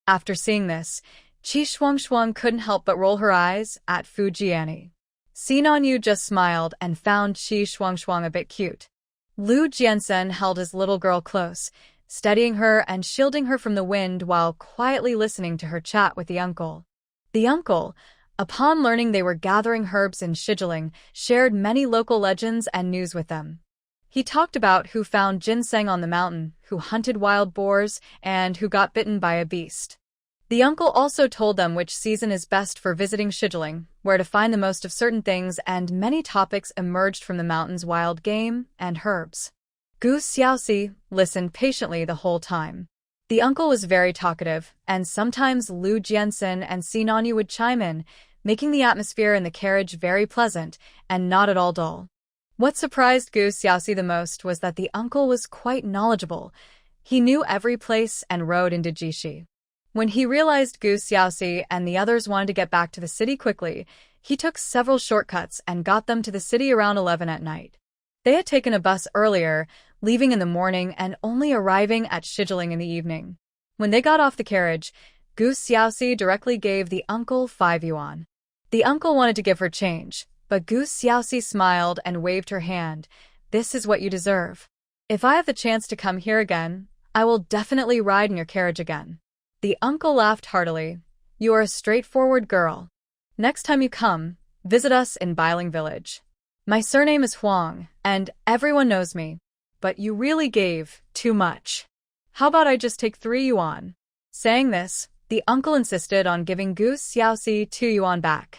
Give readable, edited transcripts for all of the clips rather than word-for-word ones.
After seeing this, Qi Shuangxuang couldn't help but roll her eyes at Fu Jianyi. Sinan Yu just smiled and found Qi Shuangxuang a bit cute. Lu Jiansen held his little girl close, steadying her and shielding her from the wind while quietly listening to her chat with the uncle. The uncle, upon learning they were gathering herbs in Shijiling, shared many local legends and news with them. He talked about who found ginseng on the mountain, who hunted wild boars, and who got bitten by a beast. The uncle also told them which season is best for visiting Shijiling, where to find the most of certain things, and many topics emerged from the mountain's wild game and herbs. Gu Xiaoxi listened patiently the whole time. The uncle was very talkative, and sometimes Lu Jiansen and Sinan Yu would chime in, making the atmosphere in the carriage very pleasant and not at all dull. What surprised Gu Xiaoxi the most was that the uncle was quite knowledgeable. He knew every place and rode into Jishi. When he realized Gu Xiaoxi and the others wanted to get back to the city quickly, he took several shortcuts and got them to the city around 11 at night. They had taken a bus earlier, leaving in the morning and only arriving at Shijiling in the evening. When they got off the carriage, Gu Xiaoxi directly gave the uncle 5 yuan. The uncle wanted to give her change, but Gu Xiaoxi smiled and waved her hand. "This is what you deserve. If I have the chance to come here again, I will definitely ride in your carriage again." The uncle laughed heartily. "You are a straightforward girl. Next time you come, visit us in Bailing Village. My surname is Huang, and everyone knows me. But you really gave too much. How about I just take 3 yuan? Saying this, the uncle insisted on giving Gu Xiaoxi 2 yuan back.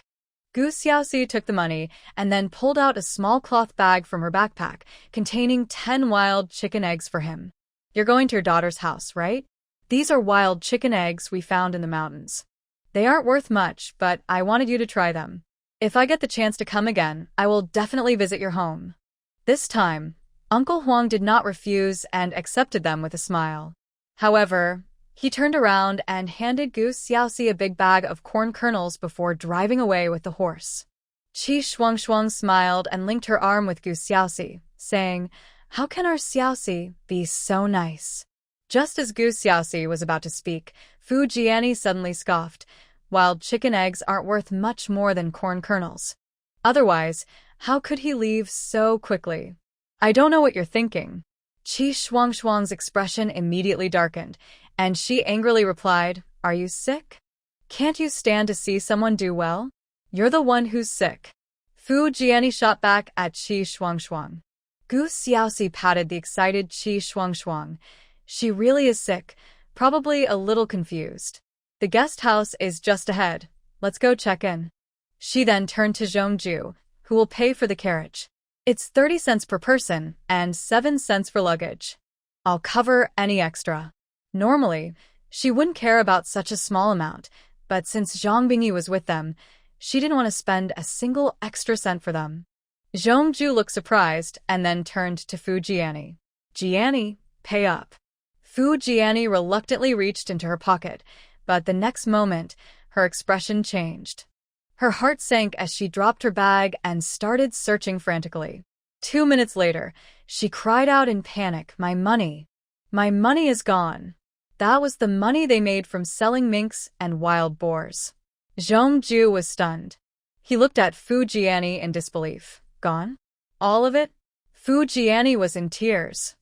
Gu Xiaoxi took the money and then pulled out a small cloth bag from her backpack, containing 10 wild chicken eggs for him. "You're going to your daughter's house, right? These are wild chicken eggs we found in the mountains. They aren't worth much, but I wanted you to try them. If I get the chance to come again, I will definitely visit your home." This time, Uncle Huang did not refuse and accepted them with a smile. However, he turned around and handed Gu Xiaoxi a big bag of corn kernels before driving away with the horse. Qi Shuangxuang smiled and linked her arm with Gu Xiaoxi, saying, "How can our Xiaoxi be so nice?" Just as Gu Xiaoxi was about to speak, Fu Jianyi suddenly scoffed. "Wild chicken eggs aren't worth much more than corn kernels. Otherwise, how could he leave so quickly?" "I don't know what you're thinking." Qi Shuangxuang's expression immediately darkened, and she angrily replied, "Are you sick? Can't you stand to see someone do well? You're the one who's sick." Fu Jianyi shot back at Qi Shuangxuang. Gu Xiaoxi patted the excited Qi Shuangxuang. "She really is sick, probably a little confused. The guest house is just ahead. Let's go check in." She then turned to Zhongju, who will pay for the carriage. "It's 30 cents per person and 7 cents for luggage. I'll cover any extra." Normally, she wouldn't care about such a small amount, but since Zhang Bingyi was with them, she didn't want to spend a single extra cent for them. Zhongju looked surprised and then turned to Fu Jianyi. "Jianyi, pay up." Fu Jianyi reluctantly reached into her pocket, but the next moment, her expression changed. Her heart sank as she dropped her bag and started searching frantically. 2 minutes later, she cried out in panic, "My money! My money is gone!" That was the money they made from selling minks and wild boars. Zhongju was stunned. He looked at Fu Jianyi in disbelief. "Gone? All of it?" Fu Jianyi was in tears.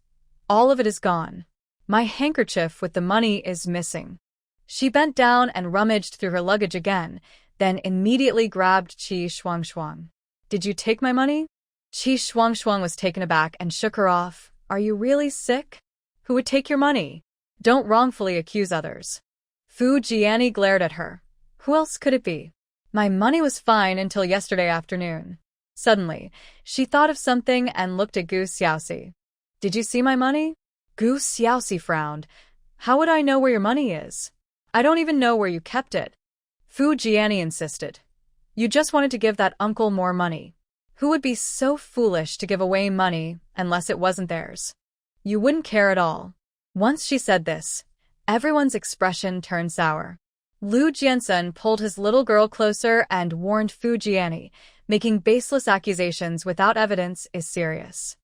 "All of it is gone. My handkerchief with the money is missing." She bent down and rummaged through her luggage again, then immediately grabbed Qi Shuangxuang. "Did you take my money?" Qi Shuangxuang was taken aback and shook her off. "Are you really sick? Who would take your money? Don't wrongfully accuse others." Fu Jianyi glared at her. "Who else could it be? My money was fine until yesterday afternoon." Suddenly, she thought of something and looked at Gu Xiaoxi. "Did you see my money?" Gu Xiaoxi frowned. "How would I know where your money is? I don't even know where you kept it." Fu Jianyi insisted. "You just wanted to give that uncle more money. Who would be so foolish to give away money unless it wasn't theirs? You wouldn't care at all." Once she said this, everyone's expression turned sour. Lu Jiansen pulled his little girl closer and warned Fu Jianyi, "Making baseless accusations without evidence is serious.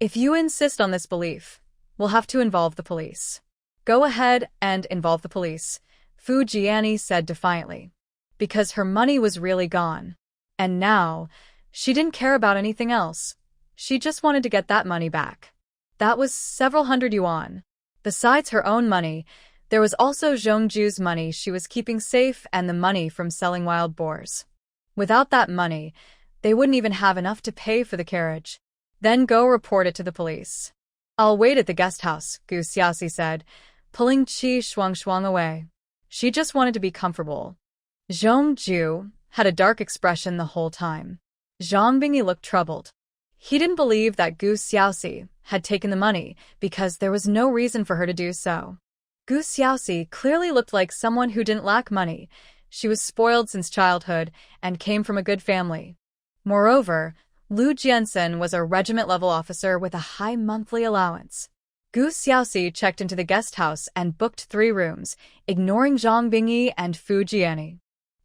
If you insist on this belief, we'll have to involve the police." "Go ahead and involve the police." Fu Jiani said defiantly. Because her money was really gone. And now, she didn't care about anything else. She just wanted to get that money back. That was several hundred yuan. Besides her own money, there was also Zhongju's money she was keeping safe and the money from selling wild boars. Without that money, they wouldn't even have enough to pay for the carriage. Then go report it to the police. I'll wait at the guest house, Gu Xiaoxi said, pulling Qi Shuangshuang away. She just wanted to be comfortable. Zhongju had a dark expression the whole time. Zhang Bingyi looked troubled. He didn't believe that Gu Xiaoxi had taken the money because there was no reason for her to do so. Gu Xiaoxi clearly looked like someone who didn't lack money. She was spoiled since childhood and came from a good family. Moreover, Lu Jiansen was a regiment-level officer with a high monthly allowance. Gu Xiaoxi checked into the guest house and booked 3 rooms, ignoring Zhang Bingyi and Fu Jiani.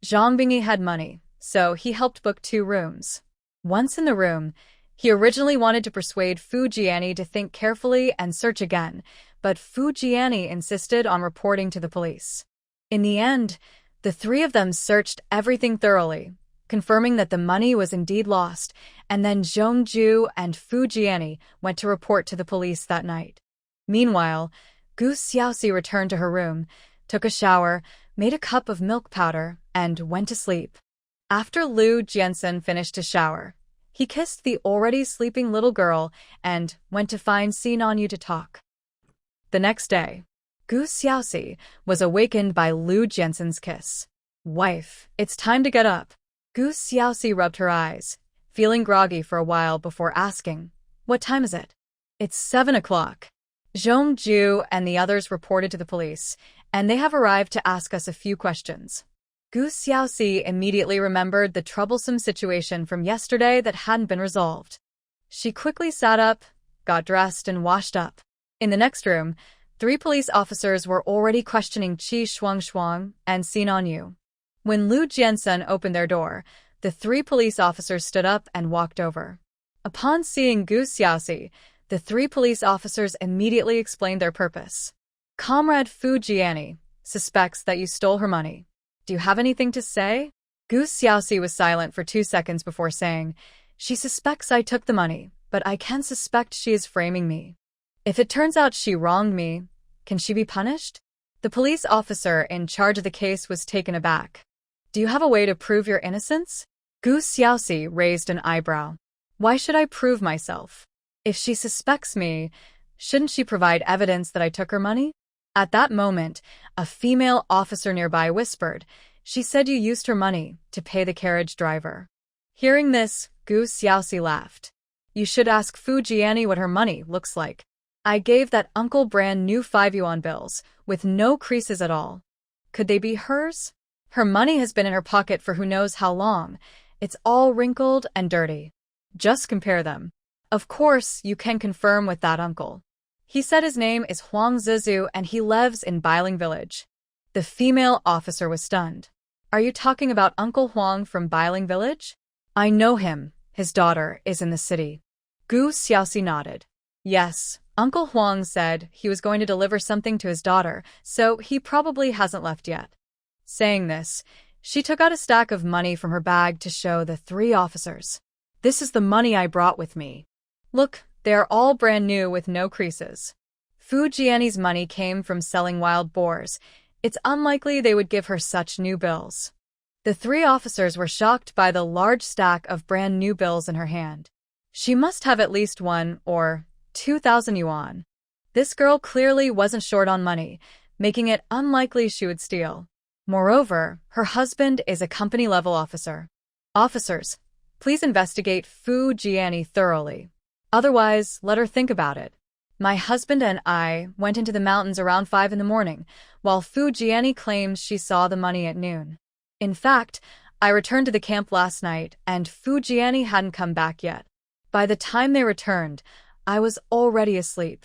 Zhang Bingyi had money, so he helped book 2 rooms. Once in the room, he originally wanted to persuade Fu Jiani to think carefully and search again, but Fu Jiani insisted on reporting to the police. In the end, the 3 of them searched everything thoroughly, confirming that the money was indeed lost, and then Zhongju and Fu Jiani went to report to the police that night. Meanwhile, Gu Xiaoxi returned to her room, took a shower, made a cup of milk powder, and went to sleep. After Lu Jiansen finished his shower, he kissed the already sleeping little girl and went to find Sinan Yu to talk. The next day, Gu Xiaoxi was awakened by Lu Jiansen's kiss. Wife, it's time to get up. Gu Xiaoxi rubbed her eyes, feeling groggy for a while before asking, what time is it? It's 7 o'clock. Zhongju and the others reported to the police, and they have arrived to ask us a few questions. Gu Xiaoxi immediately remembered the troublesome situation from yesterday that hadn't been resolved. She quickly sat up, got dressed, and washed up. In the next room, 3 police officers were already questioning Qi Shuangshuang and Sinan Yu. When Lu Jiansen opened their door, the 3 police officers stood up and walked over. Upon seeing Gu Xiaoxi, the 3 police officers immediately explained their purpose. Comrade Fu Jiani suspects that you stole her money. Do you have anything to say? Gu Xiaoxi was silent for 2 seconds before saying, she suspects I took the money, but I can suspect she is framing me. If it turns out she wronged me, can she be punished? The police officer in charge of the case was taken aback. Do you have a way to prove your innocence? Gu Xiaoxi raised an eyebrow. Why should I prove myself? If she suspects me, shouldn't she provide evidence that I took her money? At that moment, a female officer nearby whispered, she said you used her money to pay the carriage driver. Hearing this, Gu Xiaoxi laughed. You should ask Fu Jiani what her money looks like. I gave that uncle brand new 5 yuan bills, with no creases at all. Could they be hers? Her money has been in her pocket for who knows how long. It's all wrinkled and dirty. Just compare them. Of course, you can confirm with that uncle. He said his name is Huang Zizu and he lives in Bailing village. The female officer was stunned. Are you talking about Uncle Huang from Bailing village? I know him. His daughter is in the city. Gu Xiaoxi nodded. Yes, Uncle Huang said he was going to deliver something to his daughter, so he probably hasn't left yet. Saying this, she took out a stack of money from her bag to show the 3 officers. This is the money I brought with me. Look, they are all brand new with no creases. Fu Jiani's money came from selling wild boars. It's unlikely they would give her such new bills. The 3 officers were shocked by the large stack of brand new bills in her hand. She must have at least 1 or 2,000 yuan. This girl clearly wasn't short on money, making it unlikely she would steal. Moreover, her husband is a company-level officer. Officers, please investigate Fu Jiani thoroughly. Otherwise, let her think about it. My husband and I went into the mountains around 5 in the morning, while Fu Jiani claims she saw the money at noon. In fact, I returned to the camp last night, and Fu Jiani hadn't come back yet. By the time they returned, I was already asleep.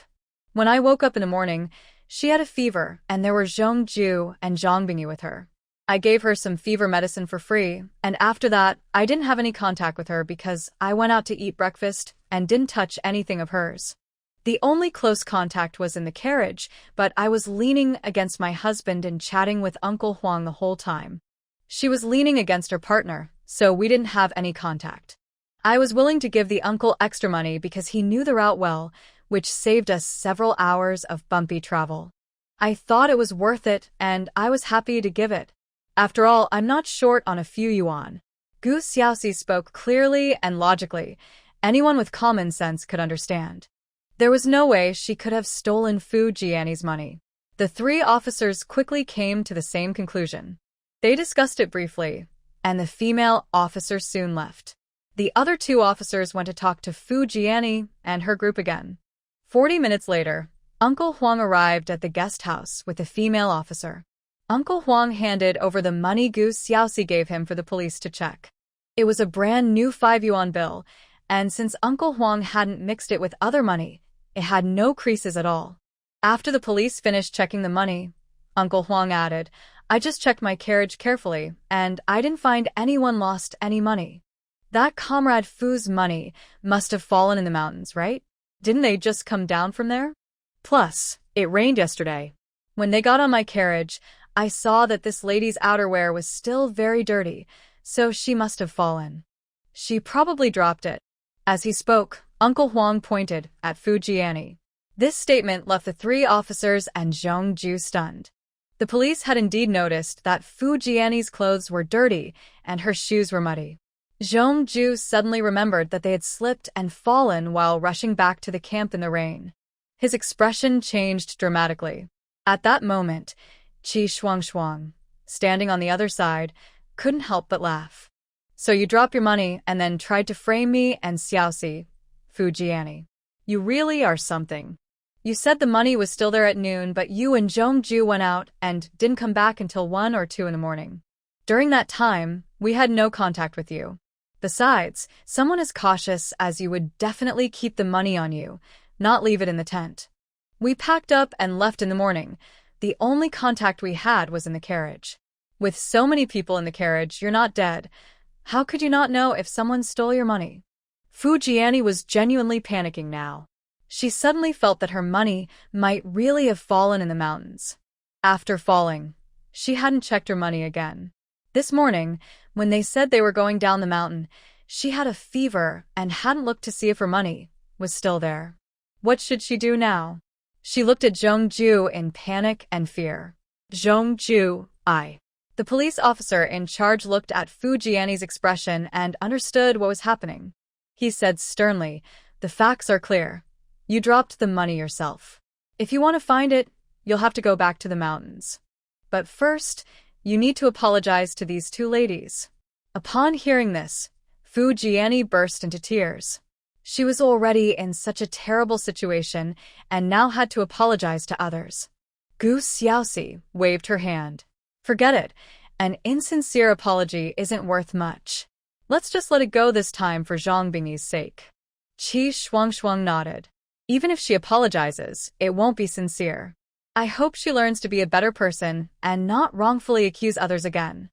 When I woke up in the morning, she had a fever, and there were Zhongju and Zhang Bingyi with her. I gave her some fever medicine for free, and after that, I didn't have any contact with her because I went out to eat breakfast and didn't touch anything of hers. The only close contact was in the carriage, but I was leaning against my husband and chatting with Uncle Huang the whole time. She was leaning against her partner, so we didn't have any contact. I was willing to give the uncle extra money because he knew the route well, which saved us several hours of bumpy travel. I thought it was worth it, and I was happy to give it. After all, I'm not short on a few yuan. Gu Xiaoxi spoke clearly and logically. Anyone with common sense could understand. There was no way she could have stolen Fu Jianni's money. The three officers quickly came to the same conclusion. They discussed it briefly, and the female officer soon left. The other two officers went to talk to Fu Jianni and her group again. 40 minutes later, Uncle Huang arrived at the guest house with the female officer. Uncle Huang handed over the money Gu Xiaoxi gave him for the police to check. It was a brand new 5 yuan bill, and since Uncle Huang hadn't mixed it with other money, it had no creases at all. After the police finished checking the money, Uncle Huang added, "I just checked my carriage carefully, and I didn't find anyone lost any money. That Comrade Fu's money must have fallen in the mountains, right? Didn't they just come down from there? Plus, it rained yesterday. When they got on my carriage, I saw that this lady's outerwear was still very dirty, so she must have fallen. She probably dropped it." As he spoke, Uncle Huang pointed at Fu Jianni. This statement left the three officers and Zhong Ju stunned. The police had indeed noticed that Fu Jianni's clothes were dirty and her shoes were muddy. Zhong Ju suddenly remembered that they had slipped and fallen while rushing back to the camp in the rain. His expression changed dramatically. At that moment, Qi Shuangshuang, standing on the other side, couldn't help but laugh. "So you dropped your money and then tried to frame me and Xiaoxi, Fu Jianni. You really are something. You said the money was still there at noon, but you and Zhong Ju went out and didn't come back until 1 or 2 in the morning. During that time, we had no contact with you. Besides, someone as cautious as you would definitely keep the money on you, not leave it in the tent. We packed up and left in the morning. The only contact we had was in the carriage. With so many people in the carriage, you're not dead. How could you not know if someone stole your money?" Fu Jianni was genuinely panicking now. She suddenly felt that her money might really have fallen in the mountains. After falling, she hadn't checked her money again. This morning, when they said they were going down the mountain, she had a fever and hadn't looked to see if her money was still there. What should she do now? She looked at Zhong Ju in panic and fear. "Zhong Ju, The police officer in charge looked at Fu Jianni's expression and understood what was happening. He said sternly, "The facts are clear. You dropped the money yourself. If you want to find it, you'll have to go back to the mountains. But first, you need to apologize to these two ladies." Upon hearing this, Fu Jianni burst into tears. She was already in such a terrible situation and now had to apologize to others. Gu Xiaoxi waved her hand. "Forget it. An insincere apology isn't worth much. Let's just let it go this time for Zhang Bingyi's sake." Qi Shuangshuang nodded. "Even if she apologizes, it won't be sincere. I hope she learns to be a better person and not wrongfully accuse others again.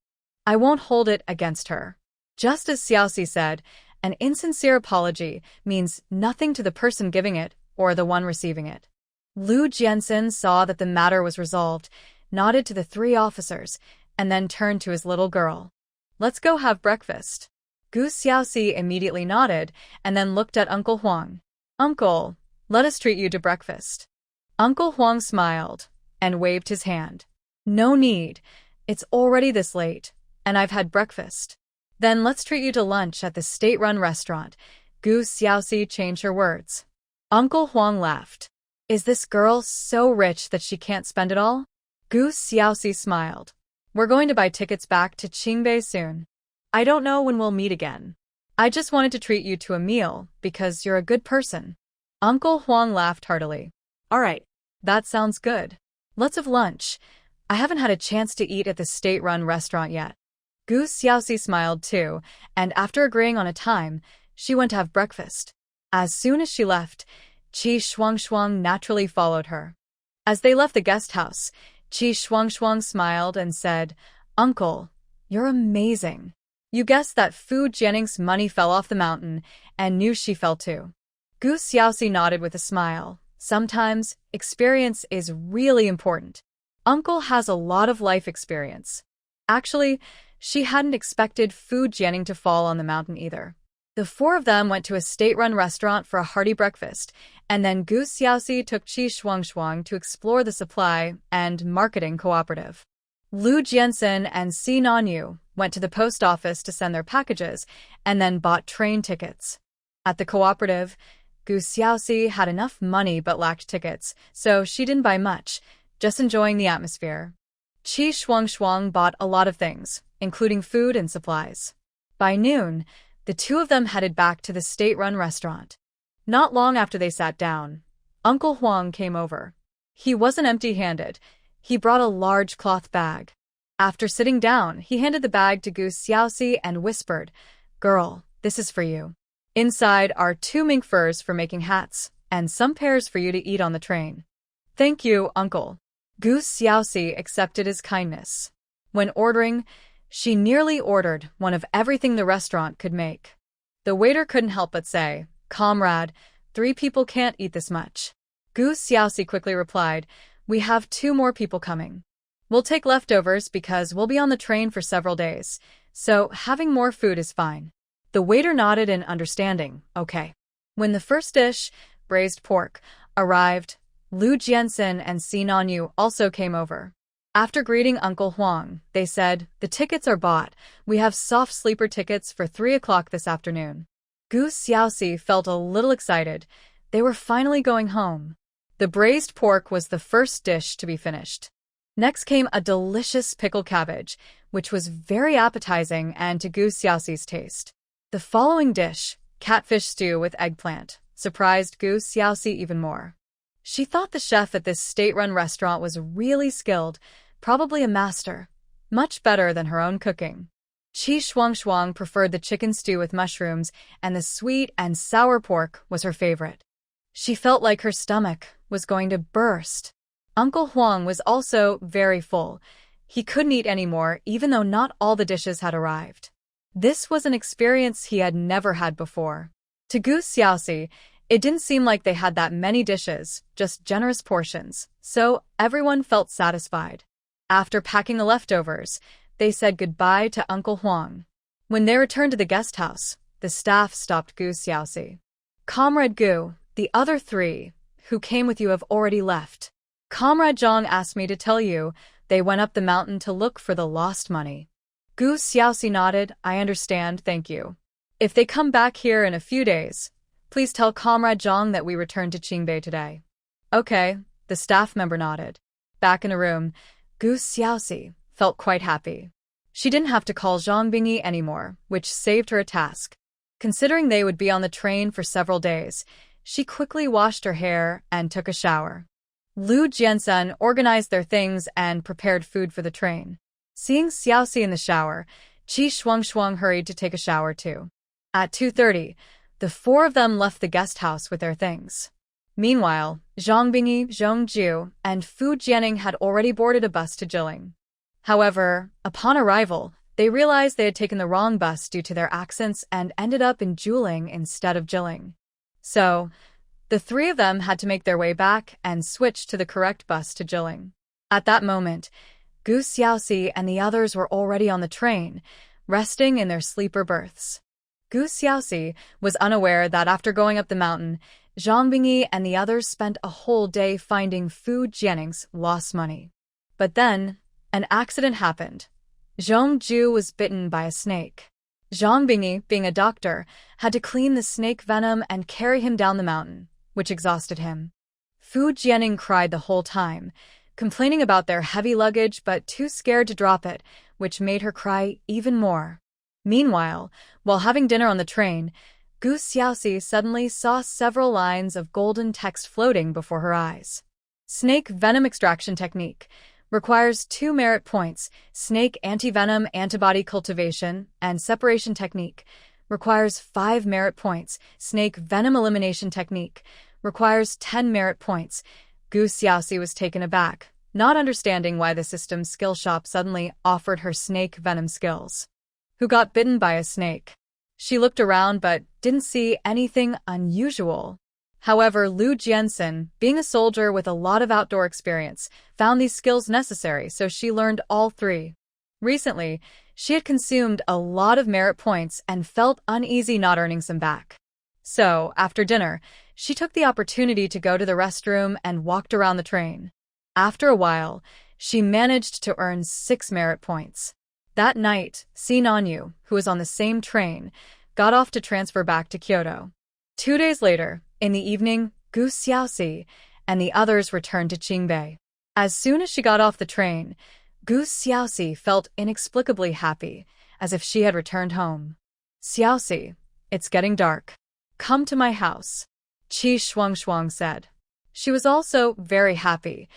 I won't hold it against her." Just as Xiaoxi said, an insincere apology means nothing to the person giving it or the one receiving it. Lu Jianxin saw that the matter was resolved, nodded to the three officers, and then turned to his little girl. "Let's go have breakfast." Gu Xiaoxi immediately nodded and then looked at Uncle Huang. "Uncle, let us treat you to breakfast." Uncle Huang smiled and waved his hand. "No need. It's already this late, and I've had breakfast." "Then let's treat you to lunch at the state-run restaurant." Gu Xiaoxi changed her words. Uncle Huang laughed. "Is this girl so rich that she can't spend it all?" Gu Xiaoxi smiled. "We're going to buy tickets back to Qingbei soon. I don't know when we'll meet again. I just wanted to treat you to a meal because you're a good person." Uncle Huang laughed heartily. "All right, that sounds good. Let's have lunch. I haven't had a chance to eat at the state-run restaurant yet." Gu Xiaoxi smiled too, and after agreeing on a time, she went to have breakfast. As soon as she left, Qi Shuangshuang naturally followed her. As they left the guest house, Qi Shuangshuang smiled and said, "Uncle, you're amazing. You guessed that Fu Jianning's money fell off the mountain and knew she fell too." Gu Xiaoxi nodded with a smile Sometimes, experience is really important. Uncle has a lot of life experience. Actually, she hadn't expected Fu Jianing to fall on the mountain either. The four of them went to a state-run restaurant for a hearty breakfast, and then Gu Xiaoxi took Qi Shuangshuang to explore the supply and marketing cooperative. Lu Jiansen and Si Nanyu went to the post office to send their packages and then bought train tickets. At the cooperative, Gu Xiaoxi had enough money but lacked tickets, so she didn't buy much, just enjoying the atmosphere. Qi Shuangshuang bought a lot of things, including food and supplies. By noon, the two of them headed back to the state-run restaurant. Not long after they sat down, Uncle Huang came over. He wasn't empty-handed. He brought a large cloth bag. After sitting down, he handed the bag to Gu Xiaoxi and whispered, "Girl, this is for you. Inside are 2 mink furs for making hats, and some pears for you to eat on the train." "Thank you, Uncle." Gu Xiaoxi accepted his kindness. When ordering, she nearly ordered one of everything the restaurant could make. The waiter couldn't help but say, "Comrade, 3 people can't eat this much." Gu Xiaoxi quickly replied, "We have 2 more people coming. We'll take leftovers because we'll be on the train for several days, so having more food is fine." The waiter nodded in understanding, "Okay." When the first dish, braised pork, arrived, Lu Jiansen and Si Nanyu also came over. After greeting Uncle Huang, they said, "The tickets are bought. We have soft sleeper tickets for 3 o'clock this afternoon." Gu Xiaoxi felt a little excited. They were finally going home. The braised pork was the first dish to be finished. Next came a delicious pickled cabbage, which was very appetizing and to Gu Xiaoxi's taste. The following dish, catfish stew with eggplant, surprised Gu Xiaoxi even more. She thought the chef at this state-run restaurant was really skilled, probably a master, much better than her own cooking. Qi Shuangshuang preferred the chicken stew with mushrooms, and the sweet and sour pork was her favorite. She felt like her stomach was going to burst. Uncle Huang was also very full. He couldn't eat anymore, even though not all the dishes had arrived. This was an experience he had never had before. To Gu Xiaoxi, it didn't seem like they had that many dishes, just generous portions, so everyone felt satisfied. After packing the leftovers, they said goodbye to Uncle Huang. When they returned to the guest house, the staff stopped Gu Xiaoxi. "Comrade Gu, the other 3 who came with you have already left. Comrade Zhang asked me to tell you they went up the mountain to look for the lost money." Gu Xiaoxi nodded, "I understand, thank you. If they come back here in a few days, please tell Comrade Zhang that we returned to Qingbei today." "Okay," the staff member nodded. Back in a room, Gu Xiaoxi felt quite happy. She didn't have to call Zhang Bingyi anymore, which saved her a task. Considering they would be on the train for several days, she quickly washed her hair and took a shower. Lu Jiansen organized their things and prepared food for the train. Seeing Xiaoxi in the shower, Qi Shuangshuang hurried to take a shower too. At 2:30, the 4 of them left the guest house with their things. Meanwhile, Zhang Bingyi, Zhong Jiu, and Fu Jianing had already boarded a bus to Jilin. However, upon arrival, they realized they had taken the wrong bus due to their accents and ended up in Juling instead of Jilin. So, the 3 of them had to make their way back and switch to the correct bus to Jilin. At that moment, Gu Xiaoxi and the others were already on the train, resting in their sleeper berths. Gu Xiaoxi was unaware that after going up the mountain, Zhang Bingyi and the others spent a whole day finding Fu Jianing's lost money. But then, an accident happened. Zhong Jiu was bitten by a snake. Zhang Bingyi, being a doctor, had to clean the snake venom and carry him down the mountain, which exhausted him. Fu Jianing cried the whole time, complaining about their heavy luggage but too scared to drop it, which made her cry even more. Meanwhile, while having dinner on the train, Gu Xiaoxi suddenly saw several lines of golden text floating before her eyes. Snake venom extraction technique requires 2 merit points. Snake anti-venom antibody cultivation and separation technique requires 5 merit points. Snake venom elimination technique requires 10 merit points. Gu Xiaoxi was taken aback, not understanding why the system's skill shop suddenly offered her snake venom skills. Who got bitten by a snake? She looked around but didn't see anything unusual. However, Lu Jiansen, being a soldier with a lot of outdoor experience, found these skills necessary, so she learned all three. Recently, she had consumed a lot of merit points and felt uneasy not earning some back. So, after dinner, she took the opportunity to go to the restroom and walked around the train. After a while, she managed to earn 6 merit points. That night, Sinanyu, who was on the same train, got off to transfer back to Kyoto. 2 days later, in the evening, Gu Xiaoxi and the others returned to Qingbei. As soon as she got off the train, Gu Xiaoxi felt inexplicably happy, as if she had returned home. "Xiaoxi, it's getting dark. Come to my house," Qi Shuangshuang said. She was also very happy.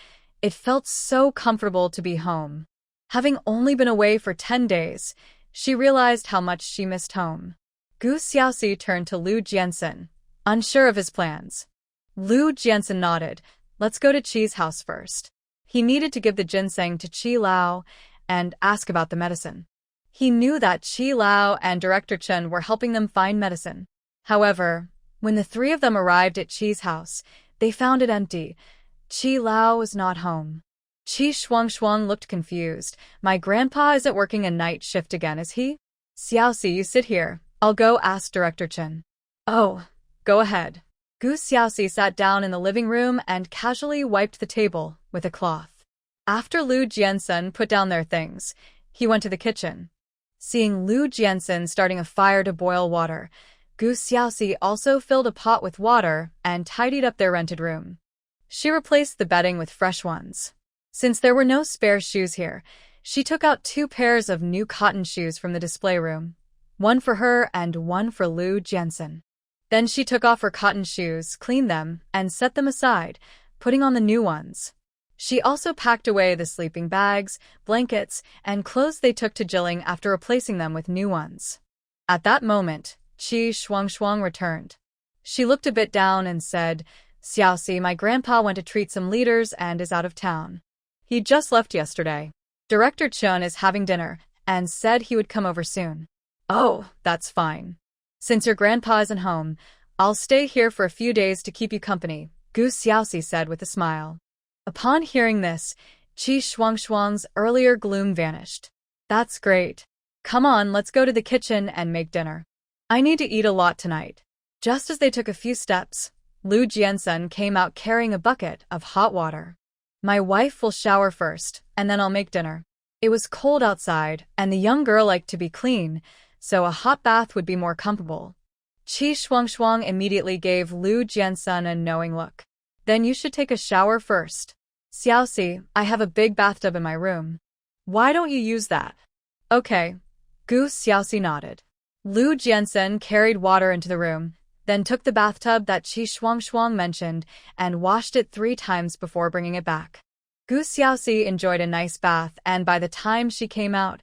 It felt so comfortable to be home. Having only been away for 10 days, she realized how much she missed home. Gu Xiaoxi turned to Lu Jiansen, unsure of his plans. Lu Jiansen nodded. "Let's go to Qi's house first." He needed to give the ginseng to Qi Lao and ask about the medicine. He knew that Qi Lao and Director Chen were helping them find medicine. However, when the three of them arrived at Qi's house, they found it empty. Qi Lao was not home. Qi Shuangshuang looked confused. "My grandpa isn't working a night shift again, is he?" "Xiaoxi, you sit here. I'll go ask Director Chen." "Oh, go ahead." Gu Xiaoxi sat down in the living room and casually wiped the table with a cloth. After Lu Jiansen put down their things, he went to the kitchen. Seeing Lu Jiansen starting a fire to boil water, Gu Xiaoxi also filled a pot with water and tidied up their rented room. She replaced the bedding with fresh ones. Since there were no spare shoes here, she took out 2 pairs of new cotton shoes from the display room, one for her and one for Lu Jiansen. Then she took off her cotton shoes, cleaned them, and set them aside, putting on the new ones. She also packed away the sleeping bags, blankets, and clothes they took to Jilling after replacing them with new ones. At that moment, Qi Shuangshuang returned. She looked a bit down and said, "Xiaoxi, my grandpa went to treat some leaders and is out of town. He just left yesterday. Director Chen is having dinner and said he would come over soon." "Oh, that's fine. Since your grandpa isn't home, I'll stay here for a few days to keep you company," Gu Xiaoxi said with a smile. Upon hearing this, Qi Shuangshuang's earlier gloom vanished. "That's great. Come on, let's go to the kitchen and make dinner. I need to eat a lot tonight." Just as they took a few steps, Lu Jiansen came out carrying a bucket of hot water. "My wife will shower first, and then I'll make dinner." It was cold outside, and the young girl liked to be clean, so a hot bath would be more comfortable. Qi Shuangshuang immediately gave Lu Jiansen a knowing look. "Then you should take a shower first." "Xiaoxi, I have a big bathtub in my room. Why don't you use that?" "Okay." Gu Xiaoxi nodded. Lu Jiansen carried water into the room, then took the bathtub that Qi Shuangshuang mentioned and washed it 3 times before bringing it back. Gu Xiaoxi enjoyed a nice bath, and by the time she came out,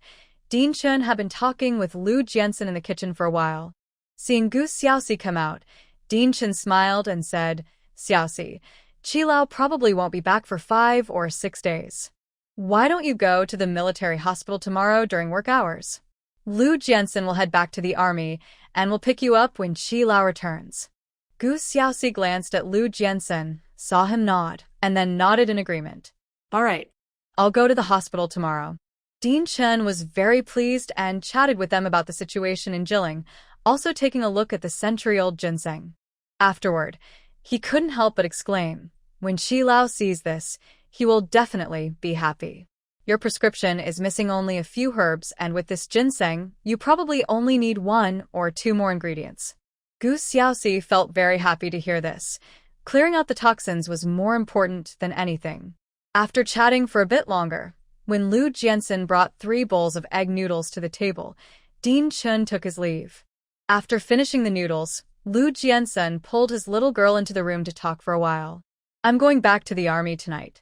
Dean Chen had been talking with Lu Jiansen in the kitchen for a while. Seeing Gu Xiaoxi come out, Dean Chen smiled and said, "Xiaoxi, Qi Lao probably won't be back for 5 or 6 days. Why don't you go to the military hospital tomorrow during work hours? Lu Jiansen will head back to the army and will pick you up when Qi Lao returns." Gu Xiaoxi glanced at Lu Jiansen, saw him nod, and then nodded in agreement. "All right. I'll go to the hospital tomorrow." Dean Chen was very pleased and chatted with them about the situation in Jilling, also taking a look at the century-old ginseng. Afterward, he couldn't help but exclaim, "When Qi Lao sees this, he will definitely be happy. Your prescription is missing only a few herbs, and with this ginseng, you probably only need 1 or 2 more ingredients." Gu Xiaoxi felt very happy to hear this. Clearing out the toxins was more important than anything. After chatting for a bit longer, when Lu Jiansen brought 3 bowls of egg noodles to the table, Dean Chen took his leave. After finishing the noodles, Lu Jiansen pulled his little girl into the room to talk for a while. "I'm going back to the army tonight.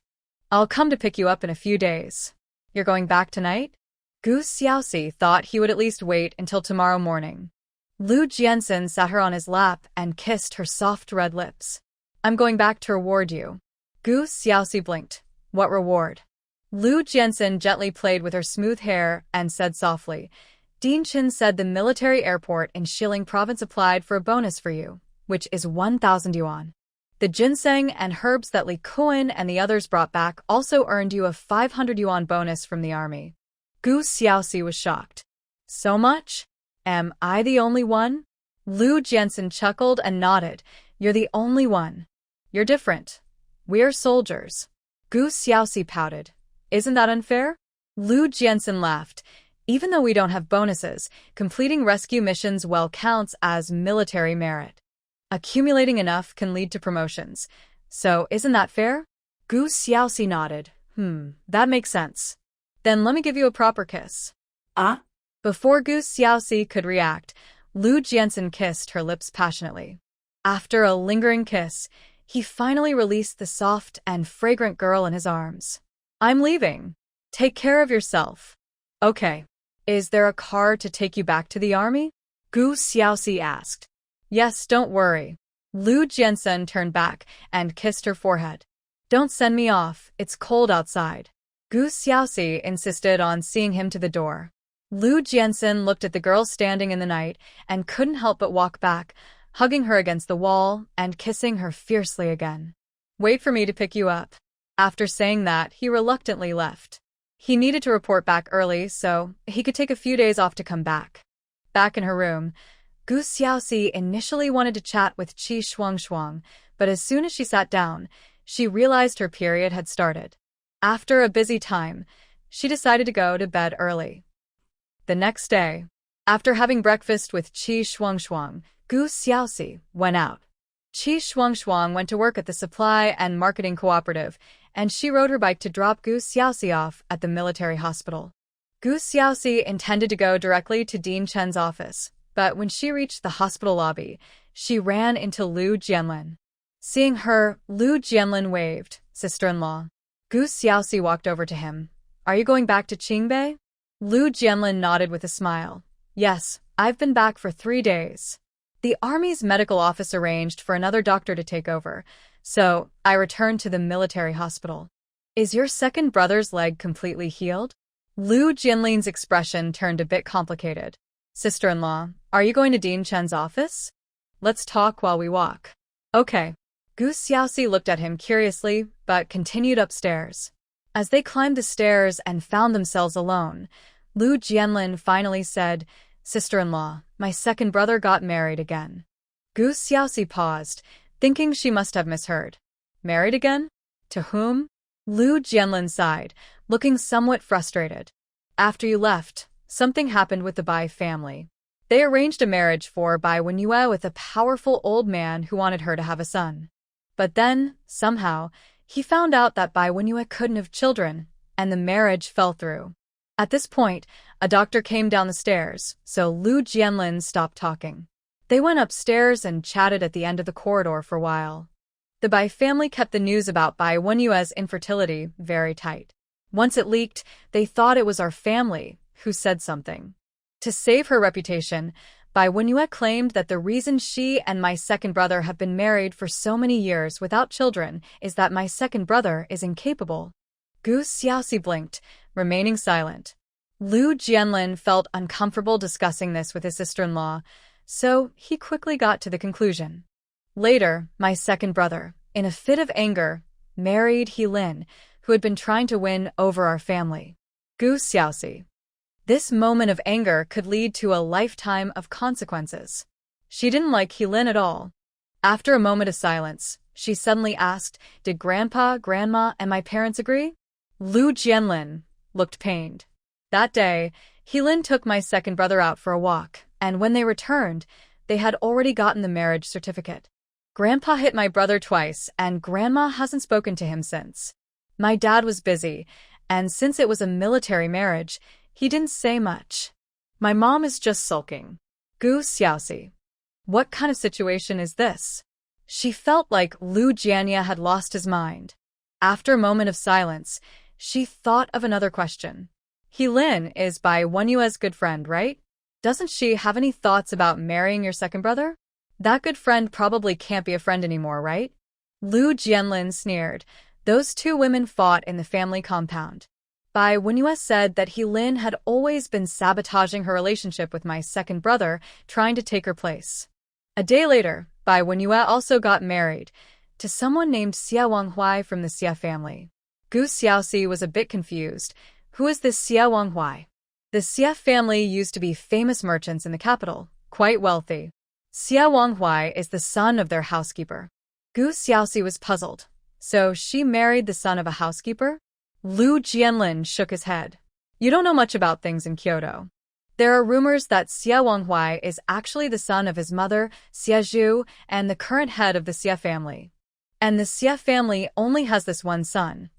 I'll come to pick you up in a few days." "You're going back tonight?" Gu Xiaoxi thought he would at least wait until tomorrow morning. Lu Jiansen sat her on his lap and kissed her soft red lips. "I'm going back to reward you." Gu Xiaoxi blinked. "What reward?" Lu Jiansen gently played with her smooth hair and said softly, "Dean Chen said the military airport in Shilling province applied for a bonus for you, which is 1,000 yuan. The ginseng and herbs that Li Kuan and the others brought back also earned you a 500 yuan bonus from the army. Gu Xiaoxi was shocked. So much? Am I the only one? Lu Jiansen chuckled and nodded. You're the only one. You're different. We're soldiers. Gu Xiaoxi pouted. Isn't that unfair? Lu Jiansen laughed. Even though we don't have bonuses, completing rescue missions well counts as military merit. Accumulating enough can lead to promotions. So, isn't that fair? Gu Xiaoxi nodded. That makes sense. Then let me give you a proper kiss. Ah? Before Gu Xiaoxi could react, Lu Jiansen kissed her lips passionately. After a lingering kiss, he finally released the soft and fragrant girl in his arms. I'm leaving. Take care of yourself. Okay. Is there a car to take you back to the army? Gu Xiaoxi asked. Yes, don't worry. Lu Jiansen turned back and kissed her forehead. Don't send me off, it's cold outside. Gu Xiaoxi insisted on seeing him to the door. Lu Jiansen looked at the girl standing in the night and couldn't help but walk back, hugging her against the wall and kissing her fiercely again. Wait for me to pick you up. After saying that, he reluctantly left. He needed to report back early so he could take a few days off to come back. Back in her room, Gu Xiaoxi initially wanted to chat with Qi Shuangshuang, but as soon as she sat down, she realized her period had started. After a busy time, she decided to go to bed early. The next day, after having breakfast with Qi Shuangshuang, Gu Xiaoxi went out. Qi Shuangshuang went to work at the supply and marketing cooperative, and she rode her bike to drop Gu Xiaoxi off at the military hospital. Gu Xiaoxi intended to go directly to Dean Chen's office, but when she reached the hospital lobby, she ran into Lu Jianlin. Seeing her, Lu Jianlin waved, sister-in-law. Gu Xiaoxi walked over to him. Are you going back to Qingbei? Lu Jianlin nodded with a smile. Yes, I've been back for 3 days. The army's medical office arranged for another doctor to take over, so I returned to the military hospital. Is your second brother's leg completely healed? Lu Jianlin's expression turned a bit complicated. Sister-in-law, are you going to Dean Chen's office? Let's talk while we walk. Okay. Gu Xiaoxi looked at him curiously, but continued upstairs. As they climbed the stairs and found themselves alone, Lu Jianlin finally said, Sister-in-law, my second brother got married again. Gu Xiaoxi paused, thinking she must have misheard. Married again? To whom? Lu Jianlin sighed, looking somewhat frustrated. After you left, something happened with the Bai family. They arranged a marriage for Bai Wenyue with a powerful old man who wanted her to have a son. But then, somehow, he found out that Bai Wenyue couldn't have children, and the marriage fell through. At this point, a doctor came down the stairs, so Lu Jianlin stopped talking. They went upstairs and chatted at the end of the corridor for a while. The Bai family kept the news about Bai Wenyue's infertility very tight. Once it leaked, they thought it was our family who said something. To save her reputation, Bai Wenyue claimed that the reason she and my second brother have been married for so many years without children is that my second brother is incapable. Gu Xiaoxi blinked, remaining silent. Lu Jianlin felt uncomfortable discussing this with his sister-in-law, so he quickly got to the conclusion. Later, my second brother, in a fit of anger, married Helin, who had been trying to win over our family. Gu Xiaoxi. This moment of anger could lead to a lifetime of consequences. She didn't like Helin at all. After a moment of silence, she suddenly asked, Did Grandpa, Grandma, and my parents agree? Lu Jianlin looked pained. That day, Helin took my second brother out for a walk, and when they returned, they had already gotten the marriage certificate. Grandpa hit my brother twice, and Grandma hasn't spoken to him since. My dad was busy, and since it was a military marriage, he didn't say much. My mom is just sulking. Gu Xiaoxi. What kind of situation is this? She felt like Lu Jianye had lost his mind. After a moment of silence, she thought of another question. Helin is Bai Wenyue's good friend, right? Doesn't she have any thoughts about marrying your second brother? That good friend probably can't be a friend anymore, right? Lu Jianlin sneered. Those two women fought in the family compound. Bai Wenyue said that Helin had always been sabotaging her relationship with my second brother, trying to take her place. A day later, Bai Wenyue also got married. to someone named Xia Wanghuai from the Xia family. Gu Xiaoxi was a bit confused. Who is this Xia Wanghuai? The Xia family used to be famous merchants in the capital, quite wealthy. Xia Wanghuai is the son of their housekeeper. Gu Xiaoxi was puzzled. So she married the son of a housekeeper? Lu Jianlin shook his head. You don't know much about things in Kyoto. There are rumors that Xia Wanghuai is actually the son of his mother, Xia Zhu, and the current head of the Xia family. And the Xia family only has this one son.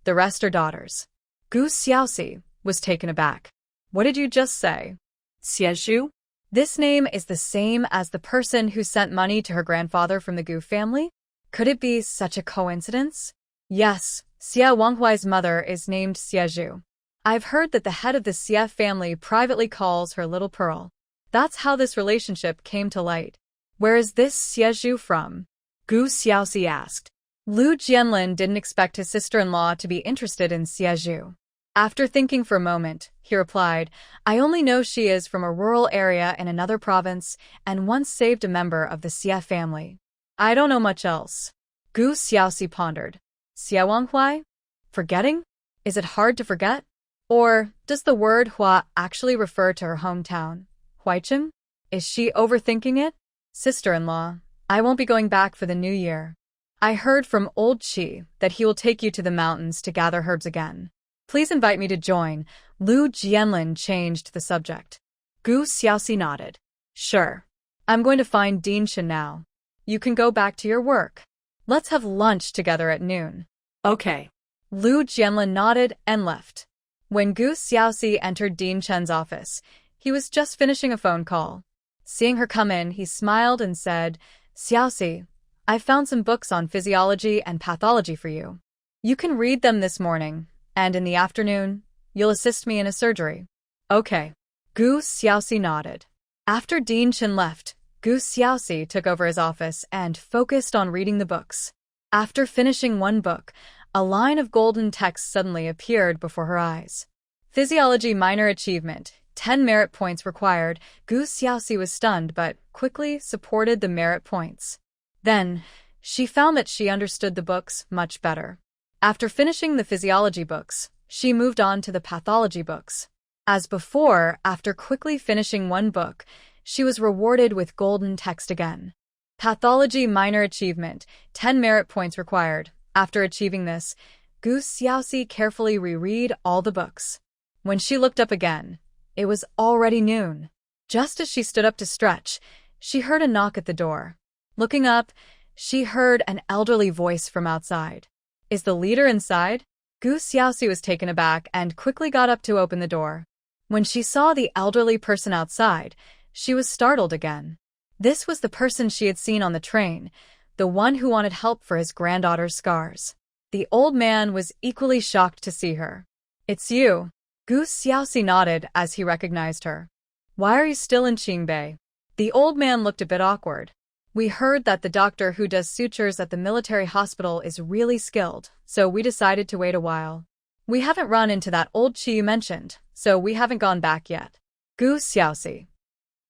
The rest are daughters. Gu Xiaoxi was taken aback. What did you just say? Xia Zhu? This name is the same as the person who sent money to her grandfather from the Gu family? Could it be such a coincidence? Yes, Xia Wanghuai's mother is named Xia Zhu. I've heard that the head of the Xia family privately calls her Little Pearl. That's how this relationship came to light. Where is this Xia Zhu from? Gu Xiaoxi asked. Lu Jianlin didn't expect his sister-in-law to be interested in Xia Zhu. After thinking for a moment, he replied, I only know she is from a rural area in another province and once saved a member of the Xia family. I don't know much else. Gu Xiaoxi pondered. Xia Wanghuai? Forgetting? Is it hard to forget? Or does the word Hua actually refer to her hometown, Huaicheng? Is she overthinking it? Sister-in-law, I won't be going back for the new year. I heard from old Qi that he will take you to the mountains to gather herbs again. Please invite me to join. Lu Jianlin changed the subject. Gu Xiaoxi nodded. Sure. I'm going to find Dinshin now. You can go back to your work. Let's have lunch together at noon. Okay. Lu Jianlin nodded and left. When Gu Xiaoxi entered Din Chen's office, he was just finishing a phone call. Seeing her come in, he smiled and said, Xiaoxi, I found some books on physiology and pathology for you. You can read them this morning, and in the afternoon, you'll assist me in a surgery. Okay. Gu Xiaoxi nodded. After Din Chen left, Gu Xiaoxi took over his office and focused on reading the books. After finishing one book, a line of golden text suddenly appeared before her eyes. Physiology minor achievement, 10 merit points required. Gu Xiaoxi was stunned but quickly supported the merit points. Then, she found that she understood the books much better. After finishing the physiology books, she moved on to the pathology books. As before, after quickly finishing one book, she was rewarded with golden text again. Pathology minor achievement, 10 merit points required. After achieving this, Gu Xiaoxi carefully reread all the books. When she looked up again, it was already noon. Just as she stood up to stretch, she heard a knock at the door. Looking up, she heard an elderly voice from outside. Is the leader inside? Gu Xiaoxi was taken aback and quickly got up to open the door. When she saw the elderly person outside, she was startled again. This was the person she had seen on the train, the one who wanted help for his granddaughter's scars. The old man was equally shocked to see her. It's you. Gu Xiaoxi nodded as he recognized her. Why are you still in Qingbei? The old man looked a bit awkward. We heard that the doctor who does sutures at the military hospital is really skilled, so we decided to wait a while. We haven't run into that old Qi you mentioned, so we haven't gone back yet. Gu Xiaoxi.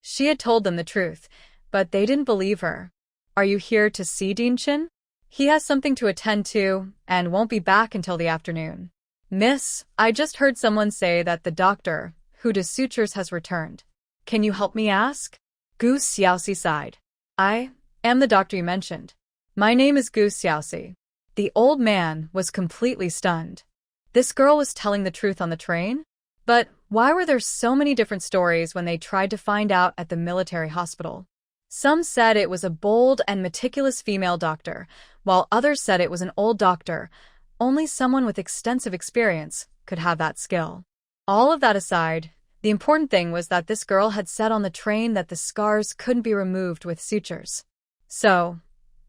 She had told them the truth, but they didn't believe her. Are you here to see Dinshin? He has something to attend to, and won't be back until the afternoon. Miss, I just heard someone say that the doctor, who does sutures, has returned. Can you help me ask? Gu Xiaoxi sighed. I am the doctor you mentioned. My name is Gu Xiaoxi. The old man was completely stunned. This girl was telling the truth on the train? But why were there so many different stories when they tried to find out at the military hospital? Some said it was a bold and meticulous female doctor, while others said it was an old doctor. Only someone with extensive experience could have that skill. All of that aside, the important thing was that this girl had said on the train that the scars couldn't be removed with sutures. So,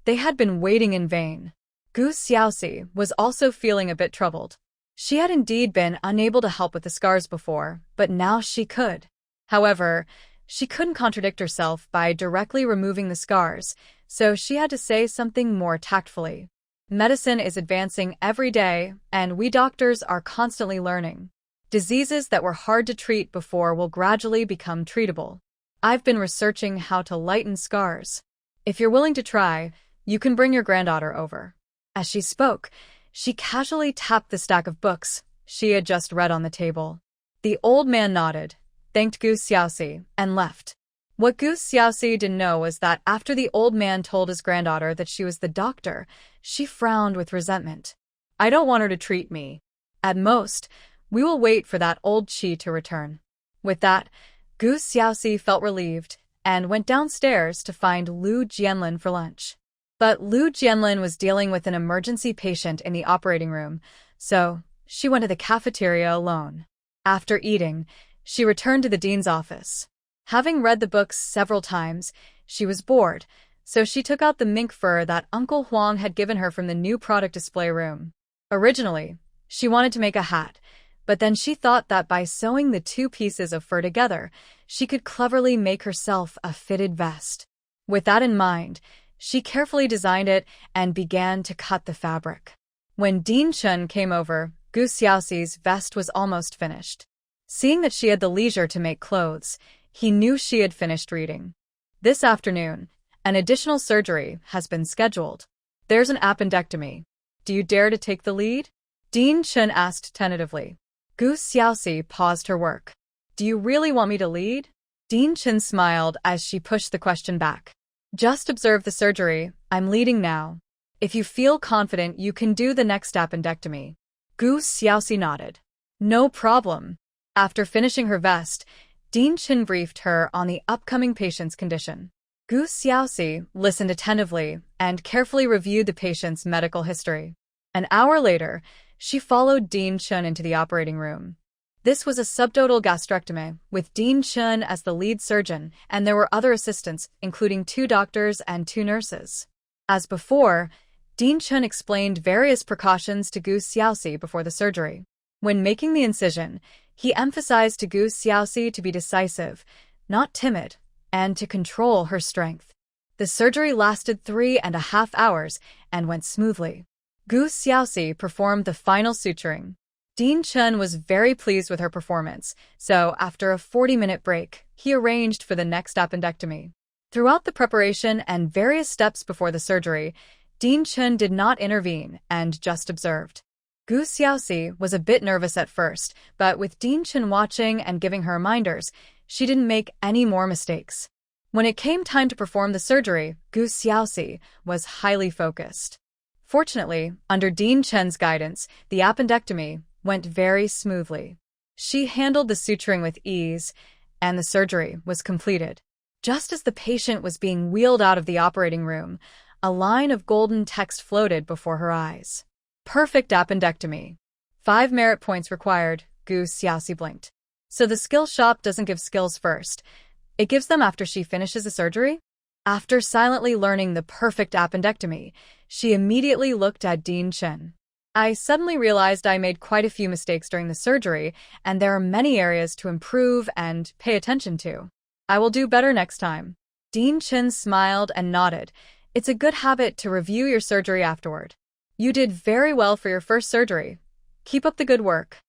they had been waiting in vain. Gu Xiaoxi was also feeling a bit troubled. She had indeed been unable to help with the scars before, but now she could. However, she couldn't contradict herself by directly removing the scars, so she had to say something more tactfully. Medicine is advancing every day, and we doctors are constantly learning. Diseases that were hard to treat before will gradually become treatable. I've been researching how to lighten scars. If you're willing to try, You can bring your granddaughter over." As she spoke, she casually tapped the stack of books she had just read on the table. The old man nodded, thanked Gu Xiaoxi, and left. What Gu Xiaoxi didn't know was that after the old man told his granddaughter that she was the doctor, she frowned with resentment. "I don't want her to treat me. At most, we will wait for that old Qi to return." With that, Gu Xiaoxi felt relieved and went downstairs to find Lu Jianlin for lunch. But Lu Jianlin was dealing with an emergency patient in the operating room, so she went to the cafeteria alone. After eating, she returned to the dean's office. Having read the books several times, she was bored, so she took out the mink fur that Uncle Huang had given her from the new product display room. Originally, she wanted to make a hat, but then she thought that by sewing the two pieces of fur together, she could cleverly make herself a fitted vest. With that in mind, she carefully designed it and began to cut the fabric. When Dean Chun came over, Gu Xiaoxi's vest was almost finished. Seeing that she had the leisure to make clothes, he knew she had finished reading. This afternoon, an additional surgery has been scheduled. There's an appendectomy. Do you dare to take the lead? Dean Chun asked tentatively. Gu Xiaoxi paused her work. Do you really want me to lead? Dean Chun smiled as she pushed the question back. Just observe the surgery. I'm leading now. If you feel confident, you can do the next appendectomy. Gu Xiaoxi nodded. No problem. After finishing her vest, Dean Chun briefed her on the upcoming patient's condition. Gu Xiaoxi listened attentively and carefully reviewed the patient's medical history. An hour later, she followed Dean Chun into the operating room. This was a subtotal gastrectomy, with Dean Chun as the lead surgeon, and there were other assistants, including 2 doctors and 2 nurses. As before, Dean Chun explained various precautions to Gu Xiaoxi before the surgery. When making the incision, he emphasized to Gu Xiaoxi to be decisive, not timid, and to control her strength. The surgery lasted 3.5 hours and went smoothly. Gu Xiaoxi performed the final suturing. Dean Chun was very pleased with her performance, so after a 40-minute break, he arranged for the next appendectomy. Throughout the preparation and various steps before the surgery, Dean Chun did not intervene and just observed. Gu Xiaoxi was a bit nervous at first, but with Dean Chun watching and giving her reminders, she didn't make any more mistakes. When it came time to perform the surgery, Gu Xiaoxi was highly focused. Fortunately, under Dean Chun's guidance, the appendectomy went very smoothly. She handled the suturing with ease, and the surgery was completed. Just as the patient was being wheeled out of the operating room, a line of golden text floated before her eyes. Perfect appendectomy. 5 merit points required, Gu Xiaoxi blinked. So the skill shop doesn't give skills first. It gives them after she finishes the surgery? After silently learning the perfect appendectomy, she immediately looked at Dean Chun. I suddenly realized I made quite a few mistakes during the surgery, and there are many areas to improve and pay attention to. I will do better next time. Dean Chun smiled and nodded. It's a good habit to review your surgery afterward. You did very well for your first surgery. Keep up the good work.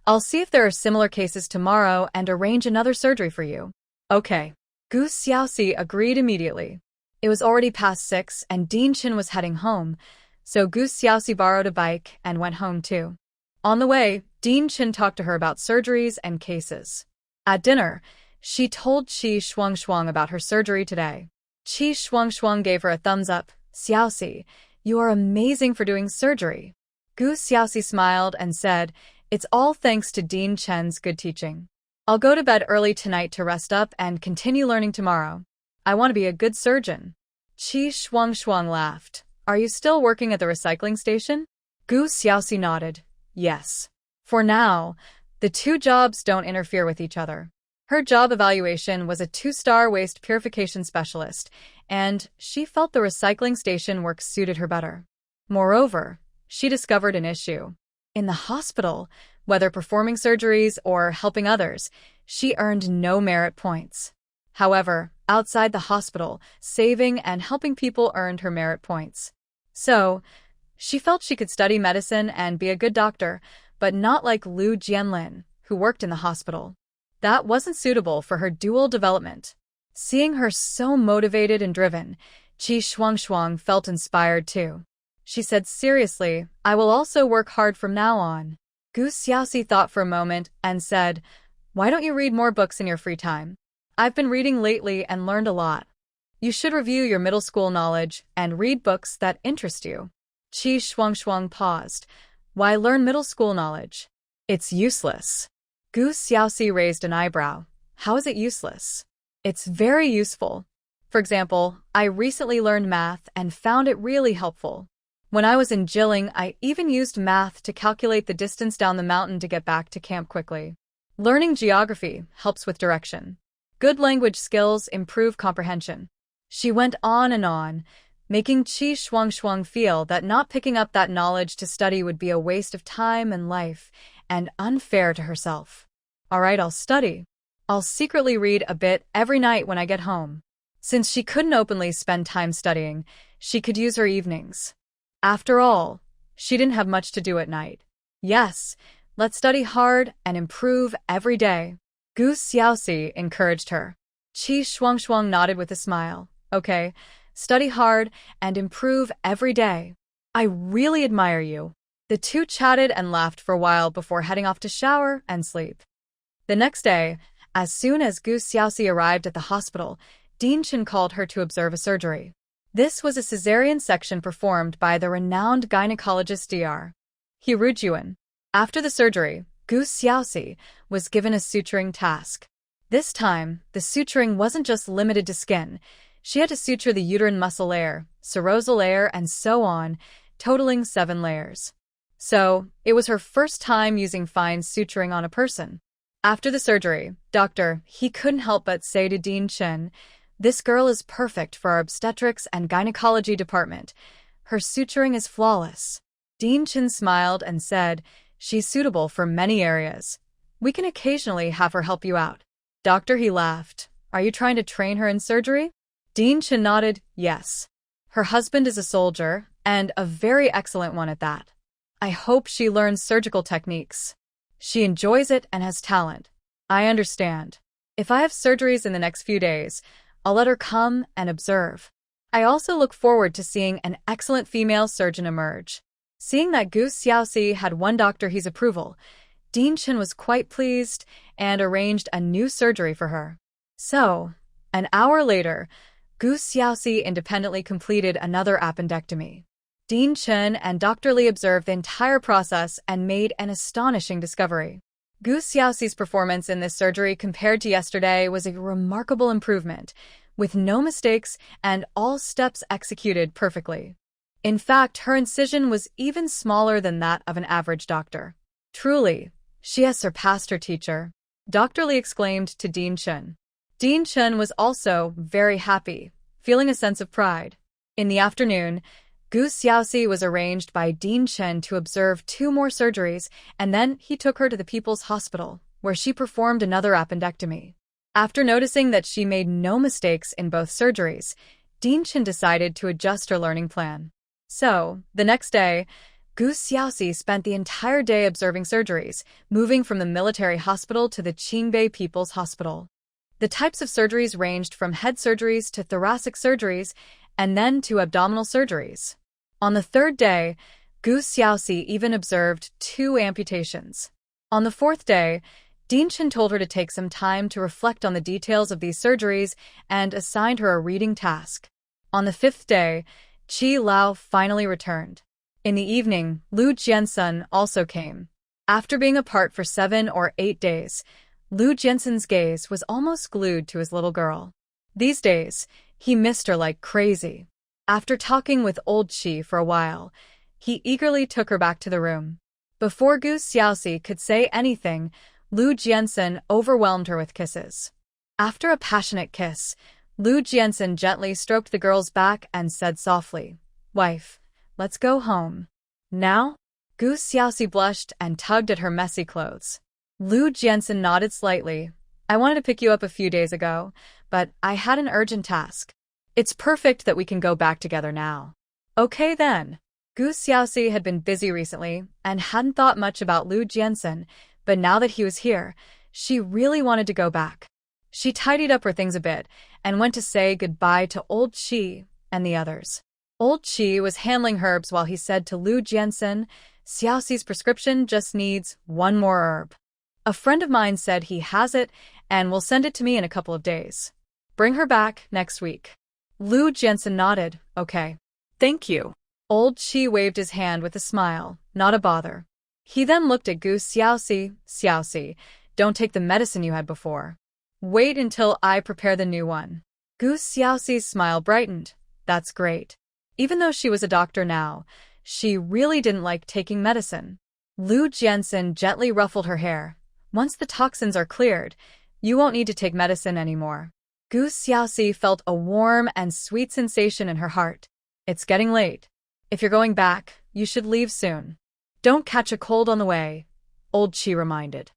I'll see if there are similar cases tomorrow and arrange another surgery for you. Okay. Gu Xiaoxi agreed immediately. It was already past 6 and Dean Chun was heading home, so Gu Xiaoxi borrowed a bike and went home too. On the way, Dean Chun talked to her about surgeries and cases. At dinner, she told Qi Shuangshuang about her surgery today. Qi Shuangshuang gave her a thumbs up. Xiaoxi, you are amazing for doing surgery. Gu Xiaoxi smiled and said, it's all thanks to Dean Chun's good teaching. I'll go to bed early tonight to rest up and continue learning tomorrow. I want to be a good surgeon. Qi Shuangshuang laughed. Are you still working at the recycling station? Gu Xiaoxi nodded. Yes. For now, the 2 jobs don't interfere with each other. Her job evaluation was a 2-star waste purification specialist, and she felt the recycling station work suited her better. Moreover, she discovered an issue. In the hospital, whether performing surgeries or helping others, she earned no merit points. However, outside the hospital, saving and helping people earned her merit points. So, she felt she could study medicine and be a good doctor, but not like Lu Jianlin, who worked in the hospital. That wasn't suitable for her dual development. Seeing her so motivated and driven, Qi Shuangshuang felt inspired too. She said seriously, I will also work hard from now on. Gu Xiaoxi thought for a moment and said, why don't you read more books in your free time? I've been reading lately and learned a lot. You should review your middle school knowledge and read books that interest you. Qi Shuangshuang paused. Why learn middle school knowledge? It's useless. Gu Xiaoxi raised an eyebrow. How is it useless? It's very useful. For example, I recently learned math and found it really helpful. When I was in Jilin, I even used math to calculate the distance down the mountain to get back to camp quickly. Learning geography helps with direction. Good language skills improve comprehension. She went on, making Qi Shuangshuang feel that not picking up that knowledge to study would be a waste of time and life, and unfair to herself. All right, I'll study. I'll secretly read a bit every night when I get home. Since she couldn't openly spend time studying, she could use her evenings. After all, she didn't have much to do at night. Yes, let's study hard and improve every day. Gu Xiaoxi encouraged her. Qi Shuangshuang nodded with a smile. Okay, study hard and improve every day. I really admire you. The two chatted and laughed for a while before heading off to shower and sleep. The next day, as soon as Gu Xiaoxi arrived at the hospital, Dean Chen called her to observe a surgery. This was a cesarean section performed by the renowned gynecologist Dr. He Rujuan. After the surgery, Gu Xiaoxi was given a suturing task. This time, the suturing wasn't just limited to skin. She had to suture the uterine muscle layer, serosal layer, and so on, totaling 7 layers. So, it was her first time using fine suturing on a person. After the surgery, He couldn't help but say to Dean Chen, this girl is perfect for our obstetrics and gynecology department. Her suturing is flawless. Dean Chen smiled and said, she's suitable for many areas. We can occasionally have her help you out. He laughed. Are you trying to train her in surgery? Dean Chen nodded, yes. Her husband is a soldier, and a very excellent one at that. I hope she learns surgical techniques. She enjoys it and has talent. I understand. If I have surgeries in the next few days, I'll let her come and observe. I also look forward to seeing an excellent female surgeon emerge. Seeing that Gu Xiaoxi had won Dr. He's approval, Dean Chen was quite pleased and arranged a new surgery for her. So, an hour later, Gu Xiaoxi independently completed another appendectomy. Dean Chen and Dr. Li observed the entire process and made an astonishing discovery. Gu Xiaoxi's performance in this surgery compared to yesterday was a remarkable improvement, with no mistakes and all steps executed perfectly. In fact, her incision was even smaller than that of an average doctor. Truly, she has surpassed her teacher, Dr. Li exclaimed to Dean Chen. Dean Chen was also very happy, feeling a sense of pride. In the afternoon, Gu Xiaoxi was arranged by Dean Chen to observe 2 more surgeries, and then he took her to the People's Hospital, where she performed another appendectomy. After noticing that she made no mistakes in both surgeries, Dean Chen decided to adjust her learning plan. So, the next day, Gu Xiaoxi spent the entire day observing surgeries, moving from the military hospital to the Qingbei People's Hospital. The types of surgeries ranged from head surgeries to thoracic surgeries, and then to abdominal surgeries. On the 3rd day, Gu Xiaoxi even observed 2 amputations. On the 4th day, Dean Chen told her to take some time to reflect on the details of these surgeries and assigned her a reading task. On the 5th day, Qi Lao finally returned. In the evening, Lu Jiansun also came. After being apart for 7 or 8 days, Lu Jiansun's gaze was almost glued to his little girl. These days, he missed her like crazy. After talking with old Qi for a while, he eagerly took her back to the room. Before Gu Xiaoxi could say anything, Lu Jiansun overwhelmed her with kisses. After a passionate kiss, Lu Jiansun gently stroked the girl's back and said softly, "Wife, let's go home." Now? Gu Xiaoxi blushed and tugged at her messy clothes. Lu Jiansun nodded slightly. "I wanted to pick you up a few days ago, but I had an urgent task. It's perfect that we can go back together now." "Okay then." Gu Xiaoxi had been busy recently and hadn't thought much about Lu Jiansun, but now that he was here, she really wanted to go back. She tidied up her things a bit and went to say goodbye to old Qi, and the others. Old Qi was handling herbs while he said to Lu Jiansen, Xiaoxi's prescription just needs one more herb. A friend of mine said he has it and will send it to me in a couple of days. Bring her back next week. Lu Jiansen nodded, okay. Thank you. Old Qi waved his hand with a smile, not a bother. He then looked at Gu Xiaoxi. Xiaoxi, don't take the medicine you had before. Wait until I prepare the new one. Gu Xiaoxi's smile brightened. That's great. Even though she was a doctor now, she really didn't like taking medicine. Lu Jiansen gently ruffled her hair. Once the toxins are cleared, you won't need to take medicine anymore. Gu Xiaoxi felt a warm and sweet sensation in her heart. It's getting late. If you're going back, you should leave soon. Don't catch a cold on the way, Old Qi reminded.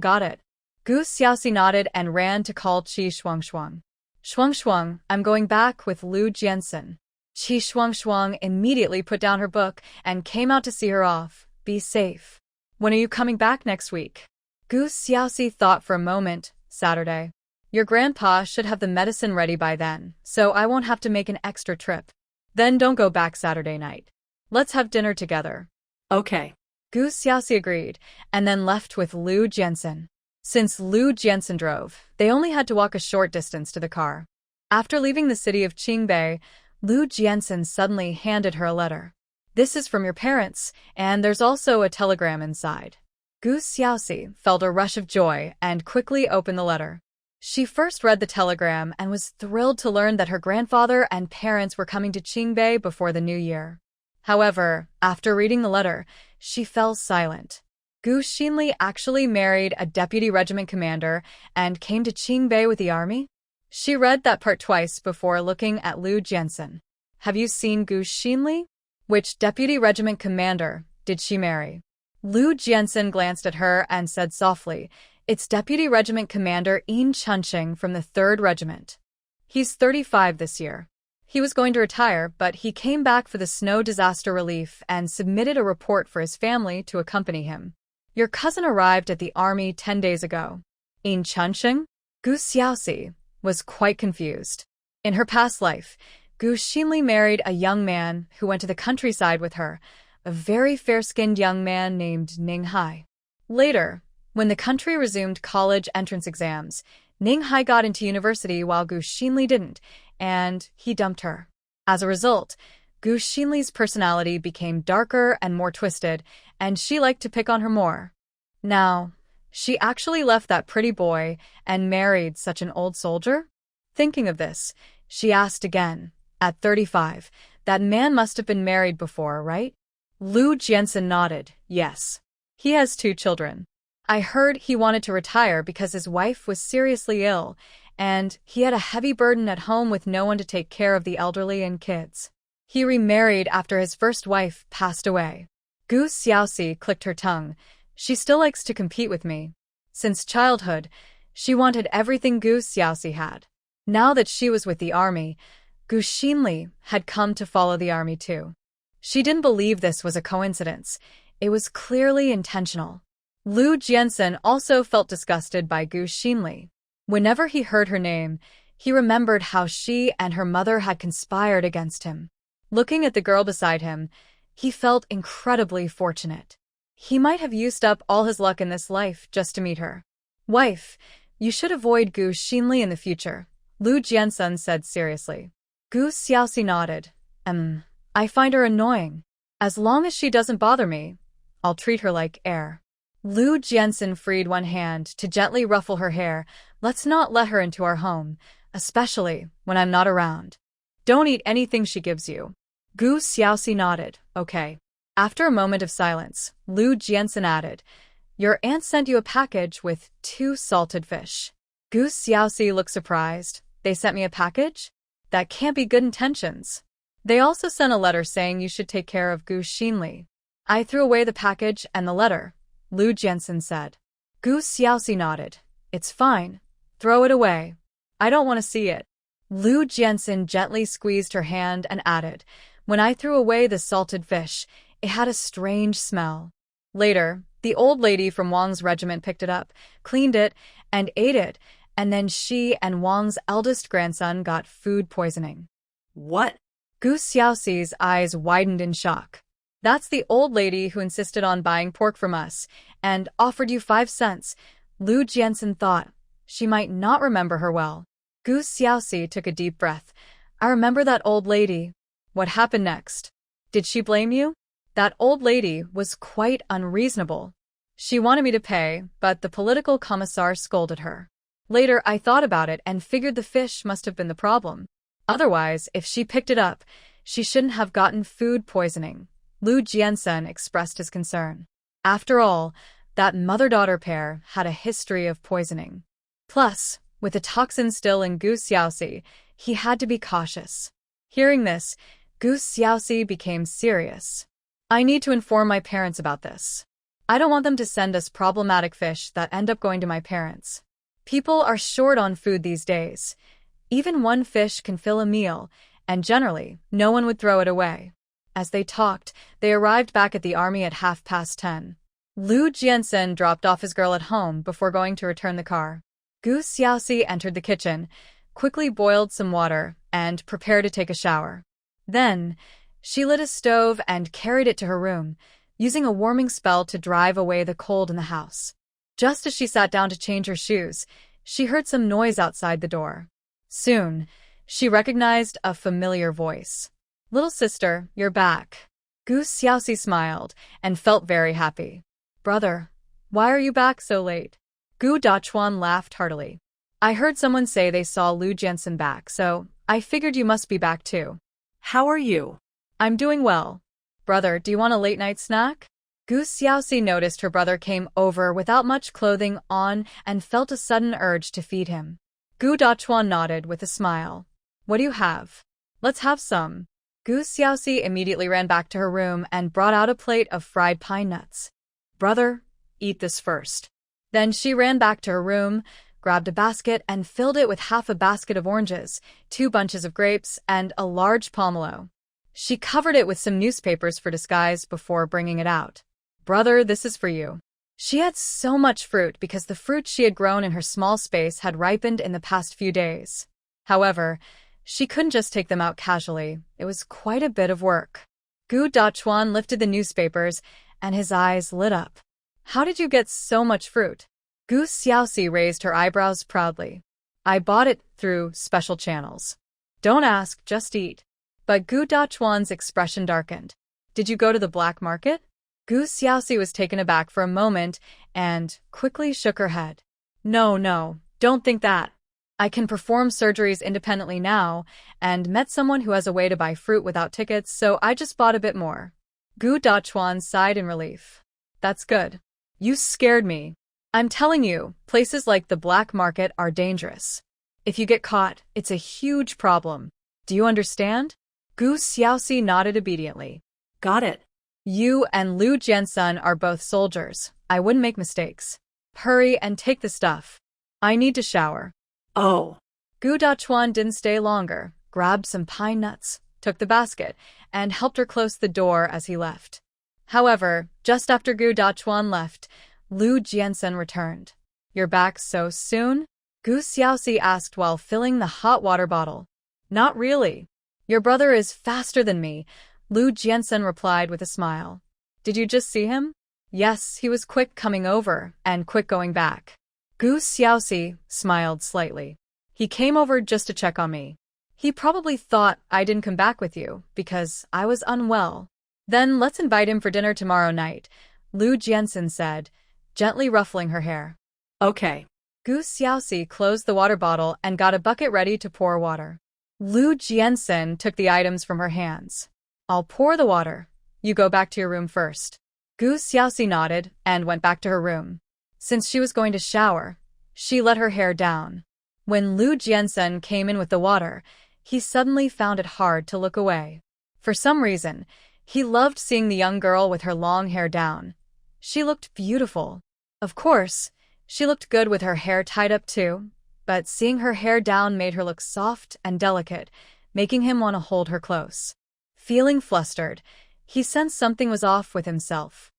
Got it. Gu Xiaoxi nodded and ran to call Qi Shuangshuang. Shuangshuang, I'm going back with Lu Jiansen. Qi Shuangshuang immediately put down her book and came out to see her off. Be safe. When are you coming back next week? Gu Xiaoxi thought for a moment. Saturday. Your grandpa should have the medicine ready by then, so I won't have to make an extra trip. Then don't go back Saturday night. Let's have dinner together. Okay. Gu Xiaoxi agreed, and then left with Lu Jiansen. Since Lu Jiansen drove, they only had to walk a short distance to the car. After leaving the city of Qingbei, Lu Jiansen suddenly handed her a letter. This is from your parents, and there's also a telegram inside. Gu Xiaoxi felt a rush of joy and quickly opened the letter. She first read the telegram and was thrilled to learn that her grandfather and parents were coming to Qingbei before the new year. However, after reading the letter, she fell silent. Gu Xinli actually married a deputy regiment commander and came to Qingbei with the army? She read that part twice before looking at Lu Jiansen. Have you seen Gu Xinli? Which deputy regiment commander did she marry? Lu Jiansen glanced at her and said softly, It's Deputy Regiment Commander Yin Chunqing from the 3rd Regiment. He's 35 this year. He was going to retire, but he came back for the snow disaster relief and submitted a report for his family to accompany him. Your cousin arrived at the army 10 days ago. Yin Chunqing? Gu Xiaoxi was quite confused. In her past life, Gu Xinli married a young man who went to the countryside with her, a very fair-skinned young man named Ning Hai. Later, when the country resumed college entrance exams, Ning Hai got into university while Gu Xinli didn't, and he dumped her. As a result, Gu Xinli's personality became darker and more twisted, and she liked to pick on her more. Now, she actually left that pretty boy and married such an old soldier? Thinking of this, she asked again, at 35, that man must have been married before, right? Lu Jiansen nodded, yes. He has 2 children. I heard he wanted to retire because his wife was seriously ill, and he had a heavy burden at home with no one to take care of the elderly and kids. He remarried after his first wife passed away. Gu Xiaoxi clicked her tongue. She still likes to compete with me. Since childhood, she wanted everything Gu Xiaoxi had. Now that she was with the army, Gu Xinli had come to follow the army too. She didn't believe this was a coincidence. It was clearly intentional. Lu Jiansen also felt disgusted by Gu Xinli. Whenever he heard her name, he remembered how she and her mother had conspired against him. Looking at the girl beside him, he felt incredibly fortunate. He might have used up all his luck in this life just to meet her. Wife, you should avoid Gu Xinli in the future, Lu Jiansen said seriously. Gu Xiaoxi nodded. I find her annoying. As long as she doesn't bother me, I'll treat her like air. Lu Jiansen freed one hand to gently ruffle her hair. Let's not let her into our home, especially when I'm not around. Don't eat anything she gives you. Gu Xiaoxi nodded. Okay. After a moment of silence, Lu Jiansen added, Your aunt sent you a package with 2 salted fish. Gu Xiaoxi looked surprised. They sent me a package? That can't be good intentions. They also sent a letter saying you should take care of Gu Xinli. I threw away the package and the letter, Lu Jiansen said. Gu Xiaoxi nodded. It's fine. Throw it away. I don't want to see it. Lu Jiansen gently squeezed her hand and added, When I threw away the salted fish, it had a strange smell. Later, the old lady from Wang's regiment picked it up, cleaned it, and ate it, and then she and Wang's eldest grandson got food poisoning. What? Gu Xiaoxi's eyes widened in shock. That's the old lady who insisted on buying pork from us and offered you 5 cents. Lu Jiansen thought. She might not remember her well. Gu Xiaoxi took a deep breath. I remember that old lady. What happened next? Did she blame you? That old lady was quite unreasonable. She wanted me to pay, but the political commissar scolded her. Later, I thought about it and figured the fish must have been the problem. Otherwise, if she picked it up, she shouldn't have gotten food poisoning. Lu Jiansen expressed his concern. After all, that mother-daughter pair had a history of poisoning. Plus, with the toxin still in Gu Xiaoxi, he had to be cautious. Hearing this, Gu Xiaoxi became serious. I need to inform my parents about this. I don't want them to send us problematic fish that end up going to my parents. People are short on food these days. Even one fish can fill a meal, and generally, no one would throw it away. As they talked, they arrived back at the army at 10:30. Lu Jiansen dropped off his girl at home before going to return the car. Gu Xiaoxi entered the kitchen, quickly boiled some water, and prepared to take a shower. Then, she lit a stove and carried it to her room, using a warming spell to drive away the cold in the house. Just as she sat down to change her shoes, she heard some noise outside the door. Soon, she recognized a familiar voice. Little sister, you're back. Gu Xiaoxi smiled and felt very happy. Brother, why are you back so late? Gu Dachuan laughed heartily. I heard someone say they saw Lu Jiansen back, so I figured you must be back too. How are you? I'm doing well. Brother, do you want a late-night snack? Gu Xiaoxi noticed her brother came over without much clothing on and felt a sudden urge to feed him. Gu Dachuan nodded with a smile. What do you have? Let's have some. Gu Xiaoxi immediately ran back to her room and brought out a plate of fried pine nuts. Brother, eat this first. Then she ran back to her room, grabbed a basket and filled it with half a basket of oranges, 2 bunches of grapes, and a large pomelo. She covered it with some newspapers for disguise before bringing it out. Brother, this is for you. She had so much fruit because the fruit she had grown in her small space had ripened in the past few days. However, she couldn't just take them out casually. It was quite a bit of work. Gu Dachuan lifted the newspapers, and his eyes lit up. How did you get so much fruit? Gu Xiaoxi raised her eyebrows proudly. I bought it through special channels. Don't ask, just eat. But Gu Dachuan's expression darkened. Did you go to the black market? Gu Xiaoxi was taken aback for a moment and quickly shook her head. No, don't think that. I can perform surgeries independently now and met someone who has a way to buy fruit without tickets, so I just bought a bit more. Gu Dachuan sighed in relief. That's good. You scared me. I'm telling you, places like the black market are dangerous. If you get caught, it's a huge problem. Do you understand? Gu Xiaoxi nodded obediently. Got it. You and Lu Jiansen are both soldiers. I wouldn't make mistakes. Hurry and take the stuff. I need to shower. Oh. Gu Dachuan didn't stay longer, grabbed some pine nuts, took the basket, and helped her close the door as he left. However, just after Gu Dachuan left, Lu Jiansen returned. You're back so soon? Gu Xiaoxi asked while filling the hot water bottle. Not really. Your brother is faster than me, Lu Jiansen replied with a smile. Did you just see him? Yes, he was quick coming over and quick going back. Gu Xiaoxi smiled slightly. He came over just to check on me. He probably thought I didn't come back with you because I was unwell. Then let's invite him for dinner tomorrow night, Lu Jiansen said, gently ruffling her hair. Okay. Gu Xiaoxi closed the water bottle and got a bucket ready to pour water. Lu Jiansen took the items from her hands. I'll pour the water. You go back to your room first. Gu Xiaoxi nodded and went back to her room. Since she was going to shower, she let her hair down. When Lu Jiansen came in with the water, he suddenly found it hard to look away. For some reason, he loved seeing the young girl with her long hair down. She looked beautiful. Of course, she looked good with her hair tied up too, but seeing her hair down made her look soft and delicate, making him want to hold her close. Feeling flustered, he sensed something was off with himself.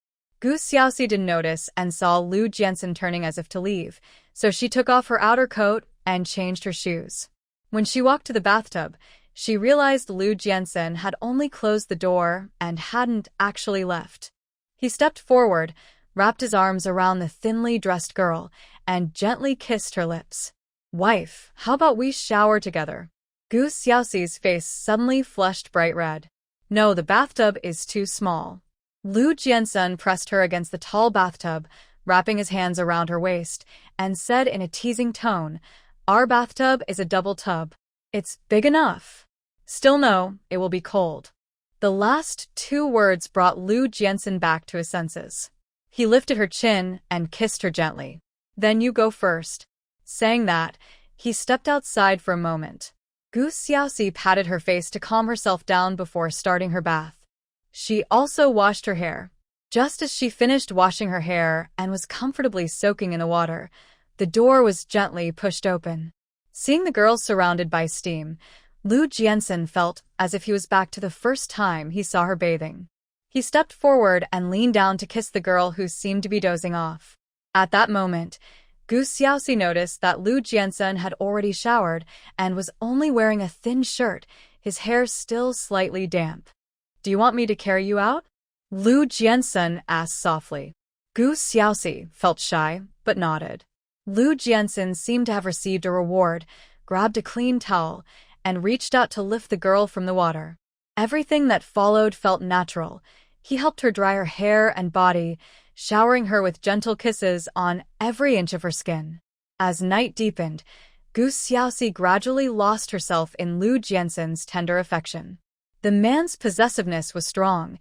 Gu Xiaoxi didn't notice and saw Lu Jiansen turning as if to leave, so she took off her outer coat and changed her shoes. When she walked to the bathtub, She realized Lu Jiansen had only closed the door and hadn't actually left. He stepped forward, wrapped his arms around the thinly dressed girl, and gently kissed her lips. "Wife, how about we shower together?" Gu Xiaoxi's face suddenly flushed bright red. "No, the bathtub is too small." Lu Jiansen pressed her against the tall bathtub, wrapping his hands around her waist, and said in a teasing tone, "Our bathtub is a double tub. It's big enough." "Still no, it will be cold." The last two words brought Lu Jiansen back to his senses. He lifted her chin and kissed her gently. "Then you go first." Saying that, he stepped outside for a moment. Gu Xiaoxi patted her face to calm herself down before starting her bath. She also washed her hair. Just as she finished washing her hair and was comfortably soaking in the water, the door was gently pushed open. Seeing the girl surrounded by steam, Lu Jiansen felt as if he was back to the first time he saw her bathing. He stepped forward and leaned down to kiss the girl who seemed to be dozing off. At that moment, Gu Xiaoxi noticed that Lu Jiansen had already showered and was only wearing a thin shirt, his hair still slightly damp. "Do you want me to carry you out?" Lu Jiansen asked softly. Gu Xiaoxi felt shy, but nodded. Lu Jiansen seemed to have received a reward, grabbed a clean towel, and reached out to lift the girl from the water. Everything that followed felt natural. He helped her dry her hair and body, showering her with gentle kisses on every inch of her skin. As night deepened, Gu Xiaoxi gradually lost herself in Lu Jiansen's tender affection. The man's possessiveness was strong.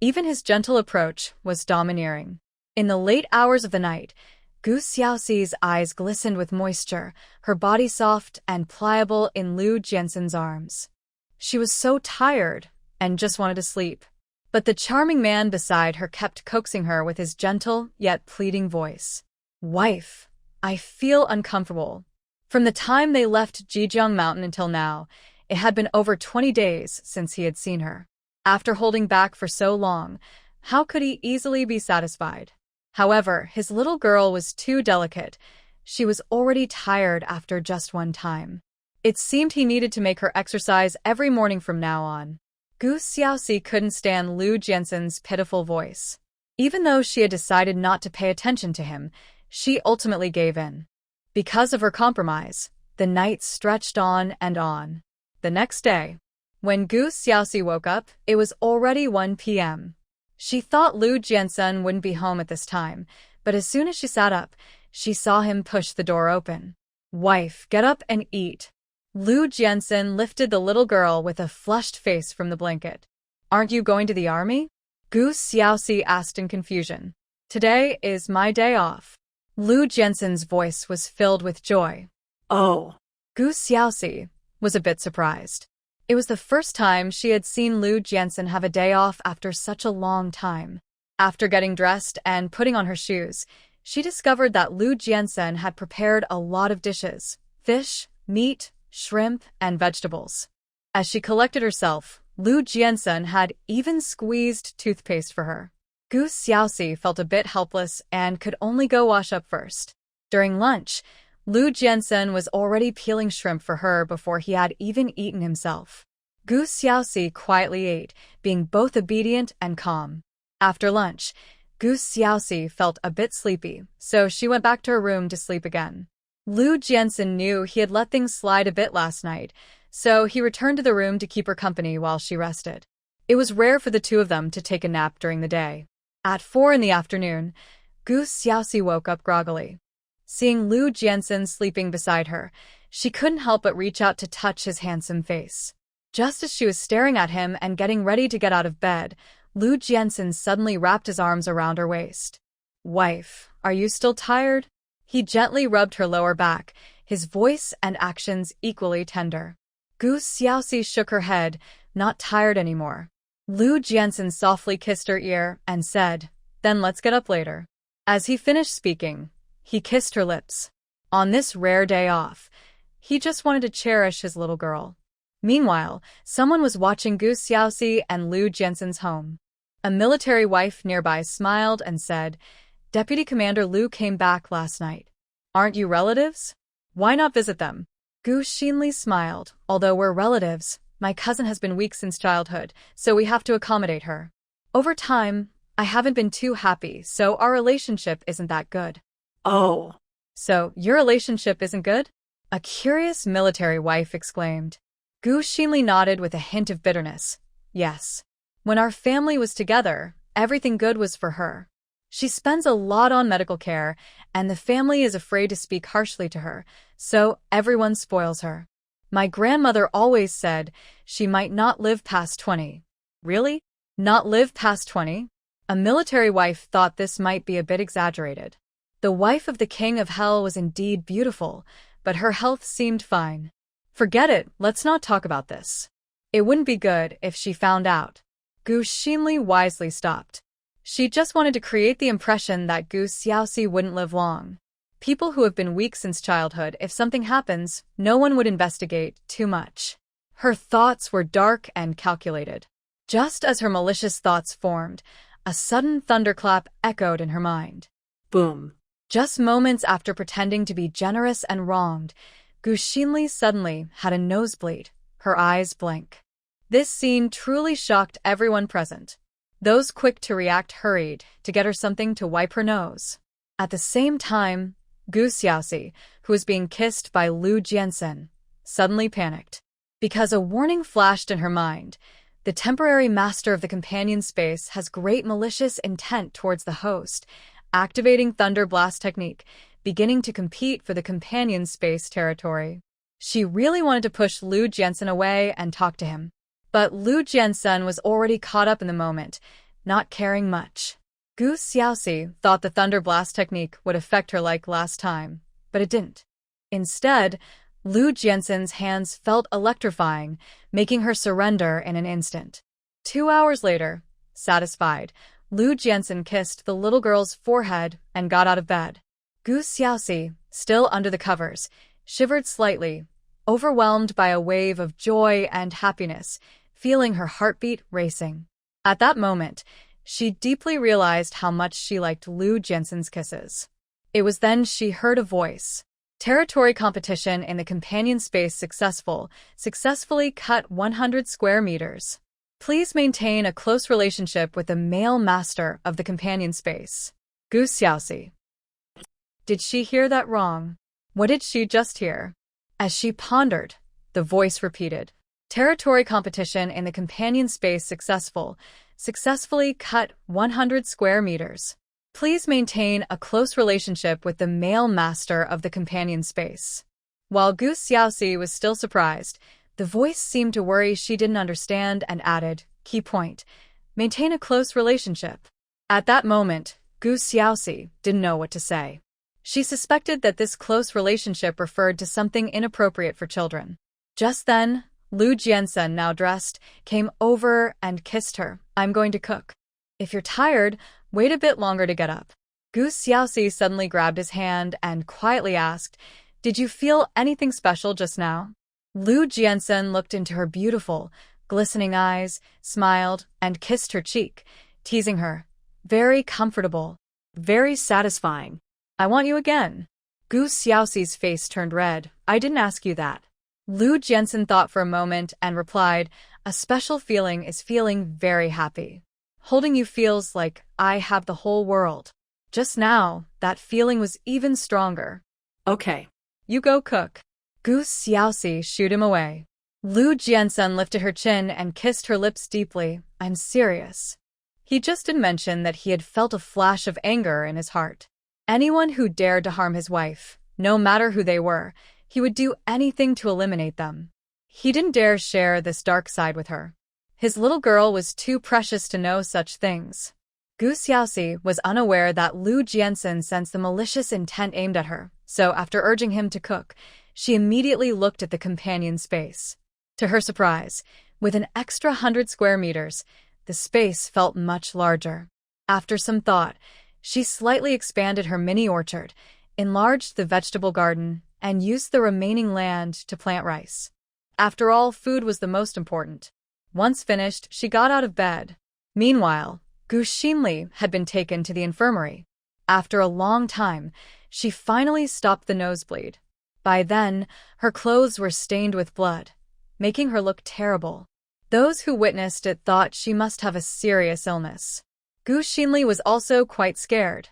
Even his gentle approach was domineering. In the late hours of the night, Gu Xiaoxi's eyes glistened with moisture, her body soft and pliable in Lu Jiansen's arms. She was so tired and just wanted to sleep. But the charming man beside her kept coaxing her with his gentle yet pleading voice. "Wife, I feel uncomfortable." From the time they left Jijiang Mountain until now, it had been over 20 days since he had seen her. After holding back for so long, how could he easily be satisfied? However, his little girl was too delicate. She was already tired after just one time. It seemed he needed to make her exercise every morning from now on. Gu Xiaoxi couldn't stand Lu Jiansen's pitiful voice. Even though she had decided not to pay attention to him, she ultimately gave in. Because of her compromise, the night stretched on and on. The next day, when Gu Xiaoxi woke up, it was already 1 p.m. She thought Lu Jiansen wouldn't be home at this time, but as soon as she sat up, she saw him push the door open. "Wife, get up and eat." Lu Jiansen lifted the little girl with a flushed face from the blanket. "Aren't you going to the army?" Gu Xiaoxi asked in confusion. "Today is my day off." Lu Jiansen's voice was filled with joy. Oh. Gu Xiaoxi was a bit surprised. It was the first time she had seen Lu Jiansen have a day off after such a long time. After getting dressed and putting on her shoes, she discovered that Lu Jiansen had prepared a lot of dishes: fish, meat, shrimp, and vegetables. As she collected herself, Lu Jiansen had even squeezed toothpaste for her. Gu Xiaoxi felt a bit helpless and could only go wash up first. During lunch, Lu Jiansen was already peeling shrimp for her before he had even eaten himself. Gu Xiaoxi quietly ate, being both obedient and calm. After lunch, Gu Xiaoxi felt a bit sleepy, so she went back to her room to sleep again. Lu Jiansen knew he had let things slide a bit last night, so he returned to the room to keep her company while she rested. It was rare for the two of them to take a nap during the day. At 4 in the afternoon, Gu Xiaoxi woke up groggily. Seeing Lu Jiansen sleeping beside her, she couldn't help but reach out to touch his handsome face. Just as she was staring at him and getting ready to get out of bed, Lu Jiansen suddenly wrapped his arms around her waist. "Wife, are you still tired?" He gently rubbed her lower back, his voice and actions equally tender. Gu Xiaoxi shook her head, not tired anymore. Lu Jiansen softly kissed her ear and said, "Then let's get up later." As he finished speaking, he kissed her lips. On this rare day off, he just wanted to cherish his little girl. Meanwhile, someone was watching Gu Xiaoxi and Lu Jiansen's home. A military wife nearby smiled and said, "Deputy Commander Lu came back last night. Aren't you relatives? Why not visit them?" Gu Xinli smiled. "Although we're relatives, My cousin has been weak since childhood, so we have to accommodate her. Over time, I haven't been too happy, so our relationship isn't that good. Oh, So, your relationship isn't good? A curious military wife exclaimed. Gu Xinli nodded with a hint of bitterness. Yes. When our family was together, everything good was for her. She spends a lot on medical care, and the family is afraid to speak harshly to her, so everyone spoils her. My grandmother always said she might not live past 20. Really? Not live past 20? A military wife thought this might be a bit exaggerated. The wife of the king of hell was indeed beautiful, but her health seemed fine. Forget it, let's not talk about this. It wouldn't be good if she found out. Gu Xinli wisely stopped. She just wanted to create the impression that Gu Xiaoxi wouldn't live long. People who have been weak since childhood, if something happens, no one would investigate too much. Her thoughts were dark and calculated. Just as her malicious thoughts formed, a sudden thunderclap echoed in her mind. boom. Just moments after pretending to be generous and wronged, Gu Xinli suddenly had a nosebleed, her eyes blank. This scene truly shocked everyone present. Those quick to react hurried to get her something to wipe her nose. At the same time, Gu Xiaoxi, who was being kissed by Lu Jiansen, suddenly panicked. Because a warning flashed in her mind. The temporary master of the companion space has great malicious intent towards the host, activating Thunder Blast technique, beginning to compete for the companion space territory. She really wanted to push Lu Jiansen away and talk to him. But Lu Jiansen was already caught up in the moment, not caring much. Gu Xiaoxi thought the Thunder Blast technique would affect her like last time, but it didn't. Instead, Lu Jiansen's hands felt electrifying, making her surrender in an instant. 2 hours later, satisfied, Lu Jiansen kissed the little girl's forehead and got out of bed. Gu Xiaoxi, still under the covers, shivered slightly, overwhelmed by a wave of joy and happiness, feeling her heartbeat racing. At that moment, she deeply realized how much she liked Lu Jiansen's kisses. It was then she heard a voice. Territory competition in the companion space successfully cut 100 square meters. Please maintain a close relationship with the male master of the companion space. Gu Xiaoxi. Did she hear that wrong? What did she just hear? As she pondered, the voice repeated. Territory competition in the companion space successfully cut 100 square meters. Please maintain a close relationship with the male master of the companion space. While Gu Xiaoxi was still surprised, the voice seemed to worry she didn't understand and added, key point, maintain a close relationship. At that moment, Gu Xiaoxi didn't know what to say. She suspected that this close relationship referred to something inappropriate for children. Just then, Lu Jiansen, now dressed, came over and kissed her. I'm going to cook. If you're tired, wait a bit longer to get up. Gu Xiaoxi suddenly grabbed his hand and quietly asked, Did you feel anything special just now? Lu Jiansen looked into her beautiful, glistening eyes, smiled, and kissed her cheek, teasing her. Very comfortable. Very satisfying. I want you again. Gu Xiaoxi's face turned red. I didn't ask you that. Lu Jiansen thought for a moment and replied, A special feeling is feeling very happy. Holding you feels like I have the whole world. Just now, that feeling was even stronger. Okay. You go cook. Gu Xiaoxi shooed him away. Lu Jiansen lifted her chin and kissed her lips deeply. I'm serious. He just did mention that he had felt a flash of anger in his heart. Anyone who dared to harm his wife, no matter who they were, he would do anything to eliminate them. He didn't dare share this dark side with her. His little girl was too precious to know such things. Gu Xiaoxi was unaware that Lu Jiansen sensed the malicious intent aimed at her, so after urging him to cook, she immediately looked at the companion space. To her surprise, with an extra 100 square meters, the space felt much larger. After some thought, she slightly expanded her mini orchard, enlarged the vegetable garden, and used the remaining land to plant rice. After all, food was the most important. Once finished, she got out of bed. Meanwhile, Gu Xinli had been taken to the infirmary. After a long time, she finally stopped the nosebleed. By then, her clothes were stained with blood. making her look terrible. Those who witnessed it thought she must have a serious illness. Gu Xinli was also quite scared.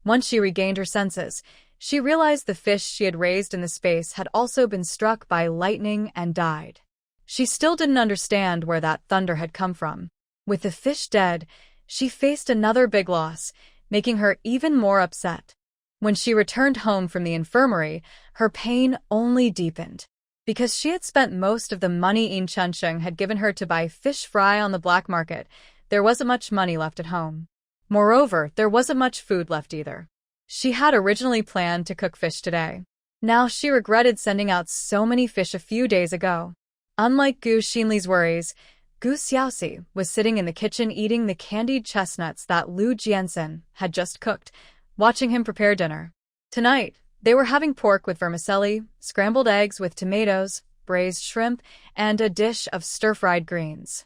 Once she regained her senses, she realized the fish she had raised in the space had also been struck by lightning and died. She still didn't understand where that thunder had come from. With the fish dead, she faced another big loss, making her even more upset. When she returned home from the infirmary, her pain only deepened. Because she had spent most of the money Yin Chunsheng had given her to buy fish fry on the black market, there wasn't much money left at home. Moreover, there wasn't much food left either. She had originally planned to cook fish today. Now she regretted sending out so many fish a few days ago. Unlike Gu Xinli's worries, Gu Xiaoxi was sitting in the kitchen eating the candied chestnuts that Lu Jiansen had just cooked, watching him prepare dinner. Tonight, they were having pork with vermicelli, scrambled eggs with tomatoes, braised shrimp, and a dish of stir-fried greens.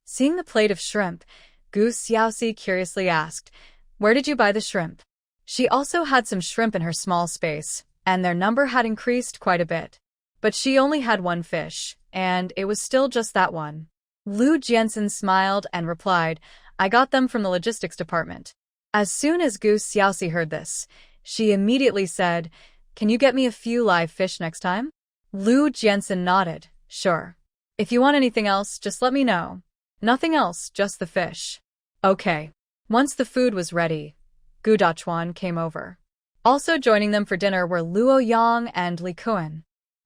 Seeing the plate of shrimp, Gu Xiaoxi curiously asked, "Where did you buy the shrimp?" She also had some shrimp in her small space, and their number had increased quite a bit. But she only had one fish, and it was still just that one. Lu Jiansen smiled and replied, "I got them from the logistics department." As soon as Gu Xiaoxi heard this, she immediately said, "Can you get me a few live fish next time?" Lu Jiansen nodded, "Sure. If you want anything else, just let me know." "Nothing else, just the fish." "Okay." Once the food was ready, Gu Dachuan came over. Also joining them for dinner were Luo Yang and Li Kuan.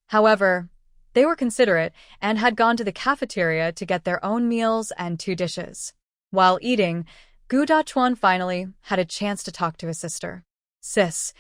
However, they were considerate and had gone to the cafeteria to get their own meals and 2 dishes. While eating, Gu Dachuan finally had a chance to talk to his sister. "Sis,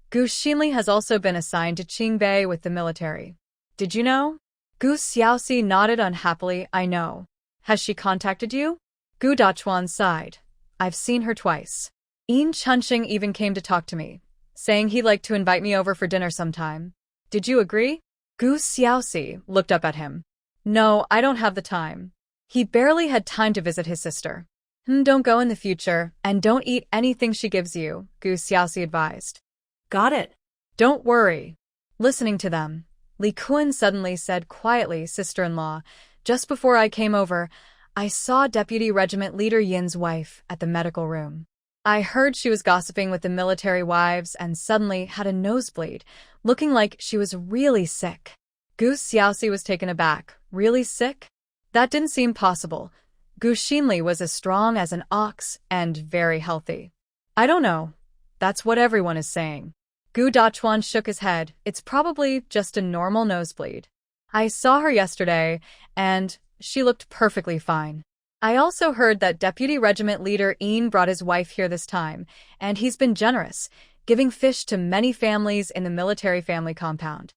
Gu Xinli has also been assigned to Qingbei with the military. Did you know?" Gu Xiaoxi nodded unhappily. "I know. Has she contacted you?" Gu Dachuan sighed. "I've seen her twice. Yin Chunsheng even came to talk to me, saying he'd like to invite me over for dinner sometime. Did you agree?" Gu Xiaoxi looked up at him. "No, I don't have the time." He barely had time to visit his sister. Don't go in the future, and don't eat anything she gives you," Gu Xiaoxi advised. Got it. "Don't worry." Listening to them, Li Kuan suddenly said quietly, "Sister-in-law, just before I came over, I saw Deputy Regiment Leader Yin's wife at the medical room. I heard she was gossiping with the military wives and suddenly had a nosebleed, looking like she was really sick." Gu Xiaoxi was taken aback. Really sick? That didn't seem possible. Gu Xinli was as strong as an ox and very healthy. "I don't know. That's what everyone is saying." Gu Dachuan shook his head. "It's probably just a normal nosebleed. I saw her yesterday, and she looked perfectly fine. I also heard that Deputy Regiment Leader Yin brought his wife here this time, and he's been generous, giving fish to many families in the military family compound.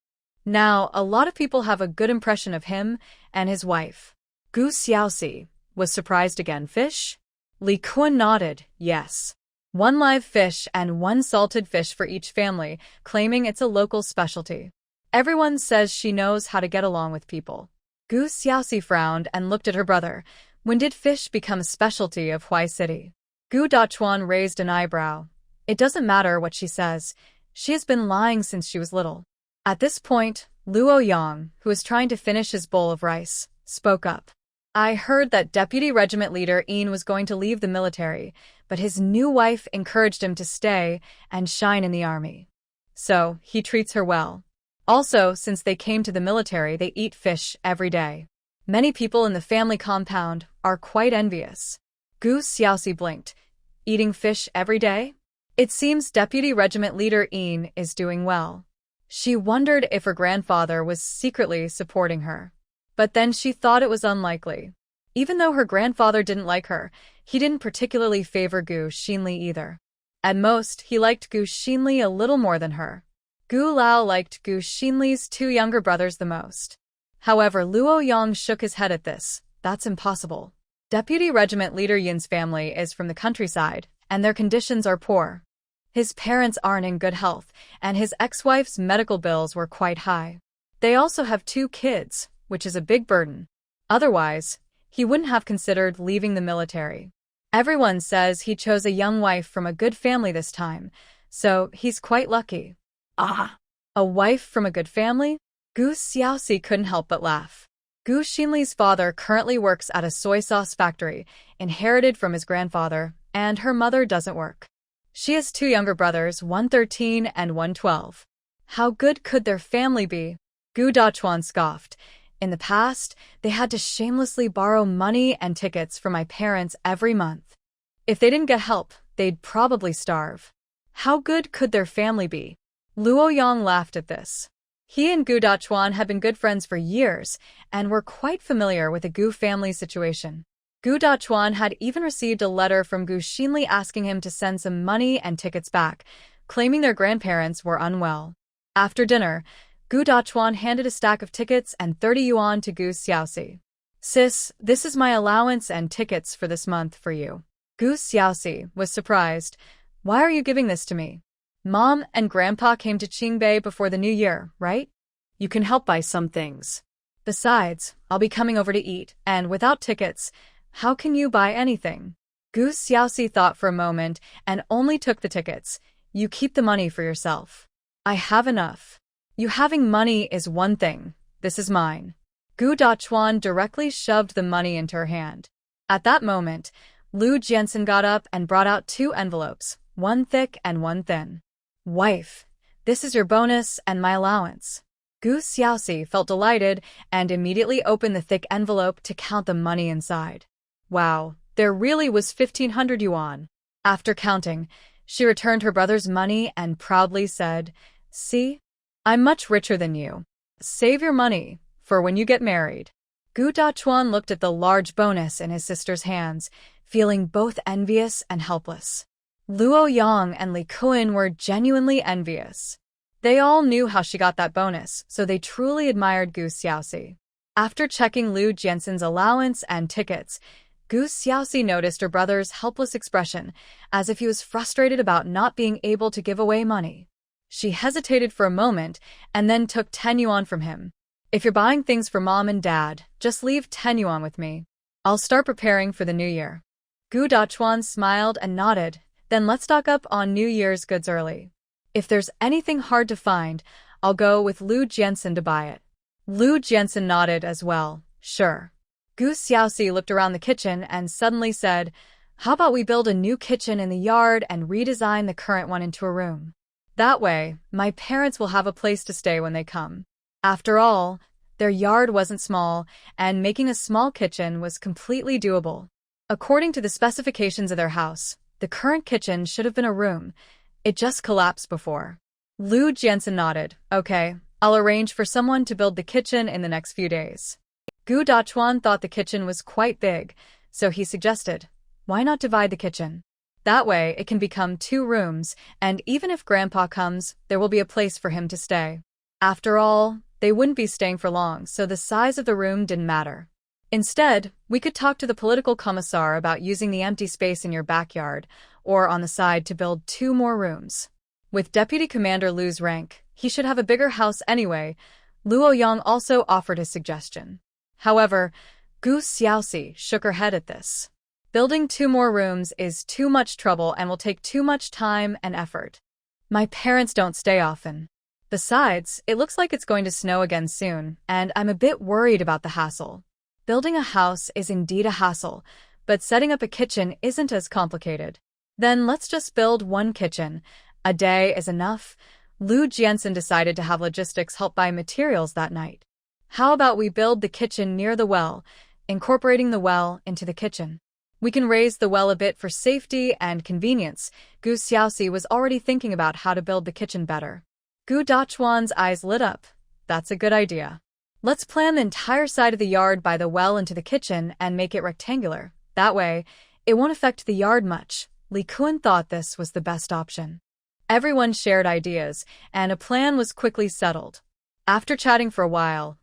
Now, a lot of people have a good impression of him and his wife." Gu Xiaoxi was surprised again. "Fish?" Li Kuan nodded, "Yes. 1 live fish and 1 salted fish for each family, claiming it's a local specialty. Everyone says she knows how to get along with people." Gu Xiaoxi frowned and looked at her brother. "When did fish become a specialty of Huai City?" Gu Dachuan raised an eyebrow. "It doesn't matter what she says. She has been lying since she was little." At this point, Luo Yang, who was trying to finish his bowl of rice, spoke up. "I heard that Deputy Regiment Leader Yin was going to leave the military, but his new wife encouraged him to stay and shine in the army. So, he treats her well. Also, since they came to the military, they eat fish every day. Many people in the family compound are quite envious." Gu Xiaoxi blinked. "Eating fish every day? It seems Deputy Regiment Leader Yin is doing well." She wondered if her grandfather was secretly supporting her. But then she thought it was unlikely. Even though her grandfather didn't like her, he didn't particularly favor Gu Xinli either. At most, he liked Gu Xinli a little more than her. Gu Lao liked Gu Xinli's 2 younger brothers the most. However, Luo Yang shook his head at this. "That's impossible. Deputy Regiment Leader Yin's family is from the countryside, and their conditions are poor. His parents aren't in good health, and his ex-wife's medical bills were quite high. They also have 2 kids, which is a big burden. Otherwise, he wouldn't have considered leaving the military. Everyone says he chose a young wife from a good family this time, so he's quite lucky." "Ah." "A wife from a good family?" Gu Xiaoxi couldn't help but laugh. Gu Xinli's father currently works at a soy sauce factory, inherited from his grandfather, and her mother doesn't work. She has two younger brothers, one 13 and one 12. How good could their family be? Gu Dachuan scoffed. In the past, they had to shamelessly borrow money and tickets from my parents every month. If they didn't get help, they'd probably starve. How good could their family be? Luo Yang laughed at this. He and Gu Dachuan had been good friends for years and were quite familiar with the Gu family situation. Gu Dachuan had even received a letter from Gu Xinli asking him to send some money and tickets back, claiming their grandparents were unwell. After dinner, Gu Dachuan handed a stack of tickets and 30 yuan to Gu Xiaoxi. "Sis, this is my allowance and tickets for this month for you." Gu Xiaoxi was surprised. "Why are you giving this to me? Mom and Grandpa came to Qingbei before the new year, right? You can help buy some things. Besides, I'll be coming over to eat, and without tickets, how can you buy anything?" Gu Xiaoxi thought for a moment and only took the tickets. "You keep the money for yourself. I have enough. You having money is one thing. This is mine." Gu Dachuan directly shoved the money into her hand. At that moment, Lu Jiansen got up and brought out two envelopes, one thick and one thin. "Wife, this is your bonus and my allowance." Gu Xiaoxi felt delighted and immediately opened the thick envelope to count the money inside. Wow, there really was 1,500 yuan. After counting, she returned her brother's money and proudly said, "See? I'm much richer than you. Save your money for when you get married." Gu Dachuan looked at the large bonus in his sister's hands, feeling both envious and helpless. Luo Yang and Li Kun were genuinely envious. They all knew how she got that bonus, so they truly admired Gu Xiaoxi. After checking Lu Jiansen's allowance and tickets, Gu Xiaoxi noticed her brother's helpless expression, as if he was frustrated about not being able to give away money. She hesitated for a moment and then took 10 yuan from him. "If you're buying things for Mom and Dad, just leave 10 yuan with me. I'll start preparing for the new year." Gu Dachuan smiled and nodded. "Then let's stock up on New Year's goods early. If there's anything hard to find, I'll go with Lu Jiansen to buy it." Lu Jiansen nodded as well. "Sure." Gu Xiaoxi looked around the kitchen and suddenly said, "How about we build a new kitchen in the yard and redesign the current one into a room? That way, my parents will have a place to stay when they come." After all, their yard wasn't small, and making a small kitchen was completely doable. According to the specifications of their house, the current kitchen should have been a room. It just collapsed before. Lu Jiansen nodded. "Okay, I'll arrange for someone to build the kitchen in the next few days." Gu Dachuan thought the kitchen was quite big, so he suggested, "Why not divide the kitchen? That way it can become 2 rooms, and even if Grandpa comes, there will be a place for him to stay." After all, they wouldn't be staying for long, so the size of the room didn't matter. "Instead, we could talk to the political commissar about using the empty space in your backyard or on the side to build 2 more rooms. With Deputy Commander Lu's rank, he should have a bigger house anyway." Luo Yang also offered his suggestion. However, Gu Xiaoxi shook her head at this. "Building 2 more rooms is too much trouble and will take too much time and effort. My parents don't stay often. Besides, it looks like it's going to snow again soon, and I'm a bit worried about the hassle. Building a house is indeed a hassle, but setting up a kitchen isn't as complicated. Then let's just build 1 kitchen. A day is enough." Lu Jiansen decided to have logistics help buy materials that night. "How about we build the kitchen near the well, incorporating the well into the kitchen? We can raise the well a bit for safety and convenience." Gu Xiaoxi was already thinking about how to build the kitchen better. Gu Dachuan's eyes lit up. "That's a good idea. Let's plan the entire side of the yard by the well into the kitchen and make it rectangular. That way, it won't affect the yard much." Li Kun thought this was the best option. Everyone shared ideas, and a plan was quickly settled. After chatting for a while,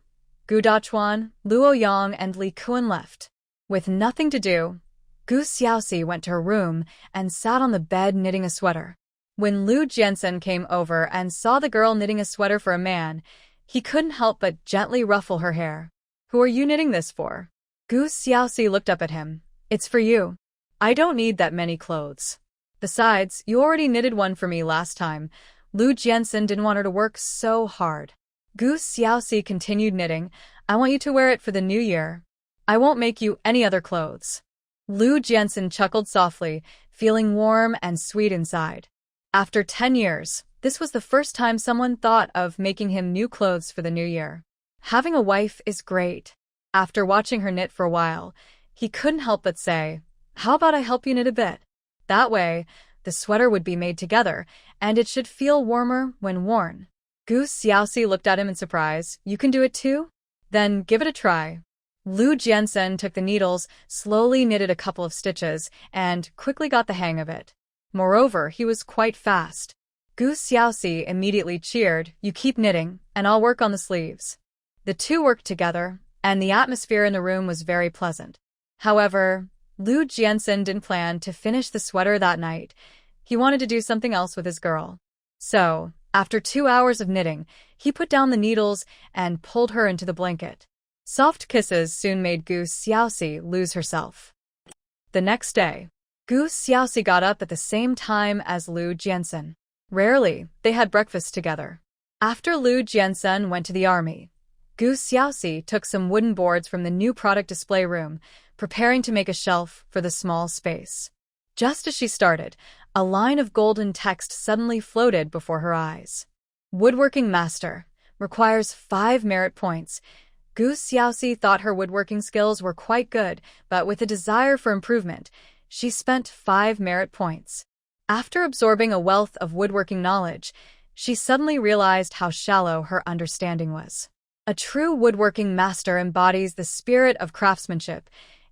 Gu Dachuan, Luo Yang, and Li Kun left. With nothing to do, Gu Xiaoxi went to her room and sat on the bed knitting a sweater. When Lu Jiansen came over and saw the girl knitting a sweater for a man, he couldn't help but gently ruffle her hair. "Who are you knitting this for?" Gu Xiaoxi looked up at him. "It's for you. I don't need that many clothes. Besides, you already knitted one for me last time." Lu Jiansen didn't want her to work so hard. Gu Xiaoxi continued knitting. I want you to wear it for the new year. I won't make you any other clothes. Lu Jiansen chuckled softly, feeling warm and sweet inside. After 10 years, this was the first time someone thought of making him new clothes for the new year. Having a wife is great. After watching her knit for a while, he couldn't help but say, "How about I help you knit a bit?" That way, the sweater would be made together, and it should feel warmer when worn. Gu Xiaoxi looked at him in surprise. "You can do it too? Then give it a try." Lu Jiansen took the needles, slowly knitted a couple of stitches, and quickly got the hang of it. Moreover, he was quite fast. Gu Xiaoxi immediately cheered, "You keep knitting, and I'll work on the sleeves." The two worked together, and the atmosphere in the room was very pleasant. However, Lu Jiansen didn't plan to finish the sweater that night. He wanted to do something else with his girl. So, after 2 hours of knitting, he put down the needles and pulled her into the blanket. Soft kisses soon made Gu Xiaoxi lose herself. The next day, Gu Xiaoxi got up at the same time as Lu Jiansen. Rarely, they had breakfast together. After Lu Jiansen went to the army, Gu Xiaoxi took some wooden boards from the new product display room, preparing to make a shelf for the small space. Just as she started, a line of golden text suddenly floated before her eyes. Woodworking Master requires 5 merit points. Gu Xiaoxi thought her woodworking skills were quite good, but with a desire for improvement, she spent 5 merit points. After absorbing a wealth of woodworking knowledge, she suddenly realized how shallow her understanding was. A true woodworking master embodies the spirit of craftsmanship,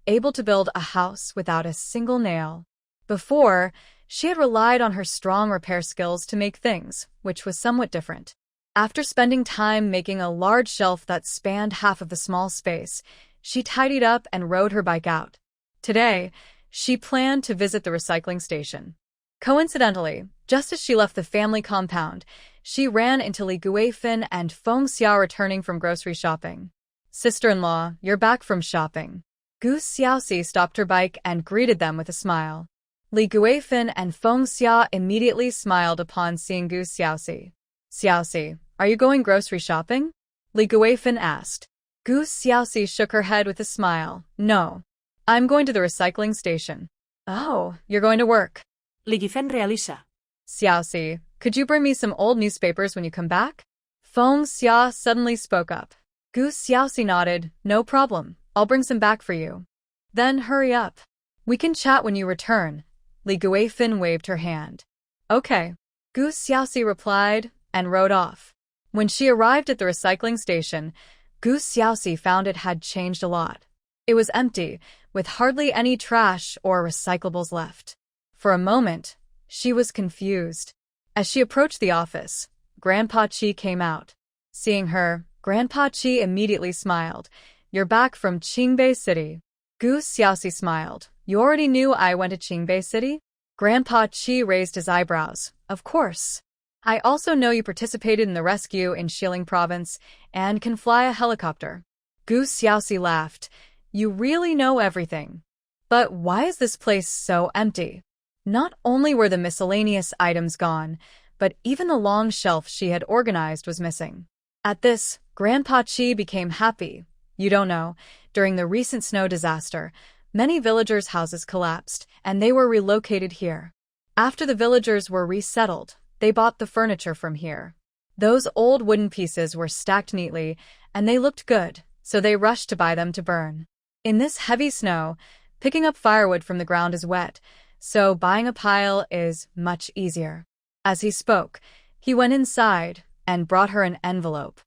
able to build a house without a single nail. Before, she had relied on her strong repair skills to make things, which was somewhat different. After spending time making a large shelf that spanned half of the small space, she tidied up and rode her bike out. Today, she planned to visit the recycling station. Coincidentally, just as she left the family compound, she ran into Li Guifin and Feng Xia returning from grocery shopping. "Sister-in-law, you're back from shopping." Gu Xiaoxi stopped her bike and greeted them with a smile. Li Guifin and Feng Xia immediately smiled upon seeing Gu Xiaoxi. "Xiaoxi, are you going grocery shopping?" Li Guifin asked. Gu Xiaoxi shook her head with a smile. "No. I'm going to the recycling station." "Oh, you're going to work." Li Guifin realiza. "Xiaoxi, could you bring me some old newspapers when you come back?" Feng Xia suddenly spoke up. Gu Xiaoxi nodded. "No problem. I'll bring some back for you." "Then hurry up. We can chat when you return." Li Guifin waved her hand. "Okay." Gu Xiaoxi replied and rode off. When she arrived at the recycling station, Gu Xiaoxi found it had changed a lot. It was empty, with hardly any trash or recyclables left. For a moment, she was confused. As she approached the office, Grandpa Chi came out. Seeing her, Grandpa Chi immediately smiled. "You're back from Qingbei City." Gu Xiaoxi smiled. "You already knew I went to Qingbei City?" Grandpa Chi raised his eyebrows. "Of course. I also know you participated in the rescue in Xiling Province and can fly a helicopter." Gu Xiaoxi laughed. "You really know everything. But why is this place so empty?" Not only were the miscellaneous items gone, but even the long shelf she had organized was missing. At this, Grandpa Chi became happy. "You don't know, during the recent snow disaster, many villagers' houses collapsed, and they were relocated here. After the villagers were resettled, they bought the furniture from here. Those old wooden pieces were stacked neatly, and they looked good, so they rushed to buy them to burn. In this heavy snow, picking up firewood from the ground is wet, so buying a pile is much easier." As he spoke, he went inside and brought her an envelope.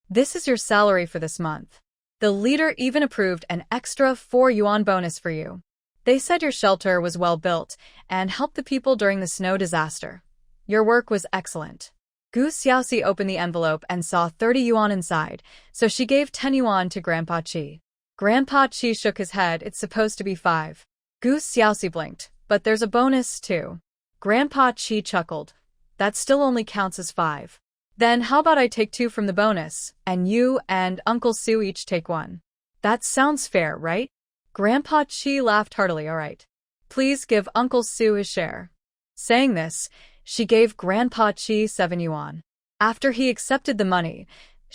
"This is your salary for this month. The leader even approved an extra 4 yuan bonus for you. They said your shelter was well built and helped the people during the snow disaster. Your work was excellent." Gu Xiaoxi opened the envelope and saw 30 yuan inside, so she gave 10 yuan to Grandpa Chi. Grandpa Chi shook his head. "It's supposed to be 5. Gu Xiaoxi blinked. "But there's a bonus, too." Grandpa Chi chuckled. "That still only counts as 5. "Then how about I take 2 from the bonus, and you and Uncle Sue each take 1? That sounds fair, right?" Grandpa Chi laughed heartily. "All right. Please give Uncle Sue his share." Saying this, she gave Grandpa Chi 7 yuan. After he accepted the money,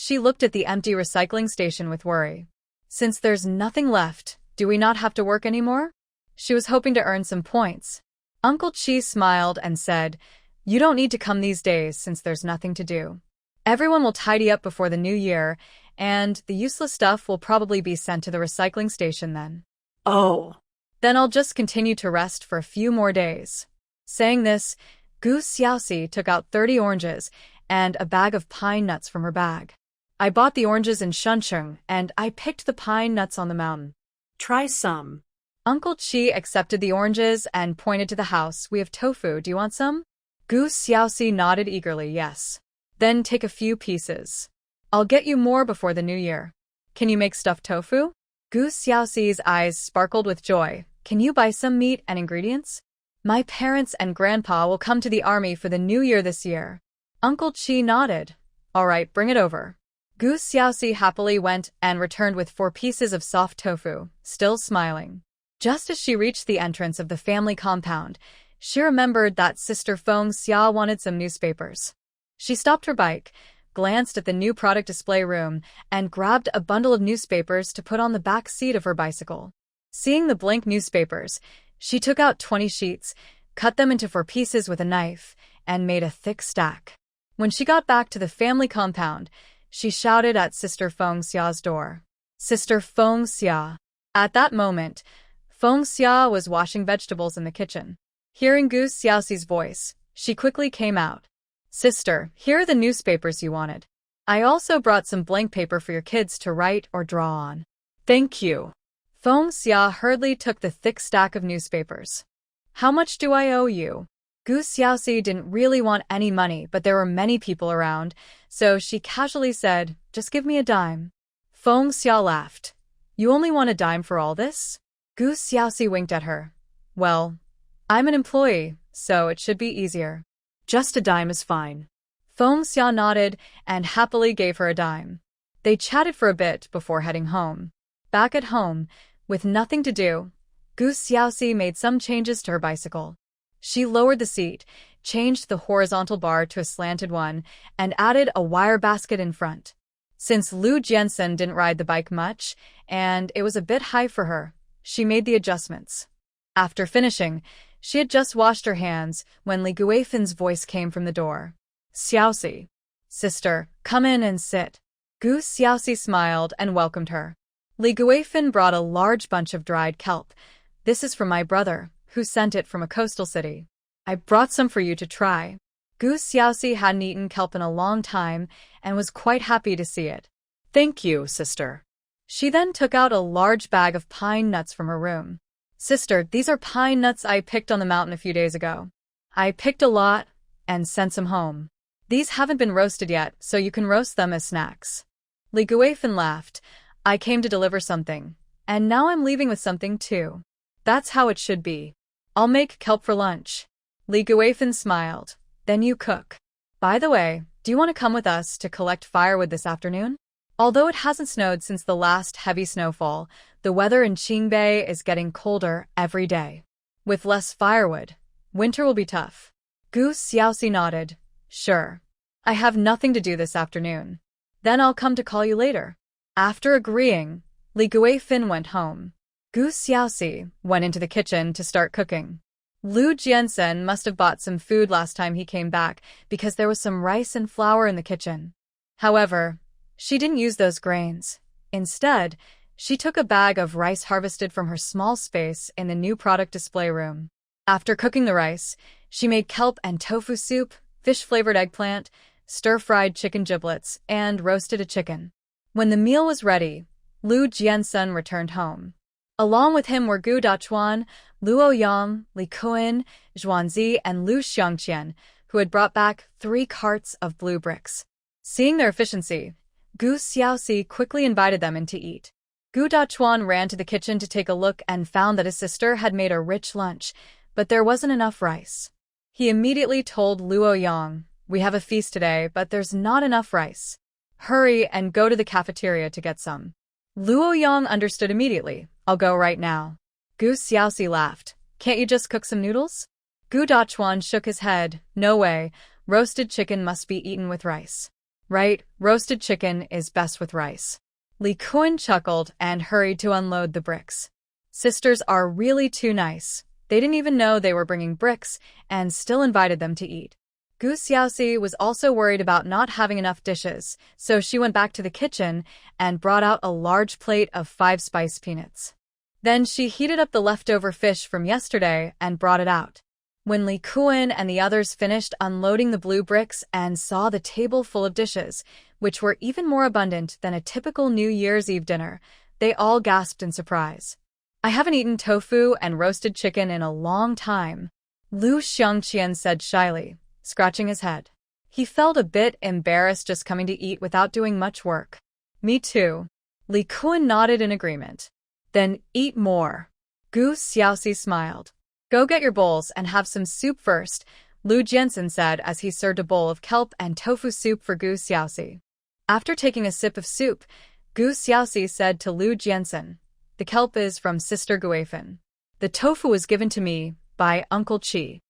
She looked at the empty recycling station with worry. Since there's nothing left, do we not have to work anymore? She was hoping to earn some points. Uncle Chi smiled and said, "You don't need to come these days since there's nothing to do. Everyone will tidy up before the new year, and the useless stuff will probably be sent to the recycling station then. Oh. Then I'll just continue to rest for a few more days." Saying this, Gu Xiaoxi took out 30 oranges and a bag of pine nuts from her bag. "I bought the oranges in Shuncheng, and I picked the pine nuts on the mountain." Try some. Uncle Chi accepted the oranges and pointed to the house. "We have tofu. Do you want some?" Gu Xiaoxi nodded eagerly, "Yes." "Then take a few pieces. I'll get you more before the new year." "Can you make stuffed tofu?" Gu Xiaoxi's eyes sparkled with joy. "Can you buy some meat and ingredients?" "My parents and grandpa will come to the army for the new year this year." Uncle Chi nodded. "All right, bring it over." Gu Xiaoxi happily went and returned with 4 pieces of soft tofu, still smiling. Just as she reached the entrance of the family compound, she remembered that Sister Feng Xia wanted some newspapers. She stopped her bike, glanced at the new product display room, and grabbed a bundle of newspapers to put on the back seat of her bicycle. Seeing the blank newspapers, she took out 20 sheets, cut them into 4 pieces with a knife, and made a thick stack. When she got back to the family compound, she shouted at Sister Feng Xia's door. "Sister Feng Xia." At that moment, Feng Xia was washing vegetables in the kitchen. Hearing Gu Xiaoxi's voice, she quickly came out. "Sister, here are the newspapers you wanted. I also brought some blank paper for your kids to write or draw on." "Thank you." Feng Xia hurriedly took the thick stack of newspapers. "How much do I owe you?" Gu Xiaoxi didn't really want any money, but there were many people around, so she casually said, "Just give me a dime." Feng Xia laughed. "You only want a dime for all this?" Gu Xiaoxi winked at her. "Well, I'm an employee, so it should be easier." Just a dime is fine. Feng Xia nodded and happily gave her a dime. They chatted for a bit before heading home. Back at home, with nothing to do, Gu Xiaoxi made some changes to her bicycle. She lowered the seat, changed the horizontal bar to a slanted one, and added a wire basket in front. Since Lu Jiansen didn't ride the bike much, and it was a bit high for her, she made the adjustments. After finishing, she had just washed her hands when Li Guifen's voice came from the door. "Xiaoxi." "Sister, come in and sit." Gu Xiaoxi smiled and welcomed her. Li Guifen brought a large bunch of dried kelp. "This is from my brother, who sent it from a coastal city. I brought some for you to try." Gu Xiaoxi hadn't eaten kelp in a long time and was quite happy to see it. Thank you, sister. She then took out a large bag of pine nuts from her room. "Sister, these are pine nuts I picked on the mountain a few days ago. I picked a lot and sent some home. These haven't been roasted yet, so you can roast them as snacks." Li Guifen laughed. "I came to deliver something, and now I'm leaving with something too. That's how it should be. I'll make kelp for lunch." Li Guifen smiled. "Then you cook. By the way, do you want to come with us to collect firewood this afternoon?" Although it hasn't snowed since the last heavy snowfall, the weather in Qingbei is getting colder every day. With less firewood, winter will be tough. Gu Xiaoxi nodded. "Sure. I have nothing to do this afternoon. Then I'll come to call you later." After agreeing, Li Guifin went home. Gu Xiaoxi went into the kitchen to start cooking. Lu Jiansen must have bought some food last time he came back because there was some rice and flour in the kitchen. However, she didn't use those grains. Instead, she took a bag of rice harvested from her small space in the new product display room. After cooking the rice, she made kelp and tofu soup, fish-flavored eggplant, stir-fried chicken giblets, and roasted a chicken. When the meal was ready, Lu Jiansen returned home. Along with him were Gu Dachuan, Luo Yang, Li Kuan, Zhuanzi, and Lu Xiangqian, who had brought back 3 carts of blue bricks. Seeing their efficiency, Gu Xiaoxi quickly invited them in to eat. Gu Dachuan ran to the kitchen to take a look and found that his sister had made a rich lunch, but there wasn't enough rice. He immediately told Luo Yang, "We have a feast today, but there's not enough rice. Hurry and go to the cafeteria to get some." Luo Yang understood immediately. "I'll go right now." Gu Xiaoxi laughed. "Can't you just cook some noodles?" Gu Dachuan shook his head. "No way. Roasted chicken must be eaten with rice." Right, roasted chicken is best with rice. Li Kun chuckled and hurried to unload the bricks. Sisters are really too nice. They didn't even know they were bringing bricks and still invited them to eat. Gu Xiaoxi was also worried about not having enough dishes, so she went back to the kitchen and brought out a large plate of 5 spiced peanuts. Then she heated up the leftover fish from yesterday and brought it out. When Li Kun and the others finished unloading the blue bricks and saw the table full of dishes, which were even more abundant than a typical New Year's Eve dinner, they all gasped in surprise. I haven't eaten tofu and roasted chicken in a long time, Lu Xiangqian said shyly, scratching his head. He felt a bit embarrassed just coming to eat without doing much work. Me too. Li Kun nodded in agreement. Then eat more. Gu Xiaoxi smiled. Go get your bowls and have some soup first, Lu Jiansen said as he served a bowl of kelp and tofu soup for Gu Xiaoxi. After taking a sip of soup, Gu Xiaoxi said to Lu Jiansen, the kelp is from Sister Guifan. The tofu was given to me by Uncle Chi.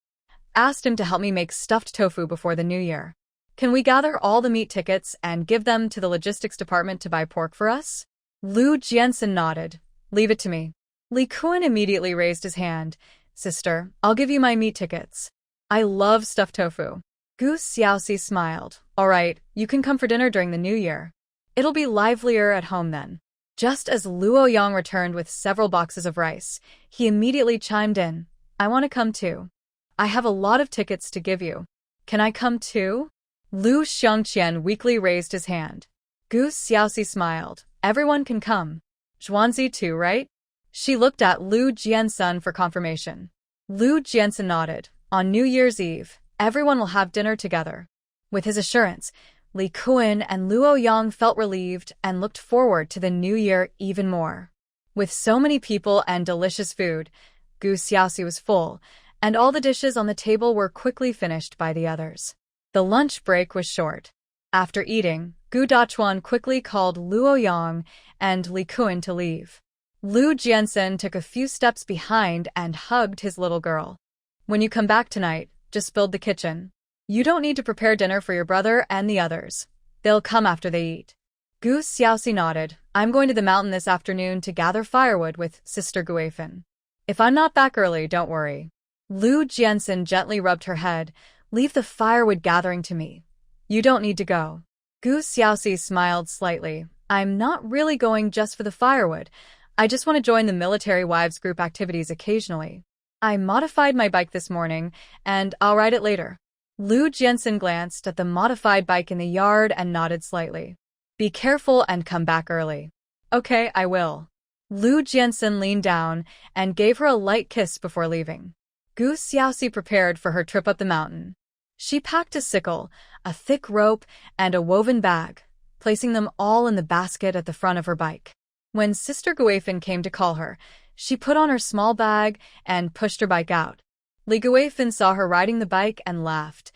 Asked him to help me make stuffed tofu before the new year. Can we gather all the meat tickets and give them to the logistics department to buy pork for us? Lu Jiansen nodded. Leave it to me. Li Kun immediately raised his hand. Sister, I'll give you my meat tickets. I love stuffed tofu. Gu Xiaoxi smiled. All right, you can come for dinner during the new year. It'll be livelier at home then. Just as Luo Yang returned with several boxes of rice, he immediately chimed in. I want to come too. I have a lot of tickets to give you. Can I come too? Lu Xiangqian weakly raised his hand. Gu Xiaoxi smiled. Everyone can come. Zhuanzi too, right? She looked at Lu Jiansen for confirmation. Lu Jiansen nodded. On New Year's Eve, everyone will have dinner together. With his assurance, Li Kun and Luo Yang felt relieved and looked forward to the new year even more. With so many people and delicious food, Gu Xiaoxi was full, and all the dishes on the table were quickly finished by the others. The lunch break was short. After eating, Gu Dachuan quickly called Luo Yang and Li Kun to leave. Lu Jiansen took a few steps behind and hugged his little girl. When you come back tonight, just build the kitchen. You don't need to prepare dinner for your brother and the others. They'll come after they eat. Gu Xiaoxi nodded. I'm going to the mountain this afternoon to gather firewood with Sister Guifan. If I'm not back early, don't worry. Lu Jiansen gently rubbed her head. Leave the firewood gathering to me. You don't need to go. Gu Xiaoxi smiled slightly. I'm not really going just for the firewood. I just want to join the military wives group activities occasionally. I modified my bike this morning, and I'll ride it later. Lu Jiansen glanced at the modified bike in the yard and nodded slightly. Be careful and come back early. Okay, I will. Lu Jiansen leaned down and gave her a light kiss before leaving. Gu Xiaoxi prepared for her trip up the mountain. She packed a sickle, a thick rope, and a woven bag, placing them all in the basket at the front of her bike. When Sister Guifan came to call her, she put on her small bag and pushed her bike out. Li Guifan saw her riding the bike and laughed.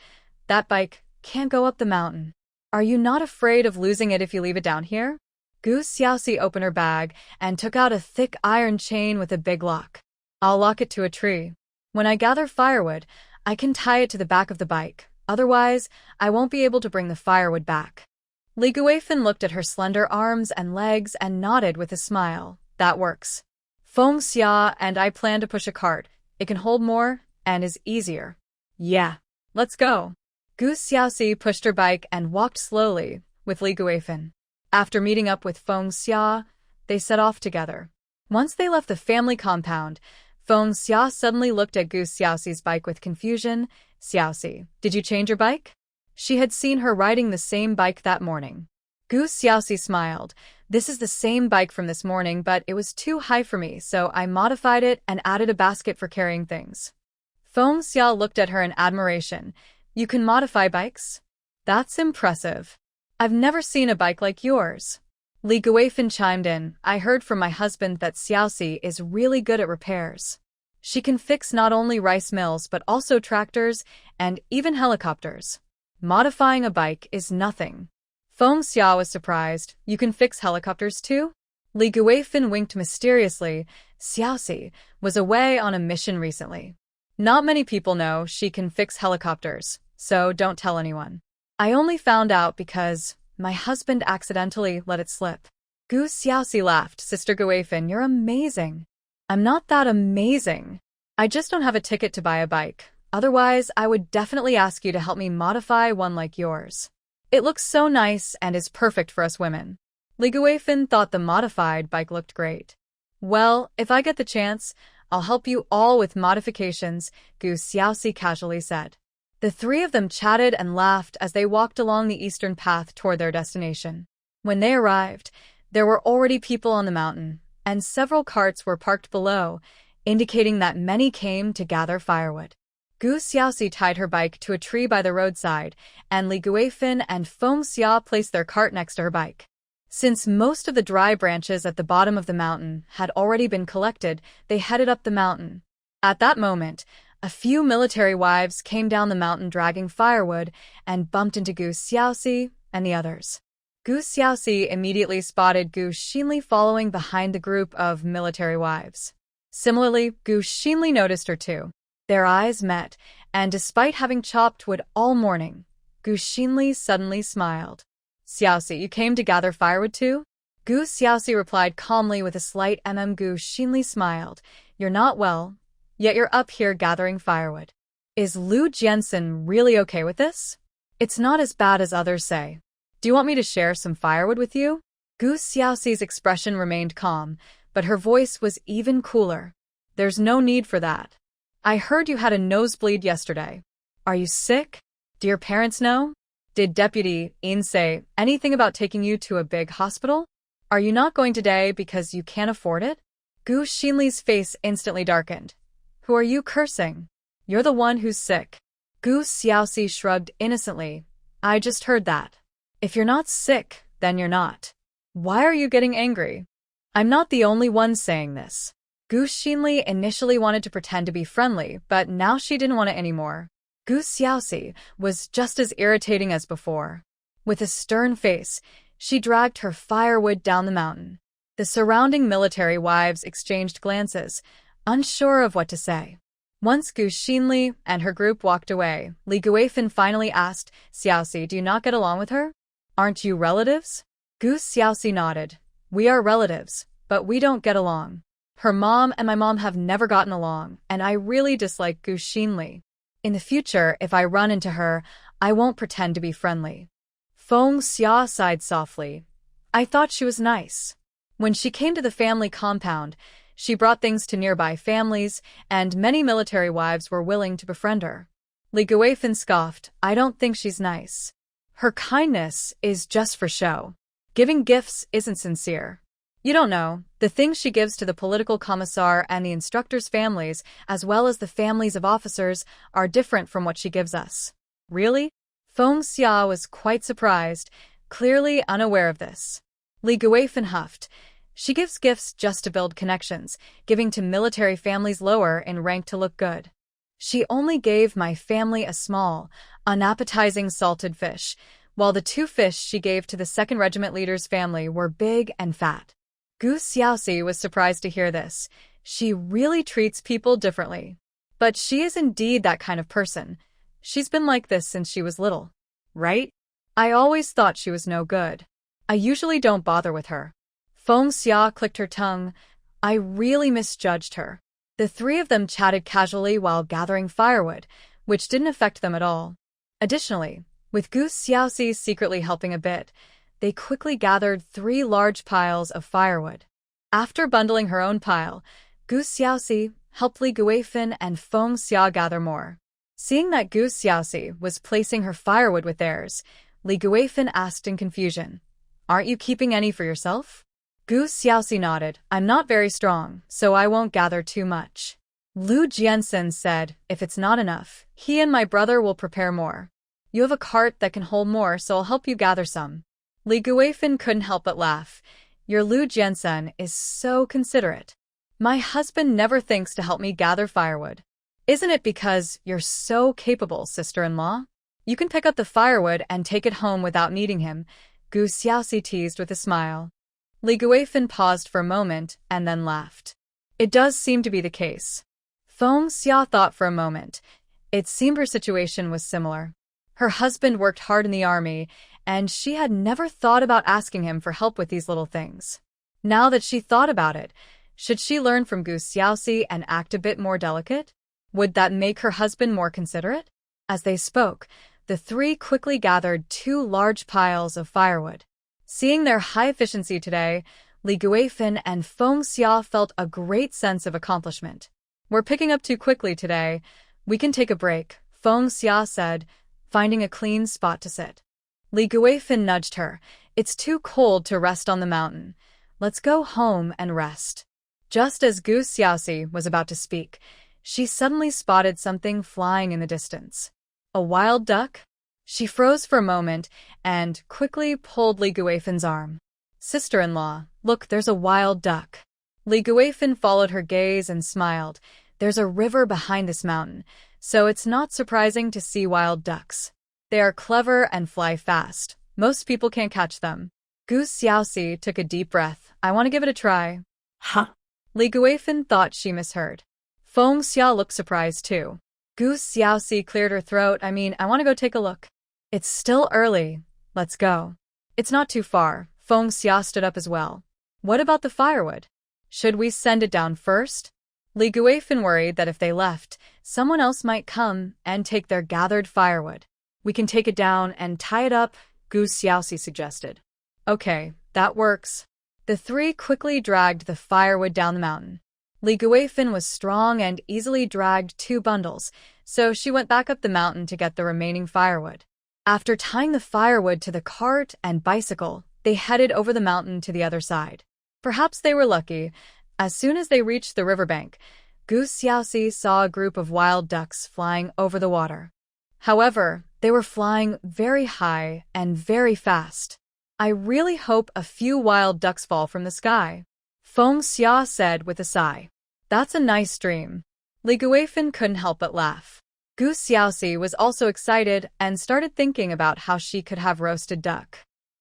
That bike can't go up the mountain. Are you not afraid of losing it if you leave it down here? Gu Xiaoxi opened her bag and took out a thick iron chain with a big lock. I'll lock it to a tree. When I gather firewood, I can tie it to the back of the bike. Otherwise, I won't be able to bring the firewood back. Li Guifan looked at her slender arms and legs and nodded with a smile. That works. Feng Xia and I plan to push a cart. It can hold more and is easier. Yeah, let's go. Gu Xiaoxi pushed her bike and walked slowly with Li Guifan. After meeting up with Feng Xia, they set off together. Once they left the family compound, Feng Xia suddenly looked at Gu Xiaoxi's bike with confusion. Xiaoxi, did you change your bike? She had seen her riding the same bike that morning. Gu Xiaoxi smiled. This is the same bike from this morning, but it was too high for me, so I modified it and added a basket for carrying things. Feng Xia looked at her in admiration. You can modify bikes? That's impressive. I've never seen a bike like yours. Li Guifan chimed in. I heard from my husband that Xiaoxi is really good at repairs. She can fix not only rice mills but also tractors and even helicopters. Modifying a bike is nothing. Feng Xia was surprised. You can fix helicopters too? Li Guifan winked mysteriously. Xiaoxi was away on a mission recently. Not many people know she can fix helicopters, so don't tell anyone. I only found out because my husband accidentally let it slip. Gu Xiaoxi laughed. Sister Guifan, you're amazing. I'm not that amazing. I just don't have a ticket to buy a bike. Otherwise, I would definitely ask you to help me modify one like yours. It looks so nice and is perfect for us women. Li Guifan thought the modified bike looked great. Well, if I get the chance, I'll help you all with modifications, Gu Xiaoxi casually said. The three of them chatted and laughed as they walked along the eastern path toward their destination. When they arrived, there were already people on the mountain, and several carts were parked below, indicating that many came to gather firewood. Gu Xiaoxi tied her bike to a tree by the roadside, and Li Guifan and Feng Xia placed their cart next to her bike. Since most of the dry branches at the bottom of the mountain had already been collected, they headed up the mountain. At that moment, a few military wives came down the mountain dragging firewood and bumped into Gu Xiaoxi and the others. Gu Xiaoxi immediately spotted Gu Xinli following behind the group of military wives. Similarly, Gu Xinli noticed her too. Their eyes met, and despite having chopped wood all morning, Gu Xinli suddenly smiled. Xiaoxi, you came to gather firewood too? Gu Xiaoxi replied calmly with a slight Gu Xinli smiled. You're not well, yet you're up here gathering firewood. Is Lu Jiansen really okay with this? It's not as bad as others say. Do you want me to share some firewood with you? Gu Xiaoxi's expression remained calm, but her voice was even cooler. There's no need for that. I heard you had a nosebleed yesterday. Are you sick? Do your parents know? Did Deputy In say anything about taking you to a big hospital? Are you not going today because you can't afford it? Gu Xinli's face instantly darkened. Who are you cursing? You're the one who's sick. Gu Xiaoxi shrugged innocently. I just heard that. If you're not sick, then you're not. Why are you getting angry? I'm not the only one saying this. Gu Xinli initially wanted to pretend to be friendly, but now she didn't want it anymore. Gu Xiaoxi was just as irritating as before. With a stern face, she dragged her firewood down the mountain. The surrounding military wives exchanged glances, unsure of what to say. Once Gu Xinli and her group walked away, Li Guifan finally asked, Xiaoxi, do you not get along with her? Aren't you relatives? Gu Xiaoxi nodded. We are relatives, but we don't get along. Her mom and my mom have never gotten along, and I really dislike Gu Xinli. In the future, if I run into her, I won't pretend to be friendly. Feng Xia sighed softly. I thought she was nice. When she came to the family compound, she brought things to nearby families, and many military wives were willing to befriend her. Li Guifan scoffed. I don't think she's nice. Her kindness is just for show. Giving gifts isn't sincere. You don't know, the things she gives to the political commissar and the instructors' families, as well as the families of officers, are different from what she gives us. Really? Feng Xia was quite surprised, clearly unaware of this. Li Guifan huffed. She gives gifts just to build connections, giving to military families lower in rank to look good. She only gave my family a small, unappetizing salted fish, while the 2 fish she gave to the 2nd Regiment leader's family were big and fat. Gu Xiaoxi was surprised to hear this. She really treats people differently. But she is indeed that kind of person. She's been like this since she was little. Right? I always thought she was no good. I usually don't bother with her. Feng Xia clicked her tongue. I really misjudged her. The 3 of them chatted casually while gathering firewood, which didn't affect them at all. Additionally, with Gu Xiaoxi secretly helping a bit, they quickly gathered 3 large piles of firewood. After bundling her own pile, Gu Xiaoxi helped Li Guifan and Feng Xia gather more. Seeing that Gu Xiaoxi was placing her firewood with theirs, Li Guifan asked in confusion, Aren't you keeping any for yourself? Gu Xiaoxi nodded. I'm not very strong, so I won't gather too much. Lu Jiansen said, If it's not enough, he and my brother will prepare more. You have a cart that can hold more, so I'll help you gather some. Li Guifan couldn't help but laugh. Your Lu Jiansen is so considerate. My husband never thinks to help me gather firewood. Isn't it because you're so capable, sister-in-law? You can pick up the firewood and take it home without needing him, Gu Xiaoxi teased with a smile. Li Guifan paused for a moment and then laughed. It does seem to be the case. Feng Xia thought for a moment. It seemed her situation was similar. Her husband worked hard in the army, and she had never thought about asking him for help with these little things. Now that she thought about it, should she learn from Gu Xiaoxi and act a bit more delicate? Would that make her husband more considerate? As they spoke, the three quickly gathered 2 large piles of firewood. Seeing their high efficiency today, Li Guifeng and Feng Xia felt a great sense of accomplishment. We're picking up too quickly today. We can take a break, Feng Xia said, finding a clean spot to sit. Li Guifeng nudged her. It's too cold to rest on the mountain. Let's go home and rest. Just as Gu Xiaoxi was about to speak, she suddenly spotted something flying in the distance. A wild duck? She froze for a moment and quickly pulled Li Guifeng's arm. Sister-in-law, look, there's a wild duck. Li Guifeng followed her gaze and smiled. There's a river behind this mountain, so it's not surprising to see wild ducks. They are clever and fly fast. Most people can't catch them. Gu Xiaoxi took a deep breath. I want to give it a try. Huh? Li Guifeng thought she misheard. Feng Xia looked surprised too. Gu Xiaoxi cleared her throat. I want to go take a look. It's still early. Let's go. It's not too far. Feng Xia stood up as well. What about the firewood? Should we send it down first? Li Guifeng worried that if they left, someone else might come and take their gathered firewood. We can take it down and tie it up, Gu Xiaoxi suggested. Okay, that works. The three quickly dragged the firewood down the mountain. Li Guifeng was strong and easily dragged 2 bundles, so she went back up the mountain to get the remaining firewood. After tying the firewood to the cart and bicycle, they headed over the mountain to the other side. Perhaps they were lucky. As soon as they reached the riverbank, Gu Xiaoxi saw a group of wild ducks flying over the water. However, they were flying very high and very fast. I really hope a few wild ducks fall from the sky, Feng Xia said with a sigh. That's a nice dream. Li Guifeng couldn't help but laugh. Gu Xiaoxi was also excited and started thinking about how she could have roasted duck.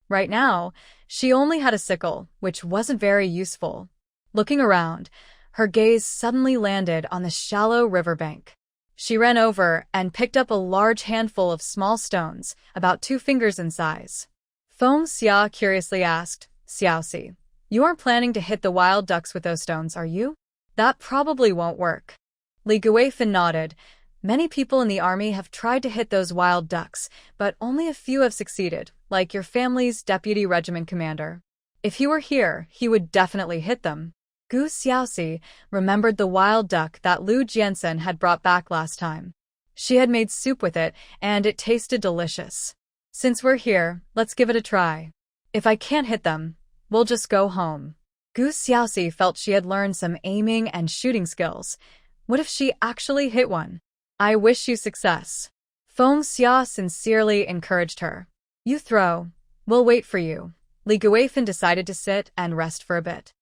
Right now, she only had a sickle, which wasn't very useful. Looking around, her gaze suddenly landed on the shallow riverbank. She ran over and picked up a large handful of small stones, about 2 fingers in size. Feng Xia curiously asked, Xiaoxi, you aren't planning to hit the wild ducks with those stones, are you? That probably won't work. Li Guifeng nodded. Many people in the army have tried to hit those wild ducks, but only a few have succeeded, like your family's deputy regiment commander. If he were here, he would definitely hit them. Gu Xiaoxi remembered the wild duck that Lu Jiansen had brought back last time. She had made soup with it, and it tasted delicious. Since we're here, let's give it a try. If I can't hit them, we'll just go home. Gu Xiaoxi felt she had learned some aiming and shooting skills. What if she actually hit one? I wish you success. Feng Xia sincerely encouraged her. You throw. We'll wait for you. Li Guifeng decided to sit and rest for a bit.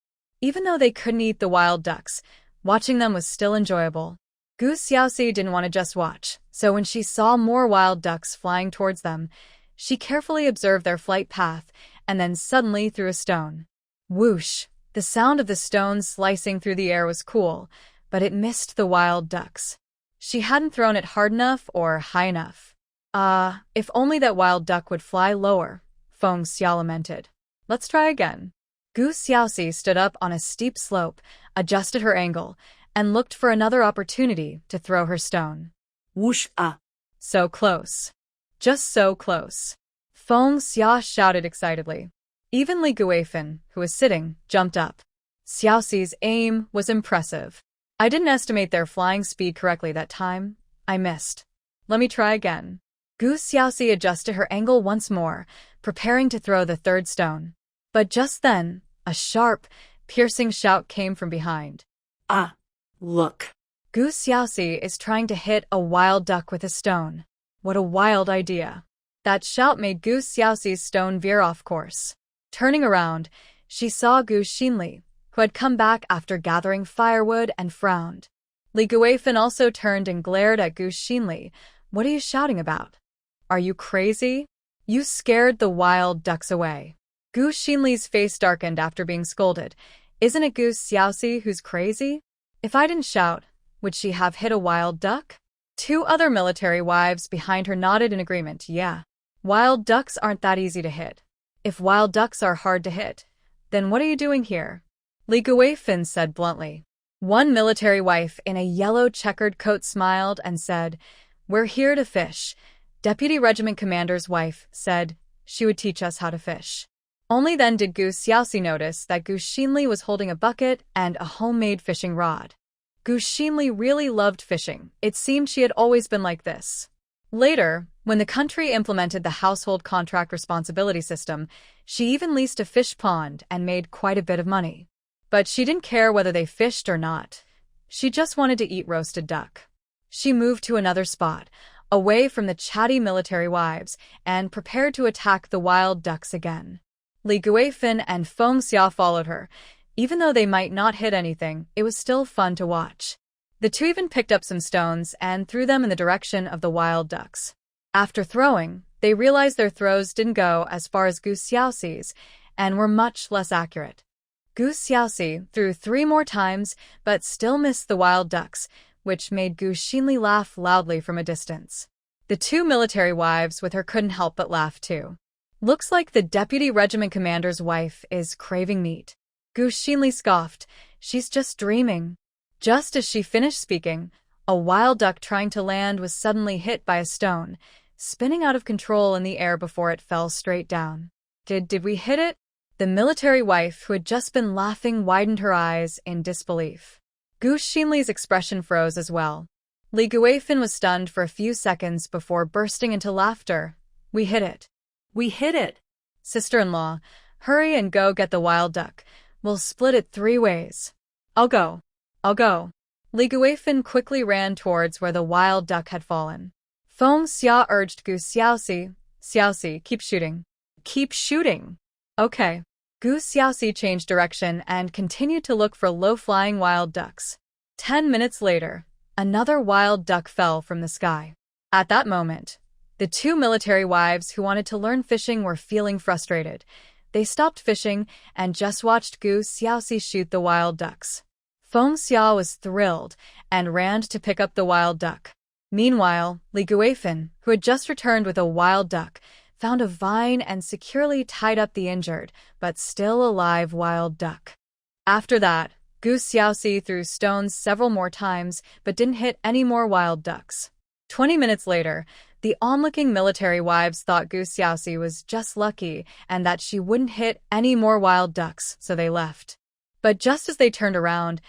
Even though they couldn't eat the wild ducks, watching them was still enjoyable. Gu Xiaoxi didn't want to just watch, so when she saw more wild ducks flying towards them, she carefully observed their flight path and then suddenly threw a stone. Whoosh! The sound of the stone slicing through the air was cool, but it missed the wild ducks. She hadn't thrown it hard enough or high enough. If only that wild duck would fly lower, Feng Xia lamented. Let's try again. Gu Xiaoxi stood up on a steep slope, adjusted her angle, and looked for another opportunity to throw her stone. Whoosh! So close. Just so close. Feng Xia shouted excitedly. Even Li Guifeng, who was sitting, jumped up. Xiaoxi's aim was impressive. I didn't estimate their flying speed correctly that time. I missed. Let me try again. Gu Xiaoxi adjusted her angle once more, preparing to throw the 3rd stone. But just then, a sharp, piercing shout came from behind. Look. Gu Xiaoxi is trying to hit a wild duck with a stone. What a wild idea. That shout made Gu Xiaoxi's stone veer off course. Turning around, she saw Gu Xinli, who had come back after gathering firewood, and frowned. Li Guifeng also turned and glared at Gu Xinli. What are you shouting about? Are you crazy? You scared the wild ducks away. Gu Xinli's face darkened after being scolded. Isn't it Gu Xiaoxi who's crazy? If I didn't shout, would she have hit a wild duck? Two other military wives behind her nodded in agreement. Yeah. Wild ducks aren't that easy to hit. If wild ducks are hard to hit, then what are you doing here? Li Guifin said bluntly. One military wife in a yellow checkered coat smiled and said, "We're here to fish." Deputy regiment commander's wife said she would teach us how to fish. Only then did Gu Xiaoxi notice that Gu Xinli was holding a bucket and a homemade fishing rod. Gu Xinli really loved fishing. It seemed she had always been like this. Later, when the country implemented the household contract responsibility system, she even leased a fish pond and made quite a bit of money. But she didn't care whether they fished or not. She just wanted to eat roasted duck. She moved to another spot, away from the chatty military wives, and prepared to attack the wild ducks again. Li Guifin and Feng Xia followed her. Even though they might not hit anything, it was still fun to watch. The two even picked up some stones and threw them in the direction of the wild ducks. After throwing, they realized their throws didn't go as far as Gu Xiaoxi's and were much less accurate. Gu Xiaoxi threw 3 more times, but still missed the wild ducks, which made Gu Xinli laugh loudly from a distance. The two military wives with her couldn't help but laugh too. Looks like the deputy regiment commander's wife is craving meat. Gu Xinli scoffed. She's just dreaming. Just as she finished speaking, a wild duck trying to land was suddenly hit by a stone, spinning out of control in the air before it fell straight down. Did we hit it? The military wife who had just been laughing widened her eyes in disbelief. Gu Xinli's expression froze as well. Li Guifin was stunned for a few seconds before bursting into laughter. We hit it. We hit it. Sister-in-law, hurry and go get the wild duck. We'll split it 3 ways. I'll go. Li Guifin quickly ran towards where the wild duck had fallen. Feng Xia urged Gu Xiaoxi. Xiaoxi, keep shooting. Keep shooting. Okay. Gu Xiaoxi changed direction and continued to look for low-flying wild ducks. 10 minutes later, another wild duck fell from the sky. At that moment, the two military wives who wanted to learn fishing were feeling frustrated. They stopped fishing and just watched Gu Xiaoxi shoot the wild ducks. Feng Xia was thrilled and ran to pick up the wild duck. Meanwhile, Li Guifin, who had just returned with a wild duck, found a vine and securely tied up the injured, but still alive wild duck. After that, Gu Xiaoxi threw stones several more times, but didn't hit any more wild ducks. 20 minutes later, the onlooking military wives thought Gu Xiaoxi was just lucky and that she wouldn't hit any more wild ducks, so they left. But just as they turned around,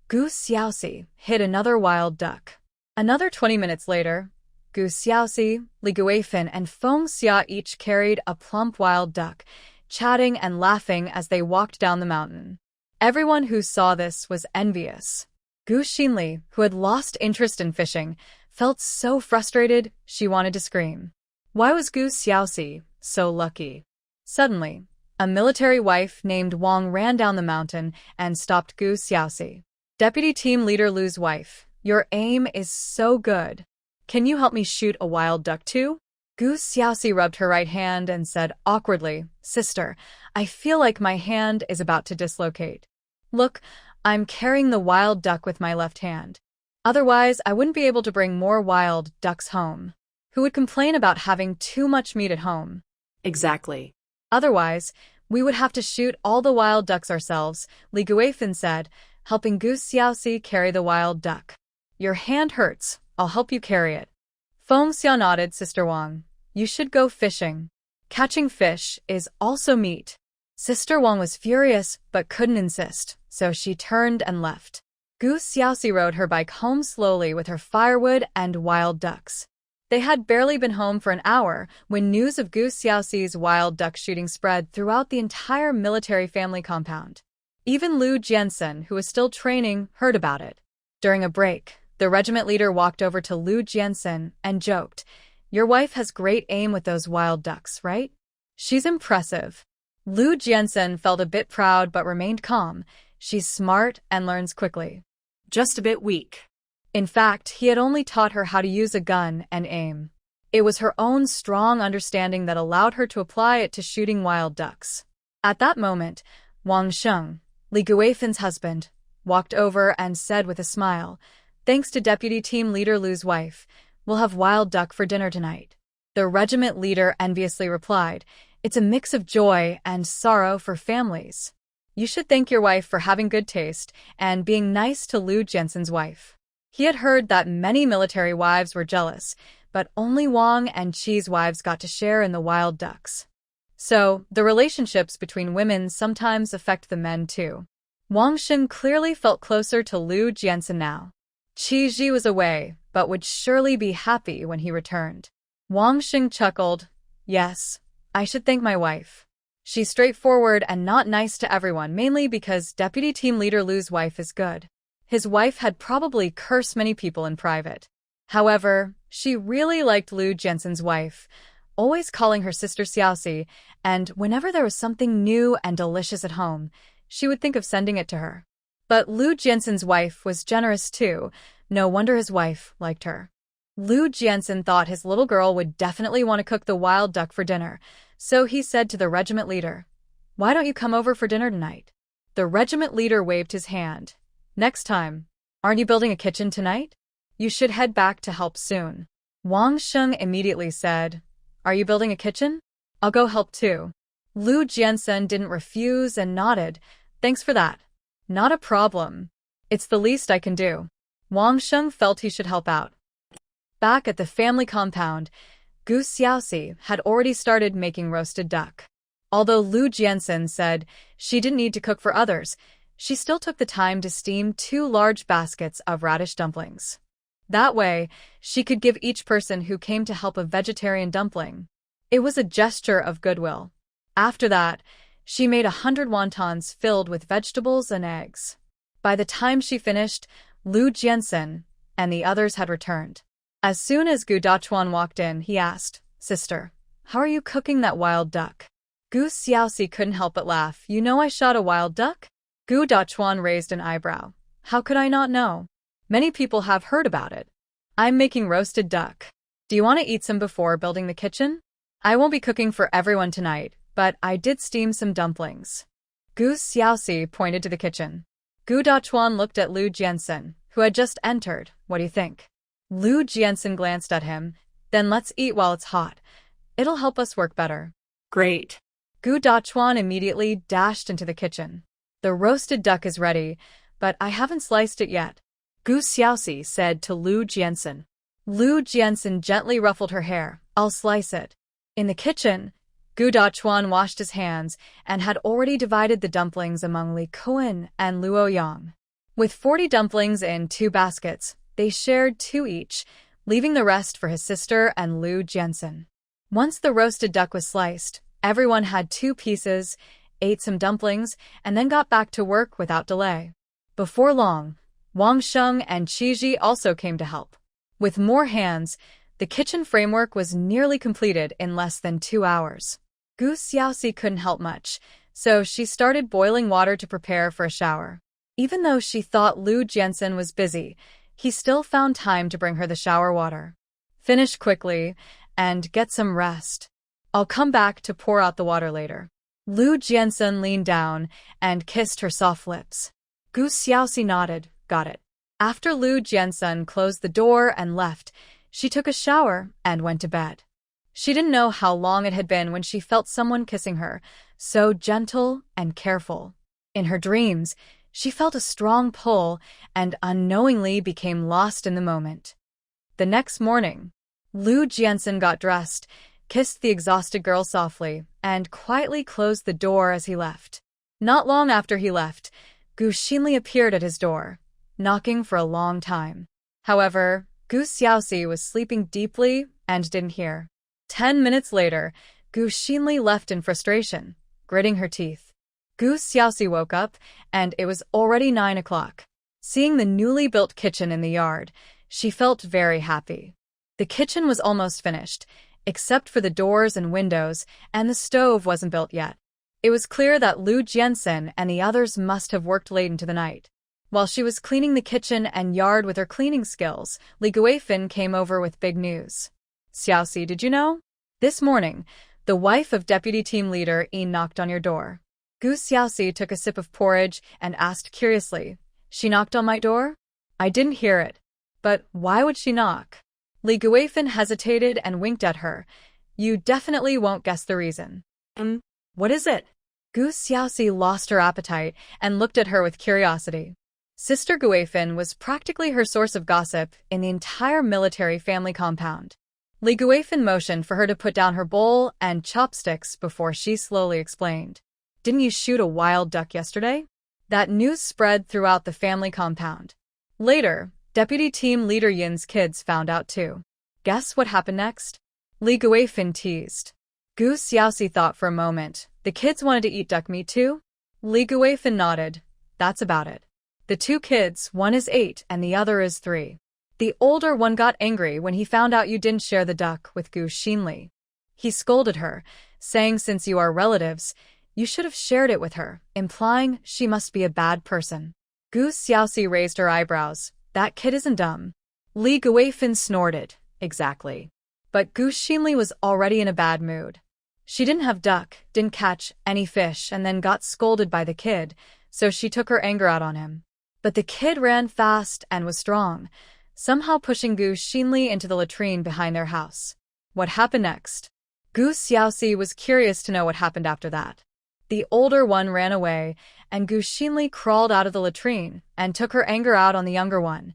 Gu Xiaoxi hit another wild duck. Another 20 minutes later, Gu Xiaoxi, Li Guifin, and Feng Xia each carried a plump wild duck, chatting and laughing as they walked down the mountain. Everyone who saw this was envious. Gu Xinli, who had lost interest in fishing, felt so frustrated she wanted to scream. Why was Gu Xiaoxi so lucky? Suddenly, a military wife named Wang ran down the mountain and stopped Gu Xiaoxi. Deputy Team Leader Lu's wife, your aim is so good. Can you help me shoot a wild duck too? Gu Xiaoxi rubbed her right hand and said awkwardly, Sister, I feel like my hand is about to dislocate. Look, I'm carrying the wild duck with my left hand. Otherwise, I wouldn't be able to bring more wild ducks home. Who would complain about having too much meat at home? Exactly. Otherwise, we would have to shoot all the wild ducks ourselves, Li Guifin said, helping Gu Xiaoxi carry the wild duck. Your hand hurts. I'll help you carry it. Feng Xia nodded. Sister Wang, you should go fishing. Catching fish is also meat. Sister Wang was furious but couldn't insist, so she turned and left. Gu Xiaoxi rode her bike home slowly with her firewood and wild ducks. They had barely been home for an hour when news of Gu Xiaoxi's wild duck shooting spread throughout the entire military family compound. Even Lu Jiansen, who was still training, heard about it. During a break, the regiment leader walked over to Lu Jiansen and joked, Your wife has great aim with those wild ducks, right? She's impressive. Lu Jiansen felt a bit proud but remained calm. She's smart and learns quickly. Just a bit weak. In fact, he had only taught her how to use a gun and aim. It was her own strong understanding that allowed her to apply it to shooting wild ducks. At that moment, Wang Sheng, Li Guifin's husband, walked over and said with a smile, Thanks to Deputy Team Leader Lu's wife, we'll have wild duck for dinner tonight. The regiment leader enviously replied, it's a mix of joy and sorrow for families. You should thank your wife for having good taste and being nice to Lu Jensen's wife. He had heard that many military wives were jealous, but only Wang and Qi's wives got to share in the wild ducks. So, the relationships between women sometimes affect the men too. Wang Xing clearly felt closer to Lu Jensen now. Qi Ji was away, but would surely be happy when he returned. Wang Xing chuckled, yes, I should thank my wife. She's straightforward and not nice to everyone, mainly because Deputy Team Leader Lu's wife is good. His wife had probably cursed many people in private. However, she really liked Lu Jensen's wife, always calling her sister Xiaoxi, and whenever there was something new and delicious at home, she would think of sending it to her. But Lu Jensen's wife was generous too. No wonder his wife liked her. Lu Jensen thought his little girl would definitely want to cook the wild duck for dinner, so he said to the regiment leader, why don't you come over for dinner tonight? The regiment leader waved his hand. Next time. Aren't you building a kitchen tonight? You should head back to help soon. Wang Sheng immediately said, are you building a kitchen? I'll go help too. Lu Jensen didn't refuse and nodded. Thanks for that. Not a problem. It's the least I can do. Wang Sheng felt he should help out. Back at the family compound, Gu Xiaoxi had already started making roasted duck. Although Lu Jensen said she didn't need to cook for others, she still took the time to steam 2 large baskets of radish dumplings. That way, she could give each person who came to help a vegetarian dumpling. It was a gesture of goodwill. After that, she made 100 wontons filled with vegetables and eggs. By the time she finished, Lu Jensen and the others had returned. As soon as Gu Dachuan walked in, he asked, sister, how are you cooking that wild duck? Gu Xiaoxi couldn't help but laugh. You know I shot a wild duck? Gu Dachuan raised an eyebrow. How could I not know? Many people have heard about it. I'm making roasted duck. Do you want to eat some before building the kitchen? I won't be cooking for everyone tonight, but I did steam some dumplings. Gu Xiaoxi pointed to the kitchen. Gu Dachuan looked at Lu Jensen, who had just entered. What do you think? Lu Jensen glanced at him. Then let's eat while it's hot. It'll help us work better. Great. Gu Dachuan immediately dashed into the kitchen. The roasted duck is ready, but I haven't sliced it yet, Gu Xiaoxi said to Lu Jensen. Lu Jensen gently ruffled her hair. I'll slice it. In the kitchen, Gu Dachuan washed his hands and had already divided the dumplings among Li Kuan and Luo Yang. With 40 dumplings in 2 baskets, they shared 2 each, leaving the rest for his sister and Lu Jensen. Once the roasted duck was sliced, everyone had 2 pieces, ate some dumplings, and then got back to work without delay. Before long, Wang Sheng and Qi Ji also came to help. With more hands, the kitchen framework was nearly completed in less than 2 hours. Gu Xiaoxi couldn't help much, so she started boiling water to prepare for a shower. Even though she thought Lu Jensen was busy, he still found time to bring her the shower water. Finish quickly and get some rest. I'll come back to pour out the water later. Lu Jensen leaned down and kissed her soft lips. Gu Xiaoxi nodded. Got it. After Lu Jensen closed the door and left, she took a shower and went to bed. She didn't know how long it had been when she felt someone kissing her, so gentle and careful. In her dreams, she felt a strong pull and unknowingly became lost in the moment. The next morning, Lu Jensen got dressed, kissed the exhausted girl softly, and quietly closed the door as he left. Not long after he left, Gu Xinli appeared at his door, knocking for a long time. However, Gu Xiaoxi was sleeping deeply and didn't hear. 10 minutes later, Gu Xinli left in frustration, gritting her teeth. Gu Xiaoxi woke up, and it was already 9 o'clock. Seeing the newly built kitchen in the yard, she felt very happy. The kitchen was almost finished, except for the doors and windows, and the stove wasn't built yet. It was clear that Lu Jensen and the others must have worked late into the night. While she was cleaning the kitchen and yard with her cleaning skills, Li Guifin came over with big news. Xiaoxi, did you know? This morning, the wife of Deputy Team Leader Yi knocked on your door. Gu Xiaoxi took a sip of porridge and asked curiously, she knocked on my door? I didn't hear it. but why would she knock? Li Guifan hesitated and winked at her. You definitely won't guess the reason. What is it? Gu Xiaoxi lost her appetite and looked at her with curiosity. Sister Guifan was practically her source of gossip in the entire military family compound. Li Guifan motioned for her to put down her bowl and chopsticks before she slowly explained. Didn't you shoot a wild duck yesterday? That news spread throughout the family compound. Later, Deputy Team Leader Yin's kids found out too. Guess what happened next? Li Guifan teased. Gu Xiaoxi thought for a moment. The kids wanted to eat duck meat too? Li Guifan nodded. That's about it. The two kids, one is 8 and the other is 3. The older one got angry when he found out you didn't share the duck with Gu Xinli. He scolded her, saying since you are relatives, you should have shared it with her, implying she must be a bad person. Gu Xiaoxi raised her eyebrows. That kid isn't dumb. Li Guifan snorted. Exactly. But Gu Xinli was already in a bad mood. She didn't have duck, didn't catch any fish, and then got scolded by the kid, so she took her anger out on him. But the kid ran fast and was strong, somehow pushing Gu Xinli into the latrine behind their house. What happened next? Gu Xiaoxi was curious to know what happened after that. The older one ran away, and Gu Xinli crawled out of the latrine and took her anger out on the younger one,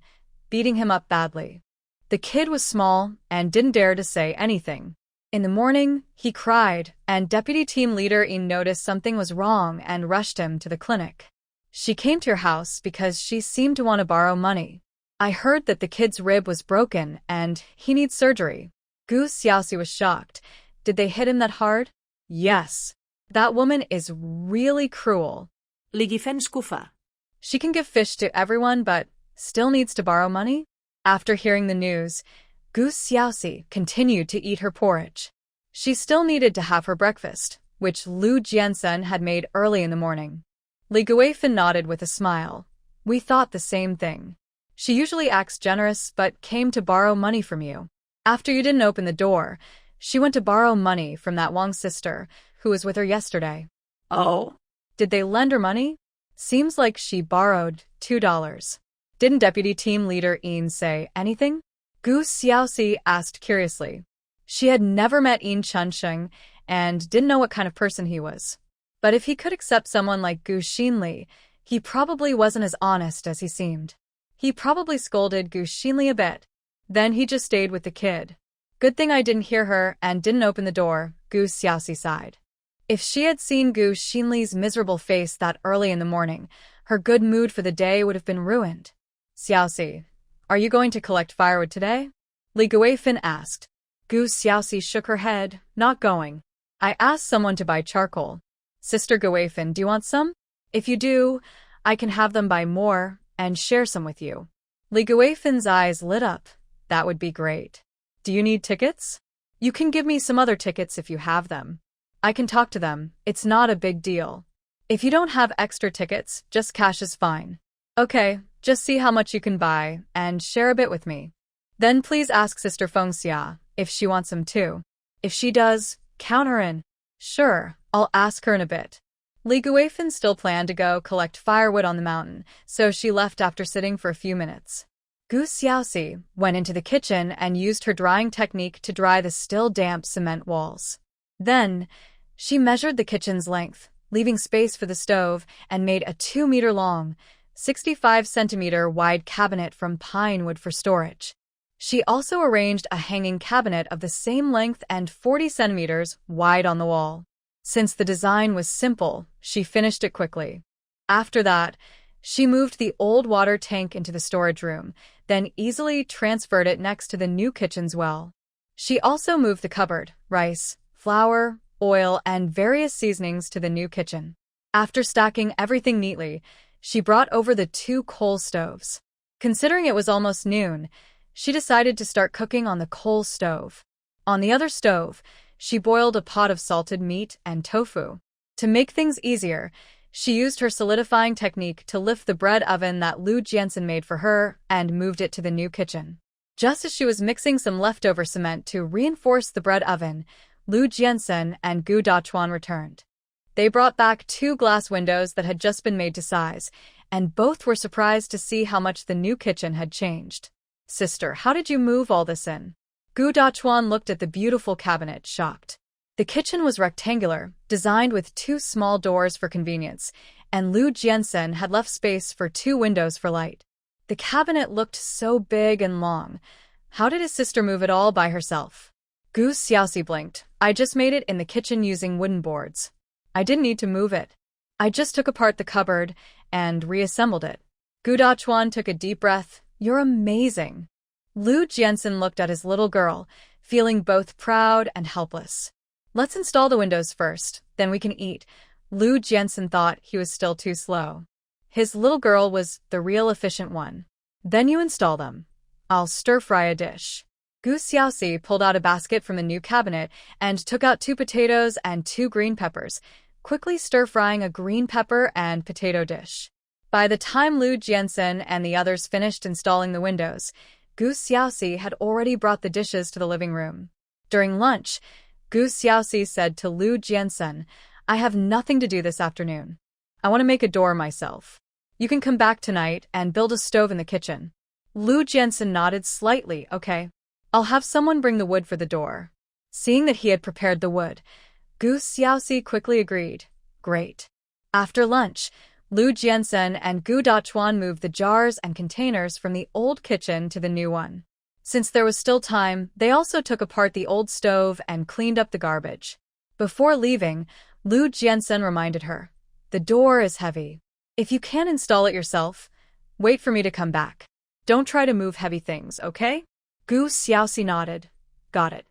beating him up badly. The kid was small and didn't dare to say anything. In the morning, he cried, and Deputy Team Leader Yin noticed something was wrong and rushed him to the clinic. She came to your house because she seemed to want to borrow money. I heard that the kid's rib was broken and he needs surgery. Gu Xiaoxi was shocked. Did they hit him that hard? Yes. That woman is really cruel. Li Guifan skufa. She can give fish to everyone but still needs to borrow money? After hearing the news, Gu Xiaoxi continued to eat her porridge. She still needed to have her breakfast, which Lu Jiansen had made early in the morning. Li Guifan nodded with a smile. We thought the same thing. She usually acts generous but came to borrow money from you. After you didn't open the door, she went to borrow money from that Wang sister who was with her yesterday. Oh? Did they lend her money? Seems like she borrowed $2. Didn't Deputy Team Leader Yin say anything? Gu Xiaoxi asked curiously. She had never met Yin Chunsheng and didn't know what kind of person he was. But if he could accept someone like Gu Xinli, he probably wasn't as honest as he seemed. He probably scolded Gu Xinli a bit. Then he just stayed with the kid. Good thing I didn't hear her and didn't open the door, Gu Xiaoxi sighed. If she had seen Gu Xinli's miserable face that early in the morning, her good mood for the day would have been ruined. Xiaoxi, are you going to collect firewood today? Li Guifan asked. Gu Xiaoxi shook her head. Not going. I asked someone to buy charcoal. Sister Guifan, do you want some? If you do, I can have them buy more and share some with you. Li Guifan's eyes lit up. That would be great. Do you need tickets? You can give me some other tickets if you have them. I can talk to them. It's not a big deal. If you don't have extra tickets, just cash is fine. Okay, just see how much you can buy and share a bit with me. Then please ask Sister Fengxia if she wants some too. If she does, count her in. Sure, I'll ask her in a bit. Li Guifan still planned to go collect firewood on the mountain, so she left after sitting for a few minutes. Gu Xiaoxi went into the kitchen and used her drying technique to dry the still damp cement walls. Then, she measured the kitchen's length, leaving space for the stove, and made a 2-meter-long, 65-centimeter wide cabinet from pine wood for storage. She also arranged a hanging cabinet of the same length and 40 centimeters wide on the wall. Since the design was simple, she finished it quickly. After that, she moved the old water tank into the storage room, then easily transferred it next to the new kitchen's well. She also moved the cupboard, rice, flour, oil, and various seasonings to the new kitchen. After stacking everything neatly, she brought over the 2 coal stoves. Considering it was almost noon, she decided to start cooking on the coal stove. On the other stove, she boiled a pot of salted meat and tofu. To make things easier, she used her solidifying technique to lift the bread oven that Lu Jiansen made for her and moved it to the new kitchen. Just as she was mixing some leftover cement to reinforce the bread oven, Lu Jiansen and Gu Dachuan returned. They brought back 2 glass windows that had just been made to size, and both were surprised to see how much the new kitchen had changed. Sister, how did you move all this in? Gu Dachuan looked at the beautiful cabinet, shocked. The kitchen was rectangular, designed with 2 small doors for convenience, and Lu Jiansen had left space for 2 windows for light. The cabinet looked so big and long. How did his sister move it all by herself? Gu Xiaoxi blinked. I just made it in the kitchen using wooden boards. I didn't need to move it. I just took apart the cupboard and reassembled it. Gu Dachuan took a deep breath. You're amazing. Lu Jiansen looked at his little girl, feeling both proud and helpless. Let's install the windows first, then we can eat. Lu Jiansen thought he was still too slow. His little girl was the real efficient one. Then you install them. I'll stir-fry a dish. Gu Xiaoxi pulled out a basket from the new cabinet and took out 2 potatoes and 2 green peppers, quickly stir-frying a green pepper and potato dish. By the time Lu Jiansen and the others finished installing the windows, Gu Xiaoxi had already brought the dishes to the living room. During lunch, Gu Xiaoxi said to Lu Jiansen, I have nothing to do this afternoon. I want to make a door myself. You can come back tonight and build a stove in the kitchen. Lu Jiansen nodded slightly. Okay. I'll have someone bring the wood for the door. Seeing that he had prepared the wood, Gu Xiaoxi quickly agreed. Great. After lunch, Lu Jiansen and Gu Dachuan moved the jars and containers from the old kitchen to the new one. Since there was still time, they also took apart the old stove and cleaned up the garbage. Before leaving, Lu Jiansen reminded her, the door is heavy. If you can't install it yourself, wait for me to come back. Don't try to move heavy things, okay? Gu Xiaoxi nodded. Got it.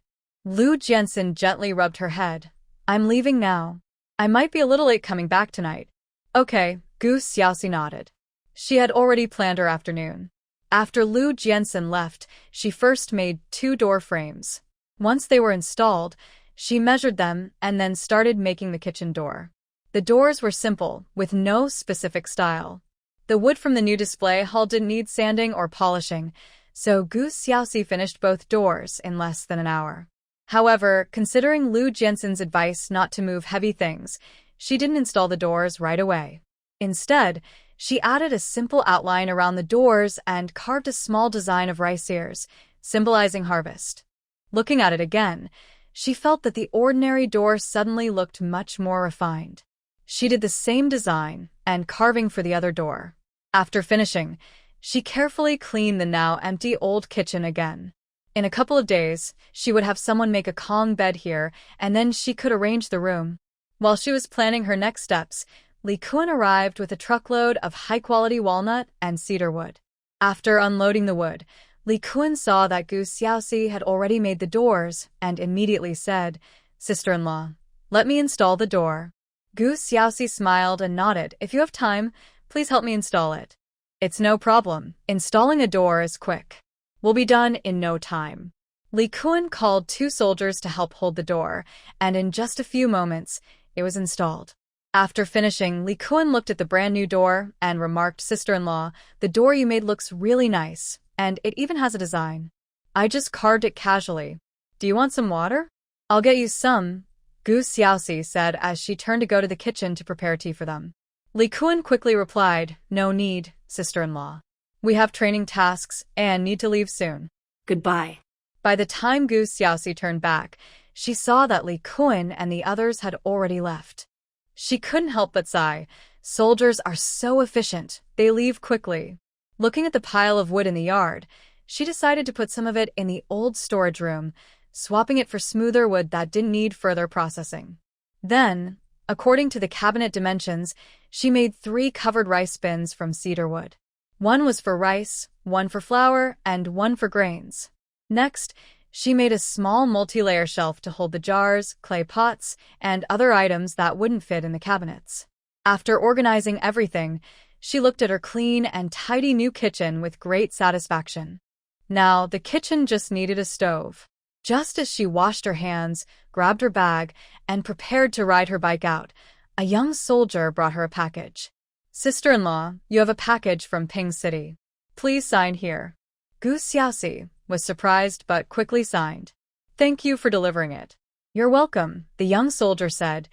Lu Jiansen gently rubbed her head. I'm leaving now. I might be a little late coming back tonight. Okay, Gu Xiaoxi nodded. She had already planned her afternoon. After Lu Jiansen left, she first made 2 door frames. Once they were installed, she measured them and then started making the kitchen door. The doors were simple, with no specific style. The wood from the new display hall didn't need sanding or polishing, so Gu Xiaoxi finished both doors in less than an hour. However, considering Lu Jiansen's advice not to move heavy things, she didn't install the doors right away. Instead, she added a simple outline around the doors and carved a small design of rice ears, symbolizing harvest. Looking at it again, she felt that the ordinary door suddenly looked much more refined. She did the same design and carving for the other door. After finishing, she carefully cleaned the now empty old kitchen again. In a couple of days, she would have someone make a Kong bed here, and then she could arrange the room. While she was planning her next steps, Li Kun arrived with a truckload of high-quality walnut and cedar wood. After unloading the wood, Li Kun saw that Gu Xiaoxi had already made the doors and immediately said, Sister-in-law, let me install the door. Gu Xiaoxi smiled and nodded. If you have time, please help me install it. It's no problem. Installing a door is quick. We'll be done in no time. Li Kun called 2 soldiers to help hold the door, and in just a few moments, it was installed. After finishing, Li Kun looked at the brand new door and remarked, Sister-in-law, the door you made looks really nice, and it even has a design. I just carved it casually. Do you want some water? I'll get you some, Gu Xiaoxi said as she turned to go to the kitchen to prepare tea for them. Li Kun quickly replied, No need, sister-in-law. We have training tasks and need to leave soon. Goodbye. By the time Gu Xiaoxi turned back, she saw that Li Kun and the others had already left. She couldn't help but sigh. Soldiers are so efficient, they leave quickly. Looking at the pile of wood in the yard, she decided to put some of it in the old storage room, swapping it for smoother wood that didn't need further processing. Then, according to the cabinet dimensions, she made 3 covered rice bins from cedar wood. One was for rice, one for flour, and one for grains. Next, she made a small multi-layer shelf to hold the jars, clay pots, and other items that wouldn't fit in the cabinets. After organizing everything, she looked at her clean and tidy new kitchen with great satisfaction. Now, the kitchen just needed a stove. Just as she washed her hands, grabbed her bag, and prepared to ride her bike out, a young soldier brought her a package. Sister-in-law, you have a package from Ping City. Please sign here. Gu Xiaoxi was surprised but quickly signed. Thank you for delivering it. You're welcome, the young soldier said,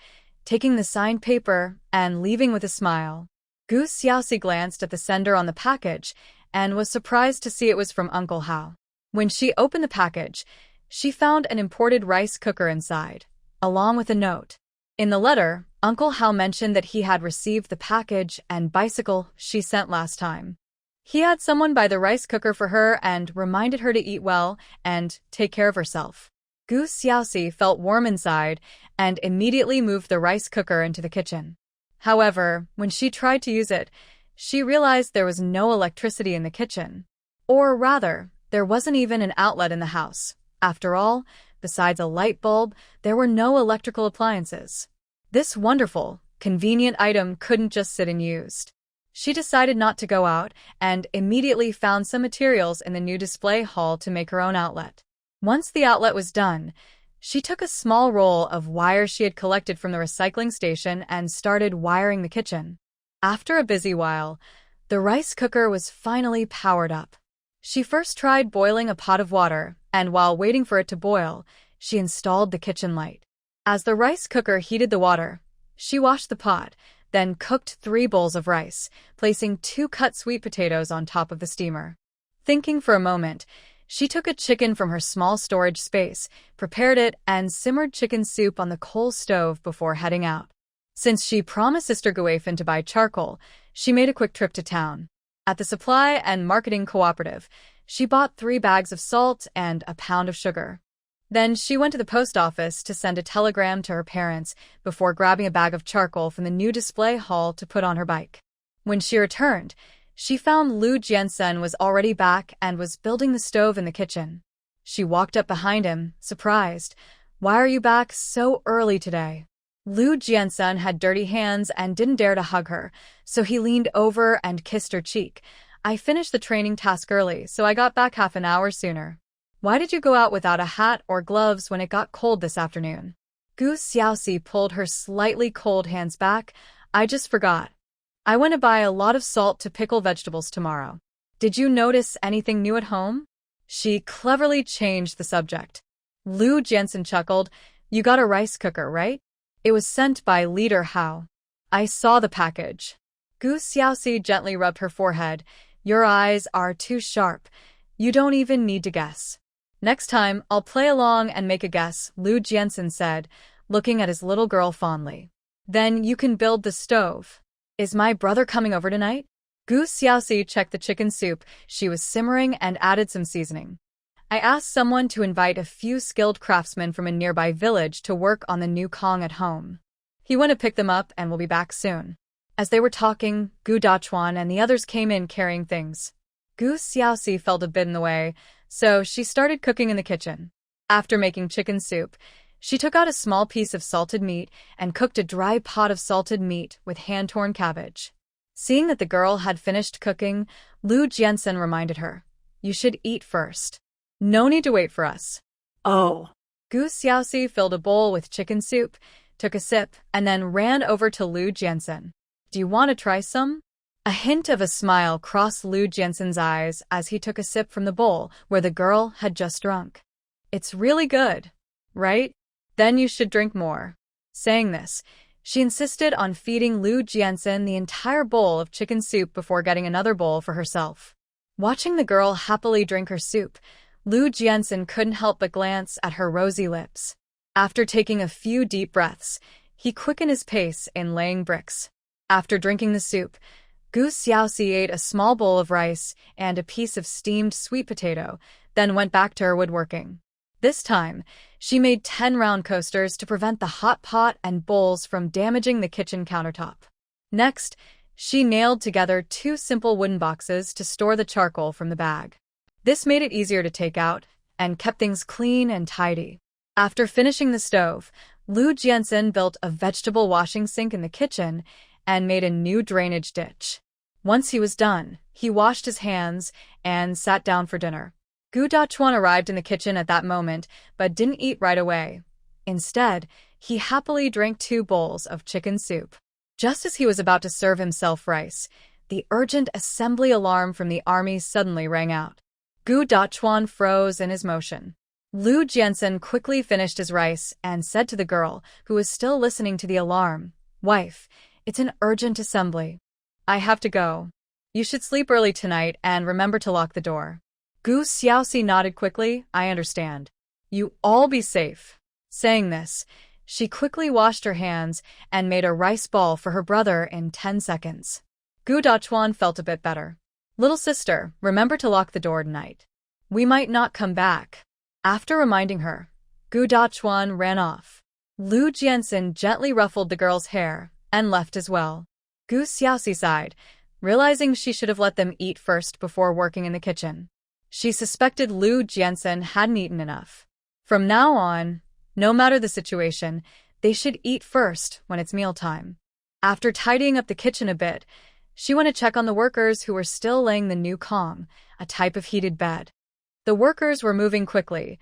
taking the signed paper and leaving with a smile. Gu Xiaoxi glanced at the sender on the package and was surprised to see it was from Uncle Hao. When she opened the package, she found an imported rice cooker inside, along with a note. In the letter, Uncle Hao mentioned that he had received the package and bicycle she sent last time. He had someone buy the rice cooker for her and reminded her to eat well and take care of herself. Gu Xiaoxi felt warm inside and immediately moved the rice cooker into the kitchen. However, when she tried to use it, she realized there was no electricity in the kitchen. Or rather, there wasn't even an outlet in the house. After all, besides a light bulb, there were no electrical appliances. This wonderful, convenient item couldn't just sit unused. She decided not to go out and immediately found some materials in the new display hall to make her own outlet. Once the outlet was done, she took a small roll of wire she had collected from the recycling station and started wiring the kitchen. After a busy while, the rice cooker was finally powered up. She first tried boiling a pot of water, and while waiting for it to boil, she installed the kitchen light. As the rice cooker heated the water, she washed the pot, then cooked 3 bowls of rice, placing 2 cut sweet potatoes on top of the steamer. Thinking for a moment, she took a chicken from her small storage space, prepared it, and simmered chicken soup on the coal stove before heading out. Since she promised Sister Guifan to buy charcoal, she made a quick trip to town. At the supply and marketing cooperative, she bought 3 bags of salt and a pound of sugar. Then she went to the post office to send a telegram to her parents before grabbing a bag of charcoal from the new display hall to put on her bike. When she returned, she found Lu Jiansen was already back and was building the stove in the kitchen. She walked up behind him, surprised. "Why are you back so early today?" Lu Jiansen had dirty hands and didn't dare to hug her, so he leaned over and kissed her cheek. "I finished the training task early, so I got back half an hour sooner." "Why did you go out without a hat or gloves when it got cold this afternoon?" Gu Xiaoxi pulled her slightly cold hands back. "I just forgot. I went to buy a lot of salt to pickle vegetables tomorrow." "Did you notice anything new at home?" She cleverly changed the subject. Lu Jiansen chuckled. "You got a rice cooker, right? It was sent by Leader Hao." "I saw the package." Gu Xiaoxi gently rubbed her forehead. "Your eyes are too sharp. You don't even need to guess." "Next time, I'll play along and make a guess," Lu Jiansen said, looking at his little girl fondly. "Then you can build the stove." "Is my brother coming over tonight?" Gu Xiaoxi checked the chicken soup she was simmering and added some seasoning. "I asked someone to invite a few skilled craftsmen from a nearby village to work on the new Kong at home. He went to pick them up and will be back soon." As they were talking, Gu Dachuan and the others came in carrying things. Gu Xiaoxi felt a bit in the way, so she started cooking in the kitchen. After making chicken soup, she took out a small piece of salted meat and cooked a dry pot of salted meat with hand-torn cabbage. Seeing that the girl had finished cooking, Lu Jiansen reminded her, "You should eat first. No need to wait for us." Oh. Gu Xiaoxi filled a bowl with chicken soup, took a sip, and then ran over to Lu Jiansen. "Do you want to try some?" A hint of a smile crossed Lu Jiansen's eyes as he took a sip from the bowl where the girl had just drunk. "It's really good, right? Then you should drink more." Saying this, she insisted on feeding Lu Jiansen the entire bowl of chicken soup before getting another bowl for herself. Watching the girl happily drink her soup, Lu Jiansen couldn't help but glance at her rosy lips. After taking a few deep breaths, he quickened his pace in laying bricks. After drinking the soup, Gu Xiaoxi ate a small bowl of rice and a piece of steamed sweet potato, then went back to her woodworking. This time, she made 10 round coasters to prevent the hot pot and bowls from damaging the kitchen countertop. Next, she nailed together 2 simple wooden boxes to store the charcoal from the bag. This made it easier to take out and kept things clean and tidy. After finishing the stove, Lu Jiansen built a vegetable washing sink in the kitchen and made a new drainage ditch. Once he was done, he washed his hands and sat down for dinner. Gu Dachuan arrived in the kitchen at that moment, but didn't eat right away. Instead, he happily drank 2 bowls of chicken soup. Just as he was about to serve himself rice, the urgent assembly alarm from the army suddenly rang out. Gu Dachuan froze in his motion. Lu Jiansen quickly finished his rice and said to the girl, who was still listening to the alarm, "Wife, it's an urgent assembly. I have to go. You should sleep early tonight and remember to lock the door. Gu Xiaoxi nodded quickly. I understand. You all be safe. Saying this, she quickly washed her hands and made a rice ball for her brother in 10 seconds. Gu Dachuan felt a bit better. Little sister, remember to lock the door tonight. We might not come back. After reminding her, Gu Dachuan ran off. Lu Jianxin gently ruffled the girl's hair and left as well. Gu Xiaoxi sighed, realizing she should have let them eat first before working in the kitchen. She suspected Lu Jianxin hadn't eaten enough. From now on, no matter the situation, they should eat first when it's mealtime. After tidying up the kitchen a bit, she went to check on the workers who were still laying the new Kong, a type of heated bed. The workers were moving quickly.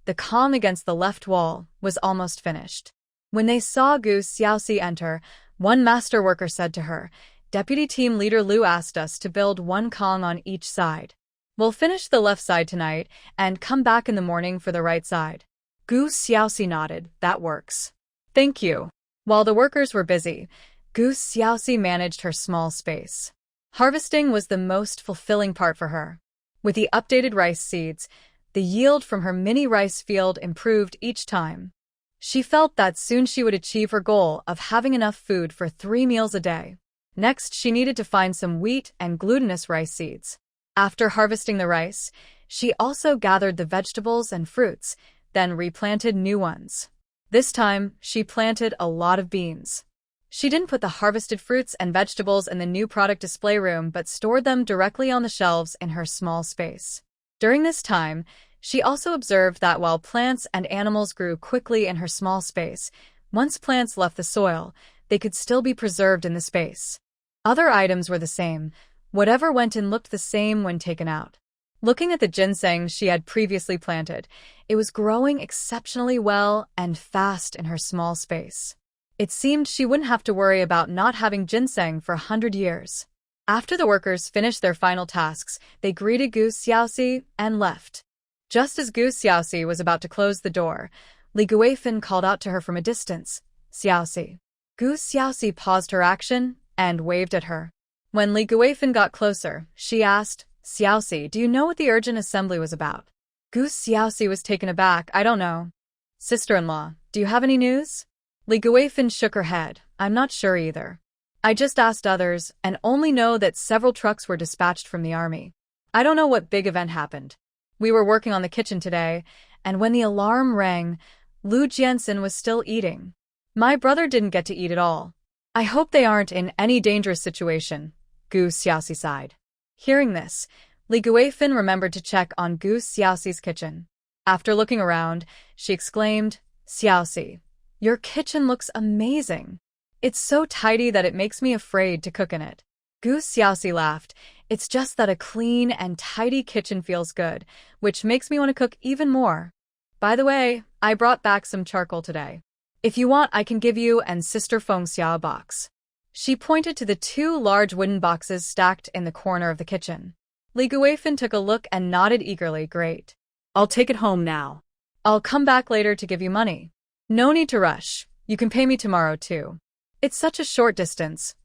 The Kong against the left wall was almost finished. When they saw Gu Xiaoxi enter, one master worker said to her, Deputy Team Leader Lu asked us to build one Kong on each side. We'll finish the left side tonight and come back in the morning for the right side. Gu Xiaoxi nodded. That works. Thank you. While the workers were busy, Gu Xiaoxi managed her small space. Harvesting was the most fulfilling part for her. With the updated rice seeds, the yield from her mini rice field improved each time. She felt that soon she would achieve her goal of having enough food for 3 meals a day. Next, she needed to find some wheat and glutinous rice seeds. After harvesting the rice, she also gathered the vegetables and fruits, then replanted new ones. This time, she planted a lot of beans. She didn't put the harvested fruits and vegetables in the new product display room but stored them directly on the shelves in her small space. During this time, she also observed that while plants and animals grew quickly in her small space, once plants left the soil, they could still be preserved in the space. Other items were the same. Whatever went in looked the same when taken out. Looking at the ginseng she had previously planted, it was growing exceptionally well and fast in her small space. It seemed she wouldn't have to worry about not having ginseng for 100 years. After the workers finished their final tasks, they greeted Gu Xiaoxi and left. Just as Gu Xiaoxi was about to close the door, Li Guifan called out to her from a distance, Xiaoxi. Gu Xiaoxi paused her action and waved at her. When Li Guifan got closer, she asked, Xiaoxi, do you know what the urgent assembly was about? Gu Xiaoxi was taken aback. I don't know. Sister-in-law, do you have any news? Li Guifan shook her head. I'm not sure either. I just asked others and only know that several trucks were dispatched from the army. I don't know what big event happened. We were working on the kitchen today, and when the alarm rang, Lu Jianxin was still eating. My brother didn't get to eat at all. I hope they aren't in any dangerous situation, Gu Xiaoxi sighed. Hearing this, Li Guifan remembered to check on Gu Xiaoxi's kitchen. After looking around, she exclaimed, Xiaoxi, your kitchen looks amazing. It's so tidy that it makes me afraid to cook in it. Gu Xiaoxi laughed. It's just that a clean and tidy kitchen feels good, which makes me want to cook even more. By the way, I brought back some charcoal today. If you want, I can give you and Sister Fengxia a box. She pointed to the 2 large wooden boxes stacked in the corner of the kitchen. Li Guifan took a look and nodded eagerly. Great. I'll take it home now. I'll come back later to give you money. No need to rush. You can pay me tomorrow too. It's such a short distance.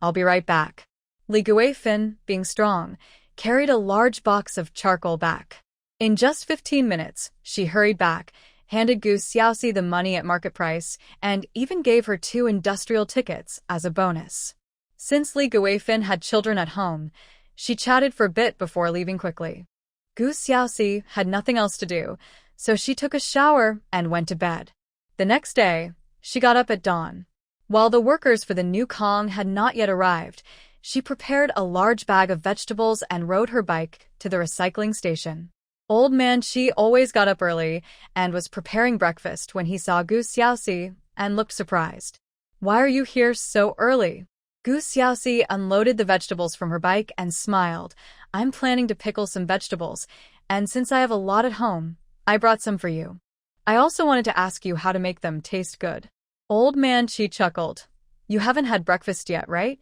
I'll be right back. Li Guifan, being strong, carried a large box of charcoal back. In just 15 minutes, she hurried back, handed Gu Xiaoxi the money at market price, and even gave her 2 industrial tickets as a bonus. Since Li Guifan had children at home, she chatted for a bit before leaving quickly. Gu Xiaoxi had nothing else to do, so she took a shower and went to bed. The next day, she got up at dawn. While the workers for the new Kong had not yet arrived, she prepared a large bag of vegetables and rode her bike to the recycling station. Old Man Chi always got up early and was preparing breakfast when he saw Gu Xiaoxi and looked surprised. Why are you here so early? Gu Xiaoxi unloaded the vegetables from her bike and smiled. I'm planning to pickle some vegetables, and since I have a lot at home, I brought some for you. I also wanted to ask you how to make them taste good. Old Man Chi chuckled. You haven't had breakfast yet, right?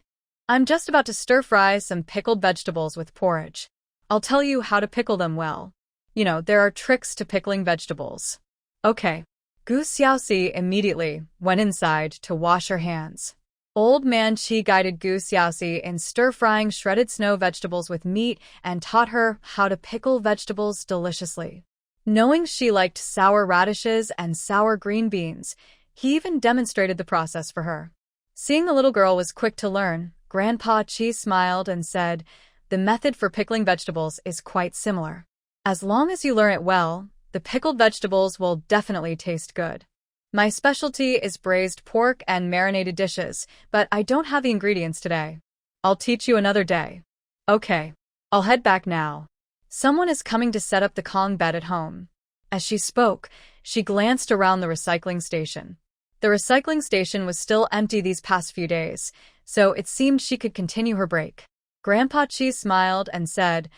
I'm just about to stir-fry some pickled vegetables with porridge. I'll tell you how to pickle them well. You know, there are tricks to pickling vegetables. Okay. Gu Xiaoxi immediately went inside to wash her hands. Old Man Chi guided Gu Xiaoxi in stir-frying shredded snow vegetables with meat and taught her how to pickle vegetables deliciously. Knowing she liked sour radishes and sour green beans, he even demonstrated the process for her. Seeing the little girl was quick to learn, Grandpa Chi smiled and said, "The method for pickling vegetables is quite similar. As long as you learn it well, the pickled vegetables will definitely taste good. My specialty is braised pork and marinated dishes, but I don't have the ingredients today. I'll teach you another day." "Okay, I'll head back now. Someone is coming to set up the Kong bed at home." As she spoke, she glanced around the recycling station. The recycling station was still empty these past few days, so it seemed she could continue her break. Grandpa Chi smiled and said,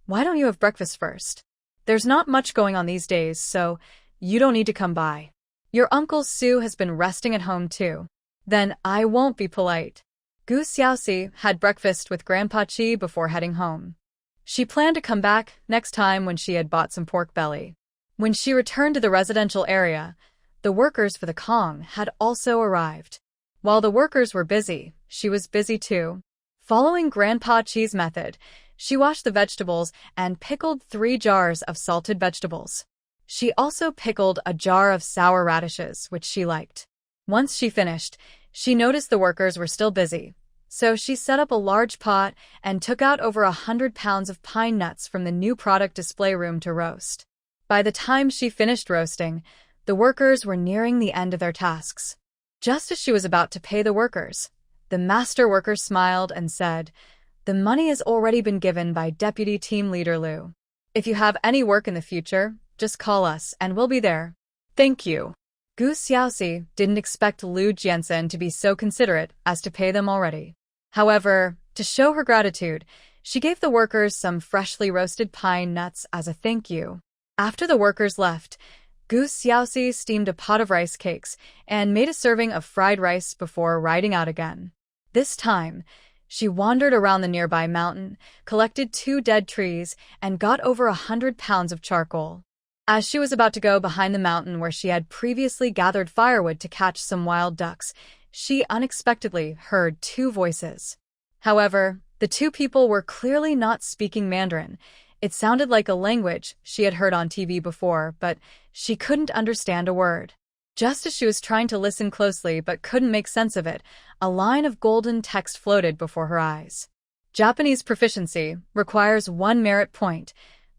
"Why don't you have breakfast first? There's not much going on these days, so you don't need to come by. Your Uncle Sue has been resting at home too. Then I won't be polite." Gu Xiaoxi had breakfast with Grandpa Chi before heading home. She planned to come back next time when she had bought some pork belly. When she returned to the residential area, the workers for the Kong had also arrived. While the workers were busy, she was busy too. Following Grandpa Chi's method, she washed the vegetables and pickled 3 jars of salted vegetables. She also pickled a jar of sour radishes, which she liked. Once she finished, she noticed the workers were still busy, so she set up a large pot and took out over 100 pounds of pine nuts from the new product display room to roast. By the time she finished roasting, the workers were nearing the end of their tasks. Just as she was about to pay the workers, the master worker smiled and said, "The money has already been given by Deputy Team Leader Lu. If you have any work in the future, just call us and we'll be there." "Thank you." Gu Xiaoxi didn't expect Lu Jiansen to be so considerate as to pay them already. However, to show her gratitude, she gave the workers some freshly roasted pine nuts as a thank you. After the workers left, Gu Xiaoxi steamed a pot of rice cakes and made a serving of fried rice before riding out again. This time, she wandered around the nearby mountain, collected 2 dead trees, and got over 100 pounds of charcoal. As she was about to go behind the mountain where she had previously gathered firewood to catch some wild ducks, she unexpectedly heard 2 voices. However, the 2 people were clearly not speaking Mandarin. It sounded like a language she had heard on TV before, but she couldn't understand a word. Just as she was trying to listen closely but couldn't make sense of it, a line of golden text floated before her eyes. "Japanese proficiency requires 1 merit point."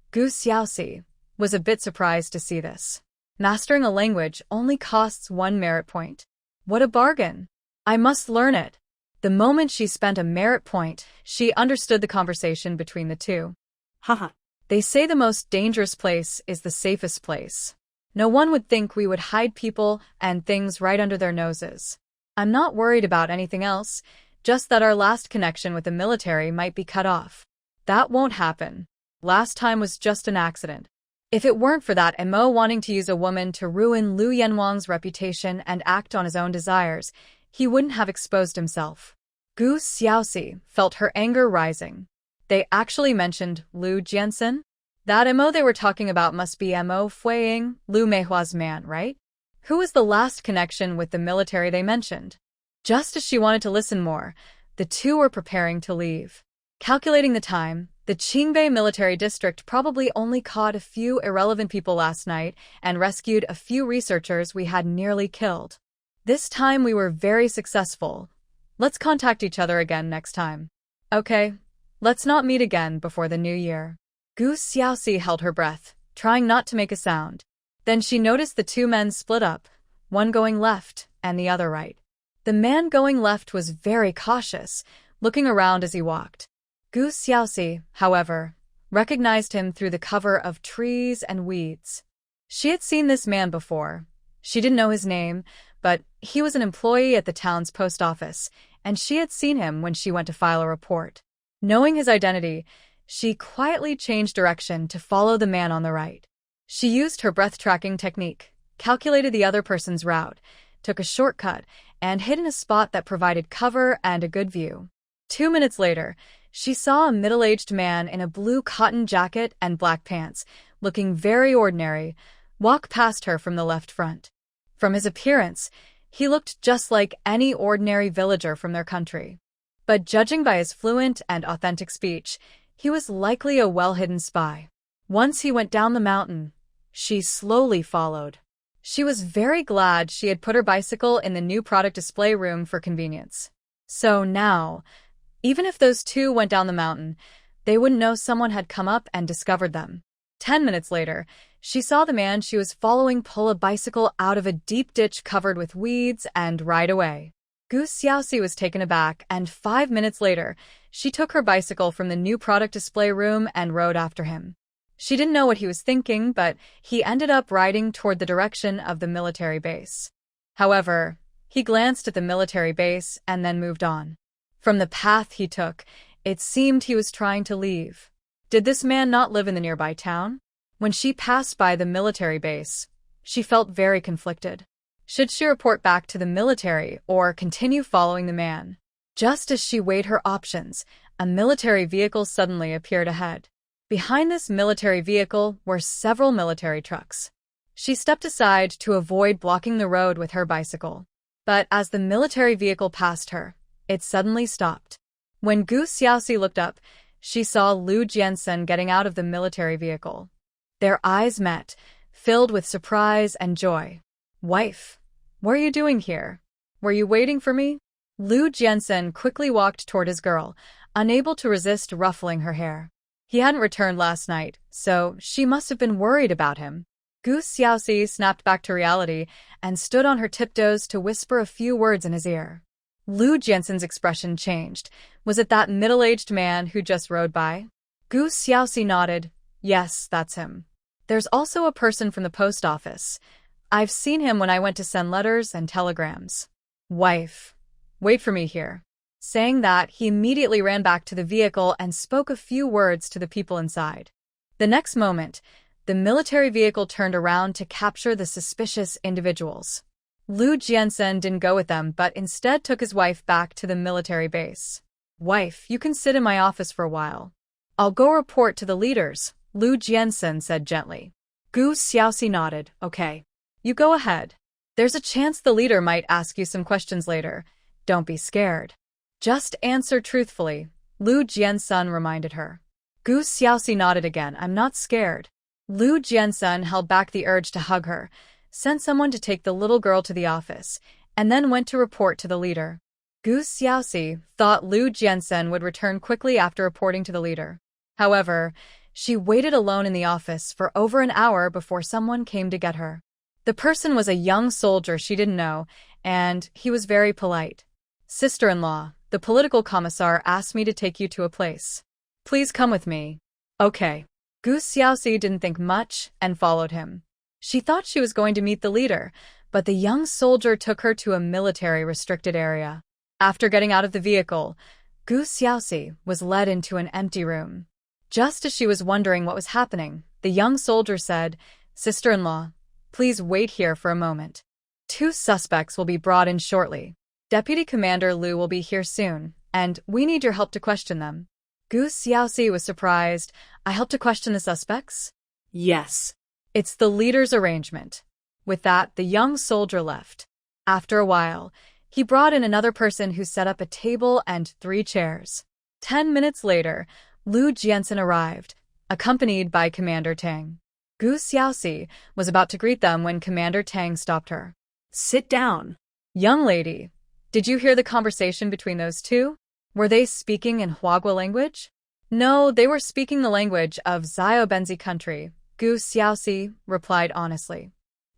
Gu Xiaoxi was a bit surprised to see this. Mastering a language only costs 1 merit point. What a bargain! I must learn it. The moment she spent a merit point, she understood the conversation between the 2. Haha. "They say the most dangerous place is the safest place. No one would think we would hide people and things right under their noses. I'm not worried about anything else, just that our last connection with the military might be cut off. That won't happen. Last time was just an accident. If it weren't for that Mo wanting to use a woman to ruin Lu Yanwang's reputation and act on his own desires, he wouldn't have exposed himself." Gu Xiaoxi felt her anger rising. They actually mentioned Lu Jiansen? That Mo they were talking about must be Mo Fueying, Lu Meihua's man, right? Who was the last connection with the military they mentioned? Just as she wanted to listen more, the 2 were preparing to leave. Calculating the time, the Qingbei military district probably only caught a few irrelevant people last night and rescued a few researchers we had nearly killed. This time we were very successful. Let's contact each other again next time. Okay, let's not meet again before the new year. Gu Xiaoxi held her breath, trying not to make a sound. Then she noticed the 2 men split up, one going left and the other right. The man going left was very cautious, looking around as he walked. Gu Xiaoxi, however, recognized him through the cover of trees and weeds. She had seen this man before. She didn't know his name, but he was an employee at the town's post office, and she had seen him when she went to file a report. Knowing his identity, she quietly changed direction to follow the man on the right. She used her breath-tracking technique, calculated the other person's route, took a shortcut, and hid in a spot that provided cover and a good view. 2 minutes later, she saw a middle-aged man in a blue cotton jacket and black pants, looking very ordinary, walk past her from the left front. From his appearance, He looked just like any ordinary villager from their country. But judging by his fluent and authentic speech, he was likely a well-hidden spy. Once he went down the mountain, she slowly followed. She was very glad she had put her bicycle in the new product display room for convenience. So now, even if those two went down the mountain, they wouldn't know someone had come up and discovered them. 10 minutes later, she saw the man she was following pull a bicycle out of a deep ditch covered with weeds and ride away. Gu Xiaoxi was taken aback, and 5 minutes later, she took her bicycle from the new product display room and rode after him. She didn't know what he was thinking, but he ended up riding toward the direction of the military base. However, he glanced at the military base and then moved on. From the path he took, it seemed he was trying to leave. Did this man not live in the nearby town? When she passed by the military base, she felt very conflicted. Should she report back to the military or continue following the man? Just as she weighed her options, a military vehicle suddenly appeared ahead. Behind this military vehicle were several military trucks. She stepped aside to avoid blocking the road with her bicycle. But as the military vehicle passed her, it suddenly stopped. When Gu Xiaoxi looked up, she saw Lu Jiansen getting out of the military vehicle. Their eyes met, filled with surprise and joy. "Wife, what are you doing here? Were you waiting for me?" Lu Jiansen quickly walked toward his girl, unable to resist ruffling her hair. He hadn't returned last night, so she must have been worried about him. Gu Xiaoxi snapped back to reality and stood on her tiptoes to whisper a few words in his ear. Lu Jiansen's expression changed. Was it that middle-aged man who just rode by? Gu Xiaoxi nodded. "Yes, that's him. There's also a person from the post office. I've seen him when I went to send letters and telegrams." "Wife, wait for me here." Saying that, he immediately ran back to the vehicle and spoke a few words to the people inside. The next moment, the military vehicle turned around to capture the suspicious individuals. Lu Jiansen didn't go with them, but instead took his wife back to the military base. "Wife, you can sit in my office for a while. I'll go report to the leaders," Lu Jiansen said gently. Gu Xiaoxi nodded. "Okay. You go ahead. There's a chance the leader might ask you some questions later. Don't be scared. Just answer truthfully," Lu Jiansen reminded her. Gu Xiaoxi nodded again. "I'm not scared." Lu Jiansen held back the urge to hug her, sent someone to take the little girl to the office, and then went to report to the leader. Gu Xiaoxi thought Lu Jiansen would return quickly after reporting to the leader. However, she waited alone in the office for over an hour before someone came to get her. The person was a young soldier she didn't know, and he was very polite. "Sister-in-law, the political commissar asked me to take you to a place. Please come with me." "Okay." Gu Xiaoxi didn't think much and followed him. She thought she was going to meet the leader, but the young soldier took her to a military-restricted area. After getting out of the vehicle, Gu Xiaoxi was led into an empty room. Just as she was wondering what was happening, the young soldier said, "Sister-in-law, please wait here for a moment. 2 suspects will be brought in shortly. Deputy Commander Lu will be here soon, and we need your help to question them." Gu Xiaoxi was surprised. "I help to question the suspects?" Yes. "It's the leader's arrangement." With that, the young soldier left. After a while, he brought in another person who set up a table and 3 chairs. 10 minutes later, Lu Jiansen arrived, accompanied by Commander Tang. Gu Xiaoxi was about to greet them when Commander Tang stopped her. "Sit down." "Young lady, did you hear the conversation between those two? Were they speaking in Huagua language?" "No, they were speaking the language of Xiaobenzi country," Gu Xiaoxi replied honestly.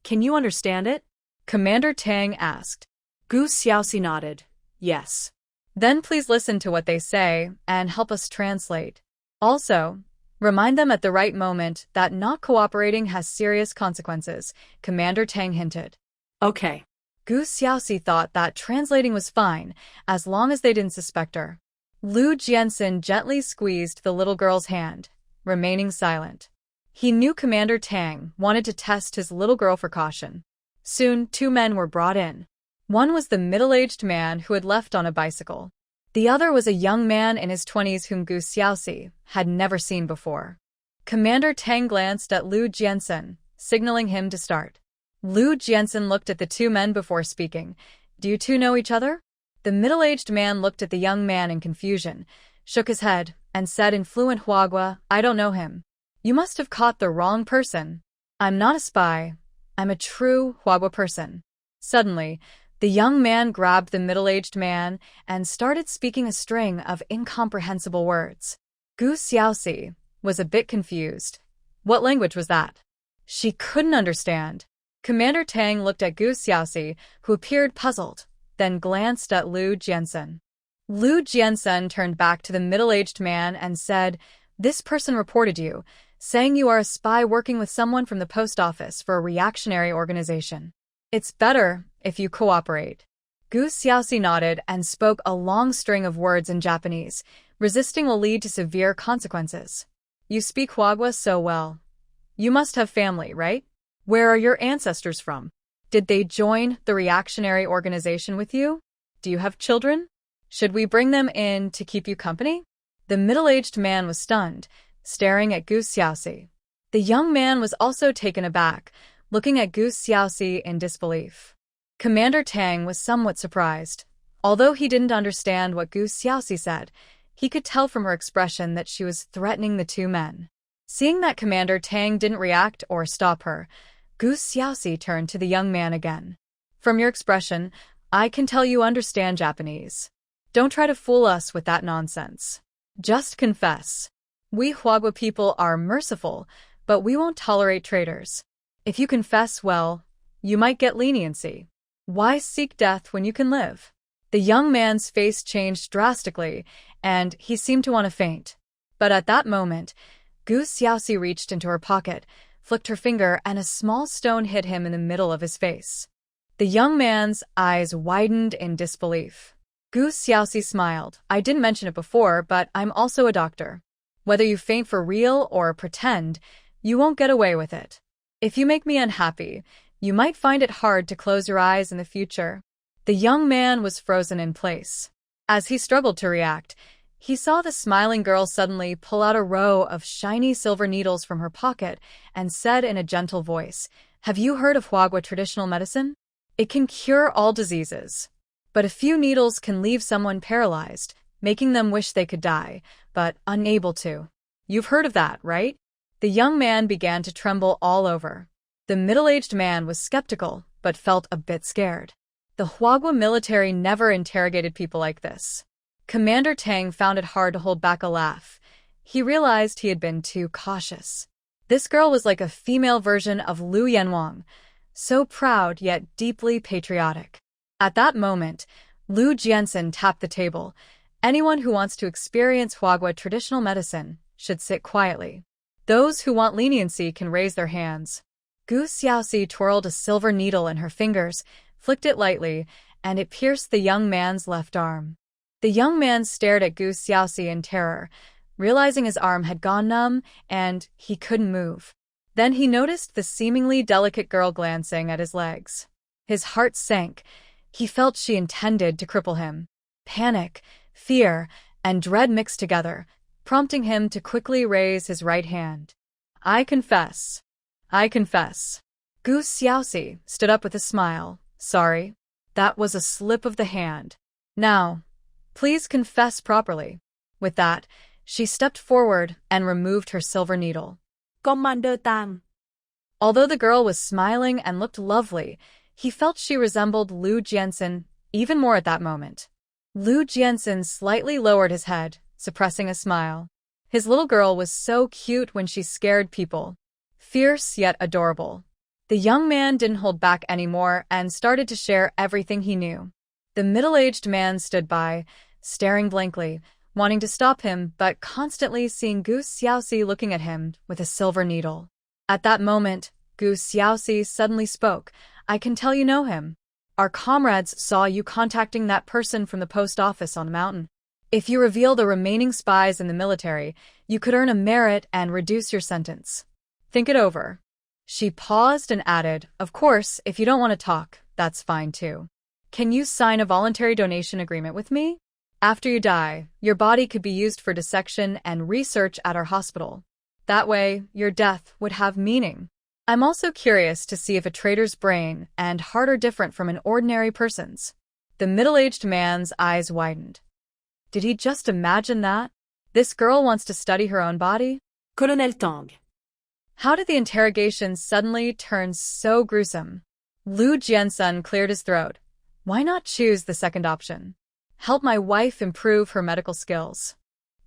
"Can you understand it?" Commander Tang asked. Gu Xiaoxi nodded. "Yes." "Then please listen to what they say and help us translate. Also, remind them at the right moment that not cooperating has serious consequences," Commander Tang hinted. "Okay." Gu Xiaoxi thought that translating was fine, as long as they didn't suspect her. Lu Jiansen gently squeezed the little girl's hand, remaining silent. He knew Commander Tang wanted to test his little girl for caution. Soon, 2 men were brought in. One was the middle-aged man who had left on a bicycle. The other was a young man in his 20s whom Gu Xiaoxi had never seen before. Commander Tang glanced at Lu Jiansen, signaling him to start. Lu Jiansen looked at the two men before speaking. Do you two know each other? The middle-aged man looked at the young man in confusion, shook his head, and said in fluent Huagua, I don't know him. You must have caught the wrong person. I'm not a spy. I'm a true Huagua person. Suddenly, the young man grabbed the middle-aged man and started speaking a string of incomprehensible words. Gu Xiaoxi was a bit confused. What language was that? She couldn't understand. Commander Tang looked at Gu Xiaoxi, who appeared puzzled, then glanced at Lu Jiansen. Lu Jiansen turned back to the middle-aged man and said, This person reported you, saying you are a spy working with someone from the post office for a reactionary organization. It's better if you cooperate. Gu Xiaoxi nodded and spoke a long string of words in Japanese. Resisting will lead to severe consequences. You speak Huagua so well. You must have family, right? Where are your ancestors from? Did they join the reactionary organization with you? Do you have children? Should we bring them in to keep you company? The middle-aged man was stunned, staring at Gu Xiaoxi. The young man was also taken aback, looking at Gu Xiaoxi in disbelief. Commander Tang was somewhat surprised. Although he didn't understand what Gu Xiaoxi said, he could tell from her expression that she was threatening the two men. Seeing that Commander Tang didn't react or stop her, Gu Xiaoxi turned to the young man again. From your expression, I can tell you understand Japanese. Don't try to fool us with that nonsense. Just confess. We Huagua people are merciful, but we won't tolerate traitors. If you confess well, you might get leniency. Why seek death when you can live? The young man's face changed drastically, and he seemed to want to faint. But at that moment, Gu Xiaoxi reached into her pocket, flicked her finger, and a small stone hit him in the middle of his face. The young man's eyes widened in disbelief. Gu Xiaoxi smiled. I didn't mention it before, but I'm also a doctor. Whether you faint for real or pretend, you won't get away with it. If you make me unhappy, you might find it hard to close your eyes in the future. The young man was frozen in place. As he struggled to react, he saw the smiling girl suddenly pull out a row of shiny silver needles from her pocket and said in a gentle voice, Have you heard of Huagua traditional medicine? It can cure all diseases. But a few needles can leave someone paralyzed, making them wish they could die, but unable to. You've heard of that, right? The young man began to tremble all over. The middle-aged man was skeptical, but felt a bit scared. The Huagua military never interrogated people like this. Commander Tang found it hard to hold back a laugh. He realized he had been too cautious. This girl was like a female version of Lu Yanwang, so proud yet deeply patriotic. At that moment, Lu Jiansen tapped the table. Anyone who wants to experience Huagua traditional medicine should sit quietly. Those who want leniency can raise their hands. Gu Xiaoxi twirled a silver needle in her fingers, flicked it lightly, and it pierced the young man's left arm. The young man stared at Gu Xiaoxi in terror, realizing his arm had gone numb and he couldn't move. Then he noticed the seemingly delicate girl glancing at his legs. His heart sank. He felt she intended to cripple him. Panic, fear, and dread mixed together, prompting him to quickly raise his right hand. I confess. I confess. Gu Xiaoxi stood up with a smile. Sorry. That was a slip of the hand. Now, please confess properly. With that, she stepped forward and removed her silver needle. Commander Tang. Although the girl was smiling and looked lovely, he felt she resembled Lu Jiansen even more at that moment. Lu Jiansen slightly lowered his head, suppressing a smile. His little girl was so cute when she scared people. Fierce yet adorable. The young man didn't hold back anymore and started to share everything he knew. The middle-aged man stood by, staring blankly, wanting to stop him but constantly seeing Gu Xiaoxi looking at him with a silver needle. At that moment, Gu Xiaoxi suddenly spoke. I can tell you know him. Our comrades saw you contacting that person from the post office on the mountain. If you reveal the remaining spies in the military, you could earn a merit and reduce your sentence. Think it over. She paused and added, Of course, if you don't want to talk, that's fine too. Can you sign a voluntary donation agreement with me? After you die, your body could be used for dissection and research at our hospital. That way, your death would have meaning. I'm also curious to see if a trader's brain and heart are different from an ordinary person's. The middle-aged man's eyes widened. Did he just imagine that? This girl wants to study her own body? Colonel Tang. How did the interrogation suddenly turn so gruesome? Lu Jiansun cleared his throat. Why not choose the second option? Help my wife improve her medical skills.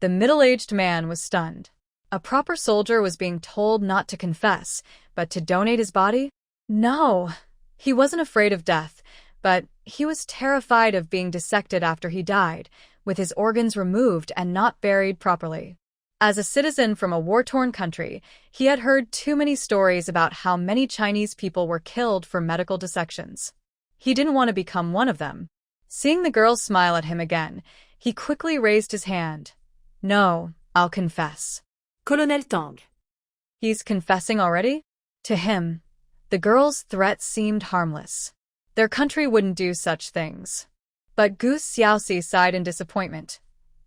The middle-aged man was stunned. A proper soldier was being told not to confess, but to donate his body? No. He wasn't afraid of death, but he was terrified of being dissected after he died, with his organs removed and not buried properly. As a citizen from a war-torn country, he had heard too many stories about how many Chinese people were killed for medical dissections. He didn't want to become one of them. Seeing the girl smile at him again, he quickly raised his hand. No, I'll confess. Colonel Tang. He's confessing already? To him, the girl's threat seemed harmless. Their country wouldn't do such things. But Gu Xiaoxi sighed in disappointment.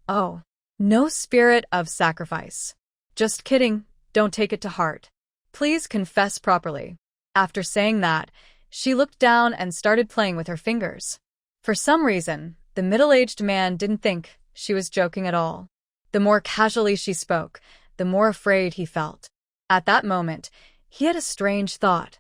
Oh, no spirit of sacrifice. Just kidding, don't take it to heart. Please confess properly. After saying that, she looked down and started playing with her fingers. For some reason, the middle-aged man didn't think she was joking at all. The more casually she spoke, the more afraid he felt. At that moment, he had a strange thought.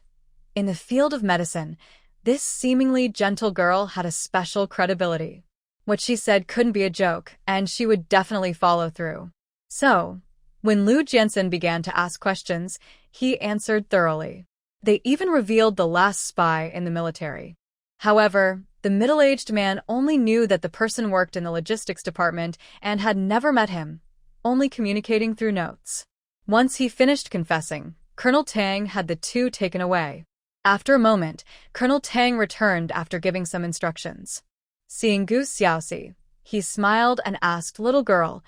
In the field of medicine, this seemingly gentle girl had a special credibility. What she said couldn't be a joke, and she would definitely follow through. So, when Lu Jiansun began to ask questions, he answered thoroughly. They even revealed the last spy in the military. However, the middle-aged man only knew that the person worked in the logistics department and had never met him, only communicating through notes. Once he finished confessing, Colonel Tang had the two taken away. After a moment, Colonel Tang returned after giving some instructions. Seeing Gu Xiaoxi, he smiled and asked, "Little girl,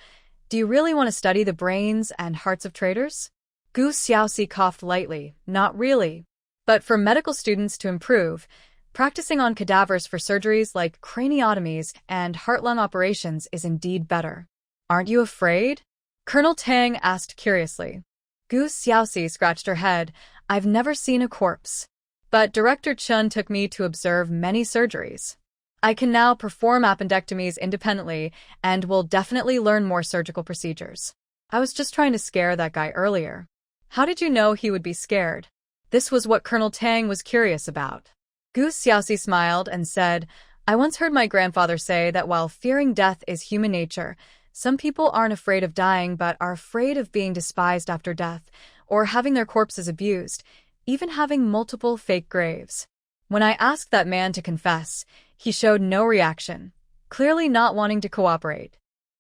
do you really want to study the brains and hearts of traders?" Gu Xiaoxi coughed lightly, "Not really. But for medical students to improve, practicing on cadavers for surgeries like craniotomies and heart-lung operations is indeed better. Aren't you afraid?" Colonel Tang asked curiously. Gu Xiaoxi scratched her head. "I've never seen a corpse. But Director Chun took me to observe many surgeries. I can now perform appendectomies independently and will definitely learn more surgical procedures. I was just trying to scare that guy earlier." How did you know he would be scared? This was what Colonel Tang was curious about. Gu Xiaoxi smiled and said, "I once heard my grandfather say that while fearing death is human nature, some people aren't afraid of dying but are afraid of being despised after death, or having their corpses abused, even having multiple fake graves." When I asked that man to confess, he showed no reaction, clearly not wanting to cooperate.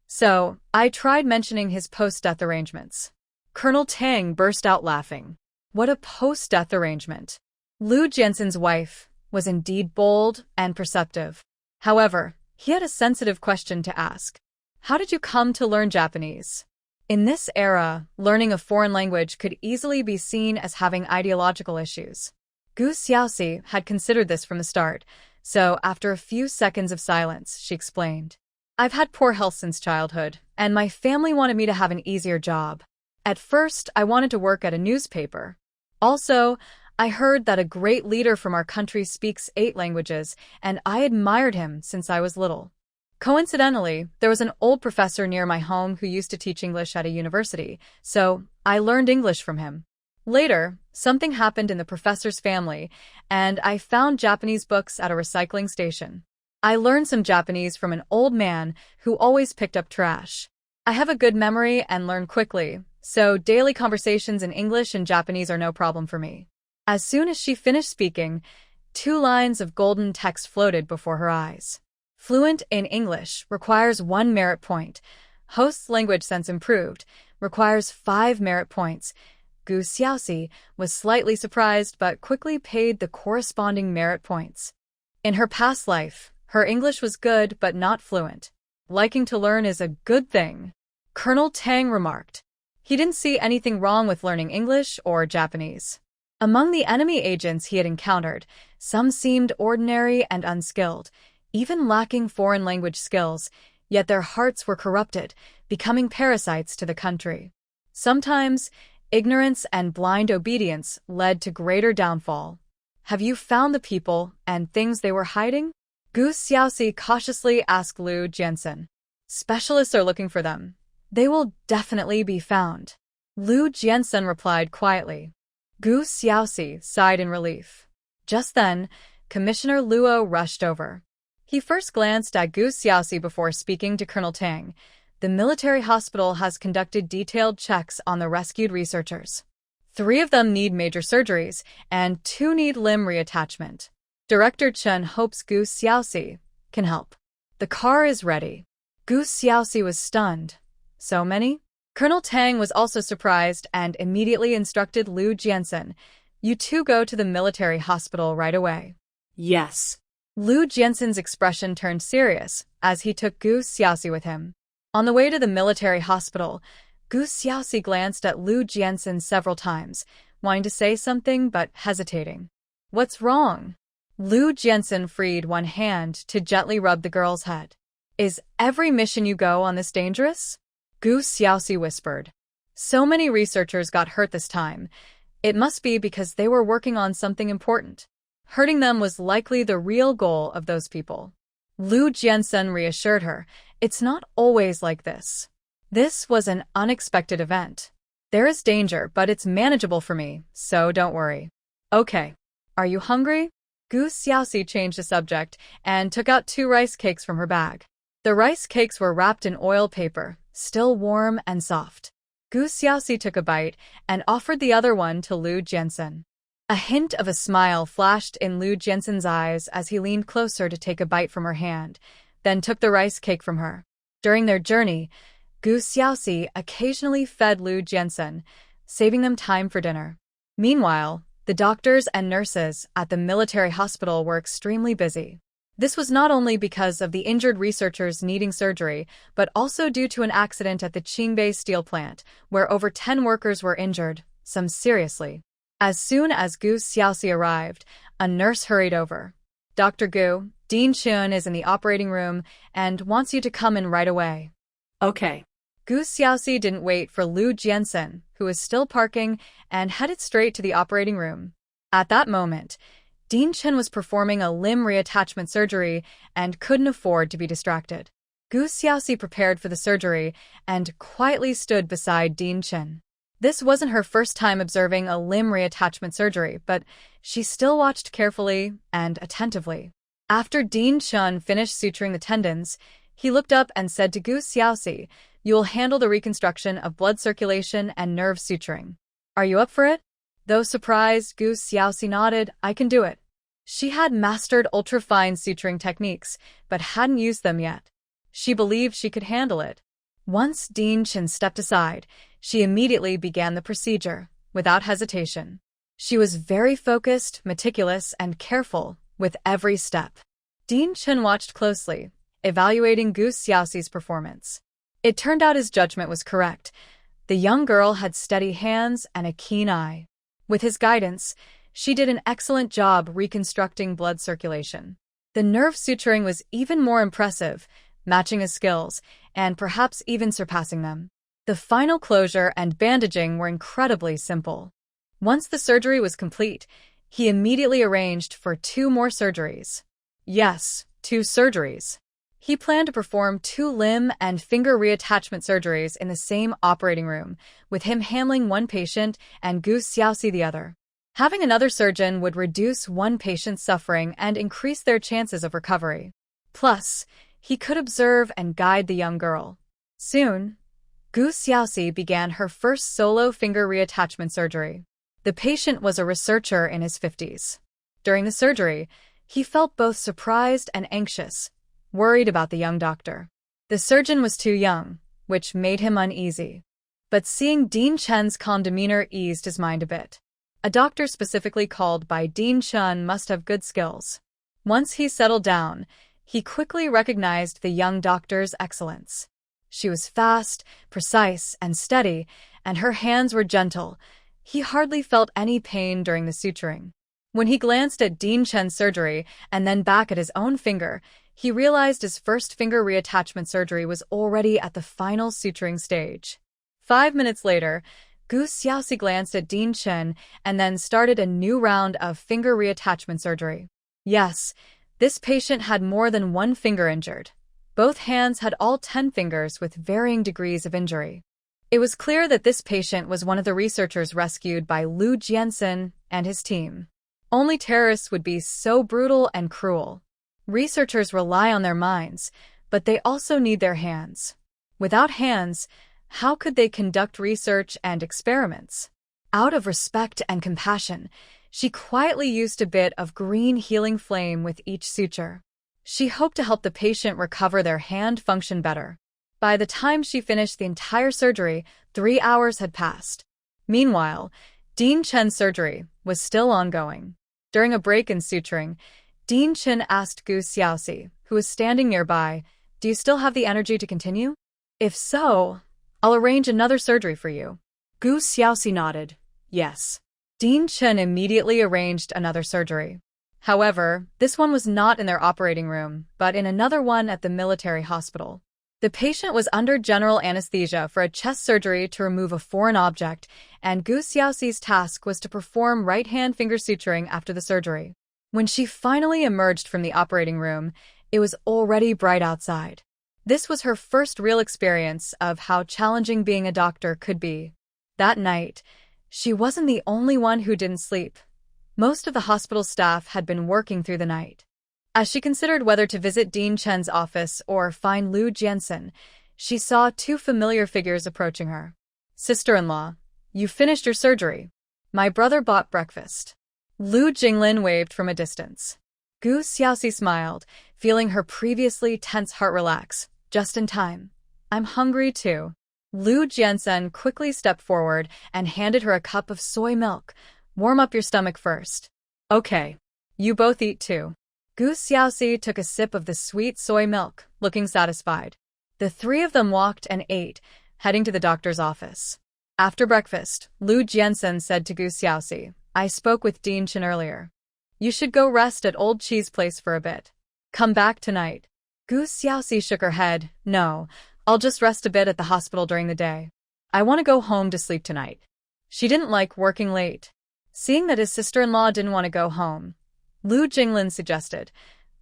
So, I tried mentioning his post-death arrangements. Colonel Tang burst out laughing. What a post-death arrangement! Lu Jiansun's wife was indeed bold and perceptive. However, he had a sensitive question to ask. How did you come to learn Japanese? In this era, learning a foreign language could easily be seen as having ideological issues. Gu Xiaoxi had considered this from the start, so after a few seconds of silence, she explained. I've had poor health since childhood, and my family wanted me to have an easier job. At first, I wanted to work at a newspaper. Also, I heard that a great leader from our country speaks 8 languages, and I admired him since I was little. Coincidentally, there was an old professor near my home who used to teach English at a university, so I learned English from him. Later, something happened in the professor's family, and I found Japanese books at a recycling station. I learned some Japanese from an old man who always picked up trash. I have a good memory and learn quickly, so daily conversations in English and Japanese are no problem for me. As soon as she finished speaking, 2 lines of golden text floated before her eyes. Fluent in English requires 1 merit point. Host's language sense improved requires 5 merit points. Gu Xiaoxi was slightly surprised but quickly paid the corresponding merit points. In her past life, her English was good but not fluent. Liking to learn is a good thing, Colonel Tang remarked. He didn't see anything wrong with learning English or Japanese. Among the enemy agents he had encountered, some seemed ordinary and unskilled, even lacking foreign language skills, yet their hearts were corrupted, becoming parasites to the country. Sometimes, Ignorance and blind obedience led to greater downfall. Have you found the people and things they were hiding? Gu Xiaoxi cautiously asked Lu Jiansen. Specialists are looking for them. They will definitely be found. Lu Jiansen replied quietly. Gu Xiaoxi sighed in relief. Just then, Commissioner Luo rushed over. He first glanced at Gu Xiaoxi before speaking to Colonel Tang. The military hospital has conducted detailed checks on the rescued researchers. 3 of them need major surgeries, and 2 need limb reattachment. Director Chen hopes Gu Xiaoxi can help. The car is ready. Gu Xiaoxi was stunned. So many? Colonel Tang was also surprised and immediately instructed Lu Jiansen, "You 2 go to the military hospital right away." Yes. Lu Jiansen's expression turned serious as he took Gu Xiaoxi with him. On the way to the military hospital, Gu Xiaoxi glanced at Lu Jiansen several times, wanting to say something but hesitating. What's wrong? Lu Jiansen freed one hand to gently rub the girl's head. Is every mission you go on this dangerous? Gu Xiaoxi whispered. So many researchers got hurt this time. It must be because they were working on something important. Hurting them was likely the real goal of those people. Lu Jiansen reassured her, it's not always like this. This was an unexpected event. There is danger, but it's manageable for me, so don't worry. Okay. Are you hungry? Gu Xiaoxi changed the subject and took out 2 rice cakes from her bag. The rice cakes were wrapped in oil paper, still warm and soft. Gu Xiaoxi took a bite and offered the other one to Lu Jiansen. A hint of a smile flashed in Lu Jiansen's eyes as he leaned closer to take a bite from her hand, then took the rice cake from her. During their journey, Gu Xiaoxi occasionally fed Lu Jiansen, saving them time for dinner. Meanwhile, the doctors and nurses at the military hospital were extremely busy. This was not only because of the injured researchers needing surgery, but also due to an accident at the Qingbei steel plant, where over 10 workers were injured, some seriously. As soon as Gu Xiaoxi arrived, a nurse hurried over. Dr. Gu, Dean Chun is in the operating room and wants you to come in right away. Okay. Gu Xiaoxi didn't wait for Lu Jiansen, who was still parking, and headed straight to the operating room. At that moment, Dean Chen was performing a limb reattachment surgery and couldn't afford to be distracted. Gu Xiaoxi prepared for the surgery and quietly stood beside Dean Chen. This wasn't her first time observing a limb reattachment surgery, but she still watched carefully and attentively. After Dean Chen finished suturing the tendons, he looked up and said to Gu Xiaoxi, "You will handle the reconstruction of blood circulation and nerve suturing. Are you up for it?" Though surprised, Gu Xiaoxi nodded, "I can do it." She had mastered ultra-fine suturing techniques, but hadn't used them yet. She believed she could handle it. Once Dean Chen stepped aside, she immediately began the procedure, without hesitation. She was very focused, meticulous, and careful with every step. Dean Chen watched closely, evaluating Gu Xiaoxi's performance. It turned out his judgment was correct. The young girl had steady hands and a keen eye. With his guidance, she did an excellent job reconstructing blood circulation. The nerve suturing was even more impressive, matching his skills, and perhaps even surpassing them. The final closure and bandaging were incredibly simple. Once the surgery was complete, he immediately arranged for 2 more surgeries. Yes, 2 surgeries. He planned to perform 2 limb and finger reattachment surgeries in the same operating room, with him handling one patient and Gu Xiaoxi the other. Having another surgeon would reduce one patient's suffering and increase their chances of recovery. Plus, he could observe and guide the young girl. Soon, Gu Xiaoxi began her first solo finger reattachment surgery. The patient was a researcher in his 50s. During the surgery, he felt both surprised and anxious, worried about the young doctor. The surgeon was too young, which made him uneasy. But seeing Dean Chen's calm demeanor eased his mind a bit. A doctor specifically called by Dean Chen must have good skills. Once he settled down, he quickly recognized the young doctor's excellence. She was fast, precise, and steady, and her hands were gentle. He hardly felt any pain during the suturing. When he glanced at Dean Chen's surgery and then back at his own finger, he realized his first finger reattachment surgery was already at the final suturing stage. 5 minutes later, Gu Xiaoxi glanced at Dean Chen and then started a new round of finger reattachment surgery. Yes, this patient had more than one finger injured. Both hands had all 10 fingers with varying degrees of injury. It was clear that this patient was one of the researchers rescued by Lu Jiansen and his team. Only terrorists would be so brutal and cruel. Researchers rely on their minds, but they also need their hands. Without hands, how could they conduct research and experiments? Out of respect and compassion, she quietly used a bit of green healing flame with each suture. She hoped to help the patient recover their hand function better. By the time she finished the entire surgery, 3 hours had passed. Meanwhile, Dean Chen's surgery was still ongoing. During a break in suturing, Dean Chen asked Gu Xiaoxi, who was standing nearby, "Do you still have the energy to continue? If so, I'll arrange another surgery for you." Gu Xiaoxi nodded. Yes. Dean Chen immediately arranged another surgery. However, this one was not in their operating room, but in another one at the military hospital. The patient was under general anesthesia for a chest surgery to remove a foreign object, and Gu Xiaoxi's task was to perform right-hand finger suturing after the surgery. When she finally emerged from the operating room, it was already bright outside. This was her first real experience of how challenging being a doctor could be. That night, she wasn't the only one who didn't sleep. Most of the hospital staff had been working through the night. As she considered whether to visit Dean Chen's office or find Lu Jiansen, she saw 2 familiar figures approaching her. "Sister-in-law, you finished your surgery. My brother bought breakfast." Lu Jinglin waved from a distance. Gu Xiaoxi smiled, feeling her previously tense heart relax. "Just in time. I'm hungry too." Lu Jiansen quickly stepped forward and handed her a cup of soy milk. "Warm up your stomach first." "Okay. You both eat too." Gu Xiaoxi took a sip of the sweet soy milk, looking satisfied. The 3 of them walked and ate, heading to the doctor's office. After breakfast, Lu Jiansen said to Gu Xiaoxi, "I spoke with Dean Chen earlier. You should go rest at Old Cheese Place for a bit. Come back tonight." Gu Xiaoxi shook her head. "No, I'll just rest a bit at the hospital during the day. I want to go home to sleep tonight." She didn't like working late. Seeing that his sister-in-law didn't want to go home, Lu Jinglin suggested,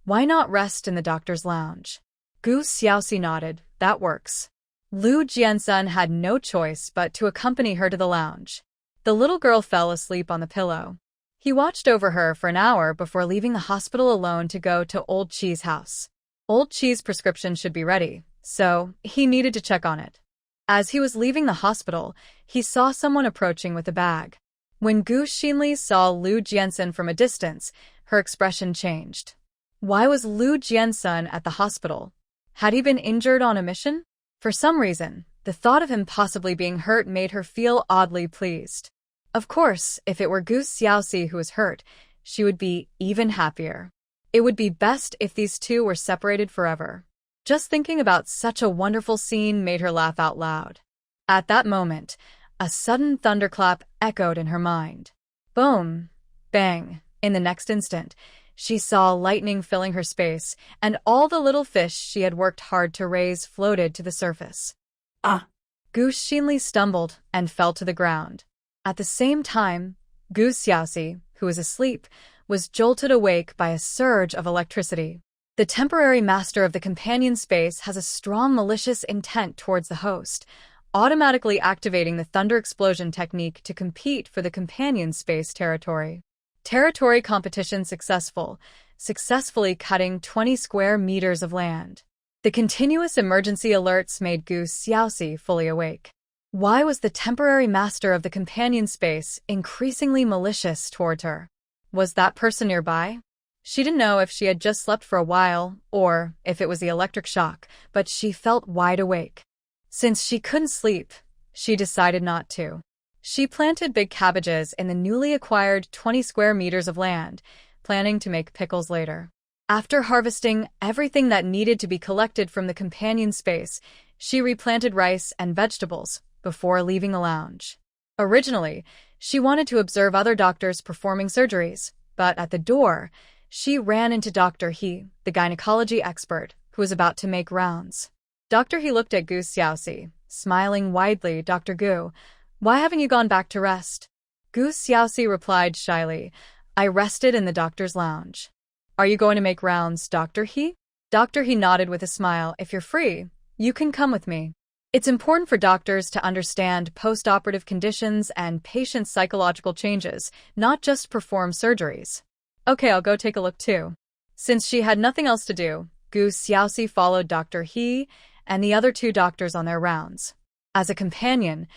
"Why not rest in the doctor's lounge?" Gu Xiaoxi nodded. "That works." Lu Jiansen had no choice but to accompany her to the lounge. The little girl fell asleep on the pillow. He watched over her for an hour before leaving the hospital alone to go to Old Cheese House. Old Cheese prescription should be ready, so he needed to check on it. As he was leaving the hospital, he saw someone approaching with a bag. When Gu Xinli saw Lu Jiansen from a distance, her expression changed. Why was Lu Jiansen at the hospital? Had he been injured on a mission? For some reason, the thought of him possibly being hurt made her feel oddly pleased. Of course, if it were Gu Xiaoxi who was hurt, she would be even happier. It would be best if these two were separated forever. Just thinking about such a wonderful scene made her laugh out loud. At that moment, a sudden thunderclap echoed in her mind. Boom! Bang! In the next instant, she saw lightning filling her space, and all the little fish she had worked hard to raise floated to the surface. Ah! Gu Xinli stumbled and fell to the ground. At the same time, Gu Xiaoxi, who was asleep, was jolted awake by a surge of electricity. The temporary master of the companion space has a strong malicious intent towards the host, automatically activating the thunder explosion technique to compete for the companion space territory. Territory competition successful, successfully cutting 20 square meters of land. The continuous emergency alerts made Gu Xiaoxi fully awake. Why was the temporary master of the companion space increasingly malicious towards her? Was that person nearby? She didn't know if she had just slept for a while, or if it was the electric shock, but she felt wide awake. Since she couldn't sleep, she decided not to. She planted big cabbages in the newly acquired 20 square meters of land, planning to make pickles later. After harvesting everything that needed to be collected from the companion space, she replanted rice and vegetables before leaving the lounge. Originally, she wanted to observe other doctors performing surgeries, but at the door, she ran into Dr. He, the gynecology expert, who was about to make rounds. Dr. He looked at Gu Xiaoxi, smiling widely. "Dr. Gu, Why haven't you gone back to rest? Gu Xiaoxi replied shyly. I rested in the doctor's lounge. Are you going to make rounds, Dr. He? Dr. He nodded with a smile. If you're free, you can come with me. It's important for doctors to understand post-operative conditions and patients' psychological changes, not just perform surgeries. Okay, I'll go take a look too. Since she had nothing else to do, Gu Xiaoxi followed Dr. He and the other two doctors on their rounds. As a companion,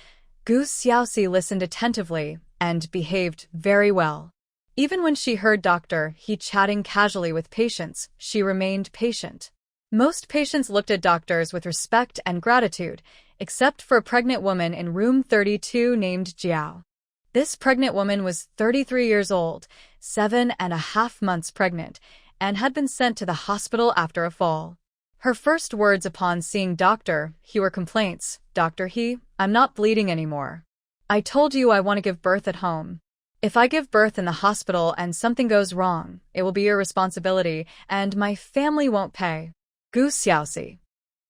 Gu Xiaoxi listened attentively and behaved very well. Even when she heard Dr. He chatting casually with patients, she remained patient. Most patients looked at doctors with respect and gratitude, except for a pregnant woman in room 32 named Jiao. This pregnant woman was 33 years old, 7.5 months pregnant, and had been sent to the hospital after a fall. Her first words upon seeing Dr. He were complaints. Dr. He, I'm not bleeding anymore. I told you I want to give birth at home. If I give birth in the hospital and something goes wrong, it will be your responsibility, and my family won't pay. Gu Xiaoxi.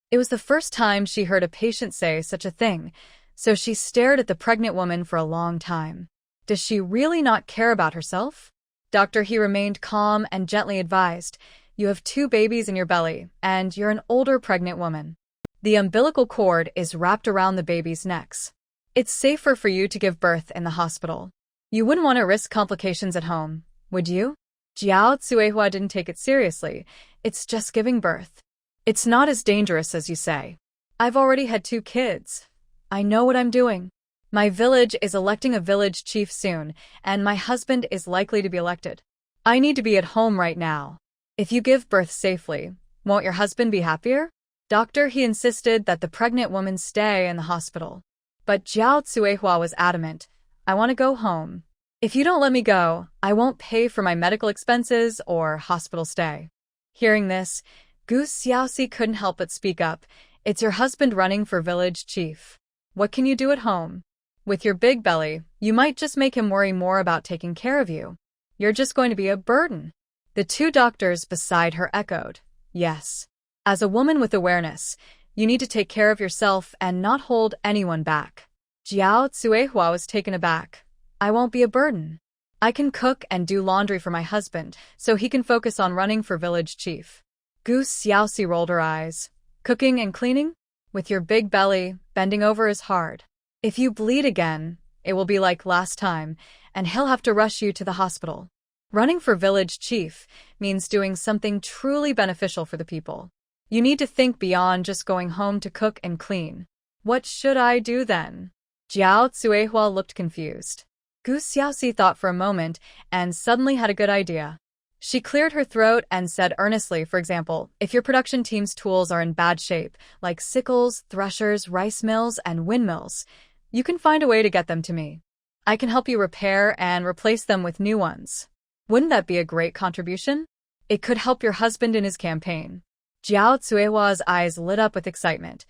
It was the first time she heard a patient say such a thing, so she stared at the pregnant woman for a long time. Does she really not care about herself? Dr. He remained calm and gently advised, you have 2 babies in your belly, and you're an older pregnant woman. The umbilical cord is wrapped around the baby's necks. It's safer for you to give birth in the hospital. You wouldn't want to risk complications at home, would you? Jiao Tsuehua didn't take it seriously. It's just giving birth. It's not as dangerous as you say. I've already had 2 kids. I know what I'm doing. My village is electing a village chief soon, and my husband is likely to be elected. I need to be at home right now. If you give birth safely, won't your husband be happier? Dr. He insisted that the pregnant woman stay in the hospital. But Jiao Tsuehua was adamant. I want to go home. If you don't let me go, I won't pay for my medical expenses or hospital stay. Hearing this, Gu Xiaoxi couldn't help but speak up. It's your husband running for village chief. What can you do at home? With your big belly, you might just make him worry more about taking care of you. You're just going to be a burden. The 2 doctors beside her echoed, yes. As a woman with awareness, you need to take care of yourself and not hold anyone back. Jiao Tsuehua was taken aback. I won't be a burden. I can cook and do laundry for my husband, so he can focus on running for village chief. Gu Xiaoxi rolled her eyes. Cooking and cleaning? With your big belly, bending over is hard. If you bleed again, it will be like last time, and he'll have to rush you to the hospital. Running for village chief means doing something truly beneficial for the people. You need to think beyond just going home to cook and clean. What should I do then? Jiao Tsuehua looked confused. Gu Xiaoxi thought for a moment and suddenly had a good idea. She cleared her throat and said earnestly, for example, if your production team's tools are in bad shape, like sickles, threshers, rice mills, and windmills, you can find a way to get them to me. I can help you repair and replace them with new ones. Wouldn't that be a great contribution? It could help your husband in his campaign. Jiao Tsuehua's eyes lit up with excitement.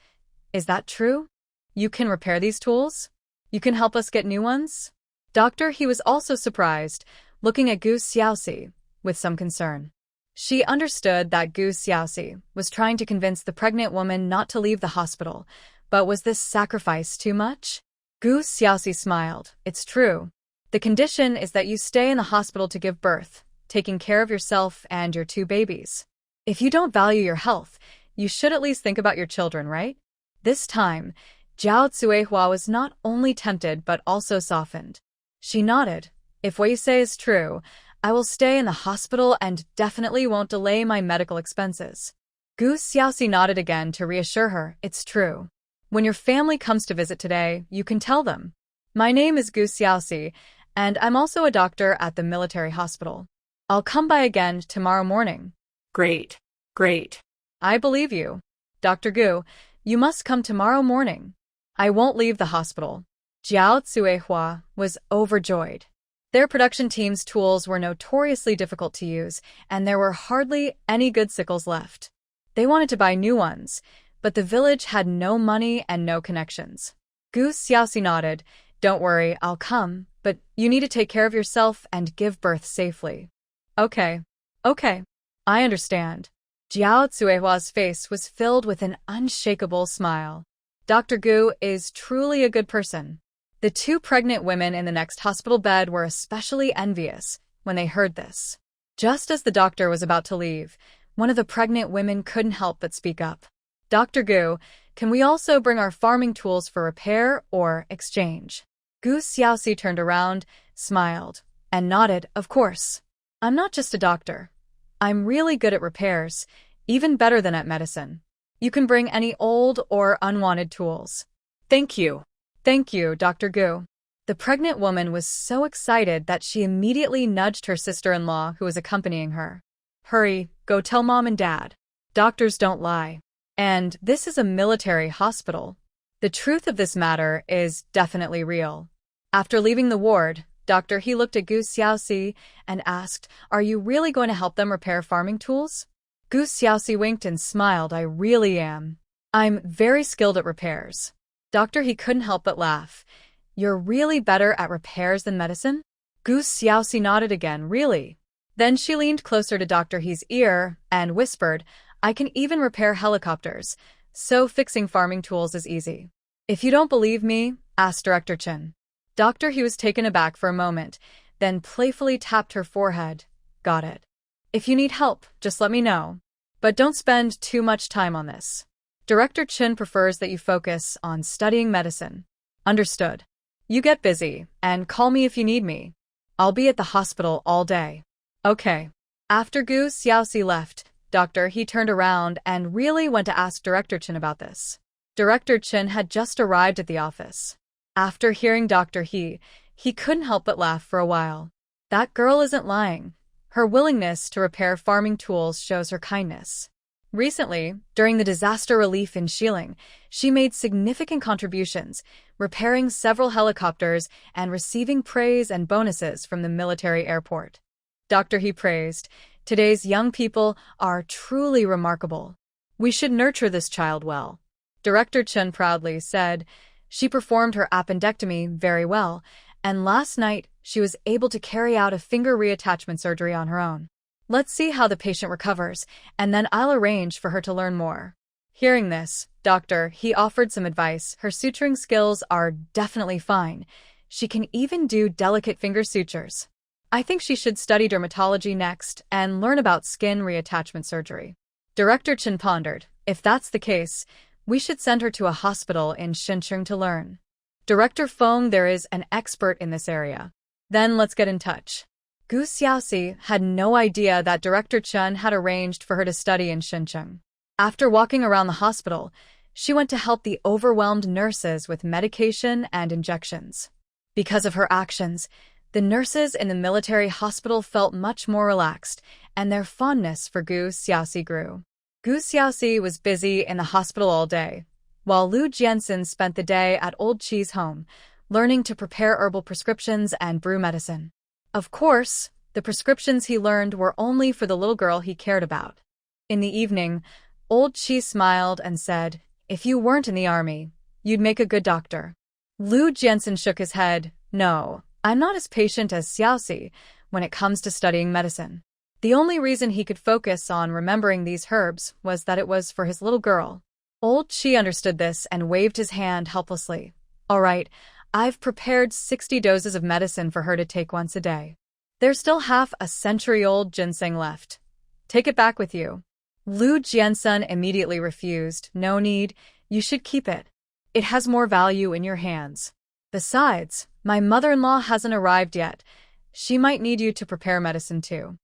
Is that true? You can repair these tools? You can help us get new ones? Dr. He was also surprised, looking at Gu Xiaoxi with some concern. She understood that Gu Xiaoxi was trying to convince the pregnant woman not to leave the hospital, but was this sacrifice too much? Gu Xiaoxi smiled. It's true. The condition is that you stay in the hospital to give birth, taking care of yourself and your 2 babies. If you don't value your health, you should at least think about your children, right? This time, Jiao Tsuehua was not only tempted but also softened. She nodded. If what you say is true, I will stay in the hospital and definitely won't delay my medical expenses. Gu Xiaoxi nodded again to reassure her. It's true. When your family comes to visit today, you can tell them. My name is Gu Xiaoxi, and I'm also a doctor at the military hospital. I'll come by again tomorrow morning. Great. Great. I believe you. Dr. Gu, you must come tomorrow morning. I won't leave the hospital. Jiao Tsuehua was overjoyed. Their production team's tools were notoriously difficult to use, and there were hardly any good sickles left. They wanted to buy new ones, but the village had no money and no connections. Gu Xiaoxi nodded. Don't worry, I'll come, but you need to take care of yourself and give birth safely. Okay. I understand. Jiao Tsuehua's face was filled with an unshakable smile. Dr. Gu is truly a good person. The two pregnant women in the next hospital bed were especially envious when they heard this. Just as the doctor was about to leave, one of the pregnant women couldn't help but speak up. Dr. Gu, can we also bring our farming tools for repair or exchange? Gu Xiaoxi turned around, smiled, and nodded, of course. I'm not just a doctor. I'm really good at repairs, even better than at medicine. You can bring any old or unwanted tools. Thank you. Thank you, Dr. Gu. The pregnant woman was so excited that she immediately nudged her sister-in-law who was accompanying her. Hurry, go tell mom and dad. Doctors don't lie. And this is a military hospital. The truth of this matter is definitely real. After leaving the ward, Dr. He looked at Gu Xiaoxi and asked, are you really going to help them repair farming tools? Gu Xiaoxi winked and smiled, I really am. I'm very skilled at repairs. Dr. He couldn't help but laugh. You're really better at repairs than medicine? Gu Xiaoxi nodded again, really? Then she leaned closer to Dr. He's ear and whispered, I can even repair helicopters, so fixing farming tools is easy. If you don't believe me, ask Director Chen. Dr. He was taken aback for a moment, then playfully tapped her forehead. Got it. If you need help, just let me know. But don't spend too much time on this. Director Chen prefers that you focus on studying medicine. Understood. You get busy, and call me if you need me. I'll be at the hospital all day. Okay. After Gu Xiaoxi left, Dr. He turned around and really went to ask Director Chen about this. Director Chen had just arrived at the office. After hearing Dr. He couldn't help but laugh for a while. That girl isn't lying. Her willingness to repair farming tools shows her kindness. Recently, during the disaster relief in Xiling, she made significant contributions, repairing several helicopters and receiving praise and bonuses from the military airport. Dr. He praised, today's young people are truly remarkable. We should nurture this child well. Director Chen proudly said, she performed her appendectomy very well, and last night she was able to carry out a finger reattachment surgery on her own. Let's see how the patient recovers, and then I'll arrange for her to learn more. Hearing this, Dr. He offered some advice. Her suturing skills are definitely fine. She can even do delicate finger sutures. I think she should study dermatology next and learn about skin reattachment surgery. Director Chen pondered, if that's the case, we should send her to a hospital in Xincheng to learn. Director Feng, there is an expert in this area. Then let's get in touch. Gu Xiaoxi had no idea that Director Chen had arranged for her to study in Xincheng. After walking around the hospital, she went to help the overwhelmed nurses with medication and injections. Because of her actions, the nurses in the military hospital felt much more relaxed, and their fondness for Gu Xiaoxi grew. Gu Xiaoxi was busy in the hospital all day, while Lu Jianxin spent the day at Old Qi's home, learning to prepare herbal prescriptions and brew medicine. Of course, the prescriptions he learned were only for the little girl he cared about. In the evening, Old Qi smiled and said, if you weren't in the army, you'd make a good doctor. Lu Jianxin shook his head. No, I'm not as patient as Xiaoxi when it comes to studying medicine. The only reason he could focus on remembering these herbs was that it was for his little girl. Old Qi understood this and waved his hand helplessly. All right, I've prepared 60 doses of medicine for her to take once a day. There's still half a century-old ginseng left. Take it back with you. Lu Jianxin immediately refused. No need, you should keep it. It has more value in your hands. Besides, my mother-in-law hasn't arrived yet. She might need you to prepare medicine too.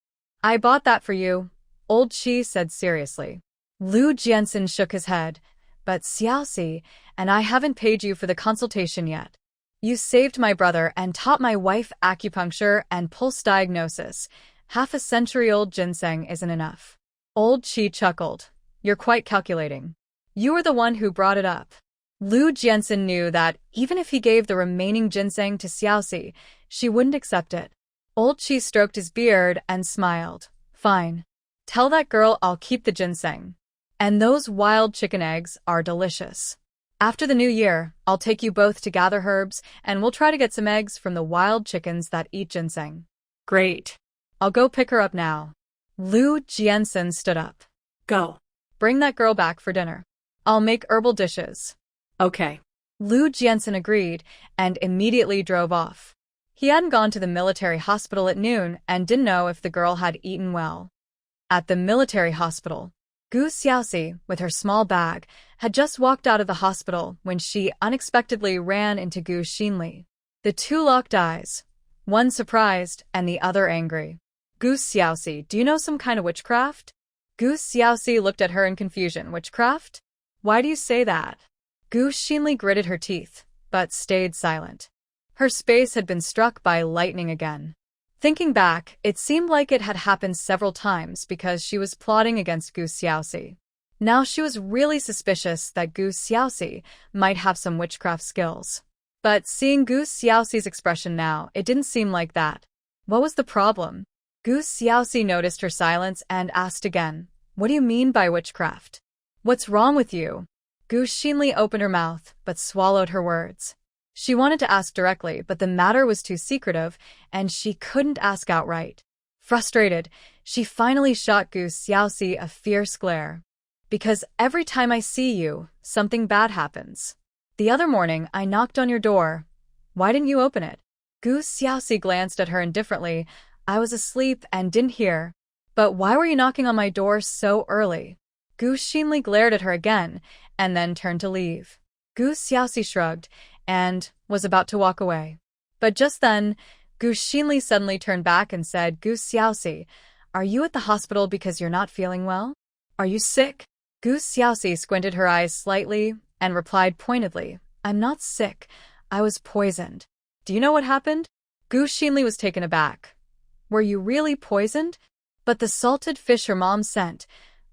I bought that for you, Old Qi said seriously. Lu Jianxin shook his head. But Xiaoxi and I haven't paid you for the consultation yet. You saved my brother and taught my wife acupuncture and pulse diagnosis. Half a century-old ginseng isn't enough. Old Qi chuckled. You're quite calculating. You were the one who brought it up. Lu Jianxin knew that even if he gave the remaining ginseng to Xiaoxi, she wouldn't accept it. Old Qi stroked his beard and smiled. Fine. Tell that girl I'll keep the ginseng. And those wild chicken eggs are delicious. After the new year, I'll take you both to gather herbs, and we'll try to get some eggs from the wild chickens that eat ginseng. Great. I'll go pick her up now. Lu Jianxin stood up. Go. Bring that girl back for dinner. I'll make herbal dishes. Okay. Lu Jiansen agreed and immediately drove off. He hadn't gone to the military hospital at noon and didn't know if the girl had eaten well. At the military hospital, Gu Xiaoxi, with her small bag, had just walked out of the hospital when she unexpectedly ran into Gu Xinli. The two locked eyes, one surprised and the other angry. Gu Xiaoxi, do you know some kind of witchcraft? Gu Xiaoxi looked at her in confusion. Witchcraft? Why do you say that? Gu Xinli gritted her teeth, but stayed silent. Her space had been struck by lightning again. Thinking back, it seemed like it had happened several times because she was plotting against Gu Xiaoxi. Now she was really suspicious that Gu Xiaoxi might have some witchcraft skills. But seeing Gu Xiaoxi's expression now, it didn't seem like that. What was the problem? Gu Xiaoxi noticed her silence and asked again, "What do you mean by witchcraft? What's wrong with you?" Gu Xinli opened her mouth, but swallowed her words. She wanted to ask directly, but the matter was too secretive, and she couldn't ask outright. Frustrated, she finally shot Gu Xiaoxi a fierce glare. "Because every time I see you, something bad happens. The other morning, I knocked on your door. Why didn't you open it?" Gu Xiaoxi glanced at her indifferently. "I was asleep and didn't hear." "But why were you knocking on my door so early?" Gu Xinli glared at her again, and then turned to leave. Gu Xiaoxi shrugged, and was about to walk away. But just then, Gu Xinli suddenly turned back and said, "Gu Xiaoxi, are you at the hospital because you're not feeling well? Are you sick?" Gu Xiaoxi squinted her eyes slightly and replied pointedly, "I'm not sick. I was poisoned." "Do you know what happened?" Gu Xinli was taken aback. "Were you really poisoned? But the salted fish her mom sent,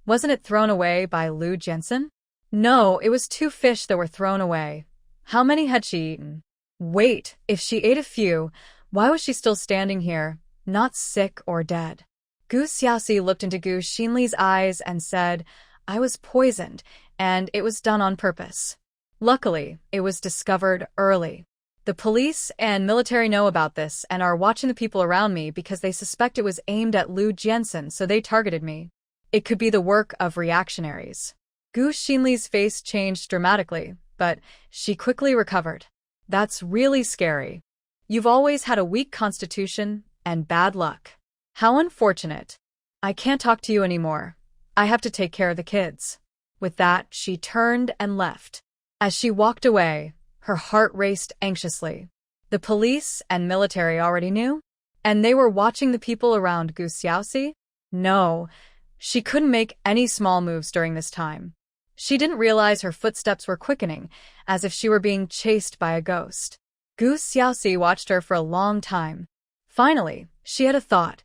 wasn't it thrown away by Lu Jiansen?" "No, it was 2 fish that were thrown away." "How many had she eaten?" "Wait, if she ate a few, why was she still standing here, not sick or dead?" Gu Xiaoxi looked into Gu Xinli's eyes and said, "I was poisoned, and it was done on purpose. Luckily, it was discovered early. The police and military know about this and are watching the people around me because they suspect it was aimed at Lu Jiansen, so they targeted me. It could be the work of reactionaries." Gu Xinli's face changed dramatically, but she quickly recovered. "That's really scary. You've always had a weak constitution and bad luck. How unfortunate. I can't talk to you anymore. I have to take care of the kids." With that, she turned and left. As she walked away, her heart raced anxiously. The police and military already knew? And they were watching the people around Gu Xiaoxi? No, she couldn't make any small moves during this time. She didn't realize her footsteps were quickening, as if she were being chased by a ghost. Gu Xiaoxi watched her for a long time. Finally, she had a thought.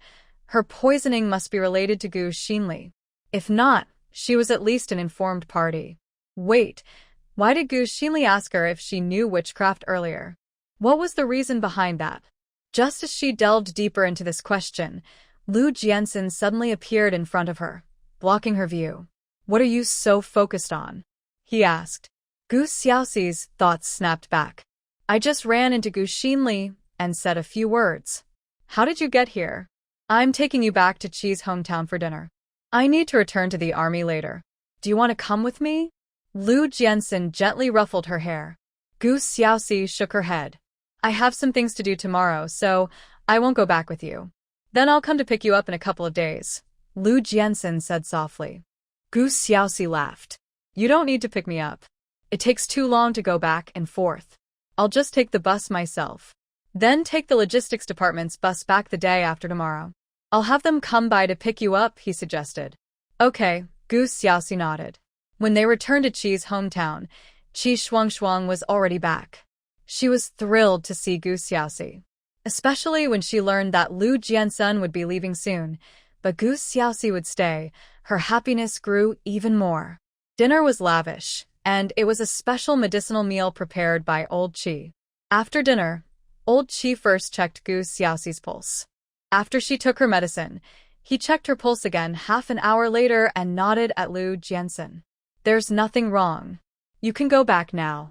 Her poisoning must be related to Gu Xinli. If not, she was at least an informed party. Wait, why did Gu Xinli ask her if she knew witchcraft earlier? What was the reason behind that? Just as she delved deeper into this question, Lu Jiansen suddenly appeared in front of her, blocking her view. "What are you so focused on?" he asked. Gu Xiaoxi's thoughts snapped back. "I just ran into Gu Xinli and said a few words." "How did you get here?" "I'm taking you back to Qi's hometown for dinner. I need to return to the army later. Do you want to come with me?" Lu Jiansen gently ruffled her hair. Gu Xiaoxi shook her head. "I have some things to do tomorrow, so I won't go back with you. Then I'll come to pick you up in a couple of days," Lu Jiansen said softly. Gu Xiaoxi laughed. "You don't need to pick me up. It takes too long to go back and forth. I'll just take the bus myself. Then take the logistics department's bus back the day after tomorrow. I'll have them come by to pick you up," he suggested. "Okay," Gu Xiaoxi nodded. When they returned to Qi's hometown, Qi Shuangshuang was already back. She was thrilled to see Gu Xiaoxi, especially when she learned that Lu Jiansen would be leaving soon, but Gu Xiaoxi would stay. Her happiness grew even more. Dinner was lavish, and it was a special medicinal meal prepared by Old Qi. After dinner, Old Qi first checked Gu Xiaoxi's pulse. After she took her medicine, he checked her pulse again half an hour later and nodded at Lu Jiansen. "There's nothing wrong. You can go back now.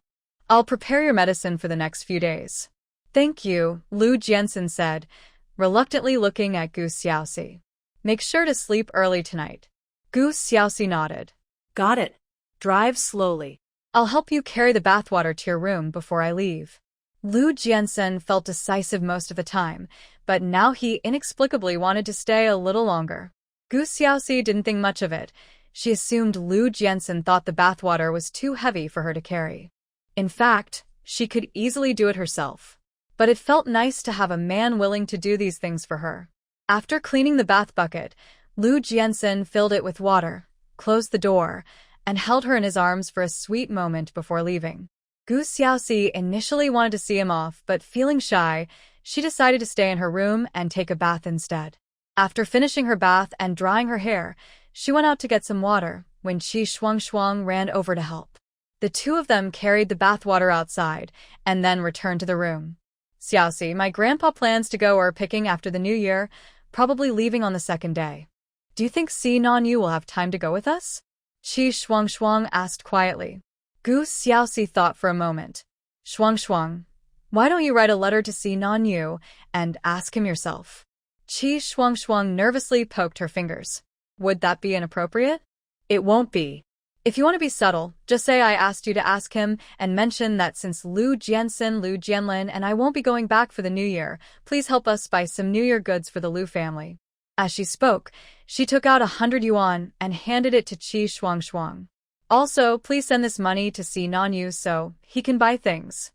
I'll prepare your medicine for the next few days." "Thank you," Lu Jiansen said, reluctantly looking at Gu Xiaoxi. "Make sure to sleep early tonight." Gu Xiaoxi nodded. "Got it. Drive slowly." I'll help you carry the bathwater to your room before I leave. Lu Jiansen felt decisive most of the time, but now he inexplicably wanted to stay a little longer. Gu Xiaoxi didn't think much of it. She assumed Lu Jiansen thought the bathwater was too heavy for her to carry. In fact, she could easily do it herself. But it felt nice to have a man willing to do these things for her. After cleaning the bath bucket, Lu Jiansen filled it with water, closed the door, and held her in his arms for a sweet moment before leaving. Gu Xiaoxi initially wanted to see him off, but feeling shy, she decided to stay in her room and take a bath instead. After finishing her bath and drying her hair, she went out to get some water when Qi Shuangshuang ran over to help. The two of them carried the bathwater outside and then returned to the room. Xiaoxi, my grandpa plans to go picking after the new year, probably leaving on the second day. Do you think Si Nanyu will have time to go with us? Qi Shuangshuang asked quietly. Gu Xiaoxi thought for a moment. Shuangshuang, why don't you write a letter to Si Nanyu and ask him yourself? Qi Shuangshuang nervously poked her fingers. Would that be inappropriate? It won't be. If you want to be subtle, just say I asked you to ask him and mention that since Lu Jiansen, Lu Jianlin, and I won't be going back for the new year, please help us buy some New Year goods for the Lu family. As she spoke, she took out 100 yuan and handed it to Qi Shuangshuang. Also, please send this money to Si Nanyu so he can buy things.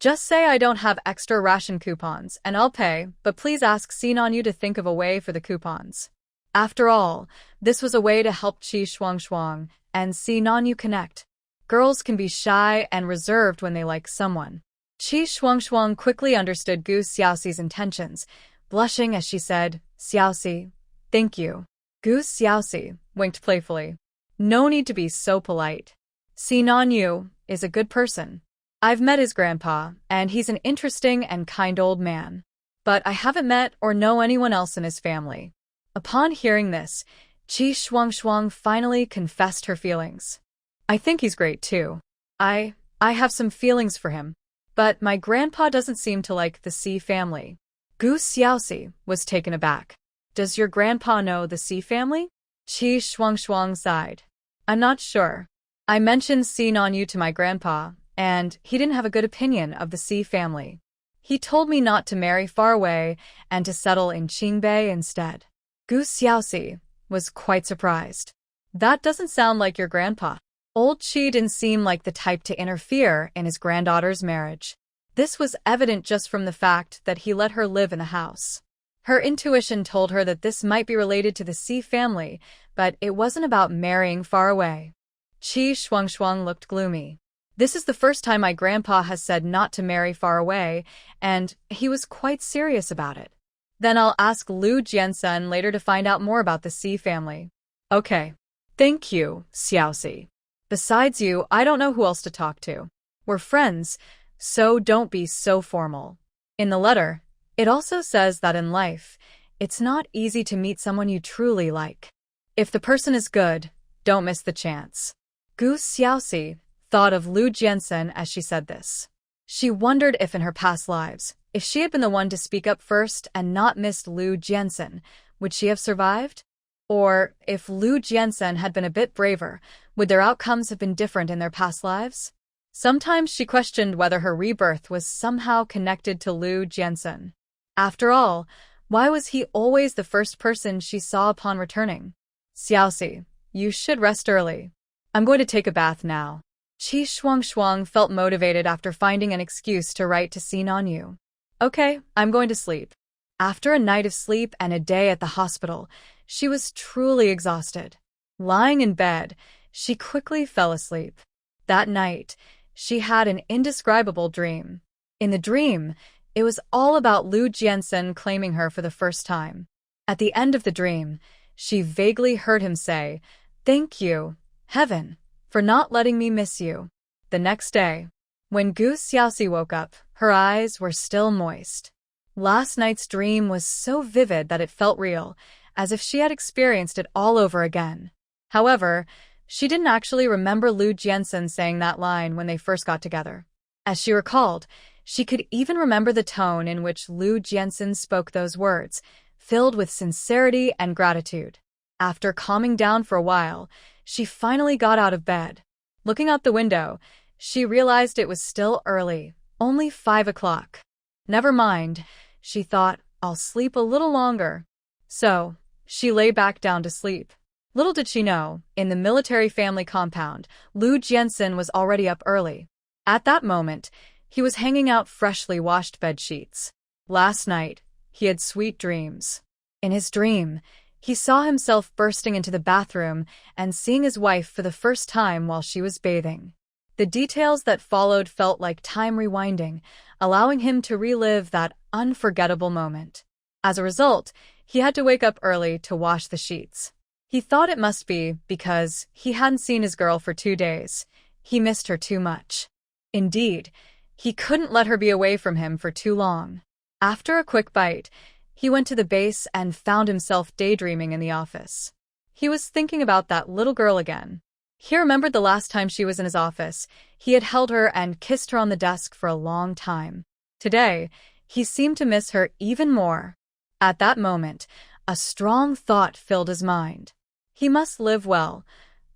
Just say I don't have extra ration coupons and I'll pay, but please ask Si Nanyu to think of a way for the coupons. After all, this was a way to help Qi Shuangshuang and Si Nanyu connect. Girls can be shy and reserved when they like someone. Qi Shuangshuang quickly understood Gu Xiaoxi's intentions, blushing as she said, Xiaoxi, thank you. Gu Xiaoxi winked playfully. No need to be so polite. Si Nanyu is a good person. I've met his grandpa, and he's an interesting and kind old man. But I haven't met or know anyone else in his family. Upon hearing this, Qi Shuangshuang finally confessed her feelings. I think he's great too. I have some feelings for him. But my grandpa doesn't seem to like the Si family. Gu Xiaoxi was taken aback. Does your grandpa know the Si family? Qi Shuangshuang sighed. I'm not sure. I mentioned Si Nanyu to my grandpa, and he didn't have a good opinion of the Si family. He told me not to marry far away and to settle in Qingbei instead. Gu Xiaoxi was quite surprised. That doesn't sound like your grandpa. Old Qi didn't seem like the type to interfere in his granddaughter's marriage. This was evident just from the fact that he let her live in the house. Her intuition told her that this might be related to the Si family, but it wasn't about marrying far away. Qi Shuangshuang looked gloomy. This is the first time my grandpa has said not to marry far away, and he was quite serious about it. Then I'll ask Lu Jiansen later to find out more about the Si family. Okay. Thank you, Xiaoxi. Besides you, I don't know who else to talk to. We're friends, so don't be so formal. In the letter, it also says that in life, it's not easy to meet someone you truly like. If the person is good, don't miss the chance. Gu Xiaoxi thought of Lu Jiansen as she said this. She wondered if in her past lives, if she had been the one to speak up first and not missed Lu Jiansen, would she have survived? Or, if Lu Jiansen had been a bit braver, would their outcomes have been different in their past lives? Sometimes she questioned whether her rebirth was somehow connected to Lu Jiansen. After all, why was he always the first person she saw upon returning? Xiaoxi, you should rest early. I'm going to take a bath now. Qi Shuangshuang felt motivated after finding an excuse to write to Si Nanyu. Okay, I'm going to sleep. After a night of sleep and a day at the hospital, she was truly exhausted. Lying in bed, she quickly fell asleep. That night, she had an indescribable dream. In the dream, it was all about Lu Jiansen claiming her for the first time. At the end of the dream, she vaguely heard him say, "Thank you, heaven, for not letting me miss you." The next day, when Gu Xiaoxi woke up, her eyes were still moist. Last night's dream was so vivid that it felt real, as if she had experienced it all over again. However, she didn't actually remember Lu Jiansen saying that line when they first got together. As she recalled, she could even remember the tone in which Lu Jiansen spoke those words, filled with sincerity and gratitude. After calming down for a while, she finally got out of bed. Looking out the window, She realized it was still early, only 5 o'clock. Never mind, she thought, I'll sleep a little longer. So, she lay back down to sleep. Little did she know, in the military family compound, Lu Jiansen was already up early. At that moment, he was hanging out freshly washed bed sheets. Last night, he had sweet dreams. In his dream, he saw himself bursting into the bathroom and seeing his wife for the first time while she was bathing. The details that followed felt like time rewinding, allowing him to relive that unforgettable moment. As a result, he had to wake up early to wash the sheets. He thought it must be because he hadn't seen his girl for 2 days. He missed her too much. Indeed, he couldn't let her be away from him for too long. After a quick bite, he went to the base and found himself daydreaming in the office. He was thinking about that little girl again. He remembered the last time she was in his office. He had held her and kissed her on the desk for a long time. Today, he seemed to miss her even more. At that moment, a strong thought filled his mind. He must live well.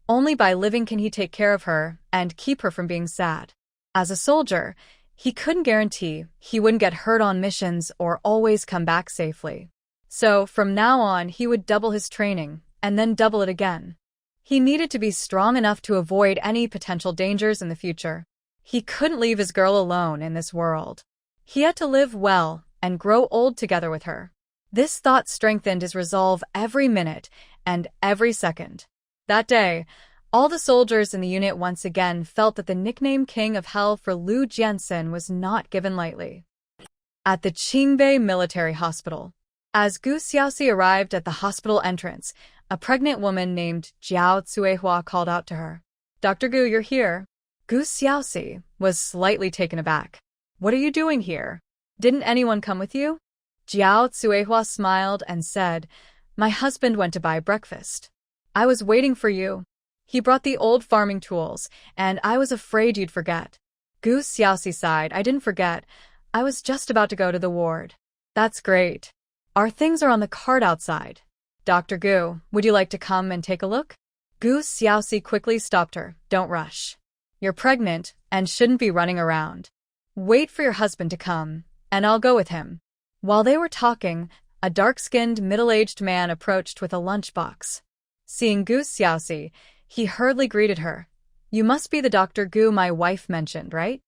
Only by living can he take care of her and keep her from being sad. As a soldier, he couldn't guarantee he wouldn't get hurt on missions or always come back safely. So, from now on, he would double his training and then double it again. He needed to be strong enough to avoid any potential dangers in the future. He couldn't leave his girl alone in this world. He had to live well and grow old together with her. This thought strengthened his resolve every minute and every second. That day, all the soldiers in the unit once again felt that the nickname King of Hell for Lu Jiansen was not given lightly. At the Qingbei Military Hospital. As Gu Xiaoxi arrived at the hospital entrance, a pregnant woman named Jiao Cuehua called out to her. "Dr. Gu, you're here." Gu Xiaoxi was slightly taken aback. "What are you doing here? Didn't anyone come with you?" Jiao Cuehua smiled and said, "My husband went to buy breakfast. I was waiting for you. He brought the old farming tools, and I was afraid you'd forget." Gu Xiaoxi sighed. "I didn't forget. I was just about to go to the ward." "That's great. Our things are on the cart outside. Dr. Gu, would you like to come and take a look?" Gu Xiaoxi quickly stopped her. "Don't rush. You're pregnant and shouldn't be running around. Wait for your husband to come, and I'll go with him." While they were talking, a dark-skinned, middle-aged man approached with a lunchbox. Seeing Gu Xiaoxi, he hurriedly greeted her. "You must be the Dr. Gu my wife mentioned, right?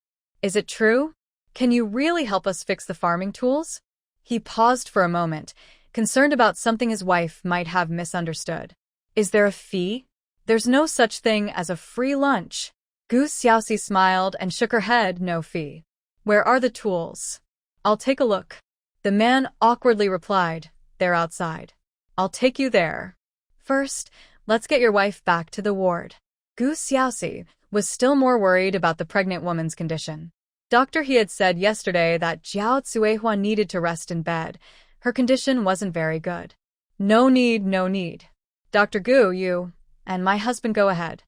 Is it true? Can you really help us fix the farming tools?" He paused for a moment, concerned about something his wife might have misunderstood. "Is there a fee?" "There's no such thing as a free lunch." Gu Xiaoxi smiled and shook her head. "No fee. Where are the tools?" "I'll take a look." The man awkwardly replied, "They're outside. I'll take you there. First, let's get your wife back to the ward." Gu Xiaoxi was still more worried about the pregnant woman's condition. Doctor, he had said yesterday that Jiao Cuehua needed to rest in bed. Her condition wasn't very good. No need, no need. Dr. Gu, you and my husband go ahead.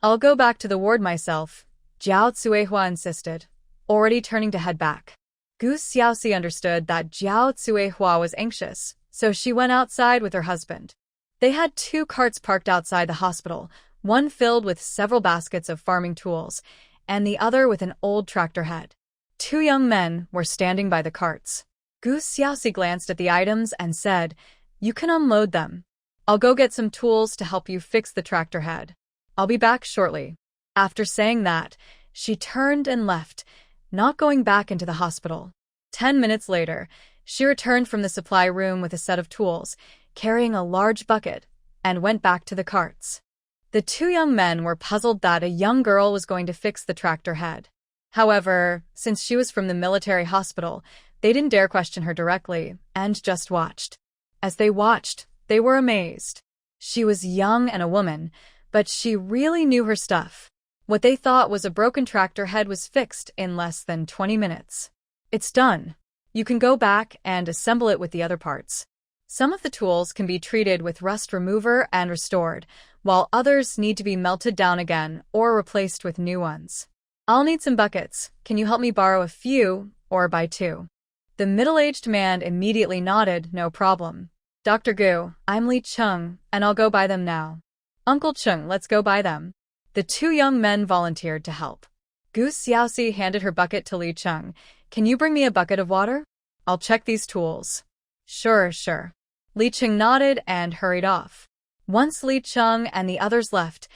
I'll go back to the ward myself, Jiao Cuehua insisted, already turning to head back. Gu Xiaoxi understood that Jiao Cuehua was anxious, so she went outside with her husband. They had 2 carts parked outside the hospital, one filled with several baskets of farming tools, and the other with an old tractor head. 2 young men were standing by the carts. Gu Xiaoxi glanced at the items and said, "You can unload them. I'll go get some tools to help you fix the tractor head. I'll be back shortly." After saying that, she turned and left, not going back into the hospital. 10 minutes later, she returned from the supply room with a set of tools, carrying a large bucket, and went back to the carts. The 2 young men were puzzled that a young girl was going to fix the tractor head. However, since she was from the military hospital, they didn't dare question her directly, and just watched. As they watched, they were amazed. She was young and a woman, but she really knew her stuff. What they thought was a broken tractor head was fixed in less than 20 minutes. "It's done. You can go back and assemble it with the other parts. Some of the tools can be treated with rust remover and restored, while others need to be melted down again or replaced with new ones. I'll need some buckets. Can you help me borrow a few or buy 2? The middle-aged man immediately nodded. "No problem. Dr. Gu, I'm Li Cheng, and I'll go buy them now." "Uncle Cheng, let's go buy them." The 2 young men volunteered to help. Gu Xiaoxi handed her bucket to Li Cheng. Can you bring me a bucket of water? I'll check these tools. Sure. Li Cheng nodded and hurried off. Once Li Cheng and the others left,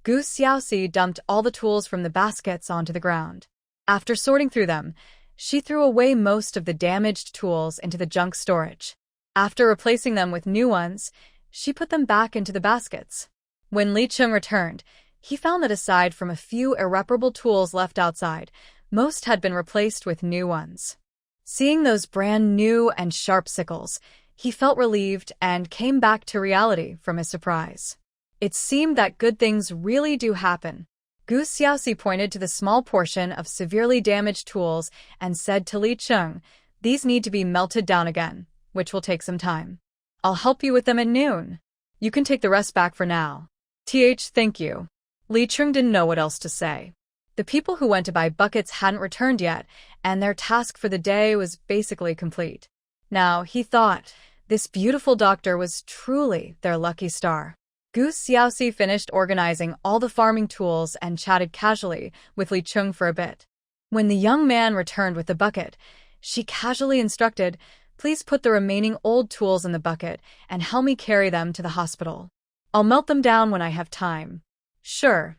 Gu Xiaoxi dumped all the tools from the baskets onto the ground. After sorting through them, she threw away most of the damaged tools into the junk storage. After replacing them with new ones, she put them back into the baskets. When Li Cheng returned, he found that aside from a few irreparable tools left outside, most had been replaced with new ones. Seeing those brand new and sharp sickles, he felt relieved and came back to reality from his surprise. It seemed that good things really do happen. Gu Xiaoxi pointed to the small portion of severely damaged tools and said to Li Cheng, "These need to be melted down again, which will take some time. I'll help you with them at noon. You can take the rest back for now." Thank you. Li Cheng didn't know what else to say. The people who went to buy buckets hadn't returned yet, and their task for the day was basically complete. Now, he thought, this beautiful doctor was truly their lucky star. Gu Xiaoxi finished organizing all the farming tools and chatted casually with Li Cheng for a bit. When the young man returned with the bucket, she casually instructed, "Please put the remaining old tools in the bucket and help me carry them to the hospital. I'll melt them down when I have time." Sure.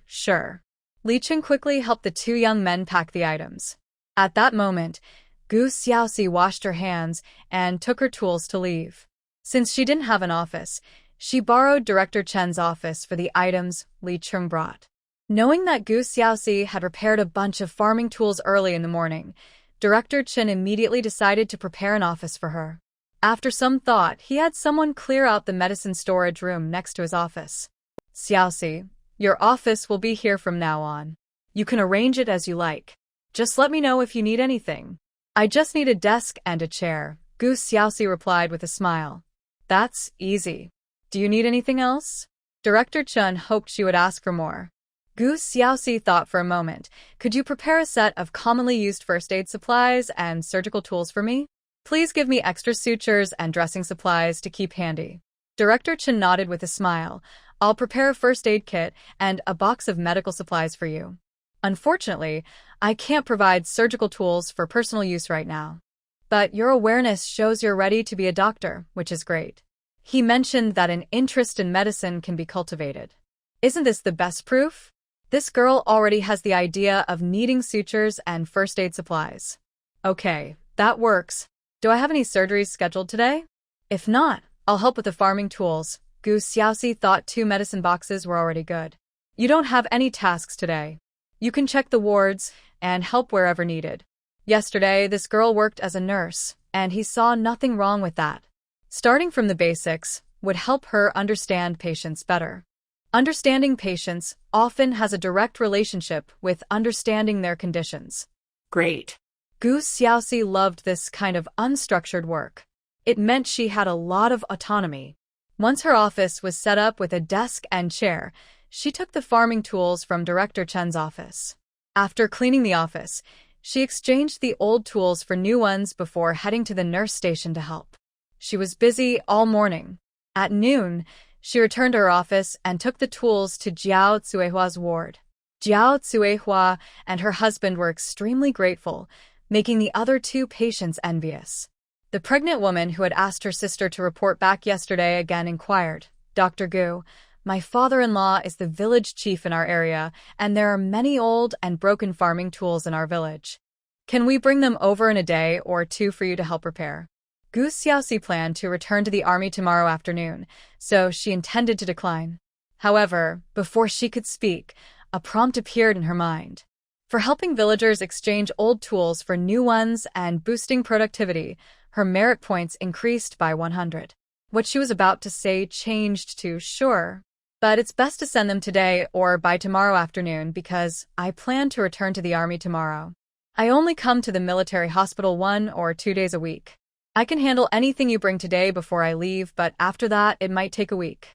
Li Cheng quickly helped the two young men pack the items. At that moment, Gu Xiaoxi washed her hands and took her tools to leave. Since she didn't have an office, she borrowed Director Chen's office for the items Li Cheng brought. Knowing that Gu Xiaoxi had prepared a bunch of farming tools early in the morning, Director Chen immediately decided to prepare an office for her. After some thought, he had someone clear out the medicine storage room next to his office. "Xiaoxi, your office will be here from now on. You can arrange it as you like. Just let me know if you need anything." "I just need a desk and a chair," Gu Xiaoxi replied with a smile. "That's easy. Do you need anything else?" Director Chen hoped she would ask for more. Gu Xiaoxi thought for a moment. "Could you prepare a set of commonly used first aid supplies and surgical tools for me? Please give me extra sutures and dressing supplies to keep handy." Director Chen nodded with a smile. "I'll prepare a first aid kit and a box of medical supplies for you. Unfortunately, I can't provide surgical tools for personal use right now. But your awareness shows you're ready to be a doctor, which is great." He mentioned that an interest in medicine can be cultivated. Isn't this the best proof? This girl already has the idea of needing sutures and first aid supplies. Okay, that works. Do I have any surgeries scheduled today? If not, I'll help with the farming tools. Gu Xiaoxi thought 2 medicine boxes were already good. You don't have any tasks today. You can check the wards and help wherever needed. Yesterday, this girl worked as a nurse, and he saw nothing wrong with that. Starting from the basics would help her understand patients better. Understanding patients often has a direct relationship with understanding their conditions. Great. Gu Xiaoxi loved this kind of unstructured work. It meant she had a lot of autonomy. Once her office was set up with a desk and chair, she took the farming tools from Director Chen's office. After cleaning the office, she exchanged the old tools for new ones before heading to the nurse station to help. She was busy all morning. At noon, she returned to her office and took the tools to Jiao Cuihua's ward. Jiao Cuihua and her husband were extremely grateful, making the other 2 patients envious. The pregnant woman who had asked her sister to report back yesterday again inquired, "Dr. Gu, my father-in-law is the village chief in our area, and there are many old and broken farming tools in our village. Can we bring them over in a day or 2 for you to help repair?" Gu Xiaoxi planned to return to the army tomorrow afternoon, so she intended to decline. However, before she could speak, a prompt appeared in her mind. For helping villagers exchange old tools for new ones and boosting productivity, her merit points increased by 100. What she was about to say changed to "sure, but it's best to send them today or by tomorrow afternoon because I plan to return to the army tomorrow. I only come to the military hospital 1 or 2 days a week. I can handle anything you bring today before I leave, but after that, it might take a week."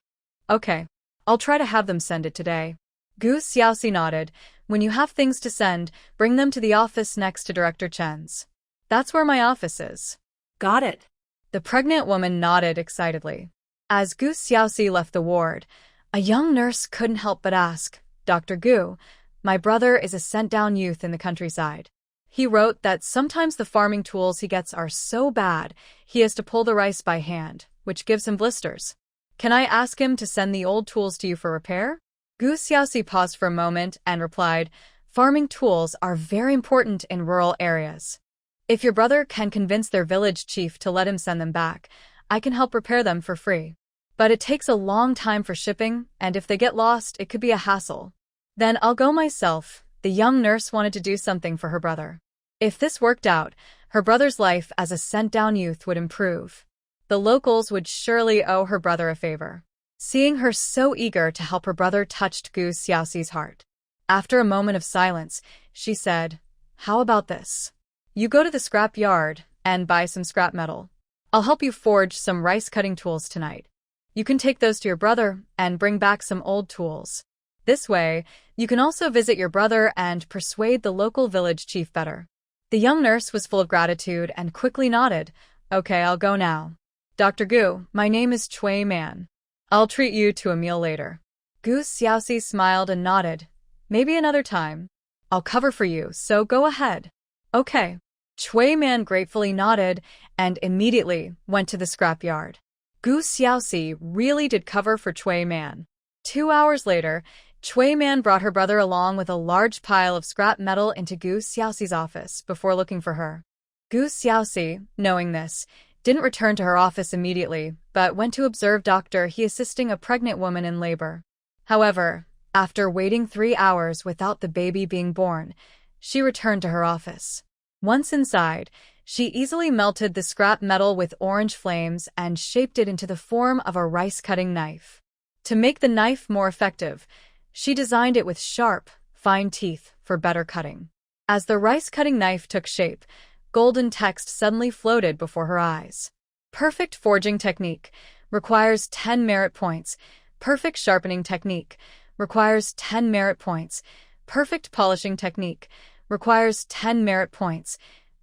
"Okay, I'll try to have them send it today." Gu Xiaoxi nodded. "When you have things to send, bring them to the office next to Director Chen's. That's where my office is." Got it. The pregnant woman nodded excitedly. As Gu Xiaoxi left the ward, a young nurse couldn't help but ask, "Dr. Gu, My brother is a sent-down youth in the countryside. He wrote that sometimes the farming tools he gets are so bad, he has to pull the rice by hand, which gives him blisters. Can I ask him to send the old tools to you for repair? Gu Xiaoxi paused for a moment and replied, farming tools are very important in rural areas. If your brother can convince their village chief to let him send them back, I can help repair them for free. But it takes a long time for shipping, and if they get lost, it could be a hassle. Then I'll go myself. The young nurse wanted to do something for her brother. If this worked out, her brother's life as a sent-down youth would improve. The locals would surely owe her brother a favor. Seeing her so eager to help her brother touched Gu Xiaoxi's heart. After a moment of silence, she said, how about this? You go to the scrap yard and buy some scrap metal. I'll help you forge some rice-cutting tools tonight. You can take those to your brother and bring back some old tools. This way, you can also visit your brother and persuade the local village chief better. The young nurse was full of gratitude and quickly nodded. Okay, I'll go now. Dr. Gu, my name is Chui Man. I'll treat you to a meal later. Gu Xiaoxi smiled and nodded. Maybe another time. I'll cover for you, so go ahead. Okay. Chui Man gratefully nodded and immediately went to the scrapyard. Gu Xiaoxi really did cover for Chui Man. 2 hours later, Chui Man brought her brother along with a large pile of scrap metal into Gu Xiaoxi's office before looking for her. Gu Xiaoxi, knowing this, didn't return to her office immediately, but went to observe Dr. He assisting a pregnant woman in labor. However, after waiting 3 hours without the baby being born, she returned to her office. Once inside, she easily melted the scrap metal with orange flames and shaped it into the form of a rice-cutting knife. To make the knife more effective, she designed it with sharp, fine teeth for better cutting. As the rice-cutting knife took shape, golden text suddenly floated before her eyes. Perfect forging technique requires 10 merit points. Perfect sharpening technique requires 10 merit points. Perfect polishing technique requires 10 merit points.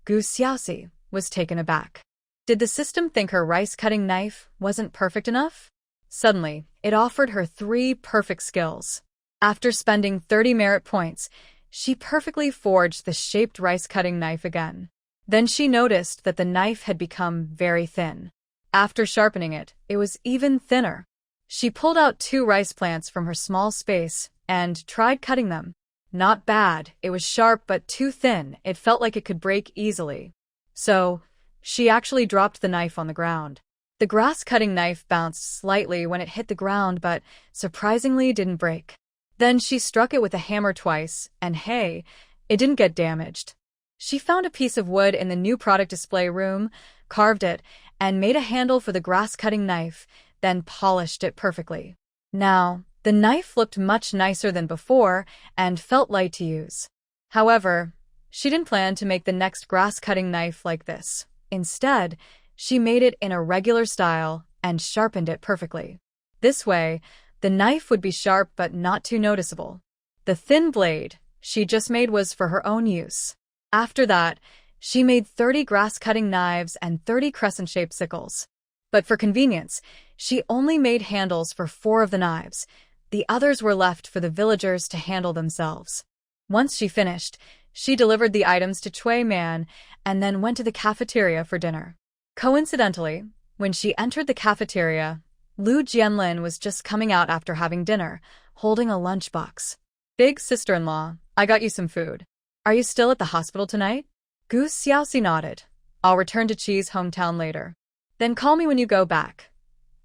Gu Xiaoxi was taken aback. Did the system think her rice-cutting knife wasn't perfect enough? Suddenly, it offered her 3 perfect skills. After spending 30 merit points, she perfectly forged the shaped rice-cutting knife again. Then she noticed that the knife had become very thin. After sharpening it, it was even thinner. She pulled out 2 rice plants from her small space and tried cutting them. Not bad, it was sharp but too thin, it felt like it could break easily. So, she actually dropped the knife on the ground. The grass-cutting knife bounced slightly when it hit the ground but surprisingly didn't break. Then she struck it with a hammer twice, and hey, it didn't get damaged. She found a piece of wood in the new product display room, carved it, and made a handle for the grass-cutting knife, then polished it perfectly. Now, the knife looked much nicer than before and felt light to use. However, she didn't plan to make the next grass-cutting knife like this. Instead, she made it in a regular style and sharpened it perfectly. This way, the knife would be sharp but not too noticeable. The thin blade she just made was for her own use. After that, she made 30 grass-cutting knives and 30 crescent-shaped sickles. But for convenience, she only made handles for 4 of the knives. The others were left for the villagers to handle themselves. Once she finished, she delivered the items to Chui Man and then went to the cafeteria for dinner. Coincidentally, when she entered the cafeteria, Lu Jianlin was just coming out after having dinner, holding a lunchbox. Big sister-in-law, I got you some food. Are you still at the hospital tonight? Gu Xiaoxi nodded. I'll return to Qi's hometown later. Then call me when you go back.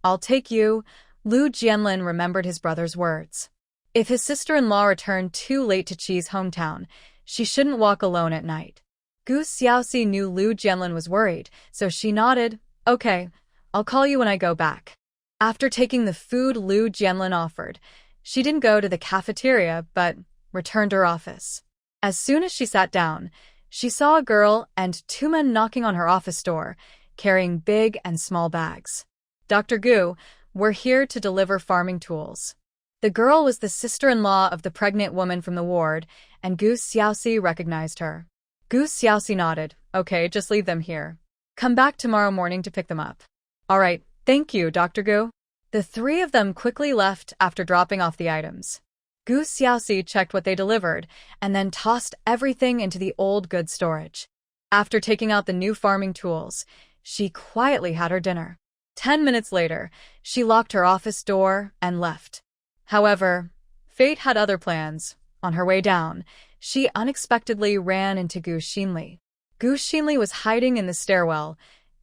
I'll take you. Lu Jianlin remembered his brother's words. If his sister-in-law returned too late to Qi's hometown, she shouldn't walk alone at night. Gu Xiaoxi knew Lu Jianlin was worried, so she nodded. Okay, I'll call you when I go back. After taking the food Lu Jianlin offered, she didn't go to the cafeteria but returned to her office. As soon as she sat down, she saw a girl and 2 men knocking on her office door, carrying big and small bags. Dr. Gu, we're here to deliver farming tools. The girl was the sister-in-law of the pregnant woman from the ward, and Gu Xiaoxi recognized her. Gu Xiaoxi nodded. Okay, just leave them here. Come back tomorrow morning to pick them up. All right, thank you, Dr. Gu. The 3 of them quickly left after dropping off the items. Gu Xiaoxi checked what they delivered and then tossed everything into the old goods storage. After taking out the new farming tools, she quietly had her dinner. 10 minutes later, she locked her office door and left. However, fate had other plans. On her way down, she unexpectedly ran into Gu Xinli. Gu Xinli was hiding in the stairwell,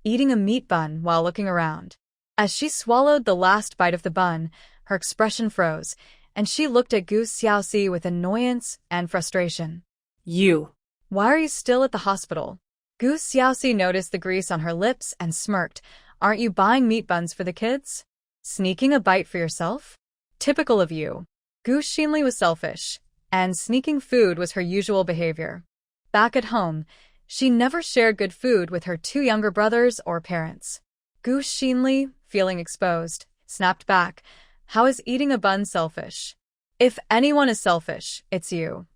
eating a meat bun while looking around. As she swallowed the last bite of the bun, her expression froze, and she looked at Gu Xiaoxi with annoyance and frustration. You. Why are you still at the hospital? Gu Xiaoxi noticed the grease on her lips and smirked. Aren't you buying meat buns for the kids? Sneaking a bite for yourself? Typical of you. Gu Xinli was selfish, and sneaking food was her usual behavior. Back at home, she never shared good food with her two younger brothers or parents. Gu Xinli, feeling exposed, snapped back. How is eating a bun selfish? If anyone is selfish, it's you.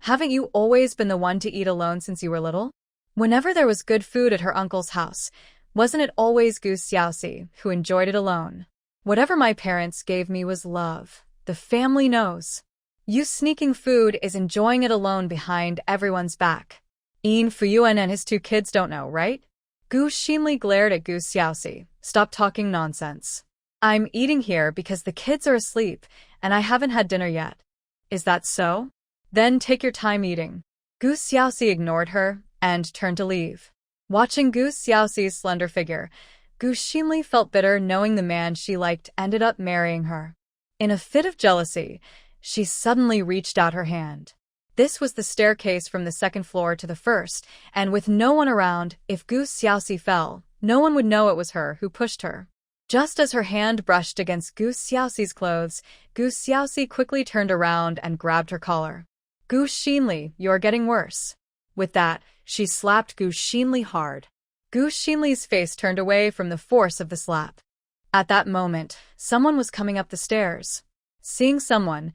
Haven't you always been the one to eat alone since you were little? Whenever there was good food at her uncle's house, wasn't it always Gu Xiaoxi who enjoyed it alone? Whatever my parents gave me was love. The family knows. You sneaking food is enjoying it alone behind everyone's back. Yin Fuyuan and his two kids don't know, right? Gu Xinli glared at Gu Xiaoxi. Stop talking nonsense. I'm eating here because the kids are asleep, and I haven't had dinner yet. Is that so? Then take your time eating. Gu Xiaoxi ignored her and turned to leave. Watching Gu Xiaoxi's slender figure, Gu Xinli felt bitter knowing the man she liked ended up marrying her. In a fit of jealousy, she suddenly reached out her hand. This was the staircase from the second floor to the first, and with no one around, if Gu Xiaoxi fell, no one would know it was her who pushed her. Just as her hand brushed against Gu Xiaoxi's clothes, Gu Xiaoxi quickly turned around and grabbed her collar. Gu Xinli, you're getting worse. With that, she slapped Gu Xinli hard. Gu Xinli's face turned away from the force of the slap. At that moment, someone was coming up the stairs. Seeing someone,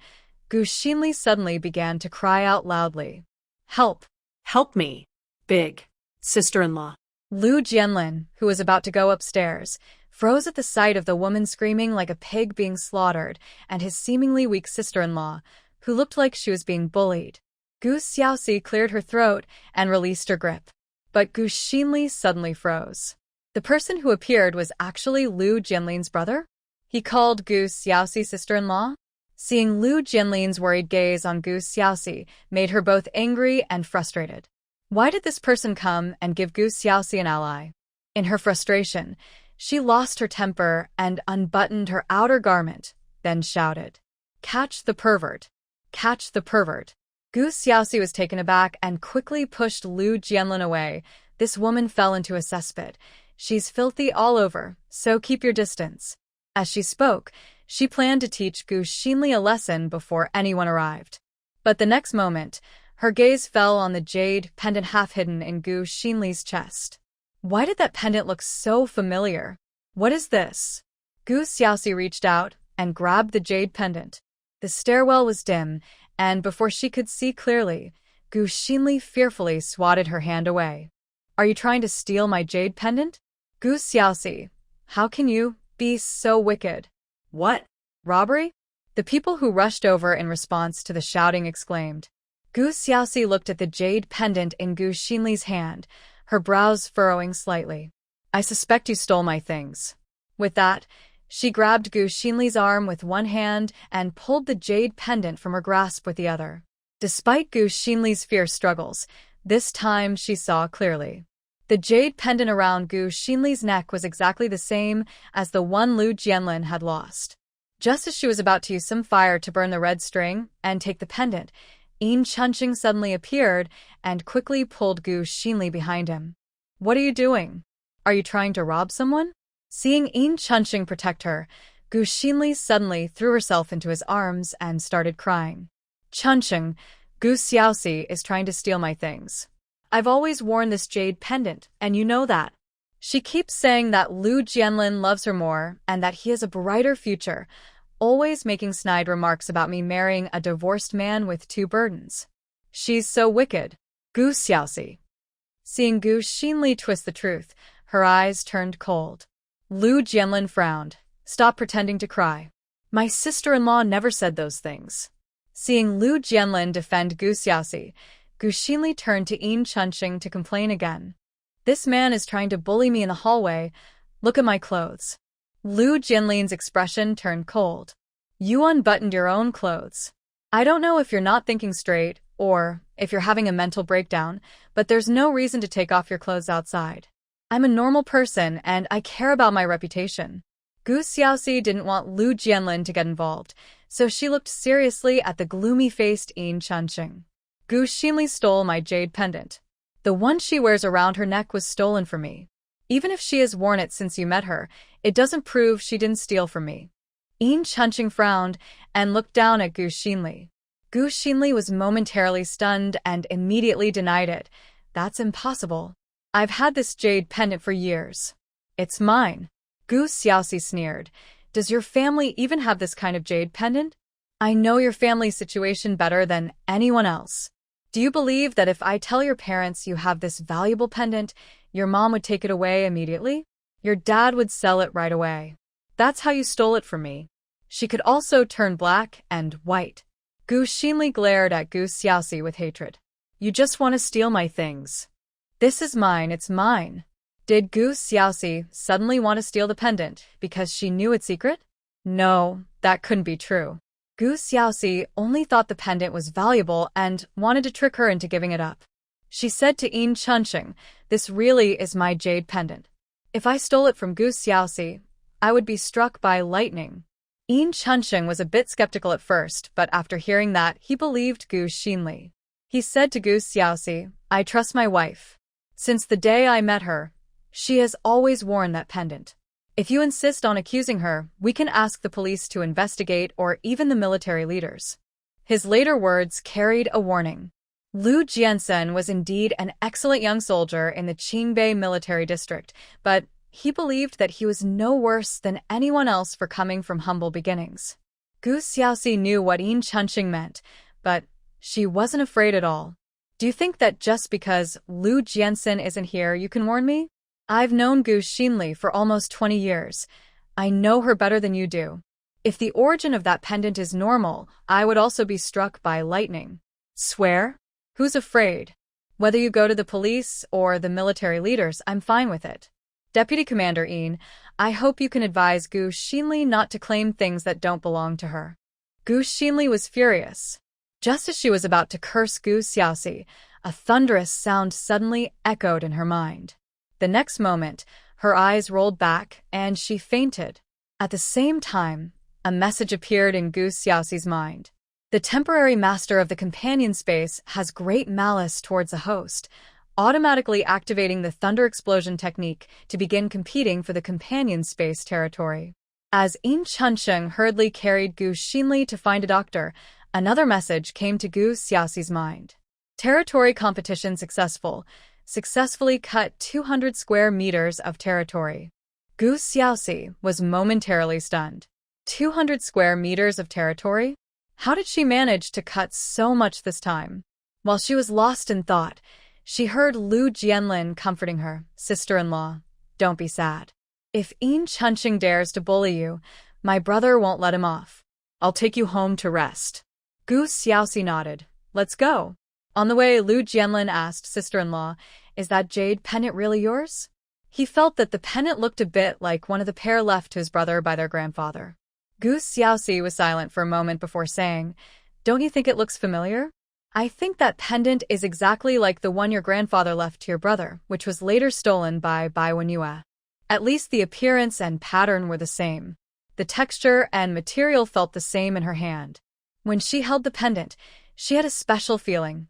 Gu Xinli suddenly began to cry out loudly. Help! Help me. Big. Sister-in-law. Lu Jianlin, who was about to go upstairs, froze at the sight of the woman screaming like a pig being slaughtered and his seemingly weak sister-in-law, who looked like she was being bullied. Gu Xiaoxi cleared her throat and released her grip. But Gu Xinli suddenly froze. The person who appeared was actually Lu Jianlin's brother? He called Gu Xiaoxi sister-in-law? Seeing Lu Jianlin's worried gaze on Gu Xiaoxi made her both angry and frustrated. Why did this person come and give Gu Xiaoxi an ally? In her frustration, she lost her temper and unbuttoned her outer garment, then shouted, Catch the pervert! Catch the pervert! Gu Xiaoxi was taken aback and quickly pushed Lu Jianlin away. This woman fell into a cesspit. She's filthy all over, so keep your distance. As she spoke, she planned to teach Gu Xinli a lesson before anyone arrived. But the next moment, her gaze fell on the jade pendant half hidden in Gu Xinli's chest. Why did that pendant look so familiar? What is this? Gu Xiaoxi reached out and grabbed the jade pendant. The stairwell was dim, and before she could see clearly, Gu Xinli fearfully swatted her hand away. Are you trying to steal my jade pendant? Gu Xiaoxi, how can you be so wicked? What? Robbery? The people who rushed over in response to the shouting exclaimed. Gu Xiaoxi looked at the jade pendant in Gu Xinli's hand, her brows furrowing slightly. I suspect you stole my things. With that, she grabbed Gu Xinli's arm with one hand and pulled the jade pendant from her grasp with the other. Despite Gu Xinli's fierce struggles, this time she saw clearly. The jade pendant around Gu Xinli's neck was exactly the same as the one Lu Jianlin had lost. Just as she was about to use some fire to burn the red string and take the pendant, Yin Chunqing suddenly appeared and quickly pulled Gu Xinli behind him. What are you doing? Are you trying to rob someone? Seeing Yin Chunqing protect her, Gu Xinli suddenly threw herself into his arms and started crying. Chunqing, Gu Xiaoxi is trying to steal my things. I've always worn this jade pendant, and you know that. She keeps saying that Lu Jianlin loves her more and that he has a brighter future, always making snide remarks about me marrying a divorced man with two burdens. She's so wicked. Gu Xiaoxi. Seeing Gu Xinli twist the truth, her eyes turned cold. Lu Jianlin frowned. Stop pretending to cry. My sister-in-law never said those things. Seeing Lu Jianlin defend Gu Xiaoxi, Gu Xinli turned to Yin Chunqing to complain again. This man is trying to bully me in the hallway. Look at my clothes. Lu Jianlin's expression turned cold. You unbuttoned your own clothes. I don't know if you're not thinking straight, or if you're having a mental breakdown, but there's no reason to take off your clothes outside. I'm a normal person, and I care about my reputation. Gu Xiaoxi didn't want Lu Jianlin to get involved, so she looked seriously at the gloomy-faced Yin Chunqing. Gu Xinli stole my jade pendant. The one she wears around her neck was stolen from me. Even if she has worn it since you met her, it doesn't prove she didn't steal from me. Yin Chunqing frowned and looked down at Gu Xinli. Gu Xinli was momentarily stunned and immediately denied it. That's impossible. I've had this jade pendant for years. It's mine. Gu Xiaoxi sneered. Does your family even have this kind of jade pendant? I know your family's situation better than anyone else. Do you believe that if I tell your parents you have this valuable pendant, your mom would take it away immediately? Your dad would sell it right away. That's how you stole it from me. She could also turn black and white. Gu Xinli glared at Gu Xiaoxi with hatred. You just want to steal my things. This is mine, it's mine. Did Gu Xiaoxi suddenly want to steal the pendant because she knew its secret? No, that couldn't be true. Gu Xiaoxi only thought the pendant was valuable and wanted to trick her into giving it up. She said to Yin Chunqing, this really is my jade pendant. If I stole it from Gu Xiaoxi, I would be struck by lightning. Yin Chunqing was a bit skeptical at first, but after hearing that, he believed Gu Xinli. He said to Gu Xiaoxi, I trust my wife. Since the day I met her, she has always worn that pendant. If you insist on accusing her, we can ask the police to investigate or even the military leaders. His later words carried a warning. Lu Jiansen was indeed an excellent young soldier in the Qingbei military district, but he believed that he was no worse than anyone else for coming from humble beginnings. Gu Xiaoxi knew what Yin Chunqing meant, but she wasn't afraid at all. Do you think that just because Lu Jiansen isn't here you can warn me? I've known Gu Xinli for almost 20 years. I know her better than you do. If the origin of that pendant is normal, I would also be struck by lightning. Swear? Who's afraid? Whether you go to the police or the military leaders, I'm fine with it. Deputy Commander Yin, I hope you can advise Gu Xinli not to claim things that don't belong to her. Gu Xinli was furious. Just as she was about to curse Gu Xiaoxi, a thunderous sound suddenly echoed in her mind. The next moment, her eyes rolled back and she fainted. At the same time, a message appeared in Gu Xiaoxi's mind. The temporary master of the companion space has great malice towards a host, automatically activating the thunder explosion technique to begin competing for the companion space territory. As Yin Chunqing hurriedly carried Gu Xinli to find a doctor, another message came to Gu Xiaoxi's mind. Territory competition successful. Successfully cut 200 square meters of territory. Gu Xiaoxi was momentarily stunned. 200 square meters of territory? How did she manage to cut so much this time? While she was lost in thought, she heard Lu Jianlin comforting her, sister-in-law. Don't be sad. If Yin Chunqing dares to bully you, my brother won't let him off. I'll take you home to rest. Gu Xiaoxi nodded. Let's go. On the way, Lu Jianlin asked sister-in-law, is that jade pendant really yours? He felt that the pendant looked a bit like one of the pair left to his brother by their grandfather. Gu Xiaoxi was silent for a moment before saying, don't you think it looks familiar? I think that pendant is exactly like the one your grandfather left to your brother, which was later stolen by Bai Wenhua. At least the appearance and pattern were the same. The texture and material felt the same in her hand. When she held the pendant, she had a special feeling.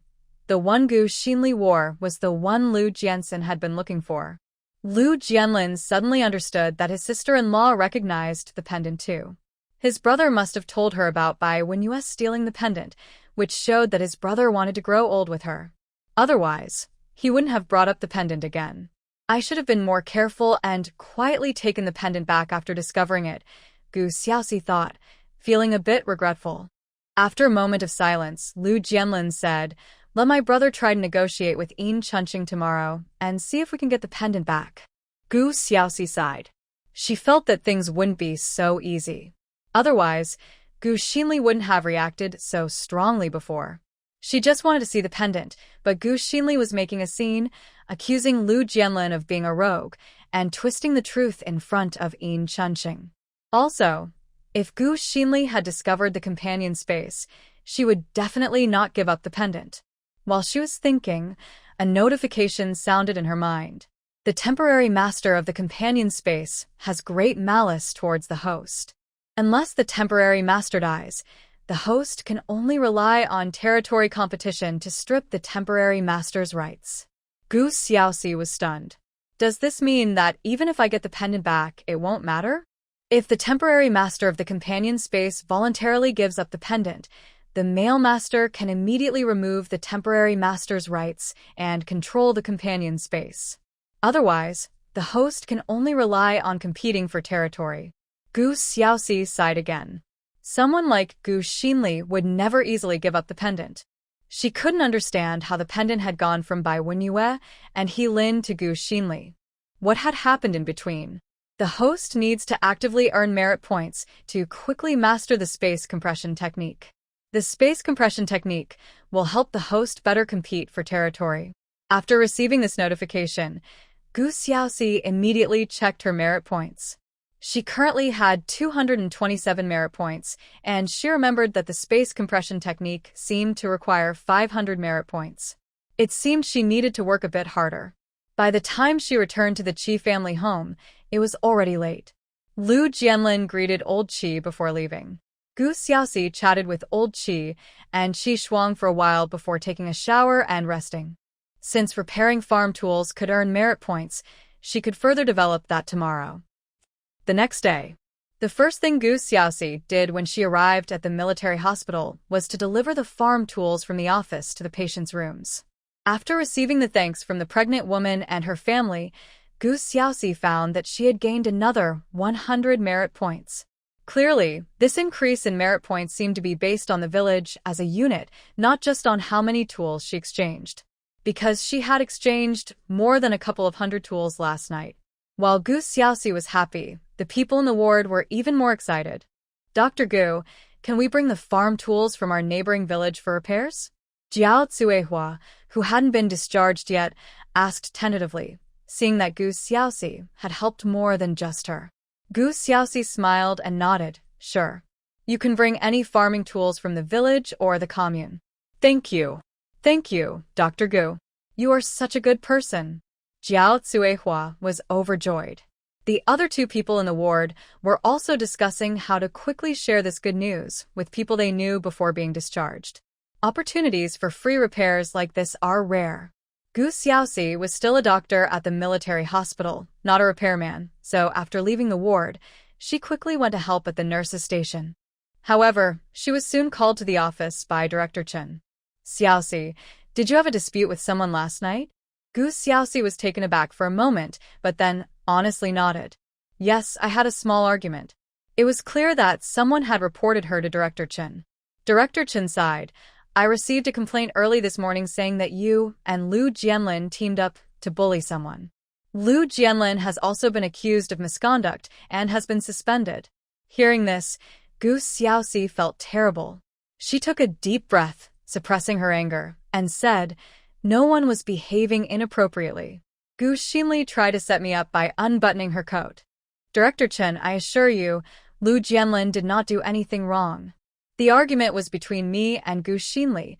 The one Gu Xinli wore was the one Lu Jiansen had been looking for. Lu Jianlin suddenly understood that his sister-in-law recognized the pendant too. His brother must have told her about Bai Wenhua stealing the pendant, which showed that his brother wanted to grow old with her. Otherwise, he wouldn't have brought up the pendant again. I should have been more careful and quietly taken the pendant back after discovering it, Gu Xiaoxi thought, feeling a bit regretful. After a moment of silence, Lu Jianlin said, let my brother try to negotiate with Yin Chunqing tomorrow and see if we can get the pendant back. Gu Xiaoxi sighed. She felt that things wouldn't be so easy. Otherwise, Gu Xinli wouldn't have reacted so strongly before. She just wanted to see the pendant, but Gu Xinli was making a scene, accusing Lu Jianlin of being a rogue, and twisting the truth in front of Yin Chunqing. Also, if Gu Xinli had discovered the companion space, she would definitely not give up the pendant. While she was thinking, a notification sounded in her mind. The temporary master of the companion space has great malice towards the host. Unless the temporary master dies, the host can only rely on territory competition to strip the temporary master's rights. Gu Xiaoxi was stunned. Does this mean that even if I get the pendant back, it won't matter? If the temporary master of the companion space voluntarily gives up the pendant, the male master can immediately remove the temporary master's rights and control the companion space. Otherwise, the host can only rely on competing for territory. Gu Xiaoxi sighed again. Someone like Gu Xinli would never easily give up the pendant. She couldn't understand how the pendant had gone from Bai Wenyue and He Lin to Gu Xinli. What had happened in between? The host needs to actively earn merit points to quickly master the space compression technique. The space compression technique will help the host better compete for territory. After receiving this notification, Gu Xiaoxi immediately checked her merit points. She currently had 227 merit points, and she remembered that the space compression technique seemed to require 500 merit points. It seemed she needed to work a bit harder. By the time she returned to the Qi family home, it was already late. Lu Jianlin greeted old Qi before leaving. Gu Xiaoxi chatted with old Qi and Qi Shuang for a while before taking a shower and resting. Since repairing farm tools could earn merit points, she could further develop that tomorrow. The next day, the first thing Gu Xiaoxi did when she arrived at the military hospital was to deliver the farm tools from the office to the patients' rooms. After receiving the thanks from the pregnant woman and her family, Gu Xiaoxi found that she had gained another 100 merit points. Clearly, this increase in merit points seemed to be based on the village as a unit, not just on how many tools she exchanged. Because she had exchanged more than a couple of hundred tools last night. While Gu Xiaoxi was happy, the people in the ward were even more excited. Dr. Gu, can we bring the farm tools from our neighboring village for repairs? Jiao Tsuehua, who hadn't been discharged yet, asked tentatively, seeing that Gu Xiaoxi had helped more than just her. Gu Xiaoxi smiled and nodded, sure. You can bring any farming tools from the village or the commune. Thank you. Thank you, Dr. Gu. You are such a good person. Jiao Tsuehua was overjoyed. The other two people in the ward were also discussing how to quickly share this good news with people they knew before being discharged. Opportunities for free repairs like this are rare. Gu Xiaoxi was still a doctor at the military hospital, not a repairman, so after leaving the ward, she quickly went to help at the nurse's station. However, she was soon called to the office by Director Chen. Xiaoxi, did you have a dispute with someone last night? Gu Xiaoxi was taken aback for a moment, but then honestly nodded. Yes, I had a small argument. It was clear that someone had reported her to Director Chen. Director Chen sighed. I received a complaint early this morning saying that you and Lu Jianlin teamed up to bully someone. Lu Jianlin has also been accused of misconduct and has been suspended. Hearing this, Gu Xiaoxi felt terrible. She took a deep breath, suppressing her anger, and said, no one was behaving inappropriately. Gu Xinli tried to set me up by unbuttoning her coat. Director Chen, I assure you, Lu Jianlin did not do anything wrong. The argument was between me and Gu Xinli.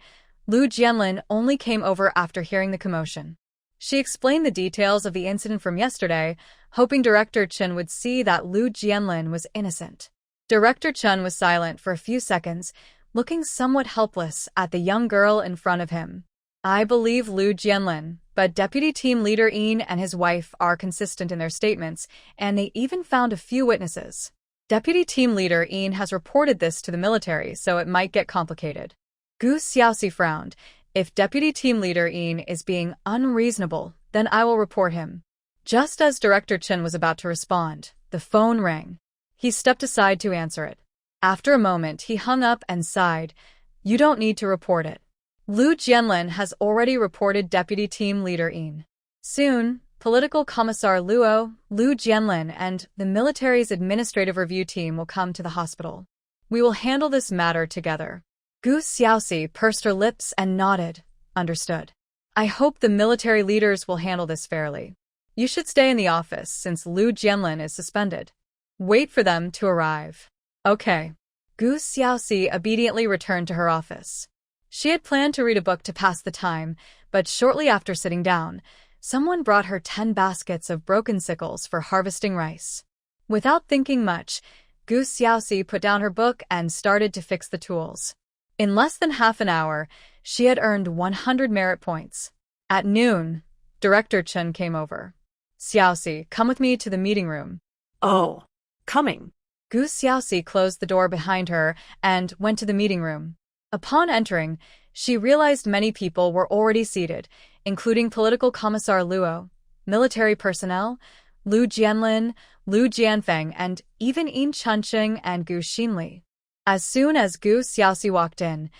Lu Jianlin only came over after hearing the commotion. She explained the details of the incident from yesterday, hoping Director Chen would see that Lu Jianlin was innocent. Director Chen was silent for a few seconds, looking somewhat helpless at the young girl in front of him. I believe Lu Jianlin, but Deputy Team Leader Yin and his wife are consistent in their statements, and they even found a few witnesses. Deputy Team Leader Yin has reported this to the military, so it might get complicated. Gu Xiaoxi frowned. If Deputy Team Leader Yin is being unreasonable, then I will report him. Just as Director Chen was about to respond, the phone rang. He stepped aside to answer it. After a moment, he hung up and sighed. You don't need to report it. Lu Jianlin has already reported Deputy Team Leader Yin. Soon, Political Commissar Luo, Lu Jianlin, and the military's administrative review team will come to the hospital. We will handle this matter together. Gu Xiaoxi pursed her lips and nodded. Understood. I hope the military leaders will handle this fairly. You should stay in the office since Lu Jianlin is suspended. Wait for them to arrive. Okay. Gu Xiaoxi obediently returned to her office. She had planned to read a book to pass the time, but shortly after sitting down, someone brought her 10 baskets of broken sickles for harvesting rice. Without thinking much, Gu Xiaoxi put down her book and started to fix the tools. In less than half an hour, she had earned 100 merit points. At noon, Director Chen came over. Xiaoxi, come with me to the meeting room. Oh, coming. Gu Xiaoxi closed the door behind her and went to the meeting room. Upon entering, she realized many people were already seated, including political commissar Luo, military personnel, Lu Jianlin, Lu Jianfeng, and even Yin Chunqing and Gu Xinli. As soon as Gu Xiaoxi walked in,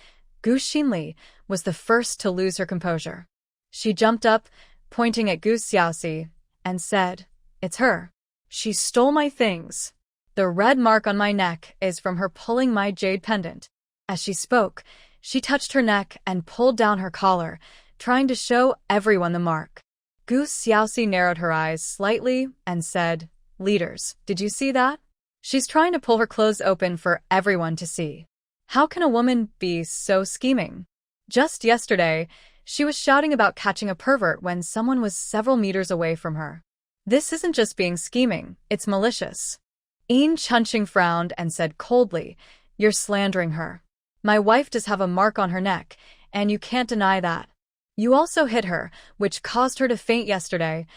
Gu Xinli was the first to lose her composure. She jumped up, pointing at Gu Xiaoxi, and said, "It's her. She stole my things. The red mark on my neck is from her pulling my jade pendant." As she spoke, she touched her neck and pulled down her collar, trying to show everyone the mark. Gu Xiaoxi narrowed her eyes slightly and said, "Leaders, did you see that? She's trying to pull her clothes open for everyone to see. How can a woman be so scheming?" Just yesterday, she was shouting about catching a pervert when someone was several meters away from her. This isn't just being scheming, it's malicious. Yin Chunqing frowned and said coldly, "You're slandering her. My wife does have a mark on her neck, and you can't deny that. You also hit her, which caused her to faint yesterday.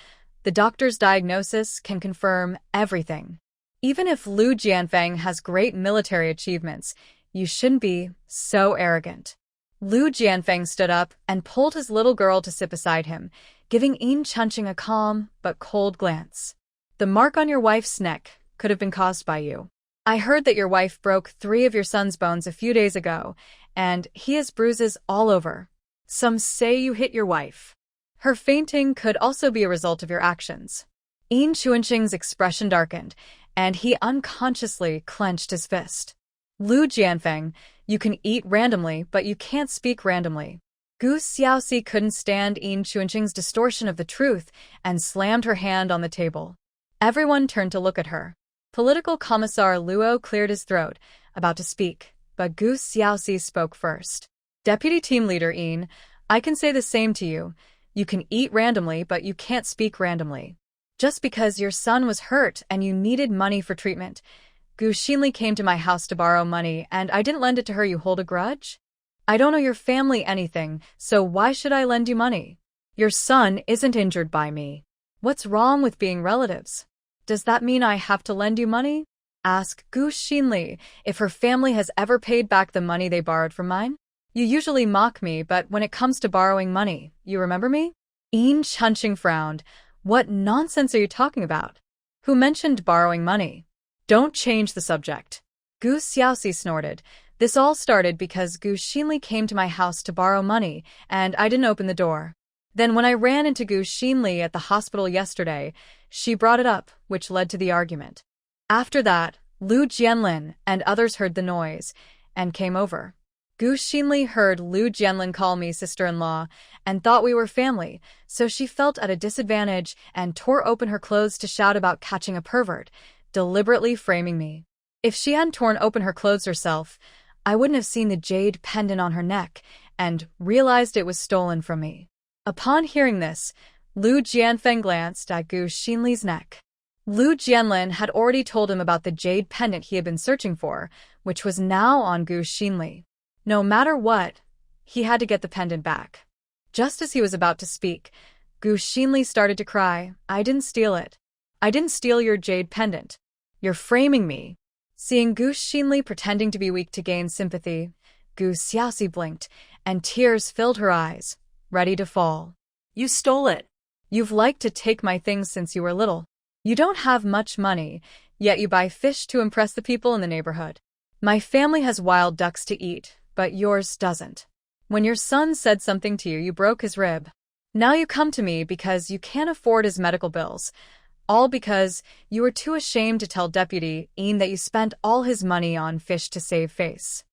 The doctor's diagnosis can confirm everything. Even if Lu Jianfeng has great military achievements, you shouldn't be so arrogant." Lu Jianfeng stood up and pulled his little girl to sit beside him, giving Yin Chunqing a calm but cold glance. "The mark on your wife's neck could have been caused by you. I heard that your wife broke 3 of your son's bones a few days ago, and he has bruises all over. Some say you hit your wife. Her fainting could also be a result of your actions." Yin Chunqing's expression darkened, and he unconsciously clenched his fist. "Lu Jianfeng, you can eat randomly, but you can't speak randomly." Gu Xiaoxi couldn't stand Yin Chunqing's distortion of the truth and slammed her hand on the table. Everyone turned to look at her. Political commissar Luo cleared his throat, about to speak, but Gu Xiaoxi spoke first. "Deputy team leader Yin, I can say the same to you. You can eat randomly, but you can't speak randomly. Just because your son was hurt and you needed money for treatment, Gu Xinli came to my house to borrow money and I didn't lend it to her. You hold a grudge? I don't owe your family anything, so why should I lend you money? Your son isn't injured by me. What's wrong with being relatives? Does that mean I have to lend you money? Ask Gu Xinli if her family has ever paid back the money they borrowed from mine. You usually mock me, but when it comes to borrowing money, you remember me?" Yin Chunqing frowned. "What nonsense are you talking about? Who mentioned borrowing money? Don't change the subject." Gu Xiaoxi snorted. "This all started because Gu Xinli came to my house to borrow money, and I didn't open the door. Then when I ran into Gu Xinli at the hospital yesterday, she brought it up, which led to the argument. After that, Lu Jianlin and others heard the noise and came over. Gu Xinli heard Lu Jianlin call me sister-in-law and thought we were family, so she felt at a disadvantage and tore open her clothes to shout about catching a pervert, deliberately framing me. If she hadn't torn open her clothes herself, I wouldn't have seen the jade pendant on her neck and realized it was stolen from me." Upon hearing this, Lu Jianfeng glanced at Gu Xinli's neck. Lu Jianlin had already told him about the jade pendant he had been searching for, which was now on Gu Xinli. No matter what, he had to get the pendant back. Just as he was about to speak, Gu Xinli started to cry. "I didn't steal it. I didn't steal your jade pendant. You're framing me." Seeing Gu Xinli pretending to be weak to gain sympathy, Gu Xiaoxi blinked, and tears filled her eyes, ready to fall. "You stole it." "You've liked to take my things since you were little. You don't have much money, yet you buy fish to impress the people in the neighborhood. My family has wild ducks to eat, but yours doesn't. When your son said something to you, you broke his rib. Now you come to me because you can't afford his medical bills. All because you were too ashamed to tell Deputy Ian that you spent all his money on fish to save face.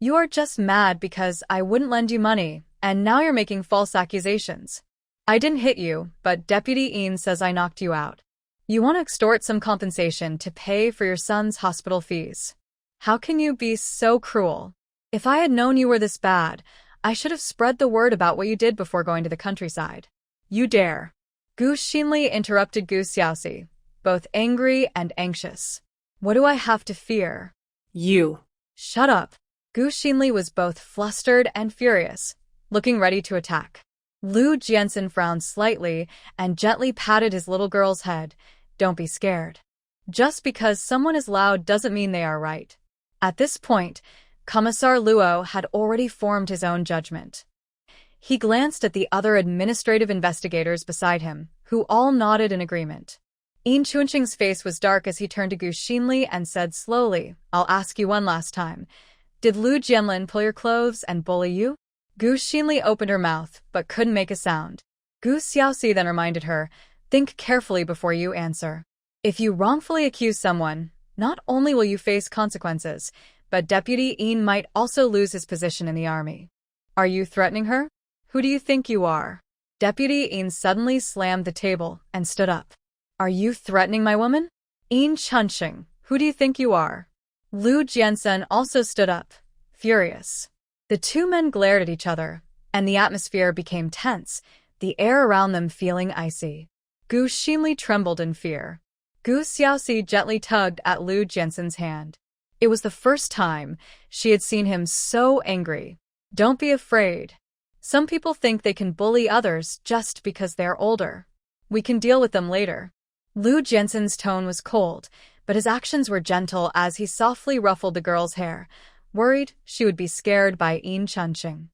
You are just mad because I wouldn't lend you money, and now you're making false accusations. I didn't hit you, but Deputy Ian says I knocked you out. You want to extort some compensation to pay for your son's hospital fees. How can you be so cruel? If I had known you were this bad, I should have spread the word about what you did before going to the countryside. You dare. Gu Xinli interrupted Gu Xiaoxi, both angry and anxious. What do I have to fear? You. Shut up. Gu Xinli was both flustered and furious, looking ready to attack. Lu Jianxin frowned slightly and gently patted his little girl's head. Don't be scared. Just because someone is loud doesn't mean they are right. At this point, Commissar Luo had already formed his own judgment. He glanced at the other administrative investigators beside him, who all nodded in agreement. Yin Chunqing's face was dark as he turned to Gu Xinli and said slowly, I'll ask you one last time. Did Lu Jianlin pull your clothes and bully you? Gu Xinli opened her mouth, but couldn't make a sound. Gu Xiaoxi then reminded her, think carefully before you answer. If you wrongfully accuse someone, not only will you face consequences, but Deputy Ian might also lose his position in the army. Are you threatening her? Who do you think you are? Deputy Ian suddenly slammed the table and stood up. Are you threatening my woman? Yin Chunqing, who do you think you are? Lu Jianxin also stood up, furious. The two men glared at each other, and the atmosphere became tense, the air around them feeling icy. Gu Xinli trembled in fear. Gu Xiaoxi gently tugged at Lu Jianxin's hand. It was the first time she had seen him so angry. Don't be afraid. Some people think they can bully others just because they're older. We can deal with them later. Lu Jianxin's tone was cold, but his actions were gentle as he softly ruffled the girl's hair, worried she would be scared by Yin Chunqing.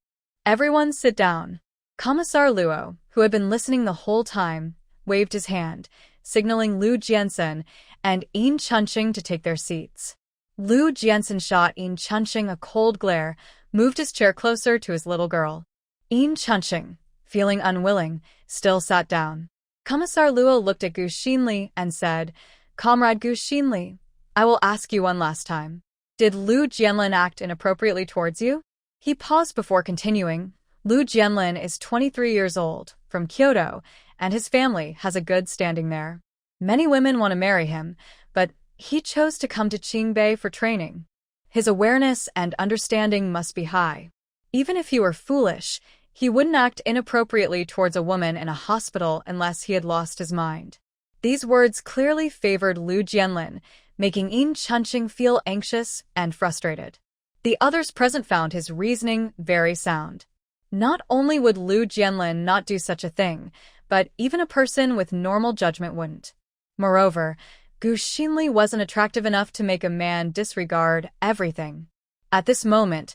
Everyone sit down. Commissar Luo, who had been listening the whole time, waved his hand, signaling Lu Jianxin and Yin Chunqing to take their seats. Lu Jianxin shot Yin Chunqing a cold glare, moved his chair closer to his little girl. Yin Chunqing, feeling unwilling, still sat down. Commissar Luo looked at Gu Xinli and said, Comrade Gu Xinli, I will ask you one last time. Did Lu Jianlin act inappropriately towards you? He paused before continuing. Lu Jianlin is 23 years old, from Kyoto, and his family has a good standing there. Many women want to marry him, but he chose to come to Qingbei for training. His awareness and understanding must be high. Even if he were foolish, he wouldn't act inappropriately towards a woman in a hospital unless he had lost his mind. These words clearly favored Lu Jianlin, making Yin Chunqing feel anxious and frustrated. The others present found his reasoning very sound. Not only would Lu Jianlin not do such a thing, but even a person with normal judgment wouldn't. Moreover, Gu Xinli wasn't attractive enough to make a man disregard everything. At this moment,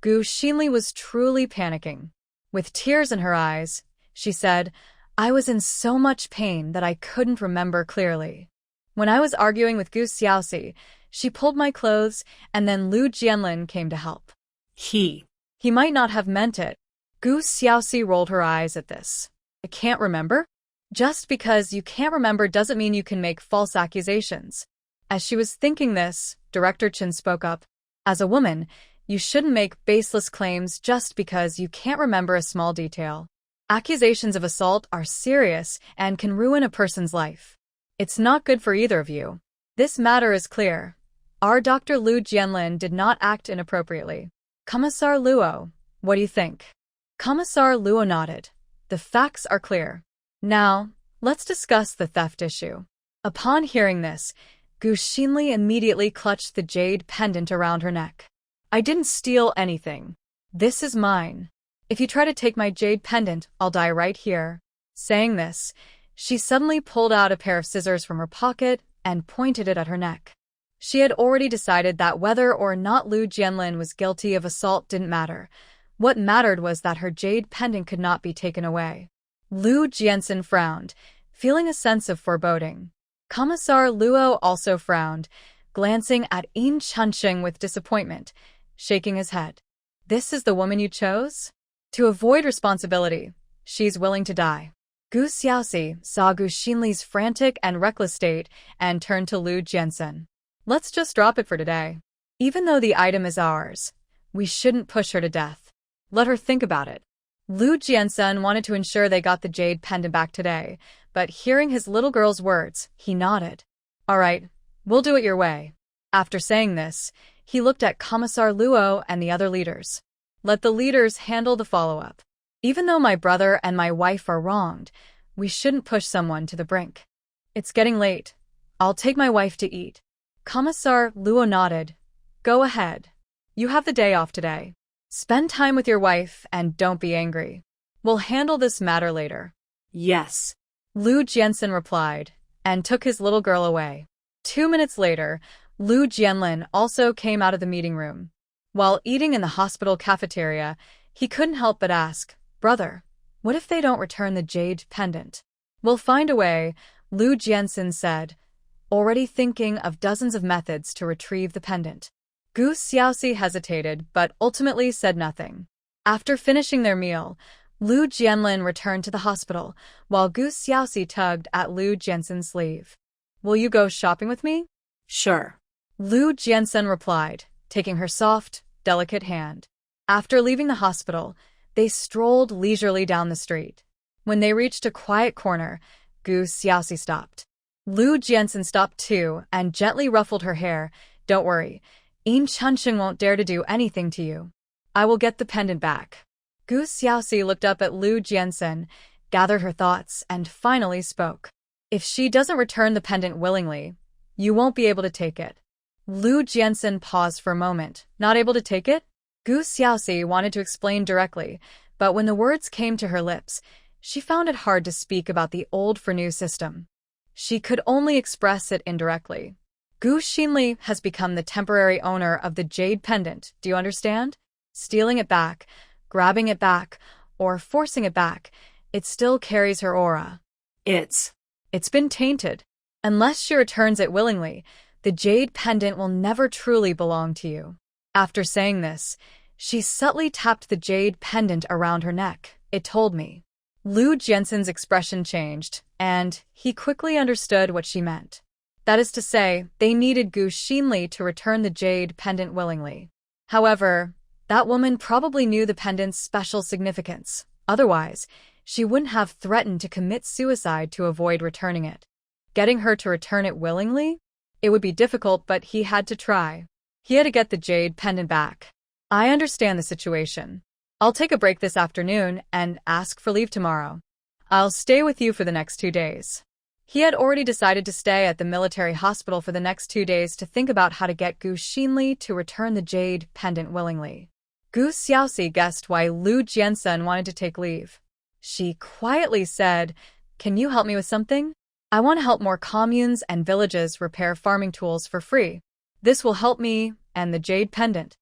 Gu Xinli was truly panicking. With tears in her eyes, she said, I was in so much pain that I couldn't remember clearly. When I was arguing with Gu Xiaoxi, she pulled my clothes, and then Lu Jianlin came to help. He might not have meant it. Gu Xiaoxi rolled her eyes at this. I can't remember? Just because you can't remember doesn't mean you can make false accusations. As she was thinking this, Director Chen spoke up. As a woman, you shouldn't make baseless claims just because you can't remember a small detail. Accusations of assault are serious and can ruin a person's life. It's not good for either of you. This matter is clear. Our Dr. Lu Jianlin did not act inappropriately. Commissar Luo, what do you think? Commissar Luo nodded. The facts are clear. Now, let's discuss the theft issue. Upon hearing this, Gu Xinli immediately clutched the jade pendant around her neck. I didn't steal anything. This is mine. If you try to take my jade pendant, I'll die right here. Saying this, she suddenly pulled out a pair of scissors from her pocket and pointed it at her neck. She had already decided that whether or not Lu Jianlin was guilty of assault didn't matter. What mattered was that her jade pendant could not be taken away. Lu Jianxin frowned, feeling a sense of foreboding. Commissar Luo also frowned, glancing at Yin Chunqing with disappointment, shaking his head. This is the woman you chose? To avoid responsibility, she's willing to die. Gu Xiaoxi saw Gu Xinli's frantic and reckless state and turned to Lu Jiansen. Let's just drop it for today. Even though the item is ours, we shouldn't push her to death. Let her think about it. Lu Jiansen wanted to ensure they got the jade pendant back today, but hearing his little girl's words, he nodded. All right, we'll do it your way. After saying this, he looked at Commissar Luo and the other leaders. Let the leaders handle the follow-up. Even though my brother and my wife are wronged, we shouldn't push someone to the brink. It's getting late. I'll take my wife to eat. Commissar Luo nodded. Go ahead. You have the day off today. Spend time with your wife and don't be angry. We'll handle this matter later. Yes. Lu Jiansen replied, and took his little girl away. 2 minutes later, Lu Jianlin also came out of the meeting room. While eating in the hospital cafeteria, he couldn't help but ask, Brother, what if they don't return the jade pendant? We'll find a way, Lu Jiansen said, already thinking of dozens of methods to retrieve the pendant. Gu Xiaoxi hesitated but ultimately said nothing. After finishing their meal, Lu Jianlin returned to the hospital, while Gu Xiaoxi tugged at Lu Jiansen's sleeve. Will you go shopping with me? Sure. Lu Jiansen replied, taking her soft, delicate hand. After leaving the hospital, they strolled leisurely down the street. When they reached a quiet corner, Gu Xiaoxi stopped. Lu Jiansen stopped too and gently ruffled her hair. Don't worry, Yin Chunsheng won't dare to do anything to you. I will get the pendant back. Gu Xiaoxi looked up at Lu Jiansen, gathered her thoughts, and finally spoke. If she doesn't return the pendant willingly, you won't be able to take it. Lu Jiansen paused for a moment. Not able to take it? Gu Xiaoxi wanted to explain directly, but when the words came to her lips, she found it hard to speak about the old for new system. She could only express it indirectly. Gu Xinli has become the temporary owner of the jade pendant, do you understand? Stealing it back, grabbing it back, or forcing it back, it still carries her aura. It's been tainted. Unless she returns it willingly, the jade pendant will never truly belong to you. After saying this, she subtly tapped the jade pendant around her neck. It told me. Lu Jiansen's expression changed, and he quickly understood what she meant. That is to say, they needed Gu Xinli to return the jade pendant willingly. However, that woman probably knew the pendant's special significance. Otherwise, she wouldn't have threatened to commit suicide to avoid returning it. Getting her to return it willingly? It would be difficult, but he had to try. He had to get the jade pendant back. I understand the situation. I'll take a break this afternoon and ask for leave tomorrow. I'll stay with you for the next 2 days. He had already decided to stay at the military hospital for the next 2 days to think about how to get Gu Xinli to return the jade pendant willingly. Gu Xiaoxi guessed why Lu Jiansen wanted to take leave. She quietly said, Can you help me with something? I want to help more communes and villages repair farming tools for free. This will help me and the jade pendant.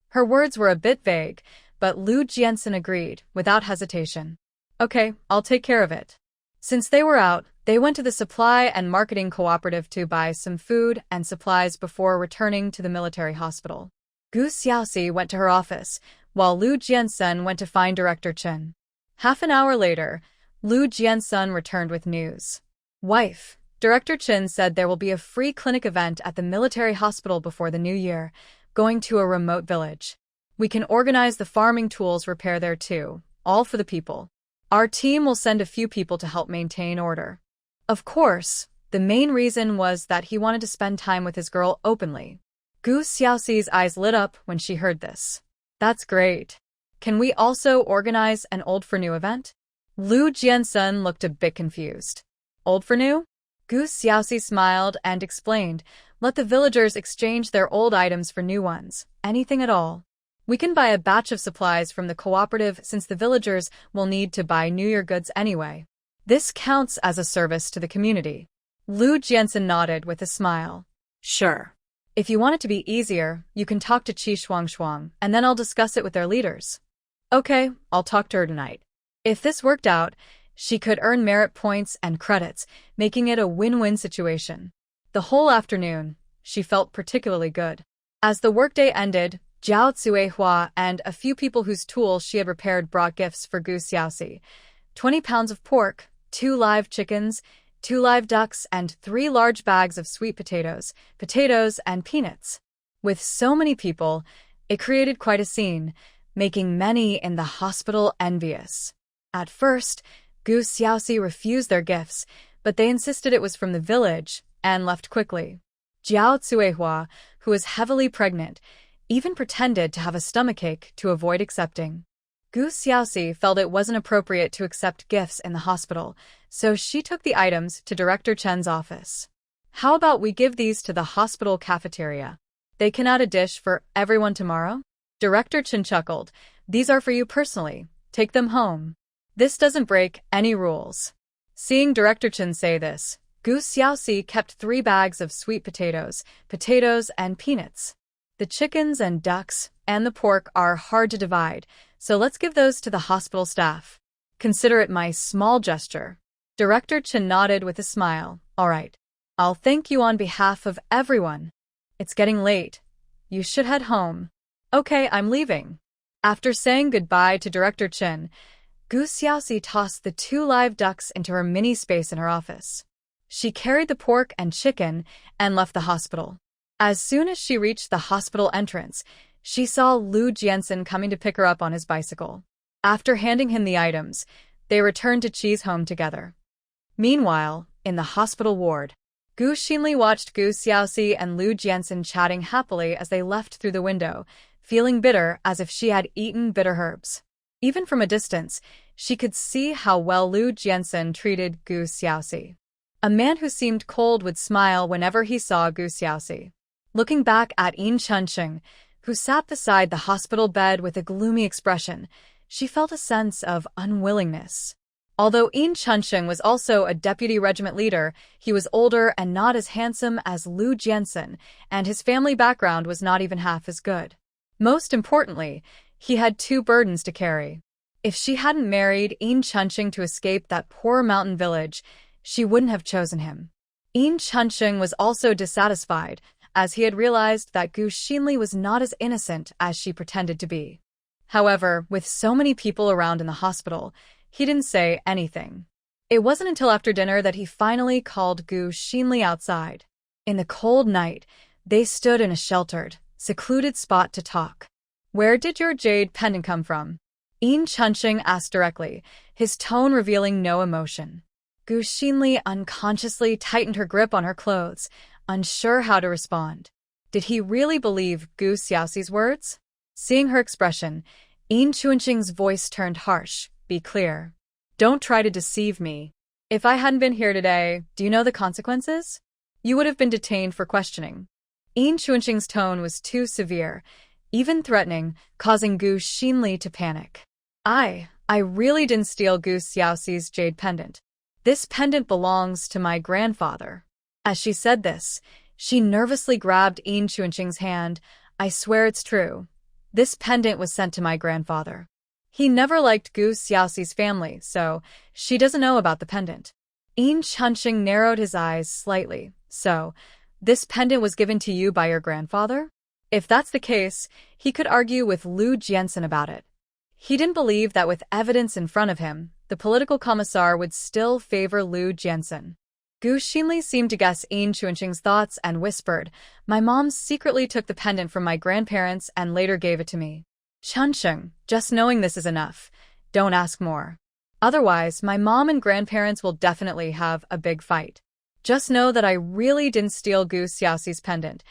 Her words were a bit vague, but Lu Jiansen agreed, without hesitation. Okay, I'll take care of it. Since they were out, they went to the supply and marketing cooperative to buy some food and supplies before returning to the military hospital. Gu Xiaoxi went to her office, while Lu Jiansen went to find Director Chen. Half an hour later, Lu Jiansen returned with news. Wife, Director Chen said there will be a free clinic event at the military hospital before the new year, going to a remote village. We can organize the farming tools repair there too, all for the people. Our team will send a few people to help maintain order. Of course, the main reason was that he wanted to spend time with his girl openly. Gu Xiaoxi's eyes lit up when she heard this. That's great. Can we also organize an old for new event? Lu Jiansen looked a bit confused. Old for new? Gu Xiaoxi smiled and explained, let the villagers exchange their old items for new ones, anything at all. We can buy a batch of supplies from the cooperative since the villagers will need to buy New Year goods anyway. This counts as a service to the community. Lu Jiansen nodded with a smile. Sure. If you want it to be easier, you can talk to Qi Shuangshuang, and then I'll discuss it with their leaders. Okay, I'll talk to her tonight. If this worked out, she could earn merit points and credits, making it a win-win situation. The whole afternoon, she felt particularly good. As the workday ended, Jiao Tsuehua and a few people whose tools she had repaired brought gifts for Gu Xiaoxi. 20 pounds of pork, 2 live chickens, 2 live ducks, and 3 large bags of sweet potatoes, and peanuts. With so many people, it created quite a scene, making many in the hospital envious. At first, Gu Xiaoxi refused their gifts, but they insisted it was from the village and left quickly. Jiao Cuihua, who was heavily pregnant, even pretended to have a stomachache to avoid accepting. Gu Xiaoxi felt it wasn't appropriate to accept gifts in the hospital, so she took the items to Director Chen's office. How about we give these to the hospital cafeteria? They can add a dish for everyone tomorrow? Director Chen chuckled. These are for you personally. Take them home. This doesn't break any rules. Seeing Director Chen say this, Gu Xiaoxi kept 3 bags of sweet potatoes, and peanuts. The chickens and ducks and the pork are hard to divide, so let's give those to the hospital staff. Consider it my small gesture. Director Chen nodded with a smile. All right. I'll thank you on behalf of everyone. It's getting late. You should head home. Okay, I'm leaving. After saying goodbye to Director Chen, Gu Xiaoxi tossed the 2 live ducks into her mini space in her office. She carried the pork and chicken and left the hospital. As soon as she reached the hospital entrance, she saw Lu Jiansen coming to pick her up on his bicycle. After handing him the items, they returned to Qi's home together. Meanwhile, in the hospital ward, Gu Xinli watched Gu Xiaoxi and Lu Jiansen chatting happily as they left through the window, feeling bitter as if she had eaten bitter herbs. Even from a distance, she could see how well Lu Jiansen treated Gu Xiaoxi. A man who seemed cold would smile whenever he saw Gu Xiaoxi. Looking back at Yin Chunsheng, who sat beside the hospital bed with a gloomy expression, she felt a sense of unwillingness. Although Yin Chunsheng was also a deputy regiment leader, he was older and not as handsome as Lu Jiansen, and his family background was not even half as good. Most importantly, he had 2 burdens to carry. If she hadn't married Yin Chunsheng to escape that poor mountain village, she wouldn't have chosen him. Yin Chunsheng was also dissatisfied, as he had realized that Gu Xinli was not as innocent as she pretended to be. However, with so many people around in the hospital, he didn't say anything. It wasn't until after dinner that he finally called Gu Xinli outside. In the cold night, they stood in a sheltered, secluded spot to talk. Where did your jade pendant come from? Yin Chunsheng asked directly, his tone revealing no emotion. Gu Xinli unconsciously tightened her grip on her clothes, unsure how to respond. Did he really believe Gu Xiaoxi's words? Seeing her expression, Yin Chunsheng's voice turned harsh. Be clear. Don't try to deceive me. If I hadn't been here today, do you know the consequences? You would have been detained for questioning. Yin Chunsheng's tone was too severe, even threatening, causing Gu Xinli to panic. I really didn't steal Gu Xiaoxi's jade pendant. This pendant belongs to my grandfather. As she said this, she nervously grabbed Yin Chunsheng's hand. I swear it's true. This pendant was sent to my grandfather. He never liked Gu Xiaoxi's family, so she doesn't know about the pendant. Yin Chunsheng narrowed his eyes slightly. So, this pendant was given to you by your grandfather? If that's the case, he could argue with Lu Jiansen about it. He didn't believe that with evidence in front of him, the political commissar would still favor Lu Jiansen. Gu Xinli seemed to guess Yin Chunsheng's thoughts and whispered, my mom secretly took the pendant from my grandparents and later gave it to me. Chunsheng, just knowing this is enough. Don't ask more. Otherwise, my mom and grandparents will definitely have a big fight. Just know that I really didn't steal Gu Xiaoxi's pendant.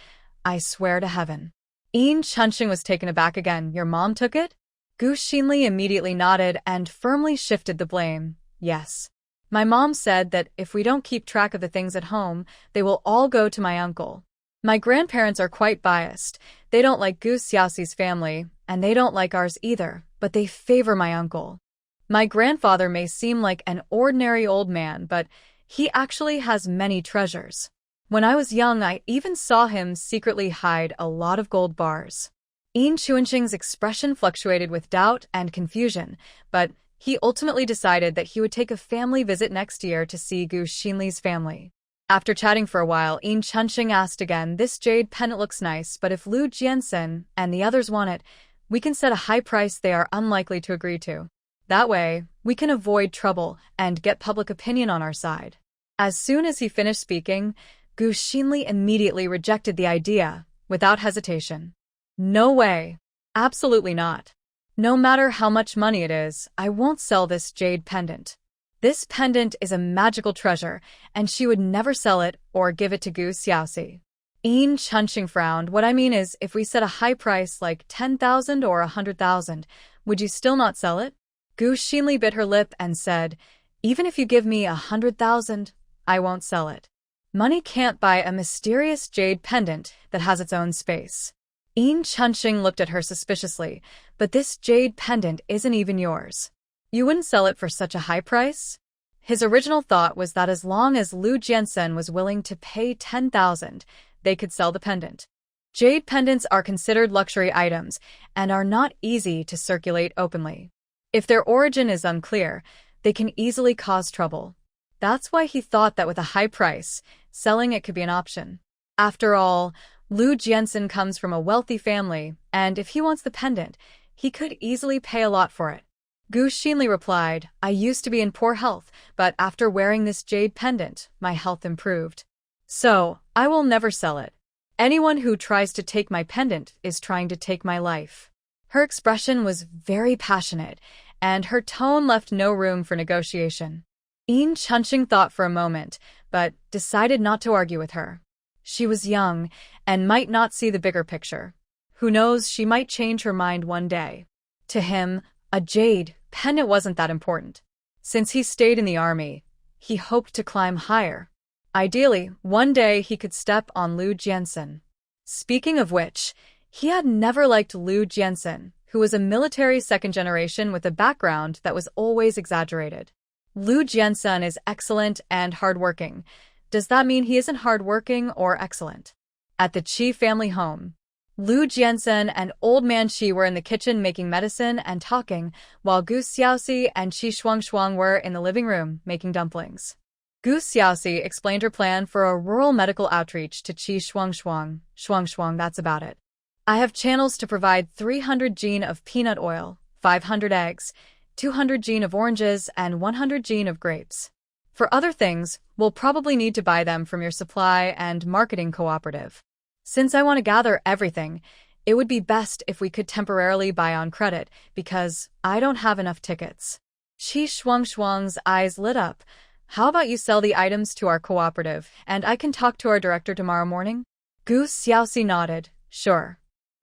I swear to heaven. Yin Chunsheng was taken aback again. Your mom took it? Gu Xinli immediately nodded and firmly shifted the blame. Yes. My mom said that if we don't keep track of the things at home, they will all go to my uncle. My grandparents are quite biased. They don't like Gu Xiaoxi's family, and they don't like ours either, but they favor my uncle. My grandfather may seem like an ordinary old man, but he actually has many treasures. When I was young, I even saw him secretly hide a lot of gold bars. Yin Chunsheng's expression fluctuated with doubt and confusion, but he ultimately decided that he would take a family visit next year to see Gu Xinli's family. After chatting for a while, Yin Chunsheng asked again, this jade pendant looks nice, but if Lu Jiansen and the others want it, we can set a high price they are unlikely to agree to. That way, we can avoid trouble and get public opinion on our side. As soon as he finished speaking, Gu Xinli immediately rejected the idea, without hesitation. No way. Absolutely not. No matter how much money it is, I won't sell this jade pendant. This pendant is a magical treasure, and she would never sell it or give it to Gu Xiaoxi. Yin Chunxing frowned. What I mean is, if we set a high price like 10,000 or 100,000, would you still not sell it? Gu Xinli bit her lip and said, even if you give me 100,000, I won't sell it. Money can't buy a mysterious jade pendant that has its own space. Yin Chunxing looked at her suspiciously, but this jade pendant isn't even yours. You wouldn't sell it for such a high price? His original thought was that as long as Lu Jiansen was willing to pay 10,000, they could sell the pendant. Jade pendants are considered luxury items and are not easy to circulate openly. If their origin is unclear, they can easily cause trouble. That's why he thought that with a high price, selling it could be an option. After all, Lu Jiansen comes from a wealthy family, and if he wants the pendant, he could easily pay a lot for it. Gu Xinli replied, I used to be in poor health, but after wearing this jade pendant, my health improved. So, I will never sell it. Anyone who tries to take my pendant is trying to take my life. Her expression was very passionate, and her tone left no room for negotiation. Yin Chunxing thought for a moment, but decided not to argue with her. She was young and might not see the bigger picture. Who knows, she might change her mind one day. To him, a jade pendant wasn't that important. Since he stayed in the army, he hoped to climb higher. Ideally, one day he could step on Lu Jiansen. Speaking of which, he had never liked Lu Jiansen, who was a military second generation with a background that was always exaggerated. Lu Jiansen is excellent and hardworking. Does that mean he isn't hardworking or excellent? At the Qi family home, Lu Jiansen and Old Man Qi were in the kitchen making medicine and talking, while Gu Xiaoxi and Qi Shuangshuang were in the living room making dumplings. Gu Xiaoxi explained her plan for a rural medical outreach to Qi Shuangshuang. Shuangshuang, that's about it. I have channels to provide 300 gene of peanut oil, 500 eggs, 200 gene of oranges, and 100 gene of grapes. For other things, we'll probably need to buy them from your supply and marketing cooperative. Since I want to gather everything, it would be best if we could temporarily buy on credit, because I don't have enough tickets. Qi Shuangshuang's eyes lit up. How about you sell the items to our cooperative, and I can talk to our director tomorrow morning? Gu Xiaoxi nodded. Sure.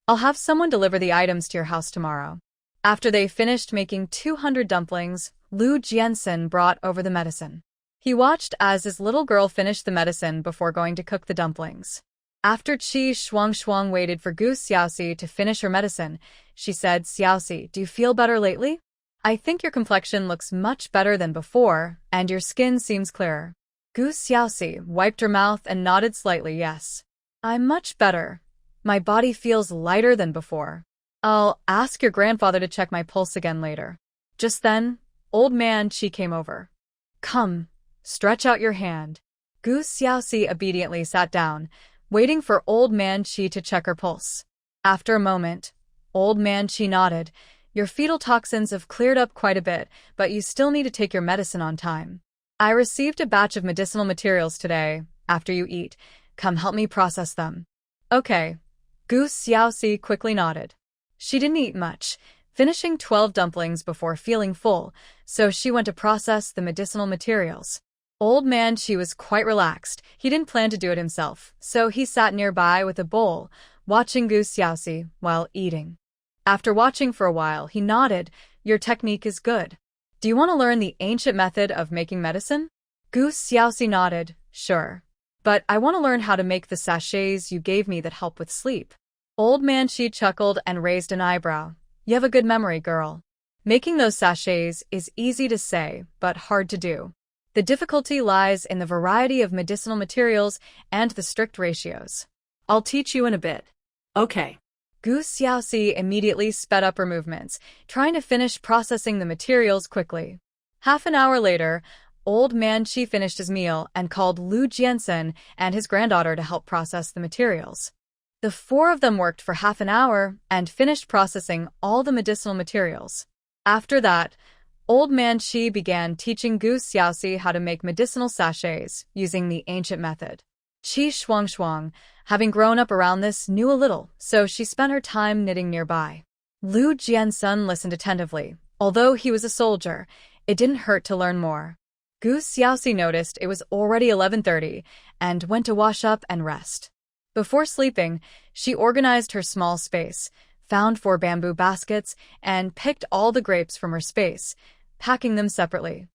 I'll have someone deliver the items to your house tomorrow. After they finished making 200 dumplings, Lu Jiansen brought over the medicine. He watched as his little girl finished the medicine before going to cook the dumplings. After Qi Shuangshuang waited for Gu Xiaoxi to finish her medicine, she said, Xiaoxi, do you feel better lately? I think your complexion looks much better than before, and your skin seems clearer. Gu Xiaoxi wiped her mouth and nodded slightly, yes. I'm much better. My body feels lighter than before. I'll ask your grandfather to check my pulse again later. Just then, Old Man Qi came over. Come, stretch out your hand. Gu Xiaoxi obediently sat down, waiting for Old Man Qi to check her pulse. After a moment, Old Man Qi nodded. Your fetal toxins have cleared up quite a bit, but you still need to take your medicine on time. I received a batch of medicinal materials today. After you eat, come help me process them. Okay. Gu Xiaoxi quickly nodded. She didn't eat much, finishing 12 dumplings before feeling full, so she went to process the medicinal materials. Old Man Qi was quite relaxed. He didn't plan to do it himself, so he sat nearby with a bowl, watching Gu Xiaoxi while eating. After watching for a while, he nodded. Your technique is good. Do you want to learn the ancient method of making medicine? Gu Xiaoxi nodded. Sure. But I want to learn how to make the sachets you gave me that help with sleep. Old Man Qi chuckled and raised an eyebrow. You have a good memory, girl. Making those sachets is easy to say, but hard to do. The difficulty lies in the variety of medicinal materials and the strict ratios. I'll teach you in a bit. Okay. Gu Xiaoxi immediately sped up her movements, trying to finish processing the materials quickly. Half an hour later, Old Man Qi finished his meal and called Lu Jiansen and his granddaughter to help process the materials. The four of them worked for half an hour and finished processing all the medicinal materials. After that, Old Man Chi began teaching Gu Xiaoxi how to make medicinal sachets using the ancient method. Qi Shuangshuang, having grown up around this, knew a little, so she spent her time knitting nearby. Lu Jiansun listened attentively. Although he was a soldier, it didn't hurt to learn more. Gu Xiaoxi noticed it was already 11:30 and went to wash up and rest. Before sleeping, she organized her small space, found 4 bamboo baskets, and picked all the grapes from her space, packing them separately.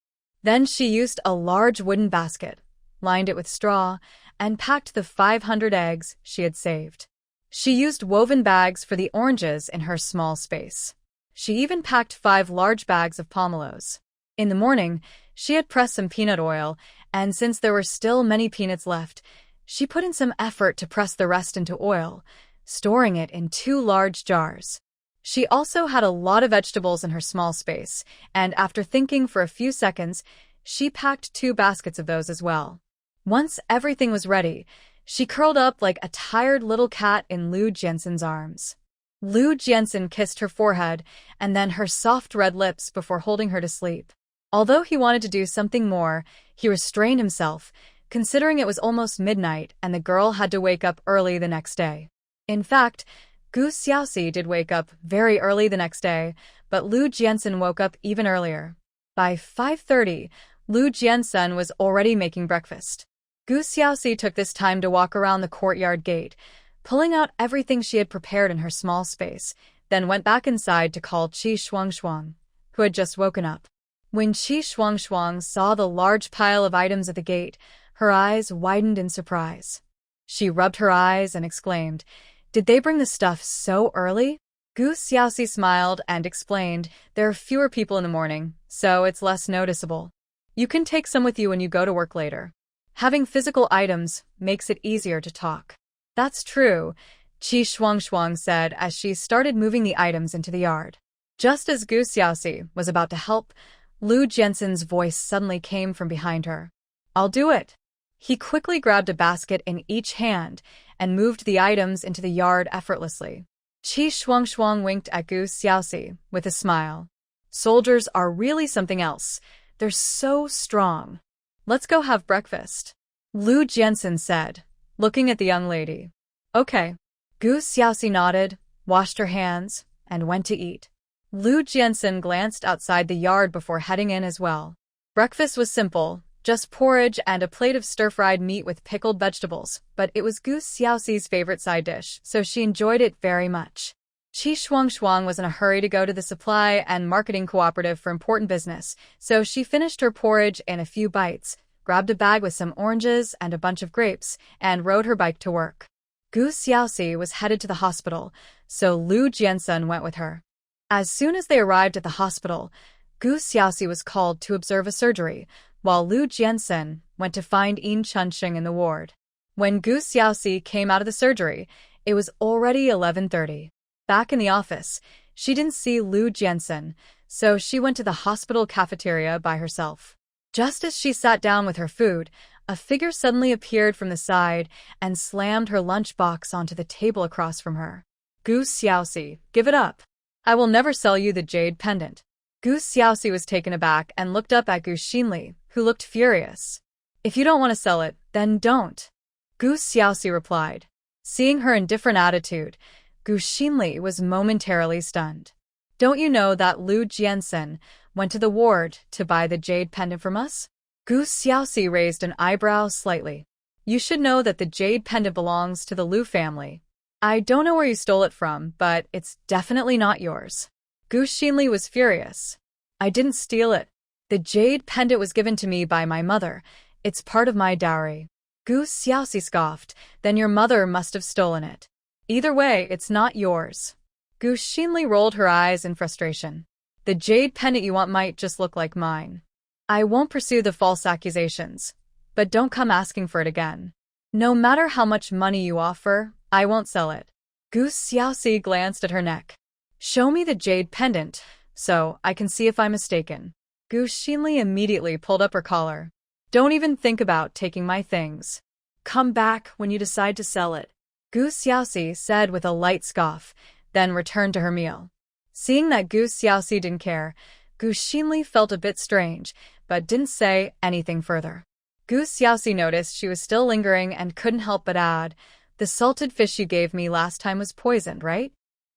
Then she used a large wooden basket, lined it with straw, and packed the 500 eggs she had saved. She used woven bags for the oranges in her small space. She even packed 5 large bags of pomelos. In the morning, she had pressed some peanut oil, and since there were still many peanuts left, she put in some effort to press the rest into oil, storing it in 2 large jars. She also had a lot of vegetables in her small space, and after thinking for a few seconds, she packed 2 baskets of those as well. Once everything was ready, she curled up like a tired little cat in Lu Jiansun's arms. Lu Jiansun kissed her forehead and then her soft red lips before holding her to sleep. Although he wanted to do something more, he restrained himself, considering it was almost midnight and the girl had to wake up early the next day. In fact, Gu Xiaoxi did wake up very early the next day, but Lu Jiansun woke up even earlier. By 5:30, Lu Jiansun was already making breakfast. Gu Xiaoxi took this time to walk around the courtyard gate, pulling out everything she had prepared in her small space, then went back inside to call Qi Shuangshuang, who had just woken up. When Qi Shuangshuang saw the large pile of items at the gate, her eyes widened in surprise. She rubbed her eyes and exclaimed, "Did they bring the stuff so early?" Gu Xiaoxi smiled and explained, "There are fewer people in the morning, so it's less noticeable. You can take some with you when you go to work later. Having physical items makes it easier to talk." "That's true," Qi Shuangshuang said as she started moving the items into the yard. Just as Gu Xiaoxi was about to help, Lu Jiansun's voice suddenly came from behind her. "I'll do it." He quickly grabbed a basket in each hand and moved the items into the yard effortlessly. Qi Shuangshuang winked at Gu Xiaoxi with a smile. "Soldiers are really something else. They're so strong. Let's go have breakfast," Lu Jiansun said, looking at the young lady. "Okay." Gu Xiaoxi nodded, washed her hands, and went to eat. Lu Jiansun glanced outside the yard before heading in as well. Breakfast was simple, just porridge and a plate of stir-fried meat with pickled vegetables, but it was Gu Xiaoxi's favorite side dish, so she enjoyed it very much. Qi Shuangshuang was in a hurry to go to the supply and marketing cooperative for important business, so she finished her porridge in a few bites, grabbed a bag with some oranges and a bunch of grapes, and rode her bike to work. Gu Xiaoxi was headed to the hospital, so Lu Jiansun went with her. As soon as they arrived at the hospital, Gu Xiaoxi was called to observe a surgery, while Lu Jiansun went to find Yin Chunxing in the ward. When Gu Xiaoxi came out of the surgery, it was already 11:30. Back in the office, she didn't see Lu Jiansun, so she went to the hospital cafeteria by herself. Just as she sat down with her food, a figure suddenly appeared from the side and slammed her lunchbox onto the table across from her. "Gu Xiaoxi, give it up. I will never sell you the jade pendant." Gu Xiaoxi was taken aback and looked up at Gu Xinli, who looked furious. "If you don't want to sell it, then don't," Gu Xiaoxi replied. Seeing her indifferent attitude, Gu Xinli was momentarily stunned. "Don't you know that Lu Jiansun went to the ward to buy the jade pendant from us?" Gu Xiaoxi raised an eyebrow slightly. "You should know that the jade pendant belongs to the Lu family. I don't know where you stole it from, but it's definitely not yours." Gu Xinli was furious. "I didn't steal it. The jade pendant was given to me by my mother. It's part of my dowry." Gu Xiaoxi scoffed. "Then your mother must have stolen it. Either way, it's not yours." Gu Xinli rolled her eyes in frustration. "The jade pendant you want might just look like mine. I won't pursue the false accusations, but don't come asking for it again. No matter how much money you offer, I won't sell it." Gu Xiaoxi glanced at her neck. "Show me the jade pendant, so I can see if I'm mistaken." Gu Xinli immediately pulled up her collar. "Don't even think about taking my things. Come back when you decide to sell it," Gu Xiaoxi said with a light scoff, then returned to her meal. Seeing that Gu Xiaoxi didn't care, Gu Xinli felt a bit strange, but didn't say anything further. Gu Xiaoxi noticed she was still lingering and couldn't help but add, "The salted fish you gave me last time was poisoned, right?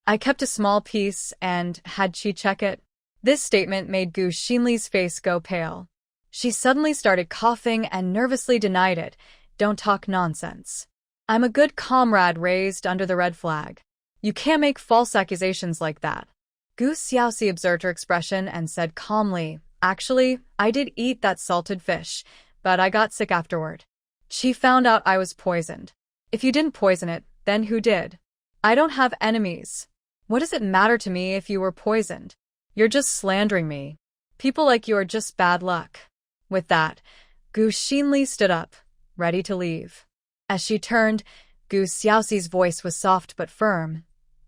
I kept a small piece and had Qi check it." This statement made Gu Xinli's face go pale. She suddenly started coughing and nervously denied it. "Don't talk nonsense. I'm a good comrade raised under the red flag. You can't make false accusations like that." Gu Xiaoxi observed her expression and said calmly, "Actually, I did eat that salted fish, but I got sick afterward. She found out I was poisoned. If you didn't poison it, then who did? I don't have enemies. What does it matter to me if you were poisoned? You're just slandering me. People like you are just bad luck." With that, Gu Xinli stood up, ready to leave. As she turned, Gu Xiaoxi's voice was soft but firm.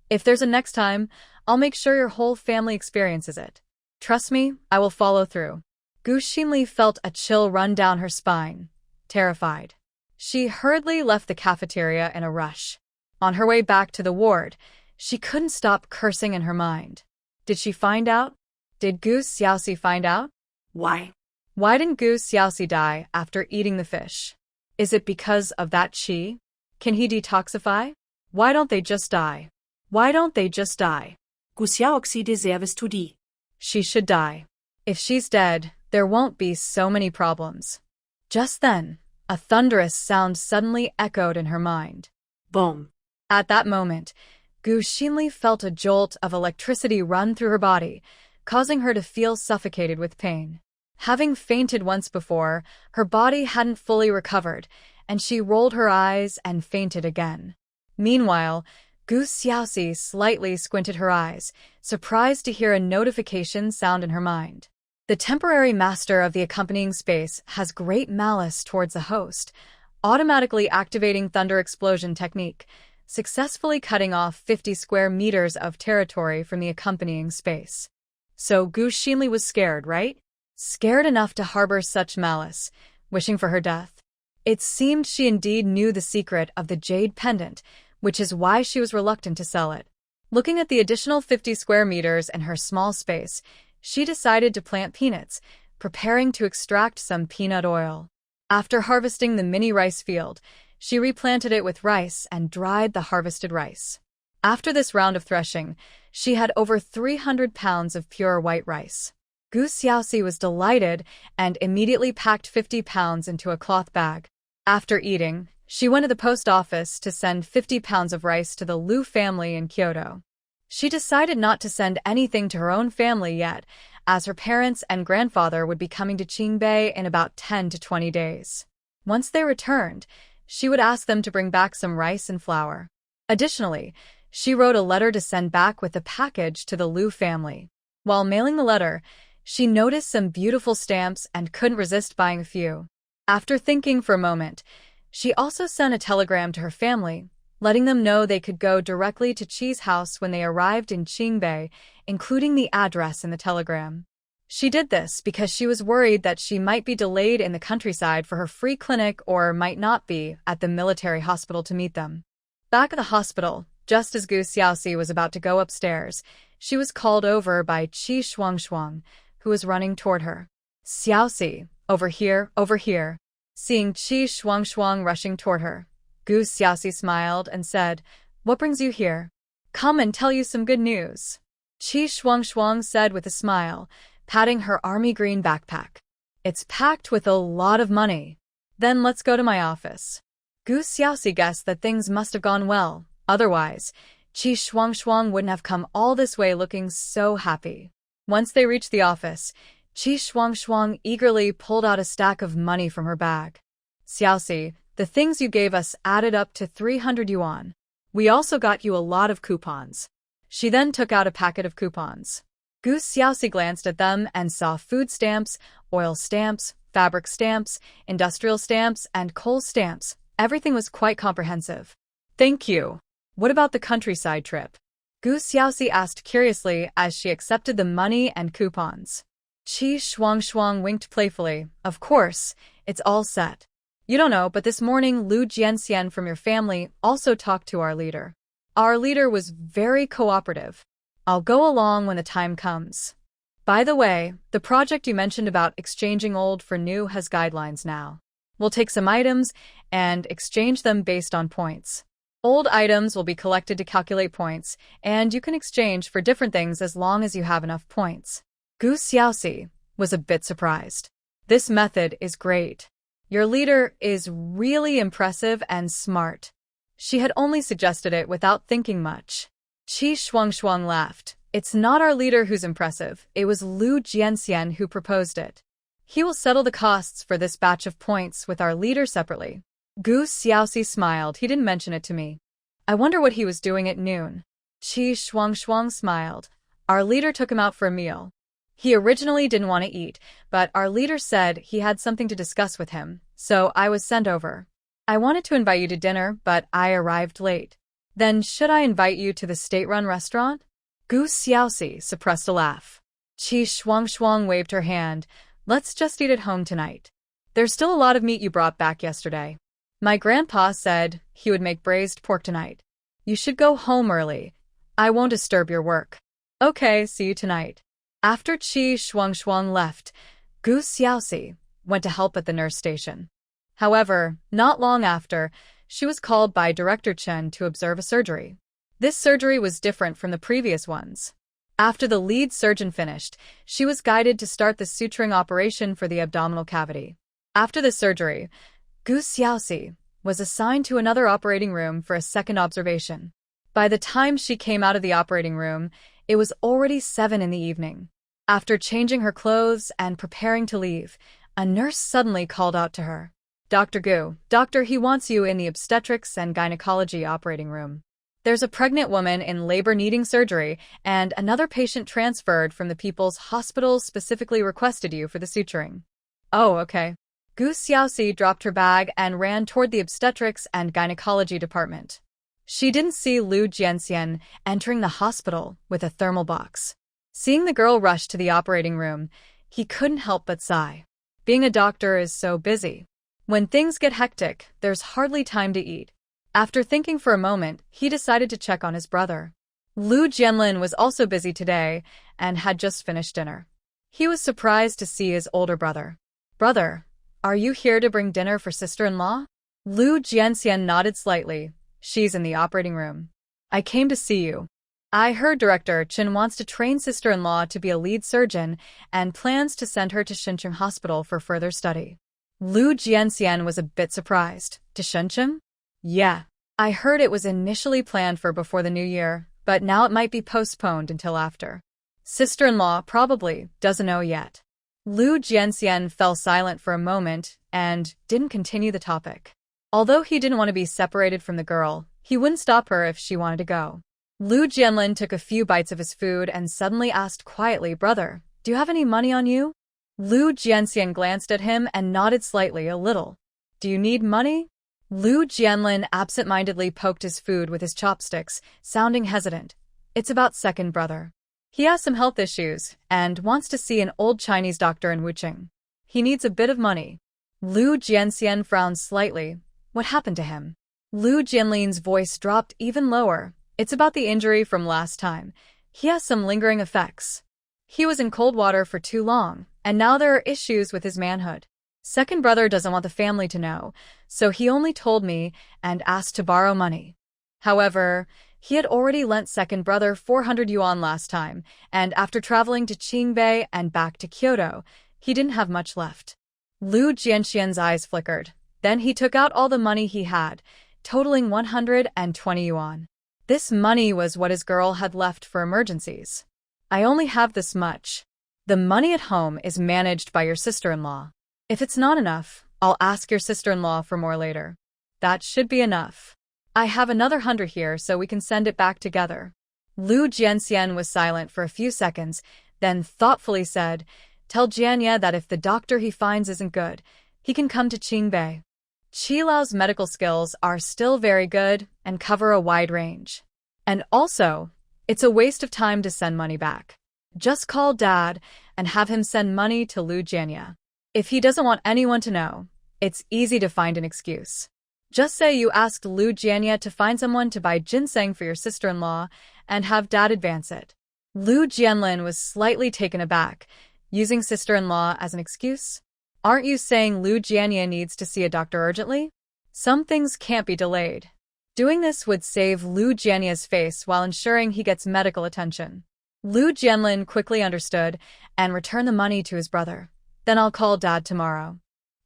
"If there's a next time, I'll make sure your whole family experiences it. Trust me, I will follow through." Gu Xinli felt a chill run down her spine, terrified. She hurriedly left the cafeteria in a rush. On her way back to the ward, she couldn't stop cursing in her mind. Did she find out? Did Gu Xiaoxi find out? Why? Why didn't Gu Xiaoxi die after eating the fish? Is it because of that qi? Can he detoxify? Why don't they just die? Why don't they just die? Gu Xiaoxi deserves to die. She should die. If she's dead, there won't be so many problems. Just then, a thunderous sound suddenly echoed in her mind. Boom. At that moment, Gu Xinli felt a jolt of electricity run through her body, causing her to feel suffocated with pain. Having fainted once before, her body hadn't fully recovered, and she rolled her eyes and fainted again. Meanwhile, Gu Xiaoxi slightly squinted her eyes, surprised to hear a notification sound in her mind. The temporary master of the accompanying space has great malice towards the host, automatically activating thunder explosion technique, successfully cutting off 50 square meters of territory from the accompanying space. So Gu Xinli was scared, right? Scared enough to harbor such malice, wishing for her death. It seemed she indeed knew the secret of the jade pendant, which is why she was reluctant to sell it. Looking at the additional 50 square meters in her small space, she decided to plant peanuts, preparing to extract some peanut oil. After harvesting the mini rice field, she replanted it with rice and dried the harvested rice. After this round of threshing, she had over 300 pounds of pure white rice. Gu Xiaoxi was delighted and immediately packed 50 pounds into a cloth bag. After eating, she went to the post office to send 50 pounds of rice to the Liu family in Kyoto. She decided not to send anything to her own family yet, as her parents and grandfather would be coming to Qingbei in about 10 to 20 days. Once they returned, she would ask them to bring back some rice and flour. Additionally, she wrote a letter to send back with the package to the Liu family. While mailing the letter, she noticed some beautiful stamps and couldn't resist buying a few. After thinking for a moment, she also sent a telegram to her family, letting them know they could go directly to Qi's house when they arrived in Qingbei, including the address in the telegram. She did this because she was worried that she might be delayed in the countryside for her free clinic or might not be at the military hospital to meet them. Back at the hospital, just as Gu Xiaoxi was about to go upstairs, she was called over by Qi Shuangshuang, who was running toward her. "Xiaoxi, over here, over here." Seeing Qi Shuangshuang rushing toward her, Gu Xiaoxi smiled and said, "What brings you here?" "Come and tell you some good news," Qi Shuangshuang said with a smile, patting her army green backpack. "It's packed with a lot of money." "Then let's go to my office." Gu Xiaoxi guessed that things must have gone well, otherwise, Qi Shuangshuang wouldn't have come all this way looking so happy. Once they reached the office, Qi Shuangshuang eagerly pulled out a stack of money from her bag. "Xiaoxi, the things you gave us added up to 300 yuan. We also got you a lot of coupons." She then took out a packet of coupons. Gu Xiaoxi glanced at them and saw food stamps, oil stamps, fabric stamps, industrial stamps, and coal stamps. Everything was quite comprehensive. "Thank you. What about the countryside trip?" Gu Xiaoxi asked curiously as she accepted the money and coupons. Qi Shuangshuang winked playfully. "Of course, it's all set. You don't know, but this morning Lu Jianxian from your family also talked to our leader. Our leader was very cooperative. I'll go along when the time comes." By the way, the project you mentioned about exchanging old for new has guidelines now. We'll take some items and exchange them based on points. Old items will be collected to calculate points, and you can exchange for different things as long as you have enough points. Gu Xiaoxi was a bit surprised. This method is great. Your leader is really impressive and smart. She had only suggested it without thinking much. Qi Shuangshuang laughed. It's not our leader who's impressive, it was Lu Jianxian who proposed it. He will settle the costs for this batch of points with our leader separately. Gu Xiaoxi smiled. He didn't mention it to me. I wonder what he was doing at noon. Qi Shuangshuang smiled. Our leader took him out for a meal. He originally didn't want to eat, but our leader said he had something to discuss with him, so I was sent over. I wanted to invite you to dinner, but I arrived late. Then should I invite you to the state-run restaurant? Gu Xiaoxi suppressed a laugh. Qi Shuangshuang waved her hand. Let's just eat at home tonight. There's still a lot of meat you brought back yesterday. My grandpa said he would make braised pork tonight. You should go home early. I won't disturb your work. Okay, see you tonight. After Qi Shuangshuang left, Gu Xiaoxi went to help at the nurse station. However, not long after, she was called by Director Chen to observe a surgery. This surgery was different from the previous ones. After the lead surgeon finished, she was guided to start the suturing operation for the abdominal cavity. After the surgery, Gu Xiaoxi was assigned to another operating room for a second observation. By the time she came out of the operating room, it was already 7 in the evening. After changing her clothes and preparing to leave, a nurse suddenly called out to her. Dr. Gu, doctor, he wants you in the obstetrics and gynecology operating room. There's a pregnant woman in labor needing surgery, and another patient transferred from the People's Hospital specifically requested you for the suturing. Oh, okay. Gu Xiaoxi dropped her bag and ran toward the obstetrics and gynecology department. She didn't see Lu Jianxian entering the hospital with a thermal box. Seeing the girl rush to the operating room, he couldn't help but sigh. Being a doctor is so busy. When things get hectic, there's hardly time to eat. After thinking for a moment, he decided to check on his brother. Lu Jianlin was also busy today and had just finished dinner. He was surprised to see his older brother. Brother, are you here to bring dinner for sister-in-law? Lu Jianxian nodded slightly. She's in the operating room. I came to see you. I heard Director Chen wants to train sister-in-law to be a lead surgeon and plans to send her to Shenzhen Hospital for further study. Lu Jianxian was a bit surprised. To Shenzhen? Yeah. I heard it was initially planned for before the new year, but now it might be postponed until after. Sister-in-law probably doesn't know yet. Lu Jianxian fell silent for a moment and didn't continue the topic. Although he didn't want to be separated from the girl, he wouldn't stop her if she wanted to go. Lu Jianlin took a few bites of his food and suddenly asked quietly, Brother, do you have any money on you? Lu Jianxian glanced at him and nodded slightly a little. Do you need money? Lu Jianlin absent-mindedly poked his food with his chopsticks, sounding hesitant. It's about second brother. He has some health issues and wants to see an old Chinese doctor in Wucheng. He needs a bit of money. Lu Jianxian frowned slightly. What happened to him? Lu Jianlin's voice dropped even lower. It's about the injury from last time. He has some lingering effects. He was in cold water for too long, and now there are issues with his manhood. Second brother doesn't want the family to know, so he only told me and asked to borrow money. However, he had already lent second brother 400 yuan last time, and after traveling to Qingbei and back to Kyoto, he didn't have much left. Lu Jianxian's eyes flickered. Then he took out all the money he had, totaling 120 yuan. This money was what his girl had left for emergencies. I only have this much. The money at home is managed by your sister-in-law. If it's not enough, I'll ask your sister-in-law for more later. That should be enough. I have another 100 here so we can send it back together. Lu Jianxian was silent for a few seconds, then thoughtfully said, Tell Jianye that if the doctor he finds isn't good, he can come to Qingbei. Qilao's medical skills are still very good and cover a wide range. And also, it's a waste of time to send money back. Just call Dad and have him send money to Lu Jianye. If he doesn't want anyone to know, it's easy to find an excuse. Just say you asked Lu Jianye to find someone to buy ginseng for your sister-in-law and have Dad advance it. Lu Jianlin was slightly taken aback, using sister-in-law as an excuse. Aren't you saying Lu Jianye needs to see a doctor urgently? Some things can't be delayed. Doing this would save Lu Jianye's face while ensuring he gets medical attention. Lu Jianlin quickly understood and returned the money to his brother. Then I'll call Dad tomorrow.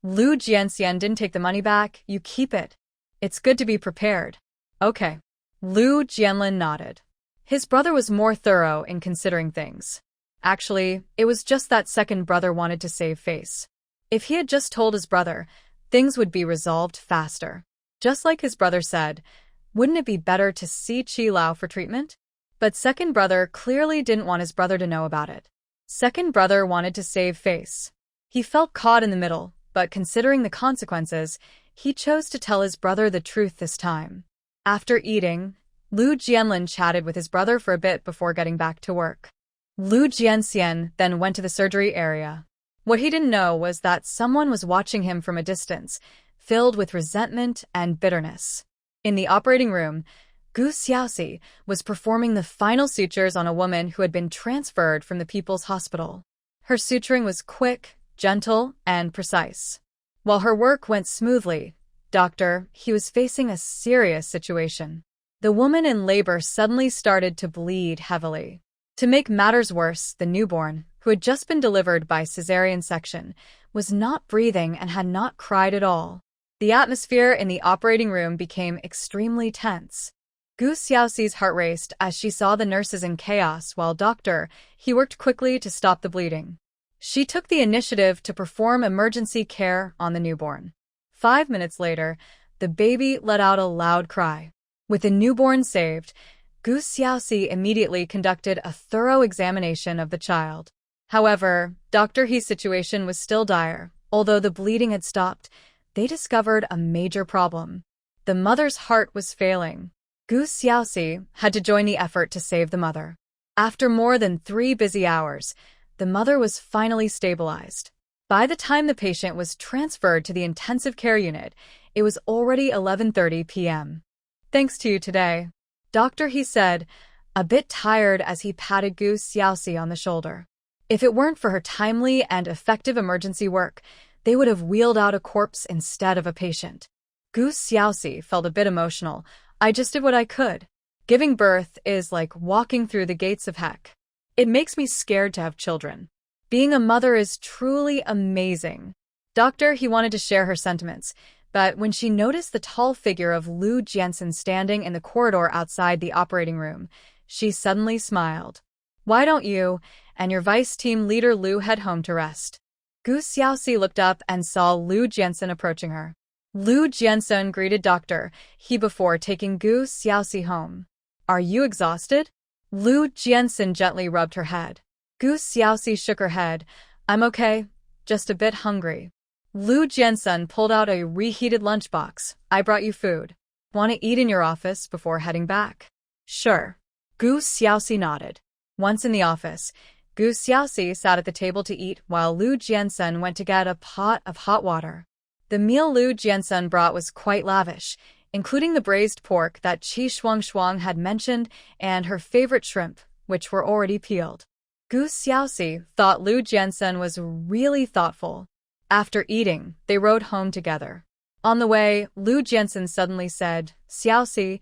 Lu Jianxian didn't take the money back. You keep it. It's good to be prepared. Okay. Lu Jianlin nodded. His brother was more thorough in considering things. Actually, it was just that second brother wanted to save face. If he had just told his brother, things would be resolved faster. Just like his brother said, wouldn't it be better to see Qi Lao for treatment? But second brother clearly didn't want his brother to know about it. Second brother wanted to save face. He felt caught in the middle, but considering the consequences, he chose to tell his brother the truth this time. After eating, Lu Jianlin chatted with his brother for a bit before getting back to work. Lu Jianxian then went to the surgery area. What he didn't know was that someone was watching him from a distance, filled with resentment and bitterness. In the operating room, Gu Xiaoxi was performing the final sutures on a woman who had been transferred from the People's Hospital. Her suturing was quick, gentle, and precise. While her work went smoothly, he was facing a serious situation. The woman in labor suddenly started to bleed heavily. To make matters worse, the newborn, who had just been delivered by cesarean section, was not breathing and had not cried at all. The atmosphere in the operating room became extremely tense. Gu Xiaoxi's heart raced as she saw the nurses in chaos while he worked quickly to stop the bleeding. She took the initiative to perform emergency care on the newborn. 5 minutes later, the baby let out a loud cry. With the newborn saved, Gu Xiaoxi immediately conducted a thorough examination of the child. However, Dr. He's situation was still dire. Although the bleeding had stopped, they discovered a major problem. The mother's heart was failing. Gu Xiaoxi had to join the effort to save the mother. After more than 3 busy hours, the mother was finally stabilized. By the time the patient was transferred to the intensive care unit, it was already 11:30 p.m. Thanks to you today, He said, a bit tired as he patted Gu Xiaoxi on the shoulder. If it weren't for her timely and effective emergency work, they would have wheeled out a corpse instead of a patient. Gu Xiaoxi felt a bit emotional. I just did what I could. Giving birth is like walking through the gates of heck. It makes me scared to have children. Being a mother is truly amazing. He wanted to share her sentiments, but when she noticed the tall figure of Lu Jianxin standing in the corridor outside the operating room, she suddenly smiled. Why don't you and your vice team leader Lu head home to rest? Gu Xiaoxi looked up and saw Lu Jianxin approaching her. Lu Jianxin greeted He before taking Gu Xiaoxi home. Are you exhausted? Lu Jianxin gently rubbed her head. Gu Xiaoxi shook her head. I'm okay, just a bit hungry. Lu Jianxin pulled out a reheated lunchbox. I brought you food. Want to eat in your office before heading back? Sure. Gu Xiaoxi nodded. Once in the office, Gu Xiaoxi sat at the table to eat while Lu Jianxin went to get a pot of hot water. The meal Lu Jianxin brought was quite lavish, including the braised pork that Qi Shuang had mentioned and her favorite shrimp, which were already peeled. Gu Xiaoxi thought Lu Jianxin was really thoughtful. After eating, they rode home together. On the way, Lu Jianxin suddenly said, Xiaoxi,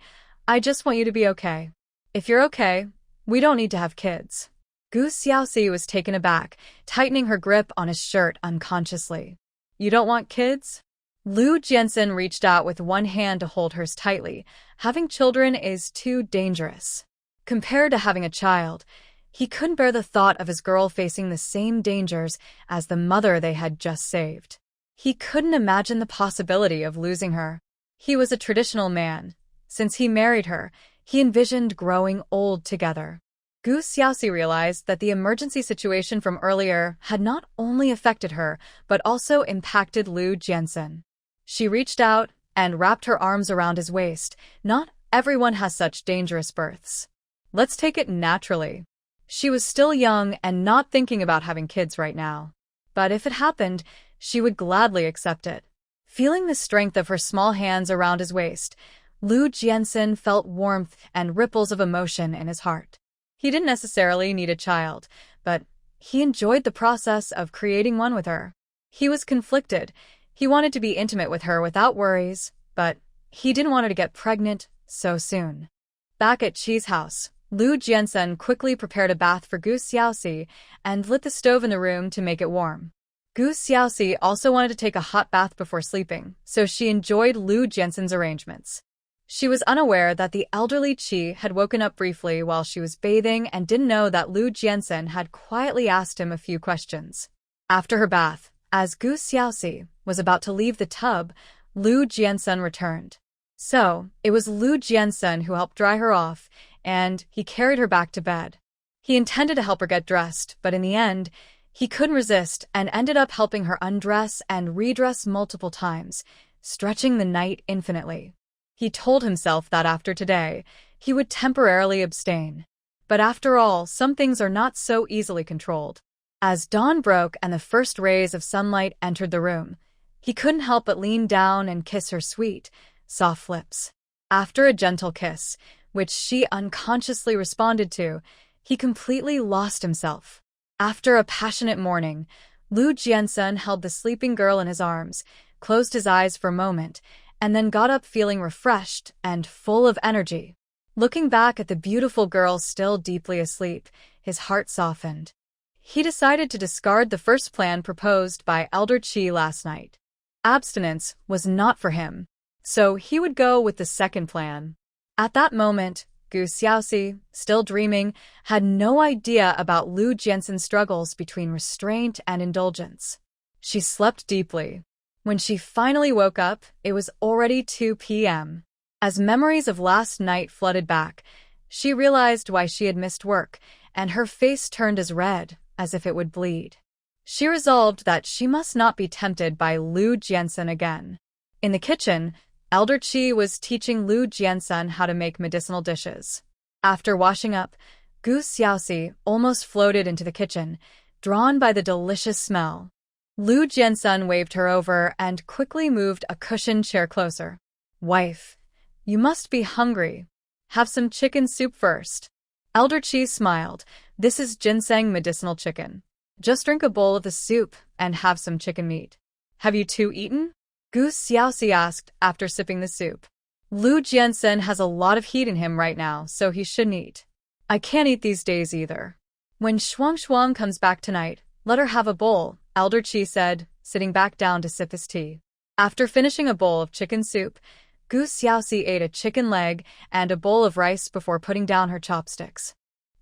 I just want you to be okay. If you're okay, we don't need to have kids. Gu Xiaoxi was taken aback, tightening her grip on his shirt unconsciously. You don't want kids? Lu Jianxin reached out with one hand to hold hers tightly. Having children is too dangerous. Compared to having a child, he couldn't bear the thought of his girl facing the same dangers as the mother they had just saved. He couldn't imagine the possibility of losing her. He was a traditional man. Since he married her, he envisioned growing old together. Gu Xiaoxi realized that the emergency situation from earlier had not only affected her, but also impacted Lu Jianxin. She reached out and wrapped her arms around his waist. Not everyone has such dangerous births. Let's take it naturally. She was still young and not thinking about having kids right now. But if it happened, she would gladly accept it. Feeling the strength of her small hands around his waist, Lu Jianxin felt warmth and ripples of emotion in his heart. He didn't necessarily need a child, but he enjoyed the process of creating one with her. He was conflicted. He wanted to be intimate with her without worries, but he didn't want her to get pregnant so soon. Back at Chi's house, Lu Jiansen quickly prepared a bath for Gu Xiaoxi and lit the stove in the room to make it warm. Gu Xiaoxi also wanted to take a hot bath before sleeping, so she enjoyed Lu Jiansen's arrangements. She was unaware that the elderly Chi had woken up briefly while she was bathing and didn't know that Lu Jiansen had quietly asked him a few questions. After her bath, as Gu Xiaoxi was about to leave the tub, Lu Jiansen returned. So, it was Lu Jiansen who helped dry her off, and he carried her back to bed. He intended to help her get dressed, but in the end, he couldn't resist and ended up helping her undress and redress multiple times, stretching the night infinitely. He told himself that after today, he would temporarily abstain. But after all, some things are not so easily controlled. As dawn broke and the first rays of sunlight entered the room, he couldn't help but lean down and kiss her sweet, soft lips. After a gentle kiss, which she unconsciously responded to, he completely lost himself. After a passionate morning, Lu Jiansen held the sleeping girl in his arms, closed his eyes for a moment, and then got up feeling refreshed and full of energy. Looking back at the beautiful girl still deeply asleep, his heart softened. He decided to discard the first plan proposed by Elder Chi last night. Abstinence was not for him, so he would go with the second plan. At that moment, Gu Xiaoxi, still dreaming, had no idea about Lu Jiansen's struggles between restraint and indulgence. She slept deeply. When she finally woke up, it was already 2 p.m. As memories of last night flooded back, she realized why she had missed work, and her face turned as red as if it would bleed. She resolved that she must not be tempted by Lu Jiansen again. In the kitchen, Elder Chi was teaching Lu Jiansen how to make medicinal dishes. After washing up, Gu Xiaoxi almost floated into the kitchen, drawn by the delicious smell. Lu Jiansen waved her over and quickly moved a cushioned chair closer. "Wife, you must be hungry. Have some chicken soup first." Elder Chi smiled. "This is ginseng medicinal chicken. Just drink a bowl of the soup and have some chicken meat." "Have you two eaten?" Gu Xiaoxi asked after sipping the soup. "Lu Jiansen has a lot of heat in him right now, so he shouldn't eat. I can't eat these days either. When Shuang comes back tonight, let her have a bowl," Elder Chi said, sitting back down to sip his tea. After finishing a bowl of chicken soup, Gu Xiaoxi ate a chicken leg and a bowl of rice before putting down her chopsticks.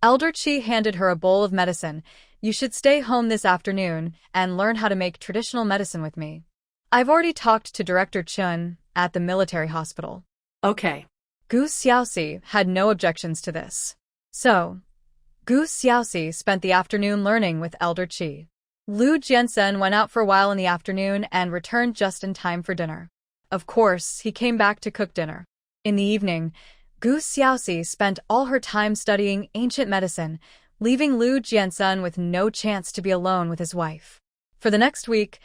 Elder Chi handed her a bowl of medicine. "You should stay home this afternoon and learn how to make traditional medicine with me. I've already talked to Director Chun at the military hospital." Okay. Gu Xiaoxi had no objections to this. So, Gu Xiaoxi spent the afternoon learning with Elder Chi. Lu Jiansen went out for a while in the afternoon and returned just in time for dinner. Of course, he came back to cook dinner. In the evening, Gu Xiaoxi spent all her time studying ancient medicine, leaving Lu Jiansen with no chance to be alone with his wife. For the next week,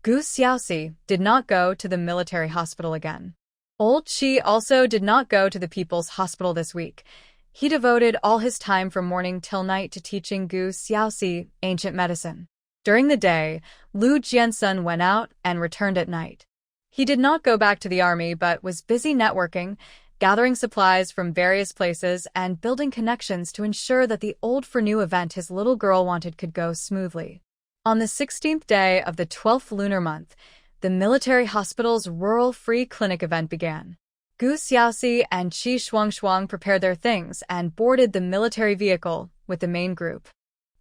Gu Xiaoxi did not go to the military hospital again. Old Chi also did not go to the People's Hospital this week. He devoted all his time from morning till night to teaching Gu Xiaoxi ancient medicine. During the day, Lu Jiansen went out and returned at night. He did not go back to the army but was busy networking, gathering supplies from various places and building connections to ensure that the Old for New event his little girl wanted could go smoothly. On the 16th day of the 12th lunar month, the military hospital's rural free clinic event began. Gu Xiaoxi and Qi Shuang prepared their things and boarded the military vehicle with the main group.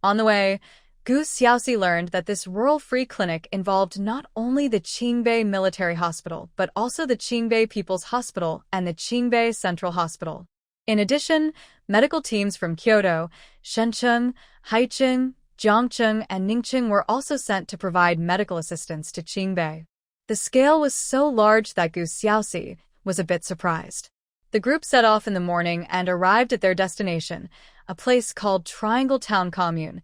On the way, Gu Xiaoxi learned that this rural free clinic involved not only the Qingbei Military Hospital, but also the Qingbei People's Hospital and the Qingbei Central Hospital. In addition, medical teams from Kyoto, Shenzhen, Haicheng, Jiangcheng, and Ningcheng were also sent to provide medical assistance to Qingbei. The scale was so large that Gu Xiaoxi was a bit surprised. The group set off in the morning and arrived at their destination, a place called Triangle Town Commune,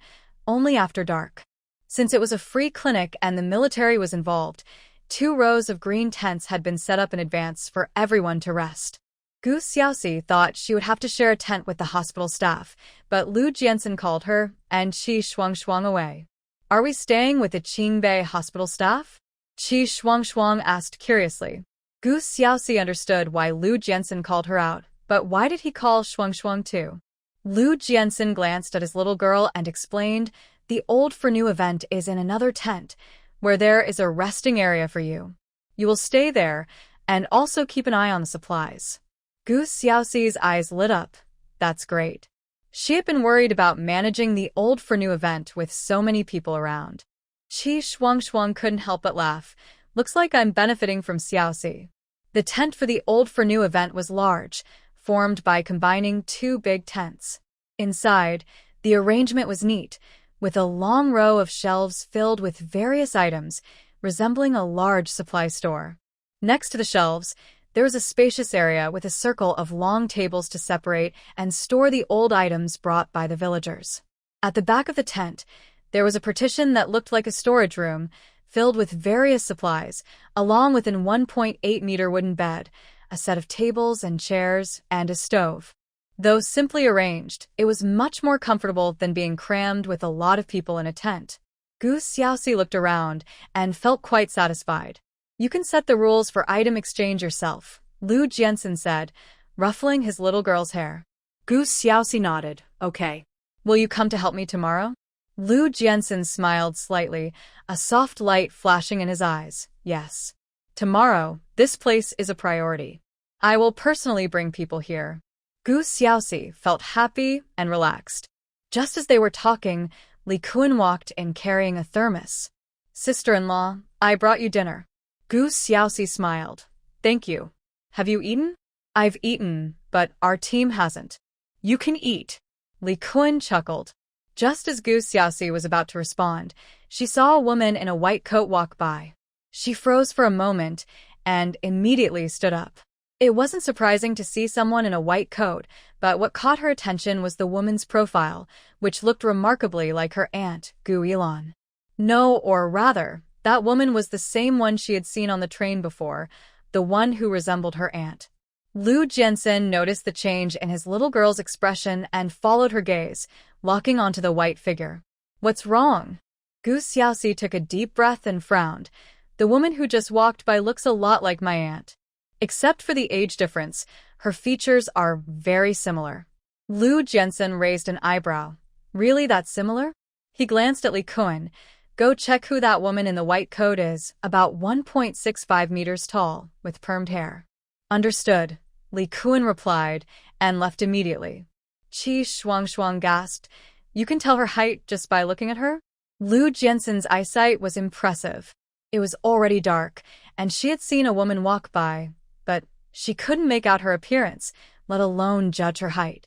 only after dark. Since it was a free clinic and the military was involved, 2 rows of green tents had been set up in advance for everyone to rest. Gu Xiaoxi thought she would have to share a tent with the hospital staff, but Lu Jiansen called her, and Qi Shuangshuang away. Are we staying with the Qingbei hospital staff? Qi Shuangshuang asked curiously. Gu Xiaoxi understood why Lu Jiansen called her out, but why did he call Shuangshuang too? Lu Jiansen glanced at his little girl and explained, the Old for New event is in another tent, where there is a resting area for you. You will stay there, and also keep an eye on the supplies. Gu Xiaoxi's eyes lit up. That's great. She had been worried about managing the Old for New event with so many people around. Qi Shuangshuang couldn't help but laugh. Looks like I'm benefiting from Xiaoxi. The tent for the Old for New event was large, formed by combining two big tents. Inside, the arrangement was neat, with a long row of shelves filled with various items, resembling a large supply store. Next to the shelves, there was a spacious area with a circle of long tables to separate and store the old items brought by the villagers. At the back of the tent, there was a partition that looked like a storage room, filled with various supplies, along with an 1.8-meter wooden bed, a set of tables and chairs, and a stove. Though simply arranged, it was much more comfortable than being crammed with a lot of people in a tent. Gu Xiaoxi looked around and felt quite satisfied. You can set the rules for item exchange yourself, Lu Jiansen said, ruffling his little girl's hair. Gu Xiaoxi nodded. Okay. Will you come to help me tomorrow? Lu Jiansen smiled slightly, a soft light flashing in his eyes. Yes. Tomorrow, this place is a priority. I will personally bring people here. Gu Xiaoxi felt happy and relaxed. Just as they were talking, Li Kun walked in carrying a thermos. Sister-in-law, I brought you dinner. Gu Xiaoxi smiled. Thank you. Have you eaten? I've eaten, but our team hasn't. You can eat. Li Kun chuckled. Just as Gu Xiaoxi was about to respond, she saw a woman in a white coat walk by. She froze for a moment and immediately stood up. It wasn't surprising to see someone in a white coat, but what caught her attention was the woman's profile, which looked remarkably like her aunt, Gu Yilan. No, or rather, that woman was the same one she had seen on the train before, the one who resembled her aunt. Lu Jiansen noticed the change in his little girl's expression and followed her gaze, locking onto the white figure. What's wrong? Gu Xiaoxi took a deep breath and frowned. The woman who just walked by looks a lot like my aunt. Except for the age difference, her features are very similar. Lu Jiansen raised an eyebrow. Really that similar? He glanced at Li Kun. Go check who that woman in the white coat is, about 1.65 meters tall, with permed hair. Understood, Li Kun replied, and left immediately. Qi Shuangshuang gasped. You can tell her height just by looking at her? Lu Jiansen's eyesight was impressive. It was already dark, and she had seen a woman walk by, but she couldn't make out her appearance, let alone judge her height.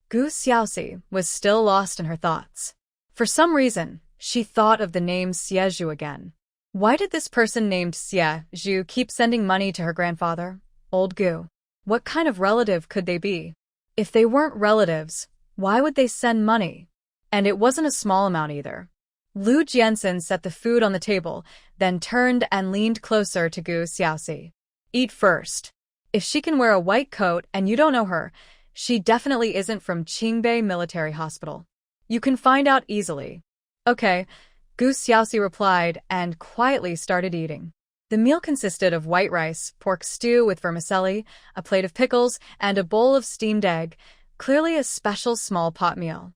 Gu Xiaoxi was still lost in her thoughts. For some reason, she thought of the name Xie Zhu again. Why did this person named Xie Zhu keep sending money to her grandfather, old Gu? What kind of relative could they be? If they weren't relatives, why would they send money? And it wasn't a small amount either. Lu Jiansen set the food on the table, then turned and leaned closer to Gu Xiaoxi. Eat first. If she can wear a white coat and you don't know her, she definitely isn't from Qingbei Military Hospital. You can find out easily. Okay, Gu Xiaoxi replied and quietly started eating. The meal consisted of white rice, pork stew with vermicelli, a plate of pickles, and a bowl of steamed egg, clearly a special small pot meal.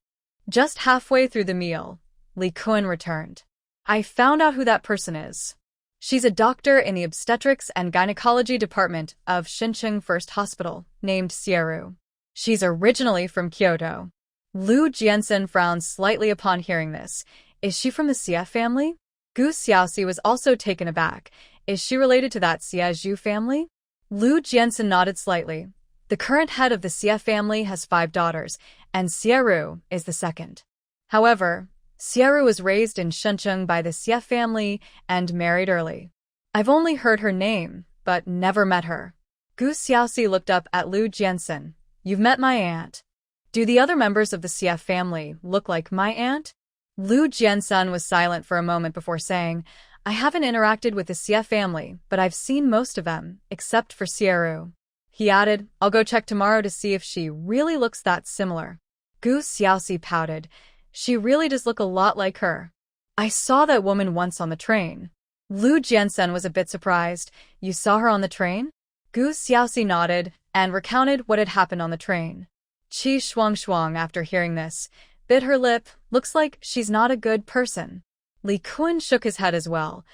Just halfway through the meal, Li Kun returned. I found out who that person is. She's a doctor in the obstetrics and gynecology department of Xincheng First Hospital, named Xie. She's originally from Kyoto. Lu Jiansen frowned slightly upon hearing this. Is she from the Xie family? Gu Xiaoxi was also taken aback. Is she related to that Xie Zhu family? Lu Jiansen nodded slightly. The current head of the Xie family has 5 daughters, and Xie is the second. However, Xie was raised in Shenzhen by the Xie family and married early. I've only heard her name, but never met her. Gu Xiaoxi looked up at Lu Jiansen. You've met my aunt. Do the other members of the Xie family look like my aunt? Lu Jiansen was silent for a moment before saying, I haven't interacted with the Xie family, but I've seen most of them, except for Xie. He added, I'll go check tomorrow to see if she really looks that similar. Gu Xiaoxi pouted. She really does look a lot like her. I saw that woman once on the train. Lu Jiansen was a bit surprised. You saw her on the train? Gu Xiaoxi nodded and recounted what had happened on the train. Qi Shuangshuang, after hearing this, bit her lip. Looks like she's not a good person. Li Kun shook his head as well.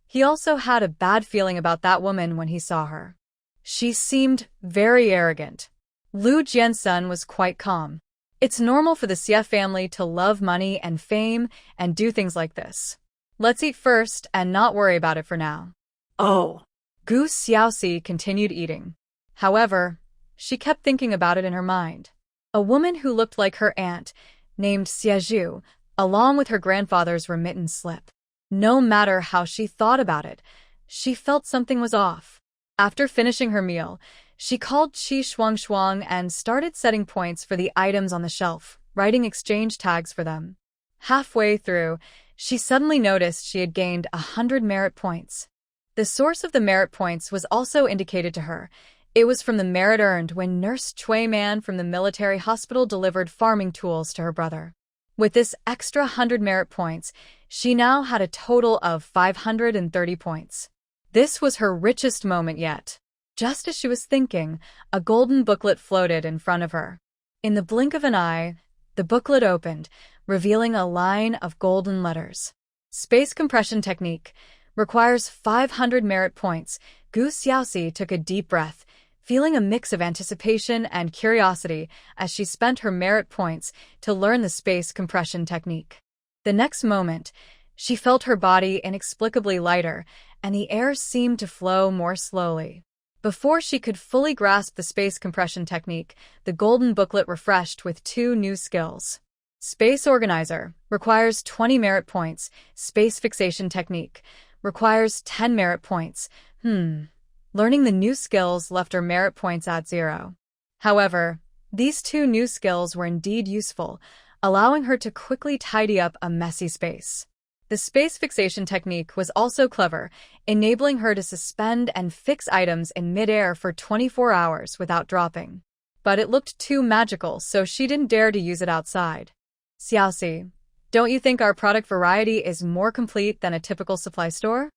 He also had a bad feeling about that woman when he saw her. She seemed very arrogant. Lu Jiansen was quite calm. It's normal for the Xie family to love money and fame and do things like this. Let's eat first and not worry about it for now. Oh. Gu Xiaoxi continued eating. However, she kept thinking about it in her mind. A woman who looked like her aunt, named Xiezhu, along with her grandfather's remittance slip. No matter how she thought about it, she felt something was off. After finishing her meal, she called Qi Shuangshuang and started setting points for the items on the shelf, writing exchange tags for them. Halfway through, she suddenly noticed she had gained 100 merit points. The source of the merit points was also indicated to her. It was from the merit earned when Nurse Chui Man from the military hospital delivered farming tools to her brother. With this extra 100 merit points, she now had a total of 530 points. This was her richest moment yet. Just as she was thinking, a golden booklet floated in front of her. In the blink of an eye, the booklet opened, revealing a line of golden letters. Space compression technique requires 500 merit points. Gu Xiaoxi took a deep breath, feeling a mix of anticipation and curiosity as she spent her merit points to learn the space compression technique. The next moment, she felt her body inexplicably lighter, and the air seemed to flow more slowly. Before she could fully grasp the space compression technique, the golden booklet refreshed with 2 new skills. Space Organizer requires 20 merit points. Space Fixation Technique requires 10 merit points. Learning the new skills left her merit points at 0. However, these 2 new skills were indeed useful, allowing her to quickly tidy up a messy space. The space fixation technique was also clever, enabling her to suspend and fix items in midair for 24 hours without dropping. But it looked too magical, so she didn't dare to use it outside. Xiaoxi, don't you think our product variety is more complete than a typical supply store?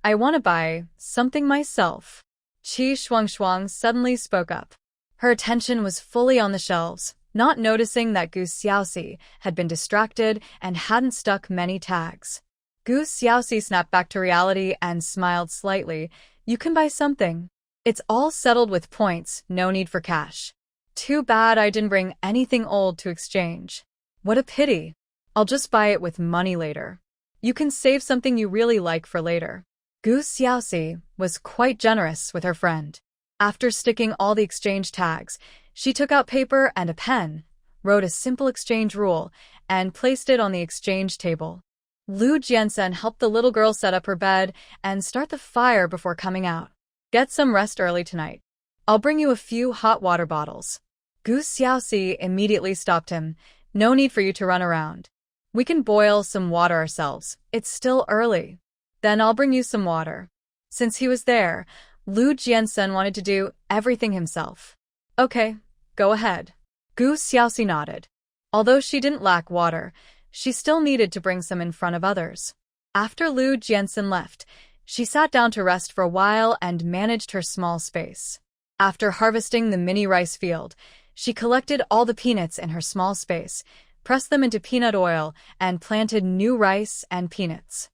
I want to buy something myself. Qi Shuangshuang suddenly spoke up. Her attention was fully on the shelves, not noticing that Gu Xiaoxi had been distracted and hadn't stuck many tags. Gu Xiaoxi snapped back to reality and smiled slightly. You can buy something. It's all settled with points, no need for cash. Too bad I didn't bring anything old to exchange. What a pity. I'll just buy it with money later. You can save something you really like for later. Gu Xiaoxi was quite generous with her friend. After sticking all the exchange tags, she took out paper and a pen, wrote a simple exchange rule, and placed it on the exchange table. Lu Jiansen helped the little girl set up her bed and start the fire before coming out. Get some rest early tonight. I'll bring you a few hot water bottles. Gu Xiaoxi immediately stopped him. No need for you to run around. We can boil some water ourselves. It's still early. Then I'll bring you some water. Since he was there, Lu Jiansen wanted to do everything himself. Okay, go ahead. Gu Xiaoxi nodded. Although she didn't lack water, she still needed to bring some in front of others. After Lu Jiansen left, she sat down to rest for a while and managed her small space. After harvesting the mini rice field, she collected all the peanuts in her small space, pressed them into peanut oil, and planted new rice and peanuts.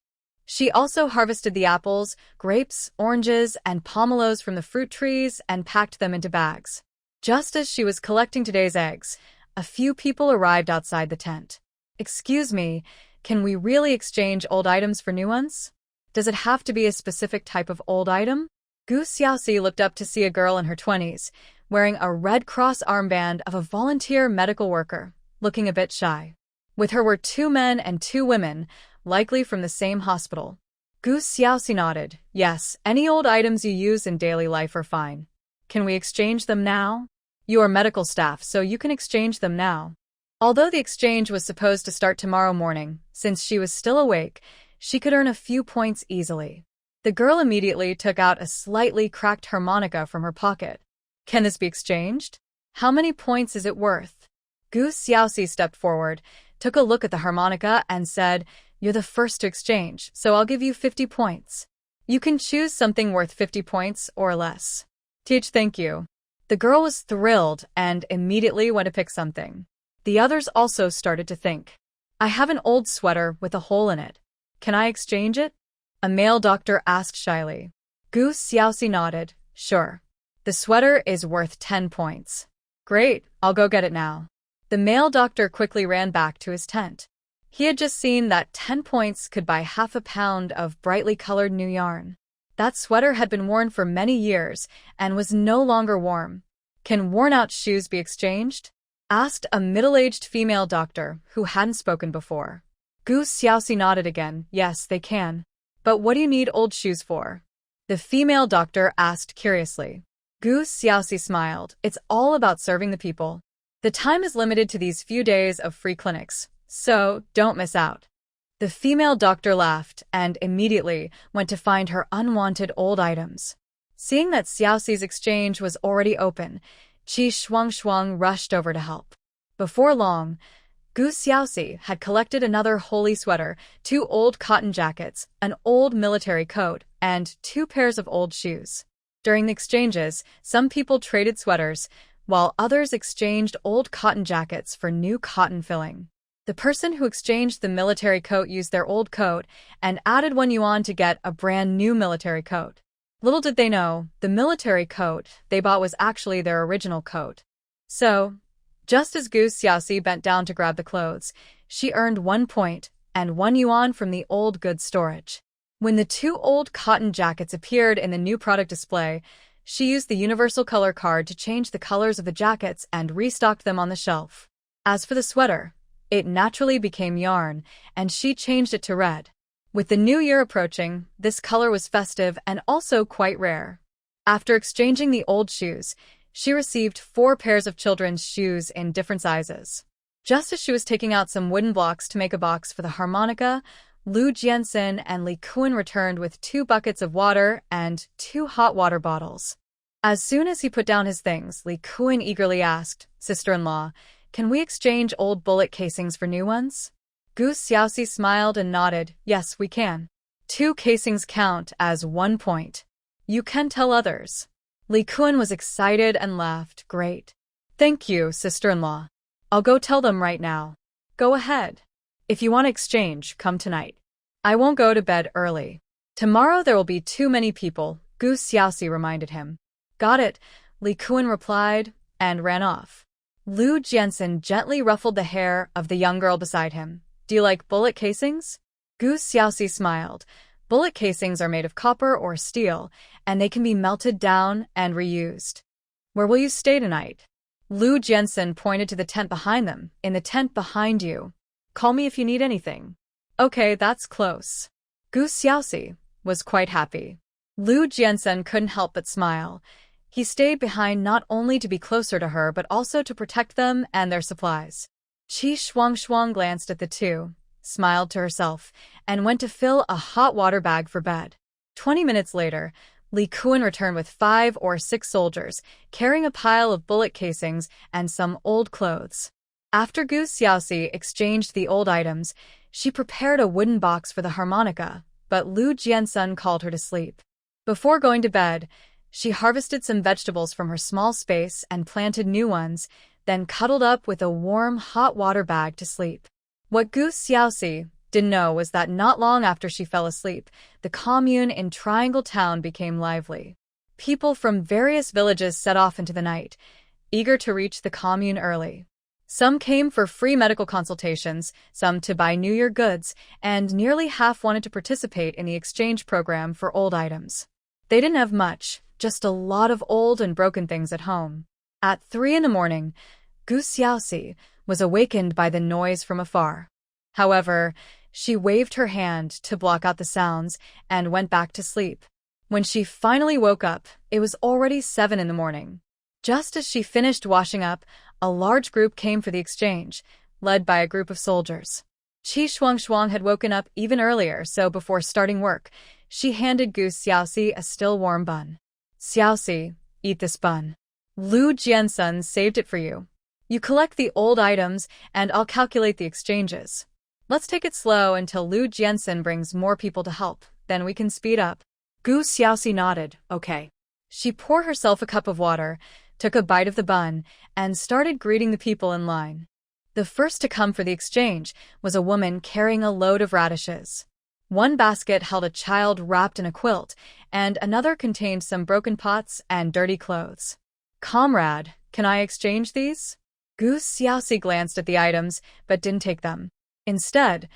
She also harvested the apples, grapes, oranges, and pomelos from the fruit trees and packed them into bags. Just as she was collecting today's eggs, a few people arrived outside the tent. Excuse me, can we really exchange old items for new ones? Does it have to be a specific type of old item? Gu Xiaoxi looked up to see a girl in her 20s, wearing a Red Cross armband of a volunteer medical worker, looking a bit shy. With her were 2 men and 2 women, likely from the same hospital. Gu Xiaoxi nodded. Yes, any old items you use in daily life are fine. Can we exchange them now? You are medical staff, so you can exchange them now. Although the exchange was supposed to start tomorrow morning, since she was still awake, she could earn a few points easily. The girl immediately took out a slightly cracked harmonica from her pocket. Can this be exchanged? How many points is it worth? Gu Xiaoxi stepped forward, took a look at the harmonica, and said, "You're the first to exchange, so I'll give you 50 points. You can choose something worth 50 points or less." "Teach, thank you." The girl was thrilled and immediately went to pick something. The others also started to think. "I have an old sweater with a hole in it. Can I exchange it?" A male doctor asked shyly. Gu Xiaoxi nodded. "Sure. The sweater is worth 10 points. Great, I'll go get it now." The male doctor quickly ran back to his tent. He had just seen that 10 points could buy half a pound of brightly colored new yarn. That sweater had been worn for many years and was no longer warm. "Can worn-out shoes be exchanged?" asked a middle-aged female doctor who hadn't spoken before. Gu Xiaoxi nodded again. "Yes, they can. But what do you need old shoes for?" the female doctor asked curiously. Gu Xiaoxi smiled. "It's all about serving the people. The time is limited to these few days of free clinics, so don't miss out." The female doctor laughed and immediately went to find her unwanted old items. Seeing that Xiaoxi's exchange was already open, Qi Shuangshuang rushed over to help. Before long, Gu Xiaoxi had collected another holy sweater, 2 old cotton jackets, an old military coat, and 2 pairs of old shoes. During the exchanges, some people traded sweaters, while others exchanged old cotton jackets for new cotton filling. The person who exchanged the military coat used their old coat and added 1 yuan to get a brand new military coat. Little did they know, the military coat they bought was actually their original coat. So, just as Gu Xiaoxi bent down to grab the clothes, she earned 1 point and 1 yuan from the old goods storage. When the 2 old cotton jackets appeared in the new product display, she used the universal color card to change the colors of the jackets and restocked them on the shelf. As for the sweater, it naturally became yarn, and she changed it to red. With the new year approaching, this color was festive and also quite rare. After exchanging the old shoes, she received 4 pairs of children's shoes in different sizes. Just as she was taking out some wooden blocks to make a box for the harmonica, Lu Jianxin and Li Kun returned with 2 buckets of water and 2 hot water bottles. As soon as he put down his things, Li Kun eagerly asked, "Sister-in-law, can we exchange old bullet casings for new ones?" Gu Xiaoxi smiled and nodded. "Yes, we can. 2 casings count as 1 point. You can tell others." Li Kun was excited and laughed. "Great. Thank you, sister-in-law. I'll go tell them right now." "Go ahead. If you want to exchange, come tonight. I won't go to bed early. Tomorrow there will be too many people," Gu Xiaoxi reminded him. "Got it," Li Kun replied, and ran off. Lu Jianxin gently ruffled the hair of the young girl beside him. "Do you like bullet casings?" Gu Xiaoxi smiled. Bullet casings are made of copper or steel, and they can be melted down and reused. "Where will you stay tonight?" Lu Jianxin pointed to the tent behind them. "In the tent behind you. Call me if you need anything." "Okay, that's close." Gu Xiaoxi was quite happy. Lu Jianxin couldn't help but smile. He stayed behind not only to be closer to her but also to protect them and their supplies. Qi Shuangshuang glanced at the two, smiled to herself, and went to fill a hot water bag for bed. 20 minutes later, Li Kun returned with 5 or 6 soldiers, carrying a pile of bullet casings and some old clothes. After Gu Xiaoxi exchanged the old items, she prepared a wooden box for the harmonica, but Lu Jianxin called her to sleep. Before going to bed, she harvested some vegetables from her small space and planted new ones, then cuddled up with a warm, hot water bag to sleep. What Gu Xiaoxi didn't know was that not long after she fell asleep, the commune in Triangle Town became lively. People from various villages set off into the night, eager to reach the commune early. Some came for free medical consultations, some to buy New Year goods, and nearly half wanted to participate in the exchange program for old items. They didn't have much, just a lot of old and broken things at home. At 3 a.m, Gu Xiaoxi was awakened by the noise from afar. However, she waved her hand to block out the sounds and went back to sleep. When she finally woke up, it was already 7 a.m. Just as she finished washing up, a large group came for the exchange, led by a group of soldiers. Qi Shuangshuang had woken up even earlier, so before starting work, she handed Gu Xiaoxi a still warm bun. "Xiaoxi, eat this bun." Lu Jiansun saved it for you. You collect the old items, and I'll calculate the exchanges. Let's take it slow until Lu Jiansun brings more people to help, then we can speed up. Gu Xiaoxi nodded, okay. She poured herself a cup of water, took a bite of the bun, and started greeting the people in line. The first to come for the exchange was a woman carrying a load of radishes. One basket held a child wrapped in a quilt, and another contained some broken pots and dirty clothes. Comrade, can I exchange these? Gu Xiaoxi glanced at the items, but didn't take them. Instead,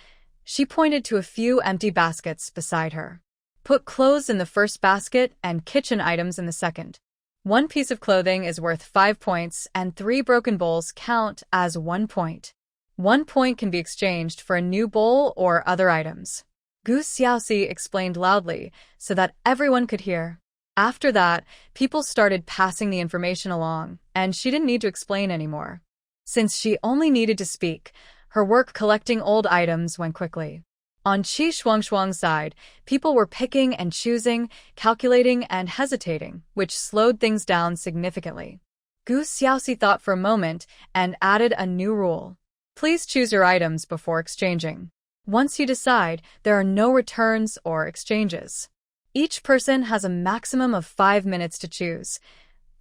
she pointed to a few empty baskets beside her. Put clothes in the first basket and kitchen items in the second. One piece of clothing is worth 5 points, and 3 broken bowls count as 1 point. 1 point can be exchanged for a new bowl or other items. Gu Xiaoxi explained loudly so that everyone could hear. After that, people started passing the information along, and she didn't need to explain anymore. Since she only needed to speak, her work collecting old items went quickly. On Qi Shuangshuang's side, people were picking and choosing, calculating and hesitating, which slowed things down significantly. Gu Xiaoxi thought for a moment and added a new rule. Please choose your items before exchanging. Once you decide, there are no returns or exchanges. Each person has a maximum of 5 minutes to choose.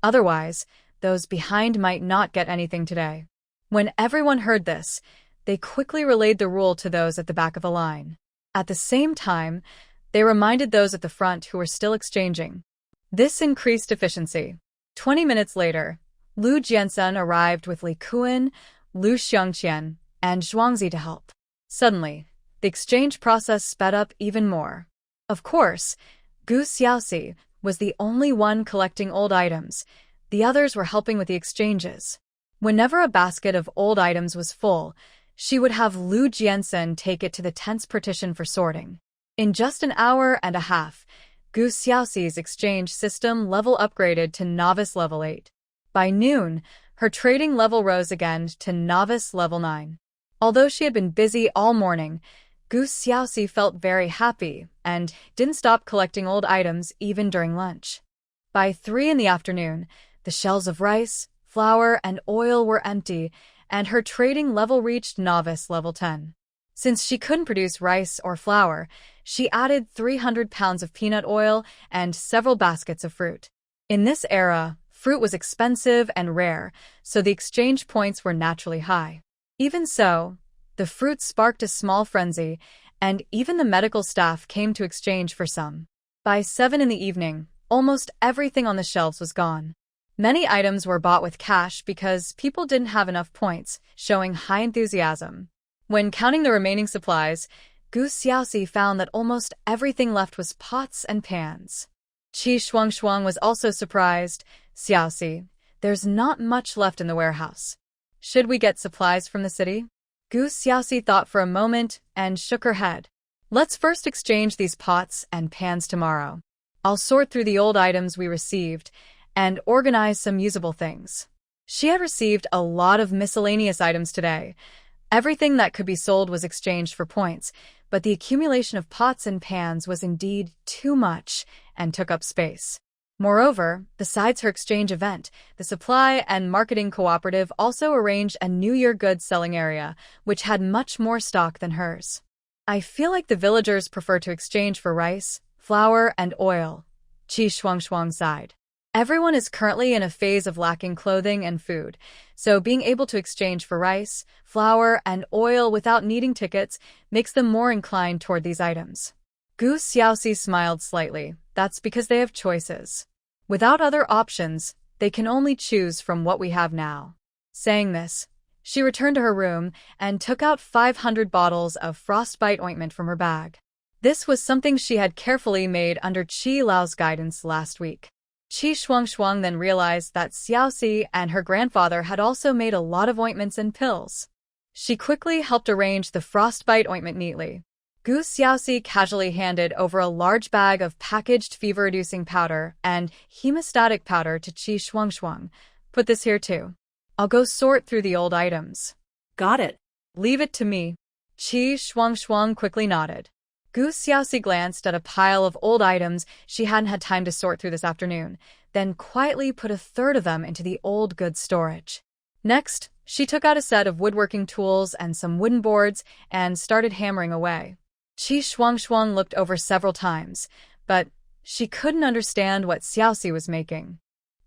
Otherwise, those behind might not get anything today. When everyone heard this, they quickly relayed the rule to those at the back of the line. At the same time, they reminded those at the front who were still exchanging. This increased efficiency. 20 minutes later, Lu Jiansun arrived with Li Kuan, Lu Xiangqian, and Zhuangzi to help. Suddenly, the exchange process sped up even more. Of course, Gu Xiaoxi was the only one collecting old items. The others were helping with the exchanges. Whenever a basket of old items was full, she would have Lu Jiansun take it to the tents partition for sorting. In just an hour and a half, Gu Xiaoxi's exchange system level upgraded to novice level 8. By noon, her trading level rose again to novice level 9. Although she had been busy all morning, Gu Xiaoxi felt very happy and didn't stop collecting old items even during lunch. By 3 in the afternoon, the shelves of rice, flour, and oil were empty, and her trading level reached novice level 10. Since she couldn't produce rice or flour, she added 300 pounds of peanut oil and several baskets of fruit. In this era, fruit was expensive and rare, so the exchange points were naturally high. Even so, the fruit sparked a small frenzy, and even the medical staff came to exchange for some. By 7 in the evening, almost everything on the shelves was gone. Many items were bought with cash because people didn't have enough points, showing high enthusiasm. When counting the remaining supplies, Gu Xiaoxi found that almost everything left was pots and pans. Qi Shuangshuang was also surprised. Xiaoxi, there's not much left in the warehouse. Should we get supplies from the city? Gu Xiaoxi thought for a moment and shook her head. Let's first exchange these pots and pans tomorrow. I'll sort through the old items we received and organize some usable things. She had received a lot of miscellaneous items today. Everything that could be sold was exchanged for points, but the accumulation of pots and pans was indeed too much and took up space. Moreover, besides her exchange event, the Supply and Marketing Cooperative also arranged a New Year goods selling area, which had much more stock than hers. I feel like the villagers prefer to exchange for rice, flour, and oil, Qi Shuangshuang sighed. Everyone is currently in a phase of lacking clothing and food, so being able to exchange for rice, flour, and oil without needing tickets makes them more inclined toward these items. Gu Xiaoxi smiled slightly. That's because they have choices. Without other options, they can only choose from what we have now. Saying this, she returned to her room and took out 500 bottles of frostbite ointment from her bag. This was something she had carefully made under Qi Lao's guidance last week. Qi Shuangshuang then realized that Xiaoxi and her grandfather had also made a lot of ointments and pills. She quickly helped arrange the frostbite ointment neatly. Gu Xiaoxi casually handed over a large bag of packaged fever-reducing powder and hemostatic powder to Qi Shuangshuang. Put this here too. I'll go sort through the old items. Got it. Leave it to me. Qi Shuangshuang quickly nodded. Gu Xiaoxi glanced at a pile of old items she hadn't had time to sort through this afternoon, then quietly put a third of them into the old goods storage. Next, she took out a set of woodworking tools and some wooden boards and started hammering away. Qi Shuangxuang looked over several times, but she couldn't understand what Xiaoxi was making.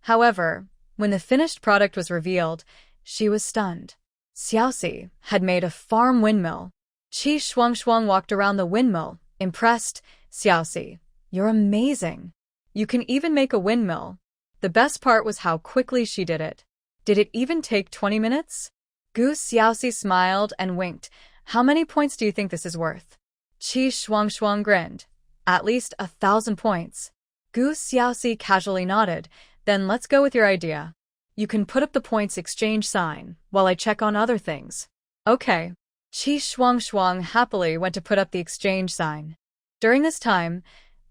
However, when the finished product was revealed, she was stunned. Xiaoxi had made a farm windmill. Qi Shuangxuang walked around the windmill, impressed. Xiaoxi, you're amazing. You can even make a windmill. The best part was how quickly she did it. Did it even take 20 minutes? Gu Xiaoxi smiled and winked. How many points do you think this is worth? Qi Shuangxuang grinned. At least 1,000 points. Gu Xiaoxi casually nodded. Then let's go with your idea. You can put up the points exchange sign while I check on other things. Okay. Qi Shuangxuang happily went to put up the exchange sign. During this time,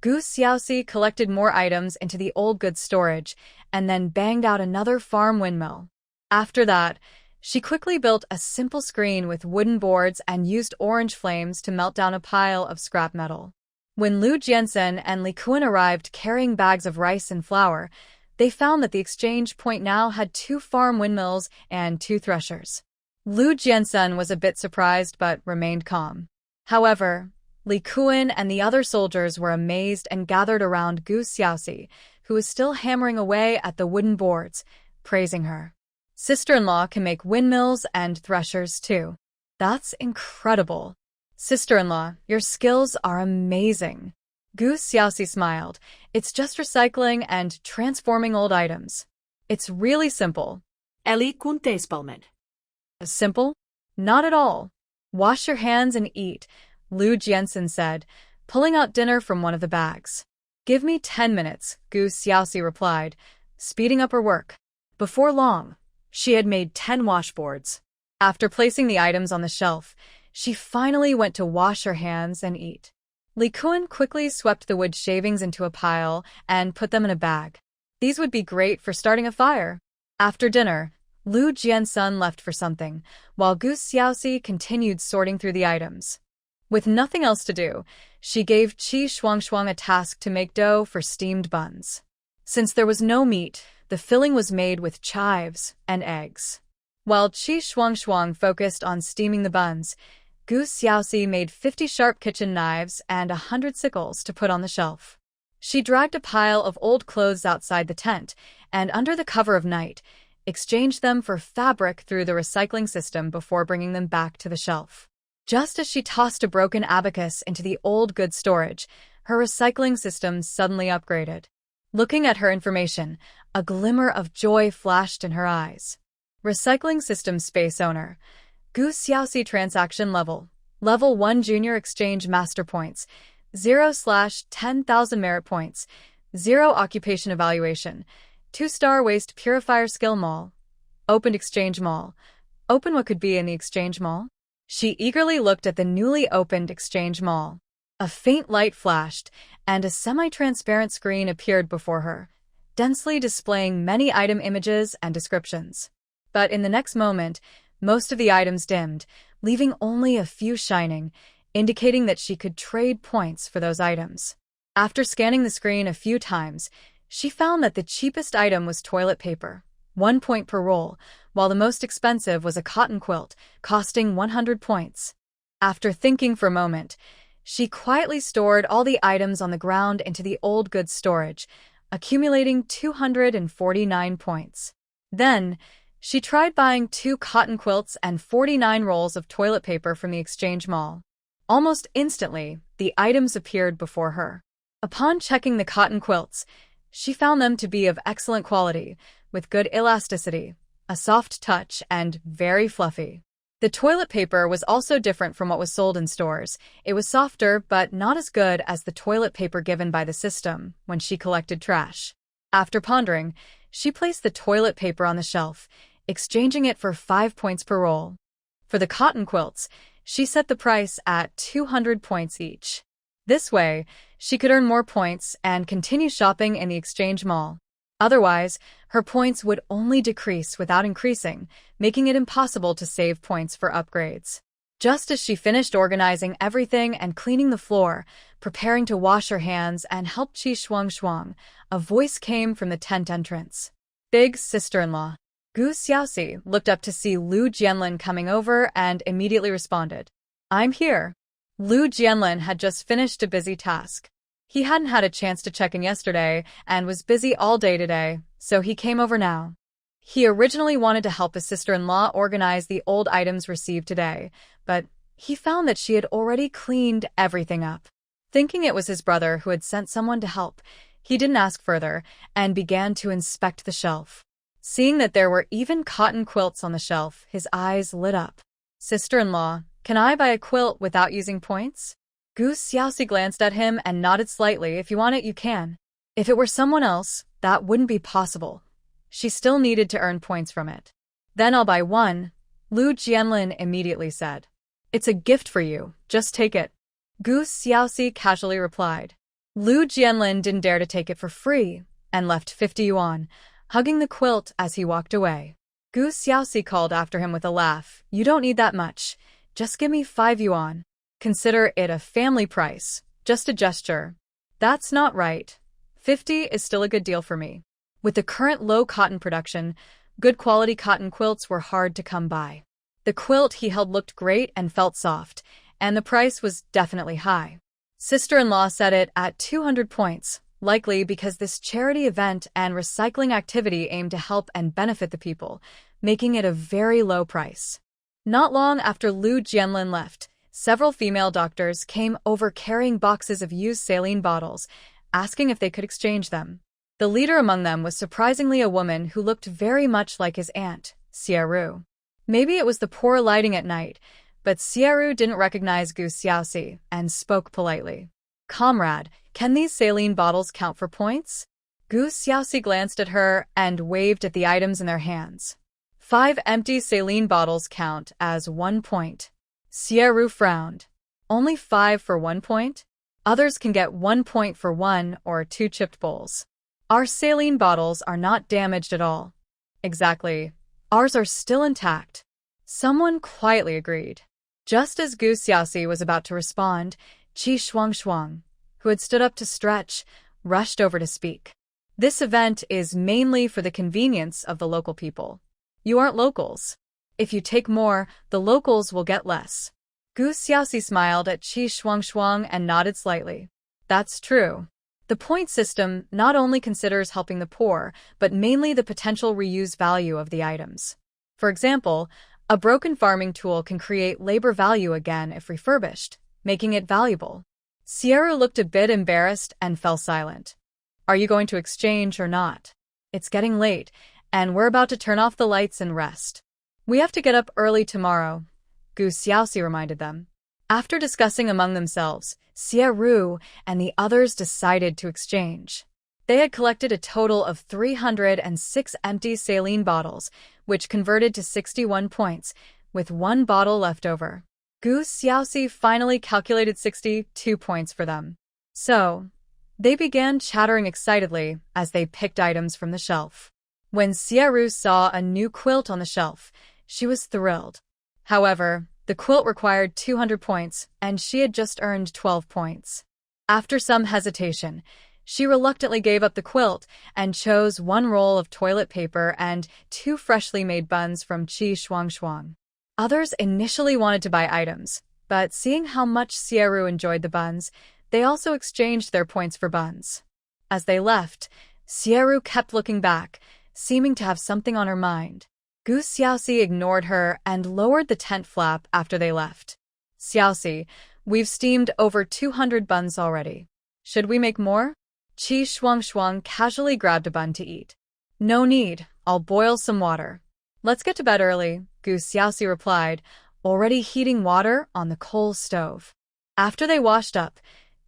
Gu Xiaoxi collected more items into the old goods storage and then banged out another farm windmill. After that, she quickly built a simple screen with wooden boards and used orange flames to melt down a pile of scrap metal. When Lu Jiansen and Li Kuan arrived carrying bags of rice and flour, they found that the exchange point now had 2 farm windmills and 2 threshers. Lu Jiansen was a bit surprised but remained calm. However, Li Kuan and the other soldiers were amazed and gathered around Gu Xiaoxi, who was still hammering away at the wooden boards, praising her. Sister-in-law can make windmills and threshers too. That's incredible. Sister-in-law, your skills are amazing. Gu Xiaoxi smiled. It's just recycling and transforming old items. It's really simple. Eli kunte spelmen. Simple? Not at all. Wash your hands and eat, Lu Jiansen said, pulling out dinner from one of the bags. Give me 10 minutes, Gu Xiaoxi replied, speeding up her work. Before long, she had made 10 washboards. After placing the items on the shelf, she finally went to wash her hands and eat. Li Kuan quickly swept the wood shavings into a pile and put them in a bag. These would be great for starting a fire. After dinner, Lu Jiansen left for something, while Gu Xiaoxi continued sorting through the items. With nothing else to do, she gave Qi Shuangxuang a task to make dough for steamed buns. Since there was no meat, the filling was made with chives and eggs. While Qi Shuangxuang focused on steaming the buns, Gu Xiaoxi made 50 sharp kitchen knives and 100 sickles to put on the shelf. She dragged a pile of old clothes outside the tent, and under the cover of night, exchanged them for fabric through the recycling system before bringing them back to the shelf. Just as she tossed a broken abacus into the old goods storage, her recycling system suddenly upgraded. Looking at her information, a glimmer of joy flashed in her eyes. Recycling system space owner. Gu Xiaoxi transaction level. Level 1 Junior Exchange Master Points. 0/10,000 Merit Points. 0 Occupation Evaluation. 2-star Waste Purifier Skill Mall. Opened Exchange Mall. Open what could be in the Exchange Mall? She eagerly looked at the newly opened Exchange Mall. A faint light flashed, and a semi-transparent screen appeared before her, densely displaying many item images and descriptions. But in the next moment, most of the items dimmed, leaving only a few shining, indicating that she could trade points for those items. After scanning the screen a few times, she found that the cheapest item was toilet paper, 1 point per roll, while the most expensive was a cotton quilt, costing 100 points. After thinking for a moment, she quietly stored all the items on the ground into the old goods storage, accumulating 249 points. Then, she tried buying 2 cotton quilts and 49 rolls of toilet paper from the Exchange Mall. Almost instantly, the items appeared before her. Upon checking the cotton quilts, she found them to be of excellent quality, with good elasticity, a soft touch, and very fluffy. The toilet paper was also different from what was sold in stores. It was softer, but not as good as the toilet paper given by the system when she collected trash. After pondering, she placed the toilet paper on the shelf, exchanging it for 5 points per roll. For the cotton quilts, she set the price at 200 points each. This way, she could earn more points and continue shopping in the Exchange Mall. Otherwise, her points would only decrease without increasing, making it impossible to save points for upgrades. Just as she finished organizing everything and cleaning the floor, preparing to wash her hands and help Qi Shuang, a voice came from the tent entrance. Big sister-in-law. Gu Xiaoxi looked up to see Lu Jianlin coming over and immediately responded. I'm here. Lu Jianlin had just finished a busy task. He hadn't had a chance to check in yesterday and was busy all day today, so he came over now. He originally wanted to help his sister-in-law organize the old items received today, but he found that she had already cleaned everything up. Thinking it was his brother who had sent someone to help, he didn't ask further and began to inspect the shelf. Seeing that there were even cotton quilts on the shelf, his eyes lit up. Sister-in-law, can I buy a quilt without using points? Gu Xiaoxi glanced at him and nodded slightly. If you want it, you can. If it were someone else, that wouldn't be possible. She still needed to earn points from it. Then I'll buy one, Lu Jianlin immediately said. It's a gift for you, just take it. Gu Xiaoxi casually replied. Lu Jianlin didn't dare to take it for free and left 50 yuan, hugging the quilt as he walked away. Gu Xiaoxi called after him with a laugh. You don't need that much. Just give me 5 yuan. Consider it a family price, just a gesture. That's not right. 50 is still a good deal for me. With the current low cotton production, good quality cotton quilts were hard to come by. The quilt he held looked great and felt soft, and the price was definitely high. Sister-in-law set it at 200 points, likely because this charity event and recycling activity aimed to help and benefit the people, making it a very low price. Not long after Lu Jianlin left, several female doctors came over carrying boxes of used saline bottles, asking if they could exchange them. The leader among them was surprisingly a woman who looked very much like his aunt, Xiaoru. Maybe it was the poor lighting at night, but Xiaoru didn't recognize Gu Xiaoxi and spoke politely. Comrade, can these saline bottles count for points? Gu Xiaoxi glanced at her and waved at the items in their hands. 5 empty saline bottles count as 1 point. Xiaoru frowned. Only 5 for 1 point? Others can get 1 point for 1 or 2 chipped bowls. Our saline bottles are not damaged at all. Exactly. Ours are still intact. Someone quietly agreed. Just as Gu Xiaoxi was about to respond, Qi Shuang, who had stood up to stretch, rushed over to speak. This event is mainly for the convenience of the local people. You aren't locals. If you take more, the locals will get less. Gu Xiaoxi smiled at Qi Shuang and nodded slightly. That's true. The point system not only considers helping the poor, but mainly the potential reuse value of the items. For example, a broken farming tool can create labor value again if refurbished, making it valuable. Xiaoru looked a bit embarrassed and fell silent. Are you going to exchange or not? It's getting late, and we're about to turn off the lights and rest. We have to get up early tomorrow, Gu Xiaoxi reminded them. After discussing among themselves, Xiaoru and the others decided to exchange. They had collected a total of 306 empty saline bottles, which converted to 61 points, with 1 bottle left over. Gu Xiaoxi finally calculated 62 points for them. So, they began chattering excitedly as they picked items from the shelf. When Xiaoru saw a new quilt on the shelf, she was thrilled. However, the quilt required 200 points, and she had just earned 12 points. After some hesitation, she reluctantly gave up the quilt and chose 1 roll of toilet paper and 2 freshly made buns from Qi Shuang. Others initially wanted to buy items, but seeing how much Xiaoru enjoyed the buns, they also exchanged their points for buns. As they left, Xiaoru kept looking back, seeming to have something on her mind. Gu Xiaoxi ignored her and lowered the tent flap after they left. Xiaoxi, we've steamed over 200 buns already. Should we make more? Qi Shuang casually grabbed a bun to eat. No need, I'll boil some water. Let's get to bed early, Gu Xiaoxi replied, already heating water on the coal stove. After they washed up,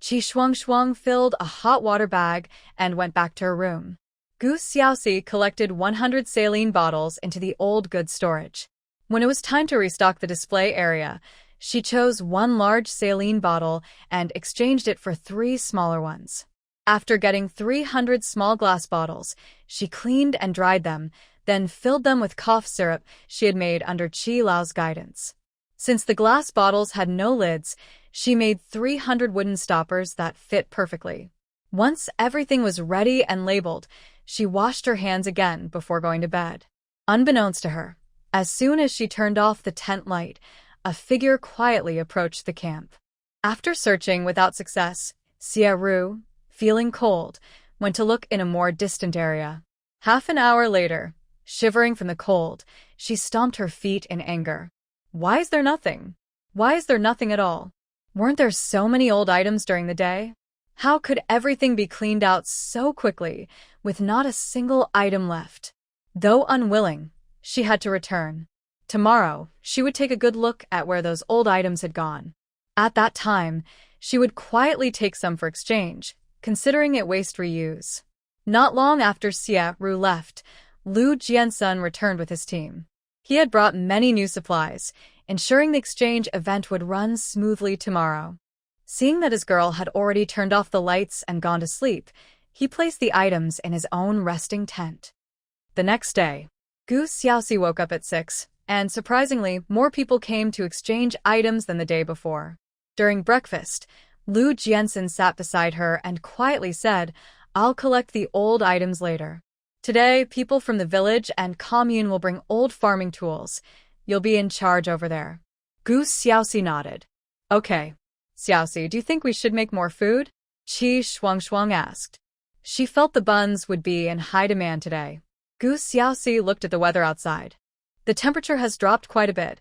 Qi Shuang filled a hot water bag and went back to her room. Gu Xiaoxi collected 100 saline bottles into the old goods storage. When it was time to restock the display area, she chose 1 large saline bottle and exchanged it for 3 smaller ones. After getting 300 small glass bottles, she cleaned and dried them, then filled them with cough syrup she had made under Qi Lao's guidance. Since the glass bottles had no lids, she made 300 wooden stoppers that fit perfectly. Once everything was ready and labeled, she washed her hands again before going to bed. Unbeknownst to her, as soon as she turned off the tent light, a figure quietly approached the camp. After searching without success, Xiaoru, feeling cold, went to look in a more distant area. Half an hour later, shivering from the cold, she stomped her feet in anger. Why is there nothing? Why is there nothing at all? Weren't there so many old items during the day? How could everything be cleaned out so quickly, with not a single item left? Though unwilling, she had to return. Tomorrow, she would take a good look at where those old items had gone. At that time, she would quietly take some for exchange, considering it waste reuse. Not long after Xiaoru left, Lu Jiansun returned with his team. He had brought many new supplies, ensuring the exchange event would run smoothly tomorrow. Seeing that his girl had already turned off the lights and gone to sleep, he placed the items in his own resting tent. The next day, Gu Xiaoxi woke up at 6, and surprisingly, more people came to exchange items than the day before. During breakfast, Lu Jiansun sat beside her and quietly said, "I'll collect the old items later. Today, people from the village and commune will bring old farming tools. You'll be in charge over there." Gu Xiaoxi nodded. "Okay. Xiaoxi, do you think we should make more food?" Qi Shuangshuang asked. She felt the buns would be in high demand today. Gu Xiaoxi looked at the weather outside. The temperature has dropped quite a bit.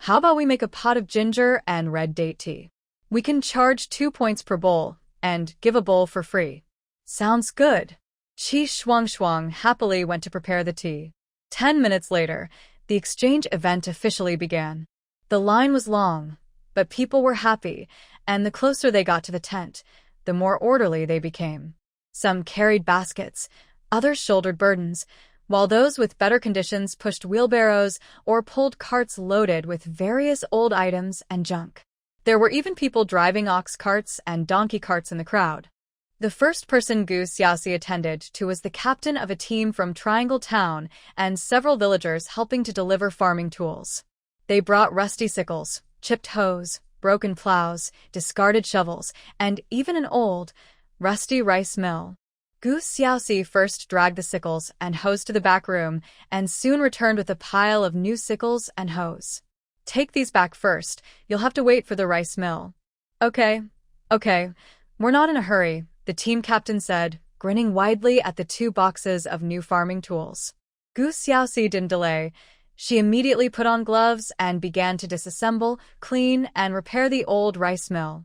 How about we make a pot of ginger and red date tea? We can charge 2 points per bowl and give a bowl for free. Sounds good. Qi Shuangshuang happily went to prepare the tea. 10 minutes later, the exchange event officially began. The line was long, but people were happy, and the closer they got to the tent, the more orderly they became. Some carried baskets, others shouldered burdens, while those with better conditions pushed wheelbarrows or pulled carts loaded with various old items and junk. There were even people driving ox carts and donkey carts in the crowd. The first person Gu Xiaoxi attended to was the captain of a team from Triangle Town and several villagers helping to deliver farming tools. They brought rusty sickles, chipped hoes, broken plows, discarded shovels, and even an old, rusty rice mill. Gu Xiaoxi first dragged the sickles and hoes to the back room and soon returned with a pile of new sickles and hoes. "Take these back first. You'll have to wait for the rice mill." Okay. We're not in a hurry," the team captain said, grinning widely at the 2 boxes of new farming tools. Gu Xiaoxi didn't delay. She immediately put on gloves and began to disassemble, clean, and repair the old rice mill.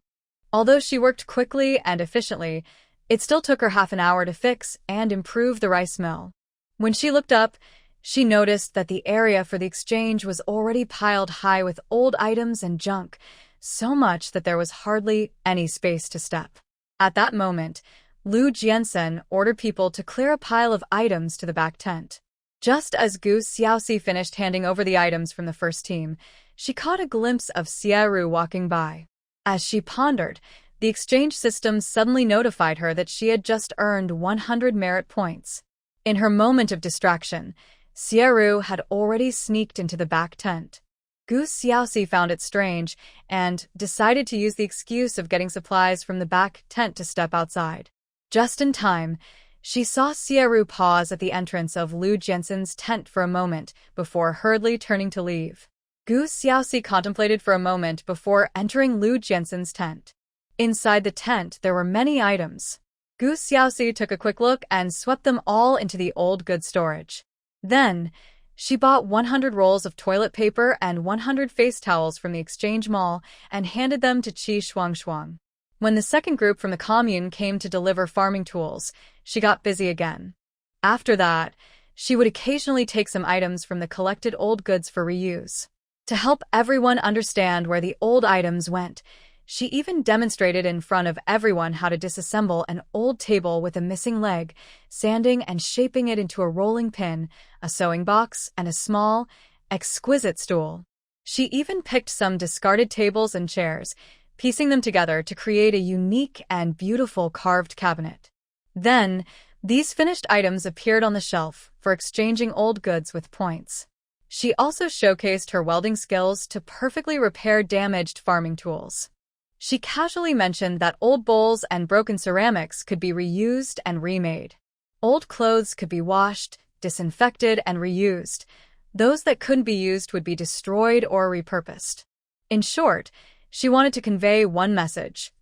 Although she worked quickly and efficiently, it still took her half an hour to fix and improve the rice mill. When she looked up, she noticed that the area for the exchange was already piled high with old items and junk, so much that there was hardly any space to step. At that moment, Lu Jiansun ordered people to clear a pile of items to the back tent. Just as Gu Xiaoxi finished handing over the items from the first team, she caught a glimpse of Xiaoru walking by. As she pondered, the exchange system suddenly notified her that she had just earned 100 merit points. In her moment of distraction, Xiaoru had already sneaked into the back tent. Gu Xiaoxi found it strange and decided to use the excuse of getting supplies from the back tent to step outside. Just in time, she saw Xiaoru pause at the entrance of Lu Jiansun's tent for a moment before hurriedly turning to leave. Gu Xiaoxi contemplated for a moment before entering Lu Jiansun's tent. Inside the tent, there were many items. Gu Xiaoxi took a quick look and swept them all into the old goods storage. Then, she bought 100 rolls of toilet paper and 100 face towels from the exchange mall and handed them to Qi Shuangshuang. When the second group from the commune came to deliver farming tools, she got busy again. After that, she would occasionally take some items from the collected old goods for reuse. To help everyone understand where the old items went, she even demonstrated in front of everyone how to disassemble an old table with a missing leg, sanding and shaping it into a rolling pin, a sewing box, and a small, exquisite stool. She even picked some discarded tables and chairs, piecing them together to create a unique and beautiful carved cabinet. Then, these finished items appeared on the shelf for exchanging old goods with points. She also showcased her welding skills to perfectly repair damaged farming tools. She casually mentioned that old bowls and broken ceramics could be reused and remade. Old clothes could be washed, disinfected, and reused. Those that couldn't be used would be destroyed or repurposed. In short, she wanted to convey one message: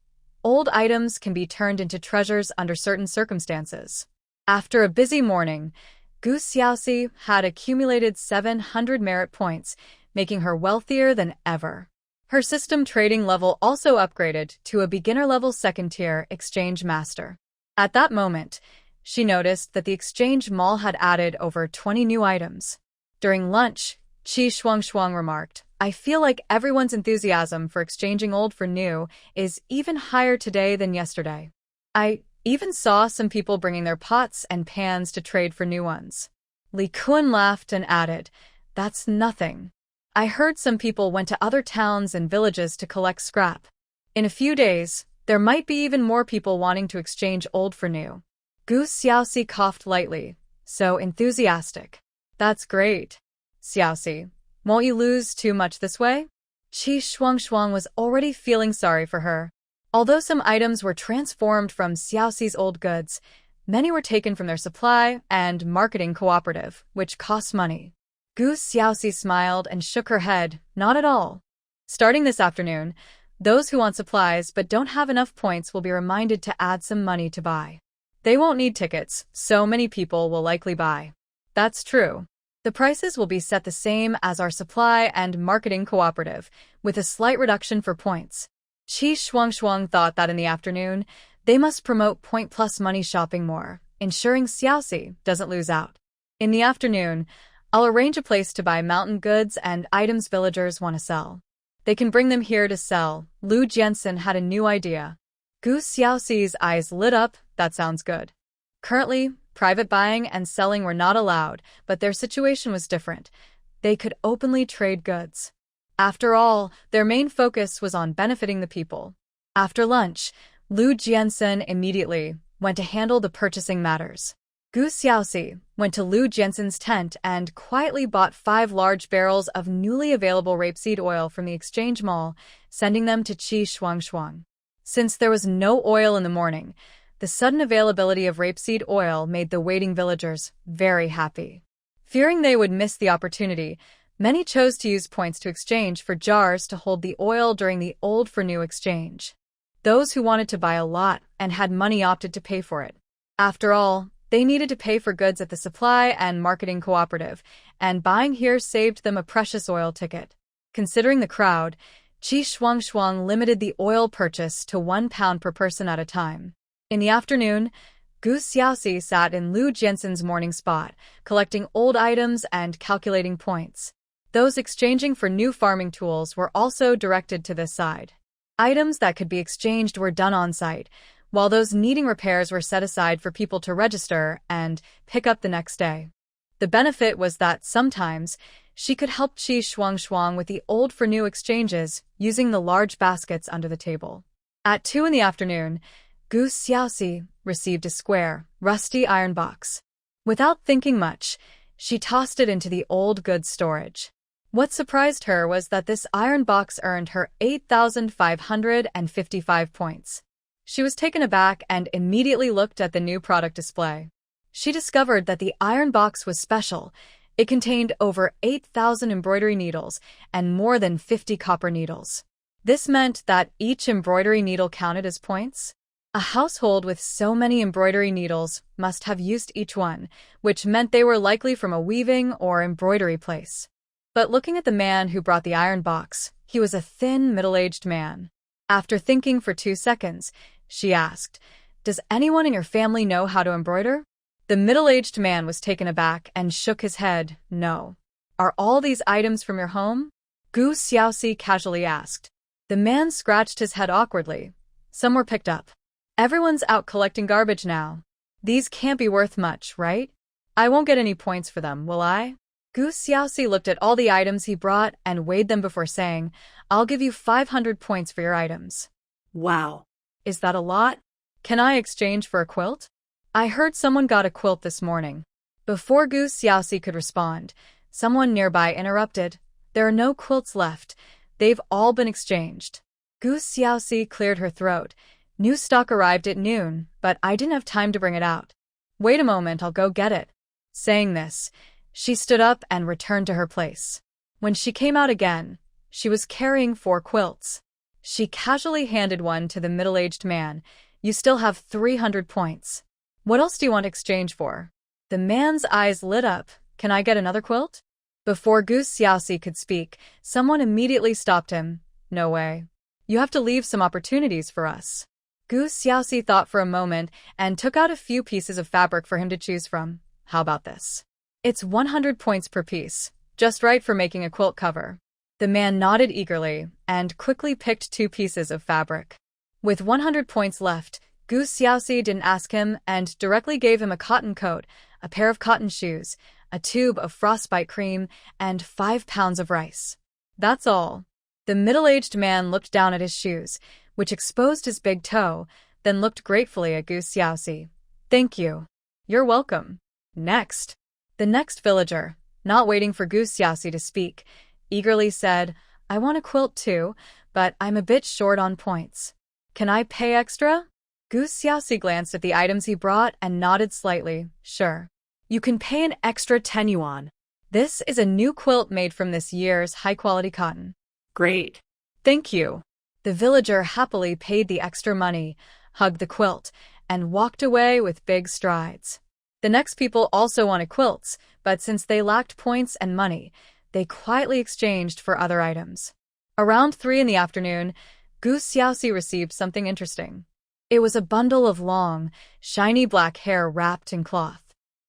old items can be turned into treasures under certain circumstances. After a busy morning, Gu Xiaoxi had accumulated 700 merit points, making her wealthier than ever. Her system trading level also upgraded to a beginner-level second-tier exchange master. At that moment, she noticed that the exchange mall had added over 20 new items. During lunch, Qi Shuangshuang remarked, "I feel like everyone's enthusiasm for exchanging old for new is even higher today than yesterday. I even saw some people bringing their pots and pans to trade for new ones." Li Kun laughed and added, "That's nothing. I heard some people went to other towns and villages to collect scrap. In a few days, there might be even more people wanting to exchange old for new." Gu Xiaoxi coughed lightly, so enthusiastic. "That's great. Xiaoxi, won't you lose too much this way?" Qi Shuangshuang was already feeling sorry for her. Although some items were transformed from Xiaoxi's old goods, many were taken from their supply and marketing cooperative, which costs money. Gu Xiaoxi smiled and shook her head, "Not at all. Starting this afternoon, those who want supplies but don't have enough points will be reminded to add some money to buy. They won't need tickets, so many people will likely buy." "That's true. The prices will be set the same as our supply and marketing cooperative, with a slight reduction for points." Qi Shuangshuang thought that in the afternoon, they must promote point-plus money shopping more, ensuring Xiaoxi doesn't lose out. "In the afternoon, I'll arrange a place to buy mountain goods and items villagers want to sell. They can bring them here to sell." Lu Jiansen had a new idea. Gu Xiaoxi's eyes lit up. "That sounds good." Currently, private buying and selling were not allowed, but their situation was different. They could openly trade goods. After all, their main focus was on benefiting the people. After lunch, Lu Jiansen immediately went to handle the purchasing matters. Gu Xiaoxi went to Lu Jiansen's tent and quietly bought 5 large barrels of newly available rapeseed oil from the exchange mall, sending them to Qi Shuangshuang. Since there was no oil in the morning, the sudden availability of rapeseed oil made the waiting villagers very happy. Fearing they would miss the opportunity, many chose to use points to exchange for jars to hold the oil during the old for new exchange. Those who wanted to buy a lot and had money opted to pay for it. After all, they needed to pay for goods at the supply and marketing cooperative, and buying here saved them a precious oil ticket. Considering the crowd, Qi Shuangshuang limited the oil purchase to 1 pound per person at a time. In the afternoon, Gu Xiaoxi sat in Lu Jiansen's morning spot, collecting old items and calculating points. Those exchanging for new farming tools were also directed to this side. Items that could be exchanged were done on site, while those needing repairs were set aside for people to register and pick up the next day. The benefit was that sometimes she could help Qi Shuangshuang with the old for new exchanges using the large baskets under the table. At 2 in the afternoon, Gu Xiaoxi received a square, rusty iron box. Without thinking much, she tossed it into the old goods storage. What surprised her was that this iron box earned her 8,555 points. She was taken aback and immediately looked at the new product display. She discovered that the iron box was special. It contained over 8,000 embroidery needles and more than 50 copper needles. This meant that each embroidery needle counted as points. A household with so many embroidery needles must have used each one, which meant they were likely from a weaving or embroidery place. But looking at the man who brought the iron box, he was a thin, middle-aged man. After thinking for 2 seconds, she asked, "Does anyone in your family know how to embroider?" The middle-aged man was taken aback and shook his head. "No." "Are all these items from your home?" Gu Xiaoxi casually asked. The man scratched his head awkwardly. "Some were picked up. Everyone's out collecting garbage now. These can't be worth much, right? I won't get any points for them, will I?" Gu Xiaoxi looked at all the items he brought and weighed them before saying, "I'll give you 500 points for your items." Wow. "Is that a lot? Can I exchange for a quilt? I heard someone got a quilt this morning." Before Gu Xiaoxi could respond, Someone nearby interrupted. There are no quilts left. They've all been exchanged. Gu Xiaoxi cleared her throat. New stock arrived at noon, but I didn't have time to bring it out. Wait a moment, I'll go get it. Saying this, she stood up and returned to her place. When she came out again, she was carrying 4 quilts. She casually handed one to the middle-aged man. You still have 300 points. What else do you want to exchange for? The man's eyes lit up. Can I get another quilt? Before Gu Xiaoxi could speak, someone immediately stopped him. No way. You have to leave some opportunities for us. Gu Xiaoxi thought for a moment and took out a few pieces of fabric for him to choose from. How about this? It's 100 points per piece, just right for making a quilt cover. The man nodded eagerly and quickly picked 2 pieces of fabric. With 100 points left, Gu Xiaoxi didn't ask him and directly gave him a cotton coat, a pair of cotton shoes, a tube of frostbite cream, and 5 pounds of rice. That's all. The middle-aged man looked down at his shoes, which exposed his big toe, then looked gratefully at Gu Xiaoxi. Thank you. You're welcome. Next. The next villager, not waiting for Gu Xiaoxi to speak, eagerly said, I want a quilt too, but I'm a bit short on points. Can I pay extra? Gu Xiaoxi glanced at the items he brought and nodded slightly. Sure. You can pay an extra 10 yuan. This is a new quilt made from this year's high-quality cotton. Great. Thank you. The villager happily paid the extra money, hugged the quilt, and walked away with big strides. The next people also wanted quilts, but since they lacked points and money, they quietly exchanged for other items. Around 3 in the afternoon, Gu Xiaoxi received something interesting. It was a bundle of long, shiny black hair wrapped in cloth.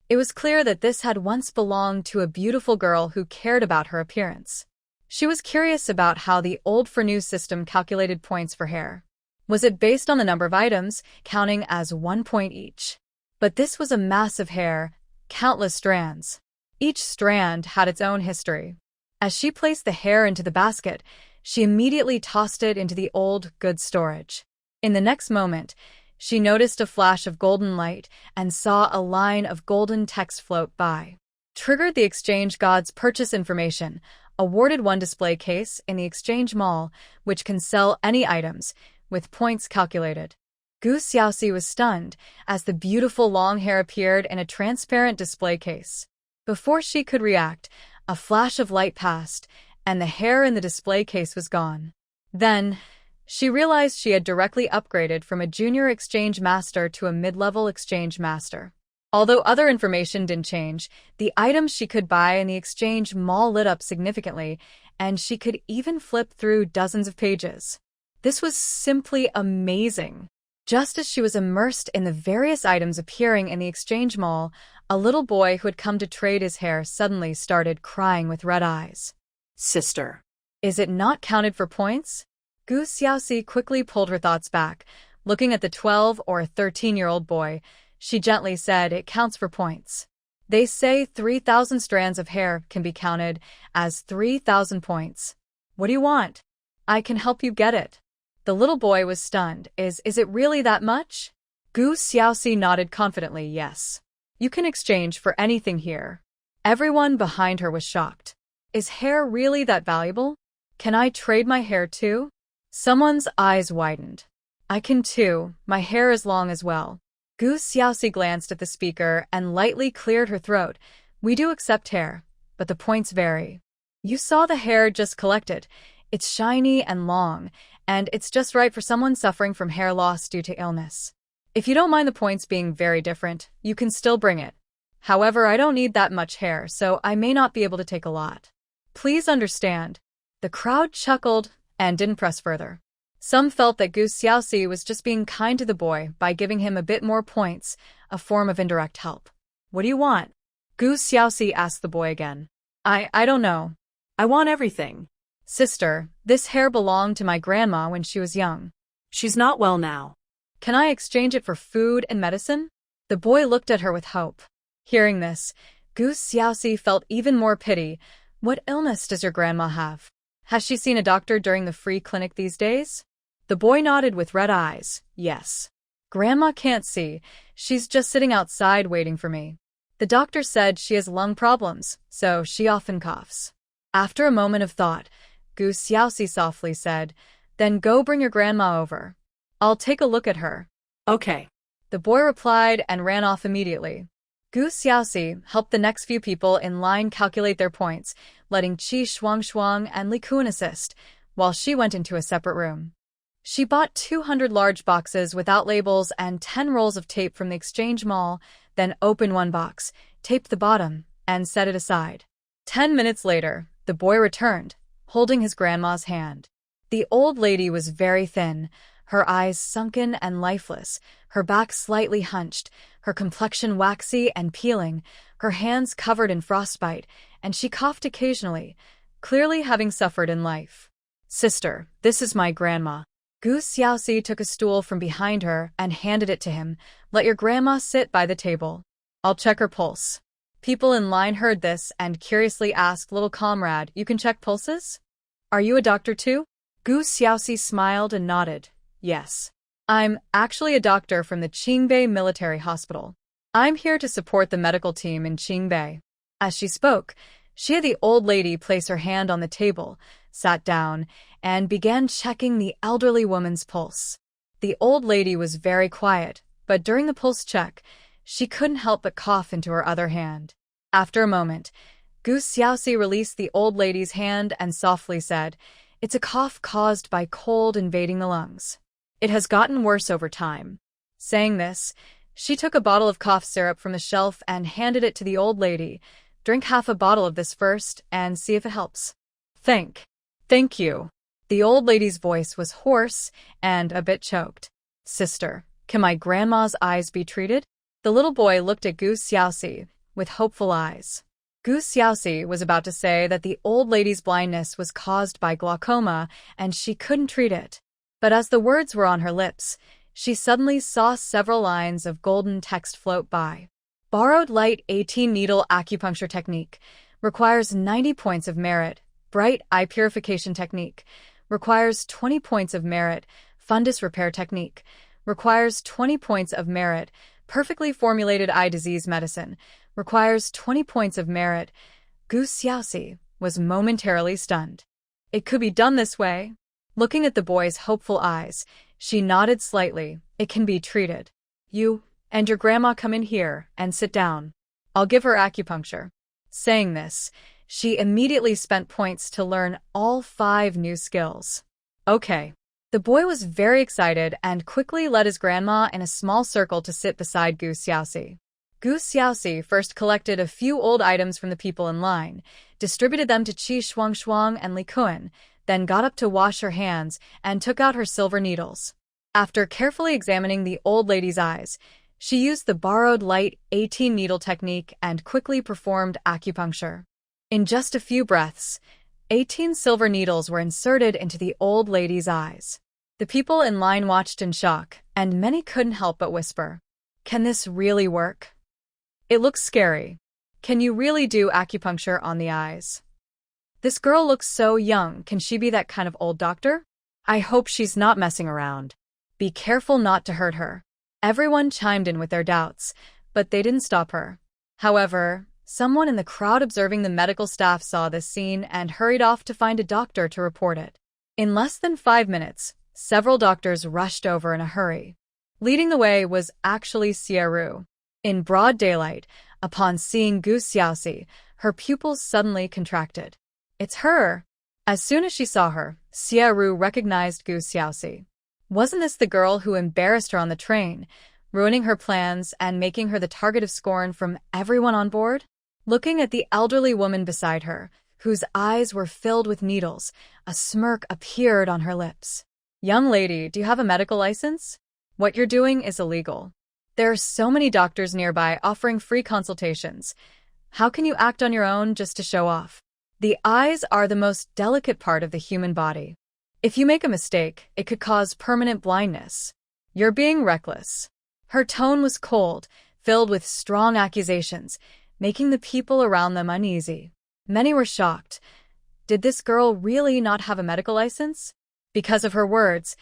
It was clear that this had once belonged to a beautiful girl who cared about her appearance. She was curious about how the old for new system calculated points for hair. Was it based on the number of items, counting as 1 point each? But this was a mass of hair, countless strands. Each strand had its own history. As she placed the hair into the basket, she immediately tossed it into the old goods storage. In the next moment, she noticed a flash of golden light and saw a line of golden text float by. Triggered the exchange god's purchase information, awarded 1 display case in the exchange mall, which can sell any items, with points calculated. Gu Xiaoxi was stunned as the beautiful long hair appeared in a transparent display case. Before she could react, a flash of light passed, and the hair in the display case was gone. Then, she realized she had directly upgraded from a junior exchange master to a mid-level exchange master. Although other information didn't change, the items she could buy in the exchange mall lit up significantly, and she could even flip through dozens of pages. This was simply amazing. Just as she was immersed in the various items appearing in the exchange mall, a little boy who had come to trade his hair suddenly started crying with red eyes. Sister. Is it not counted for points? Gu Xiaoxi quickly pulled her thoughts back. Looking at the 12 or 13-year-old boy, she gently said it counts for points. They say 3,000 strands of hair can be counted as 3,000 points. What do you want? I can help you get it. The little boy was stunned. Is it really that much? Gu Xiaoxi nodded confidently, yes. You can exchange for anything here. Everyone behind her was shocked. Is hair really that valuable? Can I trade my hair too? Someone's eyes widened. I can too. My hair is long as well. Gu Xiaoxi glanced at the speaker and lightly cleared her throat. We do accept hair, but the points vary. You saw the hair just collected. It's shiny and long, and it's just right for someone suffering from hair loss due to illness. If you don't mind the points being very different, you can still bring it. However, I don't need that much hair, so I may not be able to take a lot. Please understand. The crowd chuckled and didn't press further. Some felt that Gu Xiaoxi was just being kind to the boy by giving him a bit more points, a form of indirect help. What do you want? Gu Xiaoxi asked the boy again. I don't know. I want everything. Sister, this hair belonged to my grandma when she was young. She's not well now. Can I exchange it for food and medicine? The boy looked at her with hope. Hearing this, Gu Xiaoxi felt even more pity. What illness does your grandma have? Has she seen a doctor during the free clinic these days? The boy nodded with red eyes. Yes. Grandma can't see. She's just sitting outside waiting for me. The doctor said she has lung problems, so she often coughs. After a moment of thought, Gu Xiaoxi softly said, "Then go bring your grandma over. I'll take a look at her." Okay. The boy replied and ran off immediately. Gu Xiaoxi helped the next few people in line calculate their points, letting Qi Shuangshuang and Li Kun assist, while she went into a separate room. She bought 200 large boxes without labels and 10 rolls of tape from the exchange mall, then opened one box, taped the bottom, and set it aside. 10 minutes later, the boy returned, holding his grandma's hand. The old lady was very thin, her eyes sunken and lifeless, her back slightly hunched, her complexion waxy and peeling, her hands covered in frostbite, and she coughed occasionally, clearly having suffered in life. "Sister, this is my grandma." Gu Xiaoxi took a stool from behind her and handed it to him. "Let your grandma sit by the table. I'll check her pulse." People in line heard this and curiously asked little comrade, "You can check pulses? Are you a doctor too?" Gu Xiaoxi smiled and nodded. "Yes. I'm actually a doctor from the Qingbei Military Hospital. I'm here to support the medical team in Qingbei." As she spoke, she had the old lady place her hand on the table, sat down, and began checking the elderly woman's pulse. The old lady was very quiet, but during the pulse check, she couldn't help but cough into her other hand. After a moment, Gu Xiaoxi released the old lady's hand and softly said, "It's a cough caused by cold invading the lungs. It has gotten worse over time." Saying this, she took a bottle of cough syrup from the shelf and handed it to the old lady. "Drink half a bottle of this first and see if it helps." Thank you." The old lady's voice was hoarse and a bit choked. "Sister, can my grandma's eyes be treated?" The little boy looked at Gu Xiaoxi with hopeful eyes. Gu Xiaoxi was about to say that the old lady's blindness was caused by glaucoma and she couldn't treat it. But as the words were on her lips, she suddenly saw several lines of golden text float by. "Borrowed light 18-needle acupuncture technique. Requires 90 points of merit. Bright eye purification technique. Requires 20 points of merit. Fundus repair technique. Requires 20 points of merit. Perfectly formulated eye disease medicine. Requires 20 points of merit." Gu Xiaoxi was momentarily stunned. It could be done this way. Looking at the boy's hopeful eyes, she nodded slightly. "It can be treated. You and your grandma come in here and sit down. I'll give her acupuncture." Saying this, she immediately spent points to learn all 5 new skills. "Okay." The boy was very excited and quickly led his grandma in a small circle to sit beside Gu Xiaoxi. Gu Xiaoxi first collected a few old items from the people in line, distributed them to Qi Shuangshuang and Li Kun, then got up to wash her hands and took out her silver needles. After carefully examining the old lady's eyes, she used the borrowed light 18-needle technique and quickly performed acupuncture. In just a few breaths, 18 silver needles were inserted into the old lady's eyes. The people in line watched in shock, and many couldn't help but whisper, "Can this really work? It looks scary. Can you really do acupuncture on the eyes? This girl looks so young, can she be that kind of old doctor? I hope she's not messing around. Be careful not to hurt her." Everyone chimed in with their doubts, but they didn't stop her. However, someone in the crowd observing the medical staff saw this scene and hurried off to find a doctor to report it. In less than 5 minutes, several doctors rushed over in a hurry. Leading the way was actually Xie Ru. In broad daylight, upon seeing Gu Xiaoxi, her pupils suddenly contracted. "It's her!" As soon as she saw her, Xie Ru recognized Gu Xiaoxi. Wasn't this the girl who embarrassed her on the train, ruining her plans and making her the target of scorn from everyone on board? Looking at the elderly woman beside her, whose eyes were filled with needles, a smirk appeared on her lips. "Young lady, do you have a medical license? What you're doing is illegal. There are so many doctors nearby offering free consultations. How can you act on your own just to show off? The eyes are the most delicate part of the human body. If you make a mistake, it could cause permanent blindness. You're being reckless." Her tone was cold, filled with strong accusations, making the people around them uneasy. Many were shocked. Did this girl really not have a medical license? Because of her words,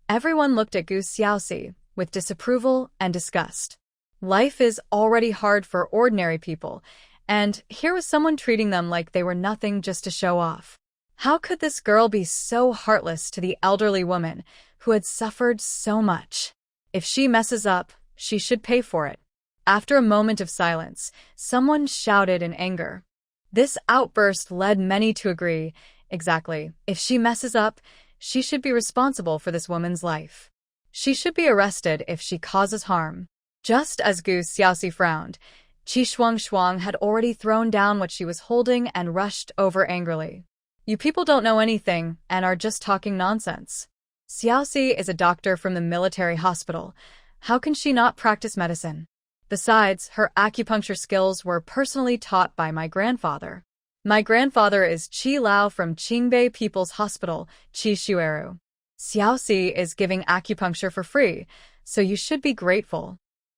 everyone looked at Gu Xiaoxi with disapproval and disgust. Life is already hard for ordinary people, and here was someone treating them like they were nothing just to show off. How could this girl be so heartless to the elderly woman who had suffered so much? If she messes up, she should pay for it. After a moment of silence, someone shouted in anger. This outburst led many to agree. Exactly. If she messes up, she should be responsible for this woman's life. She should be arrested if she causes harm. Just as Gu Xiaoxi frowned, Qi Shuang had already thrown down what she was holding and rushed over angrily. You people don't know anything and are just talking nonsense. Xiaoxi is a doctor from the military hospital. How can she not practice medicine? Besides, her acupuncture skills were personally taught by my grandfather. My grandfather is Qi Lao from Qingbei People's Hospital, Qi Shueru. Xiaoxi is giving acupuncture for free, so you should be grateful.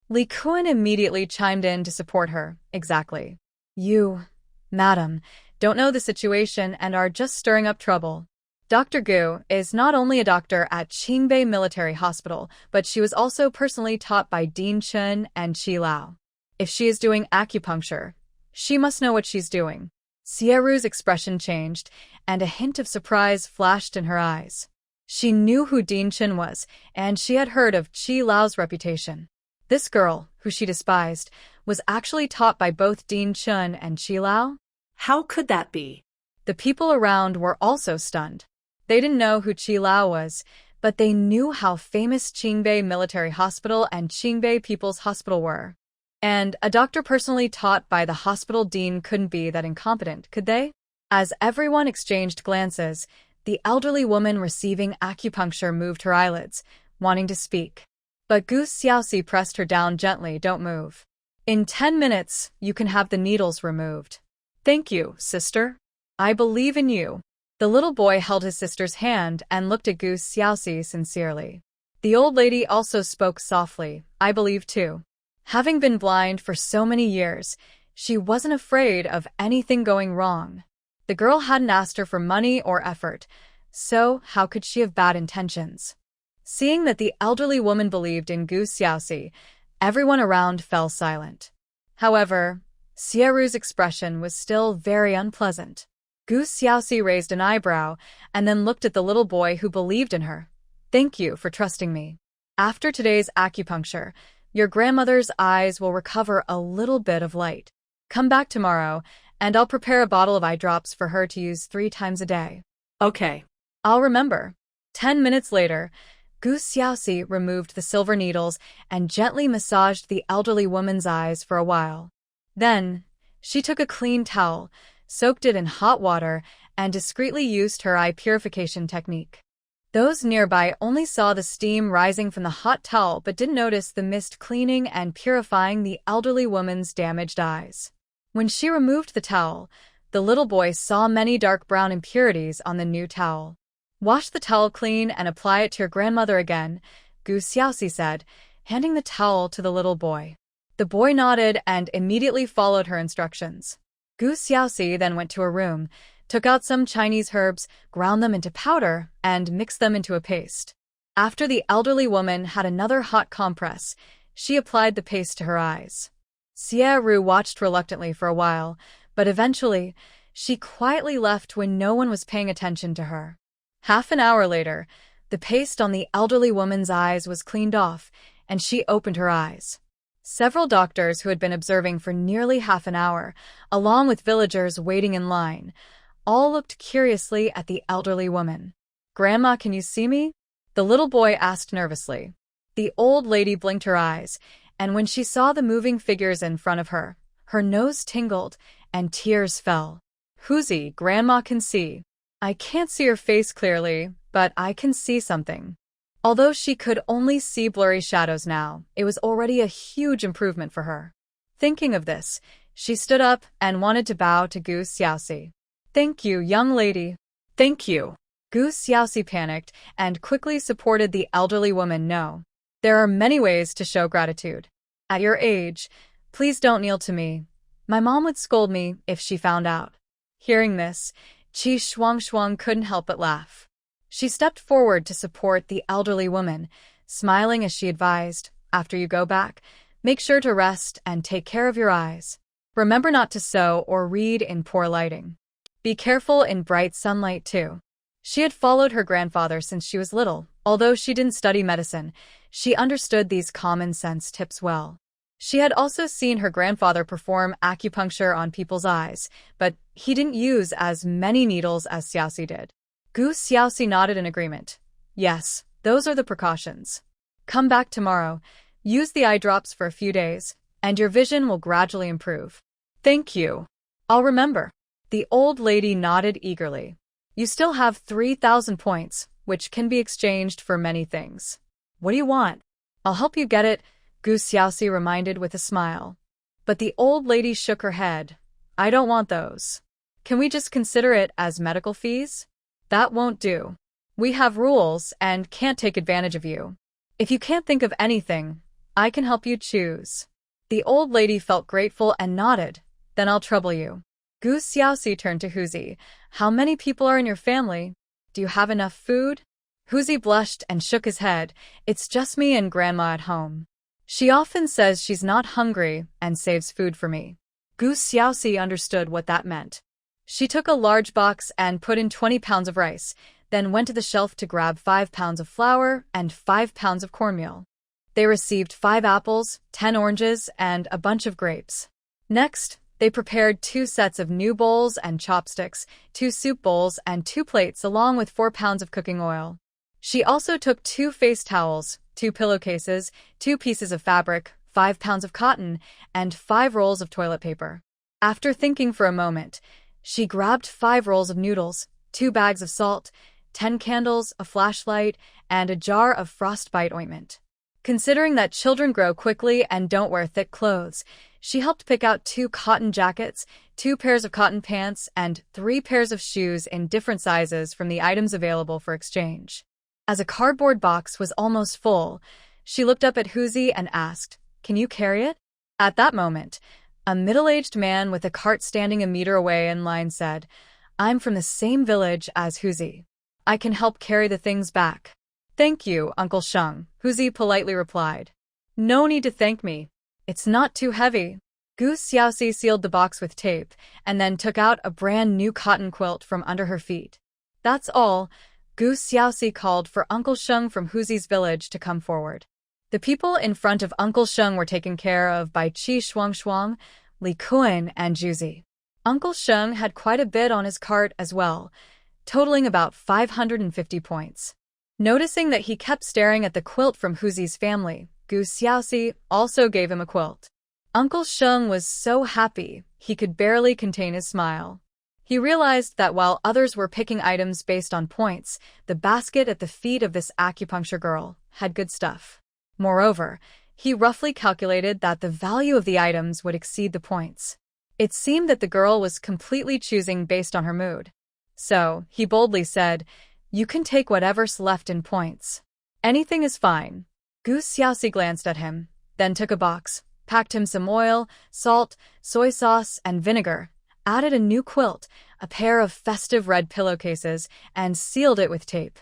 Li Kuan immediately chimed in to support her. Exactly. You, madam, don't know the situation and are just stirring up trouble. Dr. Gu is not only a doctor at Qingbei Military Hospital, but she was also personally taught by Dean Chen and Qi Lao. If she is doing acupuncture, she must know what she's doing. Xieru's expression changed, and a hint of surprise flashed in her eyes. She knew who Dean Chen was, and she had heard of Qi Lao's reputation. This girl, who she despised, was actually taught by both Dean Chen and Qi Lao? How could that be? The people around were also stunned. They didn't know who Qi Lao was, but they knew how famous Qingbei Military Hospital and Qingbei People's Hospital were. And a doctor personally taught by the hospital dean couldn't be that incompetent, could they? As everyone exchanged glances, the elderly woman receiving acupuncture moved her eyelids, wanting to speak. But Gu Xiaoxi pressed her down gently. Don't move. In 10 minutes, you can have the needles removed. Thank you, sister. I believe in you. The little boy held his sister's hand and looked at Gu Xiaoxi sincerely. The old lady also spoke softly. I believe too. Having been blind for so many years, she wasn't afraid of anything going wrong. The girl hadn't asked her for money or effort, so how could she have bad intentions? Seeing that the elderly woman believed in Gu Xiaoxi, everyone around fell silent. However, Xieru's expression was still very unpleasant. Gu Xiaoxi raised an eyebrow and then looked at the little boy who believed in her. Thank you for trusting me. After today's acupuncture, your grandmother's eyes will recover a little bit of light. Come back tomorrow, and I'll prepare a bottle of eye drops for her to use 3 times a day. Okay. I'll remember. 10 minutes later, Gu Xiaoxi removed the silver needles and gently massaged the elderly woman's eyes for a while. Then, she took a clean towel, soaked it in hot water, and discreetly used her eye purification technique. Those nearby only saw the steam rising from the hot towel but didn't notice the mist cleaning and purifying the elderly woman's damaged eyes. When she removed the towel, the little boy saw many dark brown impurities on the new towel. Wash the towel clean and apply it to your grandmother again, Gu Xiaoxi said, handing the towel to the little boy. The boy nodded and immediately followed her instructions. Gu Xiaoxi then went to her room, took out some Chinese herbs, ground them into powder, and mixed them into a paste. After the elderly woman had another hot compress, she applied the paste to her eyes. Xieru watched reluctantly for a while, but eventually, she quietly left when no one was paying attention to her. Half an hour later, the paste on the elderly woman's eyes was cleaned off, and she opened her eyes. Several doctors who had been observing for nearly half an hour, along with villagers waiting in line, all looked curiously at the elderly woman. Grandma, can you see me? The little boy asked nervously. The old lady blinked her eyes, and when she saw the moving figures in front of her, her nose tingled and tears fell. Huzi, Grandma can see. I can't see your face clearly, but I can see something. Although she could only see blurry shadows now, it was already a huge improvement for her. Thinking of this, she stood up and wanted to bow to Gu Xiaoxi. Thank you, young lady. Thank you. Gu Xiaoxi panicked and quickly supported the elderly woman. No. There are many ways to show gratitude. At your age, please don't kneel to me. My mom would scold me if she found out. Hearing this, Qi Shuang couldn't help but laugh. She stepped forward to support the elderly woman, smiling as she advised, after you go back, Make sure to rest and take care of your eyes. Remember not to sew or read in poor lighting. Be careful in bright sunlight too. She had followed her grandfather since she was little. Although she didn't study medicine, she understood these common sense tips well. She had also seen her grandfather perform acupuncture on people's eyes, but he didn't use as many needles as Xiaoxi did. Gu Xiaoxi nodded in agreement. Yes, those are the precautions. Come back tomorrow, use the eye drops for a few days, and your vision will gradually improve. Thank you. I'll remember. The old lady nodded eagerly. You still have 3,000 points, which can be exchanged for many things. What do you want? I'll help you get it, Gu Xiaoxi reminded with a smile. But the old lady shook her head. I don't want those. Can we just consider it as medical fees? That won't do. We have rules and can't take advantage of you. If you can't think of anything, I can help you choose. The old lady felt grateful and nodded. Then I'll trouble you. Gu Xiaoxi turned to Huzi. How many people are in your family? Do you have enough food? Huzi blushed and shook his head. It's just me and Grandma at home. She often says she's not hungry and saves food for me. Gu Xiaoxi understood what that meant. She took a large box and put in 20 pounds of rice, then went to the shelf to grab 5 pounds of flour and 5 pounds of cornmeal. They received 5 apples, 10 oranges, and a bunch of grapes. Next, they prepared 2 sets of new bowls and chopsticks, 2 soup bowls, and 2 plates along with 4 pounds of cooking oil. She also took 2 face towels, 2 pillowcases, 2 pieces of fabric, 5 pounds of cotton, and 5 rolls of toilet paper. After thinking for a moment, she grabbed 5 rolls of noodles, 2 bags of salt, 10 candles, a flashlight, and a jar of frostbite ointment. Considering that children grow quickly and don't wear thick clothes, she helped pick out 2 cotton jackets, 2 pairs of cotton pants, and 3 pairs of shoes in different sizes from the items available for exchange. As a cardboard box was almost full, she looked up at Huzi and asked, "Can you carry it?" At that moment, a middle-aged man with a cart standing a meter away in line said, "I'm from the same village as Huzi. I can help carry the things back." "Thank you, Uncle Sheng," Huzi politely replied. "No need to thank me. It's not too heavy." Gu Xiaoxi sealed the box with tape and then took out a brand new cotton quilt from under her feet. That's all. Gu Xiaoxi called for Uncle Sheng from Huzi's village to come forward. The people in front of Uncle Sheng were taken care of by Qi Shuangshuang, Li Kuan, and Juzi. Uncle Sheng had quite a bit on his cart as well, totaling about 550 points. Noticing that he kept staring at the quilt from Huzi's family, Gu Xiaoxi also gave him a quilt. Uncle Sheng was so happy, he could barely contain his smile. He realized that while others were picking items based on points, the basket at the feet of this acupuncture girl had good stuff. Moreover, he roughly calculated that the value of the items would exceed the points. It seemed that the girl was completely choosing based on her mood. So, he boldly said, "You can take whatever's left in points. Anything is fine." Gu Xiaoxi glanced at him, then took a box, packed him some oil, salt, soy sauce, and vinegar, added a new quilt, a pair of festive red pillowcases, and sealed it with tape.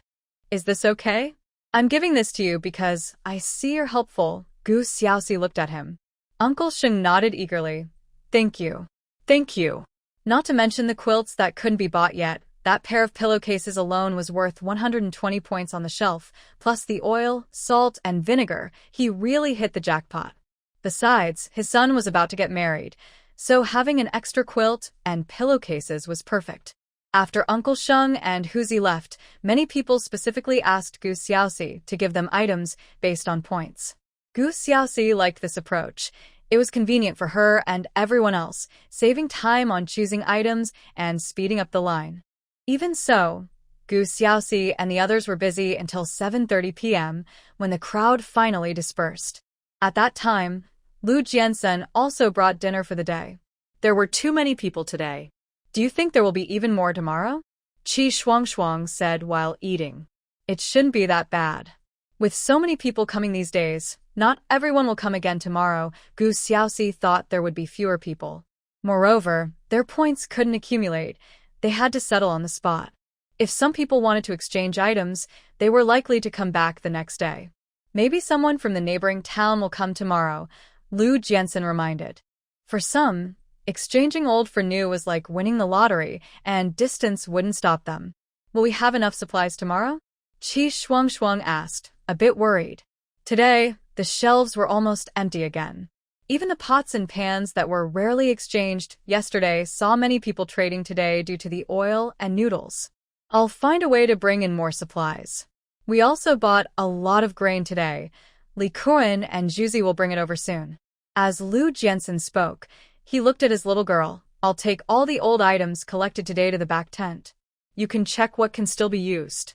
"Is this okay? I'm giving this to you because I see you're helpful." Gu Xiaoxi looked at him. Uncle Sheng nodded eagerly. "Thank you. Thank you." Not to mention the quilts that couldn't be bought yet. That pair of pillowcases alone was worth 120 points on the shelf, plus the oil, salt, and vinegar. He really hit the jackpot. Besides, his son was about to get married, so having an extra quilt and pillowcases was perfect. After Uncle Sheng and Huzi left, many people specifically asked Gu Xiaoxi to give them items based on points. Gu Xiaoxi liked this approach. It was convenient for her and everyone else, saving time on choosing items and speeding up the line. Even so, Gu Xiaoxi and the others were busy until 7:30 p.m. when the crowd finally dispersed. At that time, Lu Jiansen also brought dinner for the day. There were too many people today. "Do you think there will be even more tomorrow?" Qi Shuangshuang said while eating. "It shouldn't be that bad. With so many people coming these days, not everyone will come again tomorrow." Gu Xiaoxi thought there would be fewer people. Moreover, their points couldn't accumulate. They had to settle on the spot. If some people wanted to exchange items, they were likely to come back the next day. Maybe someone from the neighboring town will come tomorrow. Lu Jiansen reminded. For some, exchanging old for new was like winning the lottery, and distance wouldn't stop them. Will we have enough supplies tomorrow? Qi Shuang asked, a bit worried. Today, the shelves were almost empty again. Even the pots and pans that were rarely exchanged yesterday saw many people trading today due to the oil and noodles. I'll find a way to bring in more supplies. We also bought a lot of grain today. Li Kuan and Juzi will bring it over soon. As Lu Jiansen spoke, he looked at his little girl. I'll take all the old items collected today to the back tent. You can check what can still be used.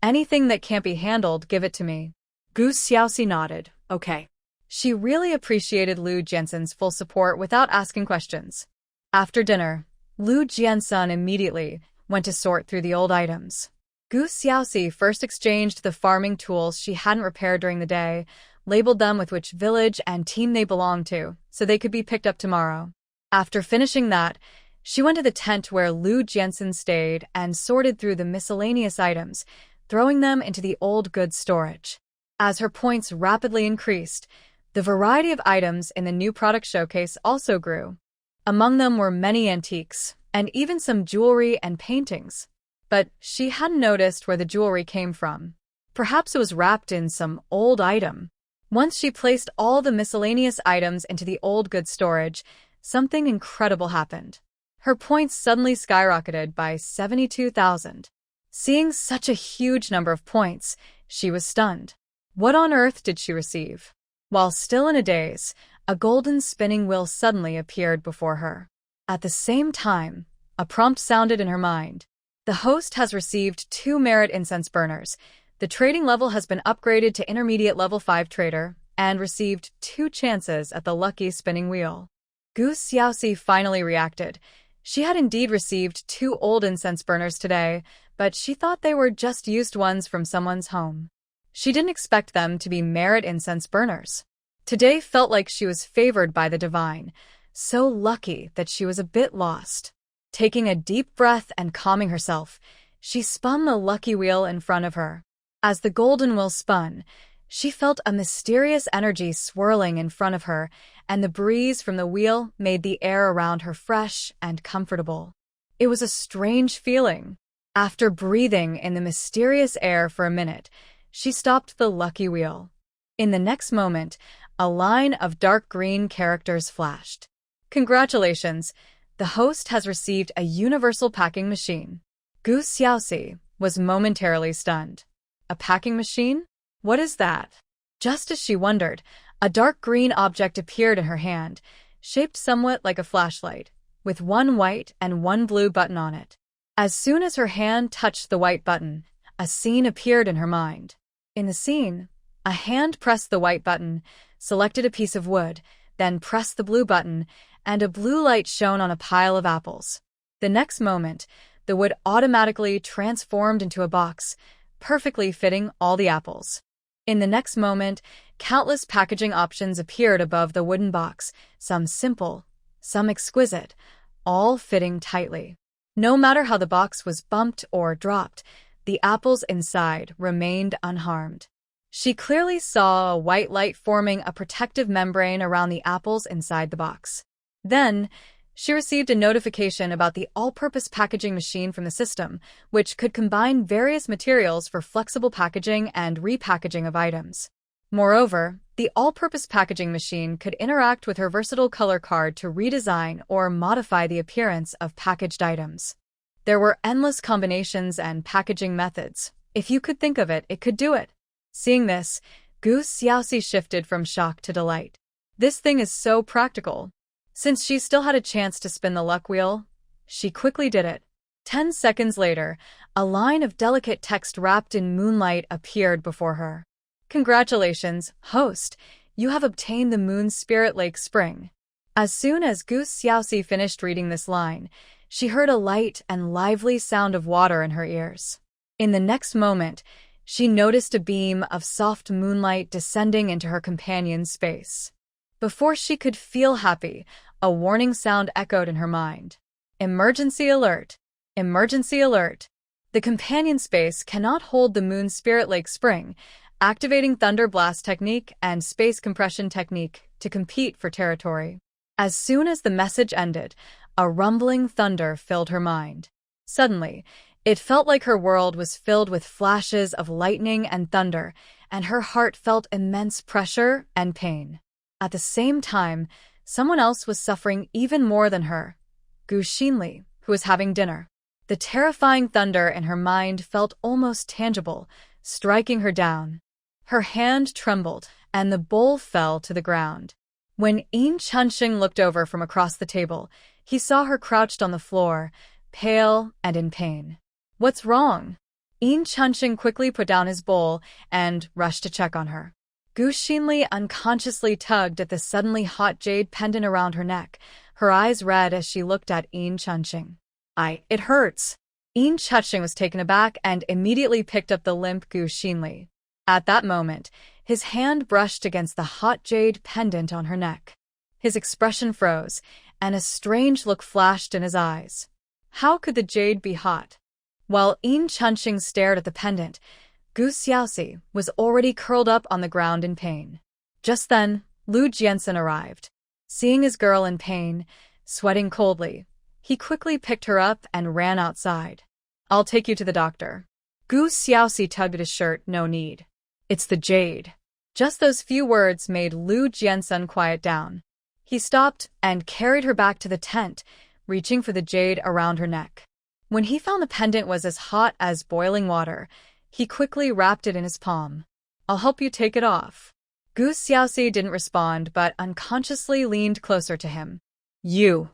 Anything that can't be handled, give it to me. Gu Xiaoxi nodded. Okay. She really appreciated Lu Jiansen's full support without asking questions. After dinner, Lu Jiansen immediately went to sort through the old items. Gu Xiaoxi first exchanged the farming tools she hadn't repaired during the day, labeled them with which village and team they belonged to, so they could be picked up tomorrow. After finishing that, she went to the tent where Lu Jiansen stayed and sorted through the miscellaneous items, throwing them into the old goods storage. As her points rapidly increased, the variety of items in the new product showcase also grew. Among them were many antiques, and even some jewelry and paintings. But she hadn't noticed where the jewelry came from. Perhaps it was wrapped in some old item. Once she placed all the miscellaneous items into the old goods storage, something incredible happened. Her points suddenly skyrocketed by 72,000. Seeing such a huge number of points, she was stunned. What on earth did she receive? While still in a daze, a golden spinning wheel suddenly appeared before her. At the same time, a prompt sounded in her mind. The host has received 2 merit incense burners. The trading level has been upgraded to intermediate level 5 trader and received 2 chances at the lucky spinning wheel. Gu Xiaoxi finally reacted. She had indeed received 2 old incense burners today, but she thought they were just used ones from someone's home. She didn't expect them to be merit incense burners. Today felt like she was favored by the divine, so lucky that she was a bit lost. Taking a deep breath and calming herself, she spun the lucky wheel in front of her. As the golden wheel spun, she felt a mysterious energy swirling in front of her, and the breeze from the wheel made the air around her fresh and comfortable. It was a strange feeling. After breathing in the mysterious air for a minute, she stopped the lucky wheel. In the next moment, a line of dark green characters flashed. Congratulations! The host has received a universal packing machine. Gu Xiaoxi was momentarily stunned. A packing machine? What is that? Just as she wondered, a dark green object appeared in her hand, shaped somewhat like a flashlight, with 1 white and 1 blue button on it. As soon as her hand touched the white button, a scene appeared in her mind. In the scene, a hand pressed the white button, selected a piece of wood, then pressed the blue button, and a blue light shone on a pile of apples. The next moment, the wood automatically transformed into a box, perfectly fitting all the apples. In the next moment, countless packaging options appeared above the wooden box, some simple, some exquisite, all fitting tightly. No matter how the box was bumped or dropped, the apples inside remained unharmed. She clearly saw a white light forming a protective membrane around the apples inside the box. Then, she received a notification about the all-purpose packaging machine from the system, which could combine various materials for flexible packaging and repackaging of items. Moreover, the all-purpose packaging machine could interact with her versatile color card to redesign or modify the appearance of packaged items. There were endless combinations and packaging methods. If you could think of it, it could do it. Seeing this, Gu Xiaoxi shifted from shock to delight. This thing is so practical. Since she still had a chance to spin the luck wheel, she quickly did it. 10 seconds later, a line of delicate text wrapped in moonlight appeared before her. Congratulations, host! You have obtained the Moon Spirit Lake Spring. As soon as Gu Xiaoxi finished reading this line, she heard a light and lively sound of water in her ears. In the next moment, she noticed a beam of soft moonlight descending into her companion's space. Before she could feel happy, a warning sound echoed in her mind. Emergency alert! Emergency alert! The companion space cannot hold the Moon Spirit Lake Spring, activating Thunder Blast technique and Space Compression technique to compete for territory. As soon as the message ended, a rumbling thunder filled her mind. Suddenly, it felt like her world was filled with flashes of lightning and thunder, and her heart felt immense pressure and pain. At the same time, someone else was suffering even more than her, Gu Xinli, who was having dinner. The terrifying thunder in her mind felt almost tangible, striking her down. Her hand trembled, and the bowl fell to the ground. When Yin Chunxing looked over from across the table, he saw her crouched on the floor, pale and in pain. "What's wrong?" Yin Chunxing quickly put down his bowl and rushed to check on her. Gu Xinli unconsciously tugged at the suddenly hot jade pendant around her neck, her eyes red as she looked at Yin Chunxing. It hurts." Yin Chunxing was taken aback and immediately picked up the limp Gu Xinli. At that moment, his hand brushed against the hot jade pendant on her neck. His expression froze, and a strange look flashed in his eyes. How could the jade be hot? While Yin Chunxing stared at the pendant, Gu Xiaoxi was already curled up on the ground in pain. Just then, Lu Jiansen arrived. Seeing his girl in pain, sweating coldly, he quickly picked her up and ran outside. "I'll take you to the doctor." Gu Xiaoxi tugged at his shirt. "No need. It's the jade." Just those few words made Lu Jiansen quiet down. He stopped and carried her back to the tent, reaching for the jade around her neck. When he found the pendant was as hot as boiling water, he quickly wrapped it in his palm. "I'll help you take it off." Gu Xiaoxi didn't respond but unconsciously leaned closer to him. You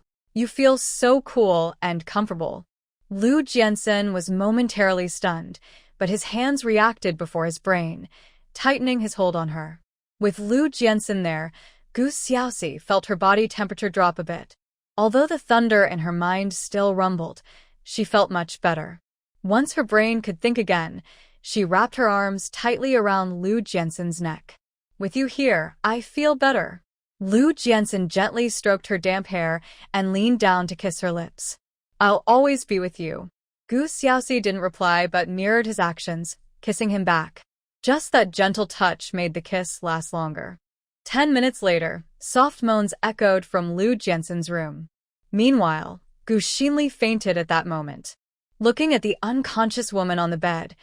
feel so cool and comfortable." Lu Jiansen was momentarily stunned, but his hands reacted before his brain, tightening his hold on her. With Lu Jiansen there, Gu Xiaoxi felt her body temperature drop a bit. Although the thunder in her mind still rumbled, she felt much better. Once her brain could think again, she wrapped her arms tightly around Lu Jiansen's neck. "With you here, I feel better." Lu Jiansen gently stroked her damp hair and leaned down to kiss her lips. "I'll always be with you." Gu Xiaoxi didn't reply but mirrored his actions, kissing him back. Just that gentle touch made the kiss last longer. 10 minutes later, soft moans echoed from Lu Jiansen's room. Meanwhile, Gu Xinli fainted at that moment. Looking at the unconscious woman on the bed,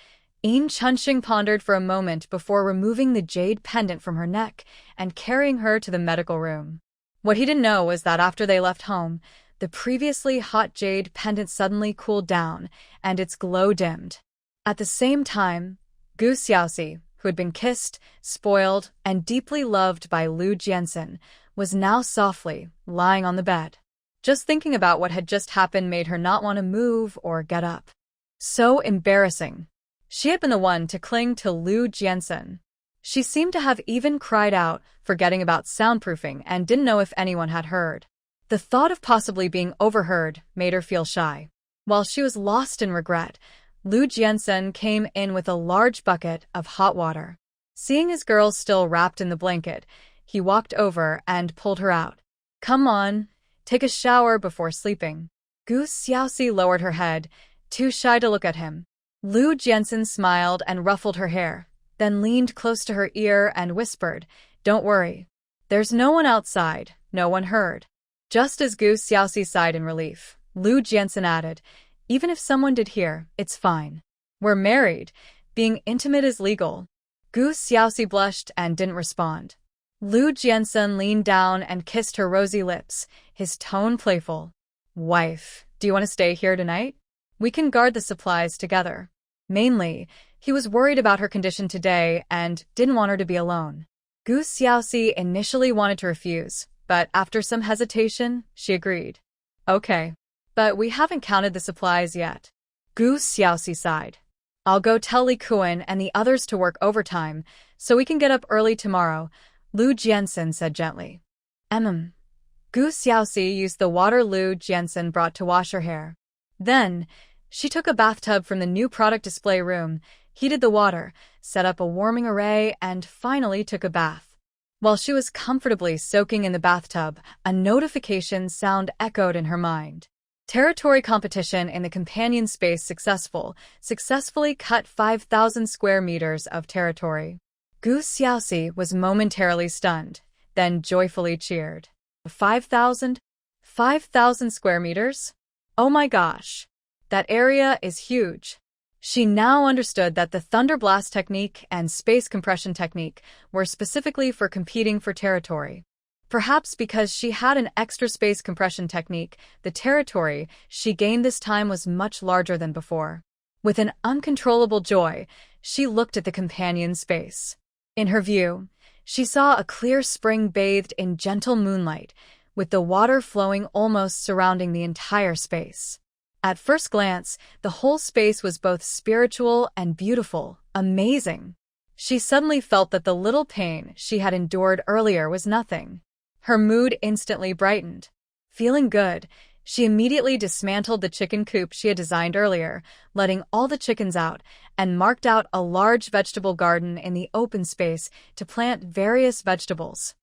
Yin Chunxing pondered for a moment before removing the jade pendant from her neck and carrying her to the medical room. What he didn't know was that after they left home, the previously hot jade pendant suddenly cooled down and its glow dimmed. At the same time, Gu Xiaoxi, who had been kissed, spoiled, and deeply loved by Lu Jiansen, was now softly lying on the bed. Just thinking about what had just happened made her not want to move or get up. So embarrassing. She had been the one to cling to Lu Jiansen. She seemed to have even cried out, forgetting about soundproofing, and didn't know if anyone had heard. The thought of possibly being overheard made her feel shy. While she was lost in regret, Lu Jiansen came in with a large bucket of hot water. Seeing his girl still wrapped in the blanket, he walked over and pulled her out. "Come on, take a shower before sleeping." Gu Xiaoxi lowered her head, too shy to look at him. Lu Jiansen smiled and ruffled her hair, then leaned close to her ear and whispered, "Don't worry. There's no one outside, no one heard." Just as Gu Xiaoxi sighed in relief, Lu Jiansen added, "Even if someone did hear, it's fine. We're married. Being intimate is legal." Gu Xiaoxi blushed and didn't respond. Lu Jiansen leaned down and kissed her rosy lips, his tone playful. "Wife, do you want to stay here tonight? We can guard the supplies together." Mainly, he was worried about her condition today and didn't want her to be alone. Gu Xiaoxi initially wanted to refuse, but after some hesitation, she agreed. "Okay, but we haven't counted the supplies yet." Gu Xiaoxi sighed. "I'll go tell Li Kuan and the others to work overtime, so we can get up early tomorrow," Lu Jiansen said gently. Gu Xiaoxi used the water Lu Jiansen brought to wash her hair. Then, she took a bathtub from the new product display room, heated the water, set up a warming array, and finally took a bath. While she was comfortably soaking in the bathtub, a notification sound echoed in her mind. Territory competition in the companion space successfully cut 5,000 square meters of territory. Gu Xiaoxi was momentarily stunned, then joyfully cheered. 5,000? 5,000 square meters? Oh my gosh! That area is huge. She now understood that the Thunder Blast technique and Space Compression technique were specifically for competing for territory. Perhaps because she had an extra Space Compression technique, the territory she gained this time was much larger than before. With an uncontrollable joy, she looked at the companion's space. In her view, she saw a clear spring bathed in gentle moonlight, with the water flowing almost surrounding the entire space. At first glance, the whole space was both spiritual and beautiful, amazing. She suddenly felt that the little pain she had endured earlier was nothing. Her mood instantly brightened. Feeling good, she immediately dismantled the chicken coop she had designed earlier, letting all the chickens out, and marked out a large vegetable garden in the open space to plant various vegetables.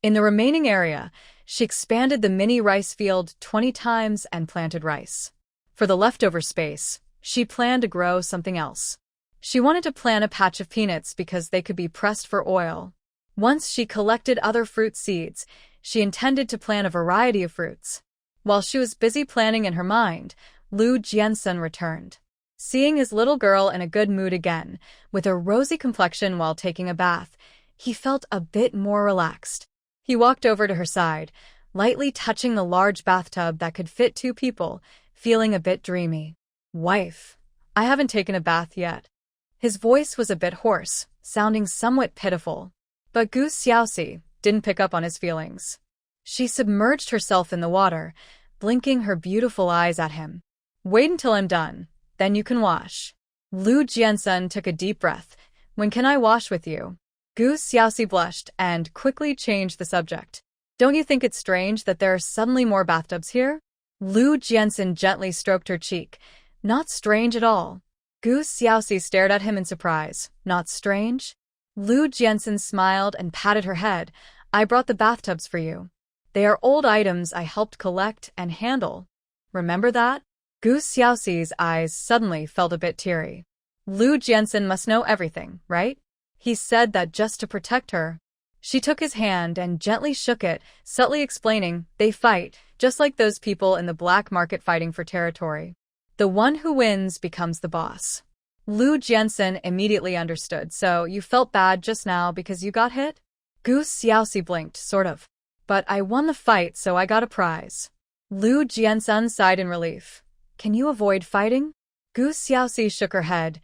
In the remaining area, she expanded the mini rice field 20 times and planted rice. For the leftover space, she planned to grow something else. She wanted to plant a patch of peanuts because they could be pressed for oil. Once she collected other fruit seeds, she intended to plant a variety of fruits. While she was busy planning in her mind, Lu Jiansun returned. Seeing his little girl in a good mood again, with a rosy complexion while taking a bath, he felt a bit more relaxed. He walked over to her side, lightly touching the large bathtub that could fit 2 people, feeling a bit dreamy. "Wife, I haven't taken a bath yet." His voice was a bit hoarse, sounding somewhat pitiful. But Gu Xiaoxi didn't pick up on his feelings. She submerged herself in the water, blinking her beautiful eyes at him. "Wait until I'm done, then you can wash." Lu Jiansun took a deep breath. "When can I wash with you?" Gu Xiaoxi blushed and quickly changed the subject. "Don't you think it's strange that there are suddenly more bathtubs here?" Lu Jiansun gently stroked her cheek. "Not strange at all." Gu Xiaoxi stared at him in surprise. "Not strange?" Lu Jiansun smiled and patted her head. "I brought the bathtubs for you. They are old items I helped collect and handle. Remember that?" Gu Xiaoxi's eyes suddenly felt a bit teary. Lu Jiansun must know everything, right? He said that just to protect her. She took his hand and gently shook it, subtly explaining, "They fight, just like those people in the black market fighting for territory. The one who wins becomes the boss." Lu Jiansun immediately understood. "So you felt bad just now because you got hit?" Gu Xiaoxi blinked, sort of. "But I won the fight, so I got a prize." Lu Jiansun sighed in relief. "Can you avoid fighting?" Gu Xiaoxi shook her head.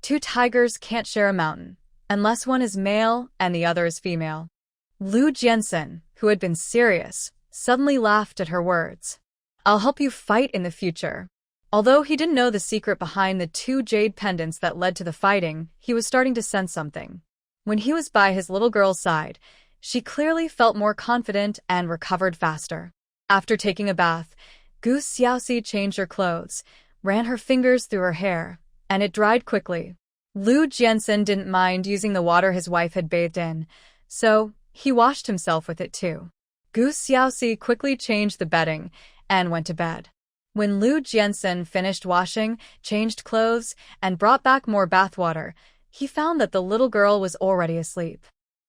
2 tigers can't share a mountain, unless one is male and the other is female." Lu Jiansun, who had been serious, suddenly laughed at her words. "I'll help you fight in the future." Although he didn't know the secret behind the 2 jade pendants that led to the fighting, he was starting to sense something. When he was by his little girl's side, she clearly felt more confident and recovered faster. After taking a bath, Gu Xiaoxi changed her clothes, ran her fingers through her hair, and it dried quickly. Lu Jiansun didn't mind using the water his wife had bathed in, so he washed himself with it too. Gu Xiaoxi quickly changed the bedding and went to bed. When Lu Jiansun finished washing, changed clothes, and brought back more bathwater, he found that the little girl was already asleep.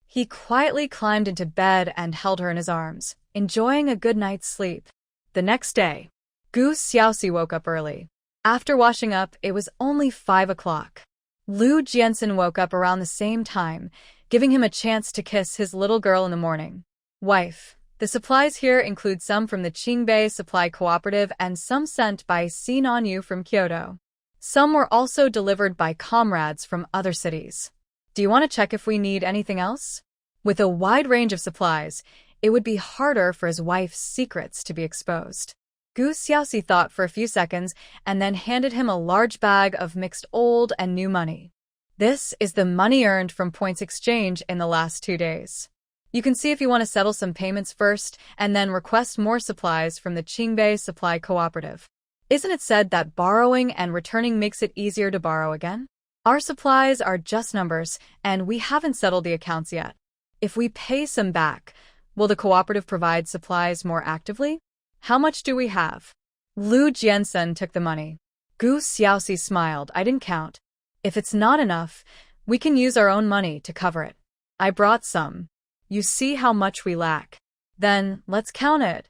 He quietly climbed into bed and held her in his arms, enjoying a good night's sleep. The next day, Gu Xiaoxi woke up early. After washing up, it was only 5 o'clock. Lu Jiansun woke up around the same time, giving him a chance to kiss his little girl in the morning. "Wife, the supplies here include some from the Qingbei Supply Cooperative and some sent by Sinan Yu from Kyoto. Some were also delivered by comrades from other cities. Do you want to check if we need anything else?" With a wide range of supplies, it would be harder for his wife's secrets to be exposed. Gu Xiaoxi thought for a few seconds and then handed him a large bag of mixed old and new money. "This is the money earned from points exchange in the last 2 days. You can see if you want to settle some payments first and then request more supplies from the Qingbei Supply Cooperative. Isn't it said that borrowing and returning makes it easier to borrow again? Our supplies are just numbers, and we haven't settled the accounts yet. If we pay some back, will the cooperative provide supplies more actively? How much do we have?" Lu Jiansun took the money. Gu Xiaoxi smiled. "I didn't count. If it's not enough, we can use our own money to cover it." I brought some. You see how much we lack. Then, let's count it.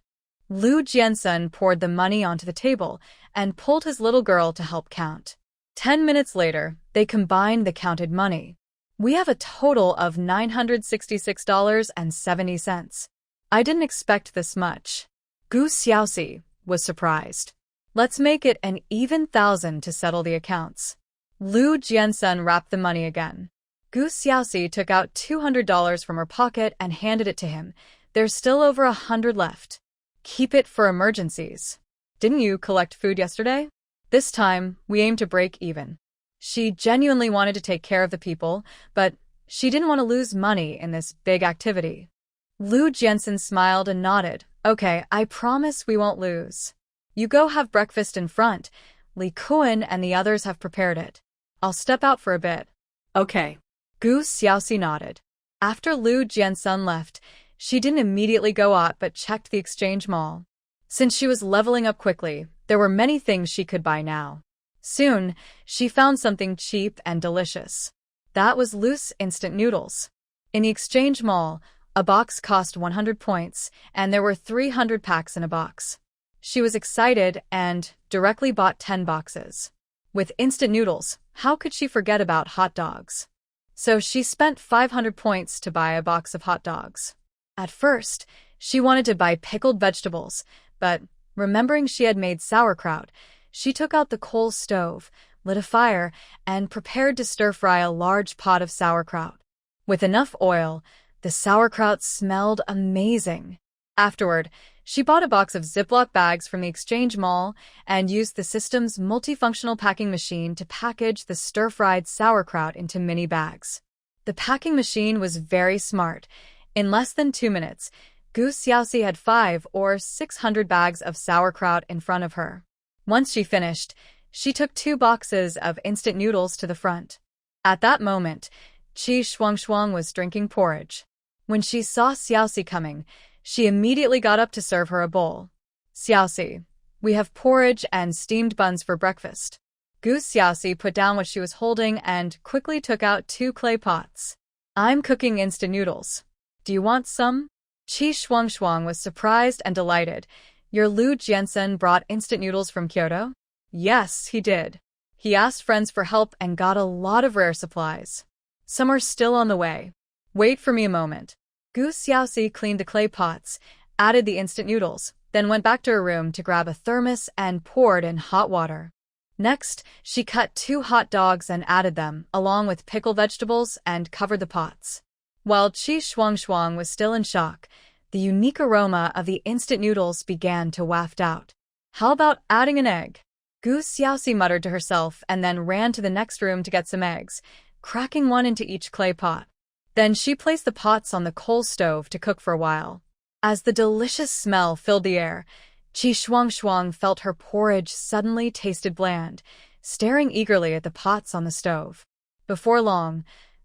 Lu Jiansun poured the money onto the table and pulled his little girl to help count. 10 minutes later, they combined the counted money. We have a total of $966.70. I didn't expect this much. Gu Xiaoxi was surprised. Let's make it an even 1,000 to settle the accounts. Lu Jiansun wrapped the money again. Gu Xiaoxi took out $200 from her pocket and handed it to him. There's still over 100 left. Keep it for emergencies. Didn't you collect food yesterday? This time, we aim to break even. She genuinely wanted to take care of the people, but she didn't want to lose money in this big activity. Lu Jiansun smiled and nodded. Okay, I promise we won't lose. You go have breakfast in front. Li Kuan and the others have prepared it. I'll step out for a bit. Okay. Gu Xiaoxi nodded. After Lu Jiansun left, she didn't immediately go out but checked the exchange mall. Since she was leveling up quickly, there were many things she could buy now. Soon, she found something cheap and delicious. That was loose instant noodles. In the exchange mall, a box cost 100 points, and there were 300 packs in a box. She was excited and directly bought 10 boxes. With instant noodles, how could she forget about hot dogs? So she spent 500 points to buy a box of hot dogs. At first, she wanted to buy pickled vegetables, but remembering she had made sauerkraut, she took out the coal stove, lit a fire, and prepared to stir-fry a large pot of sauerkraut. With enough oil, the sauerkraut smelled amazing. Afterward, she bought a box of Ziploc bags from the exchange mall and used the system's multifunctional packing machine to package the stir-fried sauerkraut into mini bags. The packing machine was very smart. In less than 2 minutes, Gu Xiaoxi had 500 or 600 bags of sauerkraut in front of her. Once she finished, she took 2 boxes of instant noodles to the front. At that moment, Qi Shuangshuang was drinking porridge. When she saw Xiaoxi coming, she immediately got up to serve her a bowl. Xiaoxi, we have porridge and steamed buns for breakfast. Gu Xiaoxi put down what she was holding and quickly took out 2 clay pots. I'm cooking instant noodles. Do you want some? Qi Shuangshuang was surprised and delighted. Your Lu Jiansun brought instant noodles from Kyoto? Yes, he did. He asked friends for help and got a lot of rare supplies. Some are still on the way. Wait for me a moment. Gu Xiaoxi cleaned the clay pots, added the instant noodles, then went back to her room to grab a thermos and poured in hot water. Next, she cut 2 hot dogs and added them, along with pickled vegetables, and covered the pots. While Qi Shuangshuang was still in shock, the unique aroma of the instant noodles began to waft out. How about adding an egg? Gu Xiaoxi muttered to herself and then ran to the next room to get some eggs, cracking one into each clay pot. Then she placed the pots on the coal stove to cook for a while. As the delicious smell filled the air, Qi Shuangshuang felt her porridge suddenly tasted bland, staring eagerly at the pots on the stove. Before long,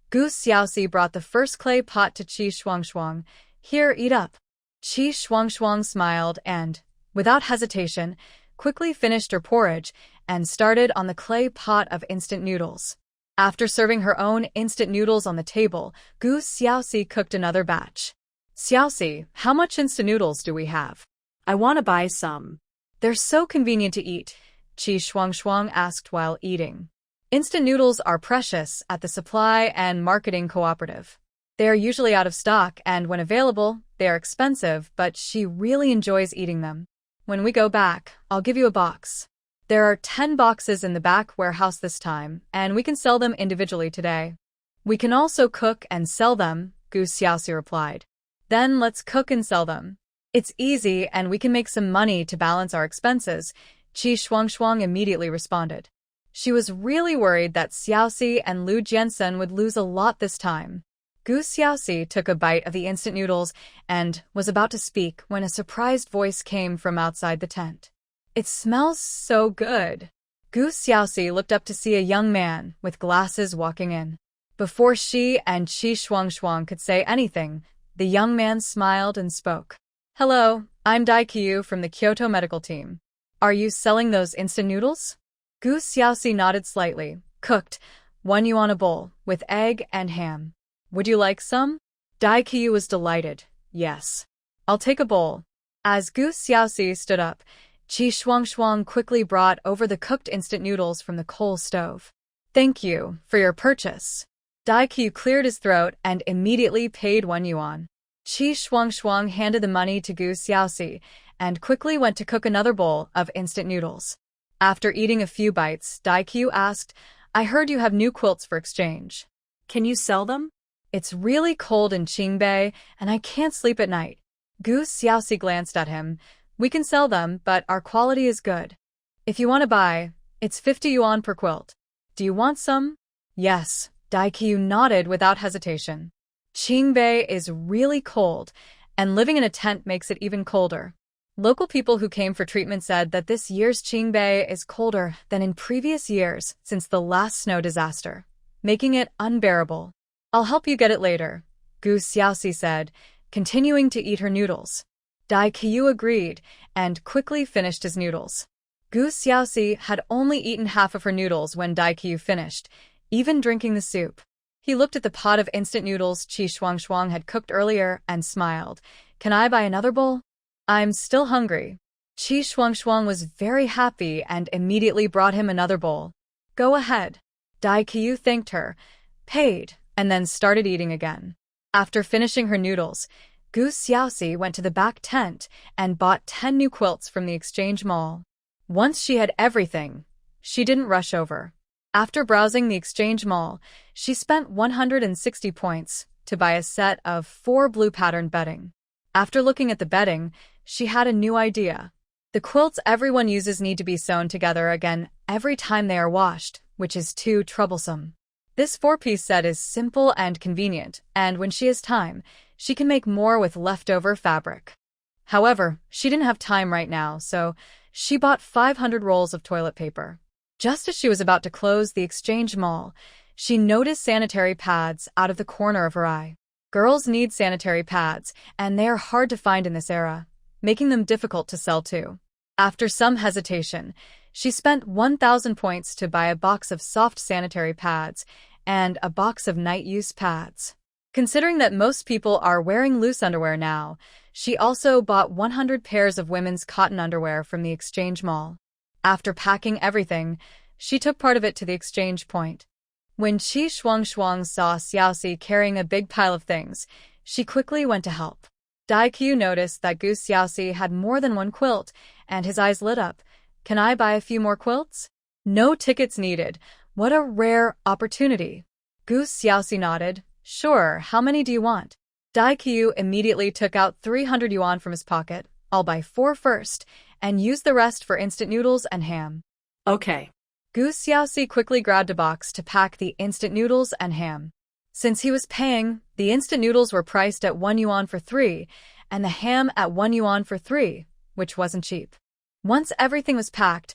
Gu Xiaoxi brought the first clay pot to Qi Shuangshuang. Here, eat up. Qi Shuangshuang smiled and, without hesitation, quickly finished her porridge and started on the clay pot of instant noodles. After serving her own instant noodles on the table, Gu Xiaoxi cooked another batch. Xiaoxi, how much instant noodles do we have? I want to buy some. They're so convenient to eat, Qi Shuangshuang asked while eating. Instant noodles are precious at the Supply and Marketing Cooperative. They are usually out of stock, and when available, they are expensive, but she really enjoys eating them. When we go back, I'll give you a box. There are 10 boxes in the back warehouse this time, and we can sell them individually today. We can also cook and sell them, Gu Xiaoxi replied. Then let's cook and sell them. It's easy, and we can make some money to balance our expenses, Qi Shuangshuang immediately responded. She was really worried that Xiaoxi and Lu Jiansun would lose a lot this time. Gu Xiaoxi took a bite of the instant noodles and was about to speak when a surprised voice came from outside the tent. It smells so good. Gu Xiaoxi looked up to see a young man with glasses walking in. Before she and Qi Shuangshuang could say anything, the young man smiled and spoke. Hello, I'm Dai Qiu from the Kyoto medical team. Are you selling those instant noodles? Gu Xiaoxi nodded slightly. Cooked, 1 yuan a bowl, with egg and ham. Would you like some? Daikyu was delighted. Yes. I'll take a bowl. As Gu Xiaoxi stood up, Qi Shuangshuang quickly brought over the cooked instant noodles from the coal stove. Thank you for your purchase. Daikyu cleared his throat and immediately paid 1 yuan. Qi Shuangshuang handed the money to Gu Xiaoxi and quickly went to cook another bowl of instant noodles. After eating a few bites, Daikyu asked, I heard you have new quilts for exchange. Can you sell them? It's really cold in Qingbei, and I can't sleep at night. Gu Xiaoxi glanced at him. We can sell them, but our quality is good. If you want to buy, it's 50 yuan per quilt. Do you want some? Yes, Daikyu nodded without hesitation. Qingbei is really cold, and living in a tent makes it even colder. Local people who came for treatment said that this year's Qingbei is colder than in previous years since the last snow disaster, making it unbearable. I'll help you get it later, Gu Xiaoxi said, continuing to eat her noodles. Daikyu agreed and quickly finished his noodles. Gu Xiaoxi had only eaten half of her noodles when Daikyu finished, even drinking the soup. He looked at the pot of instant noodles Qi Shuangshuang had cooked earlier and smiled. Can I buy another bowl? I'm still hungry. Qi Shuangshuang was very happy and immediately brought him another bowl. Go ahead. Daikyu thanked her, paid, and then started eating again. After finishing her noodles, Gu Xiaoxi went to the back tent and bought 10 new quilts from the exchange mall. Once she had everything, she didn't rush over. After browsing the exchange mall, she spent 160 points to buy a set of 4 blue pattern bedding. After looking at the bedding, she had a new idea. The quilts everyone uses need to be sewn together again every time they are washed, which is too troublesome. This 4-piece set is simple and convenient, and when she has time, she can make more with leftover fabric. However, she didn't have time right now, so she bought 500 rolls of toilet paper. Just as she was about to close the exchange mall, she noticed sanitary pads out of the corner of her eye. Girls need sanitary pads, and they are hard to find in this era, making them difficult to sell too. After some hesitation, she spent 1,000 points to buy a box of soft sanitary pads and a box of night-use pads. Considering that most people are wearing loose underwear now, she also bought 100 pairs of women's cotton underwear from the exchange mall. After packing everything, she took part of it to the exchange point. When Qi Shuangshuang saw Xiaoxi carrying a big pile of things, she quickly went to help. Daikyu noticed that Gu Xiaoxi had more than one quilt, and his eyes lit up. Can I buy a few more quilts? No tickets needed. What a rare opportunity. Gu Xiaoxi nodded. Sure, how many do you want? Daikyu immediately took out 300 yuan from his pocket. I'll buy 4 first, and use the rest for instant noodles and ham. Okay. Gu Xiaoxi quickly grabbed a box to pack the instant noodles and ham. Since he was paying, the instant noodles were priced at 1 yuan for 3, and the ham at 1 yuan for 3, which wasn't cheap. Once everything was packed,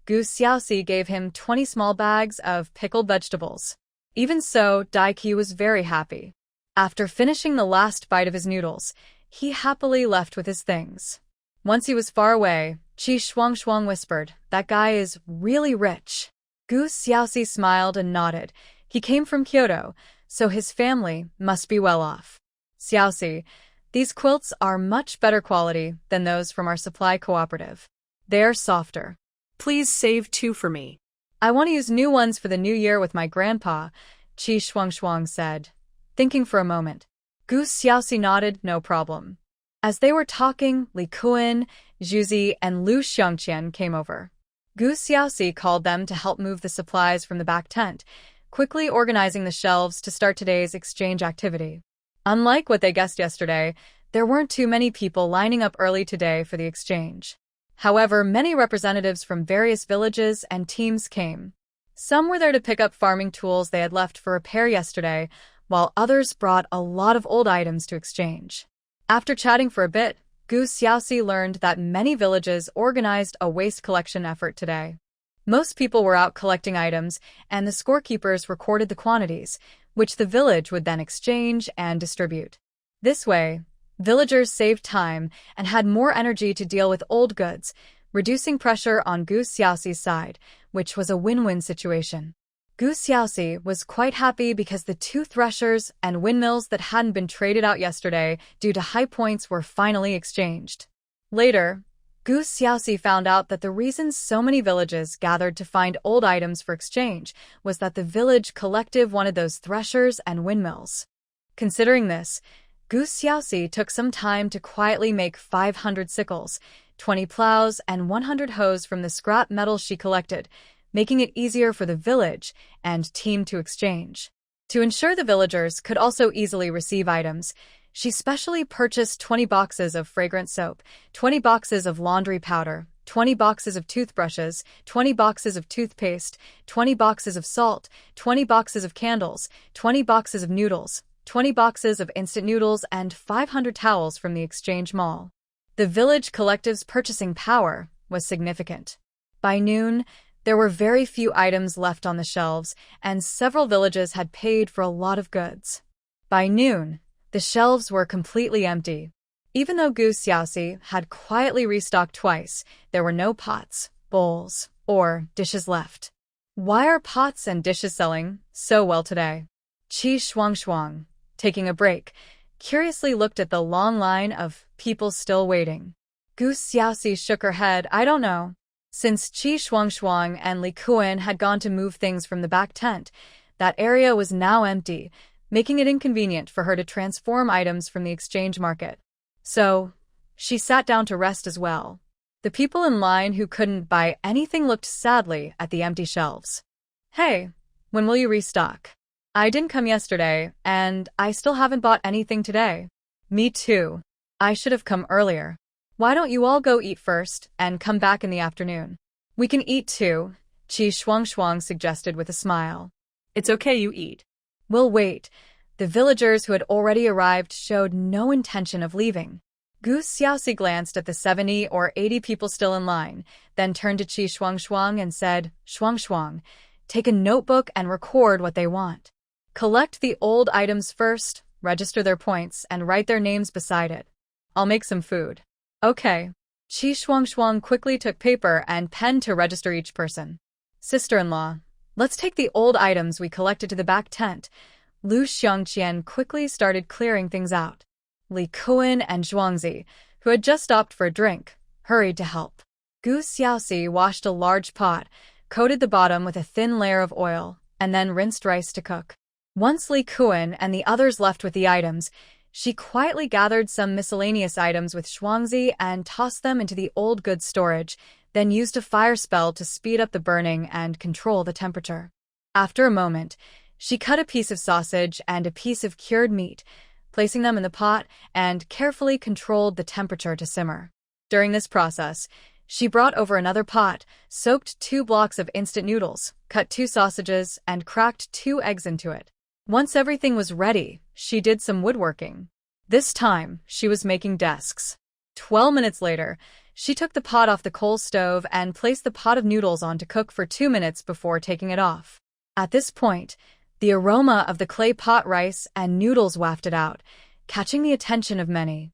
Gu Xiaoxi gave him 20 small bags of pickled vegetables. Even so, Daikyu was very happy. After finishing the last bite of his noodles, he happily left with his things. Once he was far away, Qi Shuangshuang whispered, that guy is really rich. Gu Xiaoxi smiled and nodded. He came from Kyoto, so his family must be well off. Xiaoxi, these quilts are much better quality than those from our supply cooperative. They are softer. Please save 2 for me. I want to use new ones for the new year with my grandpa, Qi Shuangshuang said, thinking for a moment. Gu Xiaoxi nodded, no problem. As they were talking, Li Kuan, Zhuzi, and Lu Xiangqian came over. Gu Xiaoxi called them to help move the supplies from the back tent, quickly organizing the shelves to start today's exchange activity. Unlike what they guessed yesterday, there weren't too many people lining up early today for the exchange. However, many representatives from various villages and teams came. Some were there to pick up farming tools they had left for repair yesterday, while others brought a lot of old items to exchange. After chatting for a bit, Gu Xiaoxi learned that many villages organized a waste collection effort today. Most people were out collecting items, and the scorekeepers recorded the quantities, which the village would then exchange and distribute. This way, villagers saved time and had more energy to deal with old goods, reducing pressure on Gu Xiaoxi's side, which was a win-win situation. Gu Xiaoxi was quite happy because the two threshers and windmills that hadn't been traded out yesterday due to high points were finally exchanged. Later, Gu Xiaoxi found out that the reason so many villages gathered to find old items for exchange was that the village collective wanted those threshers and windmills. Considering this, Gu Xiaoxi took some time to quietly make 500 sickles, 20 plows, and 100 hoes from the scrap metal she collected, making it easier for the village and team to exchange. To ensure the villagers could also easily receive items, she specially purchased 20 boxes of fragrant soap, 20 boxes of laundry powder, 20 boxes of toothbrushes, 20 boxes of toothpaste, 20 boxes of salt, 20 boxes of candles, 20 boxes of noodles, 20 boxes of instant noodles, and 500 towels from the exchange mall. The village collective's purchasing power was significant. By noon, there were very few items left on the shelves, and several villages had paid for a lot of goods. By noon, the shelves were completely empty. Even though Gu Xiaoxi had quietly restocked twice, there were no pots, bowls, or dishes left. Why are pots and dishes selling so well today? Qi Shuangshuang, taking a break, curiously looked at the long line of people still waiting. Gu Xiaoxi shook her head. I don't know. Since Qi Shuangshuang and Li Kuan had gone to move things from the back tent, that area was now empty, making it inconvenient for her to transform items from the exchange market. So, she sat down to rest as well. The people in line who couldn't buy anything looked sadly at the empty shelves. Hey, when will you restock? I didn't come yesterday, and I still haven't bought anything today. Me too. I should have come earlier. Why don't you all go eat first and come back in the afternoon? We can eat too, Qi Shuangshuang suggested with a smile. It's okay, you eat. We'll wait. The villagers who had already arrived showed no intention of leaving. Gu Xiaoxi glanced at the 70 or 80 people still in line, then turned to Qi Shuangshuang and said, Shuangshuang, take a notebook and record what they want. Collect the old items first, register their points, and write their names beside it. I'll make some food. Okay. Qi Shuangshuang quickly took paper and pen to register each person. Sister-in-law, let's take the old items we collected to the back tent. Lu Xiangqian quickly started clearing things out. Li Kuan and Zhuangzi, who had just stopped for a drink, hurried to help. Gu Xiaoxi washed a large pot, coated the bottom with a thin layer of oil, and then rinsed rice to cook. Once Li Kuan and the others left with the items, she quietly gathered some miscellaneous items with Zhuangzi and tossed them into the old goods storage, then used a fire spell to speed up the burning and control the temperature. After a moment, she cut a piece of sausage and a piece of cured meat, placing them in the pot, and carefully controlled the temperature to simmer. During this process, she brought over another pot, soaked 2 blocks of instant noodles, cut 2 sausages, and cracked 2 eggs into it. Once everything was ready, she did some woodworking. This time, she was making desks. 12 minutes later, she took the pot off the coal stove and placed the pot of noodles on to cook for 2 minutes before taking it off. At this point, the aroma of the clay pot rice and noodles wafted out, catching the attention of many.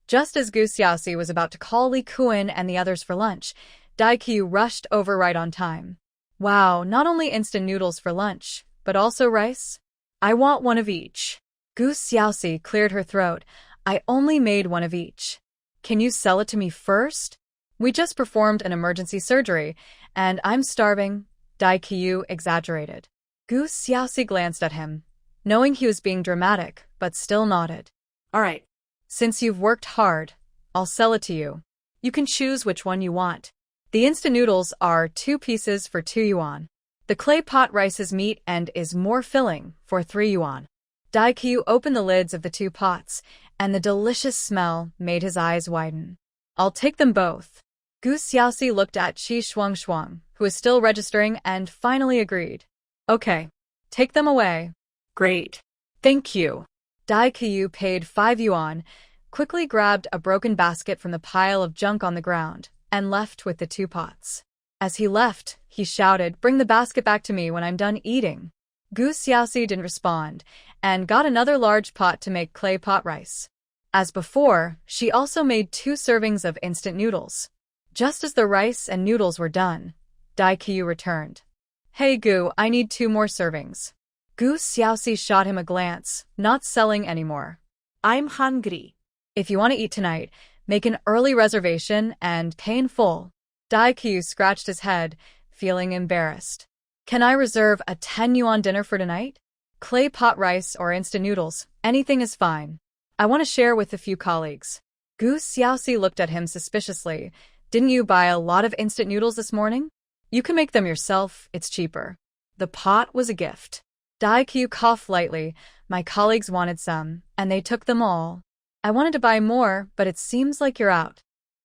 Just as Gu Xiaoxi was about to call Li Kuan and the others for lunch, Dai Qiu rushed over right on time. Wow, not only instant noodles for lunch, but also rice? I want one of each. Gu Xiaoxi cleared her throat. I only made one of each. Can you sell it to me first? We just performed an emergency surgery, and I'm starving, Dai Qiu exaggerated. Gu Xiaoxi glanced at him, knowing he was being dramatic, but still nodded. All right. Since you've worked hard, I'll sell it to you. You can choose which one you want. The instant noodles are 2 pieces for 2 yuan. The clay pot rice is meat and is more filling for 3 yuan. Dai Qiu opened the lids of the 2 pots, and the delicious smell made his eyes widen. I'll take them both. Gu Xiaoxi looked at Qi Shuangshuang, who was still registering, and finally agreed. Okay, take them away. Great. Thank you. Dai Qiu paid 5 yuan, quickly grabbed a broken basket from the pile of junk on the ground, and left with the 2 pots. As he left, he shouted, "Bring the basket back to me when I'm done eating." Gu Xiaoxi didn't respond, and got another large pot to make clay pot rice. As before, she also made 2 servings of instant noodles. Just as the rice and noodles were done, Dai Qiu returned. Hey Gu, I need 2 more servings. Gu Xiaoxi shot him a glance, not selling anymore. I'm hungry. If you want to eat tonight, make an early reservation and pay in full. Daikyu scratched his head, feeling embarrassed. Can I reserve a 10 yuan dinner for tonight? Clay pot rice or instant noodles, anything is fine. I want to share with a few colleagues. Gu Xiaoxi looked at him suspiciously. Didn't you buy a lot of instant noodles this morning? You can make them yourself, it's cheaper. The pot was a gift. Daikyu coughed lightly. My colleagues wanted some, and they took them all. I wanted to buy more, but it seems like you're out.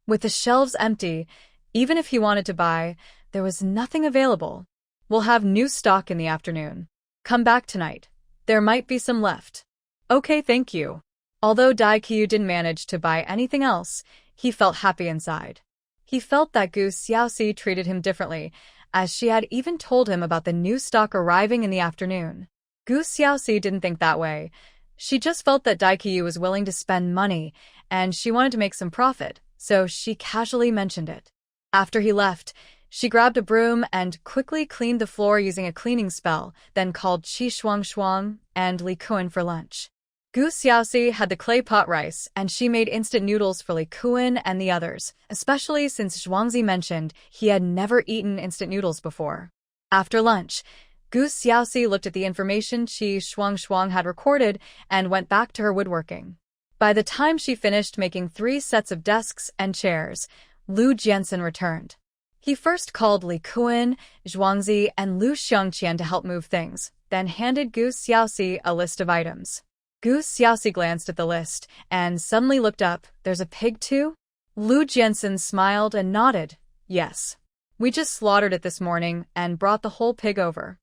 With the shelves empty, even if he wanted to buy, there was nothing available. We'll have new stock in the afternoon. Come back tonight. There might be some left. Okay, thank you. Although Daikyu didn't manage to buy anything else, he felt happy inside. He felt that Gu Xiaoxi treated him differently, as she had even told him about the new stock arriving in the afternoon. Gu Xiaoxi didn't think that way. She just felt that Daikyu was willing to spend money, and she wanted to make some profit, so she casually mentioned it. After he left, she grabbed a broom and quickly cleaned the floor using a cleaning spell, then called Qi Shuang and Li Kuan for lunch. Gu Xiaoxi had the clay pot rice, and she made instant noodles for Li Kuan and the others, especially since Zhuangzi mentioned he had never eaten instant noodles before. After lunch, Gu Xiaoxi looked at the information Qi Shuang had recorded and went back to her woodworking. By the time she finished making 3 sets of desks and chairs, Lu Jiansen returned. He first called Li Kuan, Zhuangzi, and Lu Xiangqian to help move things, then handed Gu Xiaoxi a list of items. Gu Xiaoxi glanced at the list and suddenly looked up. There's a pig too? Lu Jiansen smiled and nodded. Yes. We just slaughtered it this morning and brought the whole pig over.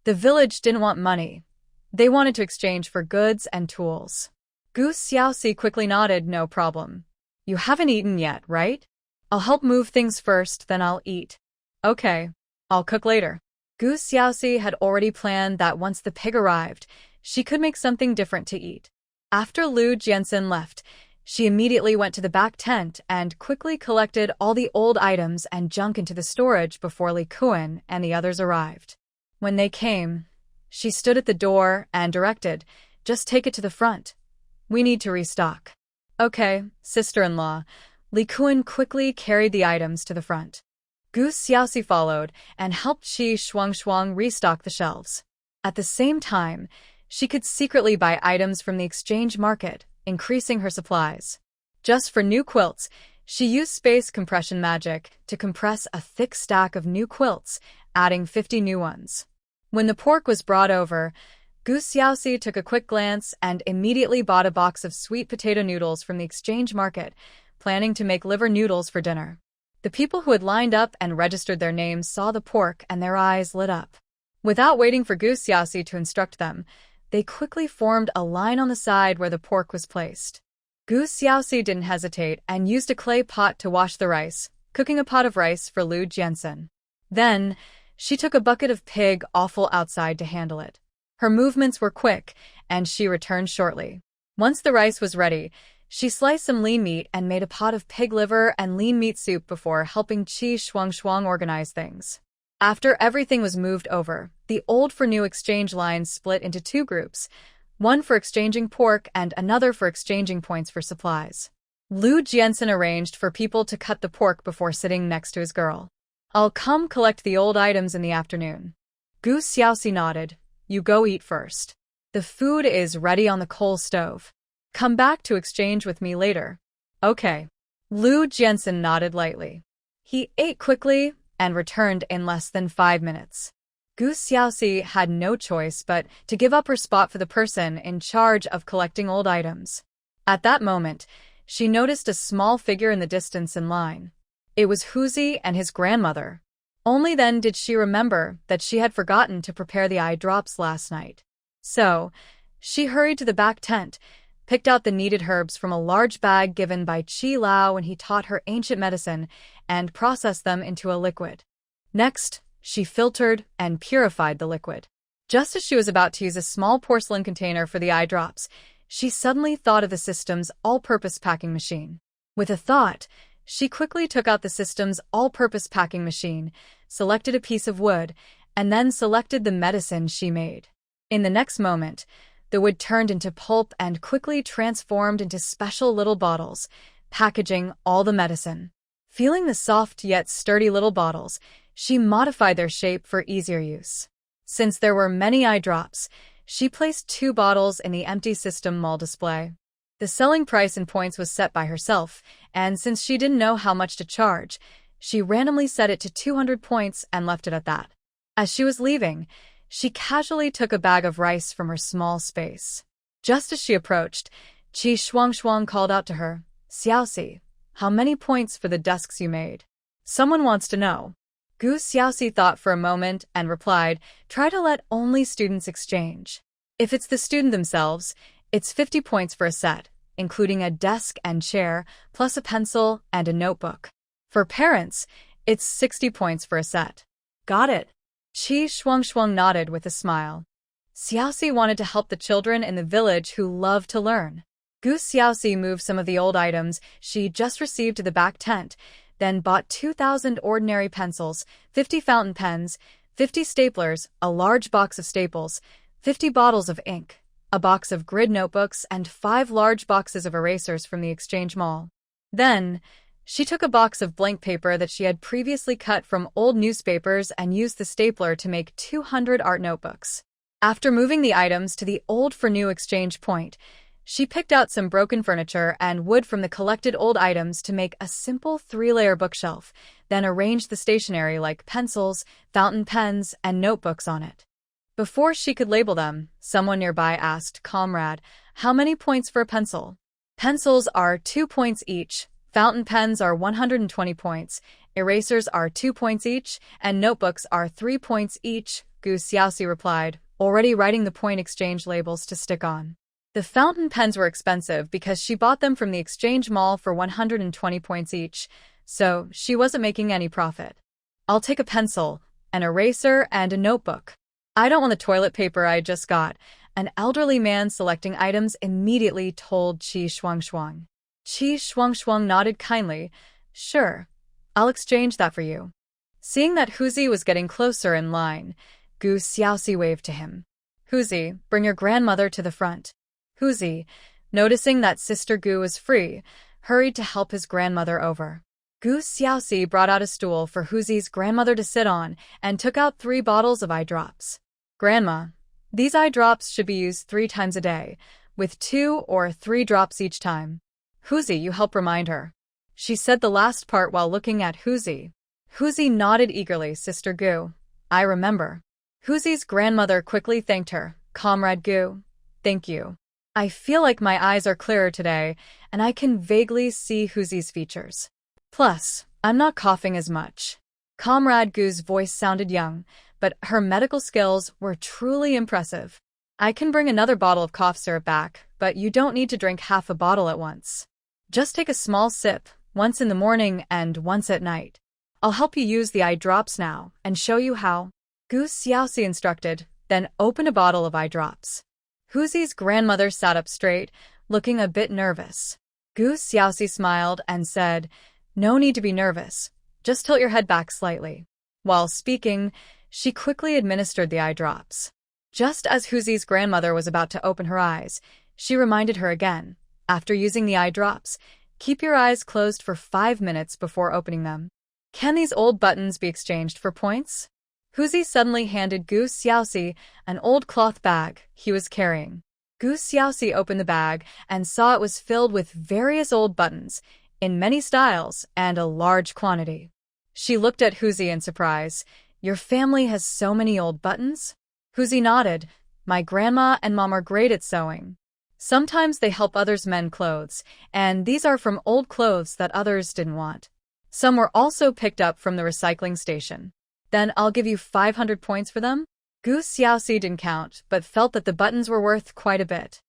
The village didn't want money. They wanted to exchange for goods and tools. Gu Xiaoxi quickly nodded, no problem. You haven't eaten yet, right? I'll help move things first, then I'll eat. Okay. I'll cook later. Gu Xiaoxi had already planned that once the pig arrived, she could make something different to eat. After Lu Jiansen left, she immediately went to the back tent and quickly collected all the old items and junk into the storage before Li Kuan and the others arrived. When they came, she stood at the door and directed, just take it to the front. We need to restock. Okay, sister-in-law. Li Kuan quickly carried the items to the front. Gu Xiaoxi followed and helped Qi Shuang restock the shelves. At the same time, she could secretly buy items from the exchange market, increasing her supplies. Just for new quilts, she used space compression magic to compress a thick stack of new quilts, adding 50 new ones. When the pork was brought over, Gu Xiaoxi took a quick glance and immediately bought a box of sweet potato noodles from the exchange market, planning to make liver noodles for dinner. The people who had lined up and registered their names saw the pork and their eyes lit up. Without waiting for Gu Xiaoxi to instruct them, they quickly formed a line on the side where the pork was placed. Gu Xiaoxi didn't hesitate and used a clay pot to wash the rice, cooking a pot of rice for Lu Jiansen. Then, she took a bucket of pig offal outside to handle it. Her movements were quick, and she returned shortly. Once the rice was ready, she sliced some lean meat and made a pot of pig liver and lean meat soup before helping Qi Shuang organize things. After everything was moved over, the old for new exchange lines split into 2 groups, one for exchanging pork and another for exchanging points for supplies. Lu Jiansen arranged for people to cut the pork before sitting next to his girl. I'll come collect the old items in the afternoon. Gu Xiaoxi nodded. You go eat first. The food is ready on the coal stove. Come back to exchange with me later. Okay. Lu Jiansen nodded lightly. He ate quickly and returned in less than 5 minutes. Gu Xiaoxi had no choice but to give up her spot for the person in charge of collecting old items. At that moment, she noticed a small figure in the distance in line. It was Huzi and his grandmother. Only then did she remember that she had forgotten to prepare the eye drops last night. So, she hurried to the back tent, picked out the needed herbs from a large bag given by Qi Lao when he taught her ancient medicine, and processed them into a liquid. Next, she filtered and purified the liquid. Just as she was about to use a small porcelain container for the eye drops, she suddenly thought of the system's all-purpose packing machine. With a thought, she quickly took out the system's all-purpose packing machine, selected a piece of wood, and then selected the medicine she made. In the next moment, the wood turned into pulp and quickly transformed into special little bottles, packaging all the medicine. Feeling the soft yet sturdy little bottles, she modified their shape for easier use. Since there were many eye drops, she placed 2 bottles in the empty system mall display. The selling price in points was set by herself, and since she didn't know how much to charge, she randomly set it to 200 points and left it at that. As she was leaving, she casually took a bag of rice from her small space. Just as she approached, Qi Shuangshuang called out to her, "Xiaoxi, how many points for the desks you made? Someone wants to know." Gu Xiaoxi thought for a moment and replied, "Try to let only students exchange. If it's the student themselves, it's 50 points for a set, including a desk and chair, plus a pencil and a notebook. For parents, it's 60 points for a set." Got it. Qi Shuangshuang nodded with a smile. Xiaoxi wanted to help the children in the village who love to learn. Gu Xiaoxi moved some of the old items she just received to the back tent, then bought 2,000 ordinary pencils, 50 fountain pens, 50 staplers, a large box of staples, 50 bottles of ink, a box of grid notebooks, and 5 large boxes of erasers from the exchange mall. Then, she took a box of blank paper that she had previously cut from old newspapers and used the stapler to make 200 art notebooks. After moving the items to the old for new exchange point, she picked out some broken furniture and wood from the collected old items to make a simple 3-layer bookshelf, then arranged the stationery like pencils, fountain pens, and notebooks on it. Before she could label them, someone nearby asked, "Comrade, how many points for a pencil?" "Pencils are 2 points each, fountain pens are 120 points, erasers are 2 points each, and notebooks are 3 points each," Gu Xiaoxi replied, already writing the point exchange labels to stick on. The fountain pens were expensive because she bought them from the exchange mall for 120 points each, so she wasn't making any profit. "I'll take a pencil, an eraser, and a notebook. I don't want the toilet paper I just got," an elderly man selecting items immediately told Qi Shuangshuang. Qi Shuangshuang nodded kindly. "Sure, I'll exchange that for you." Seeing that Huzi was getting closer in line, Gu Xiaoxi waved to him. "Huzi, bring your grandmother to the front." Huzi, noticing that Sister Gu was free, hurried to help his grandmother over. Gu Xiaoxi brought out a stool for Huzi's grandmother to sit on and took out 3 bottles of eye drops. "Grandma, these eye drops should be used 3 times a day, with 2 or 3 drops each time. Huzi, you help remind her." She said the last part while looking at Huzi. Huzi nodded eagerly. "Sister Gu, I remember." Huzi's grandmother quickly thanked her. "Comrade Gu, thank you. I feel like my eyes are clearer today, and I can vaguely see Huzi's features. Plus, I'm not coughing as much." Comrade Gu's voice sounded young, but her medical skills were truly impressive. "I can bring another bottle of cough syrup back, but you don't need to drink half a bottle at once. Just take a small sip, once in the morning and once at night. I'll help you use the eye drops now and show you how." Gu Xiaoxi instructed, then opened a bottle of eye drops. Huzi's grandmother sat up straight, looking a bit nervous. Gu Xiaoxi smiled and said, "No need to be nervous. Just tilt your head back slightly." While speaking, she quickly administered the eye drops. Just as Huzi's grandmother was about to open her eyes, she reminded her again, "After using the eye drops, keep your eyes closed for 5 minutes before opening them. Can these old buttons be exchanged for points?" Huzi suddenly handed Gu Xiaoxi an old cloth bag he was carrying. Gu Xiaoxi opened the bag and saw it was filled with various old buttons, in many styles and a large quantity. She looked at Huzi in surprise. "Your family has so many old buttons?" Huzi nodded. "My grandma and mom are great at sewing. Sometimes they help others mend clothes, and these are from old clothes that others didn't want. Some were also picked up from the recycling station. Then I'll give you 500 points for them." Gu Xiaoxi didn't count, but felt that the buttons were worth quite a bit.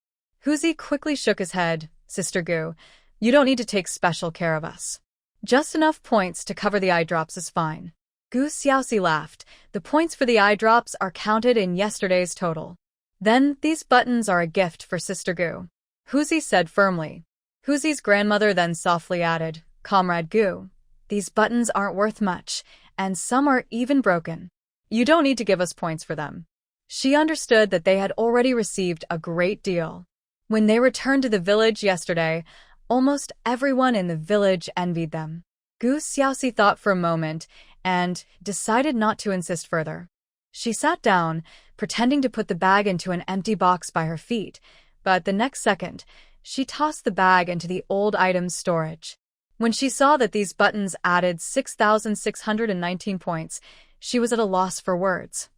Huzi quickly shook his head. "Sister Gu, you don't need to take special care of us. Just enough points to cover the eye drops is fine." Gu Xiaoxi laughed. "The points for the eye drops are counted in yesterday's total. Then these buttons are a gift for Sister Gu," Huzi said firmly. Huzi's grandmother then softly added, "Comrade Gu, these buttons aren't worth much, and some are even broken. You don't need to give us points for them. She understood that they had already received a great deal. When they returned to the village yesterday, almost everyone in the village envied them. Gu Xiaoxi thought for a moment and decided not to insist further. She sat down, pretending to put the bag into an empty box by her feet, but the next second, she tossed the bag into the old items storage. When she saw that these buttons added 6,619 points, she was at a loss for words.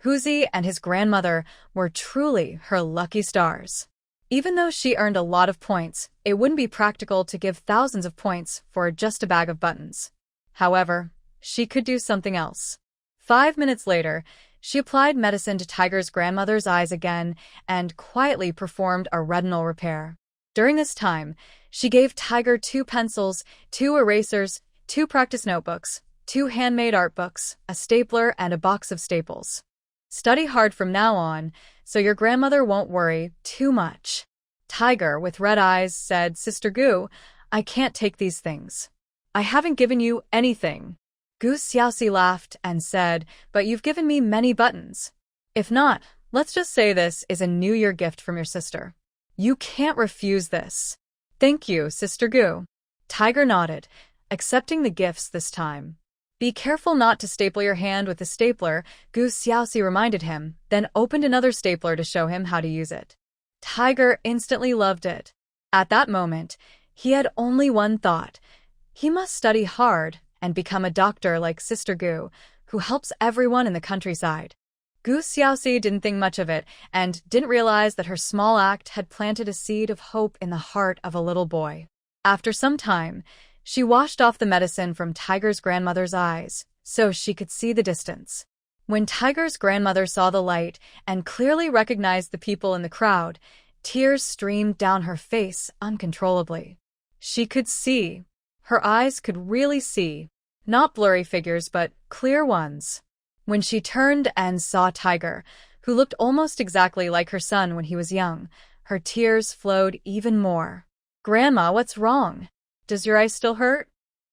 Huzi and his grandmother were truly her lucky stars. Even though she earned a lot of points, it wouldn't be practical to give thousands of points for just a bag of buttons. However, she could do something else. 5 minutes later, she applied medicine to Tiger's grandmother's eyes again and quietly performed a retinal repair. During this time, she gave Tiger 2 pencils, 2 erasers, 2 practice notebooks, 2 handmade art books, a stapler, and a box of staples. Study hard from now on, so your grandmother won't worry too much. Tiger, with red eyes, said, Sister Gu, I can't take these things. I haven't given you anything. Gu Xiaoxi laughed and said, but you've given me many buttons. If not, let's just say this is a New Year gift from your sister. You can't refuse this. Thank you, Sister Gu. Tiger nodded, accepting the gifts this time. Be careful not to staple your hand with the stapler, Gu Xiaoxi reminded him, then opened another stapler to show him how to use it. Tiger instantly loved it. At that moment, he had only one thought. He must study hard and become a doctor like Sister Gu, who helps everyone in the countryside. Gu Xiaoxi didn't think much of it and didn't realize that her small act had planted a seed of hope in the heart of a little boy. After some time, she washed off the medicine from Tiger's grandmother's eyes, so she could see the distance. When Tiger's grandmother saw the light and clearly recognized the people in the crowd, tears streamed down her face uncontrollably. She could see. Her eyes could really see. Not blurry figures, but clear ones. When she turned and saw Tiger, who looked almost exactly like her son when he was young, her tears flowed even more. Grandma, what's wrong? Does your eye still hurt?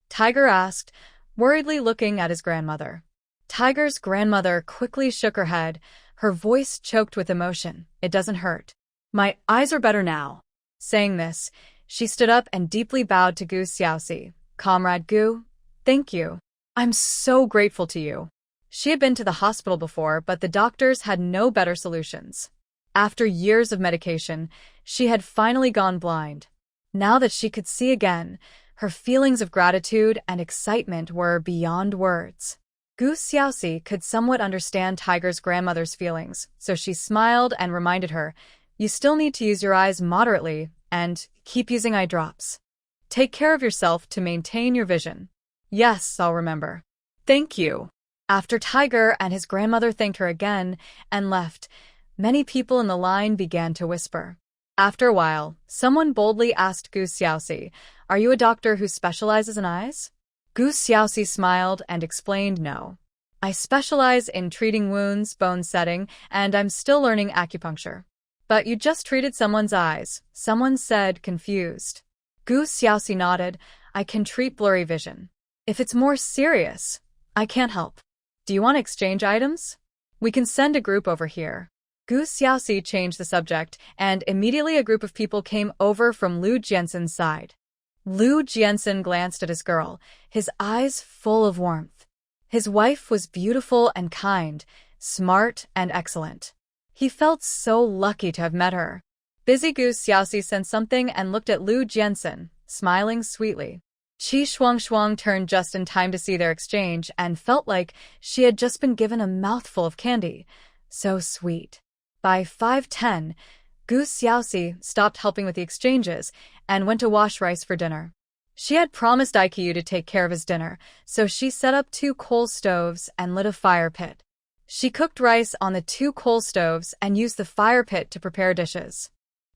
Tiger asked, worriedly looking at his grandmother. Tiger's grandmother quickly shook her head, her voice choked with emotion. It doesn't hurt. My eyes are better now. Saying this, she stood up and deeply bowed to Gu Xiaoxi. Comrade Gu, thank you. I'm so grateful to you. She had been to the hospital before, but the doctors had no better solutions. After years of medication, she had finally gone blind. Now that she could see again, her feelings of gratitude and excitement were beyond words. Gu Xiaoxi could somewhat understand Tiger's grandmother's feelings, so she smiled and reminded her, you still need to use your eyes moderately and keep using eye drops. Take care of yourself to maintain your vision. Yes, I'll remember. Thank you. After Tiger and his grandmother thanked her again and left, many people in the line began to whisper. After a while, someone boldly asked Gu Xiaoxi, are you a doctor who specializes in eyes? Gu Xiaoxi smiled and explained no. I specialize in treating wounds, bone setting, and I'm still learning acupuncture. But you just treated someone's eyes, someone said, confused. Gu Xiaoxi nodded, I can treat blurry vision. If it's more serious, I can't help. Do you want to exchange items? We can send a group over here. Gu Xiaoxi changed the subject, and immediately a group of people came over from Lu Jiansen's side. Lu Jiansen glanced at his girl, his eyes full of warmth. His wife was beautiful and kind, smart and excellent. He felt so lucky to have met her. Busy Gu Xiaoxi sensed something and looked at Lu Jiansen, smiling sweetly. Qi Shuangshuang turned just in time to see their exchange and felt like she had just been given a mouthful of candy. So sweet. By 5:10, Gu Xiaoxi stopped helping with the exchanges and went to wash rice for dinner. She had promised IQ to take care of his dinner, so she set up 2 coal stoves and lit a fire pit. She cooked rice on the 2 coal stoves and used the fire pit to prepare dishes.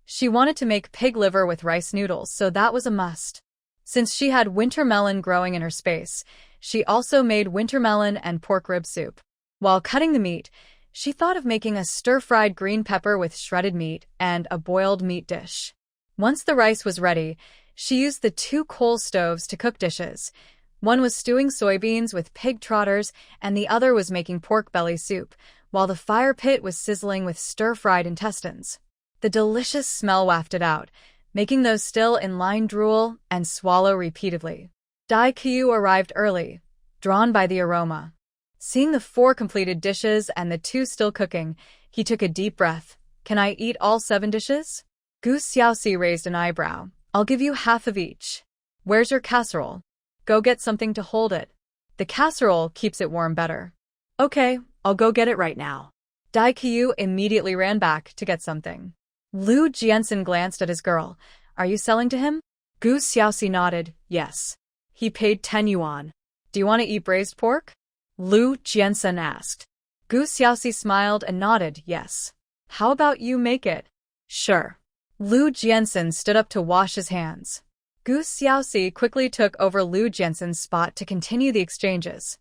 She wanted to make pig liver with rice noodles, so that was a must. Since she had winter melon growing in her space, she also made winter melon and pork rib soup. While cutting the meat, she thought of making a stir-fried green pepper with shredded meat and a boiled meat dish. Once the rice was ready, she used the 2 coal stoves to cook dishes. One was stewing soybeans with pig trotters, and the other was making pork belly soup, while the fire pit was sizzling with stir-fried intestines. The delicious smell wafted out, making those still in line drool and swallow repeatedly. Daikyu arrived early, drawn by the aroma. Seeing the 4 completed dishes and the 2 still cooking, he took a deep breath. Can I eat all 7 dishes? Gu Xiaoxi raised an eyebrow. I'll give you half of each. Where's your casserole? Go get something to hold it. The casserole keeps it warm better. Okay, I'll go get it right now. Daikyu immediately ran back to get something. Lu Jiansen glanced at his girl. Are you selling to him? Gu Xiaoxi nodded. Yes. He paid 10 yuan. Do you want to eat braised pork? Lu Jiansen asked. Gu Xiaoxi smiled and nodded, yes. How about you make it? Sure. Lu Jiansen stood up to wash his hands. Gu Xiaoxi quickly took over Lu Jiansen's spot to continue the exchanges.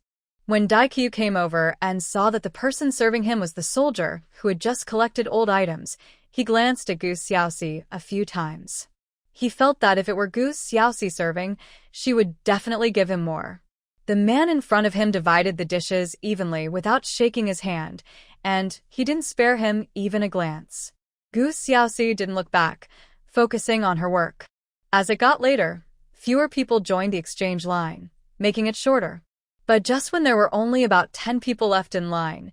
When Daikyu came over and saw that the person serving him was the soldier who had just collected old items, he glanced at Gu Xiaoxi a few times. He felt that if it were Gu Xiaoxi serving, she would definitely give him more. The man in front of him divided the dishes evenly without shaking his hand, and he didn't spare him even a glance. Gu Xiaoxi didn't look back, focusing on her work. As it got later, fewer people joined the exchange line, making it shorter. But just when there were only about 10 people left in line,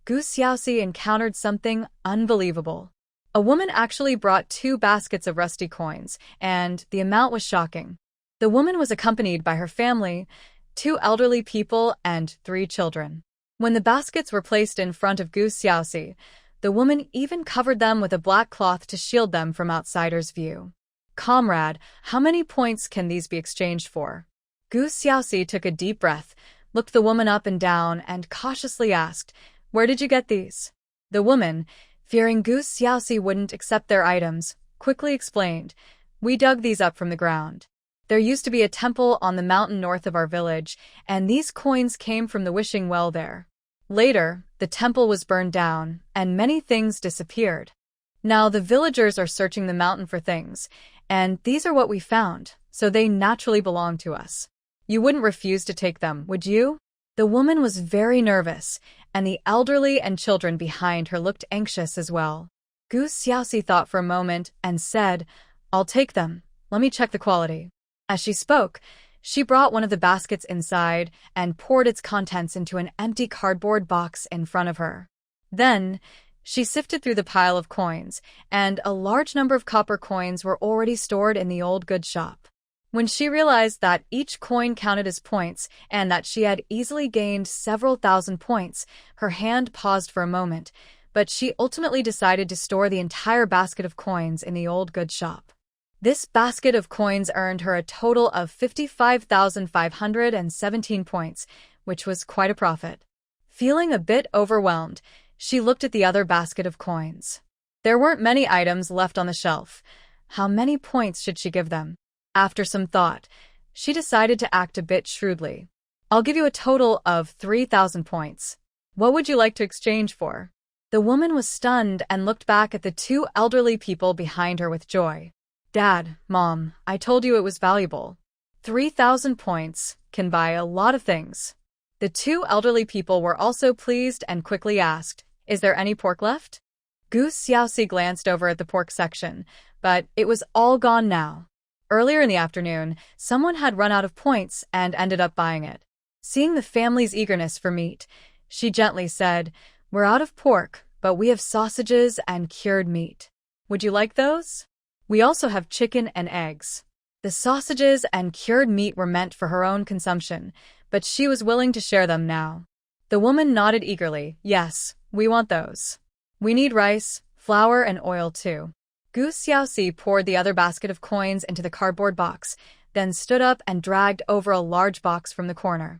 Gu Xiaoxi encountered something unbelievable. A woman actually brought 2 baskets of rusty coins, and the amount was shocking. The woman was accompanied by her family, 2 elderly people, and 3 children. When the baskets were placed in front of Gu Xiaoxi, the woman even covered them with a black cloth to shield them from outsiders' view. Comrade, how many points can these be exchanged for? Gu Xiaoxi took a deep breath, looked the woman up and down, and cautiously asked, Where did you get these? The woman, fearing Gu Xiaoxi wouldn't accept their items, quickly explained, We dug these up from the ground. There used to be a temple on the mountain north of our village, and these coins came from the wishing well there. Later, the temple was burned down, and many things disappeared. Now the villagers are searching the mountain for things, and these are what we found, so they naturally belong to us. You wouldn't refuse to take them, would you? The woman was very nervous, and the elderly and children behind her looked anxious as well. Gu Xiaoxi thought for a moment and said, I'll take them. Let me check the quality. As she spoke, she brought one of the baskets inside and poured its contents into an empty cardboard box in front of her. Then, she sifted through the pile of coins, and a large number of copper coins were already stored in the old goods shop. When she realized that each coin counted as points and that she had easily gained several thousand points, her hand paused for a moment, but she ultimately decided to store the entire basket of coins in the old goods shop. This basket of coins earned her a total of 55,517 points, which was quite a profit. Feeling a bit overwhelmed, she looked at the other basket of coins. There weren't many items left on the shelf. How many points should she give them? After some thought, she decided to act a bit shrewdly. I'll give you a total of 3,000 points. What would you like to exchange for? The woman was stunned and looked back at the 2 elderly people behind her with joy. Dad, Mom, I told you it was valuable. 3,000 points can buy a lot of things. The 2 elderly people were also pleased and quickly asked, Is there any pork left? Gu Xiaoxi glanced over at the pork section, but it was all gone now. Earlier in the afternoon, someone had run out of points and ended up buying it. Seeing the family's eagerness for meat, she gently said, We're out of pork, but we have sausages and cured meat. Would you like those? We also have chicken and eggs. The sausages and cured meat were meant for her own consumption, but she was willing to share them now. The woman nodded eagerly. Yes, we want those. We need rice, flour, and oil too. Gu Xiaoxi poured the other basket of coins into the cardboard box, then stood up and dragged over a large box from the corner.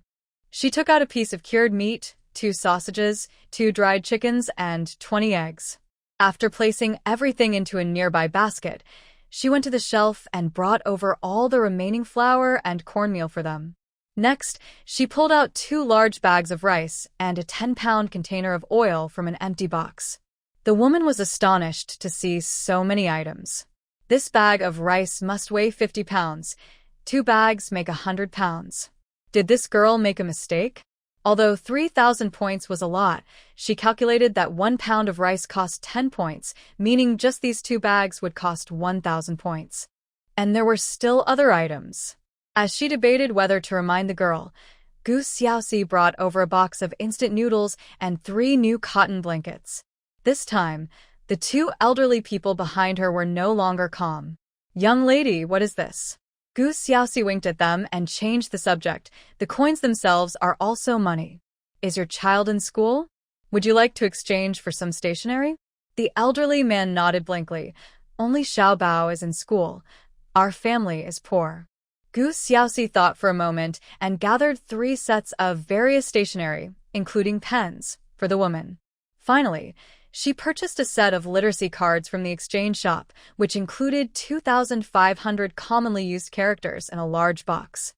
She took out a piece of cured meat, 2 sausages, 2 dried chickens, and 20 eggs. After placing everything into a nearby basket, she went to the shelf and brought over all the remaining flour and cornmeal for them. Next, she pulled out 2 large bags of rice and a 10-pound container of oil from an empty box. The woman was astonished to see so many items. This bag of rice must weigh 50 pounds. 2 bags make 100 pounds. Did this girl make a mistake? Although 3,000 points was a lot, she calculated that 1 pound of rice cost 10 points, meaning just these 2 bags would cost 1,000 points. And there were still other items. As she debated whether to remind the girl, Gu Xiaoxi brought over a box of instant noodles and 3 new cotton blankets. This time, the 2 elderly people behind her were no longer calm. "Young lady, what is this?" Gu Xiaoxi winked at them and changed the subject. "The coins themselves are also money. Is your child in school? Would you like to exchange for some stationery?" The elderly man nodded blankly. "Only Xiao Bao is in school. Our family is poor." Gu Xiaoxi thought for a moment and gathered 3 sets of various stationery, including pens, for the woman. Finally, she purchased a set of literacy cards from the exchange shop, which included 2,500 commonly used characters in a large box.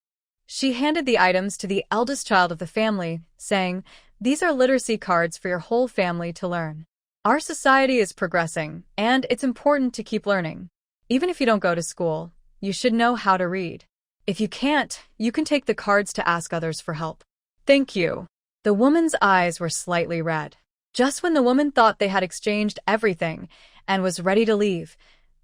She handed the items to the eldest child of the family, saying, "These are literacy cards for your whole family to learn. Our society is progressing, and it's important to keep learning. Even if you don't go to school, you should know how to read. If you can't, you can take the cards to ask others for help." "Thank you." The woman's eyes were slightly red. Just when the woman thought they had exchanged everything and was ready to leave,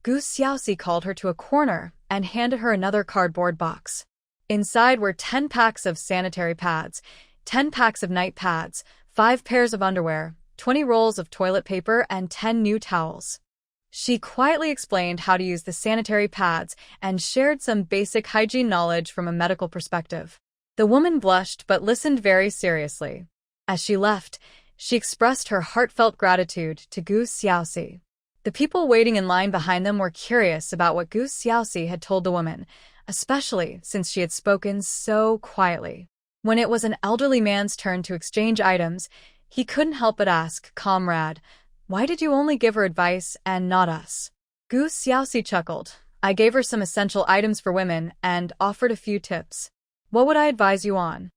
Gu Xiaoxi called her to a corner and handed her another cardboard box. Inside were 10 packs of sanitary pads, 10 packs of night pads, 5 pairs of underwear, 20 rolls of toilet paper, and 10 new towels. She quietly explained how to use the sanitary pads and shared some basic hygiene knowledge from a medical perspective. The woman blushed but listened very seriously. As she left, she expressed her heartfelt gratitude to Gu Xiaoxi. The people waiting in line behind them were curious about what Gu Xiaoxi had told the woman, especially since she had spoken so quietly. When it was an elderly man's turn to exchange items, he couldn't help but ask, "Comrade, why did you only give her advice and not us?" Gu Xiaoxi chuckled. "I gave her some essential items for women and offered a few tips. What would I advise you on?"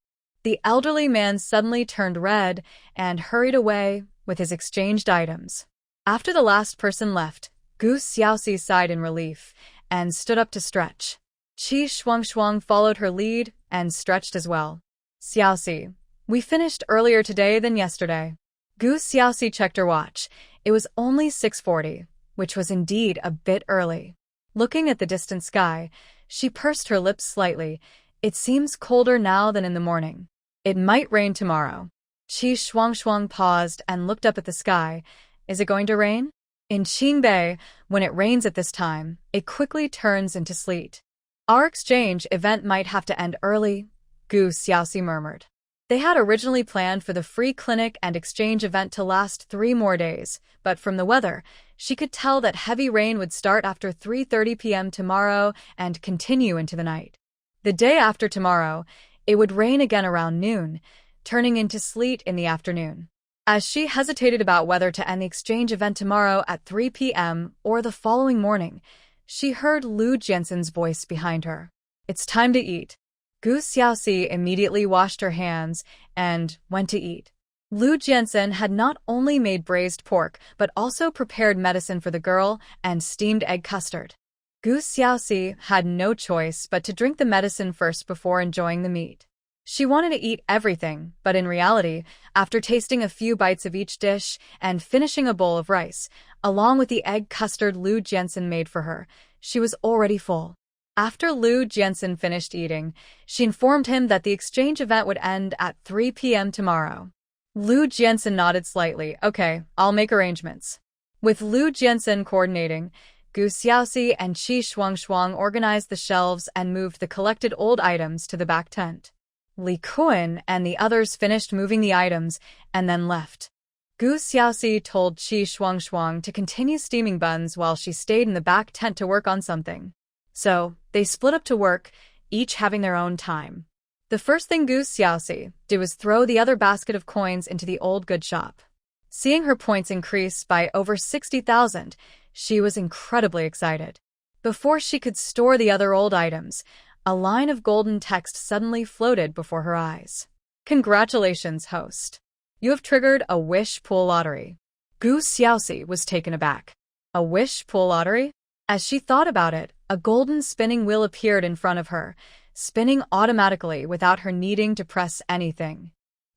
The elderly man suddenly turned red and hurried away with his exchanged items. After the last person left, Gu Xiaoxi sighed in relief and stood up to stretch. Qi Shuangshuang followed her lead and stretched as well. "Xiaoxi, we finished earlier today than yesterday." Gu Xiaoxi checked her watch. It was only 6:40, which was indeed a bit early. Looking at the distant sky, she pursed her lips slightly. "It seems colder now than in the morning. It might rain tomorrow." Qi Shuangshuang paused and looked up at the sky. "Is it going to rain?" In Qingbei, when it rains at this time, it quickly turns into sleet. "Our exchange event might have to end early," Gu Xiaoxi murmured. They had originally planned for the free clinic and exchange event to last 3 more days, but from the weather, she could tell that heavy rain would start after 3:30 p.m. tomorrow and continue into the night. The day after tomorrow, it would rain again around noon, turning into sleet in the afternoon. As she hesitated about whether to end the exchange event tomorrow at 3 p.m. or the following morning, she heard Lu Jiansen's voice behind her. "It's time to eat." Gu Xiaoxi immediately washed her hands and went to eat. Lu Jiansen had not only made braised pork but also prepared medicine for the girl and steamed egg custard. Gu Xiaoxi had no choice but to drink the medicine first before enjoying the meat. She wanted to eat everything, but in reality, after tasting a few bites of each dish and finishing a bowl of rice, along with the egg custard Lu Jiansen made for her, she was already full. After Lu Jiansen finished eating, she informed him that the exchange event would end at 3 p.m. tomorrow. Lu Jiansen nodded slightly. "Okay, I'll make arrangements." With Lu Jiansen coordinating, Gu Xiaoxi and Qi Shuangshuang organized the shelves and moved the collected old items to the back tent. Li Kuan and the others finished moving the items and then left. Gu Xiaoxi told Qi Shuangshuang to continue steaming buns while she stayed in the back tent to work on something. So, they split up to work, each having their own time. The first thing Gu Xiaoxi did was throw the other basket of coins into the old goods shop. Seeing her points increase by over 60,000, she was incredibly excited. Before she could store the other old items, a line of golden text suddenly floated before her eyes. "Congratulations, host. You have triggered a wish pool lottery." Gu Xiaoxi was taken aback. A wish pool lottery? As she thought about it, a golden spinning wheel appeared in front of her, spinning automatically without her needing to press anything.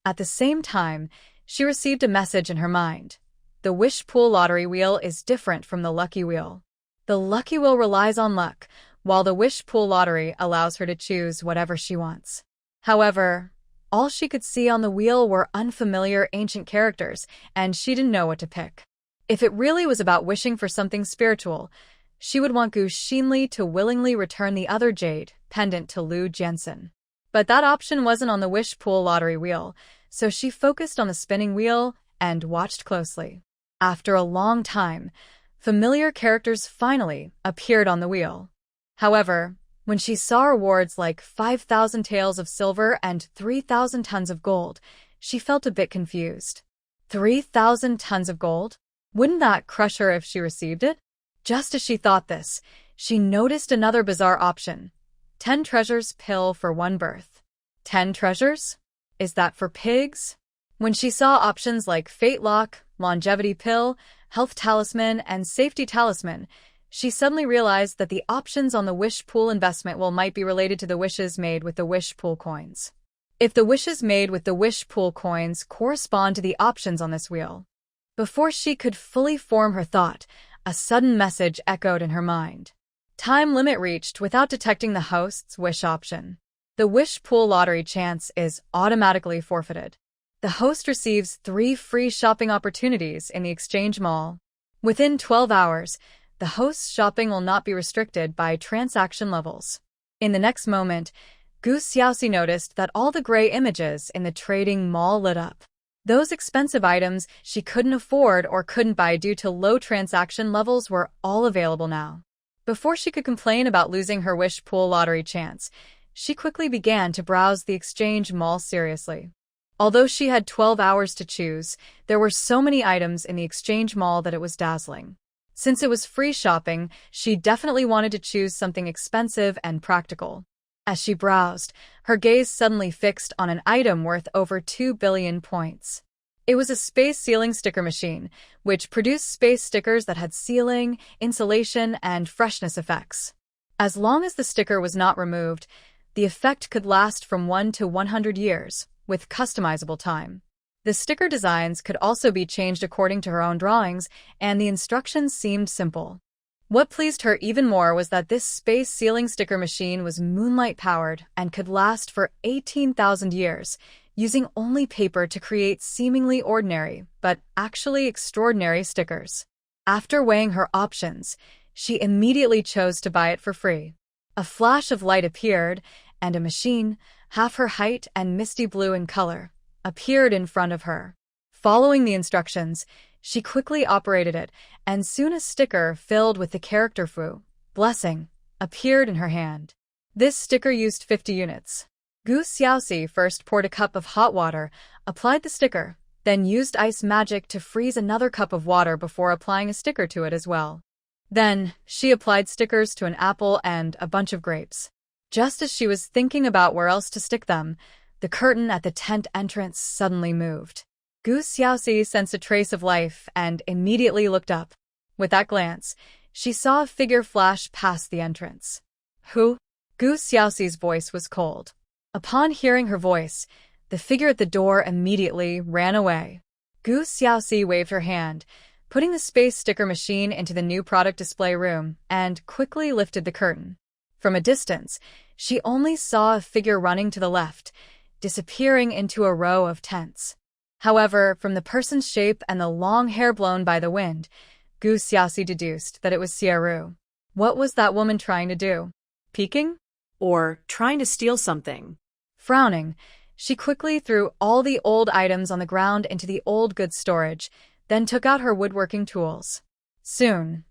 At the same time, she received a message in her mind. The wish pool lottery wheel is different from the lucky wheel. The lucky wheel relies on luck, while the wish pool lottery allows her to choose whatever she wants. However, all she could see on the wheel were unfamiliar ancient characters, and she didn't know what to pick. If it really was about wishing for something spiritual, she would want Gu Xinli to willingly return the other jade pendant to Lu Jiansen. But that option wasn't on the wish pool lottery wheel, so she focused on the spinning wheel and watched closely. After a long time, familiar characters finally appeared on the wheel. However, when she saw rewards like 5,000 taels of silver and 3,000 tons of gold, she felt a bit confused. 3,000 tons of gold? Wouldn't that crush her if she received it? Just as she thought this, she noticed another bizarre option. 10 treasures pill for 1 birth. 10 treasures? Is that for pigs? When she saw options like Fate Lock, Longevity Pill, Health Talisman, and Safety Talisman, she suddenly realized that the options on the wish pool investment wheel might be related to the wishes made with the wish pool coins. If the wishes made with the wish pool coins correspond to the options on this wheel. Before she could fully form her thought, a sudden message echoed in her mind. Time limit reached without detecting the host's wish option. The wish pool lottery chance is automatically forfeited. The host receives 3 free shopping opportunities in the exchange mall. Within 12 hours, the host's shopping will not be restricted by transaction levels. In the next moment, Gu Xiaoxi noticed that all the gray images in the trading mall lit up. Those expensive items she couldn't afford or couldn't buy due to low transaction levels were all available now. Before she could complain about losing her wish pool lottery chance, she quickly began to browse the exchange mall seriously. Although she had 12 hours to choose, there were so many items in the exchange mall that it was dazzling. Since it was free shopping, she definitely wanted to choose something expensive and practical. As she browsed, her gaze suddenly fixed on an item worth over 2 billion points. It was a space sealing sticker machine, which produced space stickers that had sealing, insulation, and freshness effects. As long as the sticker was not removed, the effect could last from 1 to 100 years, with customizable time. The sticker designs could also be changed according to her own drawings, and the instructions seemed simple. What pleased her even more was that this space sealing sticker machine was moonlight-powered and could last for 18,000 years, using only paper to create seemingly ordinary, but actually extraordinary stickers. After weighing her options, she immediately chose to buy it for free. A flash of light appeared, and a machine, half her height and misty blue in color, appeared in front of her. Following the instructions, she quickly operated it, and soon a sticker filled with the character Fu, blessing, appeared in her hand. This sticker used 50 units. Gu Xiaoxi first poured a cup of hot water, applied the sticker, then used ice magic to freeze another cup of water before applying a sticker to it as well. Then, she applied stickers to an apple and a bunch of grapes. Just as she was thinking about where else to stick them, the curtain at the tent entrance suddenly moved. Gu Xiaoxi sensed a trace of life and immediately looked up. With that glance, she saw a figure flash past the entrance. Who? Gu Xiaoxi's voice was cold. Upon hearing her voice, the figure at the door immediately ran away. Gu Xiaoxi waved her hand, putting the space sticker machine into the new product display room, and quickly lifted the curtain. From a distance, she only saw a figure running to the left, disappearing into a row of tents. However, from the person's shape and the long hair blown by the wind, Gu Xiaoxi deduced that it was Xiaoru. What was that woman trying to do? Peeking? Or trying to steal something? Frowning, she quickly threw all the old items on the ground into the old goods storage, then took out her woodworking tools. Soon,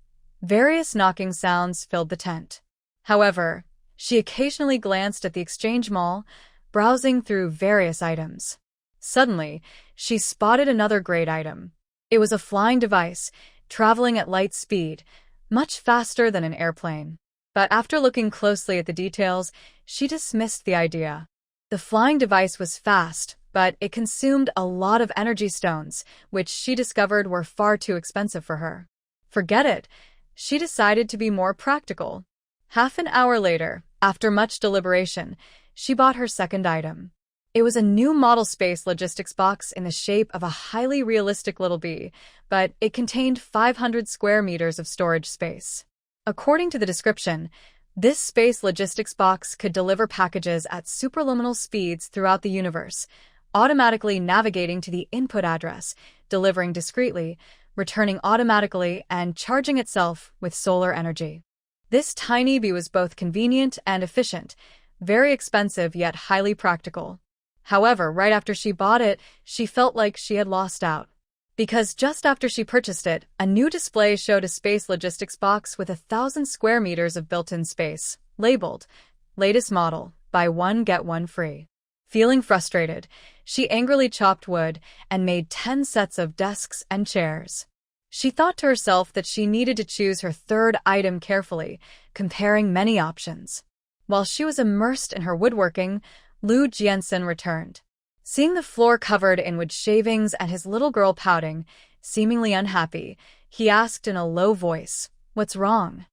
various knocking sounds filled the tent. However, she occasionally glanced at the exchange mall, browsing through various items. Suddenly, she spotted another great item. It was a flying device, traveling at light speed, much faster than an airplane. But after looking closely at the details, she dismissed the idea. The flying device was fast, but it consumed a lot of energy stones, which she discovered were far too expensive for her. Forget it. She decided to be more practical. Half an hour later, After much deliberation, she bought her second item. It was a new model space logistics box in the shape of a highly realistic little bee, but it contained 500 square meters of storage space. According to the description, this space logistics box could deliver packages at superluminal speeds throughout the universe, automatically navigating to the input address, delivering discreetly, returning automatically, and charging itself with solar energy. This tiny bee was both convenient and efficient, very expensive yet highly practical. However, right after she bought it, she felt like she had lost out. Because just after she purchased it, a new display showed a space logistics box with 1,000 square meters of built-in space, labeled, "Latest model, buy one get one free." Feeling frustrated, she angrily chopped wood and made 10 sets of desks and chairs. She thought to herself that she needed to choose her third item carefully, comparing many options. While she was immersed in her woodworking, Lu Jiansen returned. Seeing the floor covered in wood shavings and his little girl pouting, seemingly unhappy, he asked in a low voice, "What's wrong?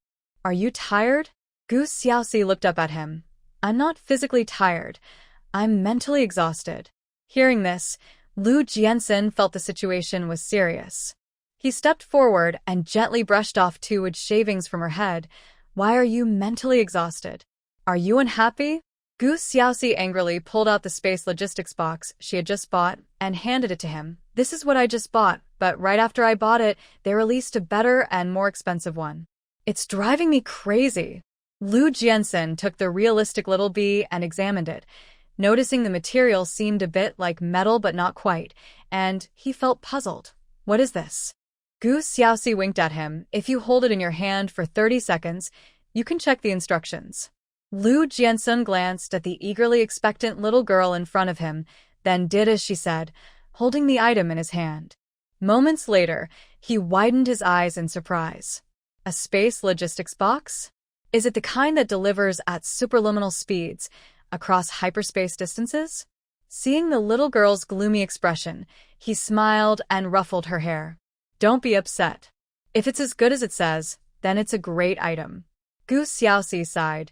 Are you tired?" Gu Xiaoxi looked up at him. "I'm not physically tired. I'm mentally exhausted." Hearing this, Lu Jiansen felt the situation was serious. He stepped forward and gently brushed off 2 wood shavings from her head. "Why are you mentally exhausted? Are you unhappy?" Gu Xiaoxi angrily pulled out the space logistics box she had just bought and handed it to him. "This is what I just bought, but right after I bought it, they released a better and more expensive one. It's driving me crazy." Lu Jiansen took the realistic little bee and examined it, noticing the material seemed a bit like metal but not quite, and he felt puzzled. "What is this?" Gu Xiaoxi winked at him. "If you hold it in your hand for 30 seconds, you can check the instructions." Lu Jiansen glanced at the eagerly expectant little girl in front of him, then did as she said, holding the item in his hand. Moments later, he widened his eyes in surprise. "A space logistics box? Is it the kind that delivers at superluminal speeds, across hyperspace distances?" Seeing the little girl's gloomy expression, he smiled and ruffled her hair. "Don't be upset. If it's as good as it says, then it's a great item." Gu Xiaoxi sighed.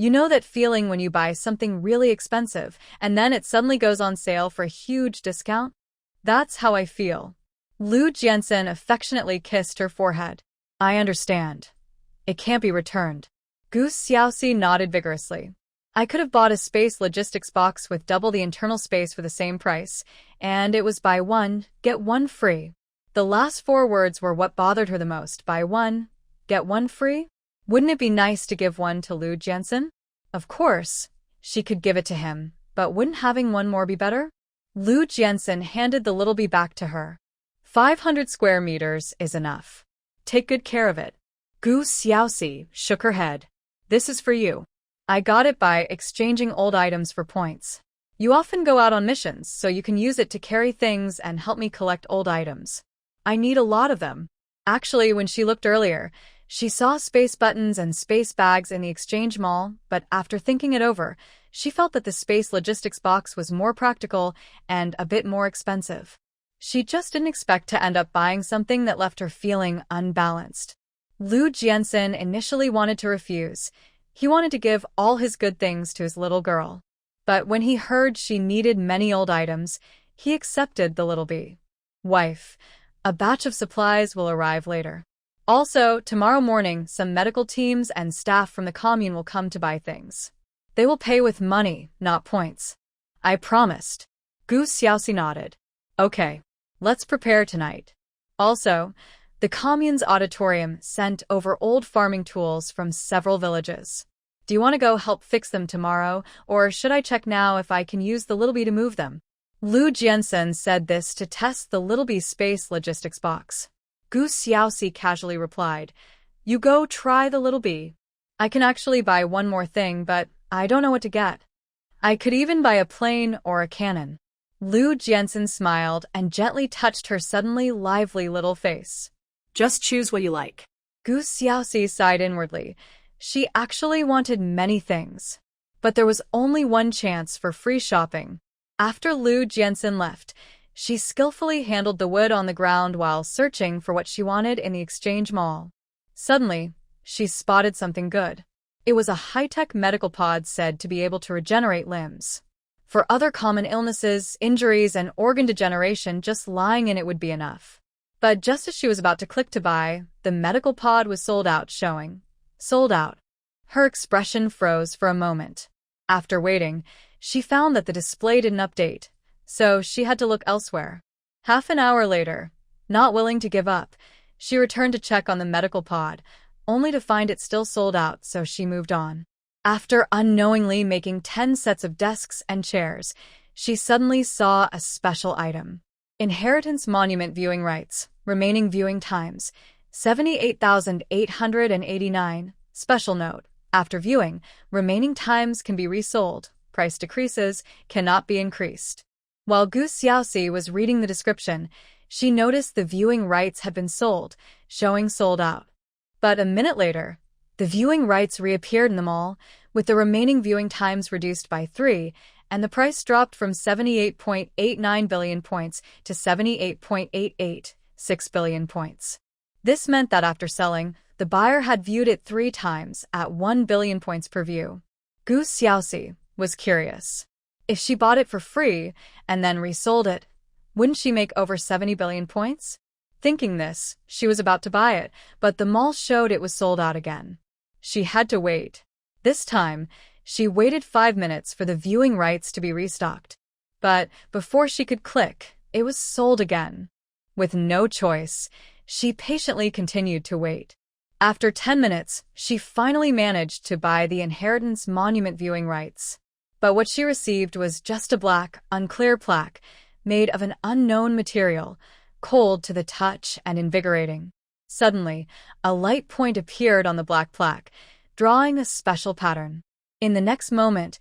"You know that feeling when you buy something really expensive and then it suddenly goes on sale for a huge discount? That's how I feel." Lu Jiansen affectionately kissed her forehead. "I understand. It can't be returned." Gu Xiaoxi nodded vigorously. "I could have bought a space logistics box with double the internal space for the same price, and it was buy one, get one free." The last 4 words were what bothered her the most. Buy one, get one free? Wouldn't it be nice to give one to Lu Jiansen? Of course, she could give it to him, but wouldn't having one more be better? Lu Jiansen handed the little bee back to her. 500 square meters is enough. Take good care of it." Gu Xiaoxi shook her head. "This is for you. I got it by exchanging old items for points. You often go out on missions, so you can use it to carry things and help me collect old items. I need a lot of them." Actually, when she looked earlier, she saw space buttons and space bags in the exchange mall, but after thinking it over, she felt that the space logistics box was more practical and a bit more expensive. She just didn't expect to end up buying something that left her feeling unbalanced. Lu Jiansen initially wanted to refuse. He wanted to give all his good things to his little girl. But when he heard she needed many old items, he accepted the little bee. "Wife, a batch of supplies will arrive later. Also, tomorrow morning, some medical teams and staff from the commune will come to buy things. They will pay with money, not points. I promised." Gu Xiaoxi nodded. "Okay, let's prepare tonight." Also, the commune's auditorium sent over old farming tools from several villages. "Do you want to go help fix them tomorrow, or should I check now if I can use the little bee to move them?" Lu Jiansen said this to test the little bee space logistics box. Gu Xiaoxi casually replied, "You go try the little bee. I can actually buy one more thing, but I don't know what to get. I could even buy a plane or a cannon." Lu Jiansen smiled and gently touched her suddenly lively little face. "Just choose what you like." Gu Xiaoxi sighed inwardly. She actually wanted many things. But there was only one chance for free shopping. After Lu Jiansen left, she skillfully handled the wood on the ground while searching for what she wanted in the exchange mall. Suddenly, she spotted something good. It was a high-tech medical pod said to be able to regenerate limbs. For other common illnesses, injuries, and organ degeneration, just lying in it would be enough. But just as she was about to click to buy, the medical pod was sold out, showing, "Sold out." Her expression froze for a moment. After waiting, she found that the display didn't update, so she had to look elsewhere. Half an hour later, not willing to give up, she returned to check on the medical pod, only to find it still sold out, so she moved on. After unknowingly making 10 sets of desks and chairs, she suddenly saw a special item. Inheritance Monument Viewing Rights, Remaining Viewing Times, 78,889. Special note: after viewing, remaining times can be resold, price decreases, cannot be increased. While Gu Xiaoxi was reading the description, she noticed the viewing rights had been sold, showing sold out. But a minute later, the viewing rights reappeared in the mall, with the remaining viewing times reduced by 3, and the price dropped from 78.89 billion points to 78.886 billion points. This meant that after selling, the buyer had viewed it 3 times at 1 billion points per view. Gu Xiaoxi was curious. If she bought it for free and then resold it, wouldn't she make over 70 billion points? Thinking this, she was about to buy it, but the mall showed it was sold out again. She had to wait. This time, she waited 5 minutes for the viewing rights to be restocked. But before she could click, it was sold again. With no choice, she patiently continued to wait. After 10 minutes, she finally managed to buy the Inheritance Monument viewing rights. But what she received was just a black, unclear plaque, made of an unknown material, cold to the touch and invigorating. Suddenly, a light point appeared on the black plaque, drawing a special pattern. In the next moment,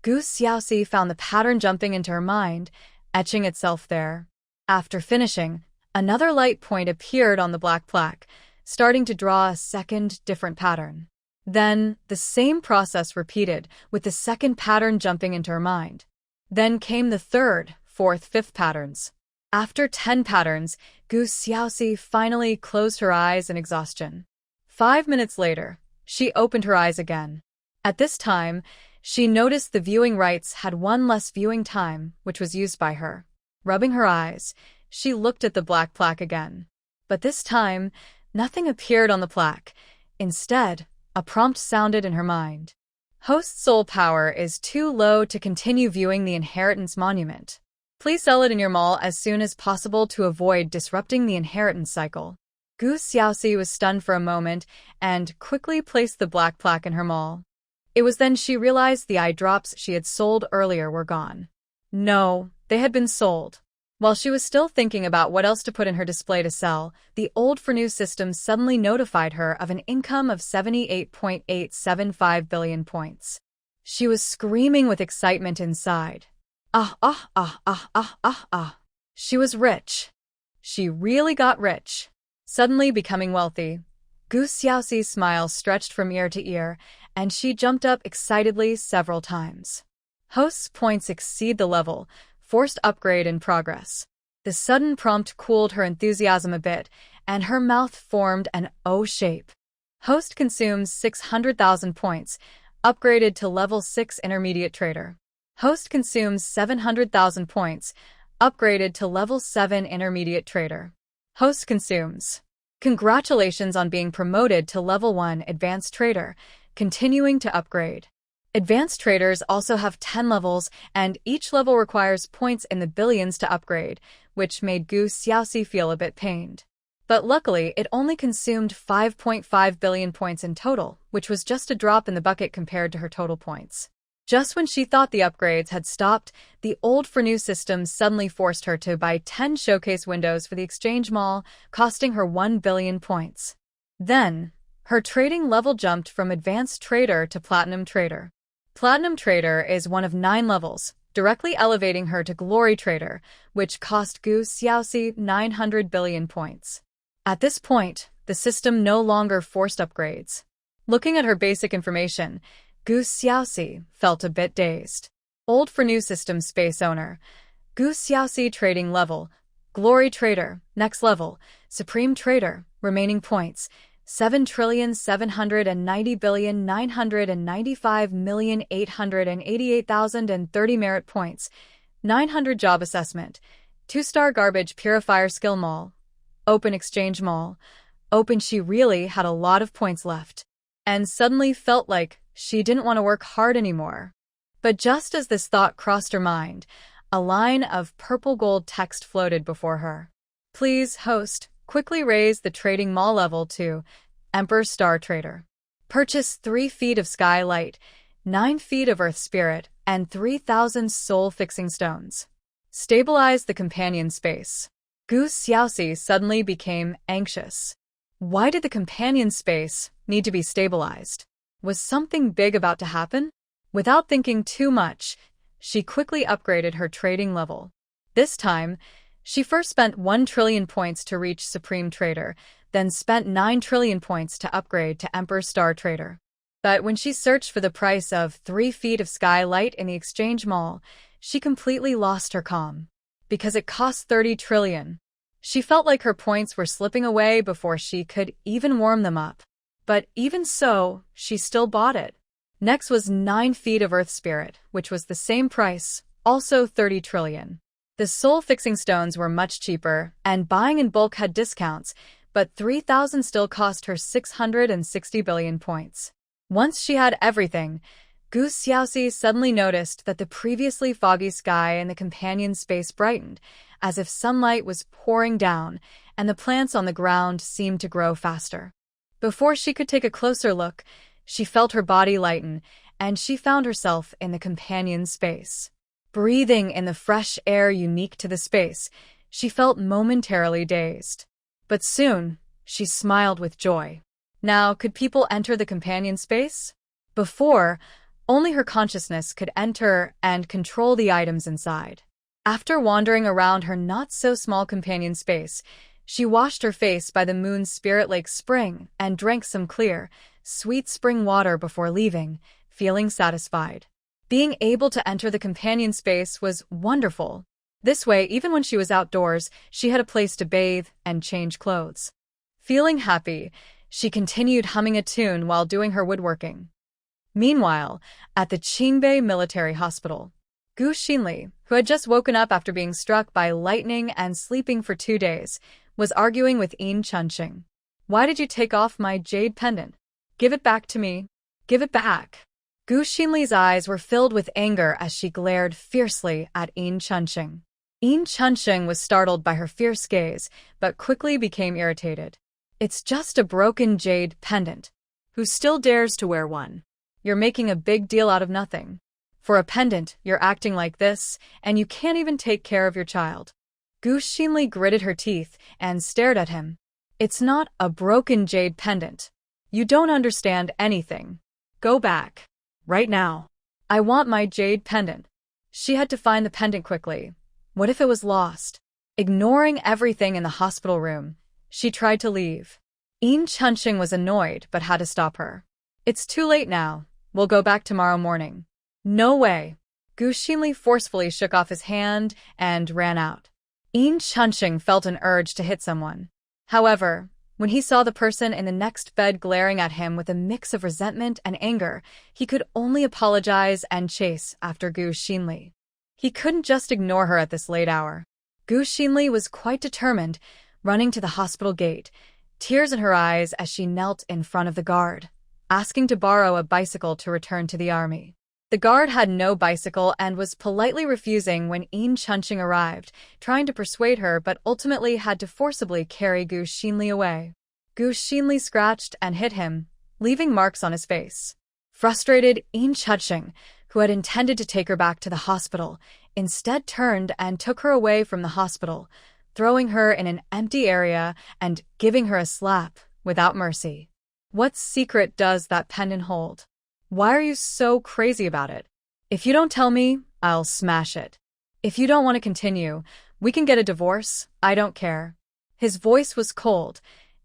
Gu Xiaoxi found the pattern jumping into her mind, etching itself there. After finishing, another light point appeared on the black plaque, starting to draw a second, different pattern. Then, the same process repeated, with the second pattern jumping into her mind. Then came the third, fourth, fifth patterns. After 10 patterns, Gu Xiaoxi finally closed her eyes in exhaustion. 5 minutes later, she opened her eyes again. At this time, she noticed the viewing rights had 1 less viewing time, which was used by her. Rubbing her eyes, she looked at the black plaque again. But this time, nothing appeared on the plaque. Instead, a prompt sounded in her mind. Host soul power is too low to continue viewing the Inheritance Monument. Please sell it in your mall as soon as possible to avoid disrupting the inheritance cycle. Gu Xiaoxi was stunned for a moment and quickly placed the black plaque in her mall. It was then she realized the eye drops she had sold earlier were gone. No, they had been sold. While she was still thinking about what else to put in her display to sell, the old for new system suddenly notified her of an income of 78.875 billion points. She was screaming with excitement inside. Ah, ah, ah, ah, ah, ah, ah. She was rich. She really got rich. Suddenly becoming wealthy. Gu Xiaoxi's smile stretched from ear to ear, and she jumped up excitedly several times. Host's points exceed the level. Forced upgrade in progress. The sudden prompt cooled her enthusiasm a bit, and her mouth formed an O shape. Host consumes 600,000 points, upgraded to level 6 intermediate trader. Host consumes 700,000 points, upgraded to level 7 intermediate trader. Host consumes. Congratulations on being promoted to level 1 advanced trader, continuing to upgrade. Advanced traders also have 10 levels, and each level requires points in the billions to upgrade, which made Gu Xiaoxi feel a bit pained. But luckily, it only consumed 5.5 billion points in total, which was just a drop in the bucket compared to her total points. Just when she thought the upgrades had stopped, the old for new system suddenly forced her to buy 10 showcase windows for the exchange mall, costing her 1 billion points. Then, her trading level jumped from advanced trader to platinum trader. Platinum Trader is one of 9 levels, directly elevating her to Glory Trader, which cost Gu Xiaoxi 900 billion points. At this point, the system no longer forced upgrades. Looking at her basic information, Gu Xiaoxi felt a bit dazed. Old for new system space owner. Gu Xiaoxi trading level. Glory Trader, next level. Supreme Trader, remaining points. 7,790,995,888,030 merit points, 900 job assessment, 2-star garbage purifier skill mall, open exchange mall, open. She really had a lot of points left, and suddenly felt like she didn't want to work hard anymore. But just as this thought crossed her mind, a line of purple gold text floated before her. Please, host, quickly raise the trading mall level to Emperor Star Trader. Purchase 3 feet of sky light, 9 feet of earth spirit, and 3,000 soul-fixing stones. Stabilize the companion space. Gu Xiaoxi suddenly became anxious. Why did the companion space need to be stabilized? Was something big about to happen? Without thinking too much, she quickly upgraded her trading level. This time, she first spent 1 trillion points to reach Supreme Trader, then spent 9 trillion points to upgrade to Emperor Star Trader. But when she searched for the price of 3 feet of sky light in the exchange mall, she completely lost her calm. Because it cost 30 trillion. She felt like her points were slipping away before she could even warm them up. But even so, she still bought it. Next was 9 feet of earth spirit, which was the same price, also 30 trillion. The soul-fixing stones were much cheaper, and buying in bulk had discounts, but 3,000 still cost her 660 billion points. Once she had everything, Gu Xiaoxi suddenly noticed that the previously foggy sky in the companion space brightened, as if sunlight was pouring down, and the plants on the ground seemed to grow faster. Before she could take a closer look, she felt her body lighten, and she found herself in the companion space. Breathing in the fresh air unique to the space, she felt momentarily dazed. But soon, she smiled with joy. Now, could people enter the companion space? Before, only her consciousness could enter and control the items inside. After wandering around her not-so-small companion space, she washed her face by the moon's Spirit Lake spring and drank some clear, sweet spring water before leaving, feeling satisfied. Being able to enter the companion space was wonderful. This way, even when she was outdoors, she had a place to bathe and change clothes. Feeling happy, she continued humming a tune while doing her woodworking. Meanwhile, at the Qingbei Military Hospital, Gu Xinli, who had just woken up after being struck by lightning and sleeping for 2 days, was arguing with Yin Chunqing. Why did you take off my jade pendant? Give it back to me. Give it back. Gu Xinli's eyes were filled with anger as she glared fiercely at Yin Chunqing. Yin Chunqing was startled by her fierce gaze, but quickly became irritated. It's just a broken jade pendant. Who still dares to wear one? You're making a big deal out of nothing. For a pendant, you're acting like this, and you can't even take care of your child. Gu Xinli gritted her teeth and stared at him. It's not a broken jade pendant. You don't understand anything. Go back. Right now. I want my jade pendant. She had to find the pendant quickly. What if it was lost? Ignoring everything in the hospital room, she tried to leave. Yin Chunqing was annoyed but had to stop her. It's too late now. We'll go back tomorrow morning. No way. Gu Xinli forcefully shook off his hand and ran out. Yin Chunqing felt an urge to hit someone. However, when he saw the person in the next bed glaring at him with a mix of resentment and anger, he could only apologize and chase after Gu Xinli. He couldn't just ignore her at this late hour. Gu Xinli was quite determined, running to the hospital gate, tears in her eyes as she knelt in front of the guard, asking to borrow a bicycle to return to the army. The guard had no bicycle and was politely refusing when Yin Chunqing arrived, trying to persuade her but ultimately had to forcibly carry Gu Xinli away. Gu Xinli scratched and hit him, leaving marks on his face. Frustrated, Yin Chunqing, who had intended to take her back to the hospital, instead turned and took her away from the hospital, throwing her in an empty area and giving her a slap without mercy. What secret does that pendant hold? Why are you so crazy about it? If you don't tell me, I'll smash it. If you don't want to continue, we can get a divorce. I don't care. His voice was cold,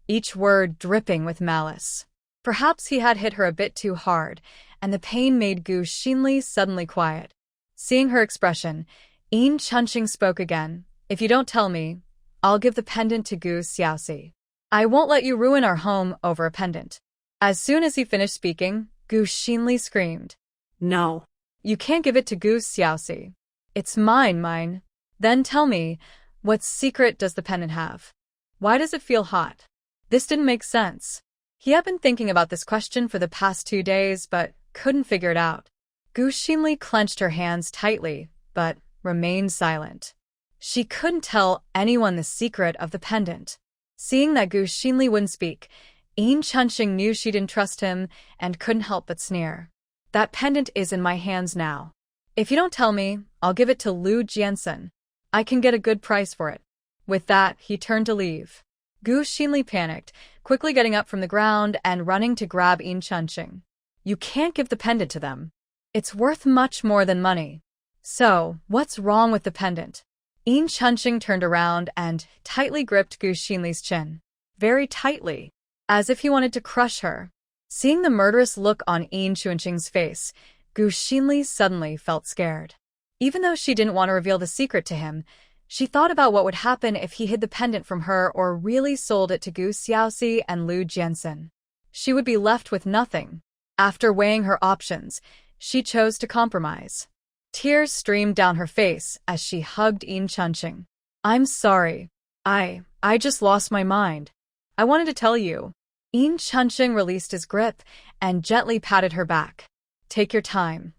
each word dripping with malice. Perhaps he had hit her a bit too hard, and the pain made Gu Xinli suddenly quiet. Seeing her expression, Yin Chunqing spoke again. If you don't tell me, I'll give the pendant to Gu Xiaoxi. I won't let you ruin our home over a pendant. As soon as he finished speaking, Gu Xinli screamed. No. You can't give it to Gu Xiaoxi. It's mine. Then tell me, what secret does the pendant have? Why does it feel hot? This didn't make sense. He had been thinking about this question for the past 2 days, but couldn't figure it out. Gu Xinli clenched her hands tightly, but remained silent. She couldn't tell anyone the secret of the pendant. Seeing that Gu Xinli wouldn't speak, Yin Chunxing knew she didn't trust him and couldn't help but sneer. That pendant is in my hands now. If you don't tell me, I'll give it to Lu Jiansen. I can get a good price for it. With that, he turned to leave. Gu Xinli panicked, quickly getting up from the ground and running to grab Yin Chunxing. You can't give the pendant to them. It's worth much more than money. So, what's wrong with the pendant? Yin Chunxing turned around and tightly gripped Gu Xinli's chin. Very tightly, as if he wanted to crush her. Seeing the murderous look on Yin Chunxing's face, Gu Xinli suddenly felt scared. Even though she didn't want to reveal the secret to him, she thought about what would happen if he hid the pendant from her or really sold it to Gu Xiaoxi and Lu Jiansen. She would be left with nothing. After weighing her options, she chose to compromise. Tears streamed down her face as she hugged Yin Chunxing. I'm sorry. I just lost my mind. I wanted to tell you. Yin Chunxing released his grip and gently patted her back. Take your time.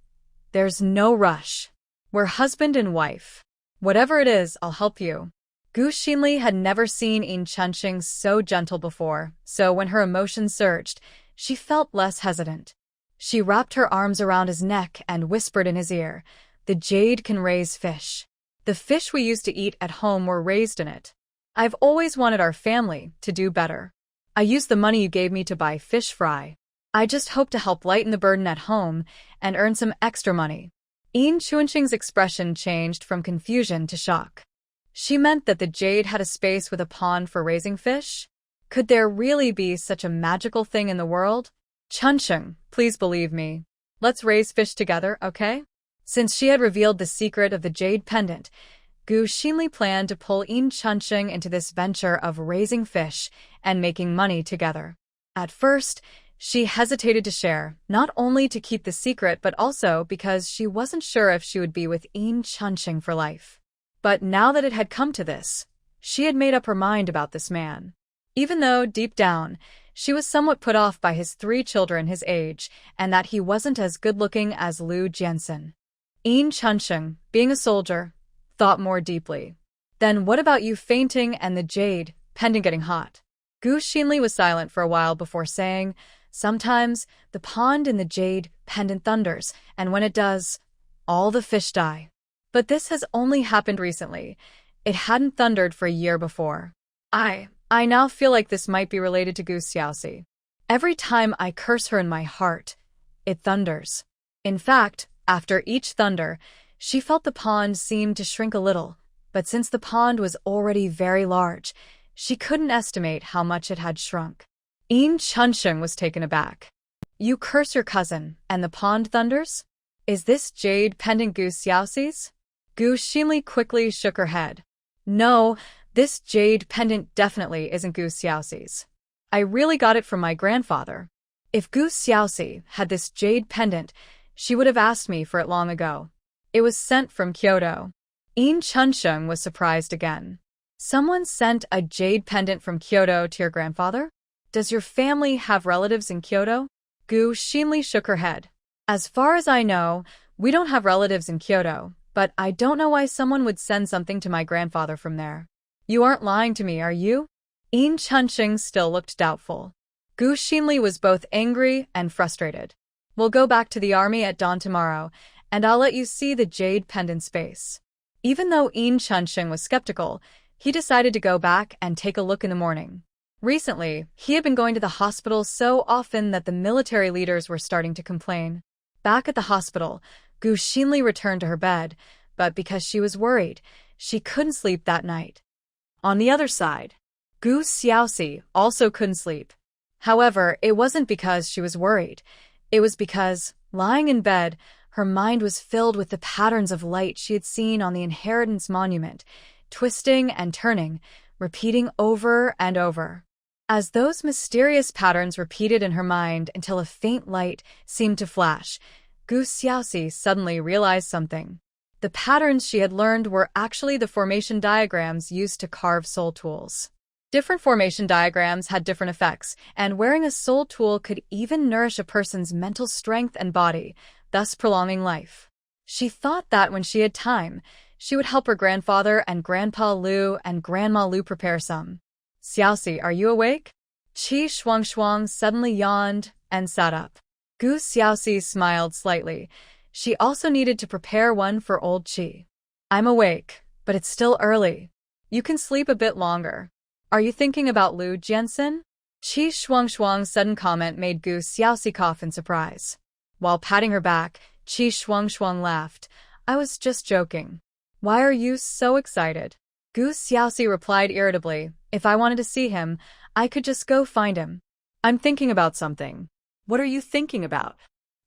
There's no rush. We're husband and wife. Whatever it is, I'll help you. Gu Xinli had never seen Yin Chunxing so gentle before, so when her emotions surged, she felt less hesitant. She wrapped her arms around his neck and whispered in his ear, "The jade can raise fish. The fish we used to eat at home were raised in it. I've always wanted our family to do better. I used the money you gave me to buy fish fry. I just hope to help lighten the burden at home and earn some extra money." Yin Chunxing's expression changed from confusion to shock. She meant that the jade had a space with a pond for raising fish? Could there really be such a magical thing in the world? Chunxing, please believe me. Let's raise fish together, okay? Since she had revealed the secret of the jade pendant, Gu Xinli planned to pull Yin Chunxing into this venture of raising fish and making money together. At first, she hesitated to share, not only to keep the secret but also because she wasn't sure if she would be with Yin Chunxing for life. But now that it had come to this, she had made up her mind about this man. Even though, deep down, she was somewhat put off by his 3 children his age and that he wasn't as good-looking as Lu Jiansen. Yin Chunxing, being a soldier, thought more deeply. Then what about you fainting and the jade pendant getting hot? Gu Xinli was silent for a while before saying, sometimes the pond in the jade pendant thunders, and when it does, all the fish die. But this has only happened recently. It hadn't thundered for a year before. I now feel like this might be related to Gu Xiaoxi. Every time I curse her in my heart, it thunders. In fact, after each thunder, she felt the pond seemed to shrink a little, but since the pond was already very large, she couldn't estimate how much it had shrunk. Yin Chunxing was taken aback. You curse your cousin, and the pond thunders? Is this jade pendant Gu Xiaoxi's? Gu Xinli quickly shook her head. No, this jade pendant definitely isn't Gu Xiaoxi's. I really got it from my grandfather. If Gu Xiaoxi had this jade pendant, she would have asked me for it long ago. It was sent from Kyoto. Yin Chunxing was surprised again. Someone sent a jade pendant from Kyoto to your grandfather? Does your family have relatives in Kyoto? Gu Xinli shook her head. As far as I know, we don't have relatives in Kyoto, but I don't know why someone would send something to my grandfather from there. You aren't lying to me, are you? Yin Chunxing still looked doubtful. Gu Xinli was both angry and frustrated. We'll go back to the army at dawn tomorrow, and I'll let you see the jade pendant's face. Even though Yin Chunxing was skeptical, he decided to go back and take a look in the morning. Recently, he had been going to the hospital so often that the military leaders were starting to complain. Back at the hospital, Gu Xinli returned to her bed, but because she was worried, she couldn't sleep that night. On the other side, Gu Xiaoxi also couldn't sleep. However, it wasn't because she was worried. It was because, lying in bed, her mind was filled with the patterns of light she had seen on the inheritance monument, twisting and turning, repeating over and over. As those mysterious patterns repeated in her mind until a faint light seemed to flash, Gu Xiaoxi suddenly realized something. The patterns she had learned were actually the formation diagrams used to carve soul tools. Different formation diagrams had different effects, and wearing a soul tool could even nourish a person's mental strength and body, thus prolonging life. She thought that when she had time, she would help her grandfather and Grandpa Lu and Grandma Lu prepare some. Xiaoxi, are you awake? Qi Shuangshuang suddenly yawned and sat up. Gu Xiaoxi smiled slightly. She also needed to prepare one for old Qi. I'm awake, but it's still early. You can sleep a bit longer. Are you thinking about Lu Jiansen? Qi Shuangshuang's sudden comment made Gu Xiaoxi cough in surprise. While patting her back, Qi Shuangshuang laughed. I was just joking. Why are you so excited? Gu Xiaoxi replied irritably. If I wanted to see him, I could just go find him. I'm thinking about something. What are you thinking about?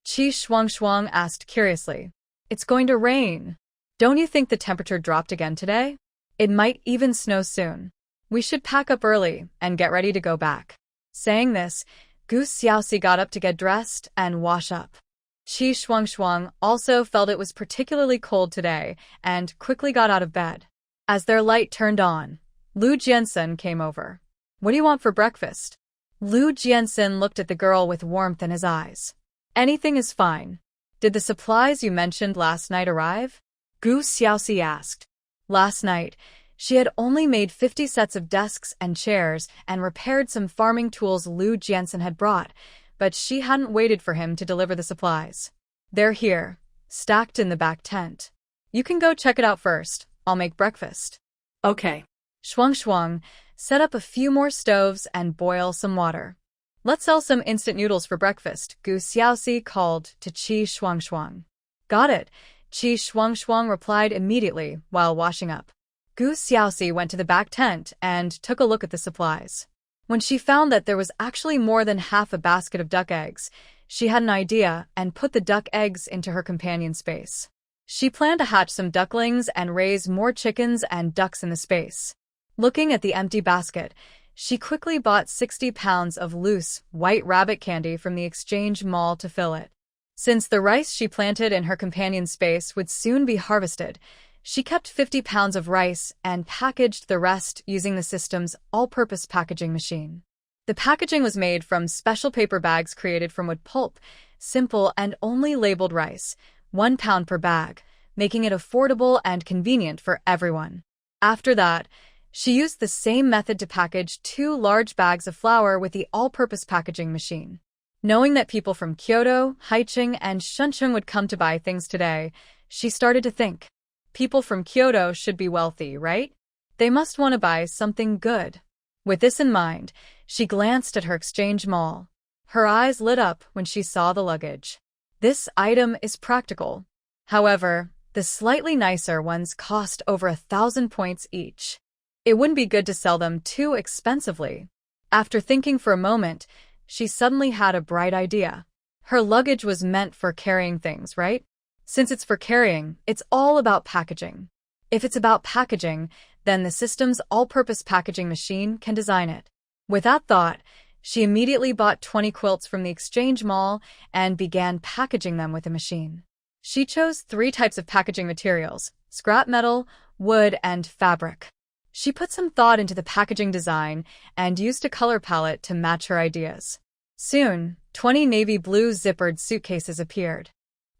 Qi Shuangshuang asked curiously. It's going to rain. Don't you think the temperature dropped again today? It might even snow soon. We should pack up early and get ready to go back. Saying this, Gu Xiaoxi got up to get dressed and wash up. Qi Shuangshuang also felt it was particularly cold today and quickly got out of bed. As their light turned on, Lu Jiansen came over. What do you want for breakfast? Lu Jiansen looked at the girl with warmth in his eyes. Anything is fine. Did the supplies you mentioned last night arrive? Gu Xiaoxi asked. Last night, she had only made 50 sets of desks and chairs and repaired some farming tools Lu Jiansen had brought, but she hadn't waited for him to deliver the supplies. They're here, stacked in the back tent. You can go check it out first. I'll make breakfast. Okay. Shuangshuang, set up a few more stoves and boil some water. Let's sell some instant noodles for breakfast, Gu Xiaoxi called to Qi Shuangshuang. Got it, Qi Shuangshuang replied immediately while washing up. Gu Xiaoxi went to the back tent and took a look at the supplies. When she found that there was actually more than half a basket of duck eggs, she had an idea and put the duck eggs into her companion space. She planned to hatch some ducklings and raise more chickens and ducks in the space. Looking at the empty basket, she quickly bought 60 pounds of loose, white rabbit candy from the exchange mall to fill it. Since the rice she planted in her companion space would soon be harvested, she kept 50 pounds of rice and packaged the rest using the system's all-purpose packaging machine. The packaging was made from special paper bags created from wood pulp, simple and only labeled rice, 1 pound per bag, making it affordable and convenient for everyone. After that, she used the same method to package 2 large bags of flour with the all-purpose packaging machine. Knowing that people from Kyoto, Haicheng, and Shuncheng would come to buy things today, she started to think. People from Kyoto should be wealthy, right? They must want to buy something good. With this in mind, she glanced at her exchange mall. Her eyes lit up when she saw the luggage. This item is practical. However, the slightly nicer ones cost over 1,000 points each. It wouldn't be good to sell them too expensively. After thinking for a moment, she suddenly had a bright idea. Her luggage was meant for carrying things, right? Since it's for carrying, it's all about packaging. If it's about packaging, then the system's all-purpose packaging machine can design it. With that thought, she immediately bought 20 quilts from the exchange mall and began packaging them with the machine. She chose 3 types of packaging materials: scrap metal, wood, and fabric. She put some thought into the packaging design and used a color palette to match her ideas. Soon, 20 navy blue zippered suitcases appeared.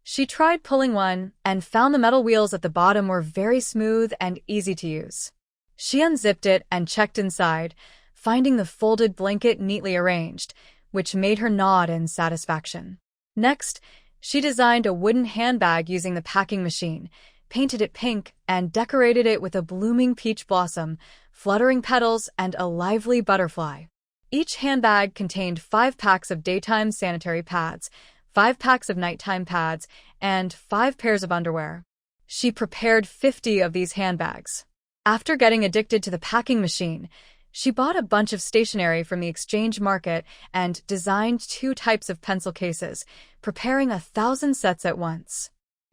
She tried pulling one and found the metal wheels at the bottom were very smooth and easy to use. She unzipped it and checked inside, finding the folded blanket neatly arranged, which made her nod in satisfaction. Next, she designed a wooden handbag using the packing machine, painted it pink, and decorated it with a blooming peach blossom, fluttering petals, and a lively butterfly. Each handbag contained 5 packs of daytime sanitary pads, 5 packs of nighttime pads, and 5 pairs of underwear. She prepared 50 of these handbags. After getting addicted to the packing machine, she bought a bunch of stationery from the exchange market and designed 2 types of pencil cases, preparing 1,000 sets at once.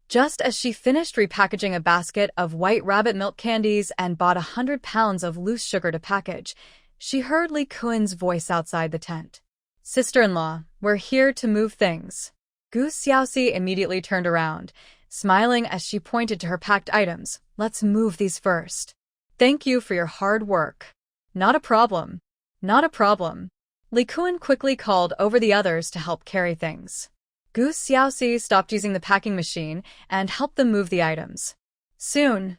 Just as she finished repackaging a basket of white rabbit milk candies and bought 100 pounds of loose sugar to package, she heard Li Kuen's voice outside the tent. "Sister-in-law, we're here to move things." Gu Xiaoxi immediately turned around, smiling as she pointed to her packed items. "Let's move these first." "Thank you for your hard work." "Not a problem. Not a problem." Li Kuen quickly called over the others to help carry things. Gu Xiaoxi stopped using the packing machine and helped them move the items. Soon,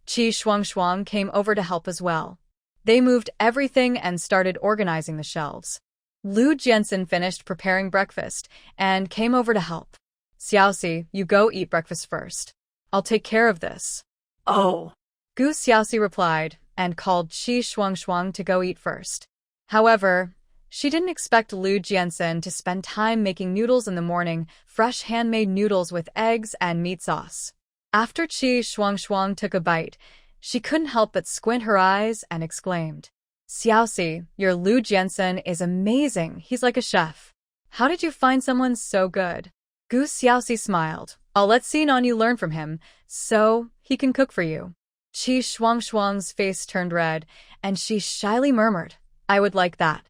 Qi Shuangshuang came over to help as well. They moved everything and started organizing the shelves. Lu Jianxin finished preparing breakfast and came over to help. "Xiaoxi, you go eat breakfast first. I'll take care of this." "Oh." Gu Xiaoxi replied and called Qi Shuangshuang to go eat first. However, she didn't expect Lu Jianxin to spend time making noodles in the morning, fresh handmade noodles with eggs and meat sauce. After Qi Shuangshuang took a bite, she couldn't help but squint her eyes and exclaimed, "Xiaoxi, your Lu Jianxin is amazing. He's like a chef. How did you find someone so good?" Gu Xiaoxi smiled. "I'll let Sinan you learn from him, so he can cook for you." Qi Shuangshuang's face turned red, and she shyly murmured, "I would like that."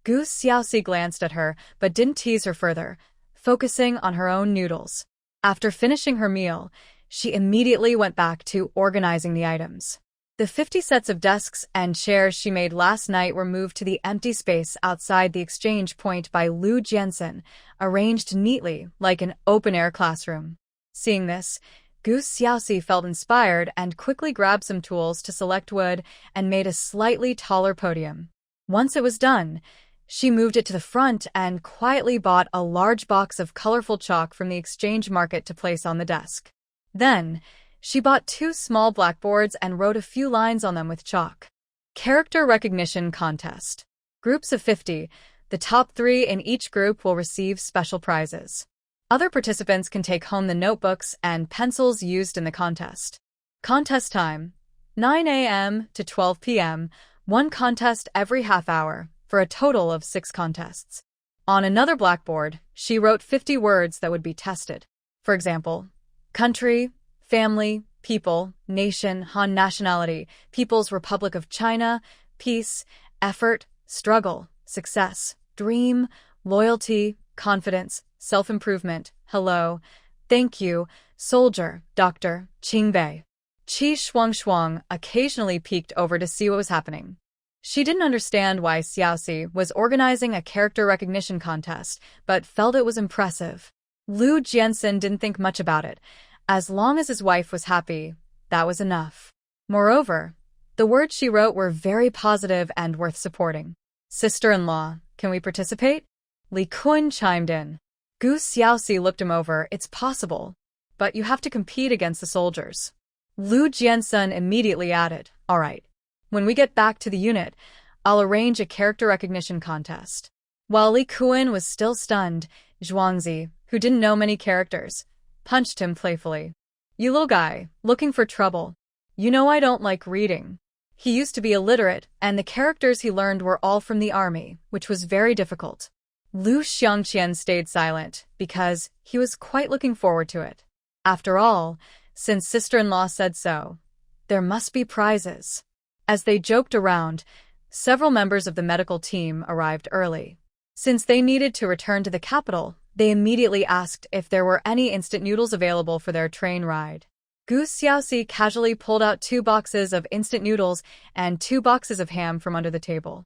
Gu Xiaoxi glanced at her, but didn't tease her further, focusing on her own noodles. After finishing her meal, she immediately went back to organizing the items. The 50 sets of desks and chairs she made last night were moved to the empty space outside the exchange point by Lu Jianxin, arranged neatly like an open-air classroom. Seeing this, Gu Xiaoxi felt inspired and quickly grabbed some tools to select wood and made a slightly taller podium. Once it was done, she moved it to the front and quietly bought a large box of colorful chalk from the exchange market to place on the desk. Then, she bought 2 small blackboards and wrote a few lines on them with chalk. Character Recognition Contest. Groups of 50, the top 3 in each group will receive special prizes. Other participants can take home the notebooks and pencils used in the contest. Contest time: 9 a.m. to 12 p.m., 1 contest every half hour, for a total of 6 contests. On another blackboard, she wrote 50 words that would be tested. For example, country, family, people, nation, Han nationality, People's Republic of China, peace, effort, struggle, success, dream, loyalty, confidence, self-improvement, hello, thank you, soldier, doctor, Qingbei. Qi Shuangshuang occasionally peeked over to see what was happening. She didn't understand why Xiaoxi was organizing a character recognition contest, but felt it was impressive. Lu Jianxin didn't think much about it. As long as his wife was happy, that was enough. Moreover, the words she wrote were very positive and worth supporting. "Sister-in-law, can we participate?" Li Kun chimed in. Gu Xiaoxi looked him over. "It's possible, but you have to compete against the soldiers." Lu Jianxin immediately added, "All right. When we get back to the unit, I'll arrange a character recognition contest." While Li Kuen was still stunned, Zhuangzi, who didn't know many characters, punched him playfully. "You little guy, looking for trouble. You know I don't like reading." He used to be illiterate, and the characters he learned were all from the army, which was very difficult. Lu Xiangqian stayed silent, because he was quite looking forward to it. After all, since sister-in-law said so, there must be prizes. As they joked around, several members of the medical team arrived early. Since they needed to return to the capital, they immediately asked if there were any instant noodles available for their train ride. Gu Xiaoxi casually pulled out 2 boxes of instant noodles and 2 boxes of ham from under the table.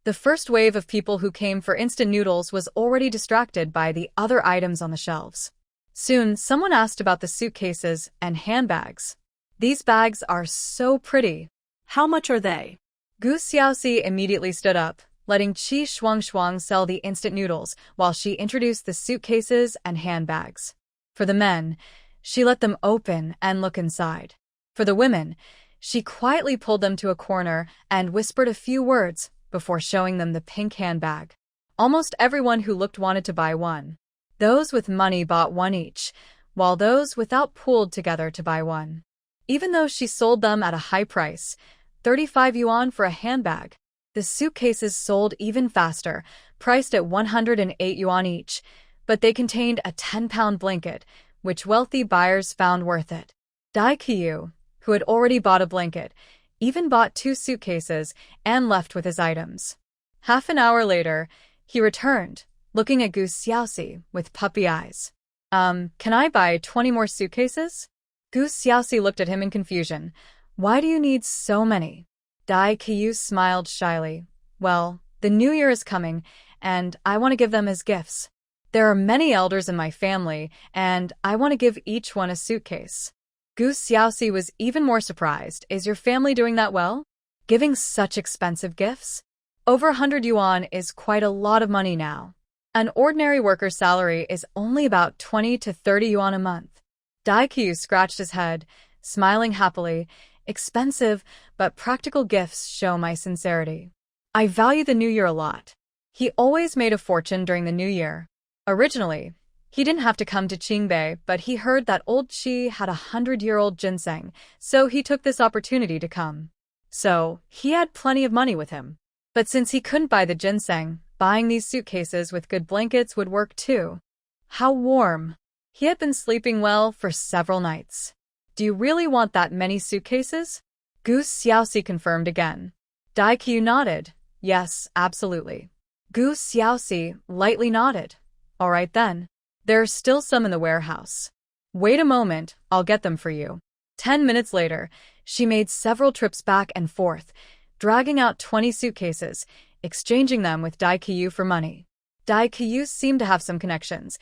The first wave of people who came for instant noodles was already distracted by the other items on the shelves. Soon, someone asked about the suitcases and handbags. "These bags are so pretty. How much are they?" Gu Xiaoxi immediately stood up, letting Qi Shuangshuang sell the instant noodles while she introduced the suitcases and handbags. For the men, she let them open and look inside. For the women, she quietly pulled them to a corner and whispered a few words before showing them the pink handbag. Almost everyone who looked wanted to buy one. Those with money bought one each, while those without pooled together to buy one. Even though she sold them at a high price, 35 yuan for a handbag, the suitcases sold even faster, priced at 108 yuan each, but they contained a 10-pound blanket, which wealthy buyers found worth it. Dai Qiu, who had already bought a blanket, even bought 2 suitcases, and left with his items. Half an hour later, he returned, looking at Gu Xiaoxi with puppy eyes. Can I buy 20 more suitcases? Gu Xiaoxi looked at him in confusion. Why do you need so many? Dai Qiu smiled shyly. Well, the new year is coming, and I want to give them as gifts. There are many elders in my family, and I want to give each one a suitcase. Gu Xiaoxi was even more surprised. Is your family doing that well? Giving such expensive gifts? Over 100 yuan is quite a lot of money now. An ordinary worker's salary is only about 20 to 30 yuan a month. Dai Qiu scratched his head, smiling happily. Expensive, but practical gifts show my sincerity. I value the new year a lot. He always made a fortune during the new year. Originally, he didn't have to come to Qingbei, but he heard that old Qi had 100-year-old ginseng, so he took this opportunity to come. So, he had plenty of money with him. But since he couldn't buy the ginseng, buying these suitcases with good blankets would work too. How warm! He had been sleeping well for several nights. Do you really want that many suitcases? Gu Xiaoxi confirmed again. Dai Qiu nodded. Yes, absolutely. Gu Xiaoxi lightly nodded. All right then. There are still some in the warehouse. Wait a moment, I'll get them for you. 10 minutes later, she made several trips back and forth, dragging out 20 suitcases, exchanging them with Dai Qiu for money. Dai Qiu seemed to have some connections,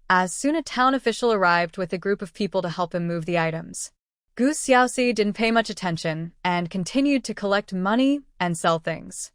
as soon a town official arrived with a group of people to help him move the items. Gu Xiaoxi didn't pay much attention and continued to collect money and sell things.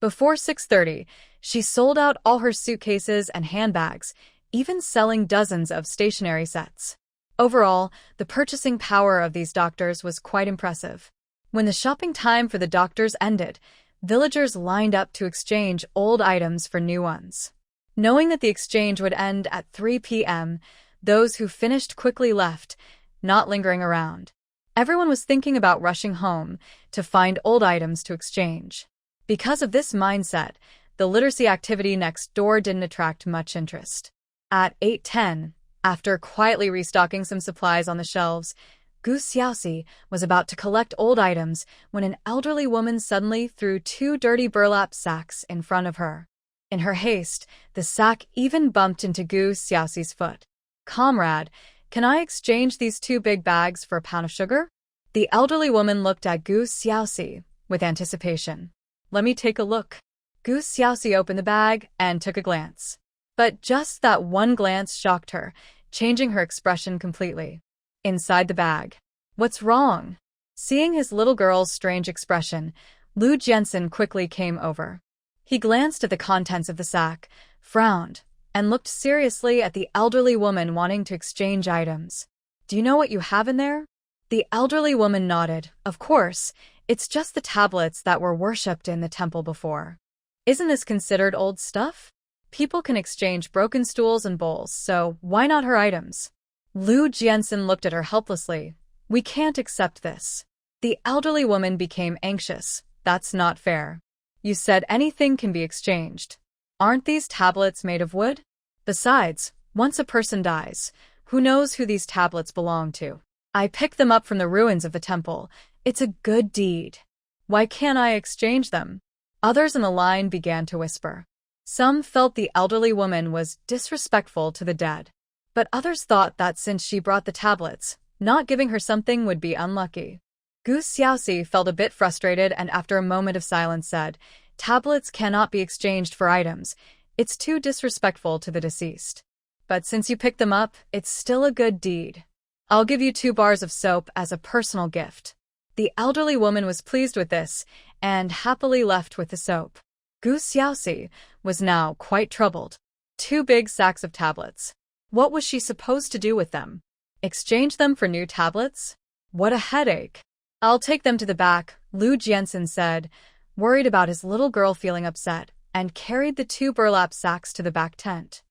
Before 6:30, she sold out all her suitcases and handbags, even selling dozens of stationery sets. Overall, the purchasing power of these doctors was quite impressive. When the shopping time for the doctors ended, villagers lined up to exchange old items for new ones. Knowing that the exchange would end at 3 p.m., those who finished quickly left, not lingering around. Everyone was thinking about rushing home to find old items to exchange. Because of this mindset, the literacy activity next door didn't attract much interest. At 8:10, after quietly restocking some supplies on the shelves, Gu Xiaoxi was about to collect old items when an elderly woman suddenly threw 2 dirty burlap sacks in front of her. In her haste, the sack even bumped into Gu Xiaoxi's foot. Comrade, can I exchange these 2 big bags for a pound of sugar? The elderly woman looked at Gu Xiaoxi with anticipation. Let me take a look. Gu Xiaoxi opened the bag and took a glance. But just that one glance shocked her, changing her expression completely. Inside the bag. What's wrong? Seeing his little girl's strange expression, Lu Jiansen quickly came over. He glanced at the contents of the sack, frowned, and looked seriously at the elderly woman wanting to exchange items. Do you know what you have in there? The elderly woman nodded. Of course, it's just the tablets that were worshipped in the temple before. Isn't this considered old stuff? People can exchange broken stools and bowls, so why not her items? Lu Jiansen looked at her helplessly. We can't accept this. The elderly woman became anxious. That's not fair. You said anything can be exchanged. Aren't these tablets made of wood? Besides, once a person dies, who knows who these tablets belong to? I picked them up from the ruins of the temple. It's a good deed. Why can't I exchange them? Others in the line began to whisper. Some felt the elderly woman was disrespectful to the dead, but others thought that since she brought the tablets, not giving her something would be unlucky. Gu Xiaoxi felt a bit frustrated and after a moment of silence said, Tablets cannot be exchanged for items. It's too disrespectful to the deceased. But since you picked them up, it's still a good deed. I'll give you 2 bars of soap as a personal gift. The elderly woman was pleased with this and happily left with the soap. Gu Xiaoxi was now quite troubled. 2 big sacks of tablets. What was she supposed to do with them? Exchange them for new tablets? What a headache. I'll take them to the back, Lu Jiansen said, worried about his little girl feeling upset, and carried the 2 burlap sacks to the back tent.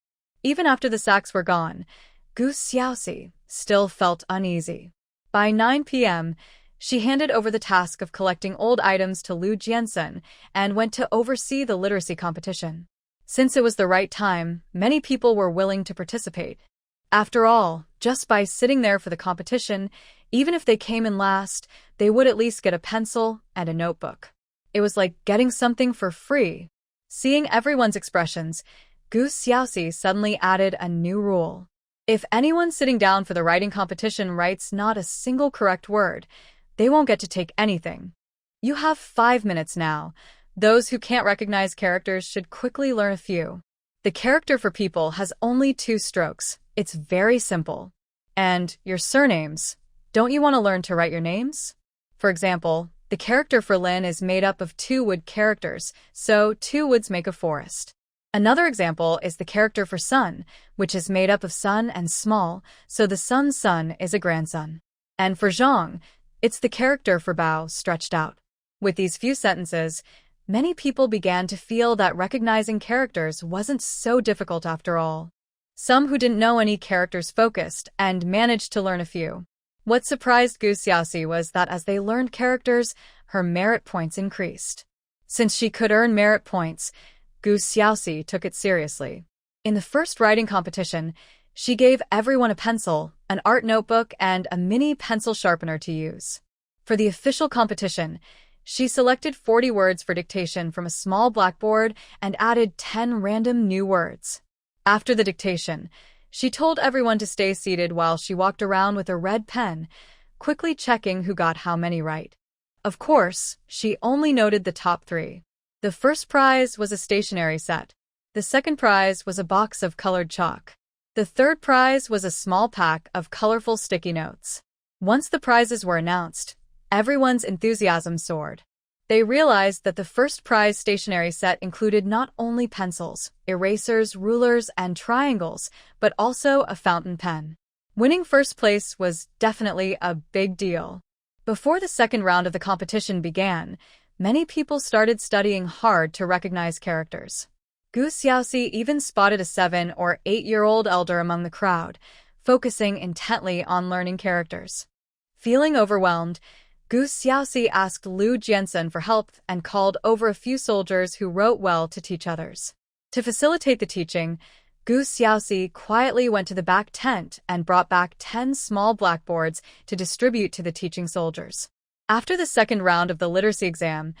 Even after the sacks were gone, Gu Xiaoxi still felt uneasy. By 9 p.m., she handed over the task of collecting old items to Lu Jiansen and went to oversee the literacy competition. Since it was the right time, many people were willing to participate. After all, Just by sitting there for the competition, even if they came in last, they would at least get a pencil and a notebook. It was like getting something for free. Seeing everyone's expressions, Gu Xiaoxi suddenly added a new rule. If anyone sitting down for the writing competition writes not a single correct word, they won't get to take anything. You have 5 minutes now. Those who can't recognize characters should quickly learn a few. The character for people has only 2 strokes. It's very simple. And your surnames. Don't you want to learn to write your names? For example, the character for Lin is made up of 2 wood characters, so 2 woods make a forest. Another example is the character for Sun, which is made up of sun and small, so the sun's son is a grandson. And for Zhang, it's the character for Bao stretched out. With these few sentences, many people began to feel that recognizing characters wasn't so difficult after all. Some who didn't know any characters focused and managed to learn a few. What surprised Gu Xiaoxi was that as they learned characters, her merit points increased. Since she could earn merit points, Gu Xiaoxi took it seriously. In the first writing competition, she gave everyone a pencil, an art notebook, and a mini pencil sharpener to use. For the official competition, she selected 40 words for dictation from a small blackboard and added 10 random new words. After the dictation, she told everyone to stay seated while she walked around with a red pen, quickly checking who got how many right. Of course, she only noted the top 3. The first prize was a stationery set. The second prize was a box of colored chalk. The third prize was a small pack of colorful sticky notes. Once the prizes were announced, everyone's enthusiasm soared. They realized that the first prize stationery set included not only pencils, erasers, rulers, and triangles, but also a fountain pen. Winning first place was definitely a big deal. Before the second round of the competition began, many people started studying hard to recognize characters. Gu Xiaoxi even spotted a 7- or 8-year-old elder among the crowd, focusing intently on learning characters. Feeling overwhelmed, Gu Xiaoxi asked Lu Jiansen for help and called over a few soldiers who wrote well to teach others. To facilitate the teaching, Gu Xiaoxi quietly went to the back tent and brought back 10 small blackboards to distribute to the teaching soldiers. After the second round of the literacy exam,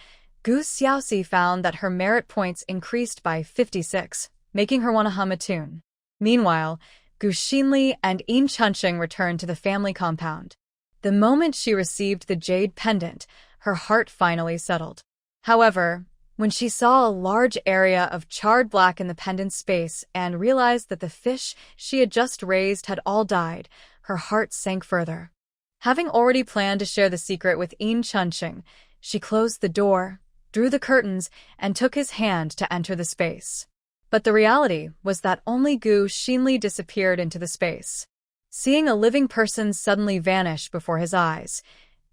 Gu Xiaoxi found that her merit points increased by 56, making her want to hum a tune. Meanwhile, Gu Xinli and Yin Chunxing returned to the family compound. The moment she received the jade pendant, her heart finally settled. However, when she saw a large area of charred black in the pendant's space and realized that the fish she had just raised had all died, her heart sank further. Having already planned to share the secret with Yin Chunxing, she closed the door, drew the curtains, and took his hand to enter the space. But the reality was that only Gu Xinli disappeared into the space. Seeing a living person suddenly vanish before his eyes,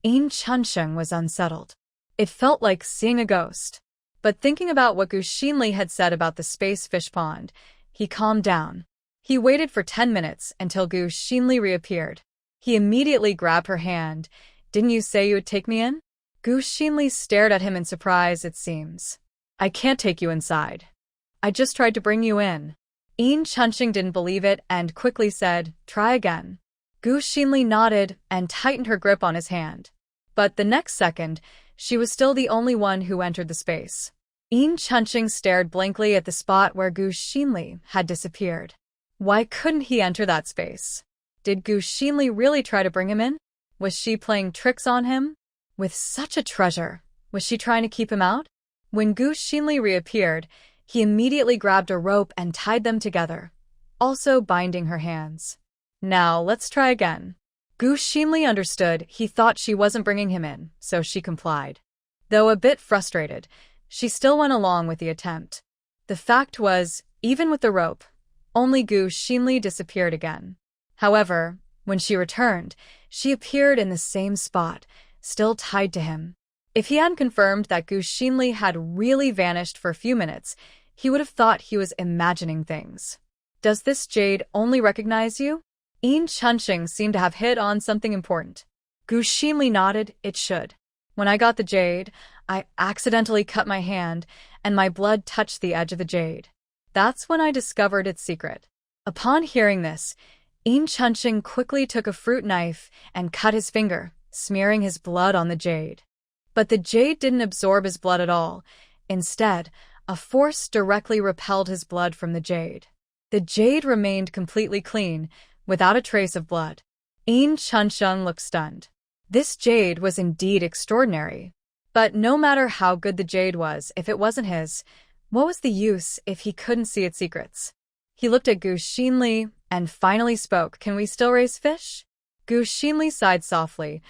Yin Chunxing was unsettled. It felt like seeing a ghost. But thinking about what Gu Xinli had said about the space fish pond, he calmed down. He waited for 10 minutes until Gu Xinli reappeared. He immediately grabbed her hand. "Didn't you say you would take me in?" Gu Xinli stared at him in surprise, "It seems. I can't take you inside. I just tried to bring you in." Yin Chunxing didn't believe it and quickly said, "Try again." Gu Xinli nodded and tightened her grip on his hand. But the next second, she was still the only one who entered the space. Yin Chunxing stared blankly at the spot where Gu Xinli had disappeared. Why couldn't he enter that space? Did Gu Xinli really try to bring him in? Was she playing tricks on him? With such a treasure, was she trying to keep him out? When Gu Xinli reappeared, he immediately grabbed a rope and tied them together, also binding her hands. "Now, let's try again." Gu Xinli understood he thought she wasn't bringing him in, so she complied. Though a bit frustrated, she still went along with the attempt. The fact was, even with the rope, only Gu Xinli disappeared again. However, when she returned, she appeared in the same spot, still tied to him. If he hadn't confirmed that Gu Xinli had really vanished for a few minutes, he would have thought he was imagining things. "Does this jade only recognize you?" Yin Chunxing seemed to have hit on something important. Gu Xinli nodded, "It should. When I got the jade, I accidentally cut my hand, and my blood touched the edge of the jade. That's when I discovered its secret." Upon hearing this, Yin Chunsheng quickly took a fruit knife and cut his finger, smearing his blood on the jade. But the jade didn't absorb his blood at all. Instead, a force directly repelled his blood from the jade. The jade remained completely clean, without a trace of blood. Yin Chunsheng looked stunned. This jade was indeed extraordinary. But no matter how good the jade was, if it wasn't his, what was the use if he couldn't see its secrets? He looked at Gu Xinli and finally spoke, "Can we still raise fish?" Gu Xinli sighed softly.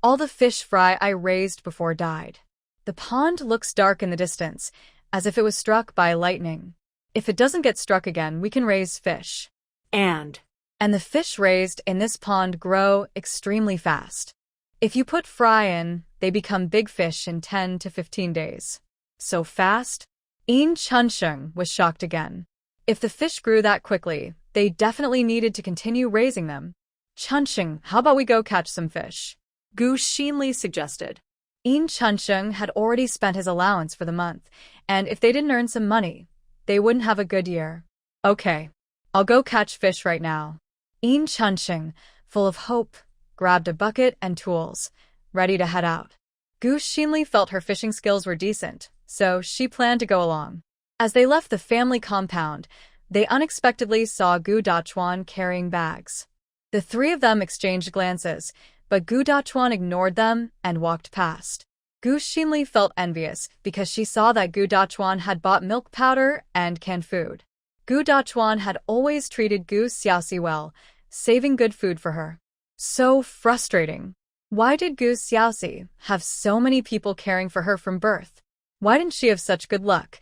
"All the fish fry I raised before died. The pond looks dark in the distance, as if it was struck by lightning. If it doesn't get struck again, we can raise fish. And The fish raised in this pond grow extremely fast. If you put fry in, they become big fish in 10 to 15 days. So fast?" Yin Chunsheng was shocked again. If the fish grew that quickly, they definitely needed to continue raising them. "Chunsheng, how about we go catch some fish?" Gu Xinli suggested. Yin Chunsheng had already spent his allowance for the month, and if they didn't earn some money, they wouldn't have a good year. "Okay, I'll go catch fish right now." Yin Chunsheng, full of hope, grabbed a bucket and tools, ready to head out. Gu Xinli felt her fishing skills were decent, so she planned to go along. As they left the family compound, they unexpectedly saw Gu Dachuan carrying bags. The three of them exchanged glances, but Gu Dachuan ignored them and walked past. Gu Xinli felt envious because she saw that Gu Dachuan had bought milk powder and canned food. Gu Dachuan had always treated Gu Xiaoxi well, saving good food for her. So frustrating. Why did Gu Xiaoxi have so many people caring for her from birth? Why didn't she have such good luck,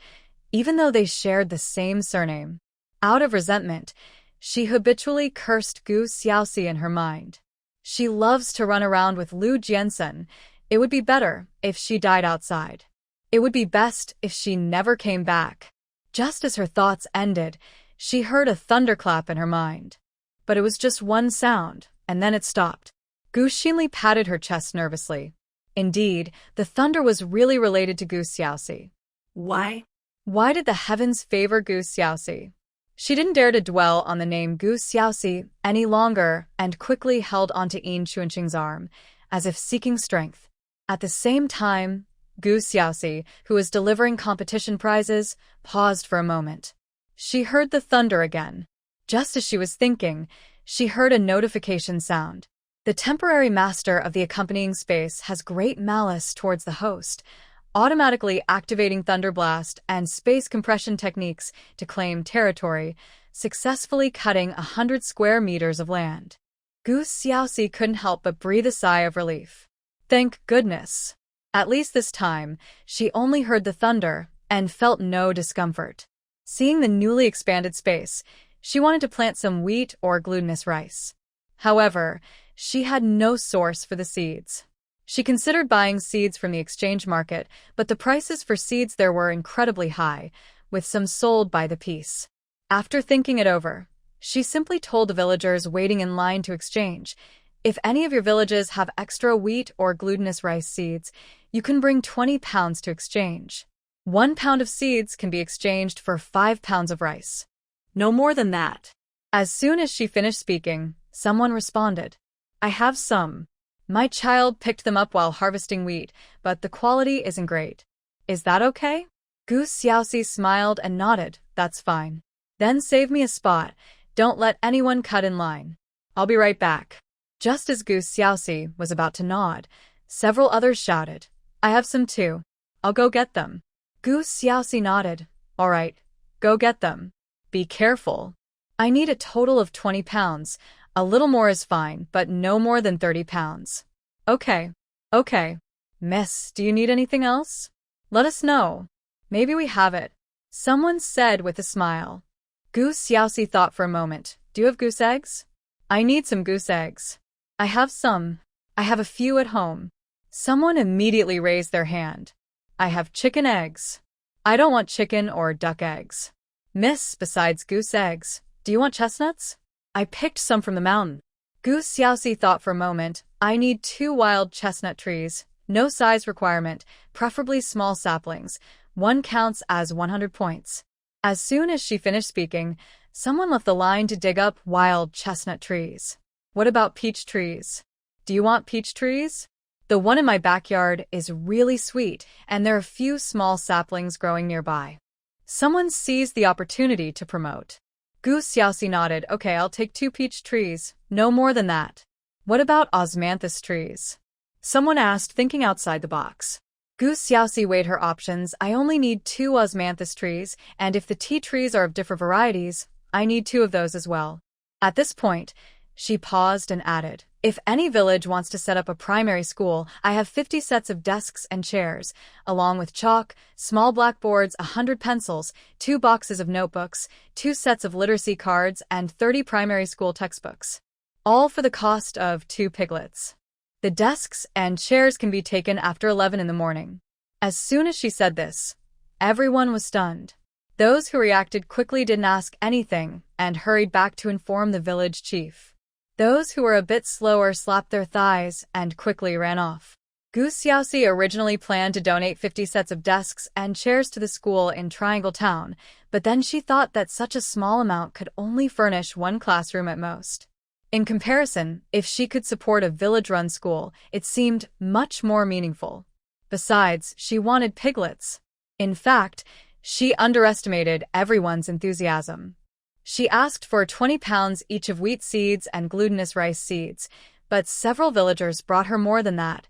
even though they shared the same surname? Out of resentment, she habitually cursed Gu Xiaoxi in her mind. She loves to run around with Lu Jiansen. It would be better if she died outside. It would be best if she never came back. Just as her thoughts ended, she heard a thunderclap in her mind. But it was just one sound, and then it stopped. Gu Xinli patted her chest nervously. Indeed, the thunder was really related to Gu Xiaoxi. Why? Why did the heavens favor Gu Xiaoxi? She didn't dare to dwell on the name Gu Xiaoxi any longer and quickly held onto Yin Chunsheng's arm, as if seeking strength. At the same time, Gu Xiaoxi, who was delivering competition prizes, paused for a moment. She heard the thunder again. Just as she was thinking, she heard a notification sound. The temporary master of the accompanying space has great malice towards the host, automatically activating Thunder Blast and space compression techniques to claim territory, successfully cutting 100 square meters of land. Gu Xiaoxi couldn't help but breathe a sigh of relief. Thank goodness. At least this time, she only heard the thunder and felt no discomfort. Seeing the newly expanded space, she wanted to plant some wheat or glutinous rice. However, she had no source for the seeds. She considered buying seeds from the exchange market, but the prices for seeds there were incredibly high, with some sold by the piece. After thinking it over, she simply told the villagers waiting in line to exchange, "If any of your villages have extra wheat or glutinous rice seeds, you can bring 20 pounds to exchange. 1 pound of seeds can be exchanged for 5 pounds of rice." No more than that. As soon as she finished speaking, someone responded, "I have some. My child picked them up while harvesting wheat, but the quality isn't great. Is that okay?" Gu Xiaoxi smiled and nodded. "That's fine. Then save me a spot. Don't let anyone cut in line. I'll be right back." Just as Gu Xiaoxi was about to nod, several others shouted, "I have some too. I'll go get them." Gu Xiaoxi nodded. "All right, go get them. Be careful. I need a total of 20 pounds. A little more is fine, but no more than 30 pounds. Okay. Miss, do you need anything else? Let us know. Maybe we have it," someone said with a smile. Gu Xiaoxi thought for a moment. "Do you have goose eggs?" "I need some goose eggs." "I have some. I have a few at home." Someone immediately raised their hand. "I have chicken eggs." "I don't want chicken or duck eggs." "Miss, besides goose eggs, do you want chestnuts?" "I picked some from the mountain." Gu Xiaoxi thought for a moment. "I need 2 wild chestnut trees. No size requirement, preferably small saplings. 1 counts as 100 points." As soon as she finished speaking, Someone left the line to dig up wild chestnut trees. What about peach trees? Do you want peach trees? The one in my backyard is really sweet, and there are a few small saplings growing nearby. Someone seized the opportunity to promote. Gu Xiaoxi nodded. Okay, I'll take 2 peach trees, no more than that. What about osmanthus trees? Someone asked, thinking outside the box. Gu Xiaoxi weighed her options. I only need 2 osmanthus trees, and if the tea trees are of different varieties, I need 2 of those as well. At this point, she paused and added, if any village wants to set up a primary school, I have 50 sets of desks and chairs, along with chalk, small blackboards, 100 pencils, 2 boxes of notebooks, 2 sets of literacy cards, and 30 primary school textbooks. All for the cost of 2 piglets. The desks and chairs can be taken after 11 in the morning. As soon as she said this, everyone was stunned. Those who reacted quickly didn't ask anything and hurried back to inform the village chief. Those who were a bit slower slapped their thighs and quickly ran off. Gu Xiaoxi originally planned to donate 50 sets of desks and chairs to the school in Triangle Town, but then she thought that such a small amount could only furnish 1 classroom at most. In comparison, if she could support a village-run school, it seemed much more meaningful. Besides, she wanted piglets. In fact, she underestimated everyone's enthusiasm. She asked for 20 pounds each of wheat seeds and glutinous rice seeds, but several villagers brought her more than that,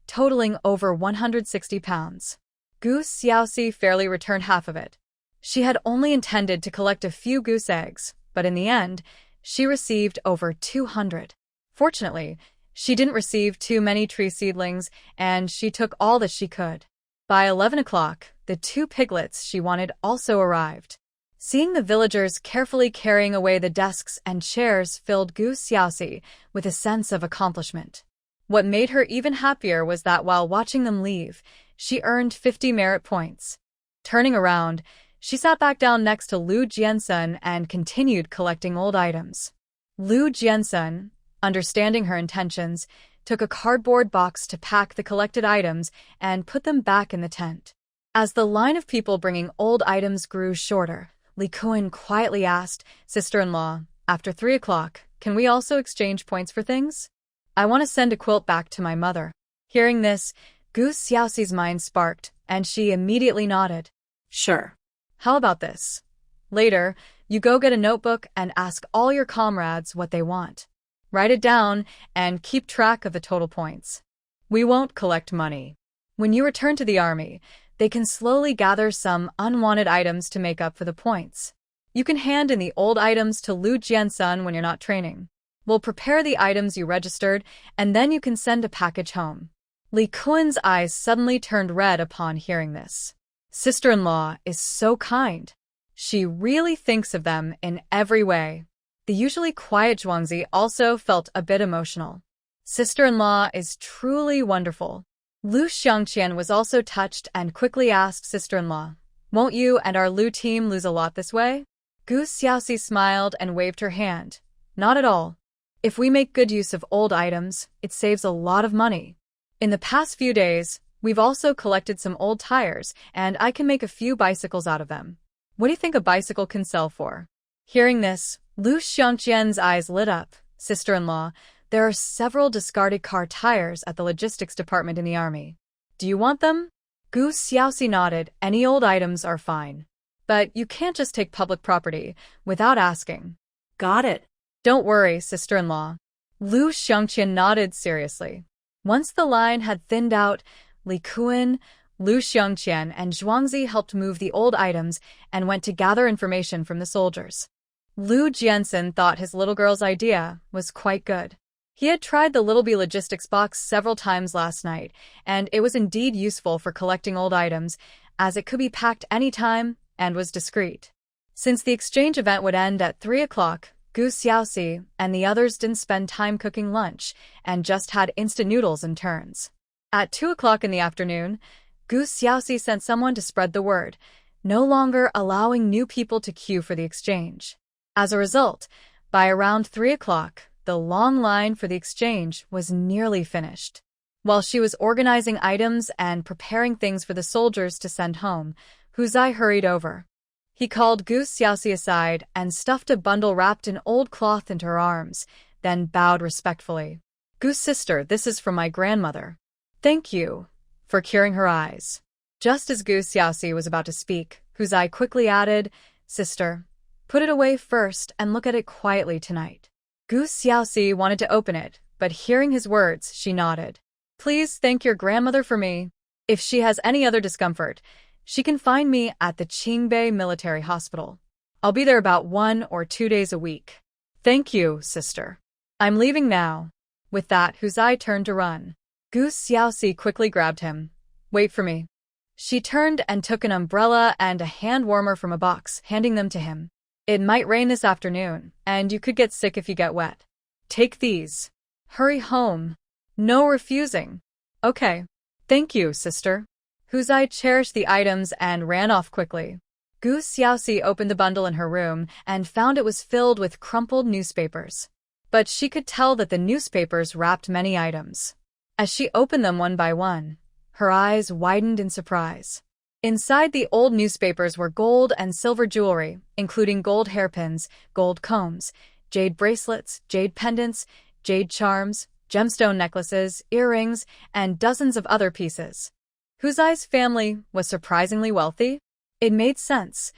totaling over 160 pounds. Gu Xiaoxi fairly returned half of it. She had only intended to collect a few goose eggs, but in the end, she received over 200. Fortunately, she didn't receive too many tree seedlings, and she took all that she could. By 11 o'clock, the 2 piglets she wanted also arrived. Seeing the villagers carefully carrying away the desks and chairs filled Gu Xiaoxi with a sense of accomplishment. What made her even happier was that while watching them leave, she earned 50 merit points. Turning around, she sat back down next to Lu Jiansun and continued collecting old items. Lu Jiansun, understanding her intentions, took a cardboard box to pack the collected items and put them back in the tent. As the line of people bringing old items grew shorter, Li Kuan quietly asked, Sister-in-law, after 3 o'clock, can we also exchange points for things? I want to send a quilt back to my mother. Hearing this, Gu Xiaoxi's mind sparked, and she immediately nodded. Sure. How about this? Later, you go get a notebook and ask all your comrades what they want. Write it down and keep track of the total points. We won't collect money. When you return to the army, they can slowly gather some unwanted items to make up for the points. You can hand in the old items to Lu Jiansun when you're not training. We'll prepare the items you registered, and then you can send a package home. Li Kuan's eyes suddenly turned red upon hearing this. Sister-in-law is so kind. She really thinks of them in every way. The usually quiet Zhuangzi also felt a bit emotional. Sister-in-law is truly wonderful. Lu Xiangqian was also touched and quickly asked sister-in-law, won't you and our Lu team lose a lot this way? Gu Xiaoxi smiled and waved her hand. Not at all. If we make good use of old items, it saves a lot of money. In the past few days, we've also collected some old tires, and I can make a few bicycles out of them. What do you think a bicycle can sell for? Hearing this, Lu Xiangqian's eyes lit up. Sister-in-law, there are several discarded car tires at the logistics department in the army. Do you want them? Gu Xiaoxi nodded. Any old items are fine. But you can't just take public property without asking. Got it. Don't worry, sister-in-law. Lu Xiangqian nodded seriously. Once the line had thinned out, Li Kuan, Lu Xiangqian, and Zhuangzi helped move the old items and went to gather information from the soldiers. Lu Jiansun thought his little girl's idea was quite good. He had tried the Little Bee logistics box several times last night, and it was indeed useful for collecting old items, as it could be packed anytime and was discreet. Since the exchange event would end at 3 o'clock, Gu Xiaoxi and the others didn't spend time cooking lunch and just had instant noodles in turns. At 2 o'clock in the afternoon, Gu Xiaoxi sent someone to spread the word, no longer allowing new people to queue for the exchange. As a result, by around 3 o'clock, the long line for the exchange was nearly finished. While she was organizing items and preparing things for the soldiers to send home, Huzai hurried over. He called Gu Xiaoxi aside and stuffed a bundle wrapped in old cloth into her arms, then bowed respectfully. Gu's sister, this is from my grandmother. Thank you for curing her eyes. Just as Gu Xiaoxi was about to speak, Huzai quickly added, Sister, put it away first and look at it quietly tonight. Gu Xiaoxi wanted to open it, but hearing his words, she nodded. Please thank your grandmother for me. If she has any other discomfort, she can find me at the Qingbei Military Hospital. I'll be there about 1 or 2 days a week. Thank you, sister. I'm leaving now. With that, Huzai turned to run. Gu Xiaoxi quickly grabbed him. Wait for me. She turned and took an umbrella and a hand warmer from a box, handing them to him. It might rain this afternoon, and you could get sick if you get wet. Take these. Hurry home. No refusing. Okay. Thank you, sister. Huzai cherished the items and ran off quickly. Gu Xiaoxi opened the bundle in her room and found it was filled with crumpled newspapers. But she could tell that the newspapers wrapped many items. As she opened them one by one, her eyes widened in surprise. Inside the old newspapers were gold and silver jewelry, including gold hairpins, gold combs, jade bracelets, jade pendants, jade charms, gemstone necklaces, earrings, and dozens of other pieces. Huzai's family was surprisingly wealthy. It made sense.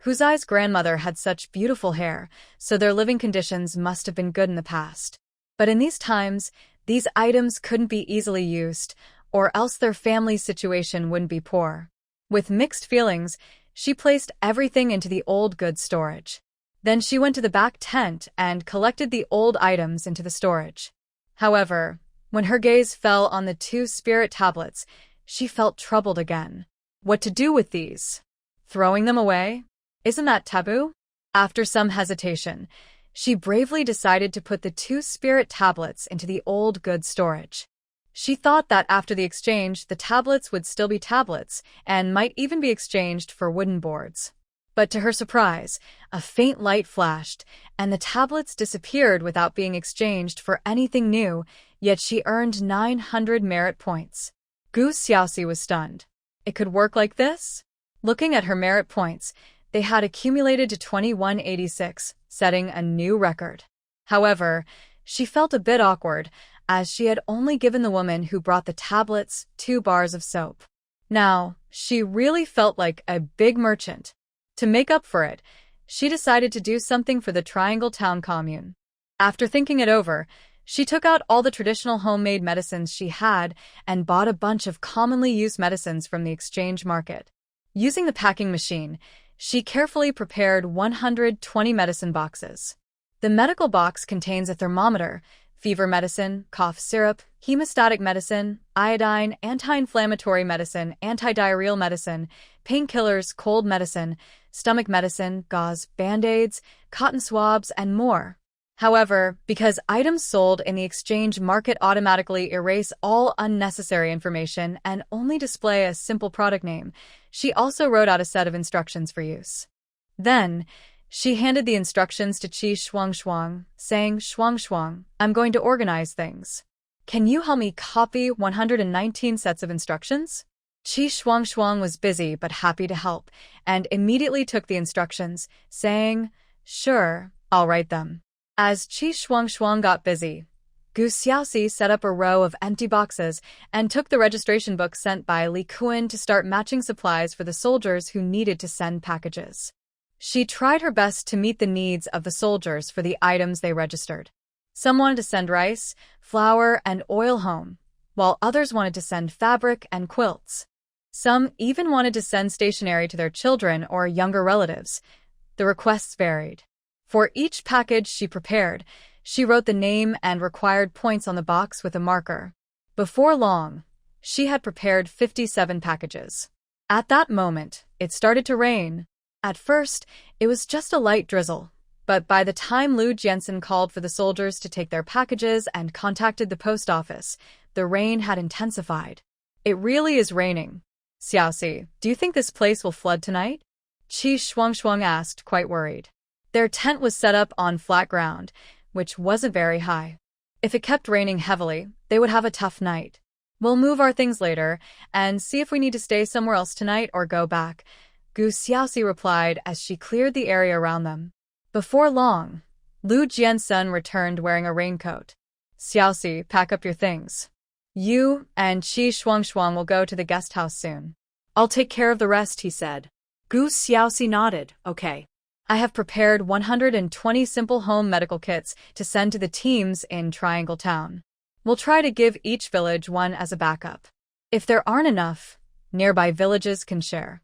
Huzai's grandmother had such beautiful hair, so their living conditions must have been good in the past. But in these times, these items couldn't be easily used, or else their family situation wouldn't be poor. With mixed feelings, she placed everything into the old goods storage. Then she went to the back tent and collected the old items into the storage. However, when her gaze fell on the 2 spirit tablets, she felt troubled again. What to do with these? Throwing them away? Isn't that taboo? After some hesitation, she bravely decided to put the 2 spirit tablets into the old goods storage. She thought that after the exchange, the tablets would still be tablets and might even be exchanged for wooden boards. But to her surprise, a faint light flashed, and the tablets disappeared without being exchanged for anything new, yet she earned 900 merit points. Gu Xiaoxi was stunned. It could work like this? Looking at her merit points, they had accumulated to 2186, setting a new record. However, she felt a bit awkward, as she had only given the woman who brought the tablets 2 bars of soap. Now, she really felt like a big merchant. To make up for it, she decided to do something for the Triangle Town commune. After thinking it over, she took out all the traditional homemade medicines she had and bought a bunch of commonly used medicines from the exchange market. Using the packing machine, she carefully prepared 120 medicine boxes. The medical box contains a thermometer, fever medicine, cough syrup, hemostatic medicine, iodine, anti-inflammatory medicine, anti-diarrheal medicine, painkillers, cold medicine, stomach medicine, gauze, band-aids, cotton swabs, and more. However, because items sold in the exchange market automatically erase all unnecessary information and only display a simple product name, she also wrote out a set of instructions for use. Then, she handed the instructions to Qi Shuangshuang, saying, Shuangshuang, I'm going to organize things. Can you help me copy 119 sets of instructions? Qi Shuangshuang was busy but happy to help, and immediately took the instructions, saying, Sure, I'll write them. As Qi Shuangshuang got busy, Gu Xiaoxi set up a row of empty boxes and took the registration book sent by Li Kun to start matching supplies for the soldiers who needed to send packages. She tried her best to meet the needs of the soldiers for the items they registered. Some wanted to send rice, flour, and oil home, while others wanted to send fabric and quilts. Some even wanted to send stationery to their children or younger relatives. The requests varied. For each package she prepared, she wrote the name and required points on the box with a marker. Before long, she had prepared 57 packages. At that moment, it started to rain. At first, it was just a light drizzle, but by the time Lu Jiansen called for the soldiers to take their packages and contacted the post office, the rain had intensified. It really is raining. Xiaoxi, do you think this place will flood tonight? Qi Shuangshuang asked, quite worried. Their tent was set up on flat ground, which wasn't very high. If it kept raining heavily, they would have a tough night. We'll move our things later and see if we need to stay somewhere else tonight or go back. Gu Xiaoxi replied as she cleared the area around them. Before long, Lu Jiansun returned wearing a raincoat. Xiaoxi, pack up your things. You and Qi Shuangshuang will go to the guest house soon. I'll take care of the rest, he said. Gu Xiaoxi nodded. Okay. I have prepared 120 simple home medical kits to send to the teams in Triangle Town. We'll try to give each village one as a backup. If there aren't enough, nearby villages can share.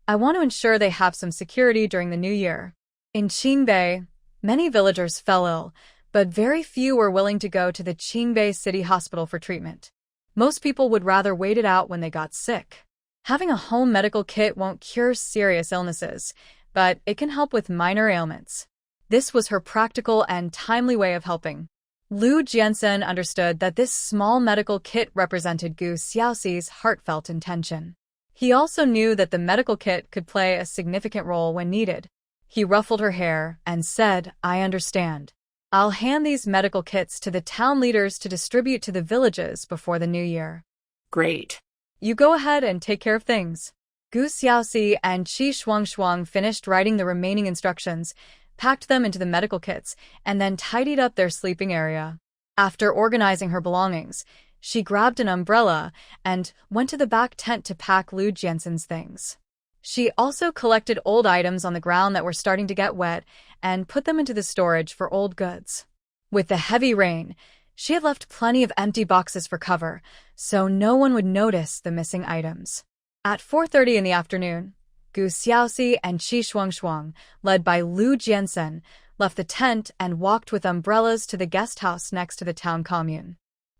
I want to ensure they have some security during the new year. In Qingbei, many villagers fell ill, but very few were willing to go to the Qingbei City Hospital for treatment. Most people would rather wait it out when they got sick. Having a home medical kit won't cure serious illnesses, but it can help with minor ailments. This was her practical and timely way of helping. Lu Jiansun understood that this small medical kit represented Gu Xiaoxi's heartfelt intention. He also knew that the medical kit could play a significant role when needed. He ruffled her hair and said, I understand. I'll hand these medical kits to the town leaders to distribute to the villages before the new year. Great. You go ahead and take care of things. Gu Xiaoxi and Qi Shuangshuang finished writing the remaining instructions, packed them into the medical kits, and then tidied up their sleeping area. After organizing her belongings, she grabbed an umbrella and went to the back tent to pack Lu Jiansun's things. She also collected old items on the ground that were starting to get wet and put them into the storage for old goods. With the heavy rain, she had left plenty of empty boxes for cover, so no one would notice the missing items. At 4:30 in the afternoon, Gu Xiaoxi and Qi Shuangshuang, led by Lu Jiansun, left the tent and walked with umbrellas to the guest house next to the town commune.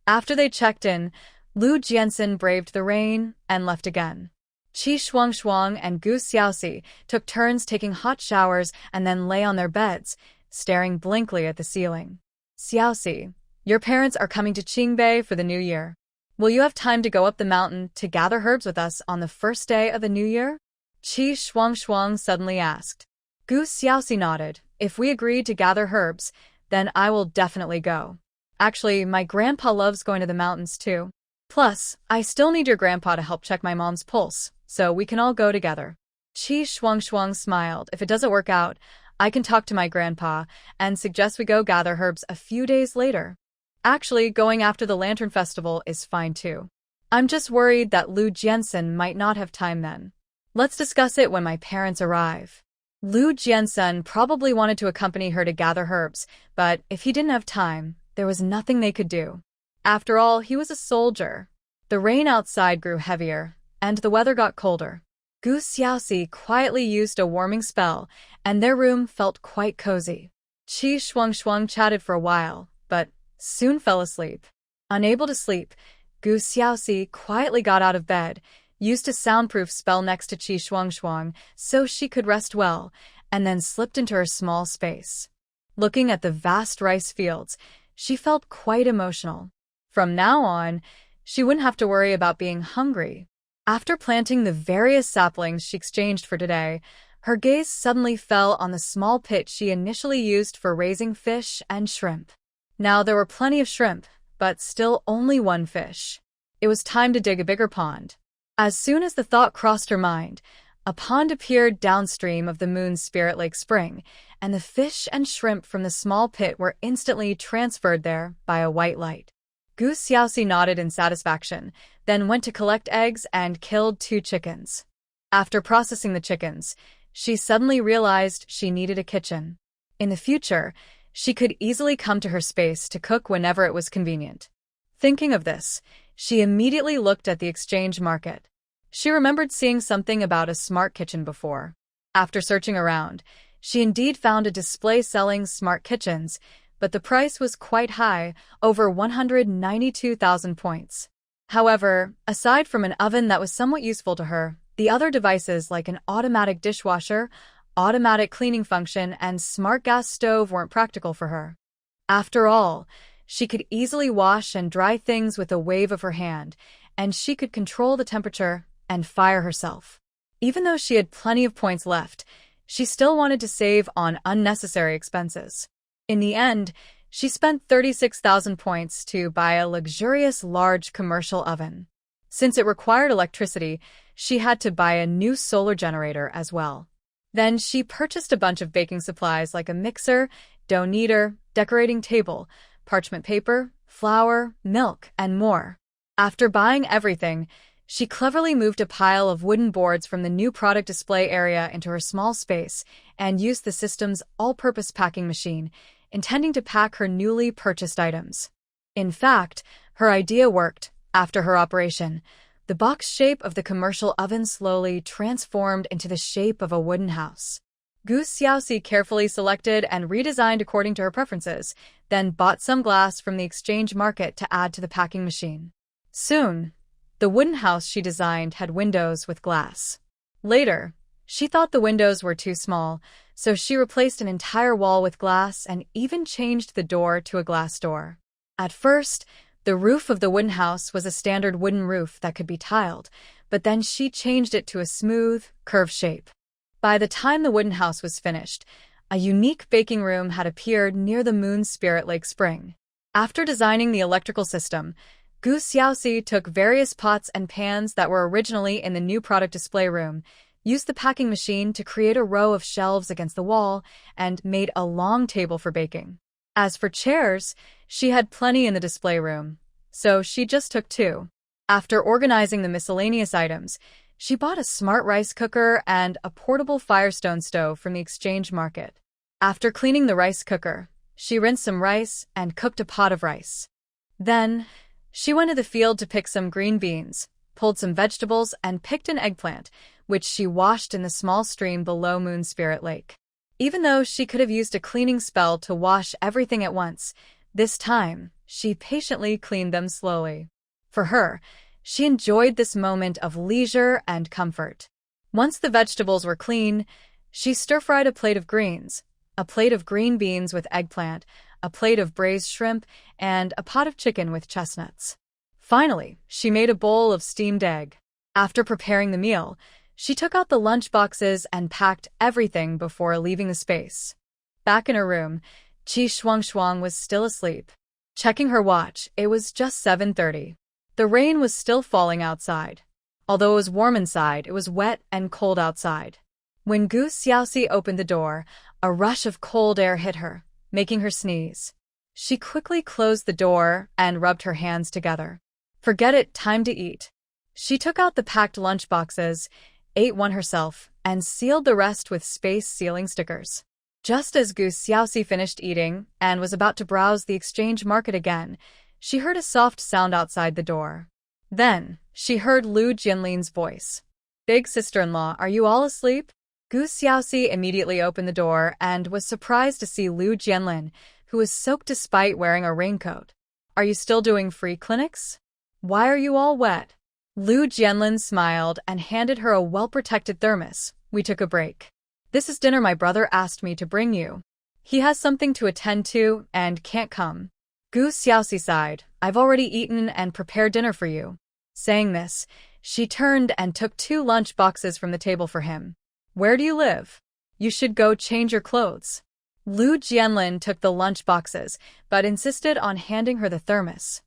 After they checked in, Lu Jiansun braved the rain and left again. Qi Shuangshuang and Gu Xiaoxi took turns taking hot showers and then lay on their beds, staring blankly at the ceiling. Xiaoxi, your parents are coming to Qingbei for the new year. Will you have time to go up the mountain to gather herbs with us on the first day of the new year? Qi Shuangshuang suddenly asked. Gu Xiaoxi nodded. If we agreed to gather herbs, then I will definitely go. Actually, my grandpa loves going to the mountains too. Plus, I still need your grandpa to help check my mom's pulse, so we can all go together. Qi Shuangshuang smiled. If it doesn't work out, I can talk to my grandpa and suggest we go gather herbs a few days later. Actually, going after the Lantern Festival is fine too. I'm just worried that Lu Jiansun might not have time then. Let's discuss it when my parents arrive. Lu Jiansun probably wanted to accompany her to gather herbs, but if he didn't have time, there was nothing they could do. After all, he was a soldier. The rain outside grew heavier, and the weather got colder. Gu Xiaoxi quietly used a warming spell, and their room felt quite cozy. Qi Shuangshuang chatted for a while, but soon fell asleep. Unable to sleep, Gu Xiaoxi quietly got out of bed, used a soundproof spell next to Qi Shuangshuang so she could rest well, and then slipped into her small space. Looking at the vast rice fields, she felt quite emotional. From now on, she wouldn't have to worry about being hungry. After planting the various saplings she exchanged for today, her gaze suddenly fell on the small pit she initially used for raising fish and shrimp. Now there were plenty of shrimp, but still only one fish. It was time to dig a bigger pond. As soon as the thought crossed her mind, a pond appeared downstream of the moon's Spirit Lake Spring, and the fish and shrimp from the small pit were instantly transferred there by a white light. Gu Xiaoxi nodded in satisfaction, then went to collect eggs and killed 2 chickens. After processing the chickens, she suddenly realized she needed a kitchen. In the future, she could easily come to her space to cook whenever it was convenient. Thinking of this, she immediately looked at the exchange market. She remembered seeing something about a smart kitchen before. After searching around, she indeed found a display selling smart kitchens, but the price was quite high, over 192,000 points. However, aside from an oven that was somewhat useful to her, the other devices like an automatic dishwasher, automatic cleaning function, and smart gas stove weren't practical for her. After all, she could easily wash and dry things with a wave of her hand, and she could control the temperature and fire herself. Even though she had plenty of points left, she still wanted to save on unnecessary expenses. In the end, she spent 36,000 points to buy a luxurious large commercial oven. Since it required electricity, she had to buy a new solar generator as well. Then she purchased a bunch of baking supplies like a mixer, dough kneader, decorating table, parchment paper, flour, milk, and more. After buying everything, she cleverly moved a pile of wooden boards from the new product display area into her small space and used the system's all-purpose packing machine, intending to pack her newly purchased items. In fact, her idea worked. After her operation, the box shape of the commercial oven slowly transformed into the shape of a wooden house. Gu Xiaoxi carefully selected and redesigned according to her preferences, then bought some glass from the exchange market to add to the packing machine. Soon, the wooden house she designed had windows with glass. Later, she thought the windows were too small, so she replaced an entire wall with glass and even changed the door to a glass door. At first, the roof of the wooden house was a standard wooden roof that could be tiled, but then she changed it to a smooth, curved shape. By the time the wooden house was finished, a unique baking room had appeared near the moon's spirit lake spring. After designing the electrical system, Gu Xiaoxi took various pots and pans that were originally in the new product display room, used the packing machine to create a row of shelves against the wall, and made a long table for baking. As for chairs, she had plenty in the display room, so she just took 2. After organizing the miscellaneous items, she bought a smart rice cooker and a portable Firestone stove from the exchange market. After cleaning the rice cooker, she rinsed some rice and cooked a pot of rice. Then, she went to the field to pick some green beans, pulled some vegetables, and picked an eggplant, which she washed in the small stream below Moon Spirit Lake. Even though she could have used a cleaning spell to wash everything at once, this time, she patiently cleaned them slowly. For her, she enjoyed this moment of leisure and comfort. Once the vegetables were clean, she stir-fried a plate of greens, a plate of green beans with eggplant, a plate of braised shrimp, and a pot of chicken with chestnuts. Finally, she made a bowl of steamed egg. After preparing the meal, she took out the lunch boxes and packed everything before leaving the space. Back in her room, Qi Shuangshuang was still asleep. Checking her watch, it was just 7:30. The rain was still falling outside. Although it was warm inside, it was wet and cold outside. When Gu Xiaoxi opened the door, a rush of cold air hit her, making her sneeze. She quickly closed the door and rubbed her hands together. Forget it, time to eat. She took out the packed lunch boxes, ate one herself, and sealed the rest with space-sealing stickers. Just as Gu Xiaoxi finished eating and was about to browse the exchange market again, she heard a soft sound outside the door. Then, she heard Lu Jianlin's voice. "Big sister-in-law, are you all asleep?" Gu Xiaoxi immediately opened the door and was surprised to see Lu Jianlin, who was soaked despite wearing a raincoat. "Are you still doing free clinics? Why are you all wet?" Lu Jianlin smiled and handed her a well-protected thermos. "We took a break. This is dinner my brother asked me to bring you. He has something to attend to and can't come." Gu Xiaoxi sighed. "I've already eaten and prepared dinner for you." Saying this, she turned and took 2 lunch boxes from the table for him. "Where do you live? You should go change your clothes." Lu Jianlin took the lunch boxes, but insisted on handing her the thermos.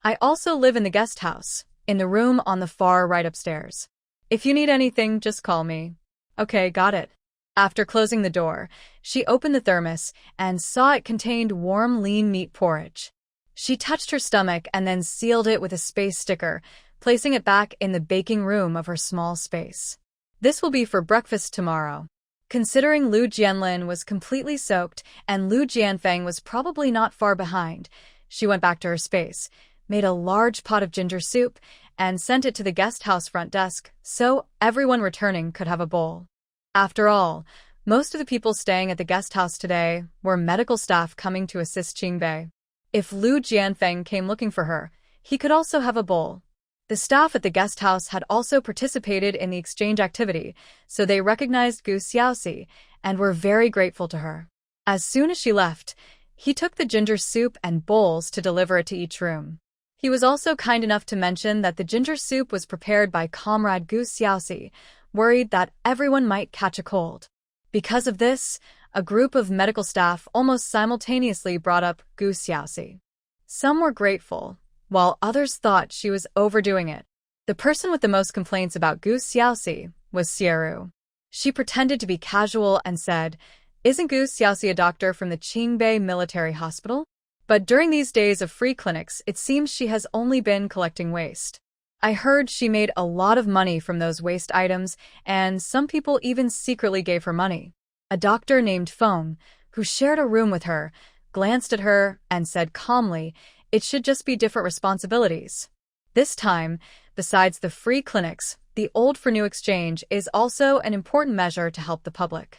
"I also live in the guest house, in the room on the far right upstairs. If you need anything, just call me." "Okay, got it." After closing the door, she opened the thermos and saw it contained warm lean meat porridge. She touched her stomach and then sealed it with a space sticker, placing it back in the baking room of her small space. "This will be for breakfast tomorrow." Considering Lu Jianlin was completely soaked and Lu Jianfeng was probably not far behind, she went back to her space, made a large pot of ginger soup, and sent it to the guest house front desk so everyone returning could have a bowl. After all, most of the people staying at the guest house today were medical staff coming to assist Qingbei. If Lu Jianfeng came looking for her, he could also have a bowl. The staff at the guest house had also participated in the exchange activity, so they recognized Gu Xiaoxi and were very grateful to her. As soon as she left, he took the ginger soup and bowls to deliver it to each room. He was also kind enough to mention that the ginger soup was prepared by Comrade Gu Xiaoxi, worried that everyone might catch a cold. Because of this, a group of medical staff almost simultaneously brought up Gu Xiaoxi. Some were grateful, while others thought she was overdoing it. The person with the most complaints about Gu Xiaoxi was Xieru. She pretended to be casual and said, "Isn't Gu Xiaoxi a doctor from the Qingbei Military Hospital?" But during these days of free clinics, it seems she has only been collecting waste. I heard she made a lot of money from those waste items, and some people even secretly gave her money. A doctor named Feng, who shared a room with her, glanced at her and said calmly, "It should just be different responsibilities." This time, besides the free clinics, the old for new exchange is also an important measure to help the public.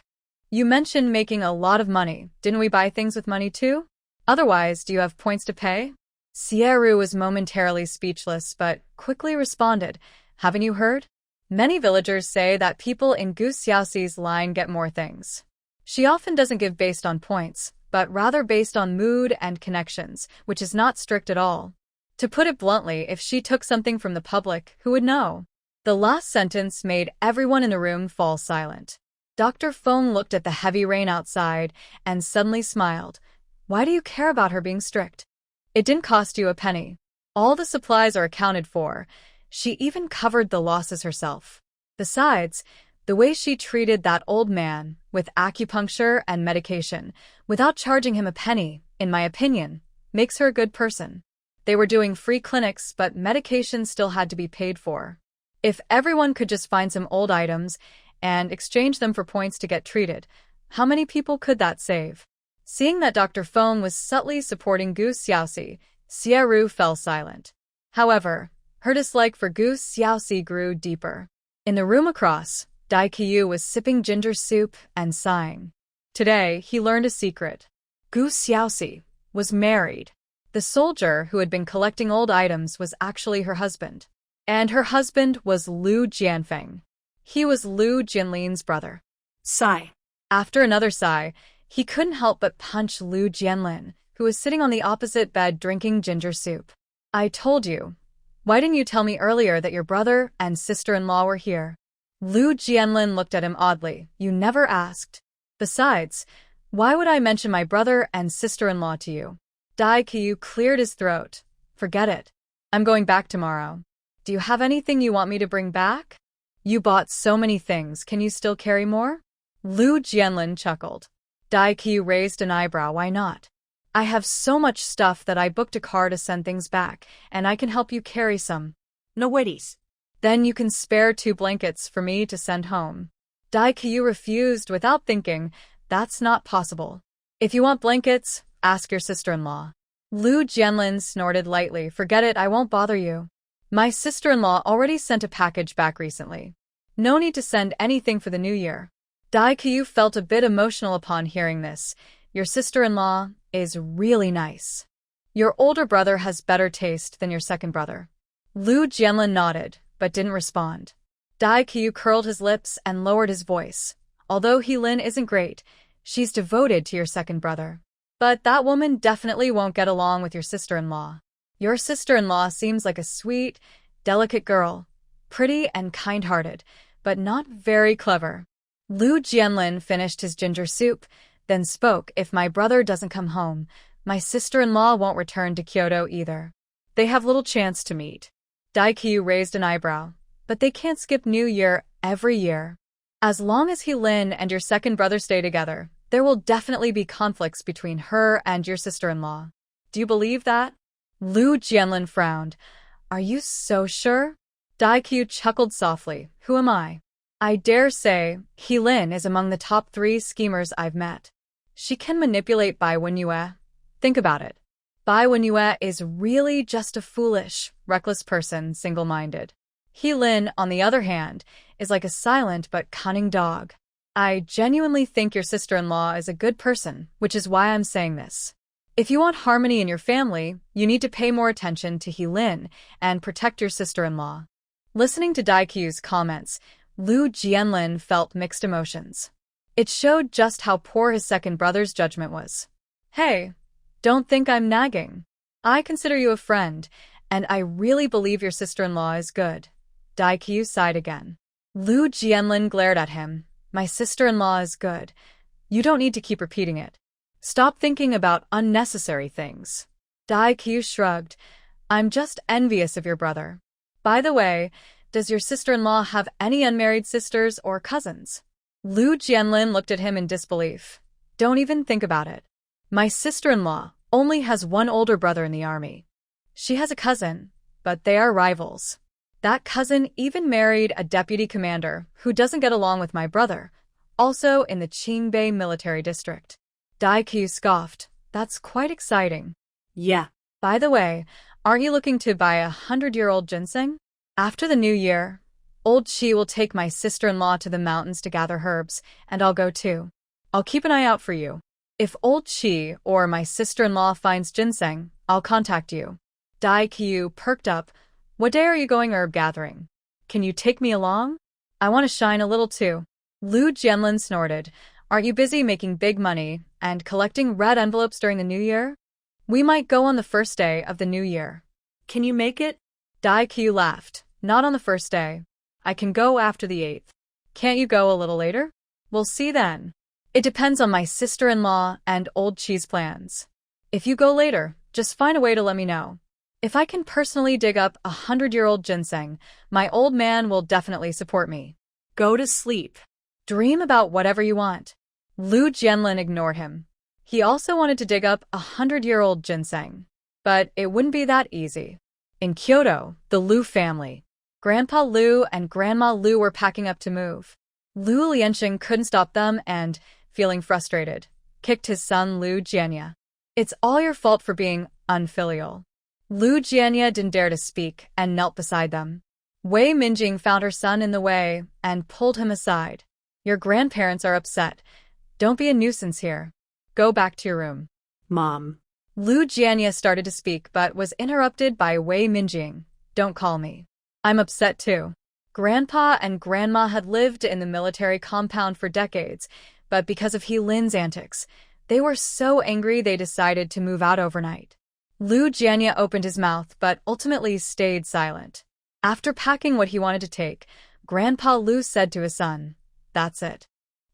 You mentioned making a lot of money. Didn't we buy things with money too? Otherwise, do you have points to pay? Xieru was momentarily speechless but quickly responded, "Haven't you heard? Many villagers say that people in Gu Xiaoxi's line get more things. She often doesn't give based on points, but rather based on mood and connections, which is not strict at all. To put it bluntly, if she took something from the public, who would know?" The last sentence made everyone in the room fall silent. Dr. Feng looked at the heavy rain outside and suddenly smiled. "Why do you care about her being strict? It didn't cost you a penny. All the supplies are accounted for. She even covered the losses herself. Besides, the way she treated that old man, with acupuncture and medication, without charging him a penny, in my opinion, makes her a good person. They were doing free clinics, but medication still had to be paid for. If everyone could just find some old items and exchange them for points to get treated, how many people could that save?" Seeing that Dr. Feng was subtly supporting Gu Xiaoxi, Xieru fell silent. However, her dislike for Gu Xiaoxi grew deeper. In the room across, Dai Qiu was sipping ginger soup and sighing. Today, he learned a secret. Gu Xiaoxi was married. The soldier who had been collecting old items was actually her husband. And her husband was Lu Jianfeng. He was Lu Jianlin's brother. Sigh. After another sigh, he couldn't help but punch Lu Jianlin, who was sitting on the opposite bed drinking ginger soup. "I told you. Why didn't you tell me earlier that your brother and sister-in-law were here?" Lu Jianlin looked at him oddly. "You never asked. Besides, why would I mention my brother and sister-in-law to you?" Dai Qiu cleared his throat. "Forget it. I'm going back tomorrow. Do you have anything you want me to bring back? You bought so many things, can you still carry more?" Lu Jianlin chuckled. Dai Qiu raised an eyebrow. "Why not? I have so much stuff that I booked a car to send things back, and I can help you carry some." No worries. "Then you can spare 2 blankets for me to send home." Dai Qiu refused without thinking. "That's not possible. If you want blankets, ask your sister-in-law." Lu Jianlin snorted lightly. "Forget it, I won't bother you. My sister-in-law already sent a package back recently. No need to send anything for the new year." Dai Qiu felt a bit emotional upon hearing this. "Your sister-in-law is really nice. Your older brother has better taste than your second brother." Lu Jianlin nodded, but didn't respond. Dai Qiu curled his lips and lowered his voice. "Although Heilin isn't great, she's devoted to your second brother. But that woman definitely won't get along with your sister-in-law. Your sister-in-law seems like a sweet, delicate girl, pretty and kind-hearted, but not very clever." Lu Jianlin finished his ginger soup, then spoke. "If my brother doesn't come home, my sister-in-law won't return to Kyoto either. They have little chance to meet." Dai Qiu raised an eyebrow. "But they can't skip New Year every year. As long as Heilin and your second brother stay together, there will definitely be conflicts between her and your sister-in-law. Do you believe that?" Lu Jianlin frowned. "Are you so sure?" Dai Qiu chuckled softly. "Who am I? I dare say Heilin is among the top 3 schemers I've met. She can manipulate Bai Wenyue. Think about it. Bai Wenyue is really just a foolish, reckless person, single-minded. Heilin, on the other hand, is like a silent but cunning dog. I genuinely think your sister-in-law is a good person, which is why I'm saying this. If you want harmony in your family, you need to pay more attention to Heilin and protect your sister-in-law." Listening to Dai Qiu's comments, Lu Jianlin felt mixed emotions. It showed just how poor his second brother's judgment was. "Hey, don't think I'm nagging. I consider you a friend, and I really believe your sister-in-law is good." Dai Qiu sighed again. Lu Jianlin glared at him. "My sister-in-law is good. You don't need to keep repeating it. Stop thinking about unnecessary things." Dai Qiu shrugged. "I'm just envious of your brother." By the way, does your sister-in-law have any unmarried sisters or cousins? Lu Jianlin looked at him in disbelief. Don't even think about it. My sister-in-law only has one older brother in the army. She has a cousin, but they are rivals. That cousin even married a deputy commander who doesn't get along with my brother, also in the Qingbei military district. Dai Qiu scoffed. That's quite exciting. Yeah. By the way, aren't you looking to buy 100-year-old ginseng? After the new year, old Qi will take my sister-in-law to the mountains to gather herbs, and I'll go too. I'll keep an eye out for you. If old Qi or my sister-in-law finds ginseng, I'll contact you. Dai Qiu perked up. What day are you going herb gathering? Can you take me along? I want to shine a little too. Lu Jianlin snorted. Aren't you busy making big money and collecting red envelopes during the new year? We might go on the first day of the new year. Can you make it? Dai Qiu laughed. Not on the first day. I can go after the 8th. Can't you go a little later? We'll see then. It depends on my sister-in-law and old Qi's plans. If you go later, just find a way to let me know. If I can personally dig up 100-year-old ginseng, my old man will definitely support me. Go to sleep. Dream about whatever you want. Lu Jianlin ignored him. He also wanted to dig up 100-year-old ginseng. But it wouldn't be that easy. In Kyoto, the Lu family, Grandpa Lu and Grandma Lu were packing up to move. Lu Lianxing couldn't stop them and, feeling frustrated, kicked his son Lu Jianya. It's all your fault for being unfilial. Lu Jianya didn't dare to speak and knelt beside them. Wei Minjing found her son in the way and pulled him aside. Your grandparents are upset. Don't be a nuisance here. Go back to your room. Mom. Lu Jianya started to speak but was interrupted by Wei Minjing. Don't call me. I'm upset too. Grandpa and Grandma had lived in the military compound for decades, but because of He Lin's antics, they were so angry they decided to move out overnight. Lu Jianya opened his mouth but ultimately stayed silent. After packing what he wanted to take, Grandpa Lu said to his son, "That's it.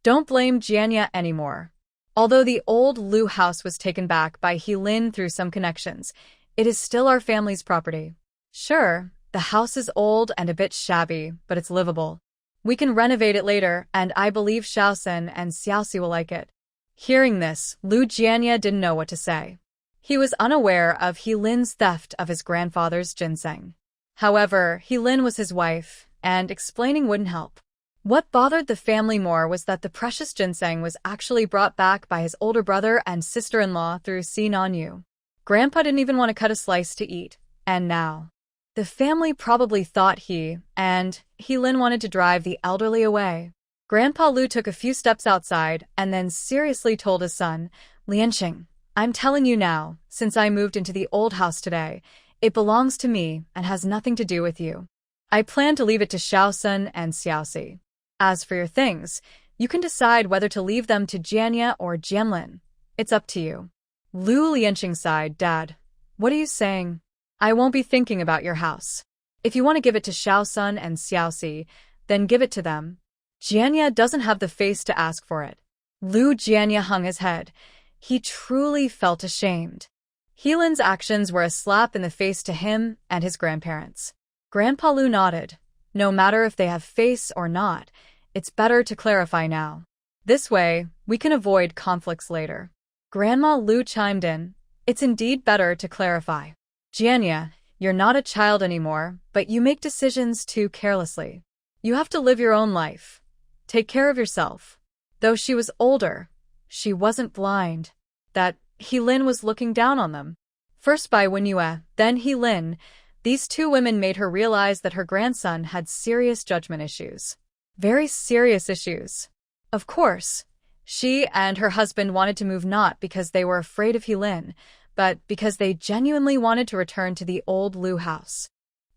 Don't blame Jianya anymore. Although the old Lu house was taken back by He Lin through some connections, it is still our family's property. Sure, the house is old and a bit shabby, but it's livable. We can renovate it later, and I believe Shaoxin and Xiaoxi will like it." Hearing this, Lu Jianya didn't know what to say. He was unaware of He Lin's theft of his grandfather's ginseng. However, He Lin was his wife, and explaining wouldn't help. What bothered the family more was that the precious ginseng was actually brought back by his older brother and sister-in-law through Sinan Yu. Grandpa didn't even want to cut a slice to eat, and now the family probably thought He Lin wanted to drive the elderly away. Grandpa Lu took a few steps outside and then seriously told his son, "Lianxing, I'm telling you now, since I moved into the old house today, it belongs to me and has nothing to do with you. I plan to leave it to Shaoxin and Xiaoxi. As for your things, you can decide whether to leave them to Jianya or Jianlin. It's up to you." Lu Lianxing sighed. "Dad, what are you saying? I won't be thinking about your house. If you want to give it to Shaoxin and Xiaoxi, then give it to them. Jianya doesn't have the face to ask for it." Lu Jianya hung his head. He truly felt ashamed. He Lin's actions were a slap in the face to him and his grandparents. Grandpa Lu nodded. No matter if they have face or not, it's better to clarify now. This way, we can avoid conflicts later. Grandma Lu chimed in. It's indeed better to clarify. Jianya, you're not a child anymore, but you make decisions too carelessly. You have to live your own life. Take care of yourself. Though she was older, she wasn't blind. That He Lin was looking down on them. First by Wenyue, then He Lin, these two women made her realize that her grandson had serious judgment issues. Very serious issues. Of course, she and her husband wanted to move not because they were afraid of He Lin, but because they genuinely wanted to return to the old Lu house.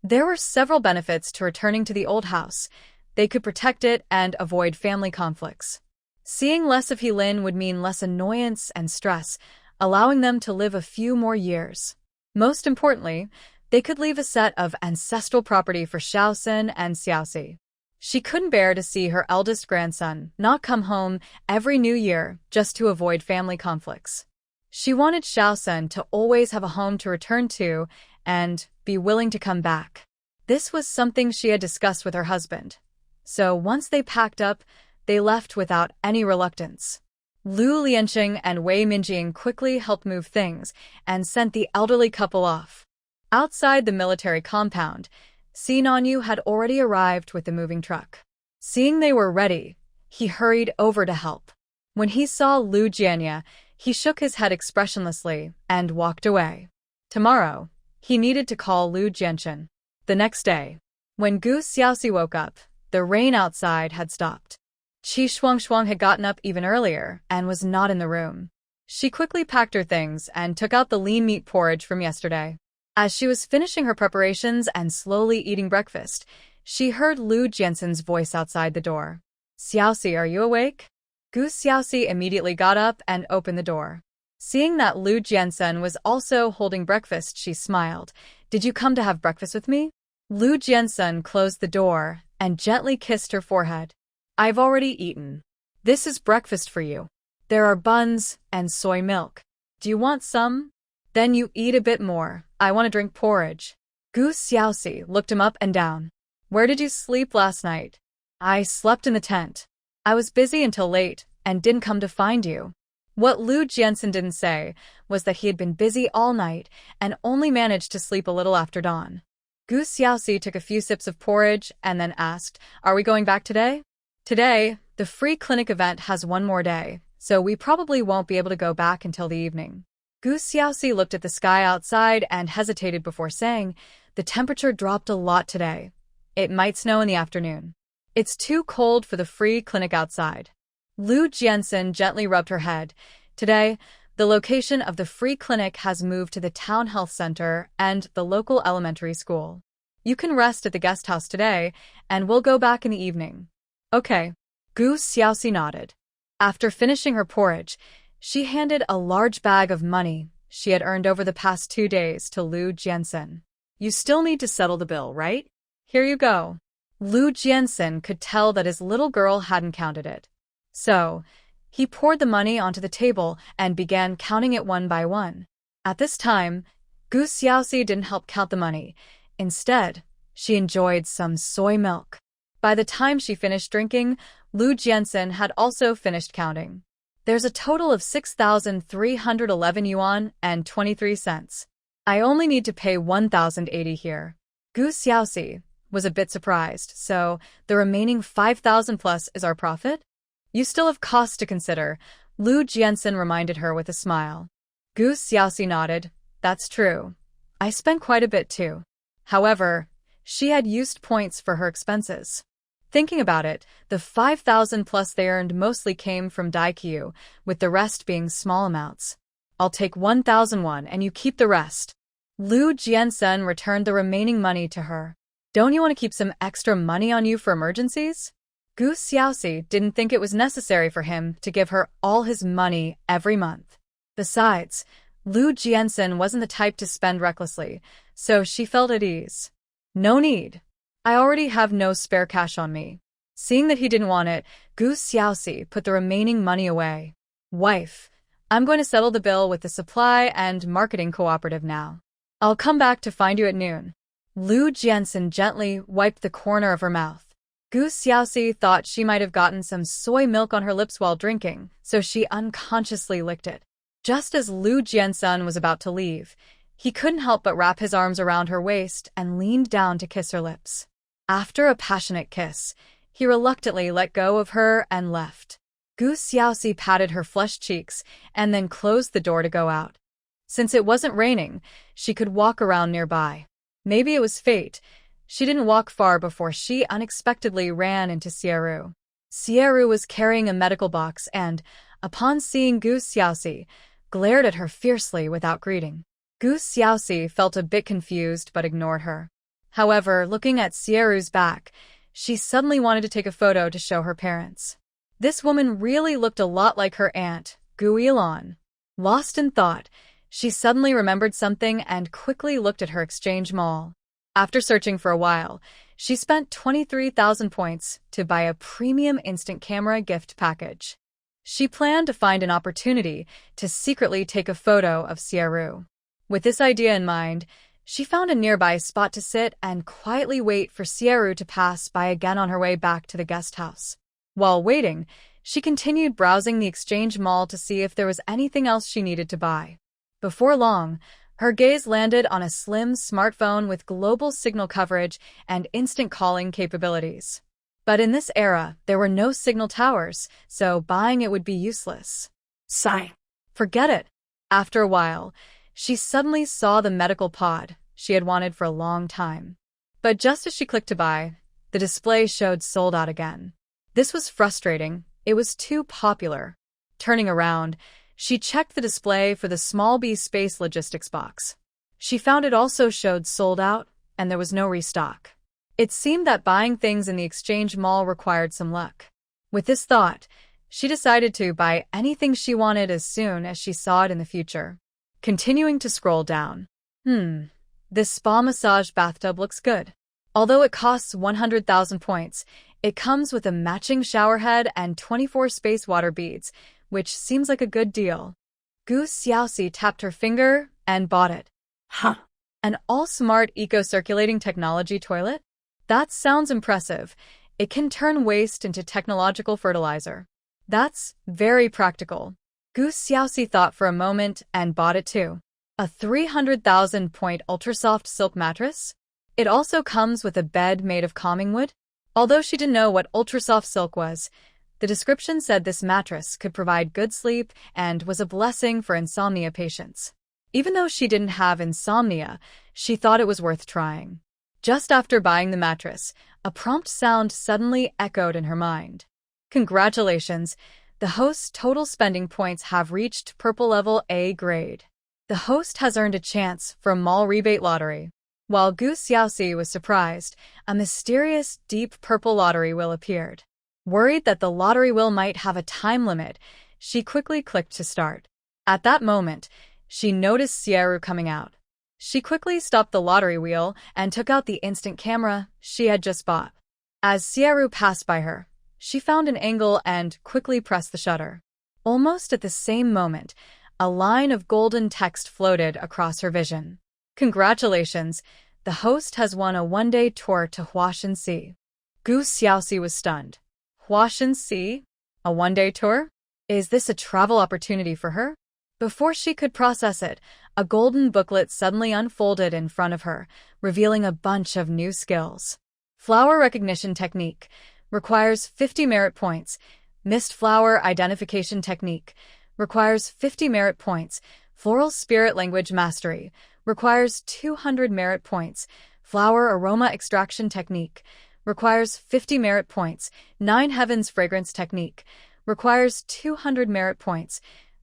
There were several benefits to returning to the old house. They could protect it and avoid family conflicts. Seeing less of He Lin would mean less annoyance and stress, allowing them to live a few more years. Most importantly, they could leave a set of ancestral property for Shaoxin and Xiaoxi. She couldn't bear to see her eldest grandson not come home every new year just to avoid family conflicts. She wanted Shaoxin to always have a home to return to and be willing to come back. This was something she had discussed with her husband. So once they packed up, they left without any reluctance. Lu Lianqing and Wei Minjing quickly helped move things and sent the elderly couple off. Outside the military compound, Si Nanyu had already arrived with the moving truck. Seeing they were ready, he hurried over to help. When he saw Lu Jianya, he shook his head expressionlessly and walked away. Tomorrow, he needed to call Lu Jianchen. The next day, when Gu Xiaoxi woke up, the rain outside had stopped. Qi Shuangshuang had gotten up even earlier and was not in the room. She quickly packed her things and took out the lean meat porridge from yesterday. As she was finishing her preparations and slowly eating breakfast, she heard Lu Jiansen's voice outside the door. "Xiaoxi, are you awake?" Gu Xiaoxi immediately got up and opened the door. Seeing that Lu Jiansen was also holding breakfast, she smiled. "Did you come to have breakfast with me?" Lu Jiansen closed the door and gently kissed her forehead. "I've already eaten. This is breakfast for you. There are buns and soy milk. Do you want some? Then you eat a bit more. I want to drink porridge." Gu Xiaoxi looked him up and down. "Where did you sleep last night?" "I slept in the tent. I was busy until late and didn't come to find you." What Lu Jiansen didn't say was that he had been busy all night and only managed to sleep a little after dawn. Gu Xiaoxi took a few sips of porridge and then asked, "Are we going back today?" "Today, the free clinic event has one more day, so we probably won't be able to go back until the evening." Gu Xiaoxi looked at the sky outside and hesitated before saying, "The temperature dropped a lot today. It might snow in the afternoon. It's too cold for the free clinic outside." Lu Jiansen gently rubbed her head. "Today, the location of the free clinic has moved to the town health center and the local elementary school. You can rest at the guest house today, and we'll go back in the evening." "Okay." Gu Xiaoxi nodded. After finishing her porridge, she handed a large bag of money she had earned over the past 2 days to Lu Jiansen. "You still need to settle the bill, right? Here you go." Lu Jiansen could tell that his little girl hadn't counted it. So, he poured the money onto the table and began counting it one by one. At this time, Gu Xiaoxi didn't help count the money. Instead, she enjoyed some soy milk. By the time she finished drinking, Lu Jiansen had also finished counting. "There's a total of 6,311 yuan and 23 cents. I only need to pay 1,080 here." Gu Xiaoxi was a bit surprised. "So, the remaining 5,000 plus is our profit?" "You still have costs to consider," Lu Jiansen reminded her with a smile. Gu Xiaoxi nodded. "That's true. I spent quite a bit too." However, she had used points for her expenses. Thinking about it, the 5,000 plus they earned mostly came from Daikyu, with the rest being small amounts. "I'll take 1,001 and you keep the rest." Lu Jiansen returned the remaining money to her. "Don't you want to keep some extra money on you for emergencies?" Gu Xiaoxi didn't think it was necessary for him to give her all his money every month. Besides, Lu Jiansen wasn't the type to spend recklessly, so she felt at ease. "No need. I already have no spare cash on me." Seeing that he didn't want it, Gu Xiaoxi put the remaining money away. "Wife, I'm going to settle the bill with the supply and marketing cooperative now. I'll come back to find you at noon." Lu Jiansen gently wiped the corner of her mouth. Gu Xiaoxi thought she might have gotten some soy milk on her lips while drinking, so she unconsciously licked it. Just as Lu Jiansen was about to leave, he couldn't help but wrap his arms around her waist and leaned down to kiss her lips. After a passionate kiss, he reluctantly let go of her and left. Gu Xiaoxi patted her flushed cheeks and then closed the door to go out. Since it wasn't raining, she could walk around nearby. Maybe it was fate. She didn't walk far before she unexpectedly ran into Sieru. Sieru was carrying a medical box and, upon seeing Gu Xiaoxi, glared at her fiercely without greeting. Gu Xiaoxi felt a bit confused but ignored her. However, looking at Sieru's back, she suddenly wanted to take a photo to show her parents. This woman really looked a lot like her aunt, Gu Yilan. Lost in thought, she suddenly remembered something and quickly looked at her exchange mall. After searching for a while, she spent 23,000 points to buy a premium instant camera gift package. She planned to find an opportunity to secretly take a photo of Sieru. With this idea in mind, She found a nearby spot to sit and quietly wait for Sierra to pass by again on her way back to the guest house. While waiting, she continued browsing the exchange mall to see if there was anything else she needed to buy. Before long, her gaze landed on a slim smartphone with global signal coverage and instant calling capabilities. But in this era, there were no signal towers, so buying it would be useless. Sigh. Forget it. After a while, she suddenly saw the medical pod she had wanted for a long time. But just as she clicked to buy, the display showed sold out again. This was frustrating. It was too popular. Turning around, she checked the display for the small B space logistics box. She found it also showed sold out, and there was no restock. It seemed that buying things in the exchange mall required some luck. With this thought, she decided to buy anything she wanted as soon as she saw it in the future. Continuing to scroll down. This spa massage bathtub looks good. Although it costs 100,000 points, it comes with a matching shower head and 24 space water beads, which seems like a good deal. Gu Xiaoxi tapped her finger and bought it. Huh. An all-smart eco-circulating technology toilet? That sounds impressive. It can turn waste into technological fertilizer. That's very practical. Gu Xiaoxi thought for a moment and bought it too. A 300,000-point ultrasoft silk mattress? It also comes with a bed made of calming wood. Although she didn't know what ultrasoft silk was, the description said this mattress could provide good sleep and was a blessing for insomnia patients. Even though she didn't have insomnia, she thought it was worth trying. Just after buying the mattress, a prompt sound suddenly echoed in her mind. Congratulations! The host's total spending points have reached purple level A grade. The host has earned a chance for a mall rebate lottery. While Gu Xiaoxi was surprised, a mysterious deep purple lottery wheel appeared. Worried that the lottery wheel might have a time limit, she quickly clicked to start. At that moment, she noticed Sierra coming out. She quickly stopped the lottery wheel and took out the instant camera she had just bought. As Sierra passed by her, she found an angle and quickly pressed the shutter. Almost at the same moment, a line of golden text floated across her vision. Congratulations, the host has won a one-day tour to Huashan. Gu Xiaoxi was stunned. Huashan? A one-day tour? Is this a travel opportunity for her? Before she could process it, a golden booklet suddenly unfolded in front of her, revealing a bunch of new skills. Flower recognition technique requires 50 merit points. Mist flower identification technique requires 50 merit points. Floral spirit language mastery requires 200 merit points. Flower aroma extraction technique requires 50 merit points. Nine Heavens fragrance technique requires 200 merit points.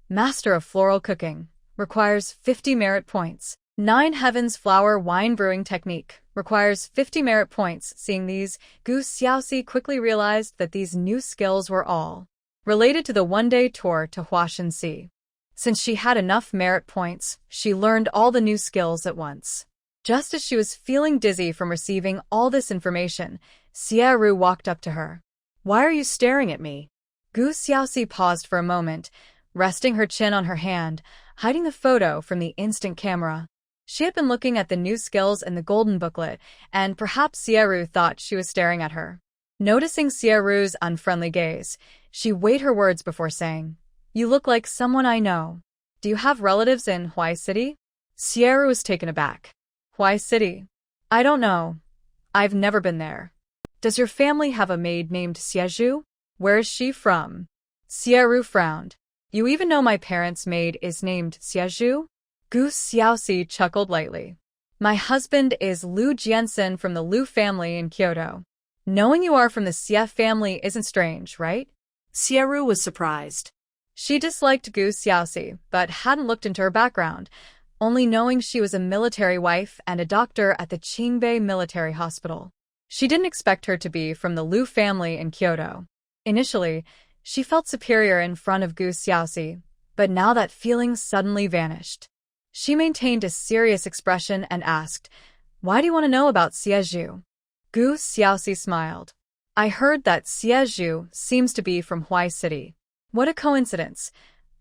Master of floral cooking requires 50 merit points. Nine Heavens flower wine brewing technique requires 50 merit points. Seeing these, Gu Xiaoxi quickly realized that these new skills were all related to the one-day tour to Huashan. Since she had enough merit points, she learned all the new skills at once. Just as she was feeling dizzy from receiving all this information, Sierra walked up to her. Why are you staring at me? Gu Xiaoxi paused for a moment, resting her chin on her hand, hiding the photo from the instant camera. She had been looking at the new skills in the golden booklet, and perhaps Sierra thought she was staring at her. Noticing Sierra's unfriendly gaze, she weighed her words before saying, "You look like someone I know. Do you have relatives in Huai City?" Sierra was taken aback. Huai City? I don't know. I've never been there. Does your family have a maid named Xiezhu? Where is she from? Sierra frowned. You even know my parents' maid is named Xiezhu? Gu Xiaoxi chuckled lightly. My husband is Liu Jiansen from the Liu family in Kyoto. Knowing you are from the Xie family isn't strange, right? Sierra was surprised. She disliked Gu Xiaoxi, but hadn't looked into her background, only knowing she was a military wife and a doctor at the Qingbei Military Hospital. She didn't expect her to be from the Liu family in Kyoto. Initially, she felt superior in front of Gu Xiaoxi, but now that feeling suddenly vanished. She maintained a serious expression and asked, "Why do you want to know about Xiezhu?" Gu Xiaoxi smiled. I heard that Xiezhu seems to be from Huai City. What a coincidence.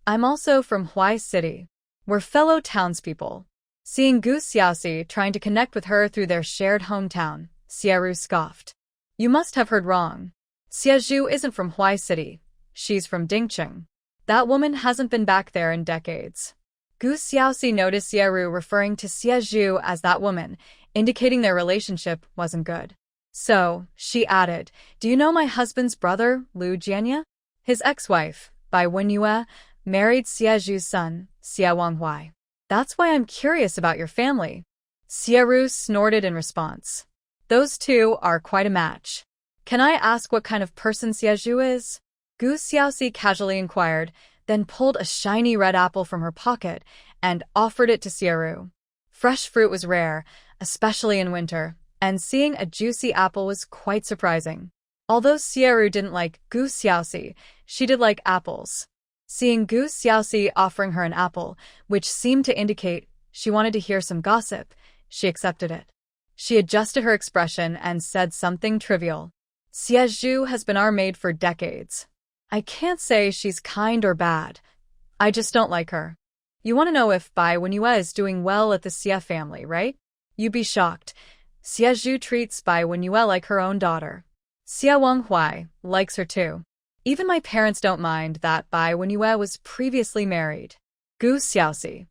I'm also from Huai City. We're fellow townspeople. Seeing Gu Xiaoxi trying to connect with her through their shared hometown, Xieru scoffed. You must have heard wrong. Xiezhu isn't from Huai City. She's from Dingcheng. That woman hasn't been back there in decades. Gu Xiaoxi noticed Xieru referring to Xiezhu as that woman, indicating their relationship wasn't good. So, she added, do you know my husband's brother, Lu Jianye? His ex-wife, Bai Wenyue, married Xiezhu's son, Xie Wanghuai. That's why I'm curious about your family. Xieru snorted in response. Those two are quite a match. Can I ask what kind of person Xiezhu is? Gu Xiaoxi casually inquired, then pulled a shiny red apple from her pocket and offered it to Xieru. Fresh fruit was rare, especially in winter, and seeing a juicy apple was quite surprising. Although Xieru didn't like Gu Xiaoxi, she did like apples. Seeing Gu Xiaoxi offering her an apple, which seemed to indicate she wanted to hear some gossip, she accepted it. She adjusted her expression and said something trivial. Xiezhu has been our maid for decades. I can't say she's kind or bad. I just don't like her. You want to know if Bai Wenyue is doing well at the Xie family, right? You'd be shocked. Xiezhu treats Bai Wenyue like her own daughter. Xie Wanghuai likes her too. Even my parents don't mind that Bai Wenyue was previously married. Gu Xiaoxi.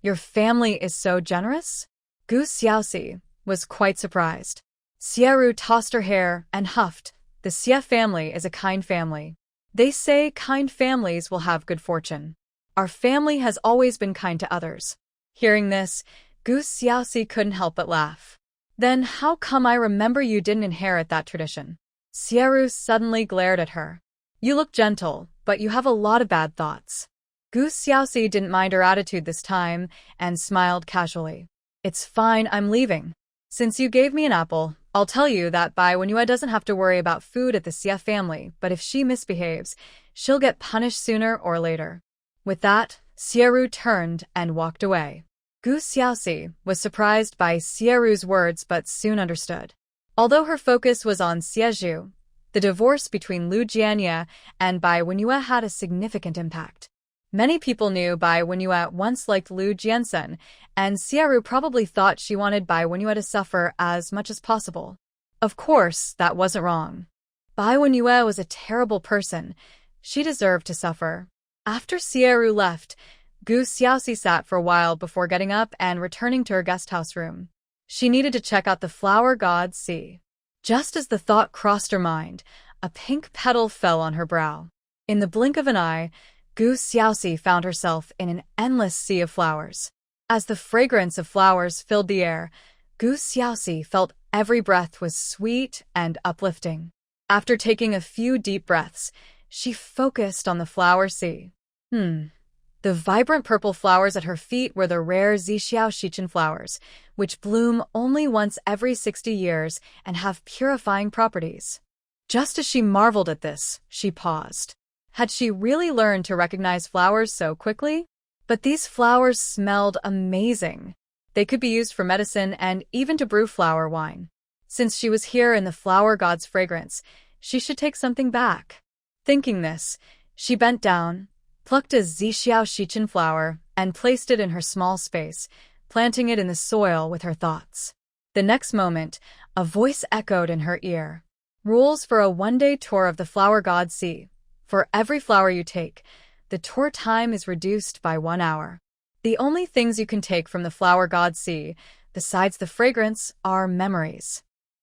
Your family is so generous? Gu Xiaoxi was quite surprised. Xieru tossed her hair and huffed. The Xie family is a kind family. They say kind families will have good fortune. Our family has always been kind to others. Hearing this, Gu Xiaoxi couldn't help but laugh. Then how come I remember you didn't inherit that tradition? Xieru suddenly glared at her. You look gentle, but you have a lot of bad thoughts. Gu Xiaoxi didn't mind her attitude this time and smiled casually. It's fine, I'm leaving. Since you gave me an apple, I'll tell you that Bai Wenyue doesn't have to worry about food at the Xie family, but if she misbehaves, she'll get punished sooner or later. With that, Xieru turned and walked away. Gu Xiaoxi was surprised by Xieru's words but soon understood. Although her focus was on Xiezhu, the divorce between Lu Jianye and Bai Wenyue had a significant impact. Many people knew Bai Wenyue once liked Lu Jiansen, and Xieru probably thought she wanted Bai Wenyue to suffer as much as possible. Of course, that wasn't wrong. Bai Wenyue was a terrible person. She deserved to suffer. After Xieru left, Gu Xiaoxi sat for a while before getting up and returning to her guesthouse room. She needed to check out the flower god sea. Just as the thought crossed her mind, a pink petal fell on her brow. In the blink of an eye, Gu Xiaoxi found herself in an endless sea of flowers. As the fragrance of flowers filled the air, Gu Xiaoxi felt every breath was sweet and uplifting. After taking a few deep breaths, she focused on the flower sea. The vibrant purple flowers at her feet were the rare Zixiao Shichen flowers, which bloom only once every 60 years and have purifying properties. Just as she marveled at this, she paused. Had she really learned to recognize flowers so quickly? But these flowers smelled amazing. They could be used for medicine and even to brew flower wine. Since she was here in the flower god's fragrance, she should take something back. Thinking this, she bent down, plucked a Zixiao Shichen flower, and placed it in her small space, planting it in the soil with her thoughts. The next moment, a voice echoed in her ear. Rules for a one-day tour of the flower god sea. For every flower you take, the tour time is reduced by 1 hour. The only things you can take from the flower god sea, besides the fragrance, are memories.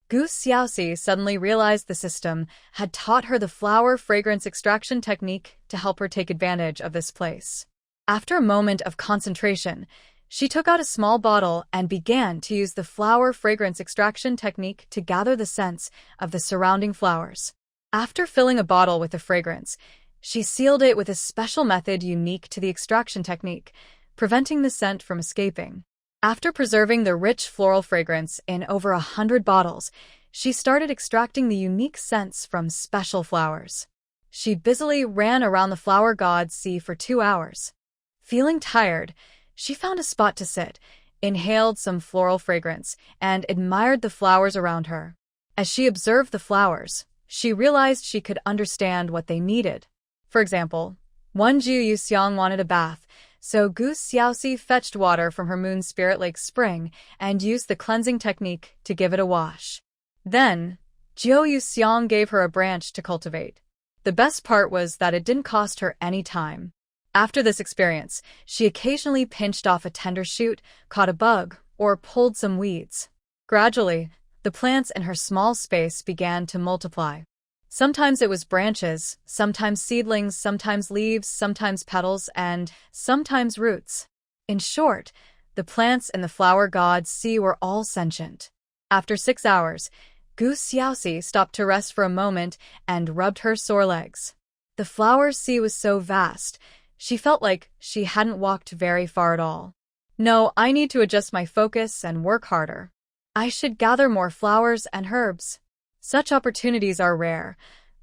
Gu Xiaoxi suddenly realized the system had taught her the flower fragrance extraction technique to help her take advantage of this place. After a moment of concentration, she took out a small bottle and began to use the flower fragrance extraction technique to gather the scents of the surrounding flowers. After filling a bottle with the fragrance, she sealed it with a special method unique to the extraction technique, preventing the scent from escaping. After preserving the rich floral fragrance in over 100 bottles, she started extracting the unique scents from special flowers. She busily ran around the flower god sea for 2 hours. Feeling tired, she found a spot to sit, inhaled some floral fragrance, and admired the flowers around her. As she observed the flowers, she realized she could understand what they needed. For example, one Ju Yuxiang wanted a bath, so Gu Xiaoxi fetched water from her moon spirit lake spring and used the cleansing technique to give it a wash. Then, Jiu Yuxiang gave her a branch to cultivate. The best part was that it didn't cost her any time. After this experience, she occasionally pinched off a tender shoot, caught a bug, or pulled some weeds. Gradually, the plants in her small space began to multiply. Sometimes it was branches, sometimes seedlings, sometimes leaves, sometimes petals, and sometimes roots. In short, the plants in the flower god's sea were all sentient. After 6 hours, Gu Xiaoxi stopped to rest for a moment and rubbed her sore legs. The flower sea was so vast, she felt like she hadn't walked very far at all. No, I need to adjust my focus and work harder. I should gather more flowers and herbs. Such opportunities are rare.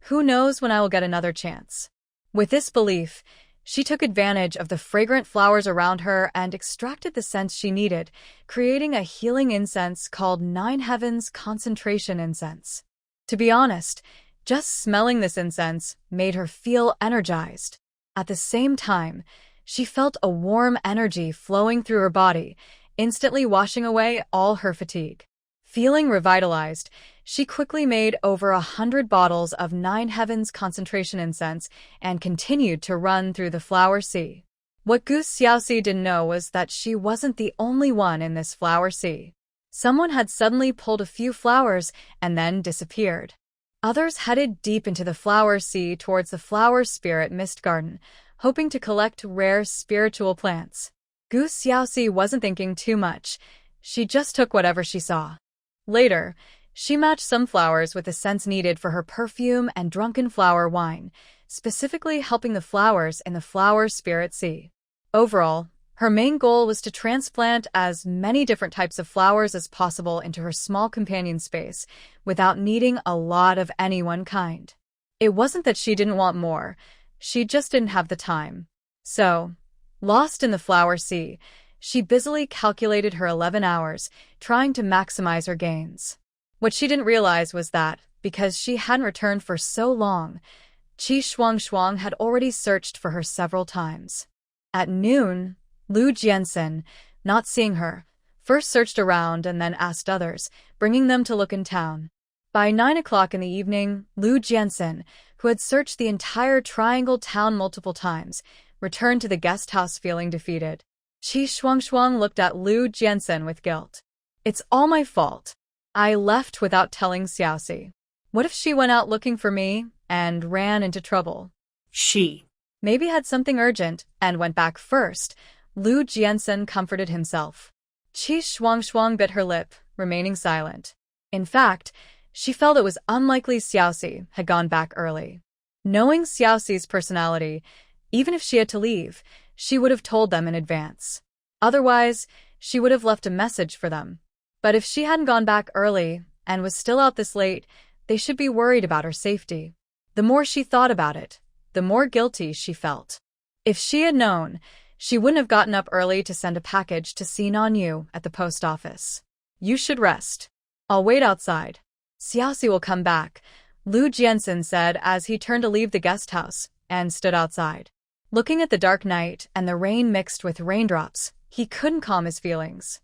Who knows when I will get another chance? With this belief, she took advantage of the fragrant flowers around her and extracted the scents she needed, creating a healing incense called 9 Heavens Concentration Incense. To be honest, just smelling this incense made her feel energized. At the same time, she felt a warm energy flowing through her body, instantly washing away all her fatigue. Feeling revitalized, she quickly made over 100 bottles of 9 Heavens concentration incense and continued to run through the flower sea. What Gu Xiaoxi didn't know was that she wasn't the only one in this flower sea. Someone had suddenly pulled a few flowers and then disappeared. Others headed deep into the flower sea towards the flower spirit mist garden, hoping to collect rare spiritual plants. Gu Xiaoxi wasn't thinking too much. She just took whatever she saw. Later, she matched some flowers with the scents needed for her perfume and drunken flower wine, specifically helping the flowers in the flower spirit sea. Overall, her main goal was to transplant as many different types of flowers as possible into her small companion space without needing a lot of any one kind. It wasn't that she didn't want more, she just didn't have the time. So, lost in the flower sea, she busily calculated her 11 hours, trying to maximize her gains. What she didn't realize was that, because she hadn't returned for so long, Qi Shuangshuang had already searched for her several times. At noon, Lu Jiansen, not seeing her, first searched around and then asked others, bringing them to look in town. By 9 o'clock in the evening, Lu Jiansen, who had searched the entire Triangle town multiple times, returned to the guest house feeling defeated. Qi Shuangshuang looked at Lu Jiansen with guilt. It's all my fault. I left without telling Xiaoxi. What if she went out looking for me and ran into trouble? She maybe had something urgent and went back first. Lu Jiansen comforted himself. Qi Shuangshuang bit her lip, remaining silent. In fact, she felt it was unlikely Xiaoxi had gone back early. Knowing Xiaoxi's personality, even if she had to leave, she would have told them in advance. Otherwise, she would have left a message for them. But if she hadn't gone back early and was still out this late, they should be worried about her safety. The more she thought about it, the more guilty she felt. If she had known, she wouldn't have gotten up early to send a package to Sinan Yu at the post office. You should rest. I'll wait outside. Xiaoxi will come back, Lu Jiansen said as he turned to leave the guest house and stood outside. Looking at the dark night and the rain mixed with raindrops, he couldn't calm his feelings.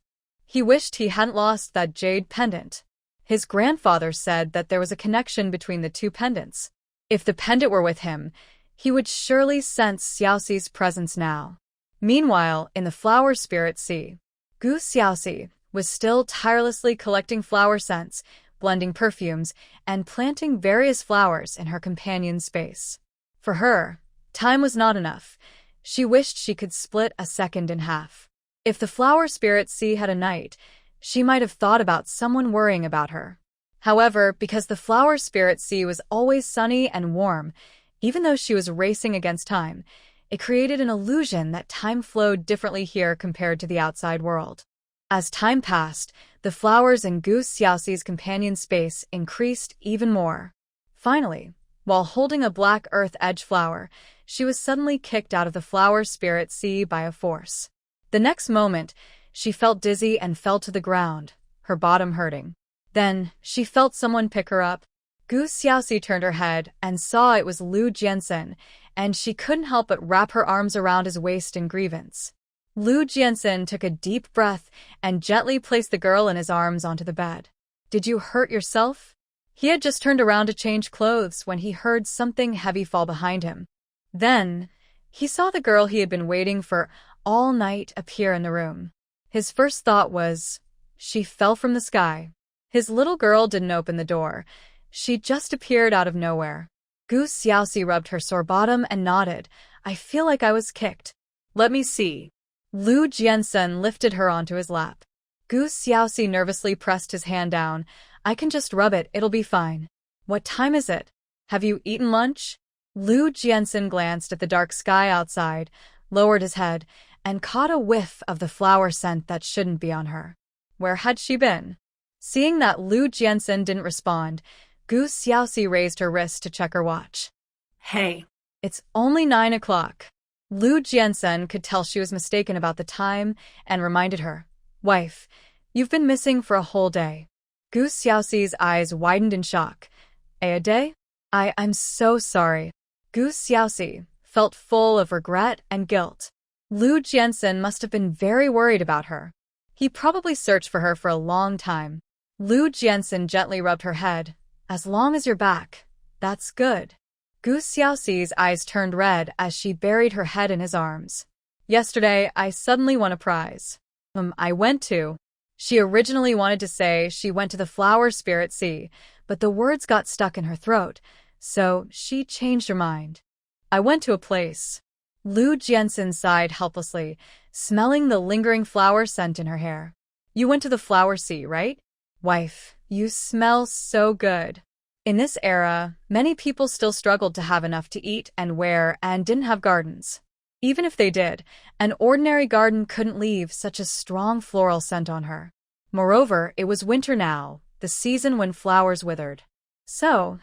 He wished he hadn't lost that jade pendant. His grandfather said that there was a connection between the two pendants. If the pendant were with him, he would surely sense Xiaoxi's presence now. Meanwhile, in the flower spirit sea, Gu Xiaoxi was still tirelessly collecting flower scents, blending perfumes, and planting various flowers in her companion's space. For her, time was not enough. She wished she could split a second in half. If the flower spirit sea had a night, she might have thought about someone worrying about her. However, because the flower spirit sea was always sunny and warm, even though she was racing against time, it created an illusion that time flowed differently here compared to the outside world. As time passed, the flowers in Gu Xiaoxi's companion space increased even more. Finally, while holding a black earth edge flower, she was suddenly kicked out of the flower spirit sea by a force. The next moment, she felt dizzy and fell to the ground, her bottom hurting. Then, she felt someone pick her up. Gu Xiaoxi turned her head and saw it was Lu Jiansen, and she couldn't help but wrap her arms around his waist in grievance. Lu Jiansen took a deep breath and gently placed the girl in his arms onto the bed. "Did you hurt yourself?" He had just turned around to change clothes when he heard something heavy fall behind him. Then, he saw the girl he had been waiting for all night appear in the room. His first thought was, she fell from the sky. His little girl didn't open the door. She just appeared out of nowhere. Gu Xiaoxi rubbed her sore bottom and nodded. "I feel like I was kicked." "Let me see." Lu Jiansen lifted her onto his lap. Gu Xiaoxi nervously pressed his hand down. "I can just rub it, it'll be fine." "What time is it? Have you eaten lunch?" Lu Jiansen glanced at the dark sky outside, lowered his head, and caught a whiff of the flower scent that shouldn't be on her. Where had she been? Seeing that Lu Jiansen didn't respond, Gu Xiaoxi raised her wrist to check her watch. Hey. It's only 9 o'clock. Lu Jiansen could tell she was mistaken about the time and reminded her, "Wife, you've been missing for a whole day." Gu Xiaoxi's eyes widened in shock. "A day? I'm so sorry." Gu Xiaoxi felt full of regret and guilt. Lu Jiansen must have been very worried about her. He probably searched for her for a long time. Lu Jiansen gently rubbed her head. "As long as you're back, that's good." Gu Xiaoxi's eyes turned red as she buried her head in his arms. "Yesterday, I suddenly won a prize. I went to..." She originally wanted to say she went to the Flower Spirit Sea, but the words got stuck in her throat, so she changed her mind. "I went to a place." Lu Jiansen sighed helplessly, smelling the lingering flower scent in her hair. "You went to the Flower Sea, right? Wife, you smell so good." In this era, many people still struggled to have enough to eat and wear and didn't have gardens. Even if they did, an ordinary garden couldn't leave such a strong floral scent on her. Moreover, it was winter now, the season when flowers withered. So,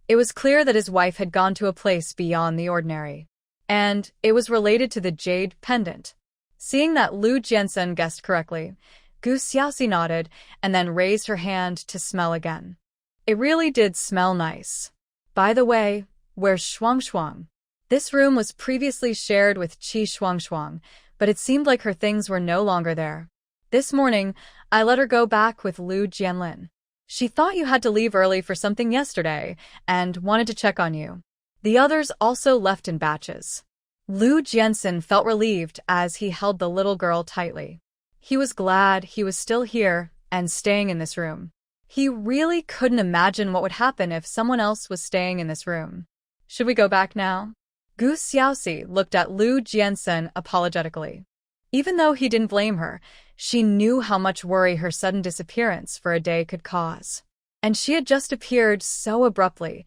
it was clear that his wife had gone to a place beyond the ordinary. And it was related to the jade pendant. Seeing that Lu Jiansen guessed correctly, Gu Xiaoxi nodded and then raised her hand to smell again. It really did smell nice. "By the way, where's Shuang? This room was previously shared with Qi Shuang, but it seemed like her things were no longer there. This morning, I let her go back with Lu Jianlin. She thought you had to leave early for something yesterday and wanted to check on you. The others also left in batches." Lu Jiansen felt relieved as he held the little girl tightly. He was glad he was still here and staying in this room. He really couldn't imagine what would happen if someone else was staying in this room. "Should we go back now?" Gu Xiaoxi looked at Lu Jiansen apologetically. Even though he didn't blame her, she knew how much worry her sudden disappearance for a day could cause. And she had just appeared so abruptly.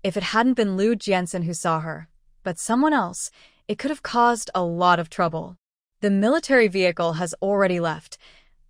If it hadn't been Lu Jiansen who saw her, but someone else, it could have caused a lot of trouble. "The military vehicle has already left.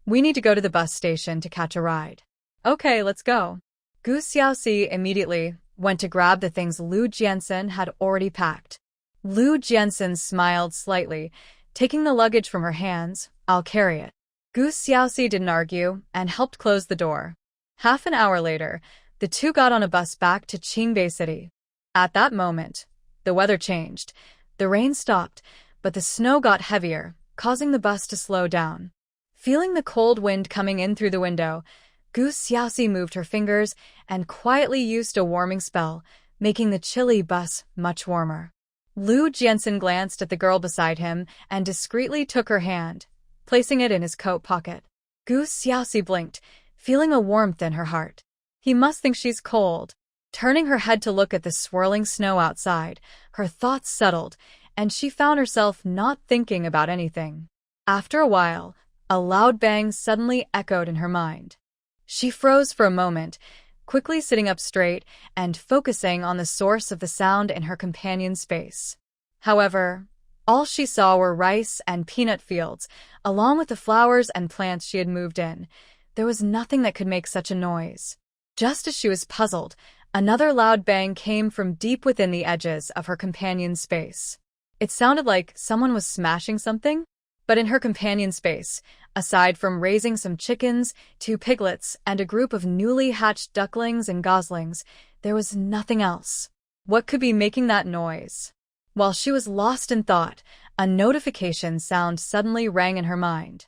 We need to go to the bus station to catch a ride." "Okay, let's go." Gu Xiaoxi immediately went to grab the things Lu Jiansen had already packed. Lu Jiansen smiled slightly, taking the luggage from her hands. "I'll carry it." Gu Xiaoxi didn't argue and helped close the door. Half an hour later, the two got on a bus back to Qingbei City. At that moment, the weather changed. The rain stopped, but the snow got heavier, causing the bus to slow down. Feeling the cold wind coming in through the window, Gu Xiaoxi moved her fingers and quietly used a warming spell, making the chilly bus much warmer. Lu Jiansen glanced at the girl beside him and discreetly took her hand, placing it in his coat pocket. Gu Xiaoxi blinked, feeling a warmth in her heart. He must think she's cold. Turning her head to look at the swirling snow outside, her thoughts settled, and she found herself not thinking about anything. After a while, a loud bang suddenly echoed in her mind. She froze for a moment, quickly sitting up straight and focusing on the source of the sound in her companion's face. However, all she saw were rice and peanut fields, along with the flowers and plants she had moved in. There was nothing that could make such a noise. Just as she was puzzled, another loud bang came from deep within the edges of her companion's space. It sounded like someone was smashing something, but in her companion's space, aside from raising some chickens, 2 piglets, and a group of newly hatched ducklings and goslings, there was nothing else. What could be making that noise? While she was lost in thought, a notification sound suddenly rang in her mind.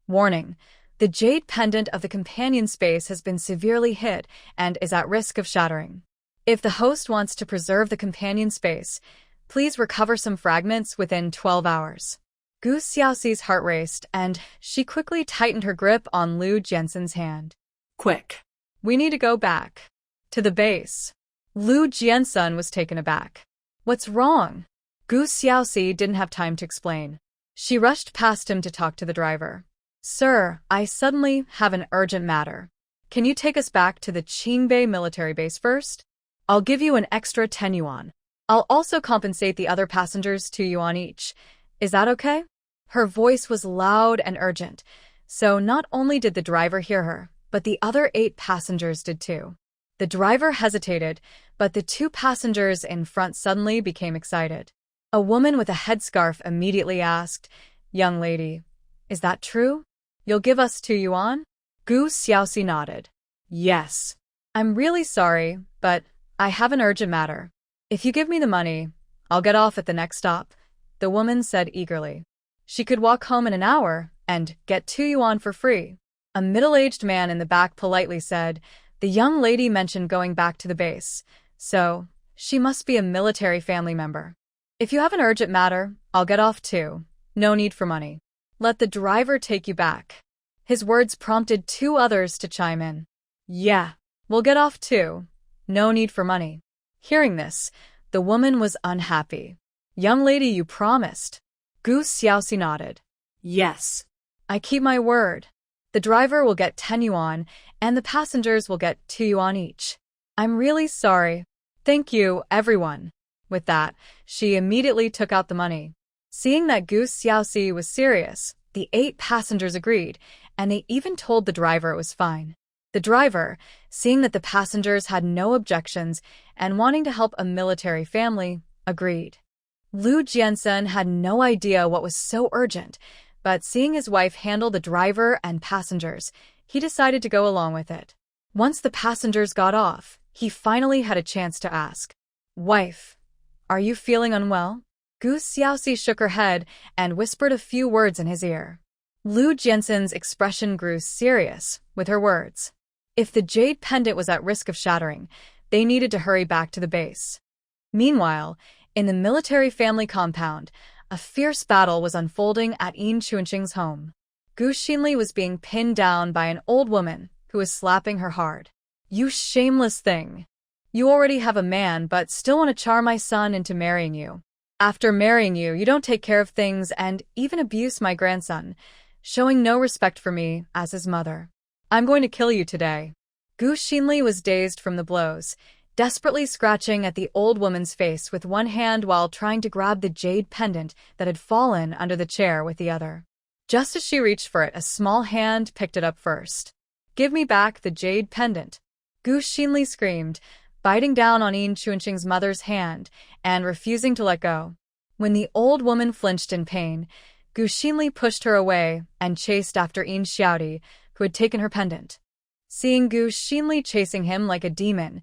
Warning: the jade pendant of the companion space has been severely hit and is at risk of shattering. If the host wants to preserve the companion space, please recover some fragments within 12 hours. Gu Xiaoxi's heart raced, and she quickly tightened her grip on Lu Jiansen's hand. Quick. We need to go back. To the base. Lu Jiansen was taken aback. What's wrong? Gu Xiaoxi didn't have time to explain. She rushed past him to talk to the driver. Sir, I suddenly have an urgent matter. Can you take us back to the Qingbei military base first? I'll give you an extra 10 yuan. I'll also compensate the other passengers 2 yuan each. Is that okay? Her voice was loud and urgent, so not only did the driver hear her, but the other 8 passengers did too. The driver hesitated, but the 2 passengers in front suddenly became excited. A woman with a headscarf immediately asked, Young lady, is that true? You'll give us 2 yuan? Gu Xiaoxi nodded. Yes. I'm really sorry, but I have an urgent matter. If you give me the money, I'll get off at the next stop, the woman said eagerly. She could walk home in an hour and get 2 yuan for free. A middle-aged man in the back politely said, the young lady mentioned going back to the base, so she must be a military family member. If you have an urgent matter, I'll get off too. No need for money. Let the driver take you back. His words prompted 2 others to chime in. Yeah, we'll get off too. No need for money. Hearing this, the woman was unhappy. Young lady, you promised. Gu Xiaoxi nodded. Yes. I keep my word. The driver will get 10 yuan, and the passengers will get 2 yuan each. I'm really sorry. Thank you, everyone. With that, she immediately took out the money. Seeing that Gu Xiaoxi was serious, the 8 passengers agreed, and they even told the driver it was fine. The driver, seeing that the passengers had no objections and wanting to help a military family, agreed. Lu Jiansen had no idea what was so urgent, but seeing his wife handle the driver and passengers, he decided to go along with it. Once the passengers got off, he finally had a chance to ask, Wife, are you feeling unwell? Gu Xiaoxi shook her head and whispered a few words in his ear. Lu Jiansen's expression grew serious with her words. If the jade pendant was at risk of shattering, they needed to hurry back to the base. Meanwhile, in the military family compound, a fierce battle was unfolding at Yin Chuanqing's home. Gu Xinli was being pinned down by an old woman who was slapping her hard. You shameless thing! You already have a man but still want to charm my son into marrying you. After marrying you, you don't take care of things and even abuse my grandson, showing no respect for me as his mother. I'm going to kill you today. Gu Xinli was dazed from the blows, desperately scratching at the old woman's face with one hand while trying to grab the jade pendant that had fallen under the chair with the other. Just as she reached for it, a small hand picked it up first. Give me back the jade pendant. Gu Xinli screamed, biting down on Yin Chuanqing's mother's hand and refusing to let go. When the old woman flinched in pain, Gu Xinli pushed her away and chased after Yin Xiaodi, who had taken her pendant. Seeing Gu Xinli chasing him like a demon,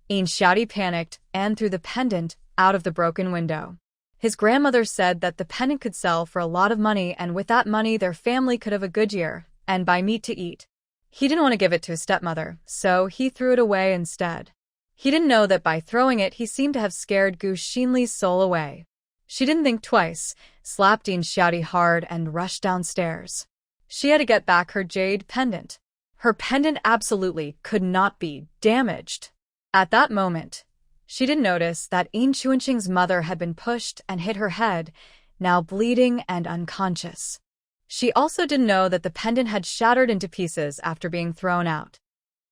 Yin Xiaodi panicked and threw the pendant out of the broken window. His grandmother said that the pendant could sell for a lot of money, and with that money their family could have a good year and buy meat to eat. He didn't want to give it to his stepmother, so he threw it away instead. He didn't know that by throwing it he seemed to have scared Gu Xinli's soul away. She didn't think twice, slapped Yin Xiaodi hard and rushed downstairs. She had to get back her jade pendant. Her pendant absolutely could not be damaged. At that moment, she didn't notice that Yin Chuanqing's mother had been pushed and hit her head, now bleeding and unconscious. She also didn't know that the pendant had shattered into pieces after being thrown out.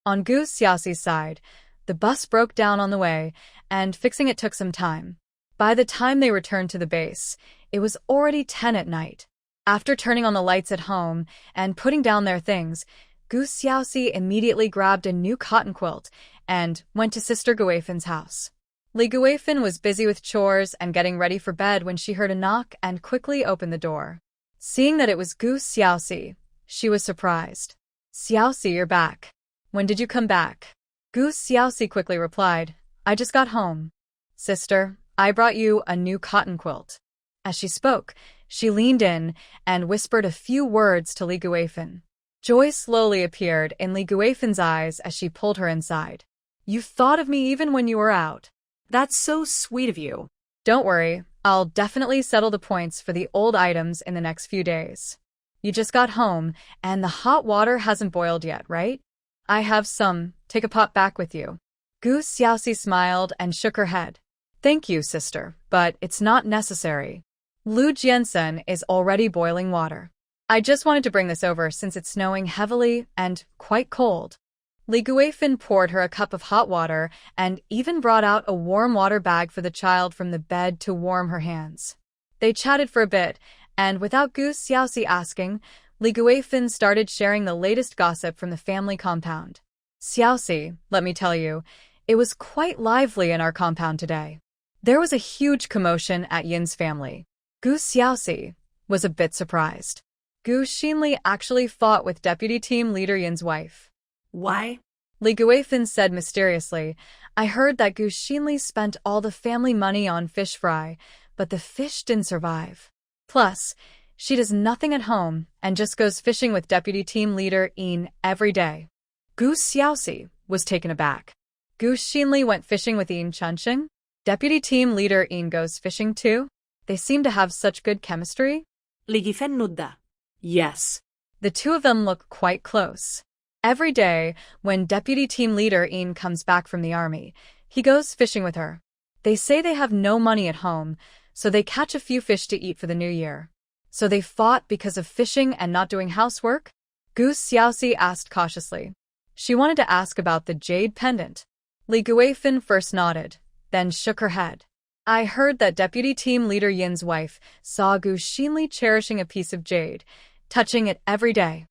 On Gu Xiaoxi's side, the bus broke down on the way, and fixing it took some time. By the time they returned to the base, it was already 10 at night. After turning on the lights at home and putting down their things, Gu Xiaoxi immediately grabbed a new cotton quilt and went to Sister Guifen's house. Li Guifen was busy with chores and getting ready for bed when she heard a knock and quickly opened the door. Seeing that it was Gu Xiaoxi, she was surprised. Xiaoxi, you're back. When did you come back? Gu Xiaoxi quickly replied, I just got home. Sister, I brought you a new cotton quilt. As she spoke, she leaned in and whispered a few words to Li Guifan. Joy slowly appeared in Li Guifan's eyes as she pulled her inside. You thought of me even when you were out. That's so sweet of you. Don't worry, I'll definitely settle the points for the old items in the next few days. You just got home, and the hot water hasn't boiled yet, right? I have some. Take a pot back with you. Gu Xiaoxi smiled and shook her head. Thank you, sister, but it's not necessary. Lu Jiansen is already boiling water. I just wanted to bring this over since it's snowing heavily and quite cold. Li Guifan poured her a cup of hot water and even brought out a warm water bag for the child from the bed to warm her hands. They chatted for a bit, and without Gu Xiaoxi asking, Li Guifan started sharing the latest gossip from the family compound. Xiaoxi, let me tell you, it was quite lively in our compound today. There was a huge commotion at Yin's family. Gu Xiaoxi was a bit surprised. Gu Xinli actually fought with deputy team leader Yin's wife. Why? Li Guifan said mysteriously, I heard that Gu Xinli spent all the family money on fish fry, but the fish didn't survive. Plus, she does nothing at home and just goes fishing with deputy team leader Yin every day. Gu Xiaoxi was taken aback. Gu Xinli went fishing with Yin Chunxing? Deputy team leader Yin goes fishing too? They seem to have such good chemistry. Li Guifan nudda. Yes. The two of them look quite close. Every day, when deputy team leader Yin comes back from the army, he goes fishing with her. They say they have no money at home, so they catch a few fish to eat for the new year. So they fought because of fishing and not doing housework? Gu Xiaoxi asked cautiously. She wanted to ask about the jade pendant. Li Guifan first nodded, then shook her head. I heard that deputy team leader Yin's wife saw Gu Xinli cherishing a piece of jade, touching it every day.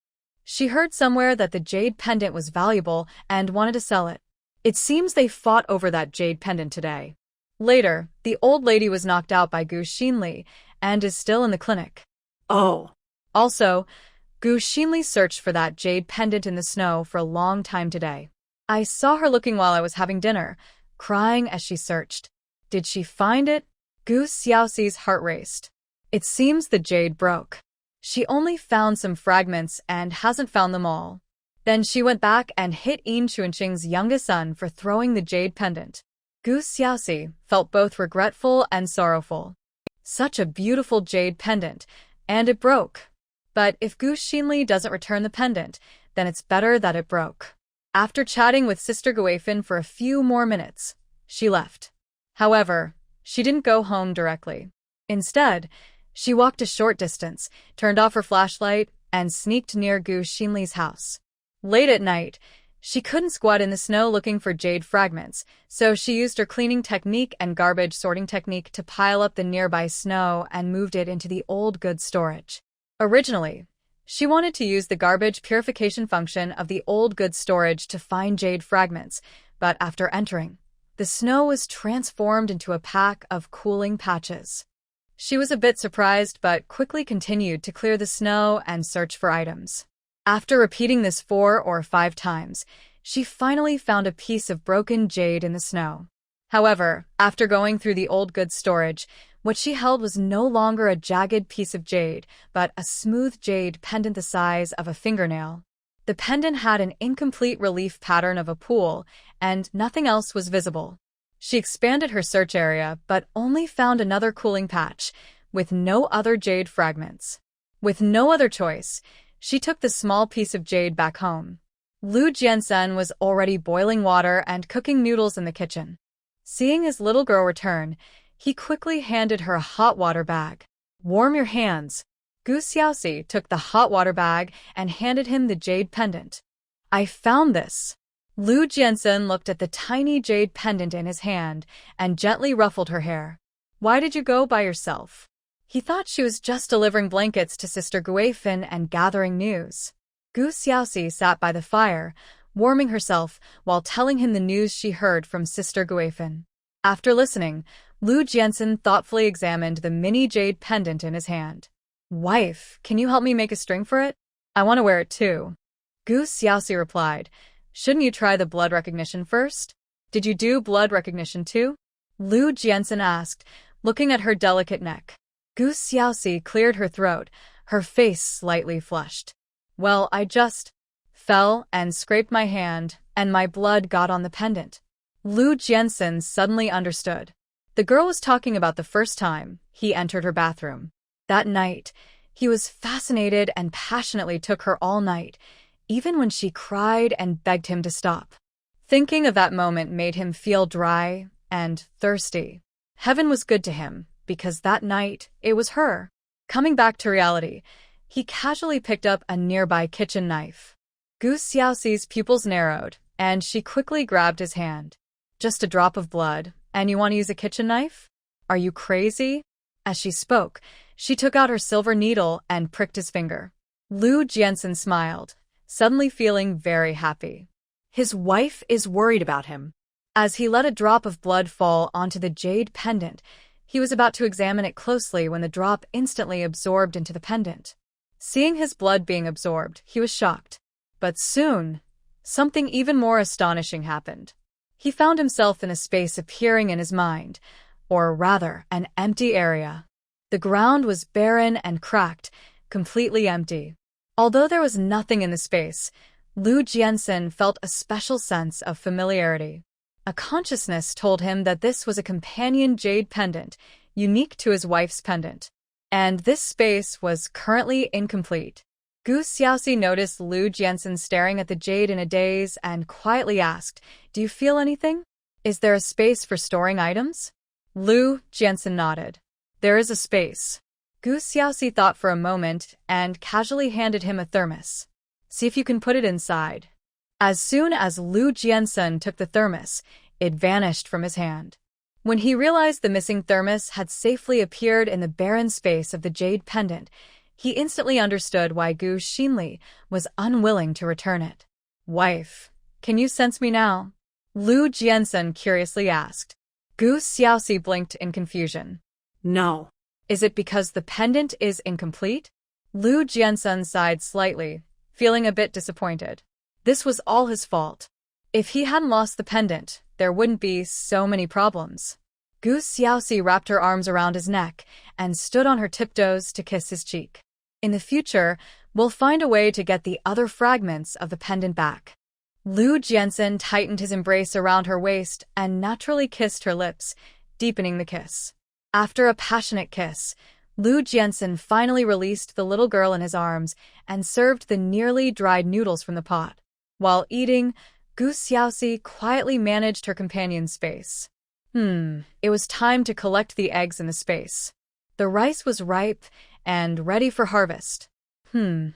She heard somewhere that the jade pendant was valuable and wanted to sell it. It seems they fought over that jade pendant today. Later, the old lady was knocked out by Gu Xinli and is still in the clinic. Oh. Also, Gu Xinli searched for that jade pendant in the snow for a long time today. I saw her looking while I was having dinner, crying as she searched. Did she find it? Gu Xiaoxi's heart raced. It seems the jade broke. She only found some fragments and hasn't found them all. Then she went back and hit Yin Chunxing's youngest son for throwing the jade pendant. Gu Xiaoxi felt both regretful and sorrowful. Such a beautiful jade pendant, and it broke. But if Gu Xinli doesn't return the pendant, then it's better that it broke. After chatting with Sister Guifan for a few more minutes, she left. However, she didn't go home directly. Instead, she walked a short distance, turned off her flashlight, and sneaked near Gu Xinli's house. Late at night, she couldn't squat in the snow looking for jade fragments, so she used her cleaning technique and garbage sorting technique to pile up the nearby snow and moved it into the old goods storage. Originally, she wanted to use the garbage purification function of the old goods storage to find jade fragments, but after entering, the snow was transformed into a pack of cooling patches. She was a bit surprised but quickly continued to clear the snow and search for items. After repeating this 4 or 5 times, she finally found a piece of broken jade in the snow. However, after going through the old goods storage, what she held was no longer a jagged piece of jade, but a smooth jade pendant the size of a fingernail. The pendant had an incomplete relief pattern of a pool, and nothing else was visible. She expanded her search area, but only found another cooling patch, with no other jade fragments. With no other choice, she took the small piece of jade back home. Lu Jiansen was already boiling water and cooking noodles in the kitchen. Seeing his little girl return, he quickly handed her a hot water bag. Warm your hands. Gu Xiaoxi took the hot water bag and handed him the jade pendant. I found this. Lu Jiansen looked at the tiny jade pendant in his hand and gently ruffled her hair. Why did you go by yourself? He thought she was just delivering blankets to Sister Guifan and gathering news. Gu Xiaoxi sat by the fire, warming herself while telling him the news she heard from Sister Guifan. After listening, Lu Jiansen thoughtfully examined the mini jade pendant in his hand. Wife, can you help me make a string for it? I want to wear it too. Gu Xiaoxi replied, shouldn't you try the blood recognition first? Did you do blood recognition too? Lu Jiansen asked, looking at her delicate neck. Gu Xiaoxi cleared her throat, her face slightly flushed. Well, I just fell and scraped my hand, and my blood got on the pendant. Lu Jiansen suddenly understood. The girl was talking about the first time he entered her bathroom. That night, he was fascinated and passionately took her all night, even when she cried and begged him to stop. Thinking of that moment made him feel dry and thirsty. Heaven was good to him, because that night, it was her. Coming back to reality, he casually picked up a nearby kitchen knife. Gu Xiaoxi's pupils narrowed, and she quickly grabbed his hand. Just a drop of blood, and you want to use a kitchen knife? Are you crazy? As she spoke, she took out her silver needle and pricked his finger. Lu Jiansen smiled, suddenly feeling very happy. His wife is worried about him. As he let a drop of blood fall onto the jade pendant, he was about to examine it closely when the drop instantly absorbed into the pendant. Seeing his blood being absorbed, he was shocked. But soon, something even more astonishing happened. He found himself in a space appearing in his mind, or rather, an empty area. The ground was barren and cracked, completely empty. Although there was nothing in the space, Lu Jiansen felt a special sense of familiarity. A consciousness told him that this was a companion jade pendant, unique to his wife's pendant. And this space was currently incomplete. Gu Xiaoxi noticed Lu Jiansen staring at the jade in a daze and quietly asked, "Do you feel anything? Is there a space for storing items?" Lu Jiansen nodded. "There is a space." Gu Xiaoxi thought for a moment and casually handed him a thermos. "See if you can put it inside." As soon as Lu Jiansen took the thermos, it vanished from his hand. When he realized the missing thermos had safely appeared in the barren space of the jade pendant, he instantly understood why Gu Xinli was unwilling to return it. "Wife, can you sense me now?" Lu Jiansen curiously asked. Gu Xiaoxi blinked in confusion. No. Is it because the pendant is incomplete? Lu Jiansen sighed slightly, feeling a bit disappointed. This was all his fault. If he hadn't lost the pendant, there wouldn't be so many problems. Gu Xiaoxi wrapped her arms around his neck and stood on her tiptoes to kiss his cheek. "In the future, we'll find a way to get the other fragments of the pendant back." Lu Jiansen tightened his embrace around her waist and naturally kissed her lips, deepening the kiss. After a passionate kiss, Lu Jiansen finally released the little girl in his arms and served the nearly dried noodles from the pot. While eating, Gu Xiaoxi quietly managed her companion's space. It was time to collect the eggs in the space. The rice was ripe and ready for harvest. The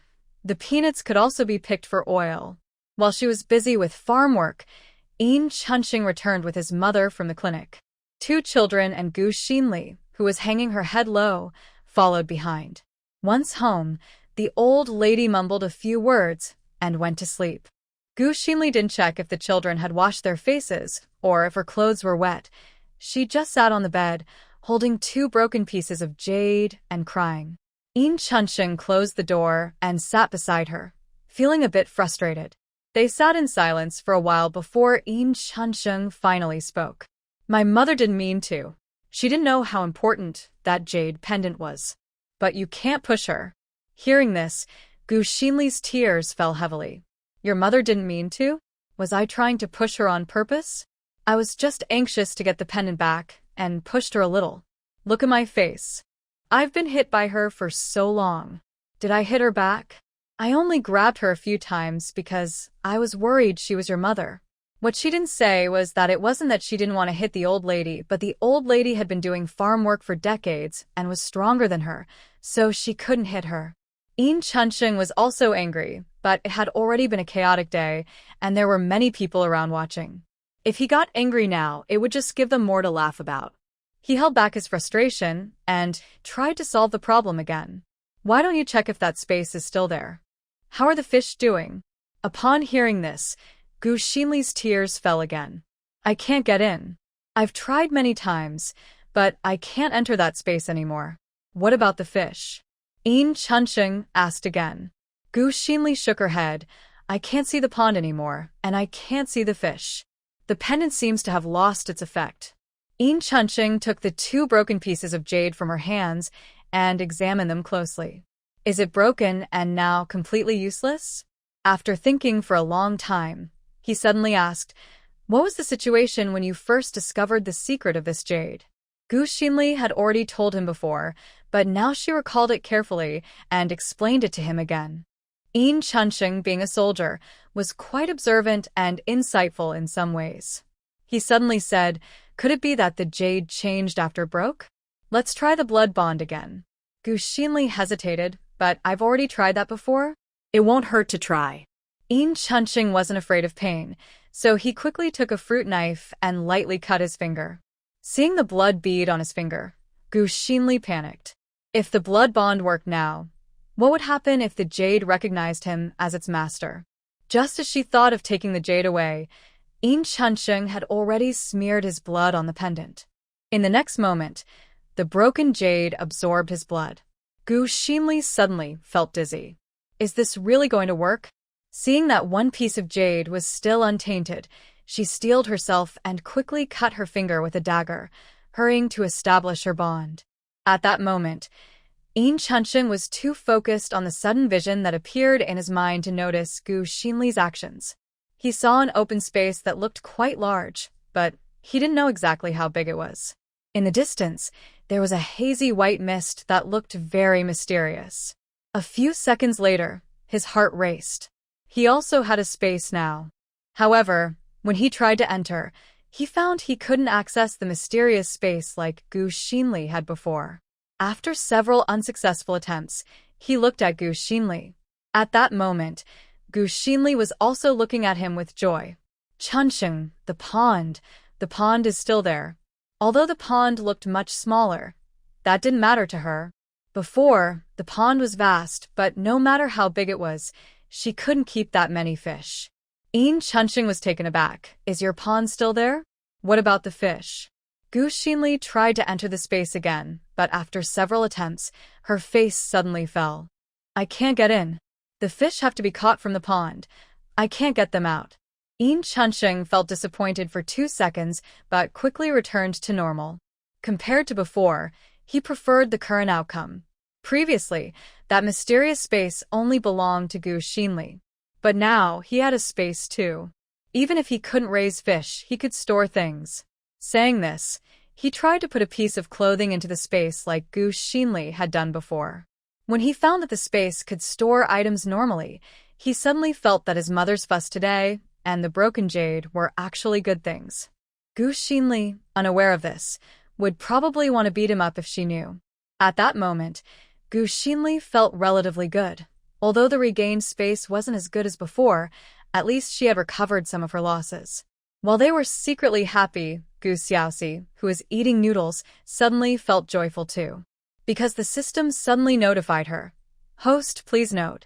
peanuts could also be picked for oil. While she was busy with farm work, Yin Chunxing returned with his mother from the clinic. 2 children and Gu Xinli, who was hanging her head low, followed behind. Once home, the old lady mumbled a few words and went to sleep. Gu Xinli didn't check if the children had washed their faces or if her clothes were wet. She just sat on the bed, holding 2 broken pieces of jade and crying. Yin Chunxing closed the door and sat beside her, feeling a bit frustrated. They sat in silence for a while before Yin Chunxing finally spoke. "My mother didn't mean to. She didn't know how important that jade pendant was. But you can't push her." Hearing this, Gu Xinli's tears fell heavily. "Your mother didn't mean to? Was I trying to push her on purpose? I was just anxious to get the pendant back and pushed her a little. Look at my face. I've been hit by her for so long. Did I hit her back? I only grabbed her a few times because I was worried she was your mother." What she didn't say was that it wasn't that she didn't want to hit the old lady, but the old lady had been doing farm work for decades and was stronger than her, so she couldn't hit her. Yin Chunxing was also angry, but it had already been a chaotic day, and there were many people around watching. If he got angry now, it would just give them more to laugh about. He held back his frustration and tried to solve the problem again. "Why don't you check if that space is still there? How are the fish doing?" Upon hearing this, Gu Xinli's tears fell again. "I can't get in. I've tried many times, but I can't enter that space anymore." "What about the fish?" Yin Chunxing asked again. Gu Xinli shook her head. "I can't see the pond anymore, and I can't see the fish. The pendant seems to have lost its effect." Yin Chunxing took the two broken pieces of jade from her hands and examined them closely. Is it broken and now completely useless? After thinking for a long time, he suddenly asked, "What was the situation when you first discovered the secret of this jade?" Gu Xinli had already told him before, but now she recalled it carefully and explained it to him again. Yin Chunxing, being a soldier, was quite observant and insightful in some ways. He suddenly said, "Could it be that the jade changed after it broke? Let's try the blood bond again." Gu Xinli hesitated, "But I've already tried that before." It won't hurt to try. Yin Chunxing wasn't afraid of pain, so he quickly took a fruit knife and lightly cut his finger. Seeing the blood bead on his finger, Gu Xinli panicked. If the blood bond worked now, what would happen if the jade recognized him as its master? Just as she thought of taking the jade away, Yin Chunxing had already smeared his blood on the pendant. In the next moment, the broken jade absorbed his blood. Gu Xinli suddenly felt dizzy. Is this really going to work? Seeing that one piece of jade was still untainted, she steeled herself and quickly cut her finger with a dagger, hurrying to establish her bond. At that moment, Yin Chunxing was too focused on the sudden vision that appeared in his mind to notice Gu Xinli's actions. He saw an open space that looked quite large, but he didn't know exactly how big it was. In the distance, there was a hazy white mist that looked very mysterious. A few seconds later, his heart raced. He also had a space now. However, when he tried to enter, he found he couldn't access the mysterious space like Gu Xinli had before. After several unsuccessful attempts, he looked at Gu Xinli. At that moment, Gu Xinli was also looking at him with joy. "Chunxing, the pond is still there." Although the pond looked much smaller, that didn't matter to her. Before, the pond was vast, but no matter how big it was, she couldn't keep that many fish. Yin Chunxing was taken aback. "Is your pond still there? What about the fish?" Gu Xinli tried to enter the space again, but after several attempts, her face suddenly fell. "I can't get in. The fish have to be caught from the pond. I can't get them out." Yin Chunxing felt disappointed for 2 seconds, but quickly returned to normal. Compared to before, he preferred the current outcome. Previously, that mysterious space only belonged to Gu Xinli. But now, he had a space too. Even if he couldn't raise fish, he could store things. Saying this, he tried to put a piece of clothing into the space like Gu Xinli had done before. When he found that the space could store items normally, he suddenly felt that his mother's fuss today and the broken jade were actually good things. Gu Xinli, unaware of this, would probably want to beat him up if she knew. At that moment, Gu Xinli felt relatively good. Although the regained space wasn't as good as before, at least she had recovered some of her losses. While they were secretly happy, Gu Xiaoxi, who was eating noodles, suddenly felt joyful too. Because the system suddenly notified her. "Host, please note,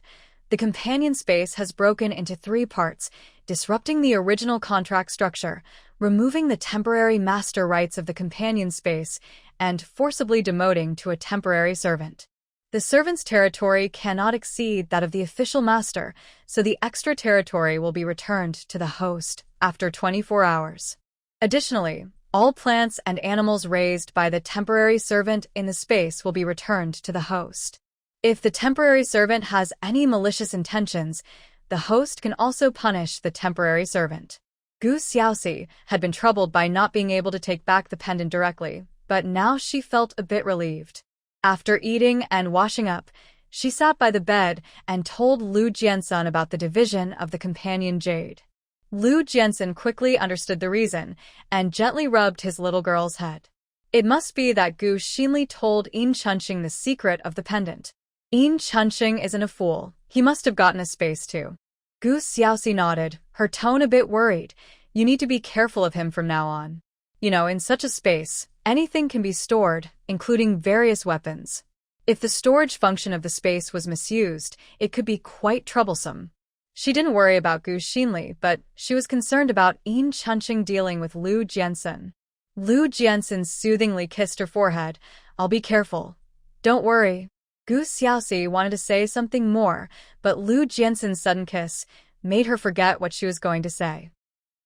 the companion space has broken into 3 parts, disrupting the original contract structure, removing the temporary master rights of the companion space, and forcibly demoting to a temporary servant. The servant's territory cannot exceed that of the official master, so the extra territory will be returned to the host after 24 hours. Additionally, all plants and animals raised by the temporary servant in the space will be returned to the host. If the temporary servant has any malicious intentions, the host can also punish the temporary servant." Gu Xiaoxi had been troubled by not being able to take back the pendant directly, but now she felt a bit relieved. After eating and washing up, she sat by the bed and told Lu Jiansun about the division of the companion jade. Lu Jiansun quickly understood the reason and gently rubbed his little girl's head. It must be that Gu Xinli told Yin Chunxing the secret of the pendant. Yin Chunxing isn't a fool. He must have gotten a space too. Gu Xiaoxi nodded, her tone a bit worried. "You need to be careful of him from now on. In such a space, anything can be stored, including various weapons. If the storage function of the space was misused, it could be quite troublesome." She didn't worry about Gu Xinli, but she was concerned about Yin Chunxing dealing with Lu Jiansun. Lu Jiansun soothingly kissed her forehead. "I'll be careful. Don't worry." Gu Xiaoxi wanted to say something more, but Lu Jiansun's sudden kiss made her forget what she was going to say.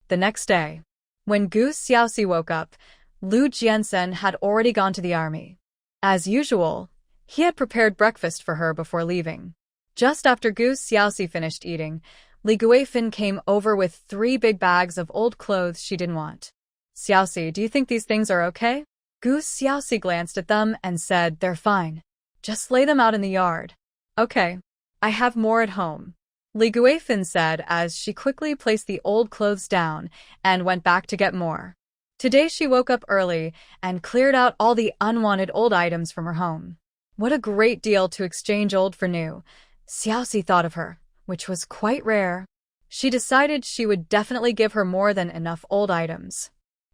The next day, when Gu Xiaoxi woke up, Lu Jiansen had already gone to the army. As usual, he had prepared breakfast for her before leaving. Just after Gu Xiaoxi finished eating, Li Guifin came over with 3 big bags of old clothes she didn't want. Xiaoxi, do you think these things are okay? Gu Xiaoxi glanced at them and said, they're fine. Just lay them out in the yard. Okay. I have more at home. Li Guifin said as she quickly placed the old clothes down and went back to get more. Today she woke up early and cleared out all the unwanted old items from her home. What a great deal to exchange old for new, Xiaoxi thought of her, which was quite rare. She decided she would definitely give her more than enough old items.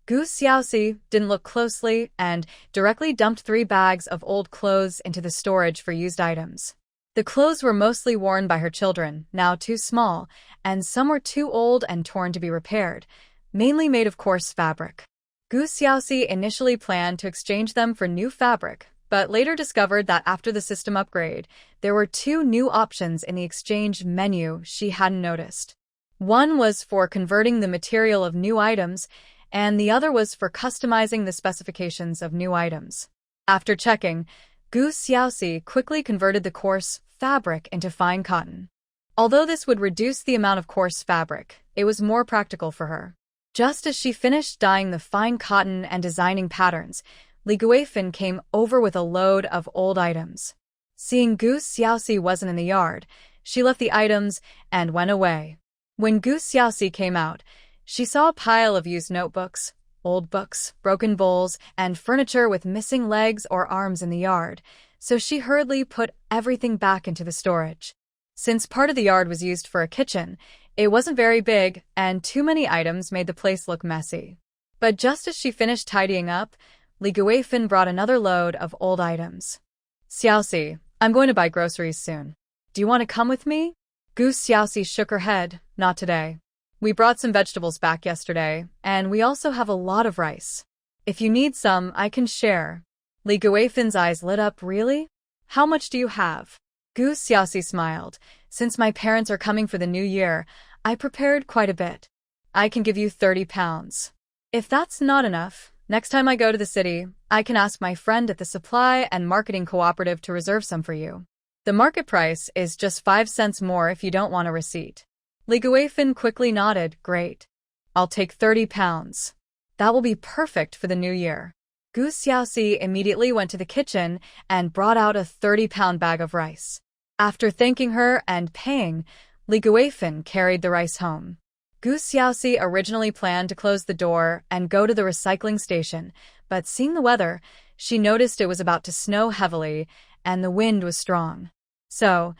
Gu Xiaoxi didn't look closely and directly dumped 3 bags of old clothes into the storage for used items. The clothes were mostly worn by her children, now too small, and some were too old and torn to be repaired, mainly made of coarse fabric. Gu Xiaoxi initially planned to exchange them for new fabric, but later discovered that after the system upgrade, there were 2 new options in the exchange menu she hadn't noticed. One was for converting the material of new items, and the other was for customizing the specifications of new items. After checking, Gu Xiaoxi quickly converted the coarse fabric into fine cotton. Although this would reduce the amount of coarse fabric, it was more practical for her. Just as she finished dyeing the fine cotton and designing patterns, Li Guifin came over with a load of old items. Seeing Gu Xiaoxi wasn't in the yard, she left the items and went away. When Gu Xiaoxi came out, she saw a pile of used notebooks, old books, broken bowls, and furniture with missing legs or arms in the yard, so she hurriedly put everything back into the storage. Since part of the yard was used for a kitchen, it wasn't very big, and too many items made the place look messy. But just as she finished tidying up, Li Guifin brought another load of old items. Xiaoxi, I'm going to buy groceries soon. Do you want to come with me? Gu Xiaoxi shook her head, not today. We brought some vegetables back yesterday, and we also have a lot of rice. If you need some, I can share. Li Guifin's eyes lit up. Really? How much do you have? Gu Xiaoxi smiled. Since my parents are coming for the new year, I prepared quite a bit. I can give you 30 pounds. If that's not enough, next time I go to the city, I can ask my friend at the supply and marketing cooperative to reserve some for you. The market price is just 5 cents more if you don't want a receipt. Li Guifin quickly nodded. Great. I'll take 30 pounds. That will be perfect for the new year. Gu Xiaoxi immediately went to the kitchen and brought out a 30-pound bag of rice. After thanking her and paying, Li Guifin carried the rice home. Gu Xiaoxi originally planned to close the door and go to the recycling station, but seeing the weather, she noticed it was about to snow heavily and the wind was strong. So,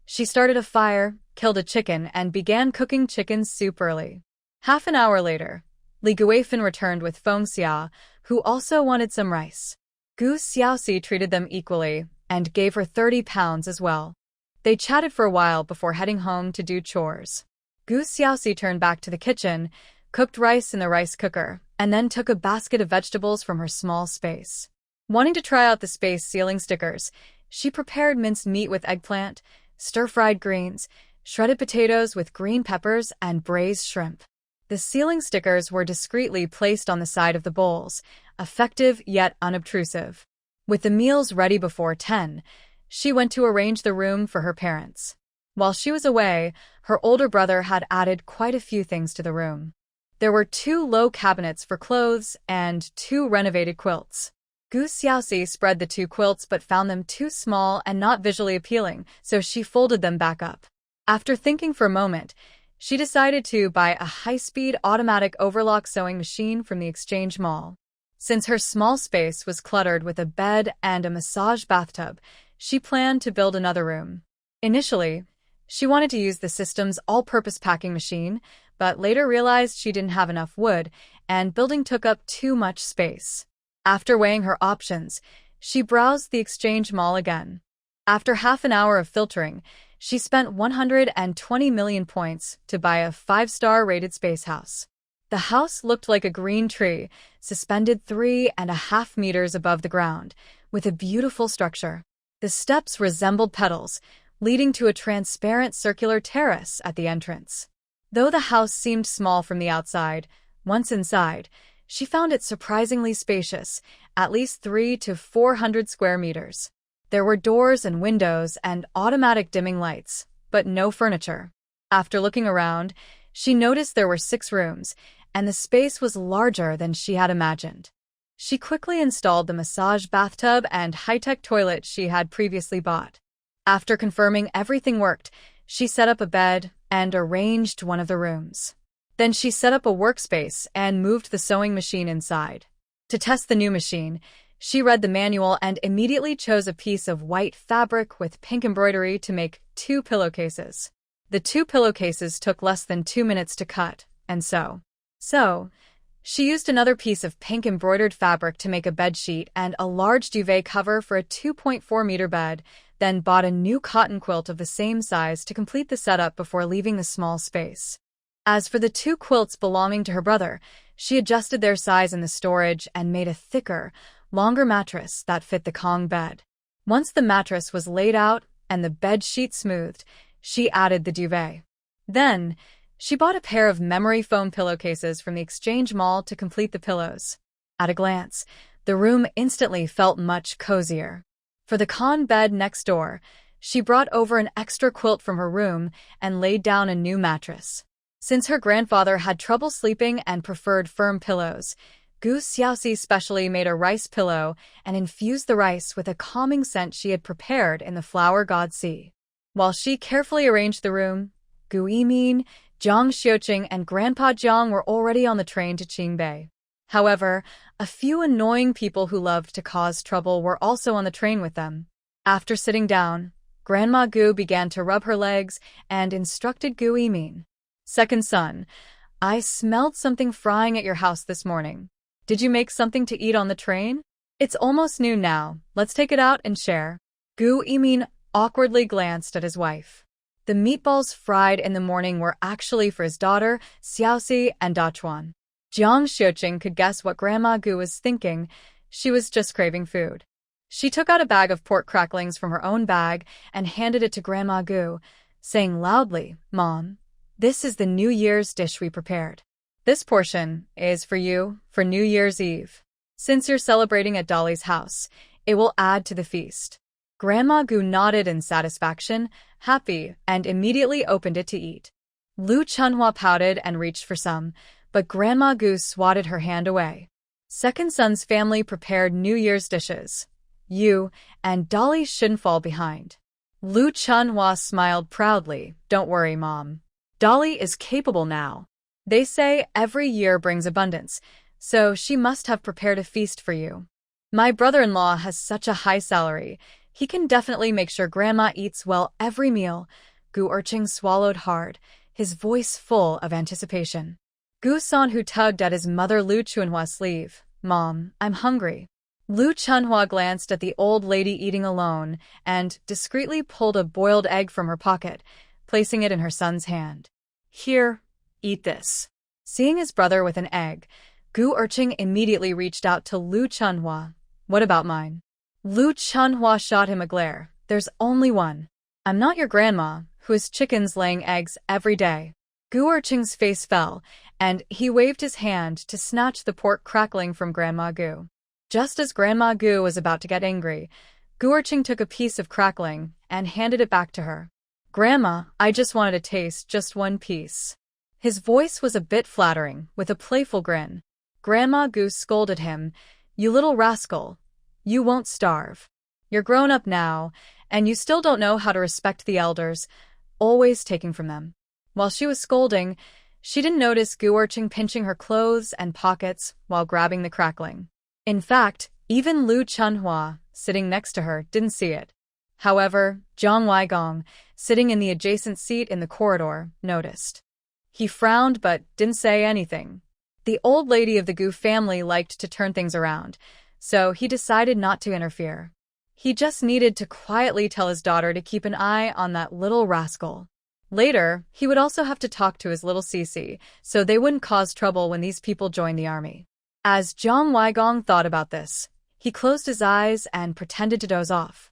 she started a fire, killed a chicken, and began cooking chicken soup early. Half an hour later, Li Guifin returned with Feng Xia, who also wanted some rice. Gu Xiaoxi treated them equally and gave her 30 pounds as well. They chatted for a while before heading home to do chores. Gu Xiaoxi turned back to the kitchen, cooked rice in the rice cooker, and then took a basket of vegetables from her small space. Wanting to try out the space ceiling stickers, she prepared minced meat with eggplant, stir-fried greens, shredded potatoes with green peppers, and braised shrimp. The ceiling stickers were discreetly placed on the side of the bowls, effective yet unobtrusive. With the meals ready before 10, she went to arrange the room for her parents. While she was away, her older brother had added quite a few things to the room. There were 2 low cabinets for clothes and 2 renovated quilts. Gu Xiaoxi spread the 2 quilts but found them too small and not visually appealing, so she folded them back up. After thinking for a moment, she decided to buy a high-speed automatic overlock sewing machine from the Exchange Mall. Since her small space was cluttered with a bed and a massage bathtub, she planned to build another room. Initially, she wanted to use the system's all-purpose packing machine, but later realized she didn't have enough wood, and building took up too much space. After weighing her options, she browsed the Exchange Mall again. After half an hour of filtering, she spent 120 million points to buy a 5-star rated space house. The house looked like a green tree, suspended 3.5 meters above the ground, with a beautiful structure. The steps resembled petals, leading to a transparent circular terrace at the entrance. Though the house seemed small from the outside, once inside, she found it surprisingly spacious, at least 300 to 400 square meters. There were doors and windows and automatic dimming lights, but no furniture. After looking around, she noticed there were 6 rooms, and the space was larger than she had imagined. She quickly installed the massage bathtub and high-tech toilet she had previously bought. After confirming everything worked, she set up a bed and arranged one of the rooms. Then she set up a workspace and moved the sewing machine inside. To test the new machine, she read the manual and immediately chose a piece of white fabric with pink embroidery to make 2 pillowcases. The 2 pillowcases took less than 2 minutes to cut and sew. She used another piece of pink embroidered fabric to make a bedsheet and a large duvet cover for a 2.4-meter bed, then bought a new cotton quilt of the same size to complete the setup before leaving the small space. As for the 2 quilts belonging to her brother, she adjusted their size in the storage and made a thicker, longer mattress that fit the Kong bed. Once the mattress was laid out and the bed sheet smoothed, she added the duvet. Then, she bought a pair of memory foam pillowcases from the Exchange Mall to complete the pillows. At a glance, the room instantly felt much cozier. For the Kong bed next door, she brought over an extra quilt from her room and laid down a new mattress. Since her grandfather had trouble sleeping and preferred firm pillows, Gu Xiaoxi specially made a rice pillow and infused the rice with a calming scent she had prepared in the flower god sea. While she carefully arranged the room, Gu Yimin, Jiang Xiuqing, and Grandpa Jiang were already on the train to Qingbei. However, a few annoying people who loved to cause trouble were also on the train with them. After sitting down, Grandma Gu began to rub her legs and instructed Gu Yimin. "Second son, I smelled something frying at your house this morning. Did you make something to eat on the train? It's almost noon now. Let's take it out and share." Gu Yimin awkwardly glanced at his wife. The meatballs fried in the morning were actually for his daughter, Xiaoxi, and Dachuan. Jiang Xiuqing could guess what Grandma Gu was thinking. She was just craving food. She took out a bag of pork cracklings from her own bag and handed it to Grandma Gu, saying loudly, "Mom, this is the New Year's dish we prepared. This portion is for you for New Year's Eve. Since you're celebrating at Dolly's house, it will add to the feast." Grandma Gu nodded in satisfaction, happy, and immediately opened it to eat. Lu Chunhua pouted and reached for some, but Grandma Gu swatted her hand away. Second son's family prepared New Year's dishes. You and Dolly shouldn't fall behind. Lu Chunhua smiled proudly. "Don't worry, Mom. Dolly is capable now. They say every year brings abundance, so she must have prepared a feast for you. My brother-in-law has such a high salary. He can definitely make sure Grandma eats well every meal." Gu Urching swallowed hard, his voice full of anticipation. Gu Sanhu tugged at his mother Lu Chunhua's sleeve. "Mom, I'm hungry." Lu Chunhua glanced at the old lady eating alone and discreetly pulled a boiled egg from her pocket, placing it in her son's hand. "Here, eat this." Seeing his brother with an egg, Gu Urching immediately reached out to Lu Chunhua. "What about mine?" Lu Chunhua shot him a glare. "There's only one. I'm not your grandma, who has chickens laying eggs every day." Gu Urching's face fell, and he waved his hand to snatch the pork crackling from Grandma Gu. Just as Grandma Gu was about to get angry, Gu Urching took a piece of crackling and handed it back to her. "Grandma, I just wanted to taste just one piece." His voice was a bit flattering, with a playful grin. Grandma Gu scolded him. "You little rascal. You won't starve. You're grown up now, and you still don't know how to respect the elders, always taking from them." While she was scolding, she didn't notice Gu Urching pinching her clothes and pockets while grabbing the crackling. In fact, even Lu Chunhua, sitting next to her, didn't see it. However, Zhang Weigong, sitting in the adjacent seat in the corridor, noticed. He frowned but didn't say anything. The old lady of the Gu family liked to turn things around, so he decided not to interfere. He just needed to quietly tell his daughter to keep an eye on that little rascal. Later, he would also have to talk to his little Cece, so they wouldn't cause trouble when these people joined the army. As Zhang Weigong thought about this, he closed his eyes and pretended to doze off.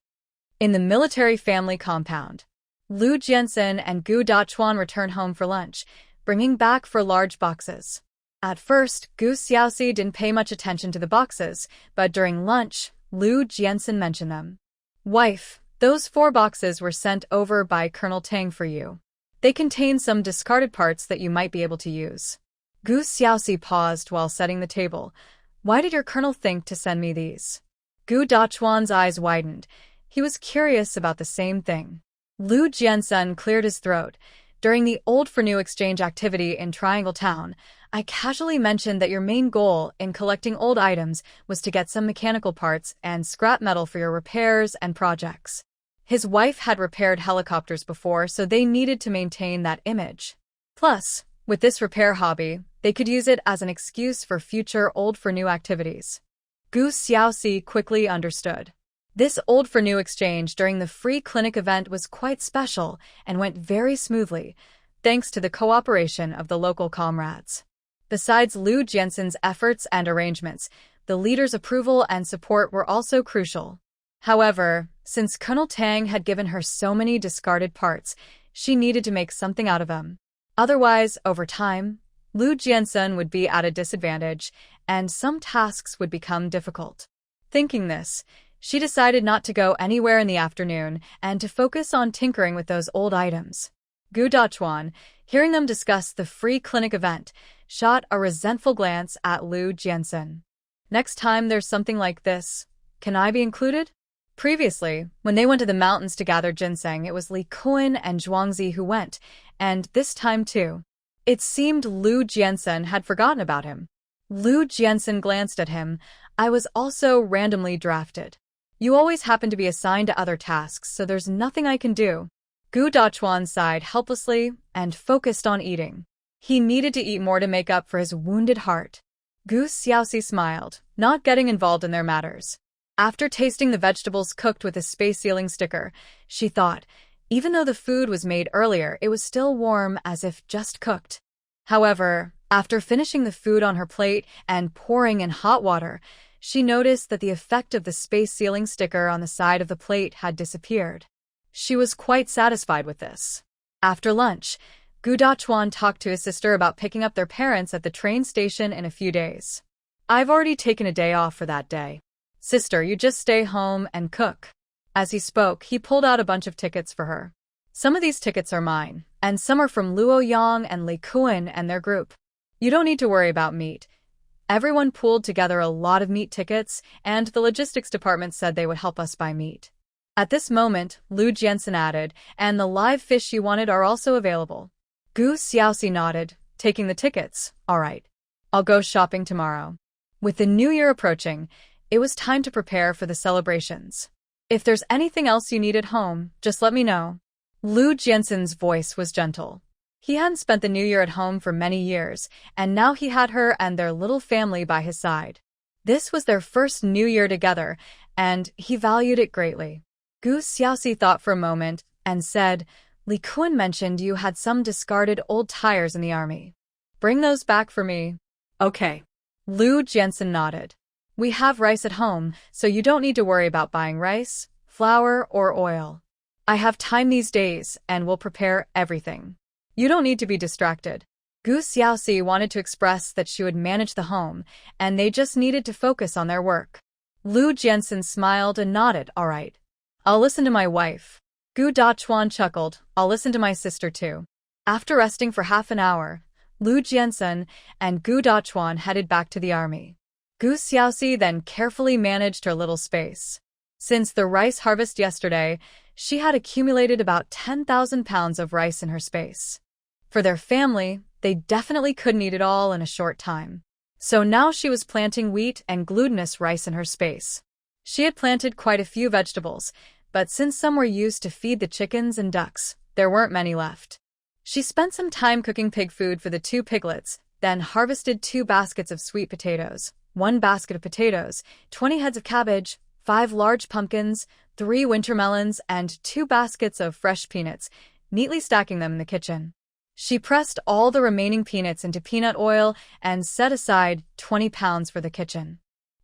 In the military family compound, Lu Jiansen and Gu Dachuan returned home for lunch, bringing back 4 large boxes. At first, Gu Xiaoxi didn't pay much attention to the boxes, but during lunch, Lu Jiansen mentioned them. Wife, those 4 boxes were sent over by Colonel Tang for you. They contain some discarded parts that you might be able to use. Gu Xiaoxi paused while setting the table. Why did your colonel think to send me these? Gu Dachuan's eyes widened. He was curious about the same thing. Lu Jiansen cleared his throat. During the old for new exchange activity in Triangle Town, I casually mentioned that your main goal in collecting old items was to get some mechanical parts and scrap metal for your repairs and projects. His wife had repaired helicopters before, so they needed to maintain that image. Plus, with this repair hobby, they could use it as an excuse for future old for new activities. Gu Xiaoxi quickly understood. This old for new exchange during the free clinic event was quite special and went very smoothly, thanks to the cooperation of the local comrades. Besides Lu Jiansen's efforts and arrangements, the leader's approval and support were also crucial. However, since Colonel Tang had given her so many discarded parts, she needed to make something out of them. Otherwise, over time, Lu Jiansen would be at a disadvantage, and some tasks would become difficult. Thinking this, she decided not to go anywhere in the afternoon and to focus on tinkering with those old items. Gu Dachuan, hearing them discuss the free clinic event, shot a resentful glance at Lu Jiansen. Next time there's something like this, can I be included? Previously, when they went to the mountains to gather ginseng, it was Li Kuan and Zhuangzi who went, and this time too. It seemed Lu Jiansen had forgotten about him. Lu Jiansen glanced at him. I was also randomly drafted. You always happen to be assigned to other tasks, so there's nothing I can do. Gu Dachuan sighed helplessly and focused on eating. He needed to eat more to make up for his wounded heart. Gu Xiaoxi smiled, not getting involved in their matters. After tasting the vegetables cooked with a space sealing sticker, she thought, even though the food was made earlier, it was still warm as if just cooked. However, after finishing the food on her plate and pouring in hot water, she noticed that the effect of the space sealing sticker on the side of the plate had disappeared. She was quite satisfied with this. After lunch, Gu Dachuan talked to his sister about picking up their parents at the train station in a few days. I've already taken a day off for that day. Sister, you just stay home and cook. As he spoke, he pulled out a bunch of tickets for her. Some of these tickets are mine, and some are from Luo Yang and Li Kuan and their group. You don't need to worry about meat. Everyone pooled together a lot of meat tickets, and the logistics department said they would help us buy meat. At this moment, Lu Jiansen added, and the live fish you wanted are also available. Gu Xiaoxi nodded, taking the tickets. All right. I'll go shopping tomorrow. With the new year approaching, it was time to prepare for the celebrations. If there's anything else you need at home, just let me know. Lu Jiansen's voice was gentle. He hadn't spent the new year at home for many years, and now he had her and their little family by his side. This was their first new year together, and he valued it greatly. Gu Xiaoxi thought for a moment and said, Li Kuan mentioned you had some discarded old tires in the army. Bring those back for me. Okay. Lu Jiansen nodded. We have rice at home, so you don't need to worry about buying rice, flour, or oil. I have time these days and will prepare everything. You don't need to be distracted. Gu Xiaoxi wanted to express that she would manage the home, and they just needed to focus on their work. Lu Jiansen smiled and nodded, all right. I'll listen to my wife. Gu Dachuan chuckled, I'll listen to my sister too. After resting for half an hour, Lu Jiansen and Gu Dachuan headed back to the army. Gu Xiaoxi then carefully managed her little space. Since the rice harvest yesterday, she had accumulated about 10,000 pounds of rice in her space. For their family, they definitely couldn't eat it all in a short time. So now she was planting wheat and glutinous rice in her space. She had planted quite a few vegetables, but since some were used to feed the chickens and ducks, there weren't many left. She spent some time cooking pig food for the 2 piglets, then harvested 2 baskets of sweet potatoes, 1 basket of potatoes, 20 heads of cabbage, 5 large pumpkins, 3 winter melons, and 2 baskets of fresh peanuts, neatly stacking them in the kitchen. She pressed all the remaining peanuts into peanut oil and set aside 20 pounds for the kitchen.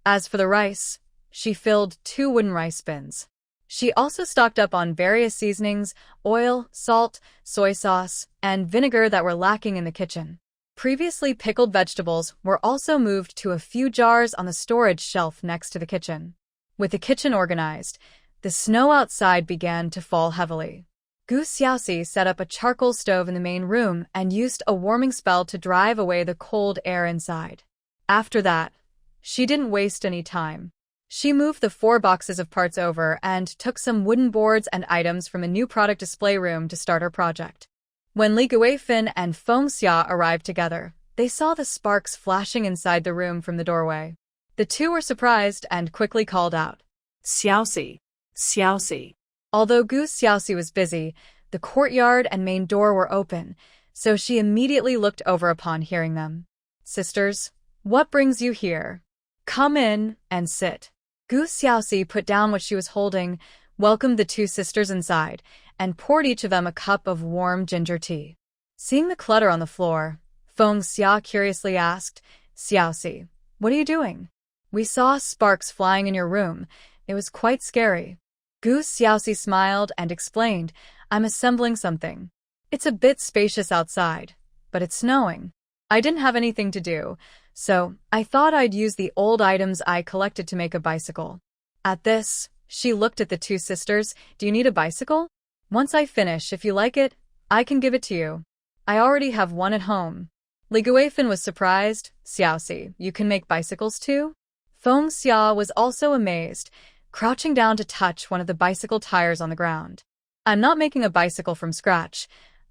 As for the rice, she filled 2 wooden rice bins. She also stocked up on various seasonings, oil, salt, soy sauce, and vinegar that were lacking in the kitchen. Previously pickled vegetables were also moved to a few jars on the storage shelf next to the kitchen. With the kitchen organized, the snow outside began to fall heavily. Gu Xiaoxi set up a charcoal stove in the main room and used a warming spell to drive away the cold air inside. After that, she didn't waste any time. She moved the 4 boxes of parts over and took some wooden boards and items from a new product display room to start her project. When Li Guifeng and Feng Xia arrived together, they saw the sparks flashing inside the room from the doorway. The two were surprised and quickly called out, Xiaoxi, Xiaoxi. Although Gu Xiaoxi was busy, the courtyard and main door were open, so she immediately looked over upon hearing them. Sisters, what brings you here? Come in and sit. Gu Xiaoxi put down what she was holding, welcomed the 2 sisters inside, and poured each of them a cup of warm ginger tea. Seeing the clutter on the floor, Feng Xia curiously asked, Xiaoxi, what are you doing? We saw sparks flying in your room. It was quite scary. Gu Xiaoxi smiled and explained, I'm assembling something. It's a bit spacious outside, but it's snowing. I didn't have anything to do, so I thought I'd use the old items I collected to make a bicycle. At this, she looked at the 2 sisters. Do you need a bicycle? Once I finish, if you like it, I can give it to you. I already have one at home. Li Guifeng was surprised. Xiaoxi, you can make bicycles too? Feng Xia was also amazed, crouching down to touch one of the bicycle tires on the ground. I'm not making a bicycle from scratch.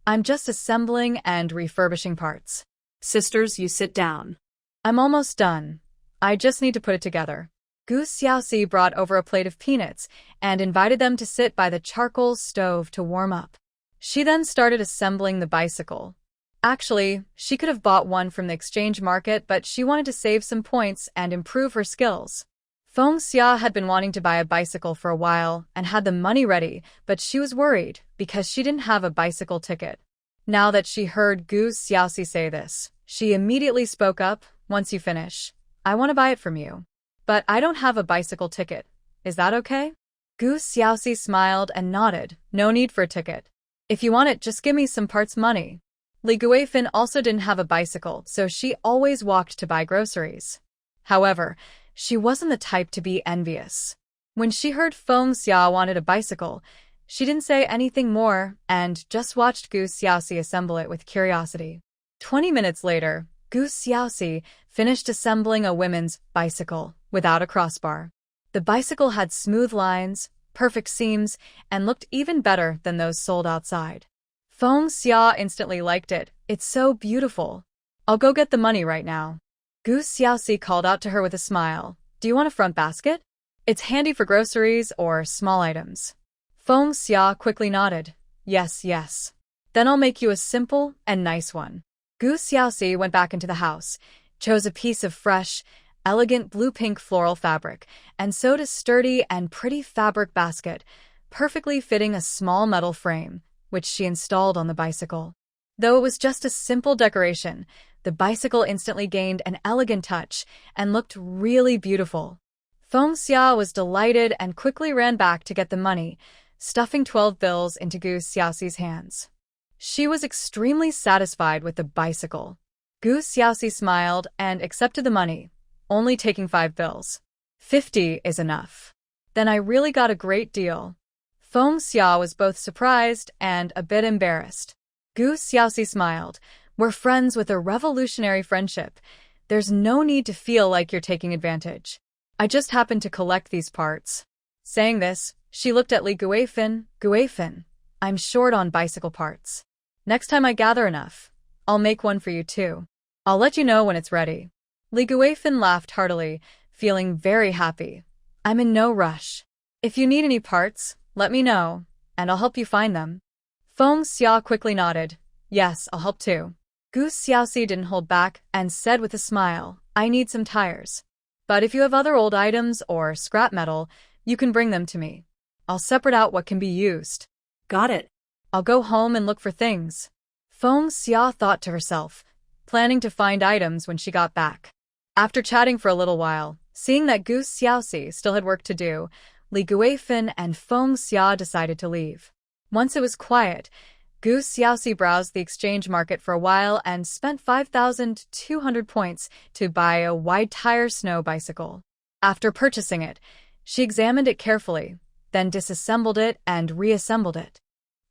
I'm just assembling and refurbishing parts. Sisters, you sit down. I'm almost done. I just need to put it together. Gu Xiaoxi brought over a plate of peanuts and invited them to sit by the charcoal stove to warm up. She then started assembling the bicycle. Actually, she could have bought one from the exchange market, but she wanted to save some points and improve her skills. Feng Xia had been wanting to buy a bicycle for a while and had the money ready, but she was worried because she didn't have a bicycle ticket. Now that she heard Gu Xiaoxi say this, she immediately spoke up, once you finish, I want to buy it from you. But I don't have a bicycle ticket. Is that okay? Gu Xiaoxi smiled and nodded, no need for a ticket. If you want it, just give me some parts money. Li Guifeng also didn't have a bicycle, so she always walked to buy groceries. However, she wasn't the type to be envious. When she heard Feng Xia wanted a bicycle, she didn't say anything more and just watched Gu Xiaoxi assemble it with curiosity. 20 minutes later, Gu Xiaoxi finished assembling a women's bicycle without a crossbar. The bicycle had smooth lines, perfect seams, and looked even better than those sold outside. Feng Xia instantly liked it. It's so beautiful. I'll go get the money right now. Gu Xiaoxi called out to her with a smile. Do you want a front basket? It's handy for groceries or small items. Feng Xia quickly nodded. Yes, yes. Then I'll make you a simple and nice one. Gu Xiaoxi went back into the house, chose a piece of fresh, elegant blue-pink floral fabric, and sewed a sturdy and pretty fabric basket, perfectly fitting a small metal frame, which she installed on the bicycle. Though it was just a simple decoration, the bicycle instantly gained an elegant touch and looked really beautiful. Feng Xia was delighted and quickly ran back to get the money, stuffing 12 bills into Gu Xiaoxi's hands. She was extremely satisfied with the bicycle. Gu Xiaoxi smiled and accepted the money, only taking 5 bills. 50 is enough. Then I really got a great deal. Feng Xia was both surprised and a bit embarrassed. Gu Xiaoxi smiled. We're friends with a revolutionary friendship. There's no need to feel like you're taking advantage. I just happened to collect these parts. Saying this, she looked at Li Guifeng. Guifeng, I'm short on bicycle parts. Next time I gather enough, I'll make one for you too. I'll let you know when it's ready. Li Guifeng laughed heartily, feeling very happy. I'm in no rush. If you need any parts, let me know, and I'll help you find them. Feng Xia quickly nodded. Yes, I'll help too. Gu Xiaoxi didn't hold back and said with a smile, I need some tires. But if you have other old items or scrap metal, you can bring them to me. I'll separate out what can be used. Got it. I'll go home and look for things. Feng Xia thought to herself, planning to find items when she got back. After chatting for a little while, seeing that Gu Xiaoxi still had work to do, Li Guifeng and Feng Xia decided to leave. Once it was quiet, Gu Xiaoxi browsed the exchange market for a while and spent 5,200 points to buy a wide-tire snow bicycle. After purchasing it, she examined it carefully, then disassembled it and reassembled it.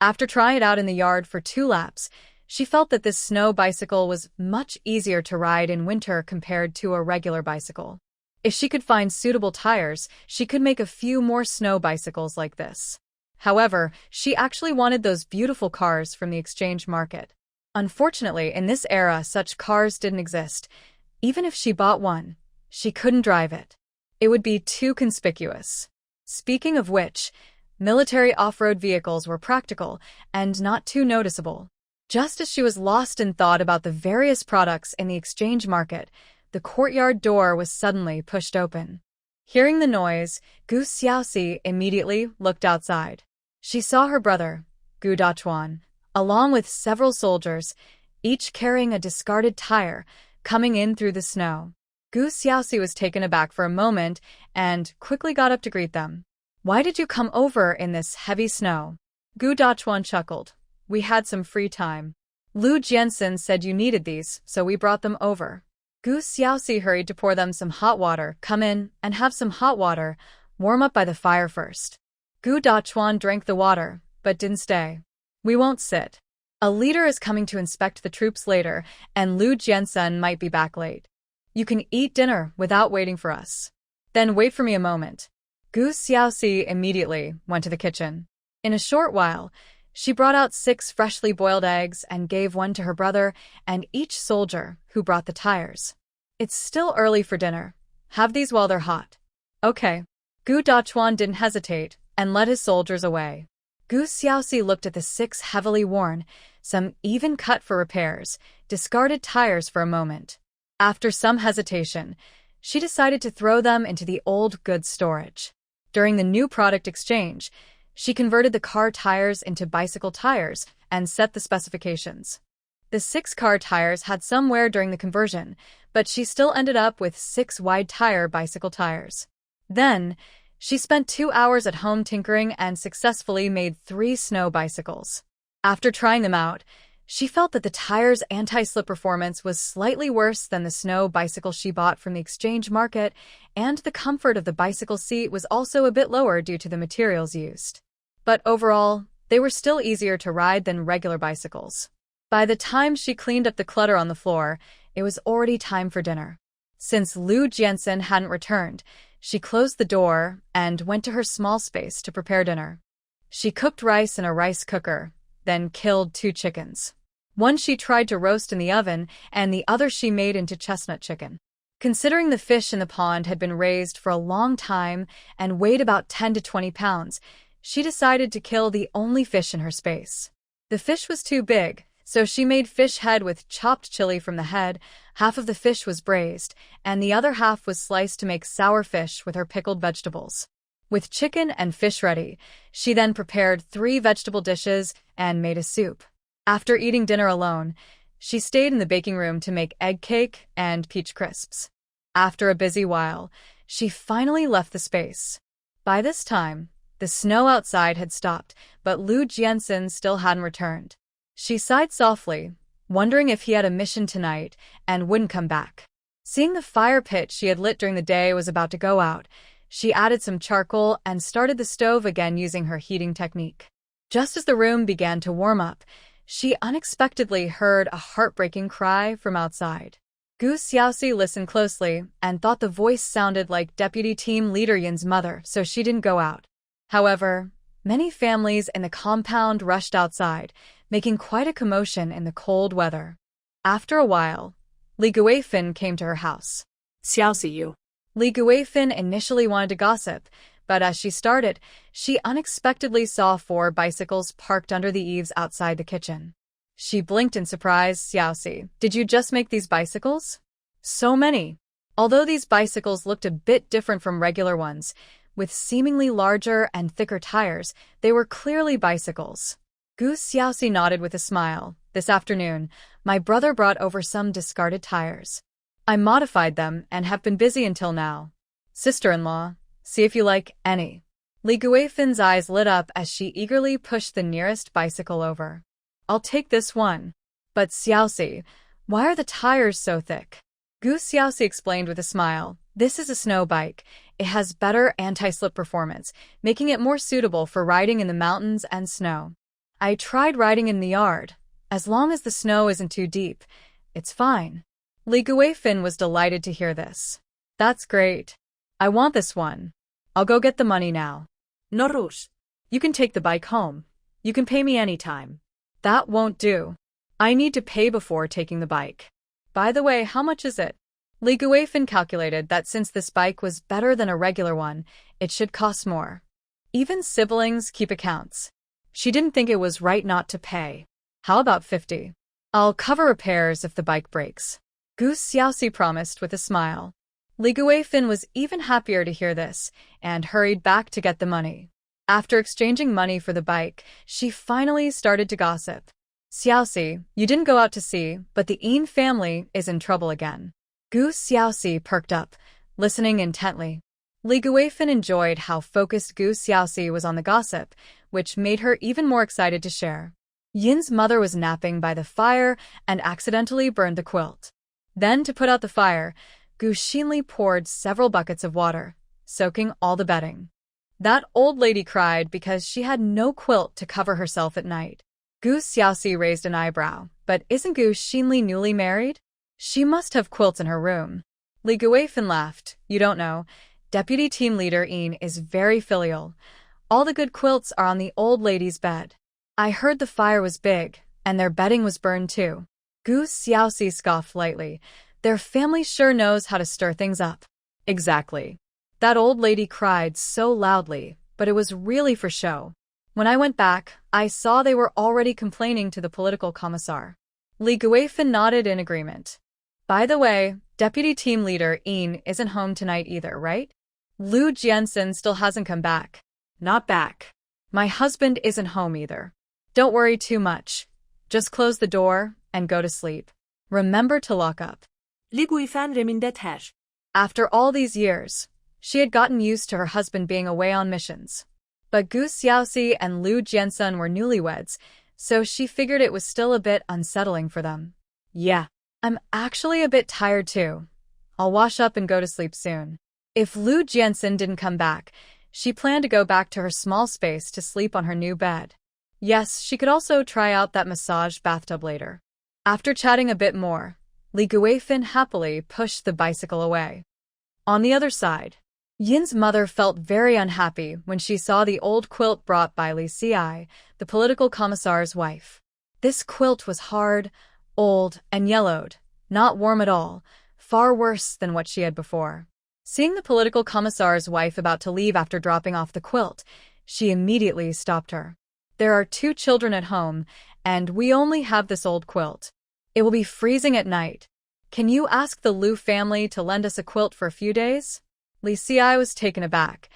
After trying it out in the yard for 2 laps, she felt that this snow bicycle was much easier to ride in winter compared to a regular bicycle. If she could find suitable tires, she could make a few more snow bicycles like this. However, she actually wanted those beautiful cars from the exchange market. Unfortunately, in this era, such cars didn't exist. Even if she bought one, she couldn't drive it. It would be too conspicuous. Speaking of which, military off-road vehicles were practical and not too noticeable. Just as she was lost in thought about the various products in the exchange market, the courtyard door was suddenly pushed open. Hearing the noise, Gu Xiaoxi immediately looked outside. She saw her brother, Gu Dachuan, along with several soldiers, each carrying a discarded tire, coming in through the snow. Gu Xiaoxi was taken aback for a moment and quickly got up to greet them. "Why did you come over in this heavy snow?" Gu Dachuan chuckled. "We had some free time. Lu Jiansen said you needed these, so we brought them over." Gu Xiaoxi hurried to pour them some hot water. "Come in and have some hot water. Warm up by the fire first." Gu Dachuan drank the water, but didn't stay. "We won't sit. A leader is coming to inspect the troops later, and Lu Jiansen might be back late. You can eat dinner without waiting for us. Then wait for me a moment." Gu Xiaoxi immediately went to the kitchen. In a short while, she brought out 6 freshly boiled eggs and gave one to her brother and each soldier who brought the tires. "It's still early for dinner. Have these while they're hot." "Okay." Gu Dachuan didn't hesitate and led his soldiers away. Gu Xiaoxi looked at the 6 heavily worn, some even cut for repairs, discarded tires for a moment. After some hesitation, she decided to throw them into the old goods storage. During the new product exchange, she converted the car tires into bicycle tires and set the specifications. The 6 car tires had some wear during the conversion, but she still ended up with 6 wide-tire bicycle tires. Then, she spent 2 hours at home tinkering and successfully made 3 snow bicycles. After trying them out, she felt that the tire's anti-slip performance was slightly worse than the snow bicycle she bought from the exchange market, and the comfort of the bicycle seat was also a bit lower due to the materials used. But overall, they were still easier to ride than regular bicycles. By the time she cleaned up the clutter on the floor, it was already time for dinner. Since Lu Jiansen hadn't returned, she closed the door and went to her small space to prepare dinner. She cooked rice in a rice cooker, then killed 2 chickens. One she tried to roast in the oven, and the other she made into chestnut chicken. Considering the fish in the pond had been raised for a long time and weighed about 10 to 20 pounds, she decided to kill the only fish in her space. The fish was too big, so she made fish head with chopped chili from the head. Half of the fish was braised, and the other half was sliced to make sour fish with her pickled vegetables. With chicken and fish ready, she then prepared 3 vegetable dishes and made a soup. After eating dinner alone, she stayed in the baking room to make egg cake and peach crisps. After a busy while, she finally left the space. By this time, the snow outside had stopped, but Lu Jiansen still hadn't returned. She sighed softly, wondering if he had a mission tonight and wouldn't come back. Seeing the fire pit she had lit during the day was about to go out, she added some charcoal and started the stove again using her heating technique. Just as the room began to warm up, she unexpectedly heard a heartbreaking cry from outside. Gu Xiaoxi listened closely and thought the voice sounded like Deputy Team Leader Yin's mother, so she didn't go out. However, many families in the compound rushed outside, making quite a commotion in the cold weather. After a while, Li Guifin came to her house. "Xiaoxi, you." Li Guifin initially wanted to gossip, but as she started, she unexpectedly saw 4 bicycles parked under the eaves outside the kitchen. She blinked in surprise. "Xiaoxi, did you just make these bicycles?" "So many." Although these bicycles looked a bit different from regular ones, with seemingly larger and thicker tires, they were clearly bicycles. Gu Xiaoxi nodded with a smile. "This afternoon, my brother brought over some discarded tires. I modified them and have been busy until now. Sister-in-law, see if you like any." Li Guifin's eyes lit up as she eagerly pushed the nearest bicycle over. I'll take this one. But Xiaoxi, why are the tires so thick? Gu Xiaoxi explained with a smile. This is a snow bike. It has better anti-slip performance, making it more suitable for riding in the mountains and snow. I tried riding in the yard. As long as the snow isn't too deep, it's fine. Li Guifin was delighted to hear this. That's great. I want this one. I'll go get the money now. No rush. You can take the bike home. You can pay me anytime. That won't do. I need to pay before taking the bike. By the way, how much is it? Li Guifin calculated that since this bike was better than a regular one, it should cost more. Even siblings keep accounts. She didn't think it was right not to pay. How about 50? I'll cover repairs if the bike breaks. Gu Xiaoxi promised with a smile. Li Guifin was even happier to hear this, and hurried back to get the money. After exchanging money for the bike, she finally started to gossip. Xiaoxi, you didn't go out to sea, but the Yin family is in trouble again. Gu Xiaoxi perked up, listening intently. Li Guifin enjoyed how focused Gu Xiaoxi was on the gossip, which made her even more excited to share. Yin's mother was napping by the fire and accidentally burned the quilt. Then, to put out the fire, Gu Xinli poured several buckets of water, soaking all the bedding. That old lady cried because she had no quilt to cover herself at night. Gu Xiaoxi raised an eyebrow, but isn't Gu Xinli newly married? She must have quilts in her room. Li Guifin laughed. You don't know. Deputy Team Leader Yin is very filial. All the good quilts are on the old lady's bed. I heard the fire was big, and their bedding was burned too. Gu Xiaoxi scoffed lightly. Their family sure knows how to stir things up. Exactly. That old lady cried so loudly, but it was really for show. When I went back, I saw they were already complaining to the political commissar. Li Guifin nodded in agreement. By the way, Deputy Team Leader Yin isn't home tonight either, right? Lu Jiansen still hasn't come back. Not back. My husband isn't home either. Don't worry too much. Just close the door and go to sleep. Remember to lock up. Li Guifin reminde ter. After all these years, she had gotten used to her husband being away on missions. But Gu Xiaoxi and Lu Jiansen were newlyweds, so she figured it was still a bit unsettling for them. Yeah, I'm actually a bit tired too. I'll wash up and go to sleep soon. If Lu Jiansen didn't come back, she planned to go back to her small space to sleep on her new bed. Yes, she could also try out that massage bathtub later. After chatting a bit more, Li Guifin happily pushed the bicycle away. On the other side, Yin's mother felt very unhappy when she saw the old quilt brought by Li Xi, the political commissar's wife. This quilt was hard, old, and yellowed, not warm at all, far worse than what she had before. Seeing the political commissar's wife about to leave after dropping off the quilt, she immediately stopped her. There are 2 children at home, and we only have this old quilt. It will be freezing at night. Can you ask the Lu family to lend us a quilt for a few days? Li Xi was taken aback.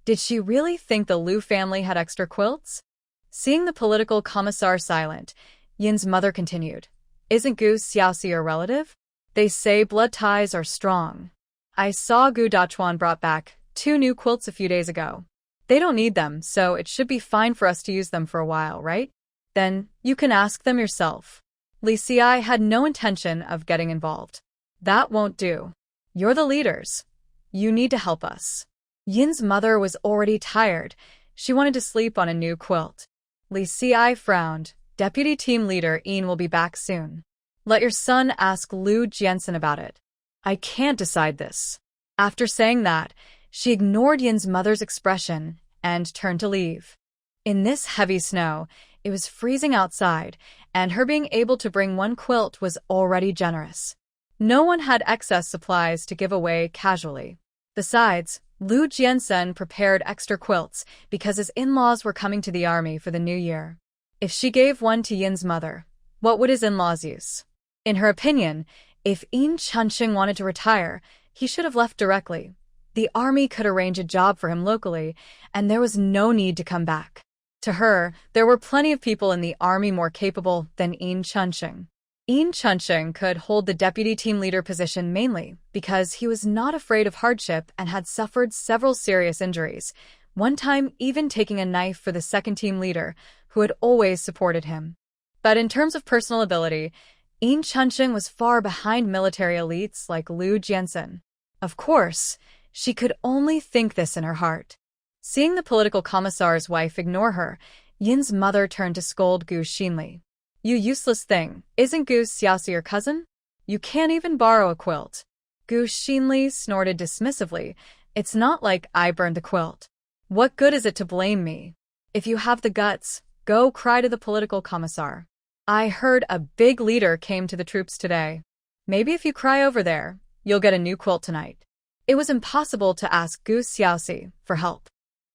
Did she really think the Lu family had extra quilts? Seeing the political commissar silent, Yin's mother continued. Isn't Gu Xiaoxi your relative? They say blood ties are strong. I saw Gu Dachuan brought back 2 new quilts a few days ago. They don't need them, so it should be fine for us to use them for a while, right? Then you can ask them yourself. Li Xi had no intention of getting involved. That won't do. You're the leaders. You need to help us. Yin's mother was already tired. She wanted to sleep on a new quilt. Li Xi frowned. Deputy Team Leader Yin will be back soon. Let your son ask Lu Jiansen about it. I can't decide this. After saying that, she ignored Yin's mother's expression and turned to leave. In this heavy snow, it was freezing outside, and her being able to bring 1 quilt was already generous. No one had excess supplies to give away casually. Besides, Lu Jiansen prepared extra quilts because his in-laws were coming to the army for the new year. If she gave one to Yin's mother, what would his in-laws use? In her opinion, if Yin Chunqing wanted to retire, he should have left directly. The army could arrange a job for him locally, and there was no need to come back. To her, there were plenty of people in the army more capable than Yin Chunqing. Yin Chunqing could hold the deputy team leader position mainly because he was not afraid of hardship and had suffered several serious injuries, one time even taking a knife for the second team leader, who had always supported him. But in terms of personal ability, Yin Chunsheng was far behind military elites like Liu Jiansen. Of course, she could only think this in her heart. Seeing the political commissar's wife ignore her, Yin's mother turned to scold Gu Xinli. You useless thing, isn't Gu Xiaoxi your cousin? You can't even borrow a quilt. Gu Xinli snorted dismissively. It's not like I burned the quilt. What good is it to blame me? If you have the guts, go cry to the political commissar. I heard a big leader came to the troops today. Maybe if you cry over there, you'll get a new quilt tonight. It was impossible to ask Gu Xiaoxi for help.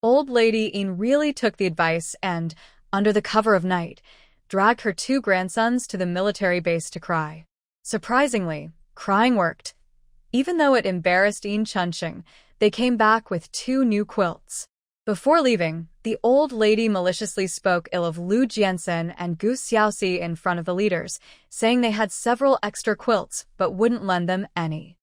Old Lady Yin really took the advice and, under the cover of night, dragged her 2 grandsons to the military base to cry. Surprisingly, crying worked. Even though it embarrassed Yin Chunsheng, they came back with 2 new quilts. Before leaving, the old lady maliciously spoke ill of Liu Jiansen and Gu Xiaoxi in front of the leaders, saying they had several extra quilts but wouldn't lend them any.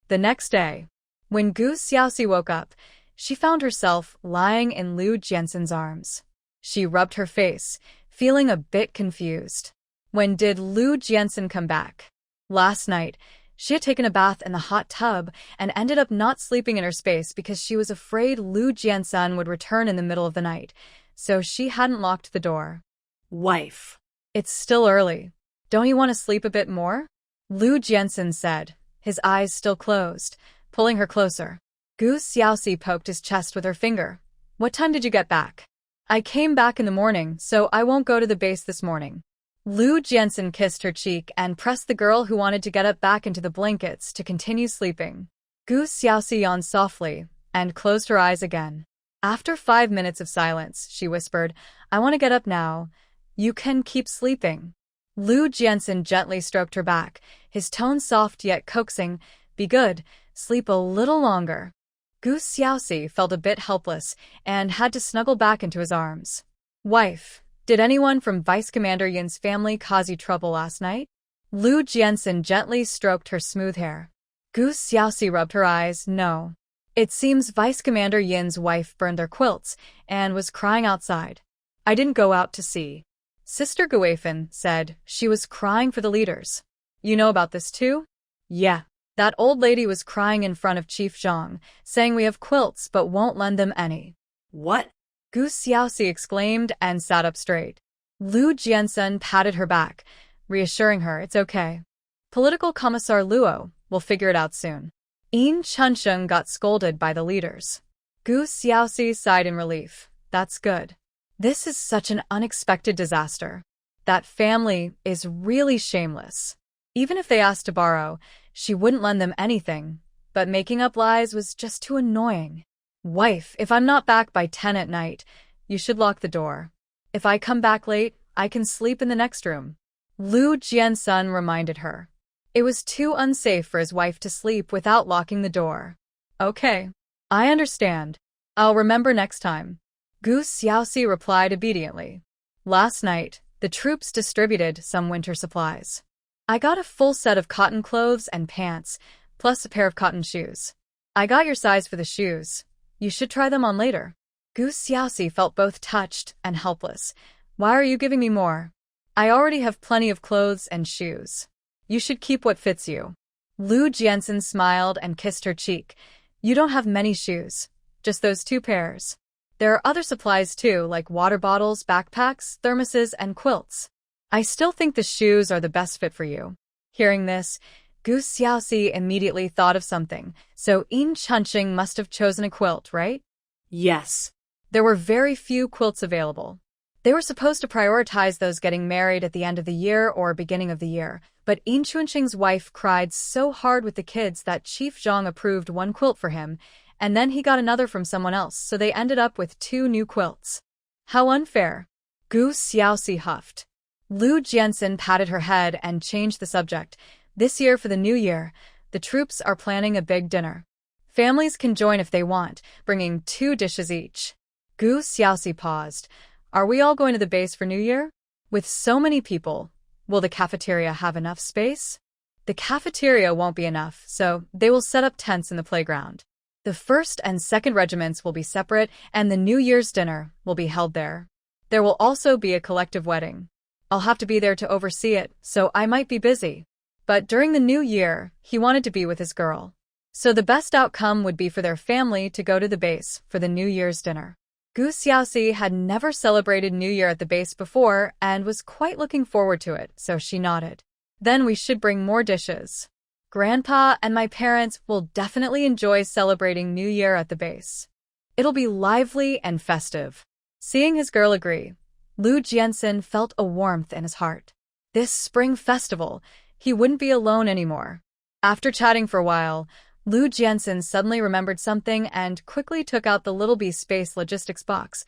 The next day, when Gu Xiaoxi woke up, she found herself lying in Liu Jiansen's arms. She rubbed her face, feeling a bit confused. When did Liu Jiansen come back? Last night, she had taken a bath in the hot tub and ended up not sleeping in her space because she was afraid Liu Jiansen would return in the middle of the night, so she hadn't locked the door. Wife. It's still early. Don't you want to sleep a bit more? Liu Jiansen said, his eyes still closed, pulling her closer. Gu Xiaoxi poked his chest with her finger. What time did you get back? I came back in the morning, so I won't go to the base this morning. Liu Jiansen kissed her cheek and pressed the girl who wanted to get up back into the blankets to continue sleeping. Gu Xiaoxi yawned softly and closed her eyes again. After 5 minutes of silence, she whispered, I want to get up now. You can keep sleeping. Liu Jiansen gently stroked her back, his tone soft yet coaxing. Be good, sleep a little longer. Gu Xiaoxi felt a bit helpless and had to snuggle back into his arms. Wife, did anyone from Vice Commander Yin's family cause you trouble last night? Liu Jiansen gently stroked her smooth hair. Gu Xiaoxi rubbed her eyes. No. It seems Vice Commander Yin's wife burned their quilts and was crying outside. I didn't go out to see. Sister Guifan said she was crying for the leaders. You know about this too? Yeah. That old lady was crying in front of Chief Zhang, saying we have quilts but won't lend them any. What? Gu Xiaoxi exclaimed and sat up straight. Liu Jiansen patted her back, reassuring her it's okay. Political Commissar Luo will figure it out soon. Yin Chunsheng got scolded by the leaders. Gu Xiaoxi sighed in relief. That's good. This is such an unexpected disaster. That family is really shameless. Even if they asked to borrow, she wouldn't lend them anything, but making up lies was just too annoying. Wife, if I'm not back by 10 at night, you should lock the door. If I come back late, I can sleep in the next room. Liu Jiansen reminded her. It was too unsafe for his wife to sleep without locking the door. Okay. I understand. I'll remember next time. Gu Xiaoxi replied obediently. Last night, the troops distributed some winter supplies. I got a full set of cotton clothes and pants, plus a pair of cotton shoes. I got your size for the shoes. You should try them on later. Gu Xiaoxi felt both touched and helpless. Why are you giving me more? I already have plenty of clothes and shoes. You should keep what fits you. Liu Jiansen smiled and kissed her cheek. You don't have many shoes, just those 2 pairs. There are other supplies too, like water bottles, backpacks, thermoses, and quilts. I still think the shoes are the best fit for you. Hearing this, Gu Xiaoxi immediately thought of something, so Yin Chunsheng must have chosen a quilt, right? Yes. There were very few quilts available. They were supposed to prioritize those getting married at the end of the year or beginning of the year, but Yin Chunsheng's wife cried so hard with the kids that Chief Zhang approved 1 quilt for him, and then he got another from someone else, so they ended up with 2 new quilts. How unfair. Gu Xiaoxi huffed. Liu Jiansen patted her head and changed the subject. This year for the new year, the troops are planning a big dinner. Families can join if they want, bringing 2 dishes each. Gu Xiaoxi paused. Are we all going to the base for New Year? With so many people, will the cafeteria have enough space? The cafeteria won't be enough, so they will set up tents in the playground. The 1st and 2nd regiments will be separate, and the New Year's dinner will be held there. There will also be a collective wedding. I'll have to be there to oversee it, so I might be busy. But during the new year, he wanted to be with his girl. So the best outcome would be for their family to go to the base for the New Year's dinner. Gu Xiaoxi had never celebrated New Year at the base before and was quite looking forward to it, so she nodded. Then we should bring more dishes. Grandpa and my parents will definitely enjoy celebrating New Year at the base. It'll be lively and festive. Seeing his girl agree, Lu Jianxin felt a warmth in his heart. This spring festival, he wouldn't be alone anymore. After chatting for a while, Lu Jianxin suddenly remembered something and quickly took out the Little Bee Space logistics box,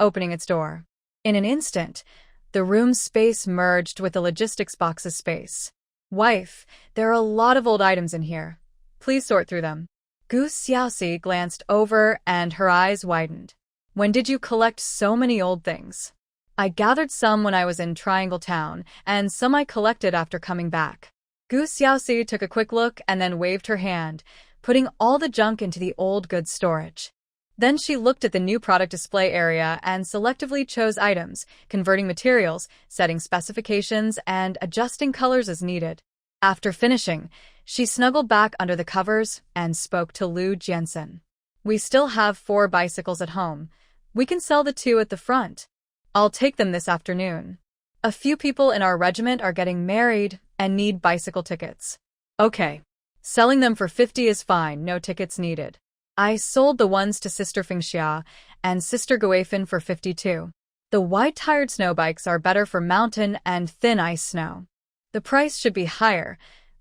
opening its door. In an instant, the room's space merged with the logistics box's space. Wife, there are a lot of old items in here. Please sort through them. Gu Xiaoxi glanced over and her eyes widened. When did you collect so many old things? I gathered some when I was in Triangle Town, and some I collected after coming back. Gu Xiaoxi took a quick look and then waved her hand, putting all the junk into the old goods storage. Then she looked at the new product display area and selectively chose items, converting materials, setting specifications, and adjusting colors as needed. After finishing, she snuggled back under the covers and spoke to Lu Jianxin. We still have 4 bicycles at home. We can sell the 2 at the front. I'll take them this afternoon. A few people in our regiment are getting married and need bicycle tickets. Okay. Selling them for 50 is fine, no tickets needed. I sold the ones to Sister Fengxia and Sister Guifan for 52. The wide-tired snow bikes are better for mountain and thin ice snow. The price should be higher.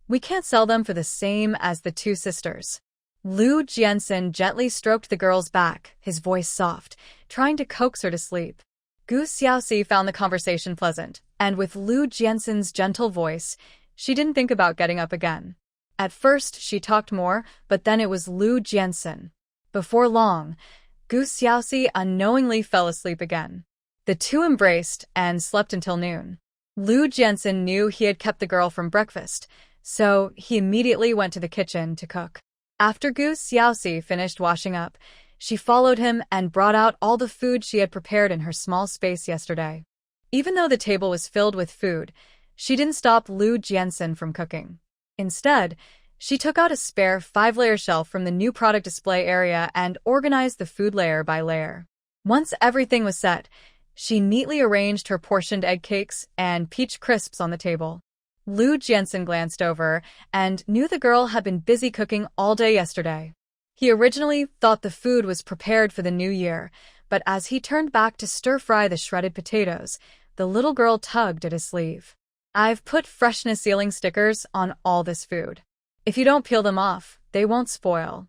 We can't sell them for the same as the 2 sisters. Lu Jianxin gently stroked the girl's back, his voice soft, trying to coax her to sleep. Gu Xiaoxi found the conversation pleasant, and with Lu Jianxin's gentle voice, she didn't think about getting up again. At first, she talked more, but then it was Lu Jianxin. Before long, Gu Xiaoxi unknowingly fell asleep again. The 2 embraced and slept until noon. Lu Jianxin knew he had kept the girl from breakfast, so he immediately went to the kitchen to cook. After Gu Xiaoxi finished washing up, she followed him and brought out all the food she had prepared in her small space yesterday. Even though the table was filled with food, she didn't stop Lu Jianxin from cooking. Instead, she took out a spare 5-layer shelf from the new product display area and organized the food layer by layer. Once everything was set, she neatly arranged her portioned egg cakes and peach crisps on the table. Lu Jianxin glanced over and knew the girl had been busy cooking all day yesterday. He originally thought the food was prepared for the new year, but as he turned back to stir-fry the shredded potatoes, the little girl tugged at his sleeve. I've put freshness sealing stickers on all this food. If you don't peel them off, they won't spoil.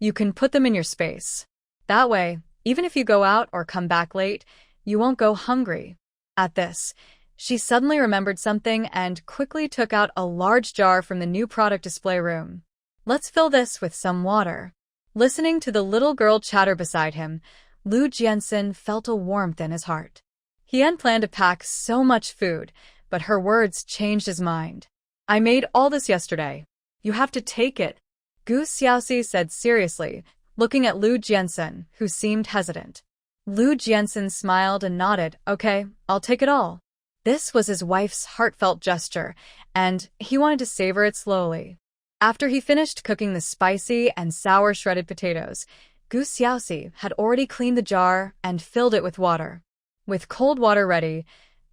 You can put them in your space. That way, even if you go out or come back late, you won't go hungry. At this, she suddenly remembered something and quickly took out a large jar from the new product display room. Let's fill this with some water. Listening to the little girl chatter beside him, Lu Jianxin felt a warmth in his heart. He hadn't planned to pack so much food, but her words changed his mind. I made all this yesterday. You have to take it, Gu Xiaoxi said seriously, looking at Lu Jianxin, who seemed hesitant. Lu Jianxin smiled and nodded. Okay, I'll take it all. This was his wife's heartfelt gesture, and he wanted to savor it slowly. After he finished cooking the spicy and sour shredded potatoes, Gu Xiaoxi had already cleaned the jar and filled it with water. With cold water ready,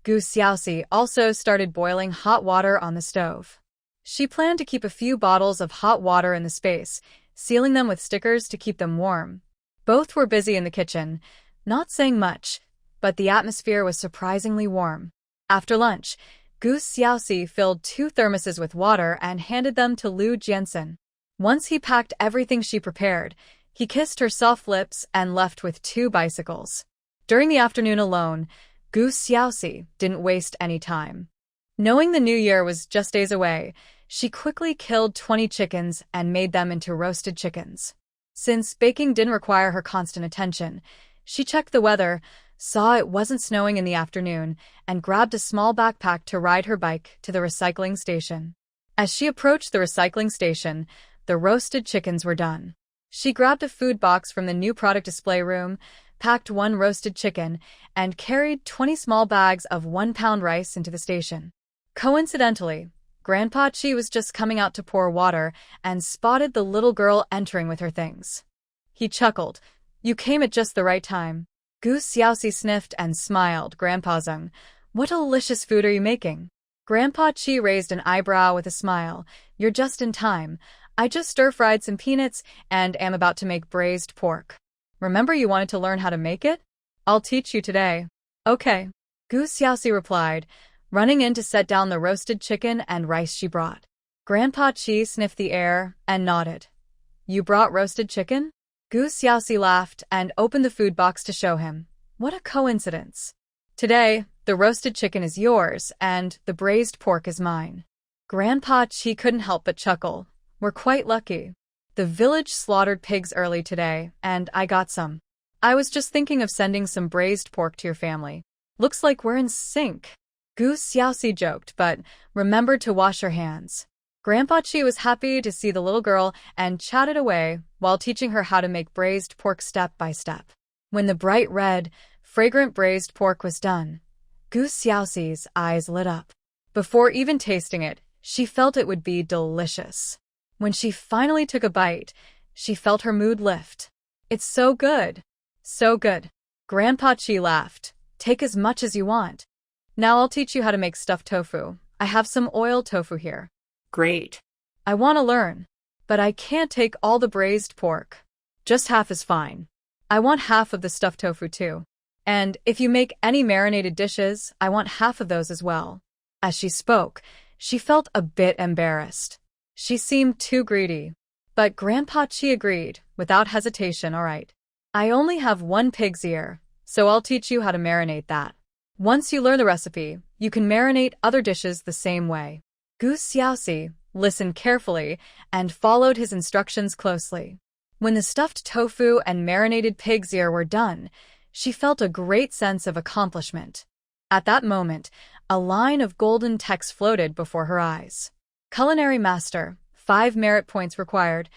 Gu Xiaoxi also started boiling hot water on the stove. She planned to keep a few bottles of hot water in the space, sealing them with stickers to keep them warm. Both were busy in the kitchen, not saying much, but the atmosphere was surprisingly warm. After lunch, Gu Xiaoxi filled 2 thermoses with water and handed them to Lu Jianxin. Once he packed everything she prepared, he kissed her soft lips and left with 2 bicycles. During the afternoon alone, Gu Xiaoxi didn't waste any time. Knowing the new year was just days away, she quickly killed 20 chickens and made them into roasted chickens. Since baking didn't require her constant attention, she checked the weather, saw it wasn't snowing in the afternoon, and grabbed a small backpack to ride her bike to the recycling station. As she approached the recycling station, the roasted chickens were done. She grabbed a food box from the new product display room, packed 1 roasted chicken, and carried 20 small bags of 1-pound rice into the station. Coincidentally, Grandpa Chi was just coming out to pour water and spotted the little girl entering with her things. He chuckled. You came at just the right time. Gu Xiaoxi sniffed and smiled. Grandpa Zeng, what delicious food are you making? Grandpa Chi raised an eyebrow with a smile. You're just in time. I just stir-fried some peanuts and am about to make braised pork. Remember you wanted to learn how to make it? I'll teach you today. Okay. Gu Xiaoxi replied, running in to set down the roasted chicken and rice she brought. Grandpa Chi sniffed the air and nodded. You brought roasted chicken? Gu Xiaoxi laughed and opened the food box to show him. What a coincidence. Today, the roasted chicken is yours and the braised pork is mine. Grandpa Chi couldn't help but chuckle. We're quite lucky. The village slaughtered pigs early today, and I got some. I was just thinking of sending some braised pork to your family. Looks like we're in sync. Gu Xiaoxi joked, but remembered to wash her hands. Grandpa Chi was happy to see the little girl and chatted away while teaching her how to make braised pork step by step. When the bright red, fragrant braised pork was done, Gu Xiaoxi's eyes lit up. Before even tasting it, she felt it would be delicious. When she finally took a bite, she felt her mood lift. It's so good. So good. Grandpa Chi laughed. Take as much as you want. Now I'll teach you how to make stuffed tofu. I have some oil tofu here. Great. I want to learn, but I can't take all the braised pork. Just half is fine. I want half of the stuffed tofu too. And if you make any marinated dishes, I want half of those as well. As she spoke, she felt a bit embarrassed. She seemed too greedy. But Grandpa Chi agreed, without hesitation. All right. I only have 1 pig's ear, so I'll teach you how to marinate that. Once you learn the recipe, you can marinate other dishes the same way. Gu Xiaoxi listened carefully and followed his instructions closely. When the stuffed tofu and marinated pig's ear were done, she felt a great sense of accomplishment. At that moment, a line of golden text floated before her eyes. Culinary Master, 5 merit points required.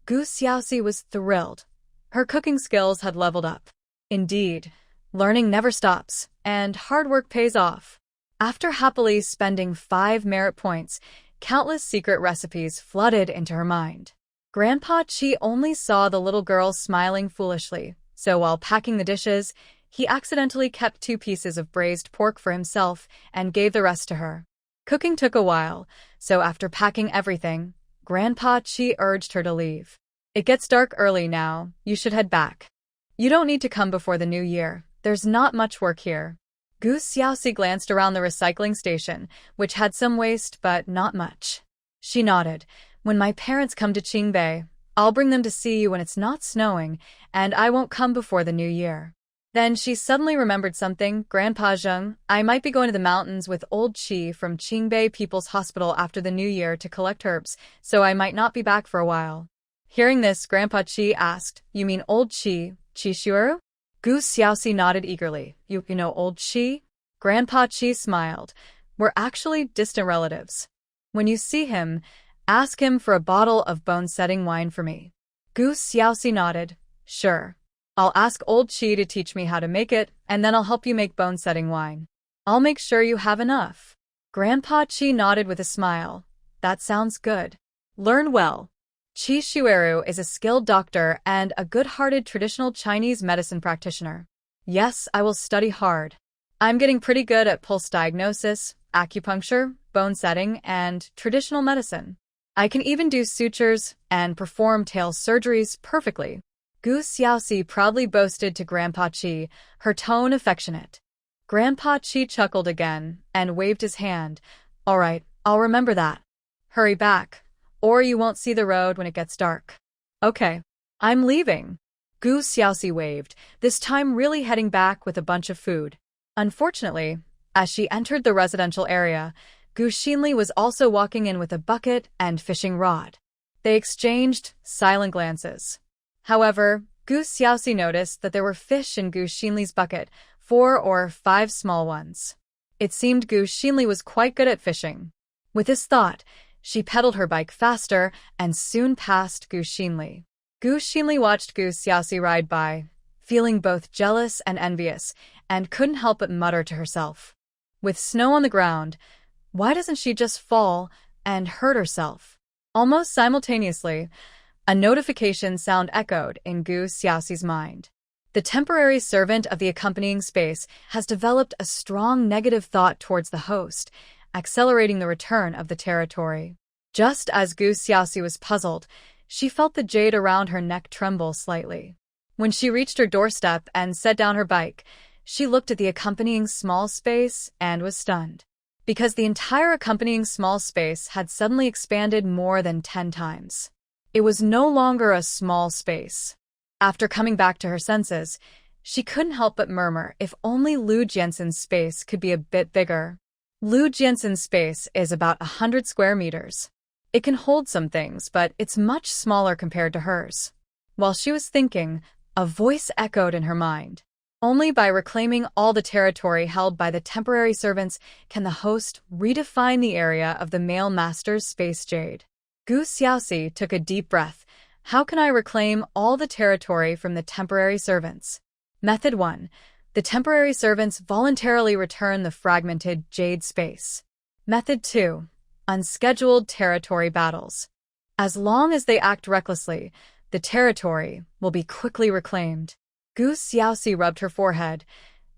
Gu Xiaoxi was thrilled. Her cooking skills had leveled up. Indeed, learning never stops, and hard work pays off. After happily spending 5 merit points, countless secret recipes flooded into her mind. Grandpa Chi only saw the little girl smiling foolishly, so while packing the dishes, he accidentally kept 2 pieces of braised pork for himself and gave the rest to her. Cooking took a while, so after packing everything, Grandpa Chi urged her to leave. It gets dark early now, you should head back. You don't need to come before the new year, there's not much work here. Gu Xiaoxi glanced around the recycling station, which had some waste but not much. She nodded. When my parents come to Qingbei, I'll bring them to see you when it's not snowing, and I won't come before the new year. Then she suddenly remembered something. Grandpa Zheng, I might be going to the mountains with old Qi from Qingbei People's Hospital after the new year to collect herbs, so I might not be back for a while. Hearing this, Grandpa Qi asked, You mean old Qi, Qi Shueru? Gu Xiaoxi nodded eagerly. You know old Qi? Grandpa Qi smiled. We're actually distant relatives. When you see him, ask him for a bottle of bone-setting wine for me. Gu Xiaoxi nodded. Sure. I'll ask old Qi to teach me how to make it, and then I'll help you make bone-setting wine. I'll make sure you have enough. Grandpa Qi nodded with a smile. That sounds good. Learn well. Qi Shueru is a skilled doctor and a good-hearted traditional Chinese medicine practitioner. Yes, I will study hard. I'm getting pretty good at pulse diagnosis, acupuncture, bone setting, and traditional medicine. I can even do sutures and perform tail surgeries perfectly. Gu Xiaoxi proudly boasted to Grandpa Qi, her tone affectionate. Grandpa Qi chuckled again and waved his hand. All right, I'll remember that. Hurry back, or you won't see the road when it gets dark. Okay, I'm leaving. Gu Xiaoxi waved, this time really heading back with a bunch of food. Unfortunately, as she entered the residential area, Gu Xinli was also walking in with a bucket and fishing rod. They exchanged silent glances. However, Gu Xiaoxi noticed that there were fish in Gu Xinli's bucket, 4 or 5 small ones. It seemed Gu Xinli was quite good at fishing. With this thought, she pedaled her bike faster and soon passed Gu Xinli. Gu Xinli watched Gu Xiaoxi ride by, feeling both jealous and envious, and couldn't help but mutter to herself. With snow on the ground, why doesn't she just fall and hurt herself? Almost simultaneously, a notification sound echoed in Gu Xiaoxi's mind. The temporary servant of the accompanying space has developed a strong negative thought towards the host, accelerating the return of the territory. Just as Gu Xiaoxi was puzzled, she felt the jade around her neck tremble slightly. When she reached her doorstep and set down her bike, she looked at the accompanying small space and was stunned. Because the entire accompanying small space had suddenly expanded more than 10 times. It was no longer a small space. After coming back to her senses, she couldn't help but murmur if only Lu Jianxin's space could be a bit bigger. Lu Jianxin's space is about 100 square meters. It can hold some things, but it's much smaller compared to hers. While she was thinking, a voice echoed in her mind. Only by reclaiming all the territory held by the temporary servants can the host redefine the area of the male master's space jade. Gu Xiaoxi took a deep breath. How can I reclaim all the territory from the temporary servants? Method 1. The temporary servants voluntarily return the fragmented jade space. Method 2. Unscheduled territory battles. As long as they act recklessly, the territory will be quickly reclaimed. Gu Xiaoxi rubbed her forehead.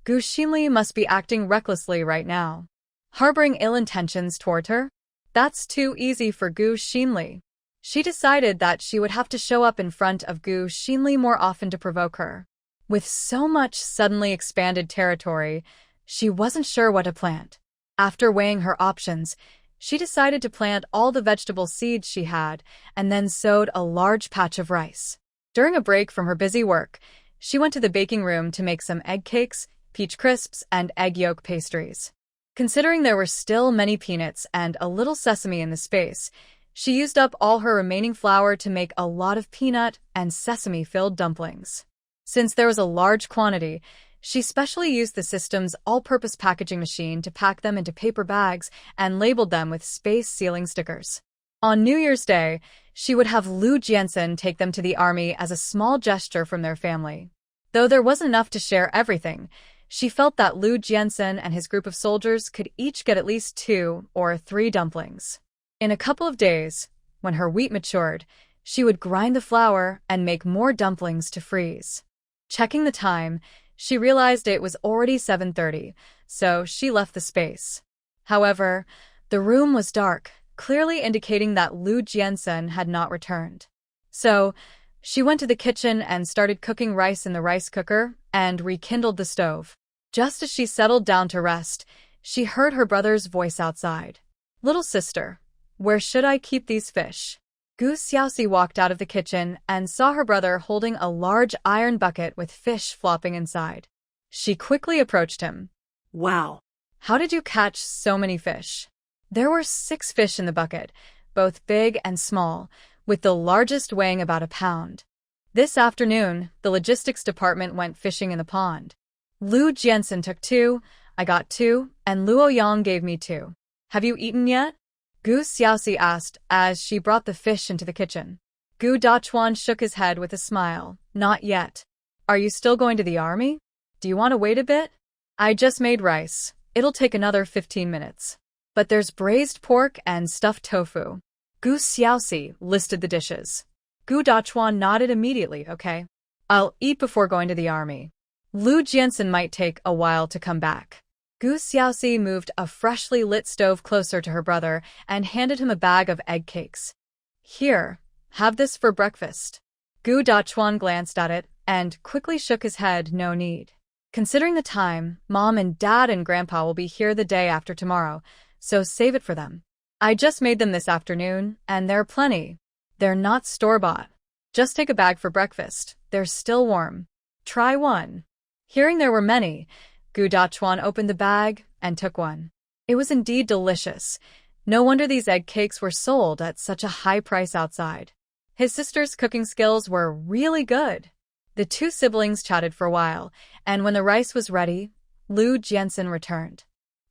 Gu Xinli must be acting recklessly right now. Harboring ill intentions toward her? That's too easy for Gu Xinli. She decided that she would have to show up in front of Gu Xinli more often to provoke her. With so much suddenly expanded territory, she wasn't sure what to plant. After weighing her options, she decided to plant all the vegetable seeds she had and then sowed a large patch of rice. During a break from her busy work, she went to the baking room to make some egg cakes, peach crisps, and egg yolk pastries. Considering there were still many peanuts and a little sesame in the space, she used up all her remaining flour to make a lot of peanut and sesame-filled dumplings. Since there was a large quantity, she specially used the system's all-purpose packaging machine to pack them into paper bags and labeled them with space-sealing stickers. On New Year's Day, she would have Lu Jianxin take them to the army as a small gesture from their family. Though there wasn't enough to share everything, she felt that Lu Jianxin and his group of soldiers could each get at least 2 or 3 dumplings. In a couple of days, when her wheat matured, she would grind the flour and make more dumplings to freeze. Checking the time, she realized it was already 7:30, so she left the space. However, the room was dark, clearly indicating that Lu Jianxin had not returned. So, she went to the kitchen and started cooking rice in the rice cooker and rekindled the stove. Just as she settled down to rest, she heard her brother's voice outside. "Little sister, where should I keep these fish?" Gu Xiaoxi walked out of the kitchen and saw her brother holding a large iron bucket with fish flopping inside. She quickly approached him. Wow. "How did you catch so many fish?" There were 6 fish in the bucket, both big and small, with the largest weighing about a pound. This afternoon, the logistics department went fishing in the pond. Lu Jianxin took 2, I got 2, and Luo Yang gave me 2. "Have you eaten yet?" Gu Xiaoxi asked as she brought the fish into the kitchen. Gu Dachuan shook his head with a smile. "Not yet. Are you still going to the army? Do you want to wait a bit? I just made rice. It'll take another 15 minutes. But there's braised pork and stuffed tofu." Gu Xiaoxi listed the dishes. Gu Dachuan nodded immediately. "Okay. I'll eat before going to the army. Lu Jianxin might take a while to come back." Gu Xiaoxi moved a freshly lit stove closer to her brother and handed him a bag of egg cakes. "Here, have this for breakfast." Gu Dachuan glanced at it and quickly shook his head. "No need. Considering the time, Mom and Dad and Grandpa will be here the day after tomorrow, so save it for them. I just made them this afternoon, and there are plenty. They're not store-bought. Just take a bag for breakfast. They're still warm. Try one." Hearing there were many, Gu Dachuan opened the bag and took one. It was indeed delicious. No wonder these egg cakes were sold at such a high price outside. His sister's cooking skills were really good. The 2 siblings chatted for a while, and when the rice was ready, Lu Jianxin returned.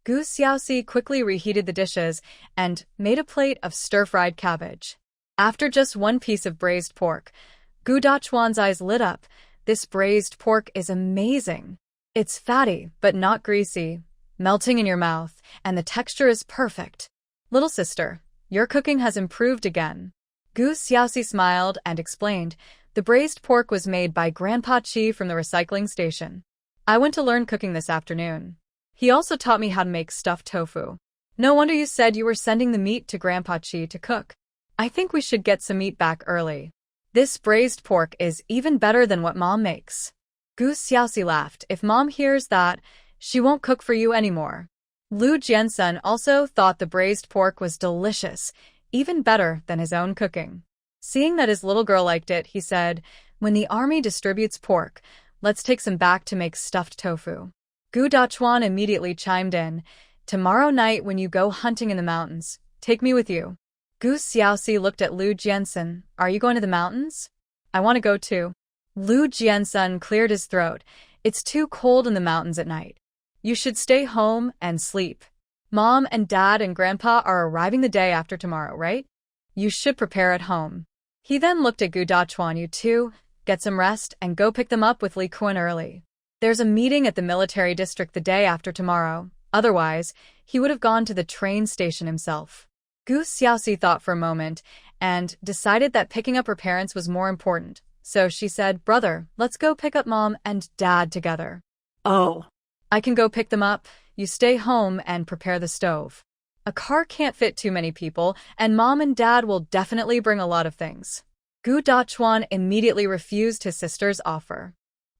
Gu Xiaoxi quickly reheated the dishes and made a plate of stir-fried cabbage. After just 1 piece of braised pork, Gu Dachuan's eyes lit up. This braised pork is amazing. It's fatty, but not greasy, melting in your mouth, and the texture is perfect. Little sister, your cooking has improved again. Gu Xiaoxi smiled and explained, the braised pork was made by Grandpa Chi from the recycling station. I went to learn cooking this afternoon. He also taught me how to make stuffed tofu. No wonder you said you were sending the meat to Grandpa Chi to cook. I think we should get some meat back early. This braised pork is even better than what Mom makes. Gu Xiaoxi laughed. If Mom hears that, she won't cook for you anymore. Lu Jiansun also thought the braised pork was delicious, even better than his own cooking. Seeing that his little girl liked it, he said, when the army distributes pork, let's take some back to make stuffed tofu. Gu Dachuan immediately chimed in, tomorrow night when you go hunting in the mountains, take me with you. Gu Xiaoxi looked at Lu Jiansun. Are you going to the mountains? I want to go too. Lu Jiansun cleared his throat. It's too cold in the mountains at night. You should stay home and sleep. Mom and Dad and Grandpa are arriving the day after tomorrow, right? You should prepare at home. He then looked at Gu Dachuan. You two, get some rest and go pick them up with Li Kun early. There's a meeting at the military district the day after tomorrow. Otherwise, he would have gone to the train station himself. Gu Xiaoxi thought for a moment and decided that picking up her parents was more important. So she said, brother, let's go pick up Mom and Dad together. Oh. I can go pick them up. You stay home and prepare the stove. A car can't fit too many people, and Mom and Dad will definitely bring a lot of things. Gu Dachuan immediately refused his sister's offer.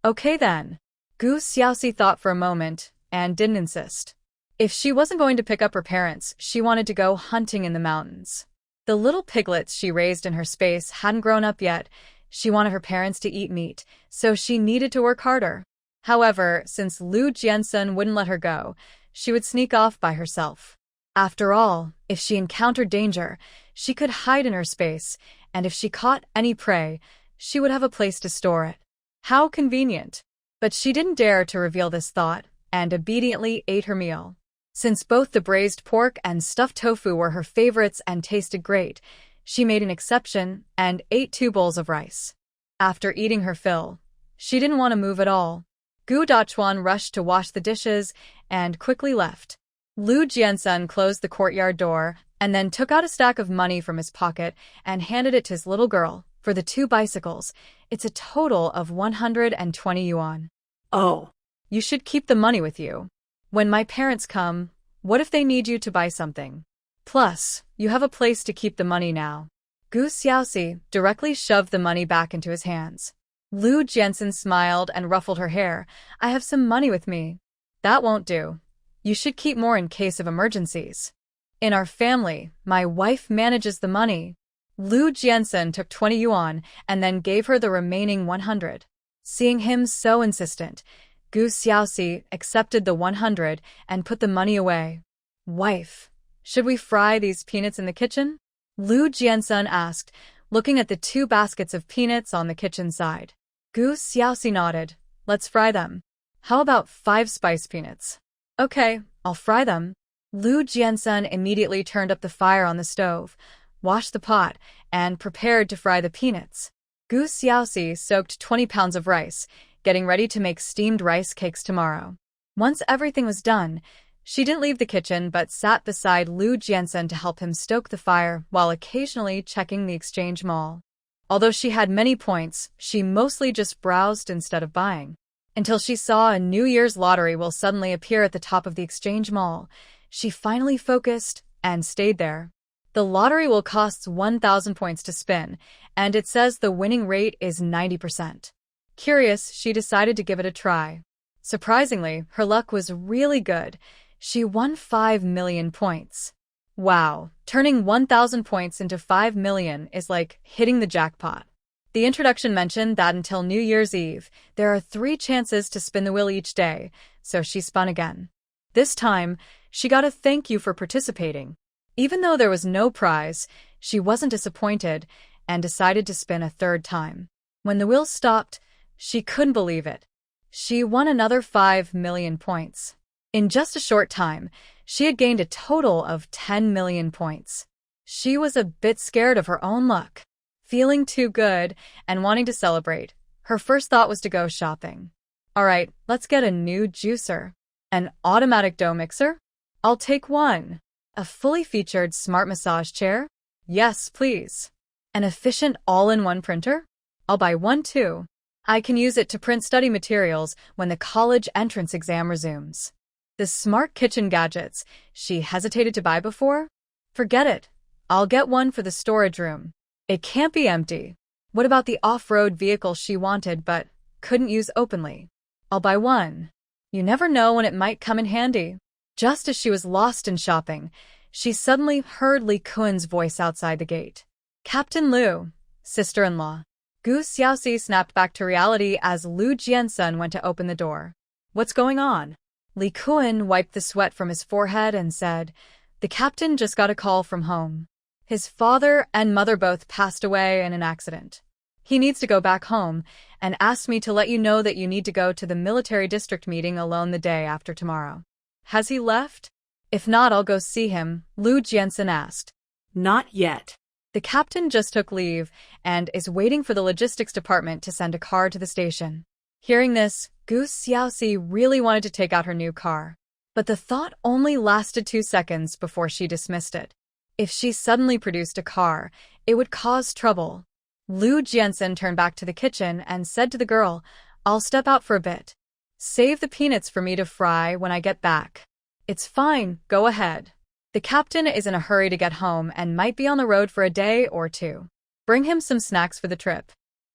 Okay then. Gu Xiaoxi thought for a moment and didn't insist. If she wasn't going to pick up her parents, she wanted to go hunting in the mountains. The little piglets she raised in her space hadn't grown up yet. She wanted her parents to eat meat, so she needed to work harder. However, since Lu Jiansun wouldn't let her go, she would sneak off by herself. After all, if she encountered danger, she could hide in her space, and if she caught any prey, she would have a place to store it. How convenient! But she didn't dare to reveal this thought, and obediently ate her meal. Since both the braised pork and stuffed tofu were her favorites and tasted great, she made an exception and ate 2 bowls of rice. After eating her fill, she didn't want to move at all. Gu Dachuan rushed to wash the dishes and quickly left. Lu Jiansun closed the courtyard door and then took out a stack of money from his pocket and handed it to his little girl. For the 2 bicycles, it's a total of 120 yuan. Oh. You should keep the money with you. When my parents come, what if they need you to buy something? Plus, you have a place to keep the money now. Gu Xiaoxi directly shoved the money back into his hands. Lu Jiansun smiled and ruffled her hair. I have some money with me. That won't do. You should keep more in case of emergencies. In our family, my wife manages the money. Lu Jiansun took 20 yuan and then gave her the remaining 100. Seeing him so insistent, Gu Xiaoxi accepted the 100 and put the money away. Wife, should we fry these peanuts in the kitchen? Lu Jiansun asked, looking at the 2 baskets of peanuts on the kitchen side. Gu Xiaoxi nodded. Let's fry them. How about 5 spice peanuts? Okay, I'll fry them. Lu Jiansun immediately turned up the fire on the stove, washed the pot, and prepared to fry the peanuts. Gu Xiaoxi soaked 20 pounds of rice, getting ready to make steamed rice cakes tomorrow. Once everything was done, she didn't leave the kitchen but sat beside Lu Jiansun to help him stoke the fire while occasionally checking the exchange mall. Although she had many points, she mostly just browsed instead of buying. Until she saw a New Year's lottery will suddenly appear at the top of the exchange mall. She finally focused and stayed there. The lottery will cost 1,000 points to spin, and it says the winning rate is 90%. Curious, she decided to give it a try. Surprisingly, her luck was really good. She won 5 million points. Wow, turning 1,000 points into 5 million is like hitting the jackpot. The introduction mentioned that until New Year's Eve, there are 3 chances to spin the wheel each day, so she spun again. This time, she got a thank you for participating. Even though there was no prize, she wasn't disappointed and decided to spin a 3rd time. When the wheel stopped, she couldn't believe it. She won another 5 million points. In just a short time, she had gained a total of 10 million points. She was a bit scared of her own luck. Feeling too good and wanting to celebrate, Her first thought was to go shopping. Alright, let's get a new juicer. An automatic dough mixer? I'll take one. A fully featured smart massage chair? Yes, please. An efficient all-in-one printer? I'll buy one too. I can use it to print study materials when the college entrance exam resumes. The smart kitchen gadgets she hesitated to buy before? Forget it. I'll get one for the storage room. It can't be empty. What about the off-road vehicle she wanted but couldn't use openly? I'll buy one. You never know when it might come in handy. Just as she was lost in shopping, she suddenly heard Li Kuen's voice outside the gate. Captain Liu, sister-in-law. Gu Xiaoxi snapped back to reality as Lu Jiansun went to open the door. What's going on? Li Kuen wiped the sweat from his forehead and said, the captain just got a call from home. His father and mother both passed away in an accident. He needs to go back home and asked me to let you know that you need to go to the military district meeting alone the day after tomorrow. Has he left? If not, I'll go see him, Lu Jiansun asked. Not yet. The captain just took leave and is waiting for the logistics department to send a car to the station. Hearing this, Gu Xiaoxi really wanted to take out her new car. But the thought only lasted 2 seconds before she dismissed it. If she suddenly produced a car, it would cause trouble. Lu Jiansun turned back to the kitchen and said to the girl, I'll step out for a bit. Save the peanuts for me to fry when I get back. It's fine, go ahead. The captain is in a hurry to get home and might be on the road for a day or two. Bring him some snacks for the trip.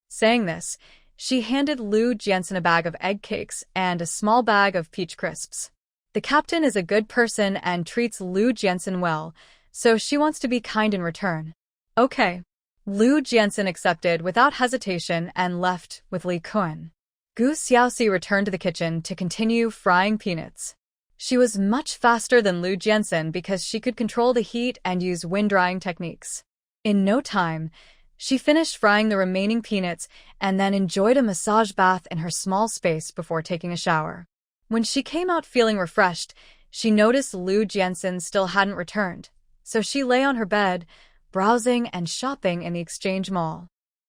Saying this, she handed Lu Jiansun a bag of egg cakes and a small bag of peach crisps. The captain is a good person and treats Lu Jiansun well, so she wants to be kind in return. Okay. Lu Jiansun accepted without hesitation and left with Li Kuen. Gu Xiaoxi returned to the kitchen to continue frying peanuts. She was much faster than Lu Jiansun because she could control the heat and use wind-drying techniques. In no time, she finished frying the remaining peanuts and then enjoyed a massage bath in her small space before taking a shower. When she came out feeling refreshed, she noticed Lu Jiansun still hadn't returned, so she lay on her bed, browsing and shopping in the Exchange Mall.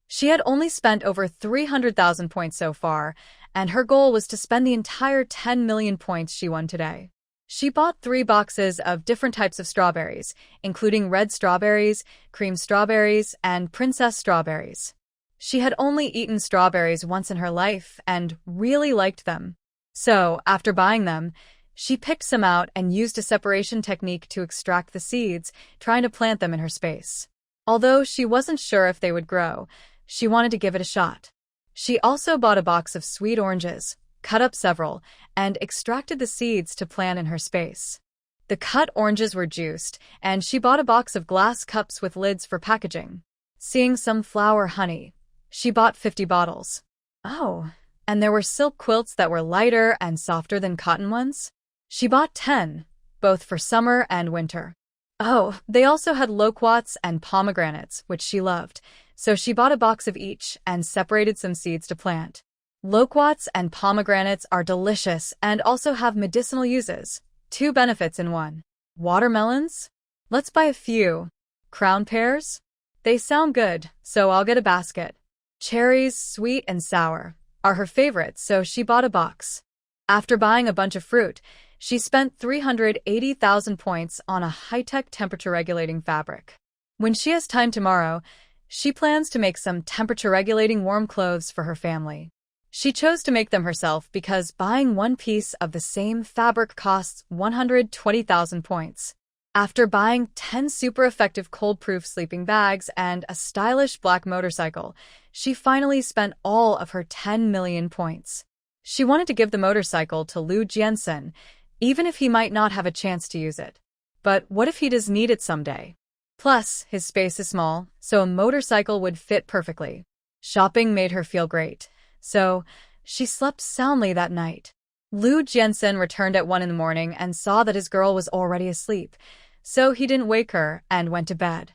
She had only spent over 300,000 points so far, and her goal was to spend the entire 10 million points she won today. She bought 3 boxes of different types of strawberries, including red strawberries, cream strawberries, and princess strawberries. She had only eaten strawberries once in her life and really liked them. So, after buying them, she picked some out and used a separation technique to extract the seeds, trying to plant them in her space. Although she wasn't sure if they would grow, she wanted to give it a shot. She also bought a box of sweet oranges, cut up several, and extracted the seeds to plant in her space. The cut oranges were juiced, and she bought a box of glass cups with lids for packaging. Seeing some flower honey, she bought 50 bottles. Oh, and there were silk quilts that were lighter and softer than cotton ones? She bought 10, both for summer and winter. Oh, they also had loquats and pomegranates, which she loved, so she bought a box of each and separated some seeds to plant. Loquats and pomegranates are delicious and also have medicinal uses. 2 benefits in one. Watermelons? Let's buy a few. Crown pears? They sound good, so I'll get a basket. Cherries, sweet and sour, are her favorites, so she bought a box. After buying a bunch of fruit, she spent 380,000 points on a high-tech temperature-regulating fabric. When she has time tomorrow, she plans to make some temperature-regulating warm clothes for her family. She chose to make them herself because buying one piece of the same fabric costs 120,000 points. After buying 10 super-effective cold-proof sleeping bags and a stylish black motorcycle, she finally spent all of her 10 million points. She wanted to give the motorcycle to Lu Jiansun, even if he might not have a chance to use it. But what if he does need it someday? Plus, his space is small, so a motorcycle would fit perfectly. Shopping made her feel great, so she slept soundly that night. Lu Jiansun returned at 1 in the morning and saw that his girl was already asleep, so he didn't wake her and went to bed.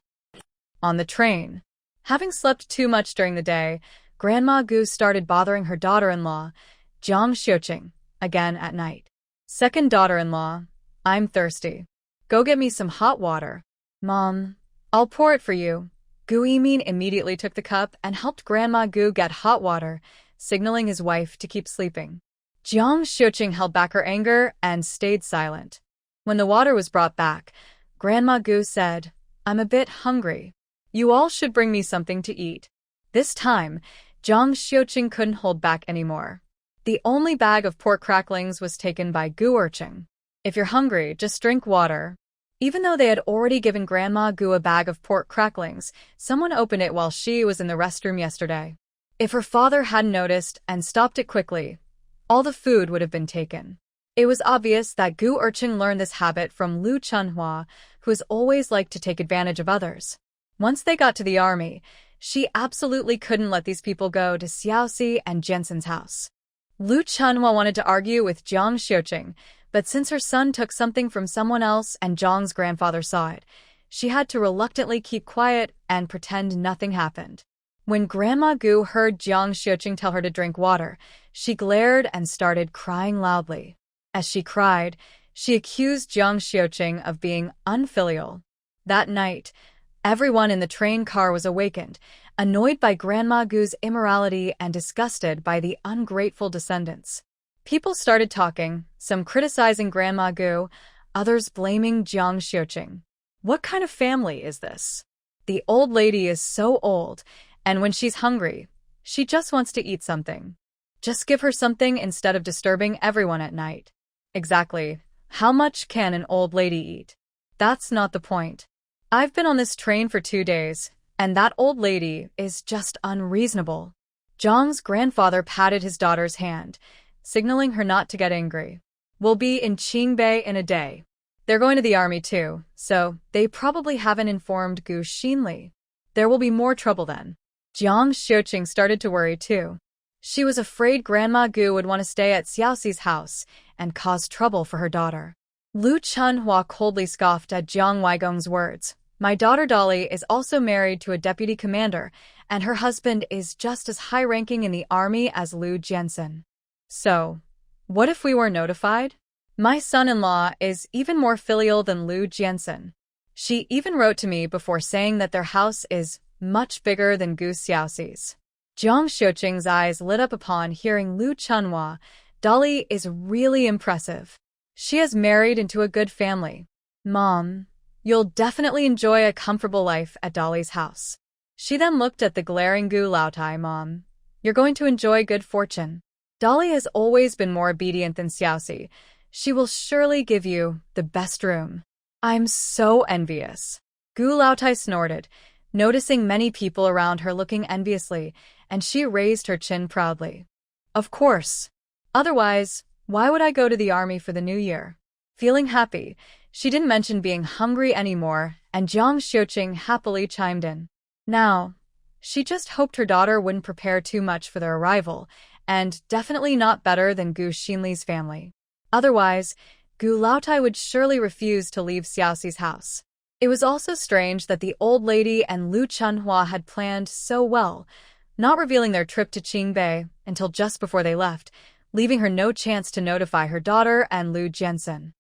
On the train. Having slept too much during the day, Grandma Gu started bothering her daughter-in-law, Jiang Xiuqing, again at night. Second daughter-in-law, I'm thirsty. Go get me some hot water. Mom, I'll pour it for you. Gu Yimin immediately took the cup and helped Grandma Gu get hot water, signaling his wife to keep sleeping. Jiang Xiuqing held back her anger and stayed silent. When the water was brought back, Grandma Gu said, "I'm a bit hungry. You all should bring me something to eat." This time, Jiang Xiuqing couldn't hold back anymore. The only bag of pork cracklings was taken by Gu Urching. "If you're hungry, just drink water." Even though they had already given Grandma Gu a bag of pork cracklings, someone opened it while she was in the restroom yesterday. If her father hadn't noticed and stopped it quickly, all the food would have been taken. It was obvious that Gu Urchin learned this habit from Lu Chunhua, who has always liked to take advantage of others. Once they got to the army, she absolutely couldn't let these people go to Xiaoxi and Jensen's house. Lu Chunhua wanted to argue with Jiang Xiuqing, but since her son took something from someone else and Jiang's grandfather saw it, she had to reluctantly keep quiet and pretend nothing happened. When Grandma Gu heard Jiang Xiuqing tell her to drink water, she glared and started crying loudly. As she cried, she accused Jiang Xiuqing of being unfilial. That night, everyone in the train car was awakened, annoyed by Grandma Gu's immorality and disgusted by the ungrateful descendants. People started talking, some criticizing Grandma Gu, others blaming Jiang Xiuqing. What kind of family is this? The old lady is so old, and when she's hungry, she just wants to eat something. Just give her something instead of disturbing everyone at night. Exactly. How much can an old lady eat? That's not the point. I've been on this train for 2 days, and that old lady is just unreasonable. Jiang's grandfather patted his daughter's hand, signaling her not to get angry. "We'll be in Qingbei in a day. They're going to the army too, so they probably haven't informed Gu Xinli. There will be more trouble then." Jiang Xiuqing started to worry too. She was afraid Grandma Gu would want to stay at Xiaoxi's house and cause trouble for her daughter. Lu Chunhua coldly scoffed at Jiang Weigong's words. "My daughter Dolly is also married to a deputy commander, and her husband is just as high-ranking in the army as Lu Jiansen. So, what if we were notified? My son-in-law is even more filial than Lu Jiansen. She even wrote to me before saying that their house is much bigger than Gu Xiaoxi's." Jiang Xiuqing's eyes lit up upon hearing Lu Chunhua. Dolly is really impressive. She has married into a good family. "Mom, you'll definitely enjoy a comfortable life at Dolly's house." She then looked at the glaring Gu Laotai. "Mom, you're going to enjoy good fortune. Dolly has always been more obedient than Xiaoxi. She will surely give you the best room." "I'm so envious." Gu Laotai snorted, noticing many people around her looking enviously, and she raised her chin proudly. "Of course. Otherwise, why would I go to the army for the new year?" Feeling happy, she didn't mention being hungry anymore, and Jiang Xiuqing happily chimed in. Now, she just hoped her daughter wouldn't prepare too much for their arrival, and definitely not better than Gu Xinli's family. Otherwise, Gu Laotai would surely refuse to leave Xiaoxi's house. It was also strange that the old lady and Lu Chunhua had planned so well, not revealing their trip to Qingbei until just before they left, leaving her no chance to notify her daughter and Lu Jiansen.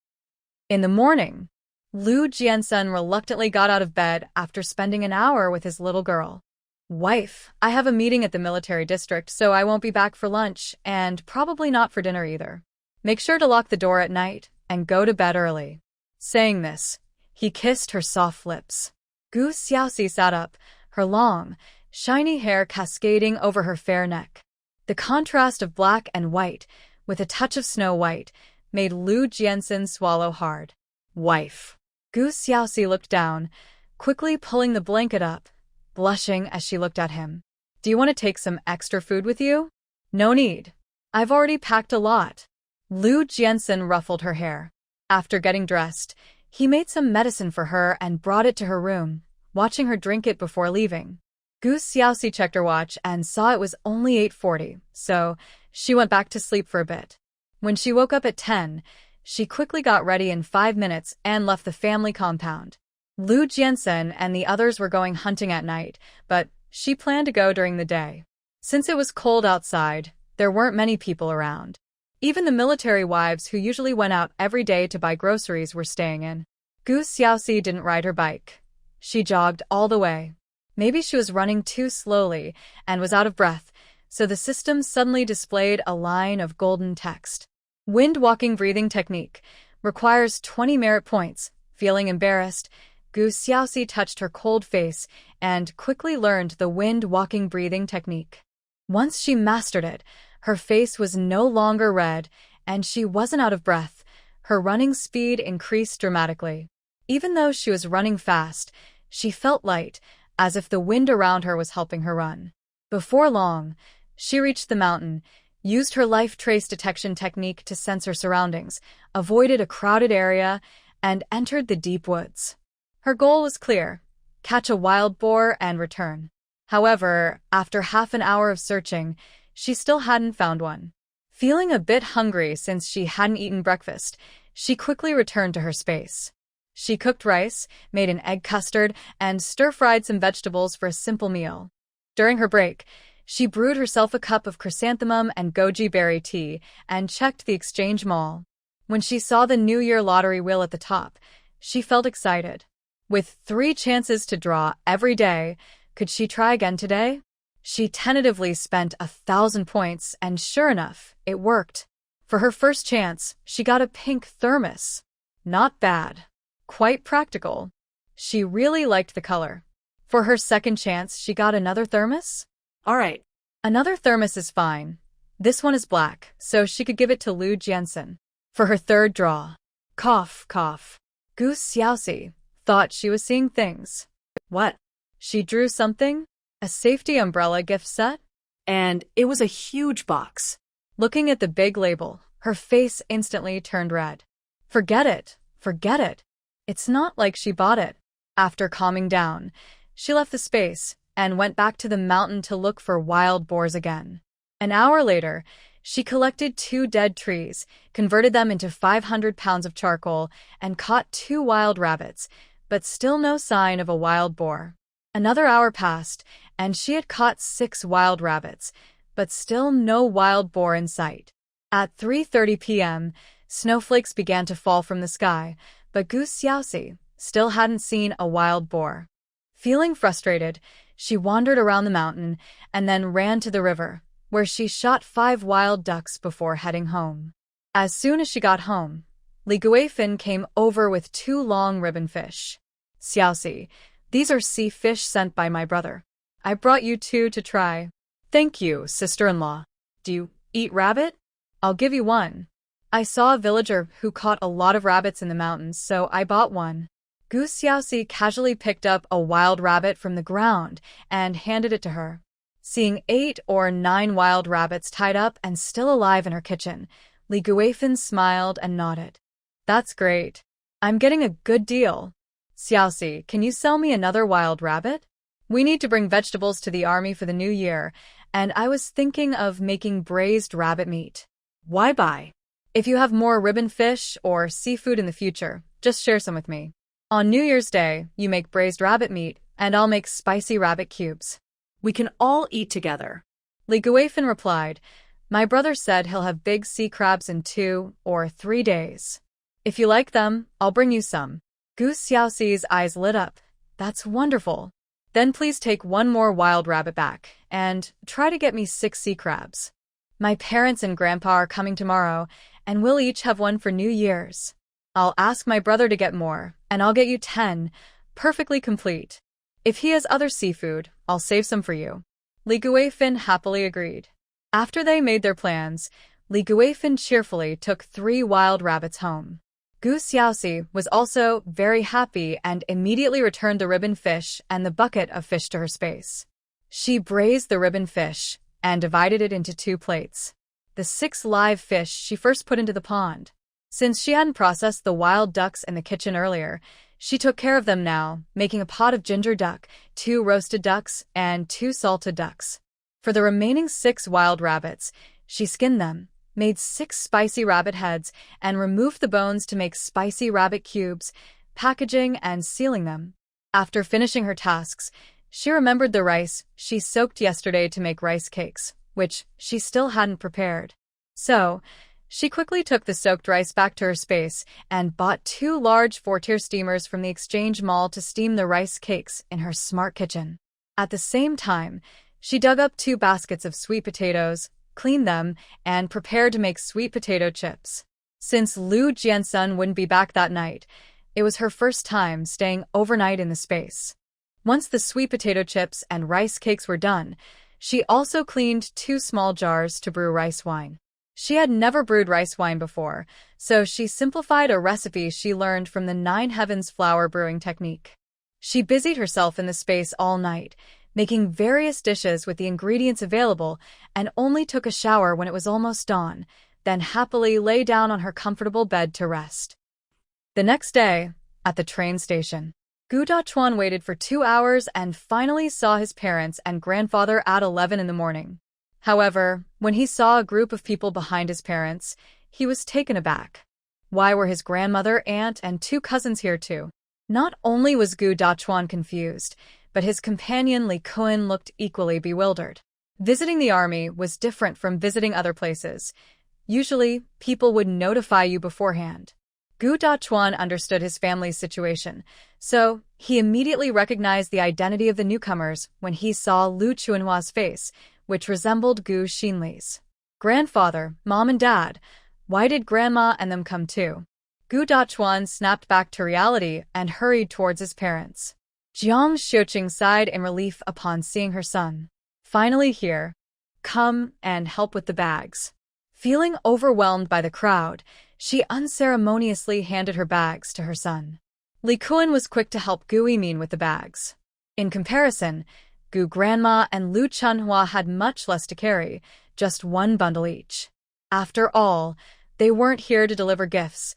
In the morning, Lu Jiansen reluctantly got out of bed after spending an hour with his little girl. "Wife, I have a meeting at the military district, so I won't be back for lunch, and probably not for dinner either. Make sure to lock the door at night and go to bed early." Saying this, he kissed her soft lips. Gu Xiaoxi sat up, her long, shiny hair cascading over her fair neck. The contrast of black and white, with a touch of snow white, made Lu Jiansen swallow hard. "Wife." Gu Xiaoxi looked down, quickly pulling the blanket up, blushing as she looked at him. "Do you want to take some extra food with you?" "No need. I've already packed a lot." Lu Jiansen ruffled her hair. After getting dressed, he made some medicine for her and brought it to her room, watching her drink it before leaving. Gu Xiaoxi checked her watch and saw it was only 8:40, so she went back to sleep for a bit. When she woke up at 10, she quickly got ready in 5 minutes and left the family compound. Lu Jiansen and the others were going hunting at night, but she planned to go during the day. Since it was cold outside, there weren't many people around. Even the military wives who usually went out every day to buy groceries were staying in. Gu Xiaoxi didn't ride her bike. She jogged all the way. Maybe she was running too slowly and was out of breath, so the system suddenly displayed a line of golden text. Wind walking breathing technique. Requires 20 merit points. Feeling embarrassed, Gu Xiaoxi touched her cold face and quickly learned the wind walking breathing technique. Once she mastered it, her face was no longer red, and she wasn't out of breath. Her running speed increased dramatically. Even though she was running fast, she felt light, as if the wind around her was helping her run. Before long, she reached the mountain, used her life trace detection technique to sense her surroundings, avoided a crowded area, and entered the deep woods. Her goal was clear: catch a wild boar and return. However, after half an hour of searching, she still hadn't found one. Feeling a bit hungry since she hadn't eaten breakfast, she quickly returned to her space. She cooked rice, made an egg custard, and stir-fried some vegetables for a simple meal. During her break, she brewed herself a cup of chrysanthemum and goji berry tea and checked the exchange mall. When she saw the New Year lottery wheel at the top, she felt excited. With 3 chances to draw every day, could she try again today? She tentatively spent 1,000 points, and sure enough, it worked. For her first chance, she got a pink thermos. Not bad. Quite practical. She really liked the color. For her second chance, she got another thermos? All right. Another thermos is fine. This one is black, so she could give it to Lu Jiansen. For her third draw, cough, cough, Gu Xiaoxi thought she was seeing things. What? She drew something? A safety umbrella gift set? And it was a huge box. Looking at the big label, her face instantly turned red. Forget it. Forget it. It's not like she bought it. After calming down, she left the space and went back to the mountain to look for wild boars again. An hour later, she collected 2 dead trees, converted them into 500 pounds of charcoal, and caught 2 wild rabbits, but still no sign of a wild boar. Another hour passed, and she had caught 6 wild rabbits, but still no wild boar in sight. At 3:30 p.m., snowflakes began to fall from the sky, but Gu Xiaoxi still hadn't seen a wild boar. Feeling frustrated, she wandered around the mountain and then ran to the river, where she shot 5 wild ducks before heading home. As soon as she got home, Li Guifin came over with 2 long ribbon fish. Xiaoxi, these are sea fish sent by my brother. I brought you 2 to try. Thank you, sister-in-law. Do you eat rabbit? I'll give you one. I saw a villager who caught a lot of rabbits in the mountains, so I bought one. Gu Xiaoxi casually picked up a wild rabbit from the ground and handed it to her. Seeing 8 or 9 wild rabbits tied up and still alive in her kitchen, Li Guifin smiled and nodded. That's great. I'm getting a good deal. Xiaoxi, can you sell me another wild rabbit? We need to bring vegetables to the army for the new year, and I was thinking of making braised rabbit meat. Why buy? If you have more ribbon fish or seafood in the future, just share some with me. On New Year's Day, you make braised rabbit meat, and I'll make spicy rabbit cubes. We can all eat together. Li Guifin replied, my brother said he'll have big sea crabs in 2 or 3 days. If you like them, I'll bring you some. Gu Xiaoxi's eyes lit up. That's wonderful. Then please take 1 more wild rabbit back, and try to get me 6 sea crabs. My parents and grandpa are coming tomorrow, and we'll each have one for New Year's. I'll ask my brother to get more, and I'll get you 10, perfectly complete. If he has other seafood, I'll save some for you. Li Guifin happily agreed. After they made their plans, Li Guifin cheerfully took 3 wild rabbits home. Gu Xiaoxi was also very happy and immediately returned the ribbon fish and the bucket of fish to her space. She braised the ribbon fish and divided it into 2 plates. The 6 live fish she first put into the pond. Since she hadn't processed the wild ducks in the kitchen earlier, she took care of them now, making a pot of ginger duck, 2 roasted ducks, and 2 salted ducks. For the remaining 6 wild rabbits, she skinned them, made 6 spicy rabbit heads, and removed the bones to make spicy rabbit cubes, packaging and sealing them. After finishing her tasks, she remembered the rice she soaked yesterday to make rice cakes, which she still hadn't prepared. So, she quickly took the soaked rice back to her space and bought 2 large 4-tier steamers from the exchange mall to steam the rice cakes in her smart kitchen. At the same time, She dug up 2 baskets of sweet potatoes, cleaned them, and prepared to make sweet potato chips. Since Lu Jiansun wouldn't be back that night, it was her first time staying overnight in the space. Once the sweet potato chips and rice cakes were done, she also cleaned 2 small jars to brew rice wine. She had never brewed rice wine before, so she simplified a recipe she learned from the 9 Heavens flour brewing technique. She busied herself in the space all night, making various dishes with the ingredients available, and only took a shower when it was almost dawn, then happily lay down on her comfortable bed to rest. The next day, at the train station, Gu Dachuan waited for 2 hours and finally saw his parents and grandfather at 11 in the morning. However, when he saw a group of people behind his parents, he was taken aback. Why were his grandmother, aunt, and 2 cousins here too? Not only was Gu Dachuan confused, but his companion Li Kun looked equally bewildered. Visiting the army was different from visiting other places. Usually, people would notify you beforehand. Gu Dachuan understood his family's situation, so he immediately recognized the identity of the newcomers when he saw Lu Chuanhua's face, which resembled Gu Xinli's. Grandfather, mom and dad, why did grandma and them come too? Gu Dachuan snapped back to reality and hurried towards his parents. Jiang Xiuqing sighed in relief upon seeing her son. Finally here. Come and help with the bags. Feeling overwhelmed by the crowd, she unceremoniously handed her bags to her son. Li Kun was quick to help Gu Yimin with the bags. In comparison, Gu Grandma and Lu Chunhua had much less to carry, just 1 bundle each. After all, they weren't here to deliver gifts.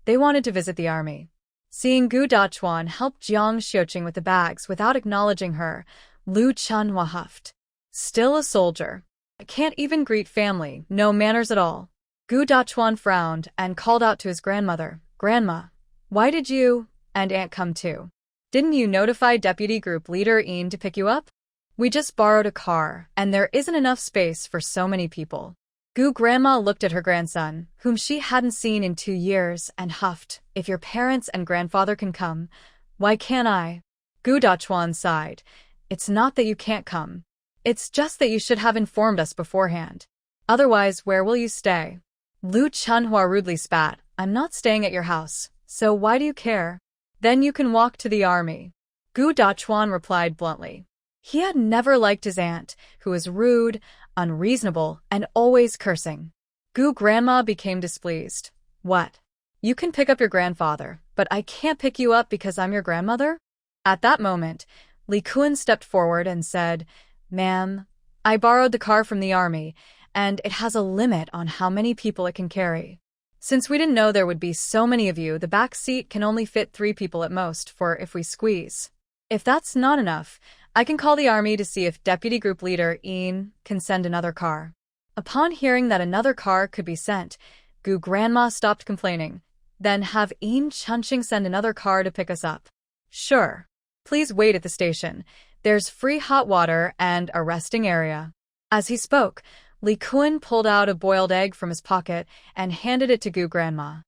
They wanted to visit the army. Seeing Gu Dachuan help Jiang Xiuqing with the bags without acknowledging her, Lu Chunhua huffed. Still a soldier. I can't even greet family, no manners at all. Gu Dachuan frowned and called out to his grandmother, Grandma, why did you and aunt come too? Didn't you notify Deputy Group Leader Yin to pick you up? We just borrowed a car, and there isn't enough space for so many people. Gu Grandma looked at her grandson, whom she hadn't seen in 2 years, and huffed, If your parents and grandfather can come, why can't I? Gu Dachuan sighed. It's not that you can't come. It's just that you should have informed us beforehand. Otherwise, where will you stay? Lu Chunhua rudely spat. I'm not staying at your house, so why do you care? Then you can walk to the army. Gu Dachuan replied bluntly. He had never liked his aunt, who was rude, unreasonable, and always cursing. Gu Grandma became displeased. What? You can pick up your grandfather, but I can't pick you up because I'm your grandmother? At that moment, Li Kun stepped forward and said, Ma'am, I borrowed the car from the army, and it has a limit on how many people it can carry. Since we didn't know there would be so many of you, the back seat can only fit 3 people at most for if we squeeze. If that's not enough, I can call the army to see if Deputy Group Leader Yin can send another car. Upon hearing that another car could be sent, Gu Grandma stopped complaining. Then have Yin Chunqing send another car to pick us up. Sure. Please wait at the station. There's free hot water and a resting area. As he spoke, Li Kun pulled out a boiled egg from his pocket and handed it to Gu Grandma.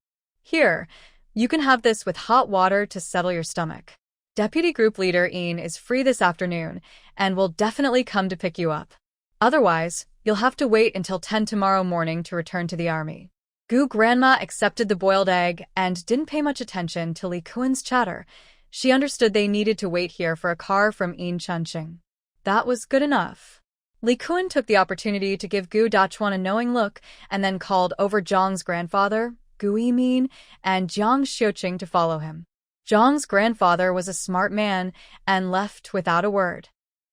Here, you can have this with hot water to settle your stomach. Deputy Group Leader Yin is free this afternoon and will definitely come to pick you up. Otherwise, you'll have to wait until 10 tomorrow morning to return to the army. Gu Grandma accepted the boiled egg and didn't pay much attention to Li Kun's chatter. She understood they needed to wait here for a car from Yin Chunqing. That was good enough. Li Kun took the opportunity to give Gu Dachuan a knowing look and then called over Zhang's grandfather, Gu Yimin, and Jiang Xiuqing to follow him. Zhang's grandfather was a smart man and left without a word.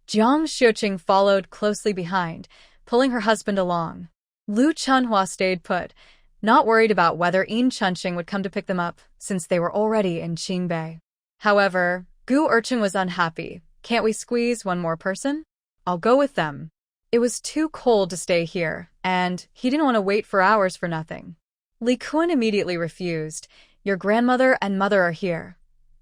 Jiang Xiuqing followed closely behind, pulling her husband along. Lu Chunhua stayed put, not worried about whether Yin Chunqing would come to pick them up, since they were already in Qingbei. However, Gu Urchin was unhappy. Can't we squeeze one more person? I'll go with them. It was too cold to stay here, and he didn't want to wait for hours for nothing. Li Kun immediately refused. Your grandmother and mother are here.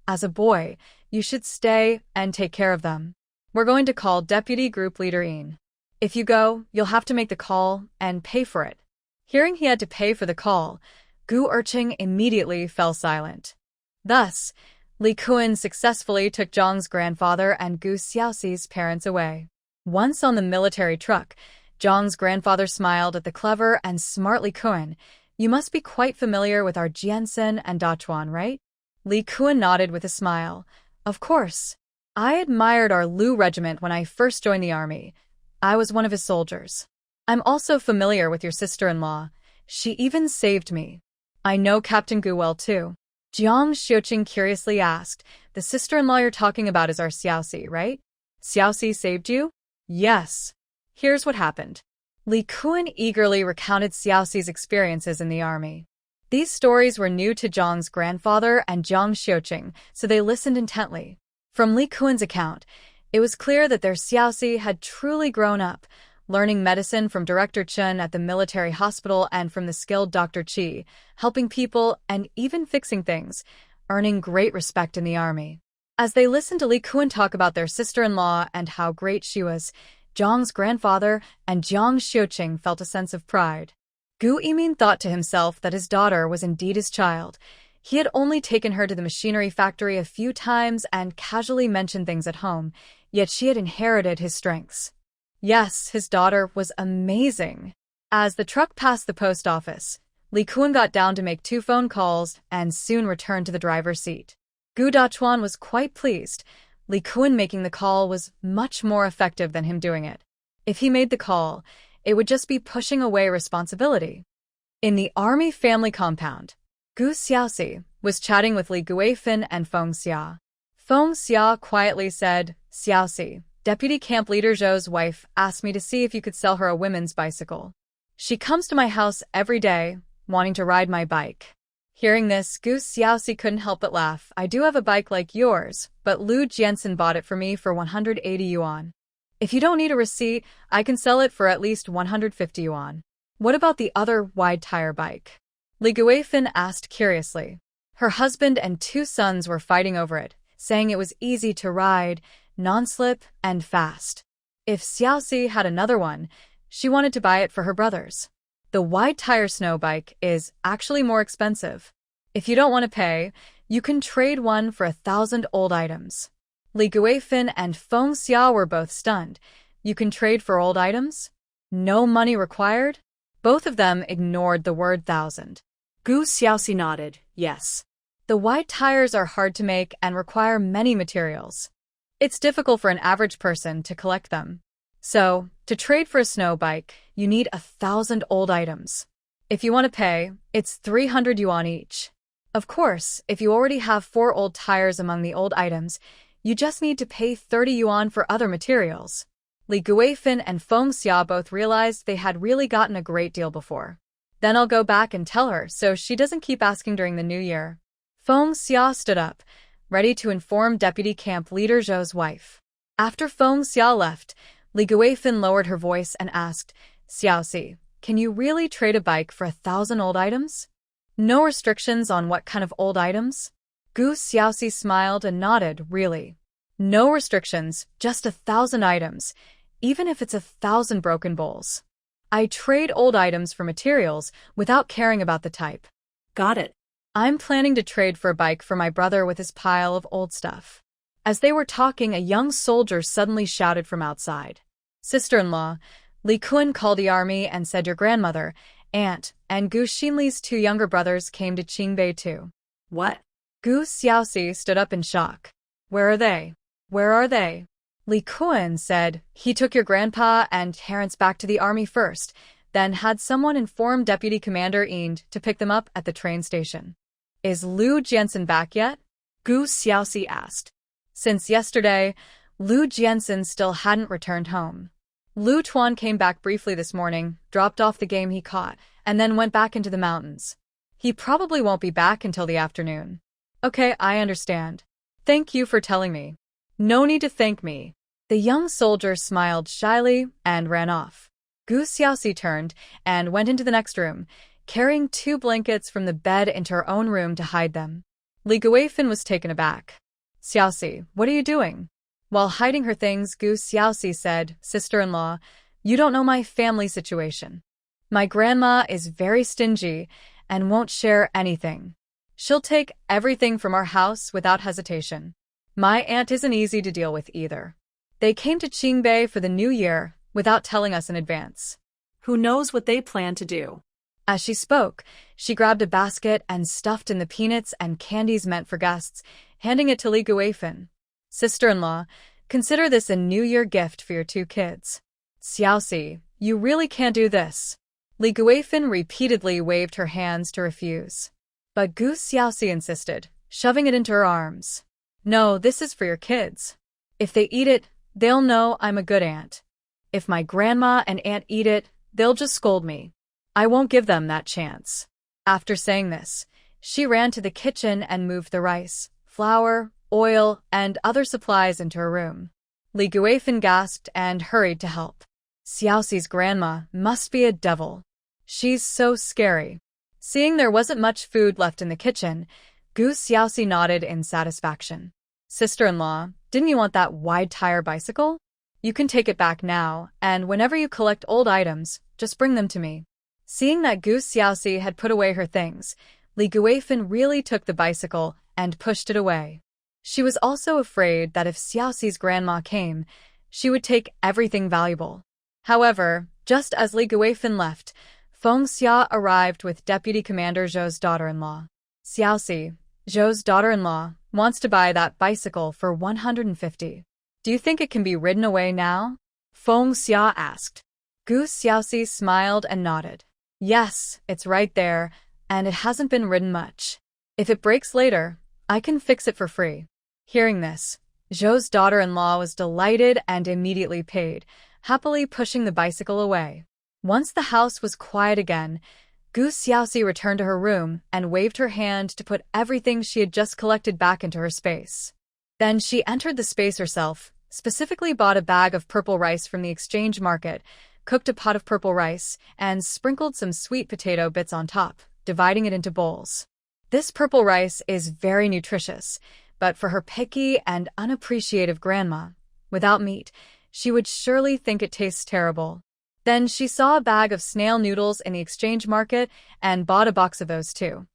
As a boy, you should stay and take care of them. We're going to call Deputy Group Leader Yin. If you go, you'll have to make the call and pay for it. Hearing he had to pay for the call, Gu Urchin immediately fell silent. Thus, Li Kun successfully took Zhang's grandfather and Gu Xiaoxi's parents away. Once on the military truck, Zhang's grandfather smiled at the clever and smart Li Kuan. You must be quite familiar with our Jiansen and Dachuan, right? Li Kuan nodded with a smile. Of course. I admired our Lu regiment when I first joined the army. I was one of his soldiers. I'm also familiar with your sister-in-law. She even saved me. I know Captain Gu well, too. Jiang Xiuqing curiously asked, the sister-in-law you're talking about is our Xiaoxi, right? Xiaoxi saved you? Yes. Here's what happened. Li Kuan eagerly recounted Xiaoxi's experiences in the army. These stories were new to Zhang's grandfather and Jiang Xiuqing, so they listened intently. From Li Kuan's account, it was clear that their Xiaoxi had truly grown up, learning medicine from Director Chen at the military hospital and from the skilled Dr. Qi, helping people and even fixing things, earning great respect in the army. As they listened to Li Kuan talk about their sister-in-law and how great she was, Zhang's grandfather and Jiang Xiuqing felt a sense of pride. Gu Yimin thought to himself that his daughter was indeed his child. He had only taken her to the machinery factory a few times and casually mentioned things at home, yet she had inherited his strengths. Yes, his daughter was amazing. As the truck passed the post office, Li Kuan got down to make 2 phone calls and soon returned to the driver's seat. Gu Dachuan was quite pleased. Li Kuan making the call was much more effective than him doing it. If he made the call, it would just be pushing away responsibility. In the army family compound, Gu Xiaoxi was chatting with Li Guifin and Feng Xia. Feng Xia quietly said, Xiaoxi, Deputy Camp Leader Zhou's wife asked me to see if you could sell her a women's bicycle. She comes to my house every day, wanting to ride my bike. Hearing this, Gu Xiaoxi couldn't help but laugh. I do have a bike like yours, but Lu Jiansen bought it for me for 180 yuan. If you don't need a receipt, I can sell it for at least 150 yuan. What about the other wide-tire bike? Li Guifin asked curiously. Her husband and 2 sons were fighting over it, saying it was easy to ride, non-slip, and fast. If Xiaoxi had another one, she wanted to buy it for her brothers. The wide-tire snow bike is actually more expensive. If you don't want to pay, you can trade one for 1,000 old items. Li Guifin and Feng Xia were both stunned. You can trade for old items? No money required? Both of them ignored the word 1,000. Gu Xiaoxi nodded, yes. The wide tires are hard to make and require many materials. It's difficult for an average person to collect them. So, to trade for a snow bike, you need 1,000 old items. If you want to pay, it's 300 yuan each. Of course, if you already have 4 old tires among the old items, you just need to pay 30 yuan for other materials. Li Guifin and Feng Xia both realized they had really gotten a great deal before. Then I'll go back and tell her so she doesn't keep asking during the new year. Feng Xia stood up, ready to inform Deputy Camp Leader Zhou's wife. After Feng Xia left, Li Guifin lowered her voice and asked, Xiaoxi, can you really trade a bike for 1,000 old items? No restrictions on what kind of old items? Gu Xiaoxi smiled and nodded, really. No restrictions, just 1,000 items, even if it's 1,000 broken bowls. I trade old items for materials without caring about the type. Got it. I'm planning to trade for a bike for my brother with his pile of old stuff. As they were talking, a young soldier suddenly shouted from outside. Sister-in-law, Li Kuan called the army and said your grandmother, aunt, and Gu Xinli's 2 younger brothers came to Qingbei too. What? Gu Xiaoxi stood up in shock. Where are they? Where are they? Li Kuan said, he took your grandpa and parents back to the army first, then had someone inform Deputy Commander Yind to pick them up at the train station. Is Lu Jiansen back yet? Gu Xiaoxi asked. Since yesterday, Lu Jiansen still hadn't returned home. Lu Tuan came back briefly this morning, dropped off the game he caught, and then went back into the mountains. He probably won't be back until the afternoon. Okay, I understand. Thank you for telling me. No need to thank me. The young soldier smiled shyly and ran off. Gu Xiaoxi turned and went into the next room, carrying 2 blankets from the bed into her own room to hide them. Li Guifin was taken aback. Xiaoxi, what are you doing? While hiding her things, Gu Xiaoxi said, Sister-in-law, you don't know my family situation. My grandma is very stingy and won't share anything. She'll take everything from our house without hesitation. My aunt isn't easy to deal with either. They came to Qingbei for the new year without telling us in advance. Who knows what they plan to do? As she spoke, she grabbed a basket and stuffed in the peanuts and candies meant for guests, handing it to Li Guifan. Sister-in-law, consider this a New Year gift for your two kids. Xiaoxi, you really can't do this. Li Guifan repeatedly waved her hands to refuse. But Gu Xiaoxi insisted, shoving it into her arms. No, this is for your kids. If they eat it, they'll know I'm a good aunt. If my grandma and aunt eat it, they'll just scold me. I won't give them that chance. After saying this, she ran to the kitchen and moved the rice, flour, oil, and other supplies into her room. Li Guifan gasped and hurried to help. Xiaoxi's grandma must be a devil. She's so scary. Seeing there wasn't much food left in the kitchen, Gu Xiaoxi nodded in satisfaction. Sister-in-law, didn't you want that wide-tire bicycle? You can take it back now, and whenever you collect old items, just bring them to me. Seeing that Gu Xiaoxi had put away her things, Li Guifan really took the bicycle and pushed it away. She was also afraid that if Xiaoxi's grandma came, she would take everything valuable. However, just as Li Guifan left, Feng Xia arrived with Deputy Commander Zhou's daughter-in-law. Xiaoxi, Zhou's daughter-in-law, wants to buy that bicycle for 150. Do you think it can be ridden away now? Feng Xia asked. Gu Xiaoxi smiled and nodded. Yes, it's right there, and it hasn't been ridden much. If it breaks later, I can fix it for free. Hearing this, Zhou's daughter-in-law was delighted and immediately paid, happily pushing the bicycle away. Once the house was quiet again, Gu Xiaoxi returned to her room and waved her hand to put everything she had just collected back into her space. Then she entered the space herself, specifically bought a bag of purple rice from the exchange market, cooked a pot of purple rice, and sprinkled some sweet potato bits on top, dividing it into bowls. This purple rice is very nutritious, but for her picky and unappreciative grandma, without meat, she would surely think it tastes terrible. Then she saw a bag of snail noodles in the exchange market and bought a box of those too.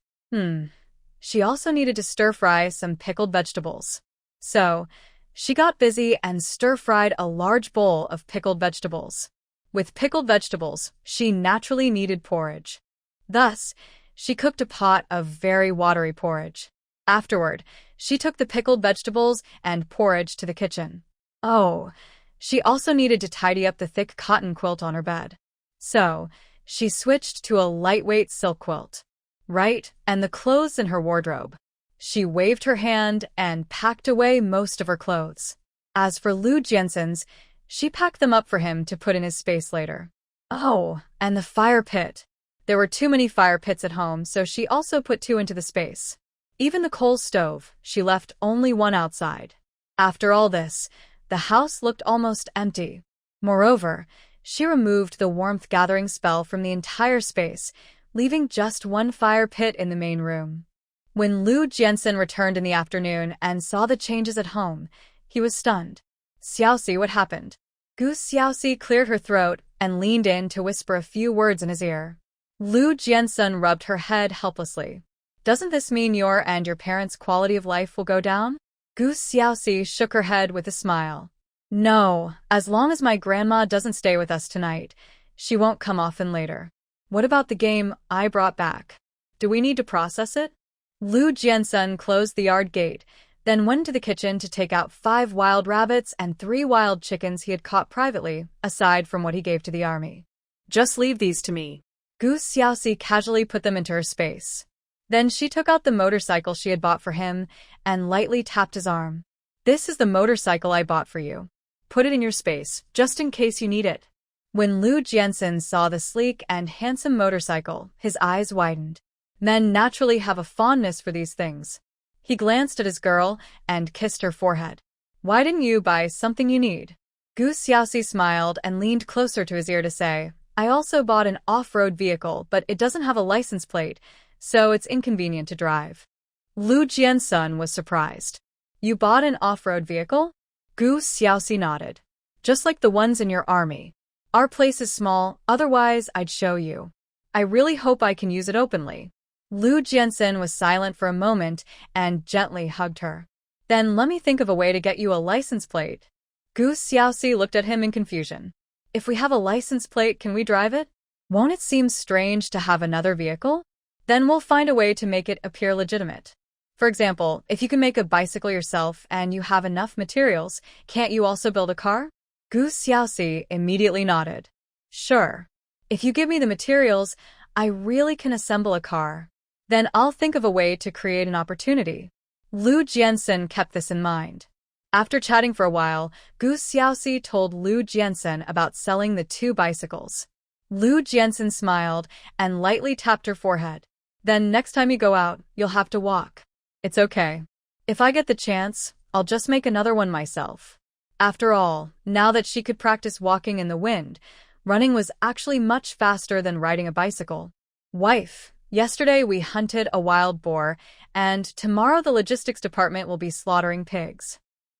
She also needed to stir-fry some pickled vegetables. So, she got busy and stir-fried a large bowl of pickled vegetables. With pickled vegetables, she naturally needed porridge. Thus, she cooked a pot of very watery porridge. Afterward, she took the pickled vegetables and porridge to the kitchen. Oh, she also needed to tidy up the thick cotton quilt on her bed. So, she switched to a lightweight silk quilt. Right, and the clothes in her wardrobe. She waved her hand and packed away most of her clothes. As for Lu Jiansen's, she packed them up for him to put in his space later. Oh, and the fire pit. There were too many fire pits at home, so she also put 2 into the space. Even the coal stove, she left only 1 outside. After all this, the house looked almost empty. Moreover, she removed the warmth-gathering spell from the entire space, leaving just 1 fire pit in the main room. When Lu Jiansen returned in the afternoon and saw the changes at home, he was stunned. Xiaoxi, what happened? Gu Xiaoxi cleared her throat and leaned in to whisper a few words in his ear. Lu Jiansen rubbed her head helplessly. Doesn't this mean your and your parents' quality of life will go down? Gu Xiaoxi shook her head with a smile. No, as long as my grandma doesn't stay with us tonight, she won't come often later. What about the game I brought back? Do we need to process it? Lu Jiansen closed the yard gate, then went to the kitchen to take out 5 wild rabbits and 3 wild chickens he had caught privately, aside from what he gave to the army. Just leave these to me. Gu Xiaoxi casually put them into her space. Then she took out the motorcycle she had bought for him and lightly tapped his arm. This is the motorcycle I bought for you. Put it in your space, just in case you need it. When Lu Jiansen saw the sleek and handsome motorcycle, his eyes widened. Men naturally have a fondness for these things. He glanced at his girl and kissed her forehead. Why didn't you buy something you need? Gu Xiaoxi smiled and leaned closer to his ear to say, I also bought an off-road vehicle, but it doesn't have a license plate, so it's inconvenient to drive. Lu Jiansen was surprised. You bought an off-road vehicle? Gu Xiaoxi nodded. Just like the ones in your army. Our place is small, otherwise I'd show you. I really hope I can use it openly. Lu Jiansen was silent for a moment and gently hugged her. Then let me think of a way to get you a license plate. Gu Xiaoxi looked at him in confusion. If we have a license plate, can we drive it? Won't it seem strange to have another vehicle? Then we'll find a way to make it appear legitimate. For example, if you can make a bicycle yourself and you have enough materials, can't you also build a car? Gu Xiaoxi immediately nodded. Sure. If you give me the materials, I really can assemble a car. Then I'll think of a way to create an opportunity. Lu Jiansen kept this in mind. After chatting for a while, Gu Xiaoxi told Lu Jiansen about selling the 2 bicycles. Lu Jiansen smiled and lightly tapped her forehead. Then next time you go out, you'll have to walk. It's okay. If I get the chance, I'll just make another one myself. After all, now that she could practice walking in the wind, running was actually much faster than riding a bicycle. Wife, yesterday we hunted a wild boar, and tomorrow the logistics department will be slaughtering pigs.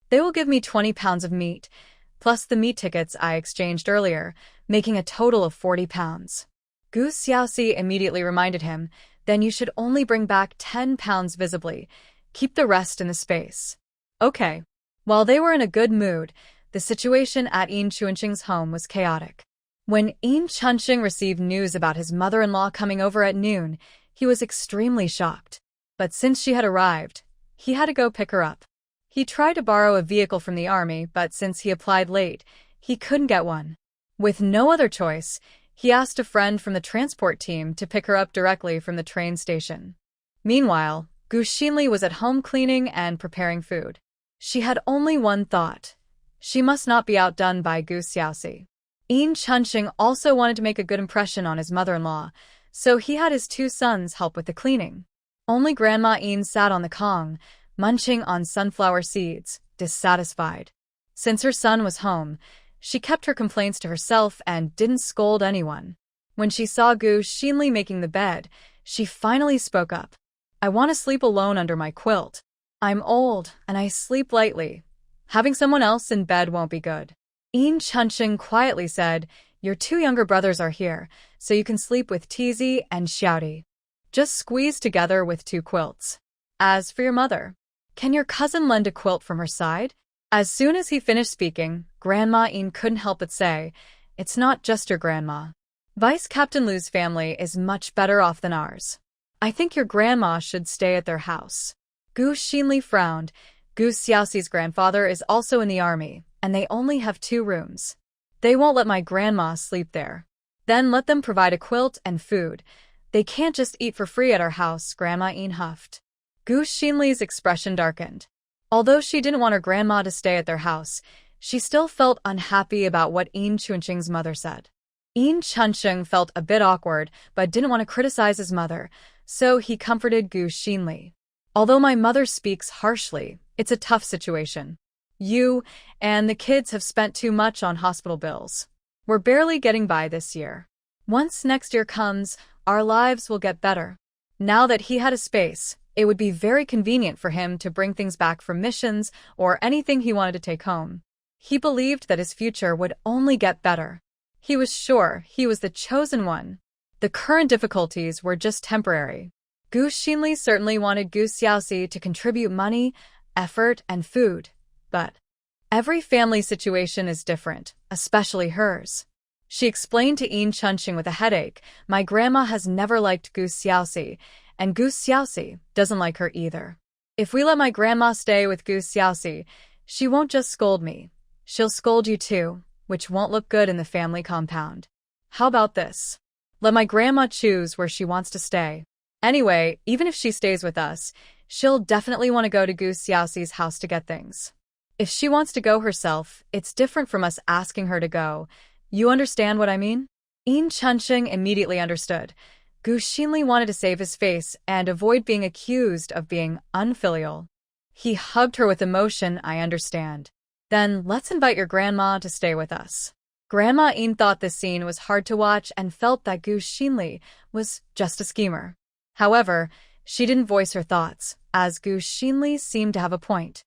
They will give me 20 pounds of meat, plus the meat tickets I exchanged earlier, making a total of 40 pounds. Gu Xiaoxi immediately reminded him, then you should only bring back 10 pounds visibly. Keep the rest in the space. Okay. While they were in a good mood, the situation at Yin Chunqing's home was chaotic. When Yin Chunqing received news about his mother-in-law coming over at noon, he was extremely shocked. But since she had arrived, he had to go pick her up. He tried to borrow a vehicle from the army, but since he applied late, he couldn't get one. With no other choice, he asked a friend from the transport team to pick her up directly from the train station. Meanwhile, Gu Xinli was at home cleaning and preparing food. She had only one thought. She must not be outdone by Gu Xiaoxi. Yin Chunqing also wanted to make a good impression on his mother-in-law, so he had his 2 sons help with the cleaning. Only Grandma Yin sat on the Kong, munching on sunflower seeds, dissatisfied. Since her son was home, she kept her complaints to herself and didn't scold anyone. When she saw Gu Xinli making the bed, she finally spoke up. I want to sleep alone under my quilt. I'm old, and I sleep lightly. Having someone else in bed won't be good. Yin Chunqing quietly said, your 2 younger brothers are here, so you can sleep with Tizi and Xiaodi. Just squeeze together with 2 quilts. As for your mother, can your cousin lend a quilt from her side? As soon as he finished speaking, Grandma Yin couldn't help but say, it's not just your grandma. Vice Captain Lu's family is much better off than ours. I think your grandma should stay at their house. Gu Xinli frowned. Gu Xiaoxi's grandfather is also in the army, and they only have 2 rooms. They won't let my grandma sleep there. Then let them provide a quilt and food. They can't just eat for free at our house, Grandma Yin huffed. Gu Xinli's expression darkened. Although she didn't want her grandma to stay at their house, she still felt unhappy about what Yin Chunqing's mother said. Yin Chunqing felt a bit awkward, but didn't want to criticize his mother, so he comforted Gu Xinli. Although my mother speaks harshly, it's a tough situation. You and the kids have spent too much on hospital bills. We're barely getting by this year. Once next year comes, our lives will get better. Now that he had a space, it would be very convenient for him to bring things back from missions or anything he wanted to take home. He believed that his future would only get better. He was sure he was the chosen one. The current difficulties were just temporary. Gu Xinli certainly wanted Gu Xiaoxi to contribute money, effort, and food, but every family situation is different, especially hers. She explained to Yin Chunqing with a headache, my grandma has never liked Gu Xiaoxi, and Gu Xiaoxi doesn't like her either. If we let my grandma stay with Gu Xiaoxi, she won't just scold me. She'll scold you too, which won't look good in the family compound. How about this? Let my grandma choose where she wants to stay. Anyway, even if she stays with us, she'll definitely want to go to Gu Xiaoxi's house to get things. If she wants to go herself, it's different from us asking her to go. You understand what I mean? Yin Chunqing immediately understood. Gu Xinli wanted to save his face and avoid being accused of being unfilial. He hugged her with emotion, I understand. Then let's invite your grandma to stay with us. Grandma Yin thought this scene was hard to watch and felt that Gu Xinli was just a schemer. However, she didn't voice her thoughts, as Gu Xinli seemed to have a point.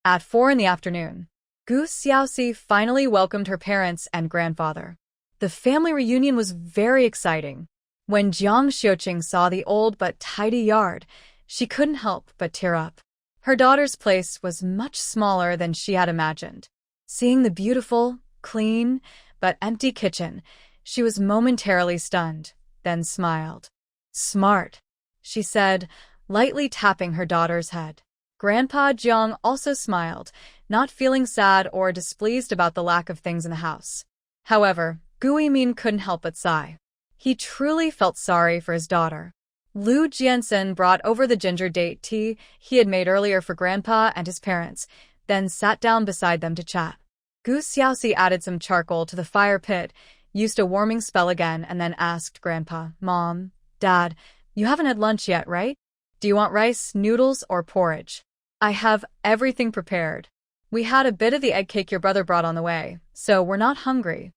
At 4 p.m, Gu Xiaoxi finally welcomed her parents and grandfather. The family reunion was very exciting. When Jiang Xiuqing saw the old but tidy yard, she couldn't help but tear up. Her daughter's place was much smaller than she had imagined. Seeing the beautiful, clean, but empty kitchen, she was momentarily stunned, then smiled. Smart, she said, lightly tapping her daughter's head. Grandpa Jiang also smiled, not feeling sad or displeased about the lack of things in the house. However, Gu Yimin couldn't help but sigh. He truly felt sorry for his daughter. Lu Jiansen brought over the ginger date tea he had made earlier for Grandpa and his parents, then sat down beside them to chat. Gu Xiaoxi added some charcoal to the fire pit, used a warming spell again, and then asked Grandpa, Mom, Dad, you haven't had lunch yet, right? Do you want rice, noodles, or porridge? I have everything prepared. We had a bit of the egg cake your brother brought on the way, so we're not hungry.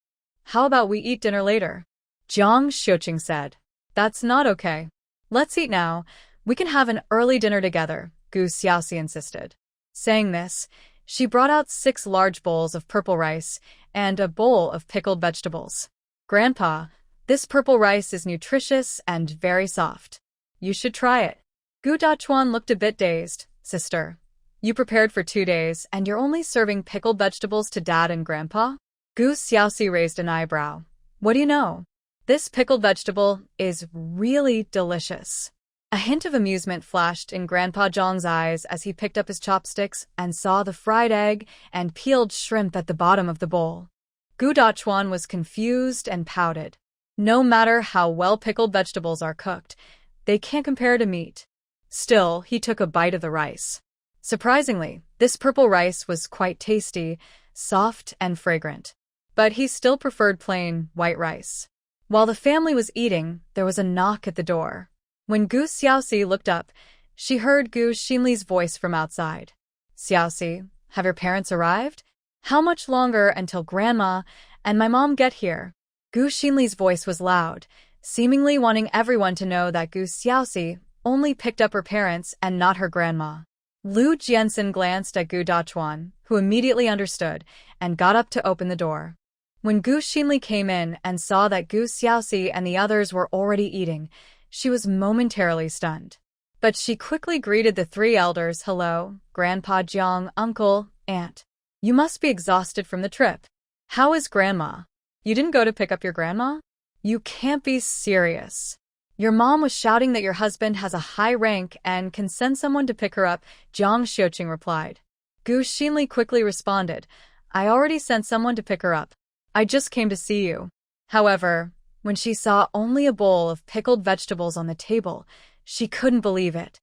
How about we eat dinner later? Jiang Xiuqing said. That's not okay. Let's eat now. We can have an early dinner together, Gu Xiaoxi insisted. Saying this, she brought out 6 large bowls of purple rice and a bowl of pickled vegetables. Grandpa, this purple rice is nutritious and very soft. You should try it. Gu Dachuan looked a bit dazed. Sister, you prepared for 2 days and you're only serving pickled vegetables to Dad and Grandpa? Gu Xiaoxi raised an eyebrow. What do you know? This pickled vegetable is really delicious. A hint of amusement flashed in Grandpa Zhang's eyes as he picked up his chopsticks and saw the fried egg and peeled shrimp at the bottom of the bowl. Gu Dachuan was confused and pouted. No matter how well pickled vegetables are cooked, they can't compare to meat. Still, he took a bite of the rice. Surprisingly, this purple rice was quite tasty, soft and fragrant. But he still preferred plain, white rice. While the family was eating, there was a knock at the door. When Gu Xiaoxi looked up, she heard Gu Xinli's voice from outside. Xiaoxi, have your parents arrived? How much longer until Grandma and my mom get here? Gu Xinli's voice was loud, seemingly wanting everyone to know that Gu Xiaoxi only picked up her parents and not her grandma. Lu Jiansen glanced at Gu Dachuan, who immediately understood, and got up to open the door. When Gu Xinli came in and saw that Gu Xiaoxi and the others were already eating, she was momentarily stunned. But she quickly greeted the 3 elders. Hello, Grandpa Jiang, Uncle, Aunt. You must be exhausted from the trip. How is Grandma? You didn't go to pick up your grandma? You can't be serious. Your mom was shouting that your husband has a high rank and can send someone to pick her up, Jiang Xiuqing replied. Gu Xinli quickly responded, I already sent someone to pick her up. I just came to see you. However, when she saw only a bowl of pickled vegetables on the table, she couldn't believe it.